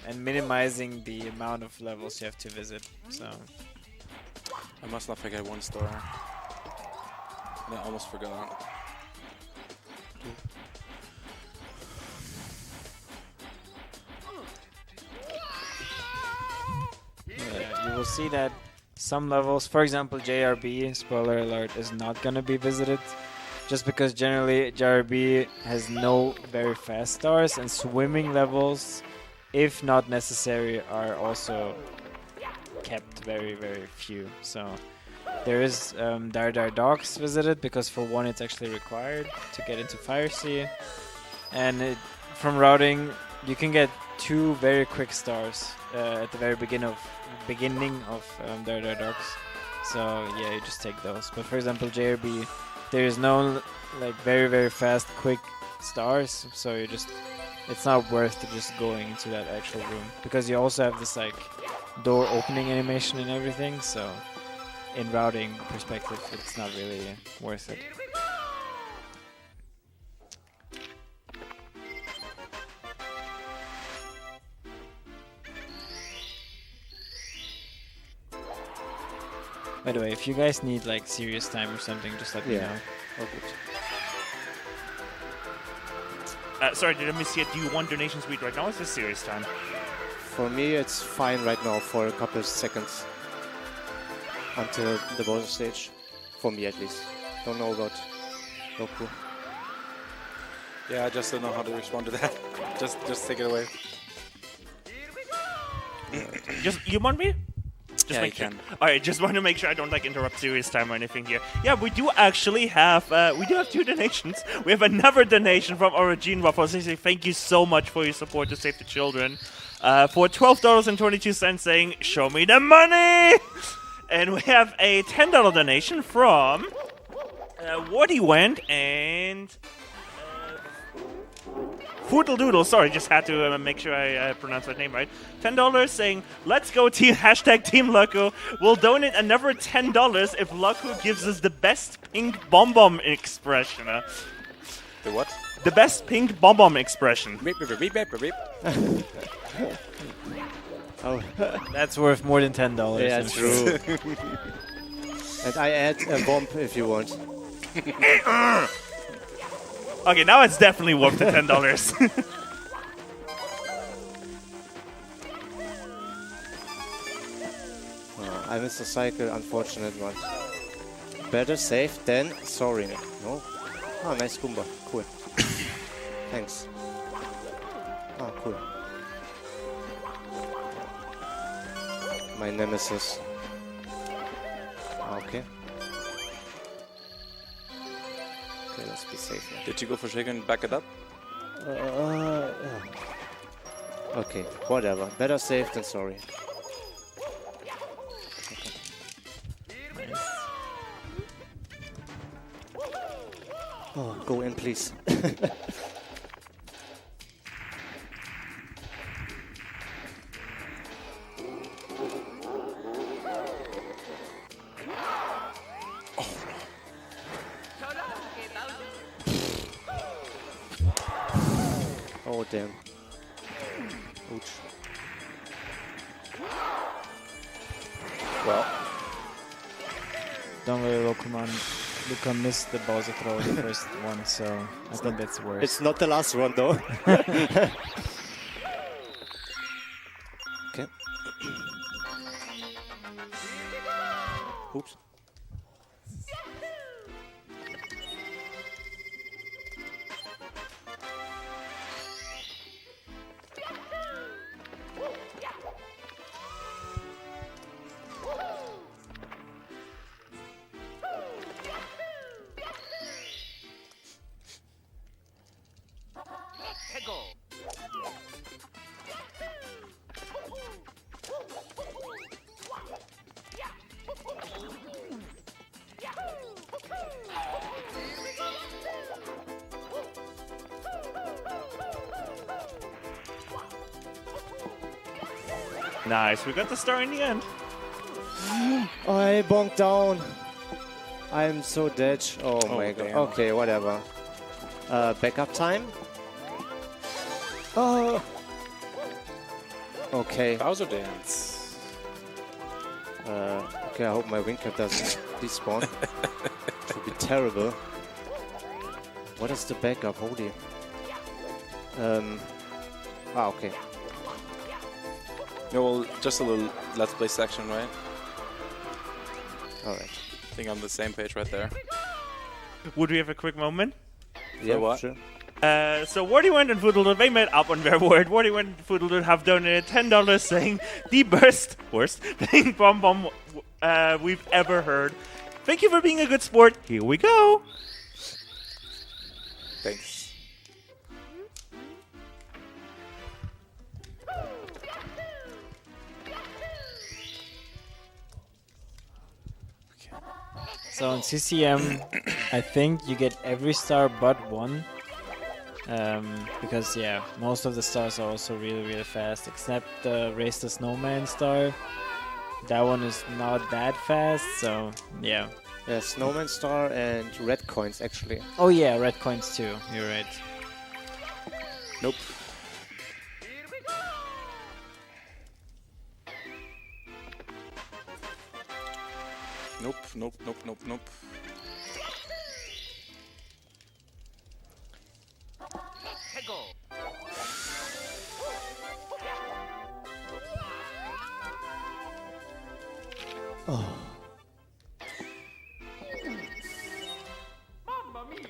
and minimizing the amount of levels you have to visit. So I must not forget 1 star. I almost forgot. You will see that some levels, for example JRB, spoiler alert, is not going to be visited. Just because generally JRB has no very fast stars, and swimming levels, if not necessary, are also kept very, very few. So there is Dire Dire Docks visited because for one it's actually required to get into Fire Sea. And from routing you can get 2 very quick stars at the very beginning of Dire Dire Docks. So yeah, you just take those. But for example JRB, there is no very, very fast, quick stars, so it's not worth to just going into that actual room, because you also have this door opening animation and everything, so in routing perspective, it's not really worth it. By the way, if you guys need serious time or something, just let me know. Oh, good. Sorry, did I miss you? Do you want donation speed right now? Or is this serious time? For me, it's fine right now for a couple of seconds until the bonus stage. For me, at least. Don't know about Goku. Yeah, I just don't know how to respond to that. just take it away. You want me? Yeah, you can. Alright, just want to make sure I don't interrupt serious time or anything here. Yeah, we do actually have 2 donations. We have another donation from Origin Waffle. They say thank you so much for your support to save the children. For $12.22 saying, show me the money! And we have a $10 donation from Woody Went and Foodle Doodle, sorry, just had to make sure I pronounce that name right. $10 saying, let's go team, #Team Loco. We'll donate another $10 if Loco gives us the best pink bomb expression. The what? The best pink bomb expression. Beep, beep, beep, beep, beep, beep. Oh. That's worth more than $10. Yeah, that's true. And I add a bomb if you want. Okay, now it's definitely worth the $10. I missed a cycle, unfortunate one. Better safe than sorry. No? Oh, nice Goomba. Cool. Thanks. Oh, cool. My nemesis. Okay. Okay, let's be safe here. Did you go for shaken and back it up? Okay, whatever. Better safe than sorry. Oh, go in, please. Oh, damn. Ouch. Well, don't worry, Rokuman. Luca missed the Bowser throw the first one, so I think that's worse. It's not the last one, though. Okay. Oops. Nice, we got the star in the end. I bonked down. I'm so dead. Oh my god. damn. Okay, whatever. Backup time. Oh. Okay. Bowser dance. Okay, I hope my wing cap doesn't despawn. It would be terrible. What is the backup? Holy. Okay. No, well, just a little Let's Play section, right? Alright. I think I'm on the same page right there. Would we have a quick moment? Yeah, what? sure. So Wardywent and Foodledud, they met up on their word. Wardywent and Foodledud have donated $10 saying the worst ping pong bomb we've ever heard. Thank you for being a good sport. Here we go. Thanks. So on CCM, I think you get every star but one. Because, yeah, most of the stars are also really fast, except the Race the Snowman star. That one is not that fast, so, yeah. Yeah, Snowman Star and red coins, actually. Oh, yeah, red coins too. You're right. Nope. Nope. Oh. Mamma mia!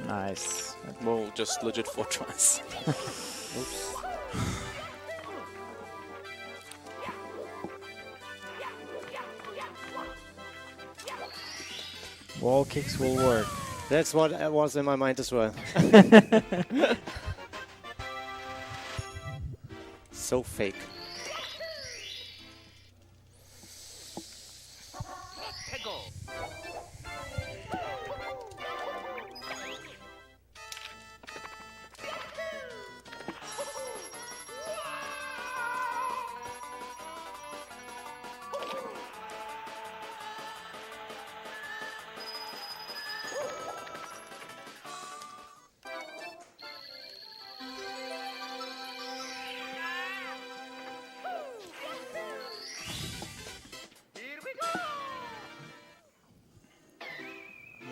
Nice. Well, just legit 4 tries. Oops. Wall kicks will work. That's what was in my mind as well. So fake.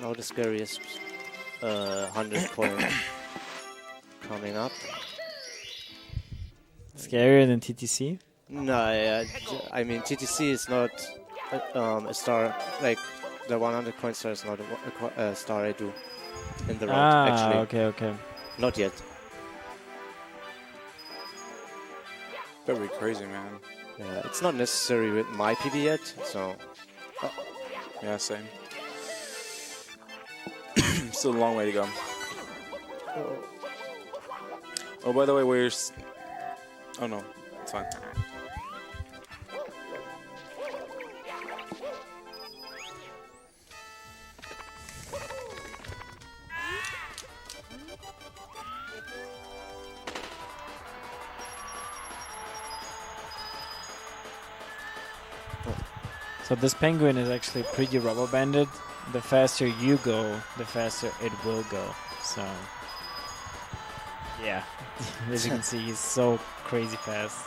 Now the scariest 100 coin coming up. Scarier than TTC? No, I mean TTC is not a star like the 100 coin star is not a star I do in the round, actually. Okay. Not yet. Very crazy, man. Yeah, it's not necessary with my PB yet, so... Yeah, same. Still a long way to go. Oh, by the way, where's... Oh no, it's fine. So this penguin is actually pretty rubber banded. The faster you go, the faster it will go. So yeah, as you can see, he's so crazy fast.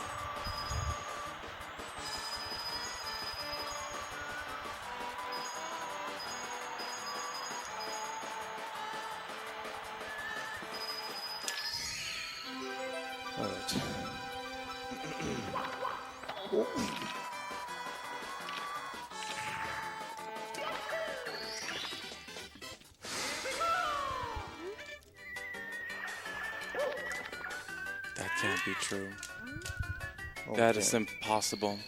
That can't be true. That is impossible.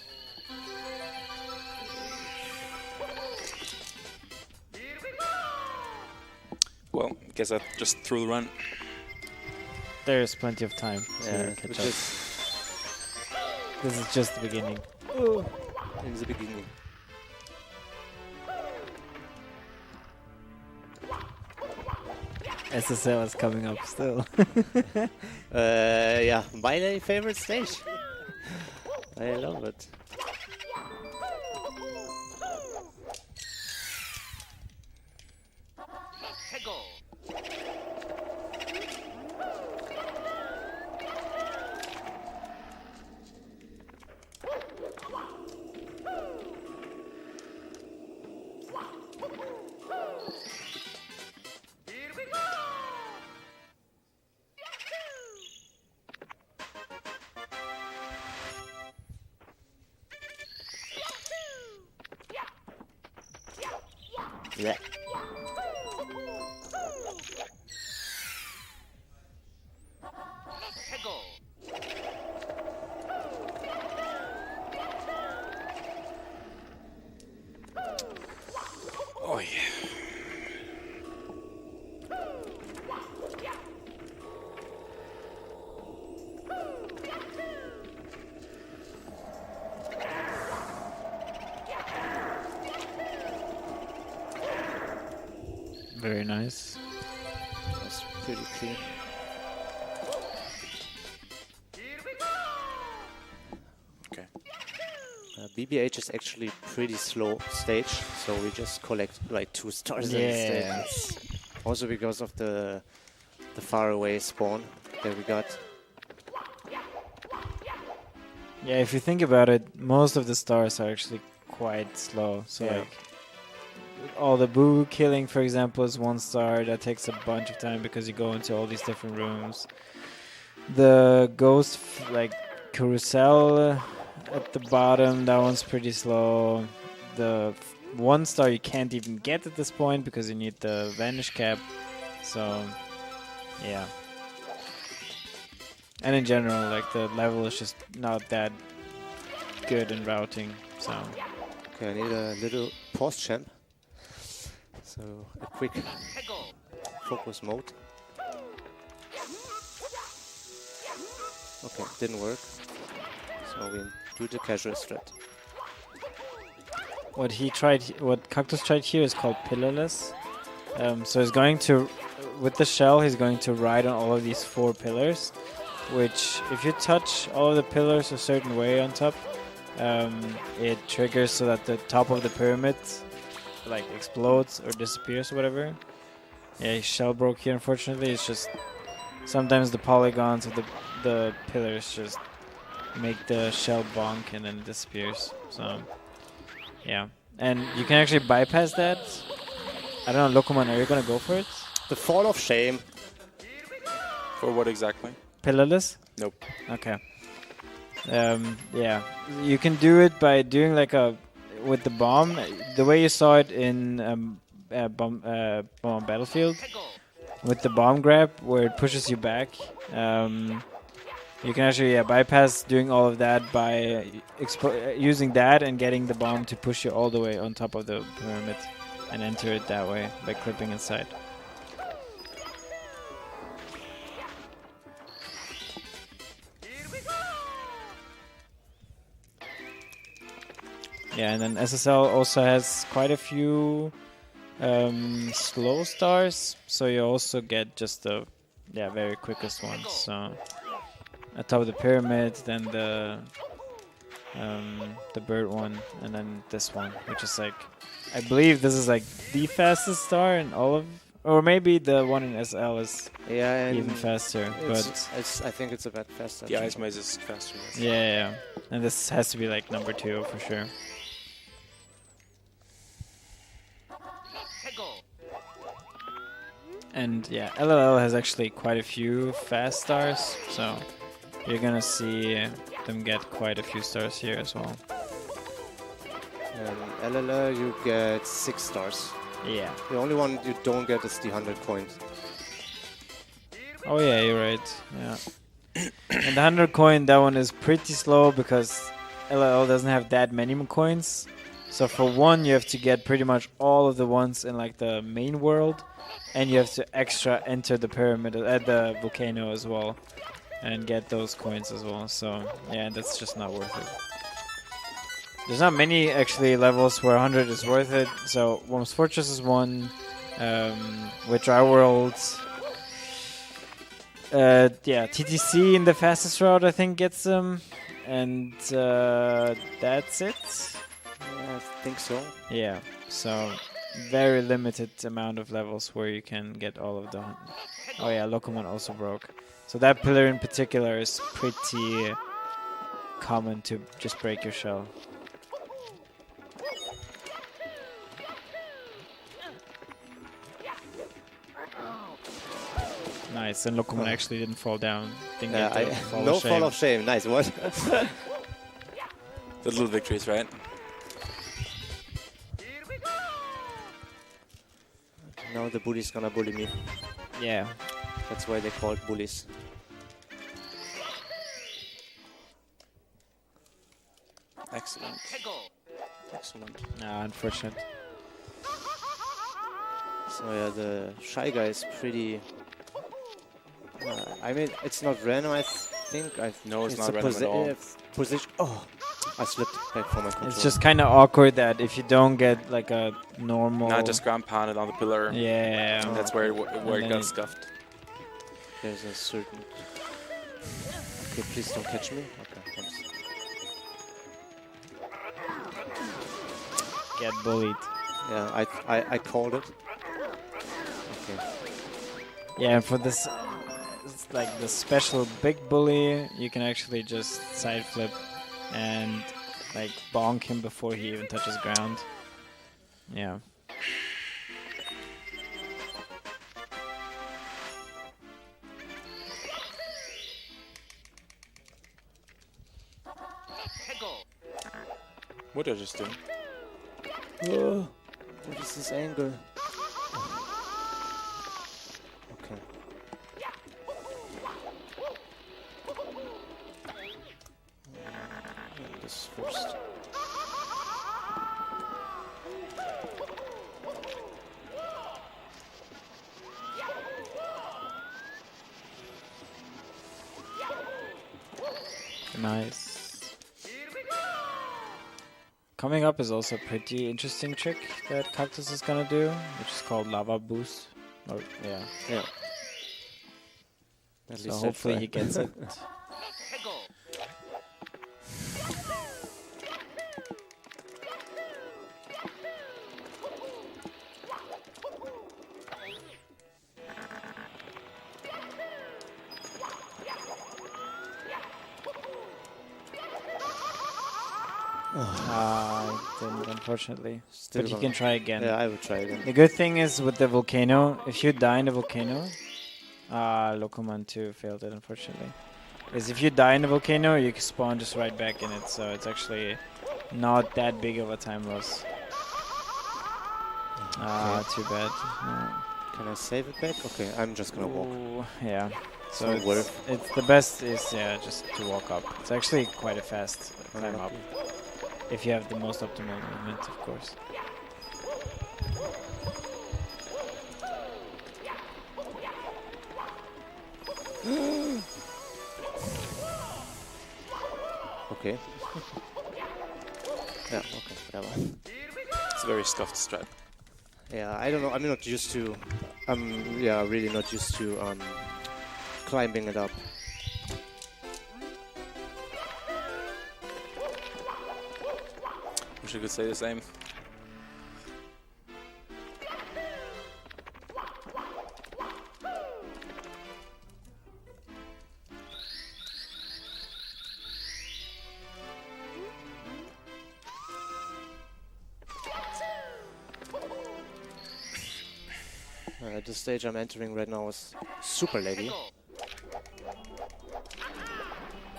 Well, guess I just threw the run. There's plenty of time to catch up. This is just the beginning. In the beginning. SSL is coming up still. Yeah, my favorite stage. I love it. Yeah. Oh yeah. Very nice. That's pretty clean. Okay. BBH is actually pretty slow stage, so we just collect like 2 stars instead. Also because of the far away spawn that we got. Yeah, if you think about it, most of the stars are actually quite slow. So like all the boo killing, for example, is 1 star. That takes a bunch of time because you go into all these different rooms. The ghost like carousel at the bottom, that one's pretty slow. The 1 star you can't even get at this point because you need the vanish cap. So yeah. And in general, like the level is just not that good in routing. So okay, I need a little pause champ. So a quick focus mode. Okay, didn't work. So we do the casual strat. What Cactus tried here is called pillarless. So he's going to, with the shell, he's going to ride on all of these 4 pillars, which if you touch all of the pillars a certain way on top, it triggers so that the top of the pyramid like explodes or disappears or whatever. Yeah, his shell broke here, unfortunately. It's just sometimes the polygons of the pillars just make the shell bonk and then it disappears. So yeah, and you can actually bypass that. I don't know, Lokoman, are you gonna go for it? The fall of shame. For what exactly? Pillarless? Nope. Okay. Yeah, you can do it by doing like with the bomb, the way you saw it in bomb on Battlefield, with the bomb grab where it pushes you back, you can actually bypass doing all of that by using that and getting the bomb to push you all the way on top of the pyramid and enter it that way by clipping inside. Yeah, and then SSL also has quite a few slow stars, so you also get just the very quickest ones. So at top of the pyramid, then the bird one, and then this one, which is like, I believe this is like the fastest star in all of, or maybe the one in SL is even faster. But I think it's a bit faster. The ice maze is faster. Yeah, and this has to be like number 2 for sure. And yeah, LLL has actually quite a few fast stars, so you're gonna see them get quite a few stars here as well. And LLL you get 6 stars. Yeah. The only one you don't get is the 100 coins. Oh yeah, you're right. Yeah. And the 100 coin, that one is pretty slow because LLL doesn't have that many coins. So for one, you have to get pretty much all of the ones in like the main world, and you have to extra enter the pyramid at the volcano as well, and get those coins as well. So yeah, that's just not worth it. There's not many actually levels where 100 is worth it. So Worms Fortress is one, Withdry World. Yeah, TTC in the fastest route I think gets them, and that's it. Yeah, I think so. Yeah, so very limited amount of levels where you can get all of the. Oh yeah, Locomon also broke. So that pillar in particular is pretty common to just break your shell. Nice, and Locomon actually didn't fall down. Didn't get the fall no of shame. fall of shame. Nice, what? The little victories, right? Now the bully's gonna bully me. Yeah. That's why they call it bullies. Excellent. Excellent. No, unfortunate. So yeah, the Shy Guy is pretty... I mean, it's not random, I think. No, it's not random at all. Position. Oh, I slipped back from my control. It's just kind of awkward that if you don't get like a normal... Not just ground pounded on the pillar. Yeah. That's where it got scuffed. There's a certain... Okay, please don't catch me. Okay, thanks. Get bullied. Yeah, I called it. Okay. Yeah, and for this, it's like the special big bully, you can actually just side flip and like bonk him before he even touches ground. Yeah. What did I just do? Oh, what is this angle? Okay. This first. Nice. Coming up is also a pretty interesting trick that Cactus is gonna do, which is called Lava Boost. Oh, yeah. Yeah. So hopefully he gets it. Didn't, unfortunately. Still but you gonna- can try again. Yeah, I will try again. The good thing is with the volcano, if you die in the volcano, Locomon 2 failed it, unfortunately. Is if you die in the volcano, you can spawn just right back in it, so it's actually not that big of a time loss. Ah, too bad. Can I save it back? Okay, I'm just gonna walk. Ooh, yeah. So not it's, worth. it's the best is just to walk up. It's actually quite a fast climb up. If you have the most optimal movement, of course. Okay. Yeah, okay, whatever. It's a very scuffed strat. Yeah, I don't know. I'm not used to. Yeah, really not used to climbing it up. Wish I could say the same. The stage I'm entering right now is super laggy.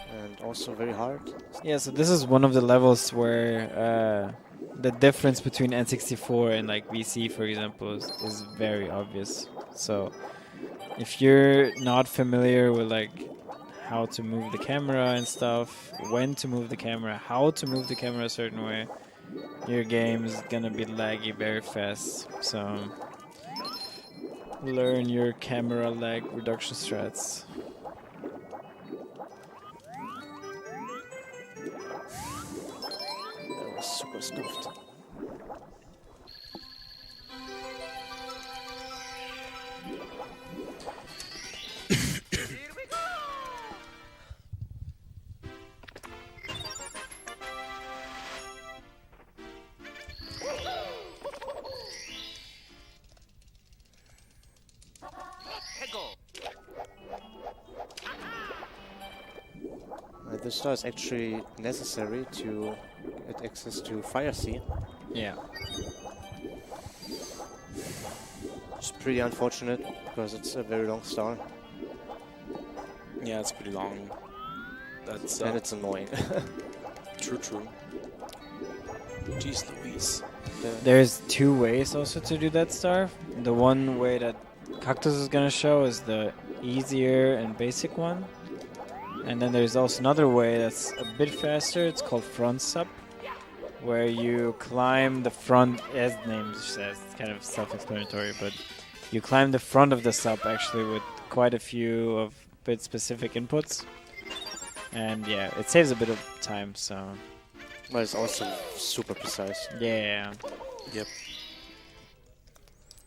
And also very hard. Yeah, so this is one of the levels where the difference between N64 and like VC, for example, is very obvious. So if you're not familiar with like how to move the camera and stuff, when to move the camera, how to move the camera a certain way, your game is gonna be laggy very fast. So learn your camera lag reduction strats. That was super scuffed. This star is actually necessary to get access to Fire Sea. Yeah. It's pretty unfortunate because it's a very long star. Yeah, it's pretty long. That's and it's annoying. True. Jeez Louise. There's two ways also to do that star. The one way that Cactus is gonna show is the easier and basic one. And then there's also another way that's a bit faster. It's called front sup, where you climb the front, as the name says, it's kind of self-explanatory, but you climb the front of the sup actually with quite a few of bit specific inputs. And yeah, it saves a bit of time, so... But it's also super precise. Yeah. Yep.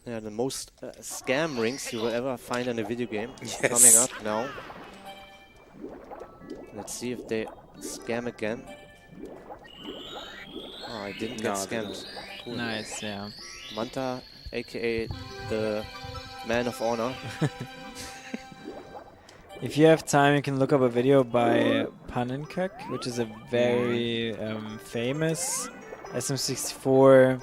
Yeah, the most scam rings you will ever find in a video game coming up now. Let's see if they scam again. Oh, I didn't get scammed. Cool. Nice, yeah. Manta, aka the man of honor. If you have time, you can look up a video by Paninkuk, which is a very famous SM64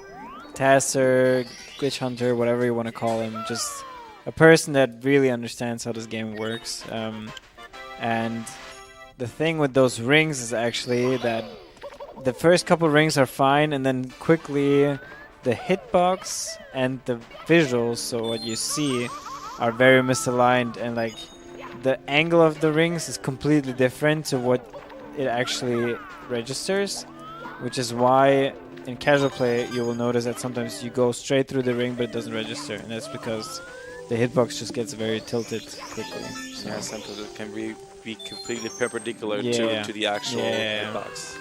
tasser, glitch hunter, whatever you want to call him. Just a person that really understands how this game works. And the thing with those rings is actually that the first couple rings are fine, and then quickly the hitbox and the visuals, so what you see, are very misaligned, and like the angle of the rings is completely different to what it actually registers, which is why in casual play you will notice that sometimes you go straight through the ring but it doesn't register, and that's because the hitbox just gets very tilted quickly. So. Yeah, sometimes it can be completely perpendicular to the actual hitbox.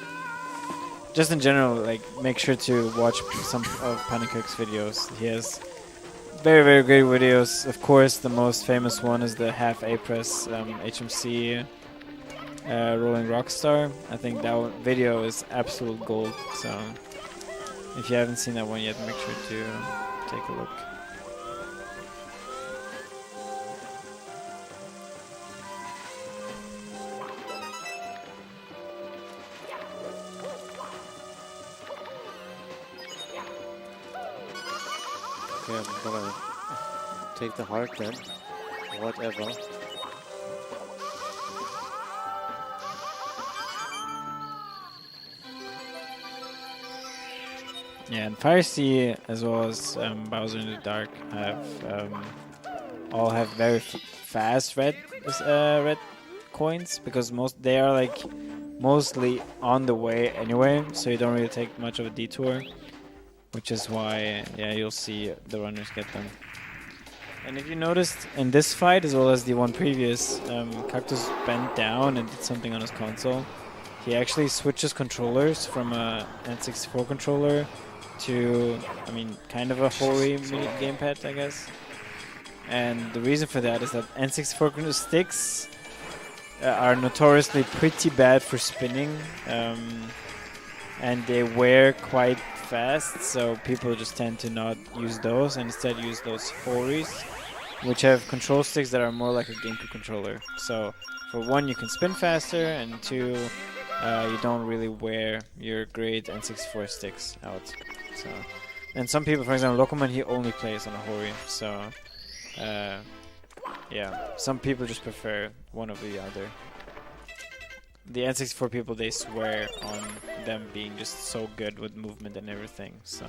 Just in general, like, make sure to watch some of Panikkuk's videos. He has very, very great videos. Of course, the most famous one is the half A-press HMC Rolling Rockstar. I think that video is absolute gold. So if you haven't seen that one yet, make sure to take a look. Okay, I'm gonna take the heart then. Whatever. Yeah, and Fire Sea as well as Bowser in the Dark all have very fast red coins because they are like mostly on the way anyway, so you don't really take much of a detour, which is why you'll see the runners get them. And if you noticed in this fight as well as the one previous, Cactus bent down and did something on his console. He actually switches controllers from a N64 controller to, kind of a Hori gamepad, I guess. And the reason for that is that N64 sticks are notoriously pretty bad for spinning, and they wear quite fast, so people just tend to not use those and instead use those Horis, which have control sticks that are more like a GameCube controller. So for one, you can spin faster, and two, you don't really wear your great N64 sticks out. So, and some people, for example, Locoman, he only plays on a Hori, so some people just prefer one over the other. The N64 people, they swear on them being just so good with movement and everything, so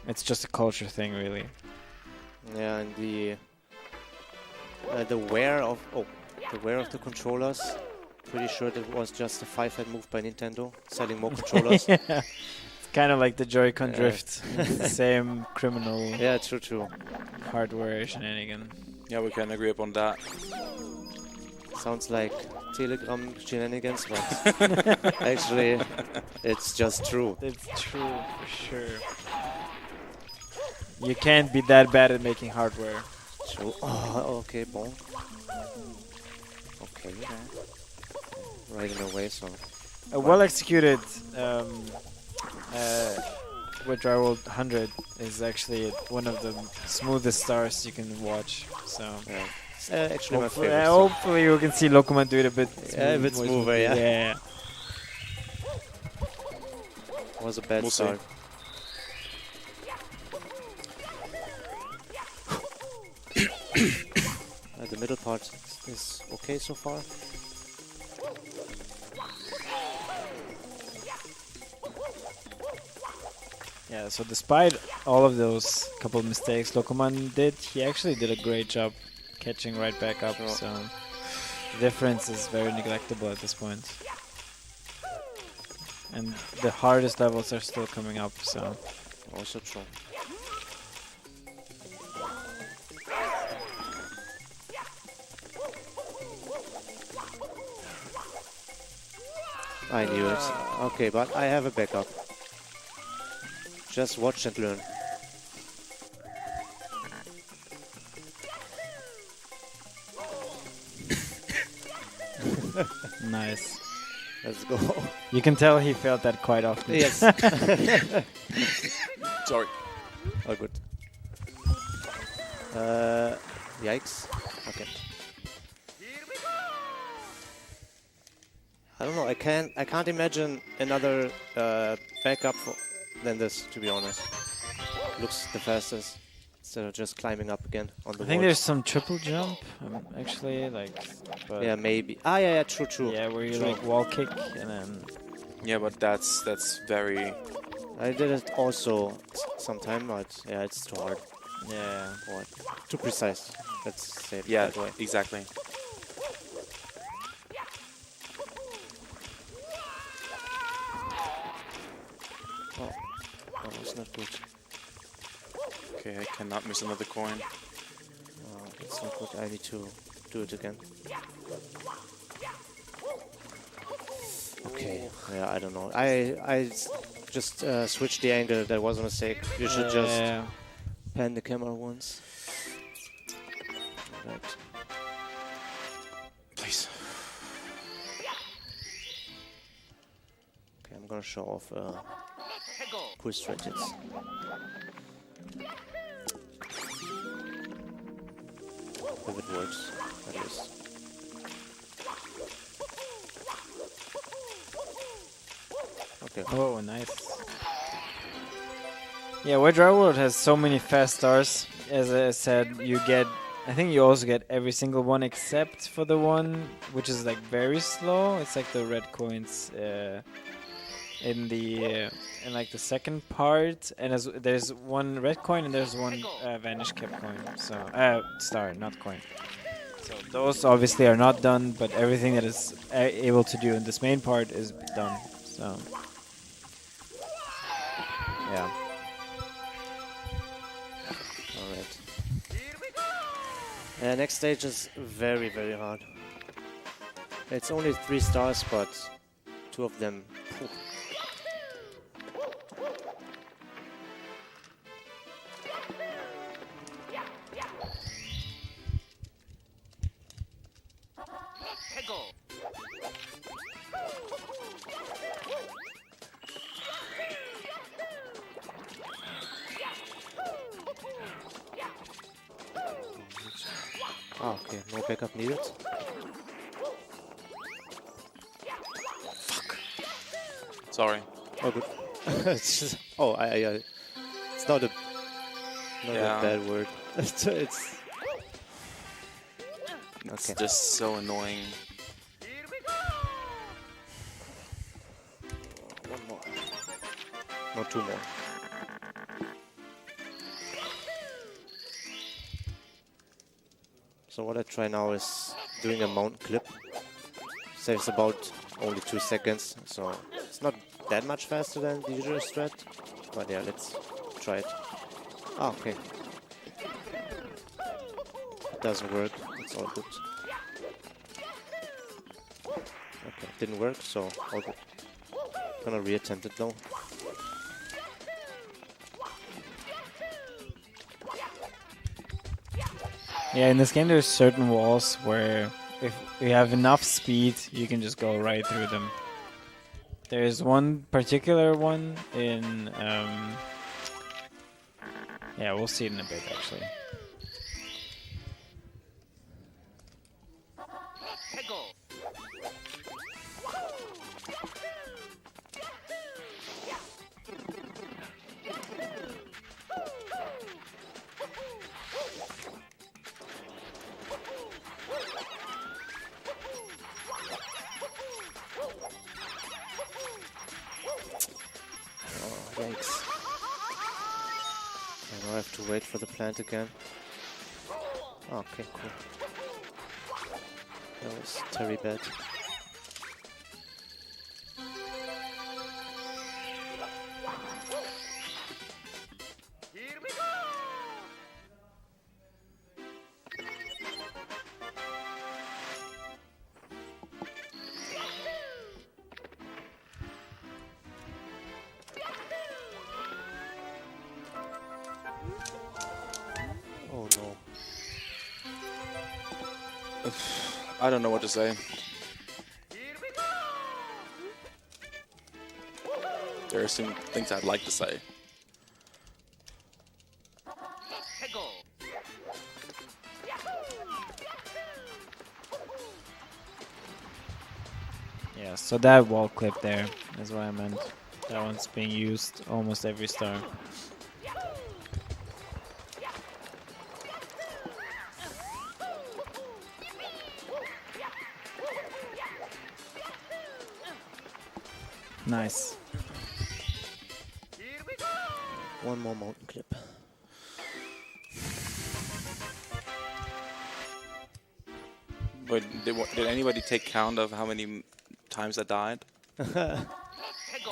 it's just a culture thing, really. Yeah, and the wear of the controllers, pretty sure that was just a 5-head move by Nintendo, selling more controllers. Yeah. It's kind of like the Joy-Con drift. It's the same criminal true. hardware shenanigan. Yeah, we can agree upon that. Sounds like Telegram shenanigans, but actually it's just true. It's true, for sure. You can't be that bad at making hardware. True. Oh, okay, bon. Okay. Right in a way, so... A well-executed with Dryworld 100 is actually one of the smoothest stars you can watch, so... Yeah. Actually, hopefully, my favorite. hopefully you can see Locoman do it a bit smoother, yeah. Was a bad start. The middle part is okay so far. Yeah, so despite all of those couple of mistakes Locoman did, he actually did a great job catching right back up, so the difference is very neglectable at this point. And the hardest levels are still coming up, so... Also true. I knew it. Okay, but I have a backup. Just watch and learn. Nice. Let's go. You can tell he felt that quite often. Yes. Sorry. Oh, good. Yikes. Okay. I don't know. I can't imagine another backup than this, to be honest. Looks the fastest. Instead of just climbing up again on the I think wall. there's some triple jump, actually, like... But yeah, maybe. Yeah, true. Yeah, where you like wall kick and then... Yeah, but that's very... I did it also sometime, but yeah, it's too hard. Yeah. Or too precise. Let's say it Yeah, that way. exactly. Oh, that was not good. Okay, I cannot miss another coin. It's not good. I need to do it again. Okay. Yeah, I don't know. I just switched the angle. That was a mistake. You should just pan the camera once. Right. Please. Okay, I'm gonna show off cool stretches. If it works, at least. Okay. Oh, nice. Yeah, Wedge World has so many fast stars. As I said, you get... I think you also get every single one except for the one which is like very slow. It's like the red coins in the in like the second part, and there's one red coin and there's one vanish cap coin. So star, not coin. So those obviously are not done, but everything that is able to do in this main part is done. So yeah. All right. Next stage is very, very hard. It's only 3 stars, but 2 of them. Phew. Oh, okay, no backup needed. Sorry. Oh, good. It's just, oh, it's not a bad word. it's It's just so annoying. One more. No, 2 more. So what I try now is doing a mount clip. Saves about only 2 seconds, so it's not that much faster than the usual strat. But yeah, let's try it. Ah, okay. It doesn't work. It's all good. Okay, didn't work, so all good. Gonna reattempt it though. Yeah, in this game there's certain walls where if you have enough speed, you can just go right through them. There's one particular one in... yeah, we'll see it in a bit, actually. Yikes. I now have to wait for the plant again. Oh, okay, cool. That was very bad. Oh no. I don't know what to say. There are some things I'd like to say. Yeah, so that wall clip there is what I meant. That one's being used almost every star. Nice. One more mountain clip. But did anybody take count of how many times I died?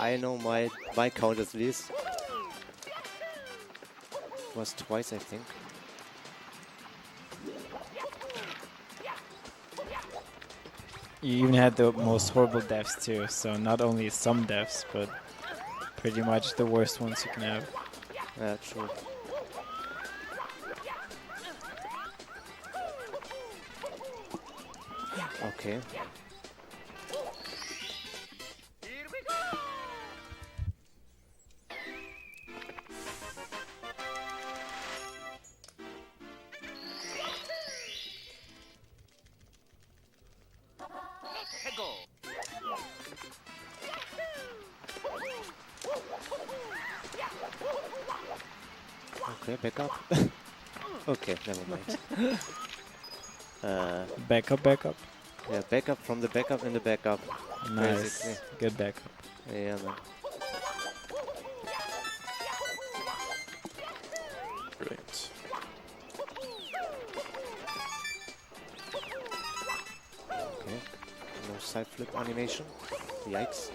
I know my count at least. It was twice, I think. You even had the most horrible deaths too, so not only some deaths, but pretty much the worst ones you can have. Yeah, true. Okay. Okay, back up. Okay, never mind. Back up. Yeah, backup from the backup in the backup. Nice. Basically. Good backup. Yeah, man. side flip animation. Yikes.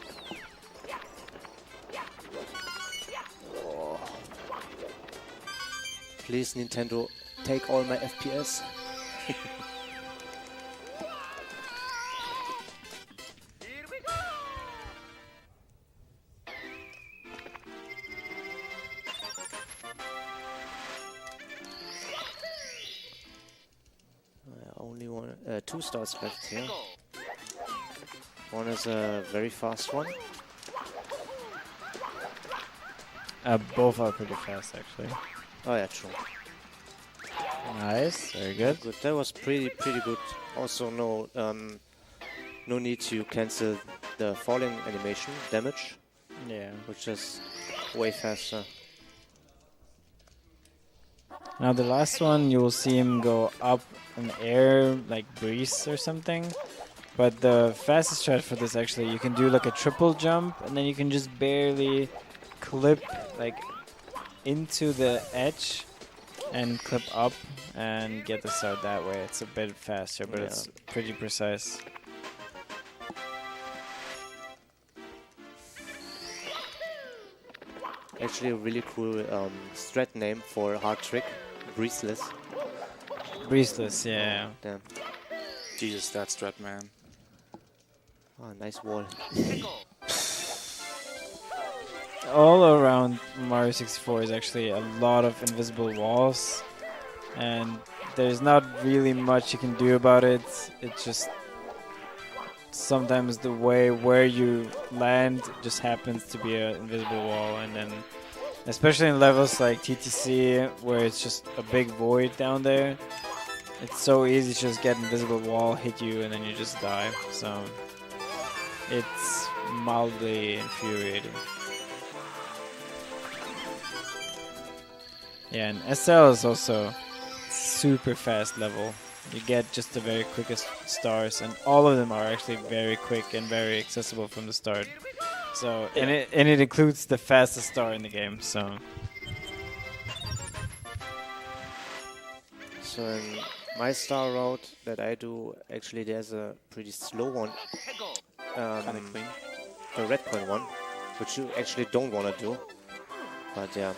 Oh. Please, Nintendo, take all my FPS. Only one, 2 stars left here. One is a very fast one. Both are pretty fast, actually. Oh yeah, true. Nice, very good. Good. That was pretty good. Also, no need to cancel the falling animation damage. Yeah. Which is way faster. Now the last one, you will see him go up in the air, like breeze or something. But the fastest strat for this, actually, you can do like a triple jump, and then you can just barely clip like into the edge and clip up and get the start that way. It's a bit faster, but it's pretty precise. Actually, a really cool strat name for hard trick, breezeless. Breezeless, yeah. Damn. Jesus, that strat, man. Oh, nice wall. All around Mario 64 is actually a lot of invisible walls, and there's not really much you can do about it. It's just sometimes the way where you land just happens to be an invisible wall, and then especially in levels like TTC where it's just a big void down there, it's so easy to just get invisible wall, hit you, and then you just die. So it's mildly infuriating. Yeah, and SL is also super fast level. You get just the very quickest stars, and all of them are actually very quick and very accessible from the start. So, and it includes the fastest star in the game. So in my star route that I do, actually there's a pretty slow one. The red coin one, which you actually don't want to do. But yeah.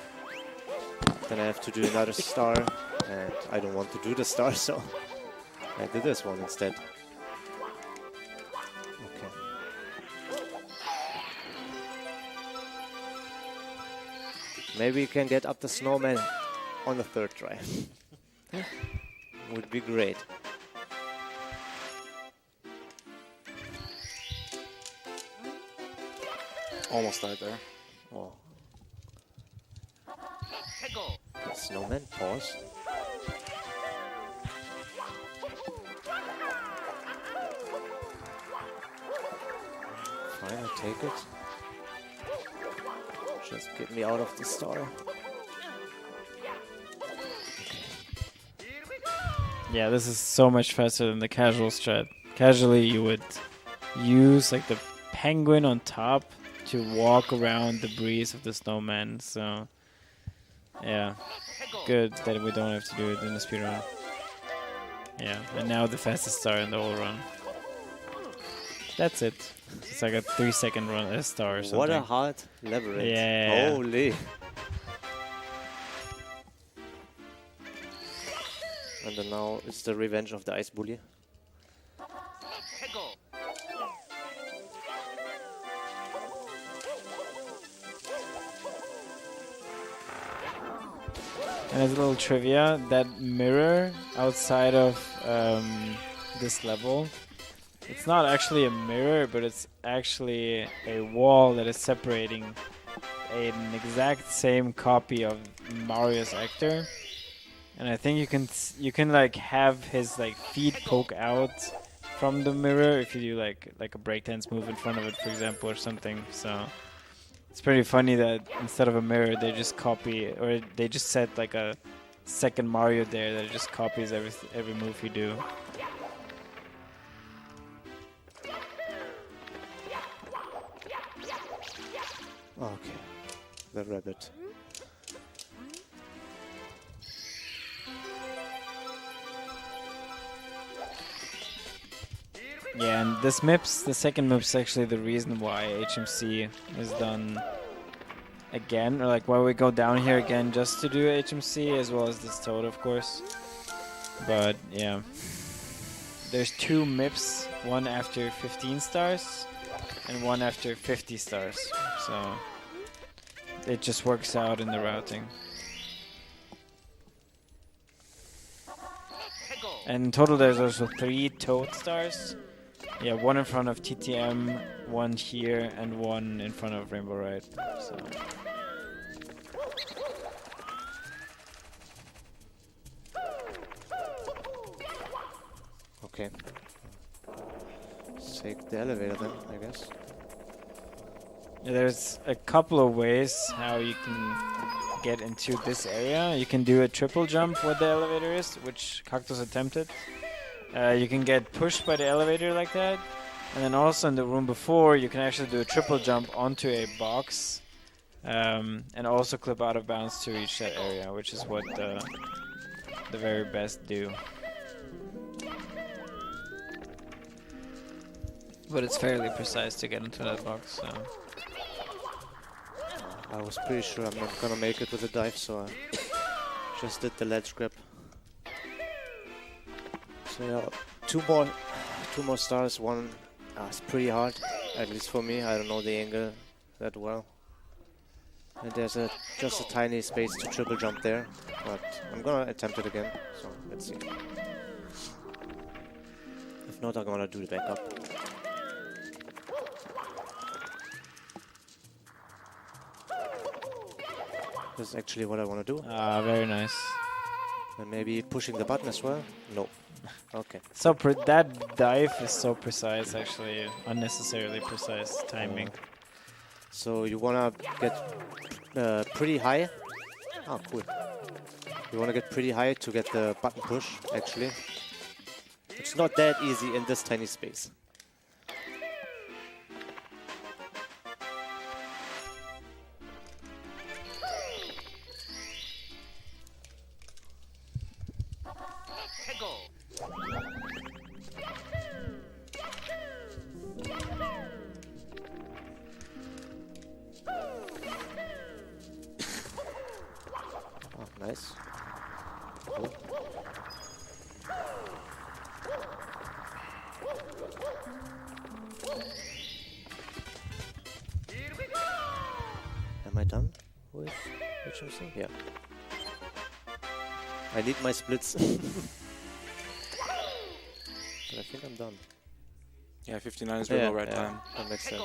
Then I have to do another star, and I don't want to do the star, so I did this one instead. Okay. Maybe you can get up the snowman on the 3rd try. Would be great. Almost died there. Oh. Snowman, pause. Fine, I'll take it. Just get me out of the star. yeah, this is so much faster than the casual strat. Casually, you would use like the penguin on top to walk around the breeze of the snowman. So yeah, good that we don't have to do it in the speedrun. Yeah, and now the fastest star in the whole run. That's it. It's like a 3-second run star or something. What a hard labyrinth. Yeah. Holy. And then now it's the revenge of the ice bully. And as a little trivia, that mirror outside of this level, it's not actually a mirror, but it's actually a wall that is separating an exact same copy of Mario's actor. And I think you can like have his like feet poke out from the mirror if you do like a breakdance move in front of it, for example, or something. So it's pretty funny that instead of a mirror, they just copy, or they just set like a second Mario there that just copies every move you do. Okay, the rabbit. Yeah, and this MIPS, the second MIPS, is actually the reason why HMC is done again, or like why we go down here again just to do HMC, as well as this Toad, of course. But yeah, there's 2 MIPS, one after 15 stars and one after 50 stars, so it just works out in the routing. And in total there's also 3 Toad stars. Yeah, one in front of TTM, one here, and one in front of Rainbow Ride. So. Okay. Let's take the elevator then, I guess. Yeah, there's a couple of ways how you can get into this area. You can do a triple jump where the elevator is, which Cactus attempted. You can get pushed by the elevator like that. And then also in the room before, you can actually do a triple jump onto a box. And also clip out of bounds to reach that area, which is what the very best do. But it's fairly precise to get into that box, so... I was pretty sure I'm not gonna make it with a dive, so I just did the ledge grab. So yeah, two more stars. One is pretty hard, at least for me. I don't know the angle that well. And there's just a tiny space to triple jump there, but I'm gonna attempt it again. So let's see. If not, I'm gonna do the backup. This is actually what I want to do. Ah, very nice. And maybe pushing the button as well? No. Okay. So that dive is so precise, actually, unnecessarily precise timing. So you want to get pretty high. Oh, cool. You want to get pretty high to get the button push, actually. It's not that easy in this tiny space. Nice. Cool. Am I done with HMC? Yeah. I need my splits. But I think I'm done. Yeah, 59 is the right time. That makes sense.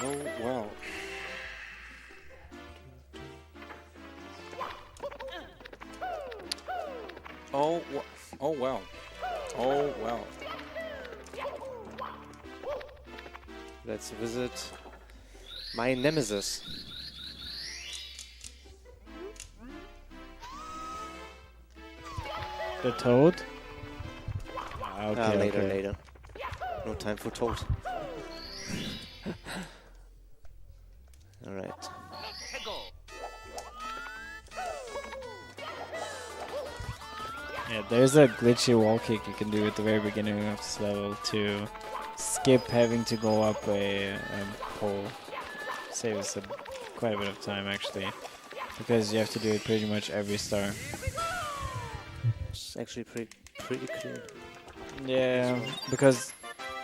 Oh, wow. Oh, oh wow. Oh wow. Let's visit my nemesis. The Toad? Okay, later. No time for Toad. Alright. Yeah, there's a glitchy wall kick you can do at the very beginning of this level to skip having to go up a pole. Saves quite a bit of time, actually, because you have to do it pretty much every star. It's actually pretty clean. Yeah, because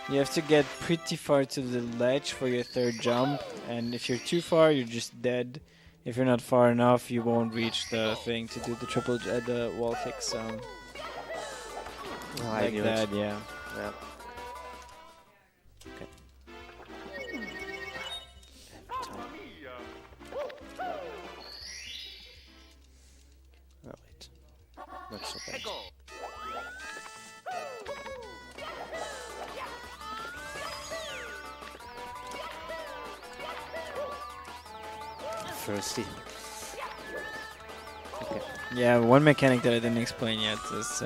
you have to get pretty far to the ledge for your third jump, and if you're too far, you're just dead. If you're not far enough, you won't reach the thing to do the the wall kick. So like that, yeah. Yeah. Okay. Oh wait, not so bad. Thirsty. Okay. Yeah, one mechanic that I didn't explain yet is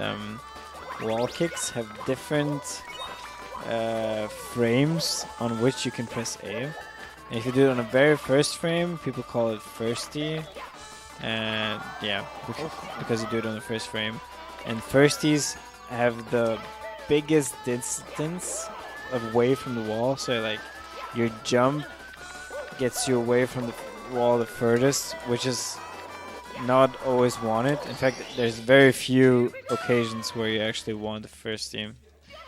wall kicks have different frames on which you can press A. And if you do it on the very first frame, people call it firsty. And yeah, because you do it on the first frame. And firsties have the biggest distance away from the wall, so like your jump gets you away from the wall the furthest, which is not always wanted. In fact, there's very few occasions where you actually want the first team.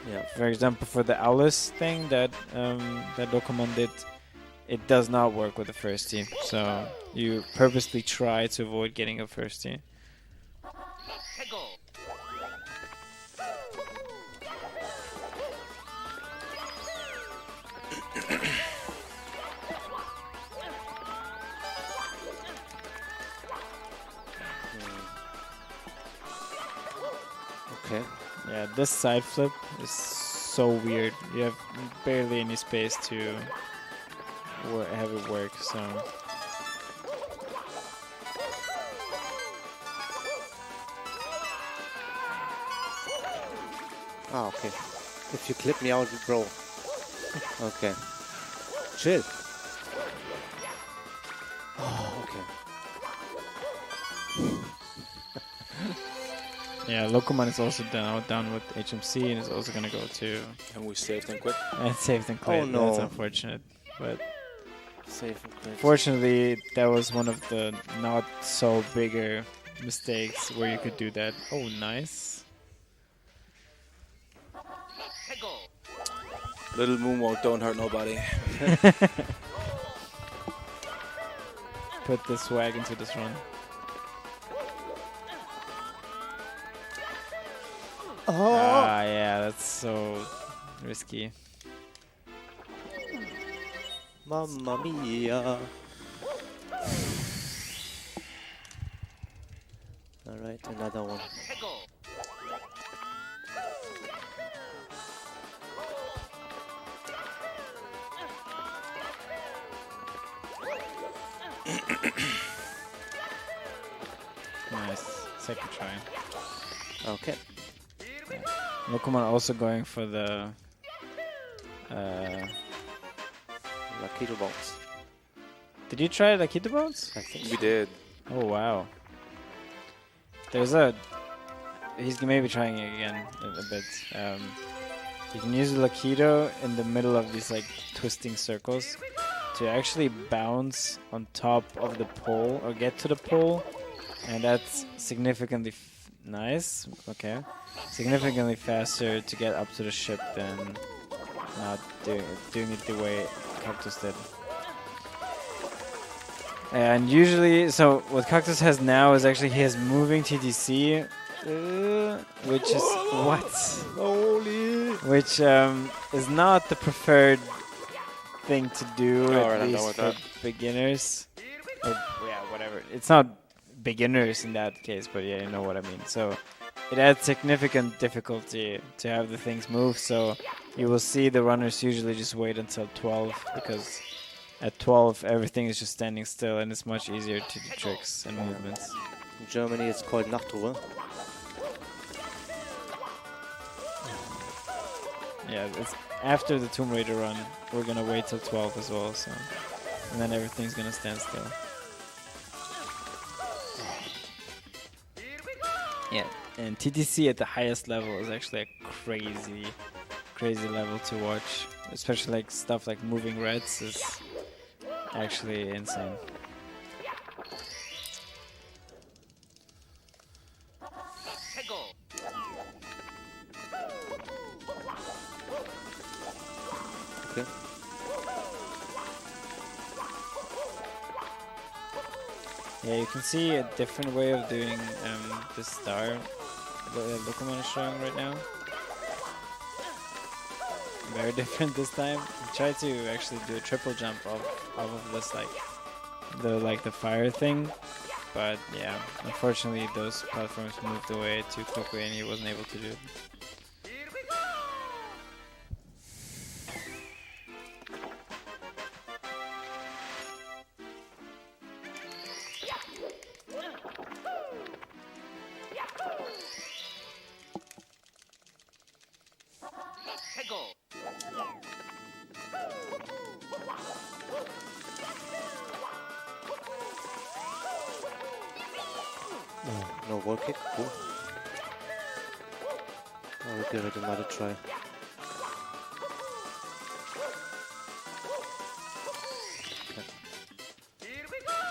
Yeah. For example, for the Alice thing that that Lokomon did, it does not work with the first team. So you purposely try to avoid getting a first team. Okay. Yeah, this side flip is so weird. You have barely any space to have it work, so... Ah, okay. If you clip me out, bro. Okay. Chill. Oh, okay. Yeah, Lokomon is also down with HMC and is also gonna go to... And we saved and quit. And saved and quit. Oh, no. That's unfortunate. But Save and quit. fortunately, that was one of the not so bigger mistakes where you could do that. Oh, nice. Little moonwalk, don't hurt nobody. Put the swag into this run. Oh! Ah, yeah, that's so risky. Mamma mia. Alright, another one. Nice. Second try. Okay. Lokomon also going for the... Lakido bounce. Did you try Lakido bounce? I think We did. Oh, wow. There's a... He's maybe trying it again a bit. You can use the Lakido in the middle of these like twisting circles to actually bounce on top of the pole or get to the pole, and that's significantly nice. Okay, significantly faster to get up to the ship than not doing it the way Cactus did. And usually, so what Cactus has now is actually he has moving TTC, which is what? Holy! Which is not the preferred thing to do, at least for beginners. Or, yeah, whatever. It's not beginners in that case, but yeah, you know what I mean. So it adds significant difficulty to have the things move. So you will see the runners usually just wait until 12, because at 12 everything is just standing still and it's much easier to do tricks and movements. In Germany it's called Nachtruhe. Yeah, it's after the Tomb Raider run, we're gonna wait till 12 as well, so and then everything's gonna stand still. Yeah, and TTC at the highest level is actually a crazy level to watch. Especially like stuff like moving reds is actually insane. Okay. Yeah, you can see a different way of doing the star Lokomon is showing right now. Very different this time. I tried to actually do a triple jump off of this like the fire thing, but yeah, unfortunately those platforms moved away too quickly and he wasn't able to do it. No wall kick. Cool. I'll give it another try.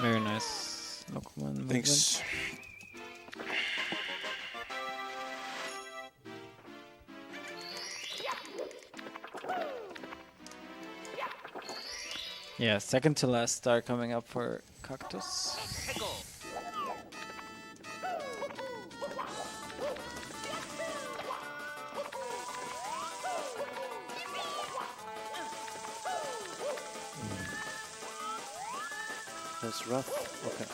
Very nice. Lookman Thanks. Yeah, second to last star coming up for Cactus. That's rough. Okay.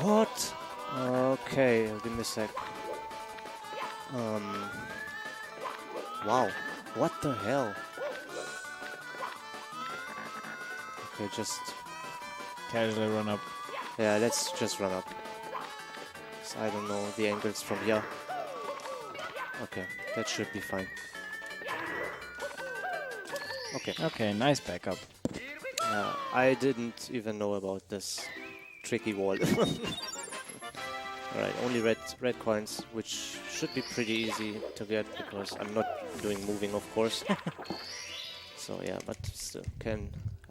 What? Okay, give me a sec. Wow. What the hell? Okay, just casually run up. Yeah, let's just run up. 'Cause I don't know the angles from here. Okay, that should be fine. Okay. Okay, nice backup. I didn't even know about this tricky wall. Alright, only red coins, which should be pretty easy to get because I'm not doing moving, of course. So yeah, but still,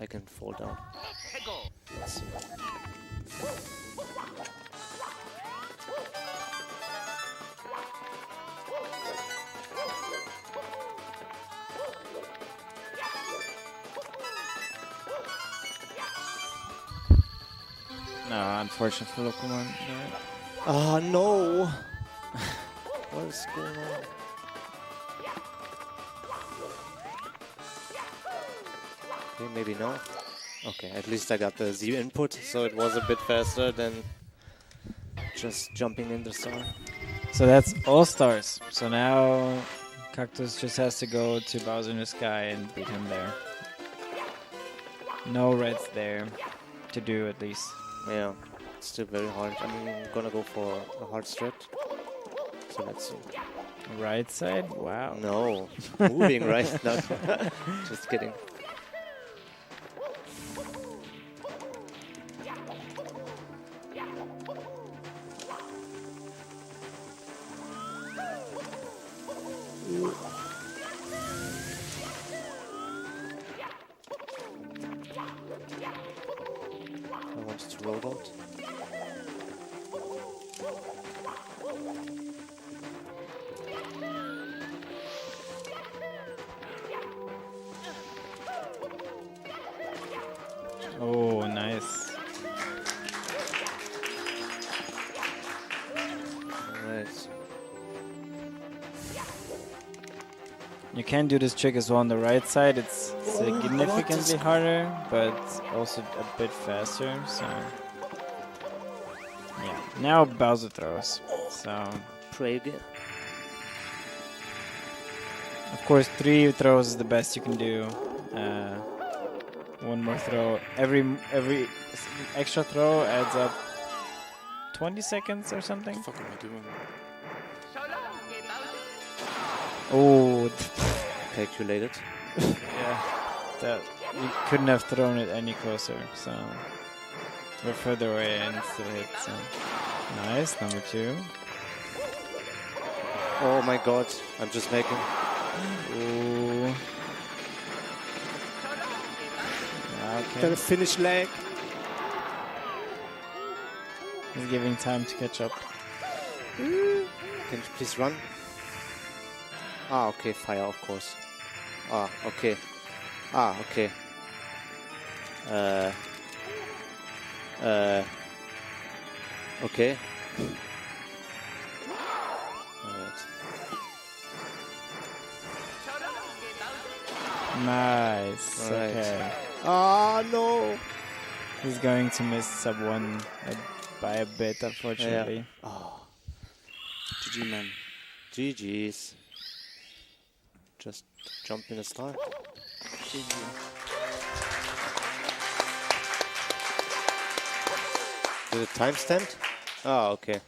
I can fall down. Let's see. No, unfortunate for Lokomon. Ah, no! What is going on? Okay, maybe no. Okay, at least I got the Z input, so it was a bit faster than just jumping in the star. So that's all stars. So now Cactus just has to go to Bowser in the Sky and beat him there. No reds there to do at least. Yeah, it's still very hard. I'm gonna go for a hard strat. So let's see. Right side? Wow. No, moving right now. Just kidding. I wanted to roll out. Oh, nice. Alright. You can do this trick as well on the right side. It's significantly harder, but also a bit faster. So yeah. Now Bowser throws. So pray again. Of course, 3 throws is the best you can do. One more throw. Every extra throw adds up 20 seconds or something. What the fuck am I doing? Oh, calculated. Yeah, that you couldn't have thrown it any closer. So we're further away and it still hit. So nice, number 2. Oh my god, I'm just making. Ooh. Okay. The finish leg. He's giving time to catch up. Can you please run? Ah, okay, fire, of course. Ah, okay. Ah, okay. Okay. Alright. Nice. Alright. Okay. Ah, no. He's going to miss sub 1 by a bit, unfortunately. Yeah. Oh. GG, man. GG's. Just jump in a star. GG. Did it timestamp? Oh, okay.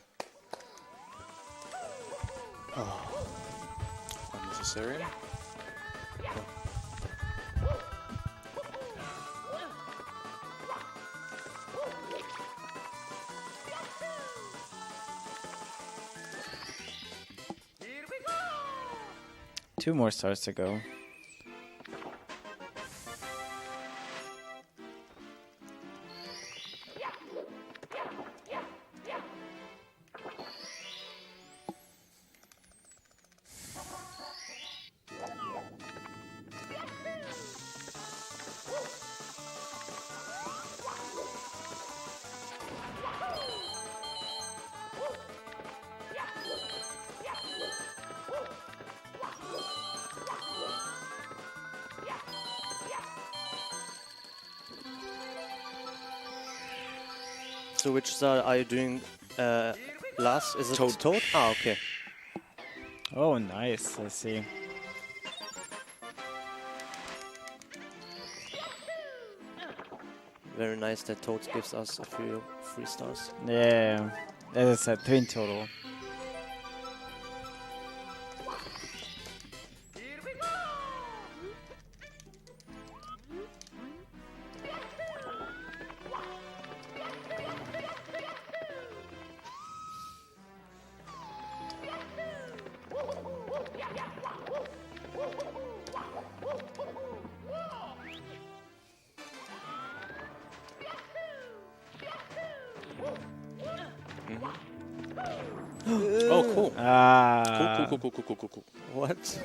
Unnecessary. 2 more stars to go. So which star are you doing last? Is it Toad? Ah, okay. Oh, nice. I see. Very nice that Toad gives us a few 3 stars. Yeah. As I said, 3 in total. Oh, cool. Ah. Cool. What?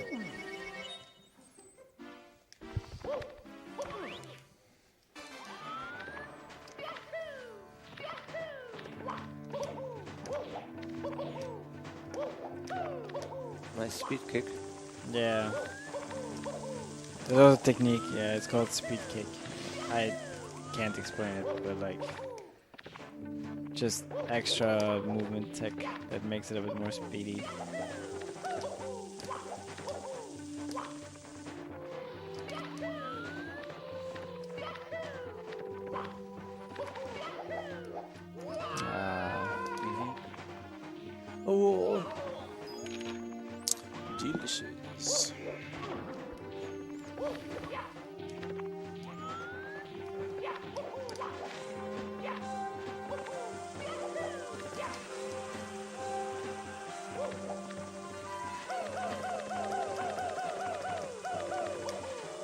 Nice speed kick. Yeah. There's a technique, yeah, it's called speed kick. I can't explain it, but like just extra movement tech that makes it a bit more speedy. Oh, delicious.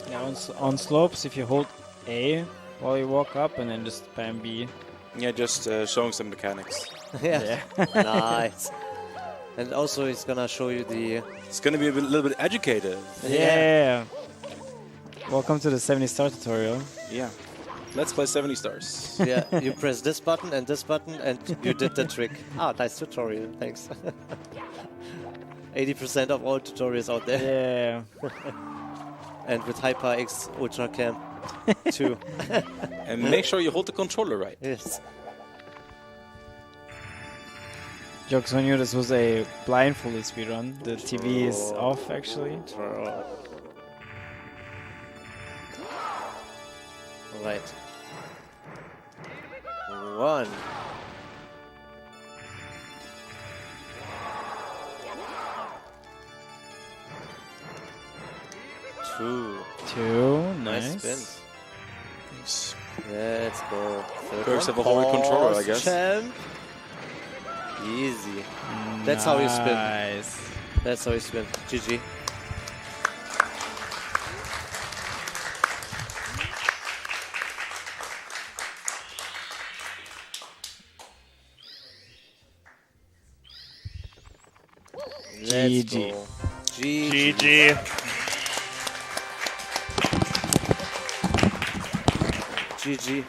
Yeah, on slopes, if you hold A while you walk up and then just spam B. Yeah, just showing some mechanics. yeah. Nice. And also he's gonna show you the... It's gonna be a little bit educated. Yeah. Welcome to the 70 star tutorial. Yeah. Let's play 70 stars. Yeah, you press this button and you did the trick. Ah, nice tutorial, thanks. 80% of all tutorials out there. Yeah. And with HyperX Ultra Cam too. And make sure you hold the controller right. Yes. Jokes on you, this was a blindfolded speedrun. The TV is off actually. Right. 1. 2. 2, Nice nice. spins. Nice. Let's go. Perks of a holy controller, I guess. Champ. Easy. That's how you spin. Nice. That's how you spin. GG. Let's GG. go. GG. GG.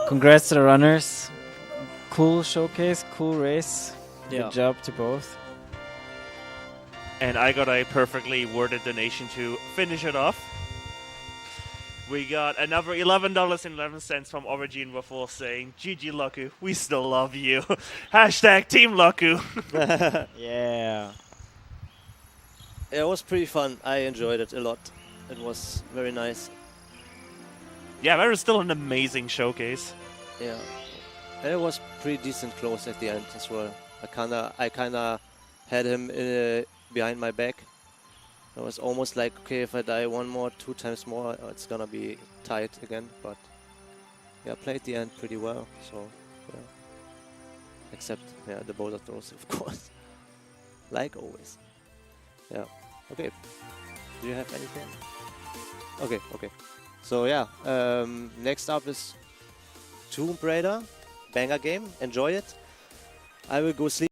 Congrats to the runners. Cool showcase, cool race. Yeah. Good job to both. And I got a perfectly worded donation to finish it off. We got another $11.11 from Origin Waffle saying, GG Laku, we still love you. Hashtag Team Laku. Yeah. It was pretty fun. I enjoyed it a lot. It was very nice. Yeah, that was still an amazing showcase. Yeah. And it was pretty decent close at the end as well. I kinda had him behind my back. It was almost like, okay, if I die 1 more, 2 times more, it's gonna be tight again. But yeah, played the end pretty well. So yeah. Except the boulder throws, of course. like always. Yeah. Okay. Do you have anything? Okay. Okay. So yeah. Next up is Tomb Raider. Banger game. Enjoy it. I will go sleep.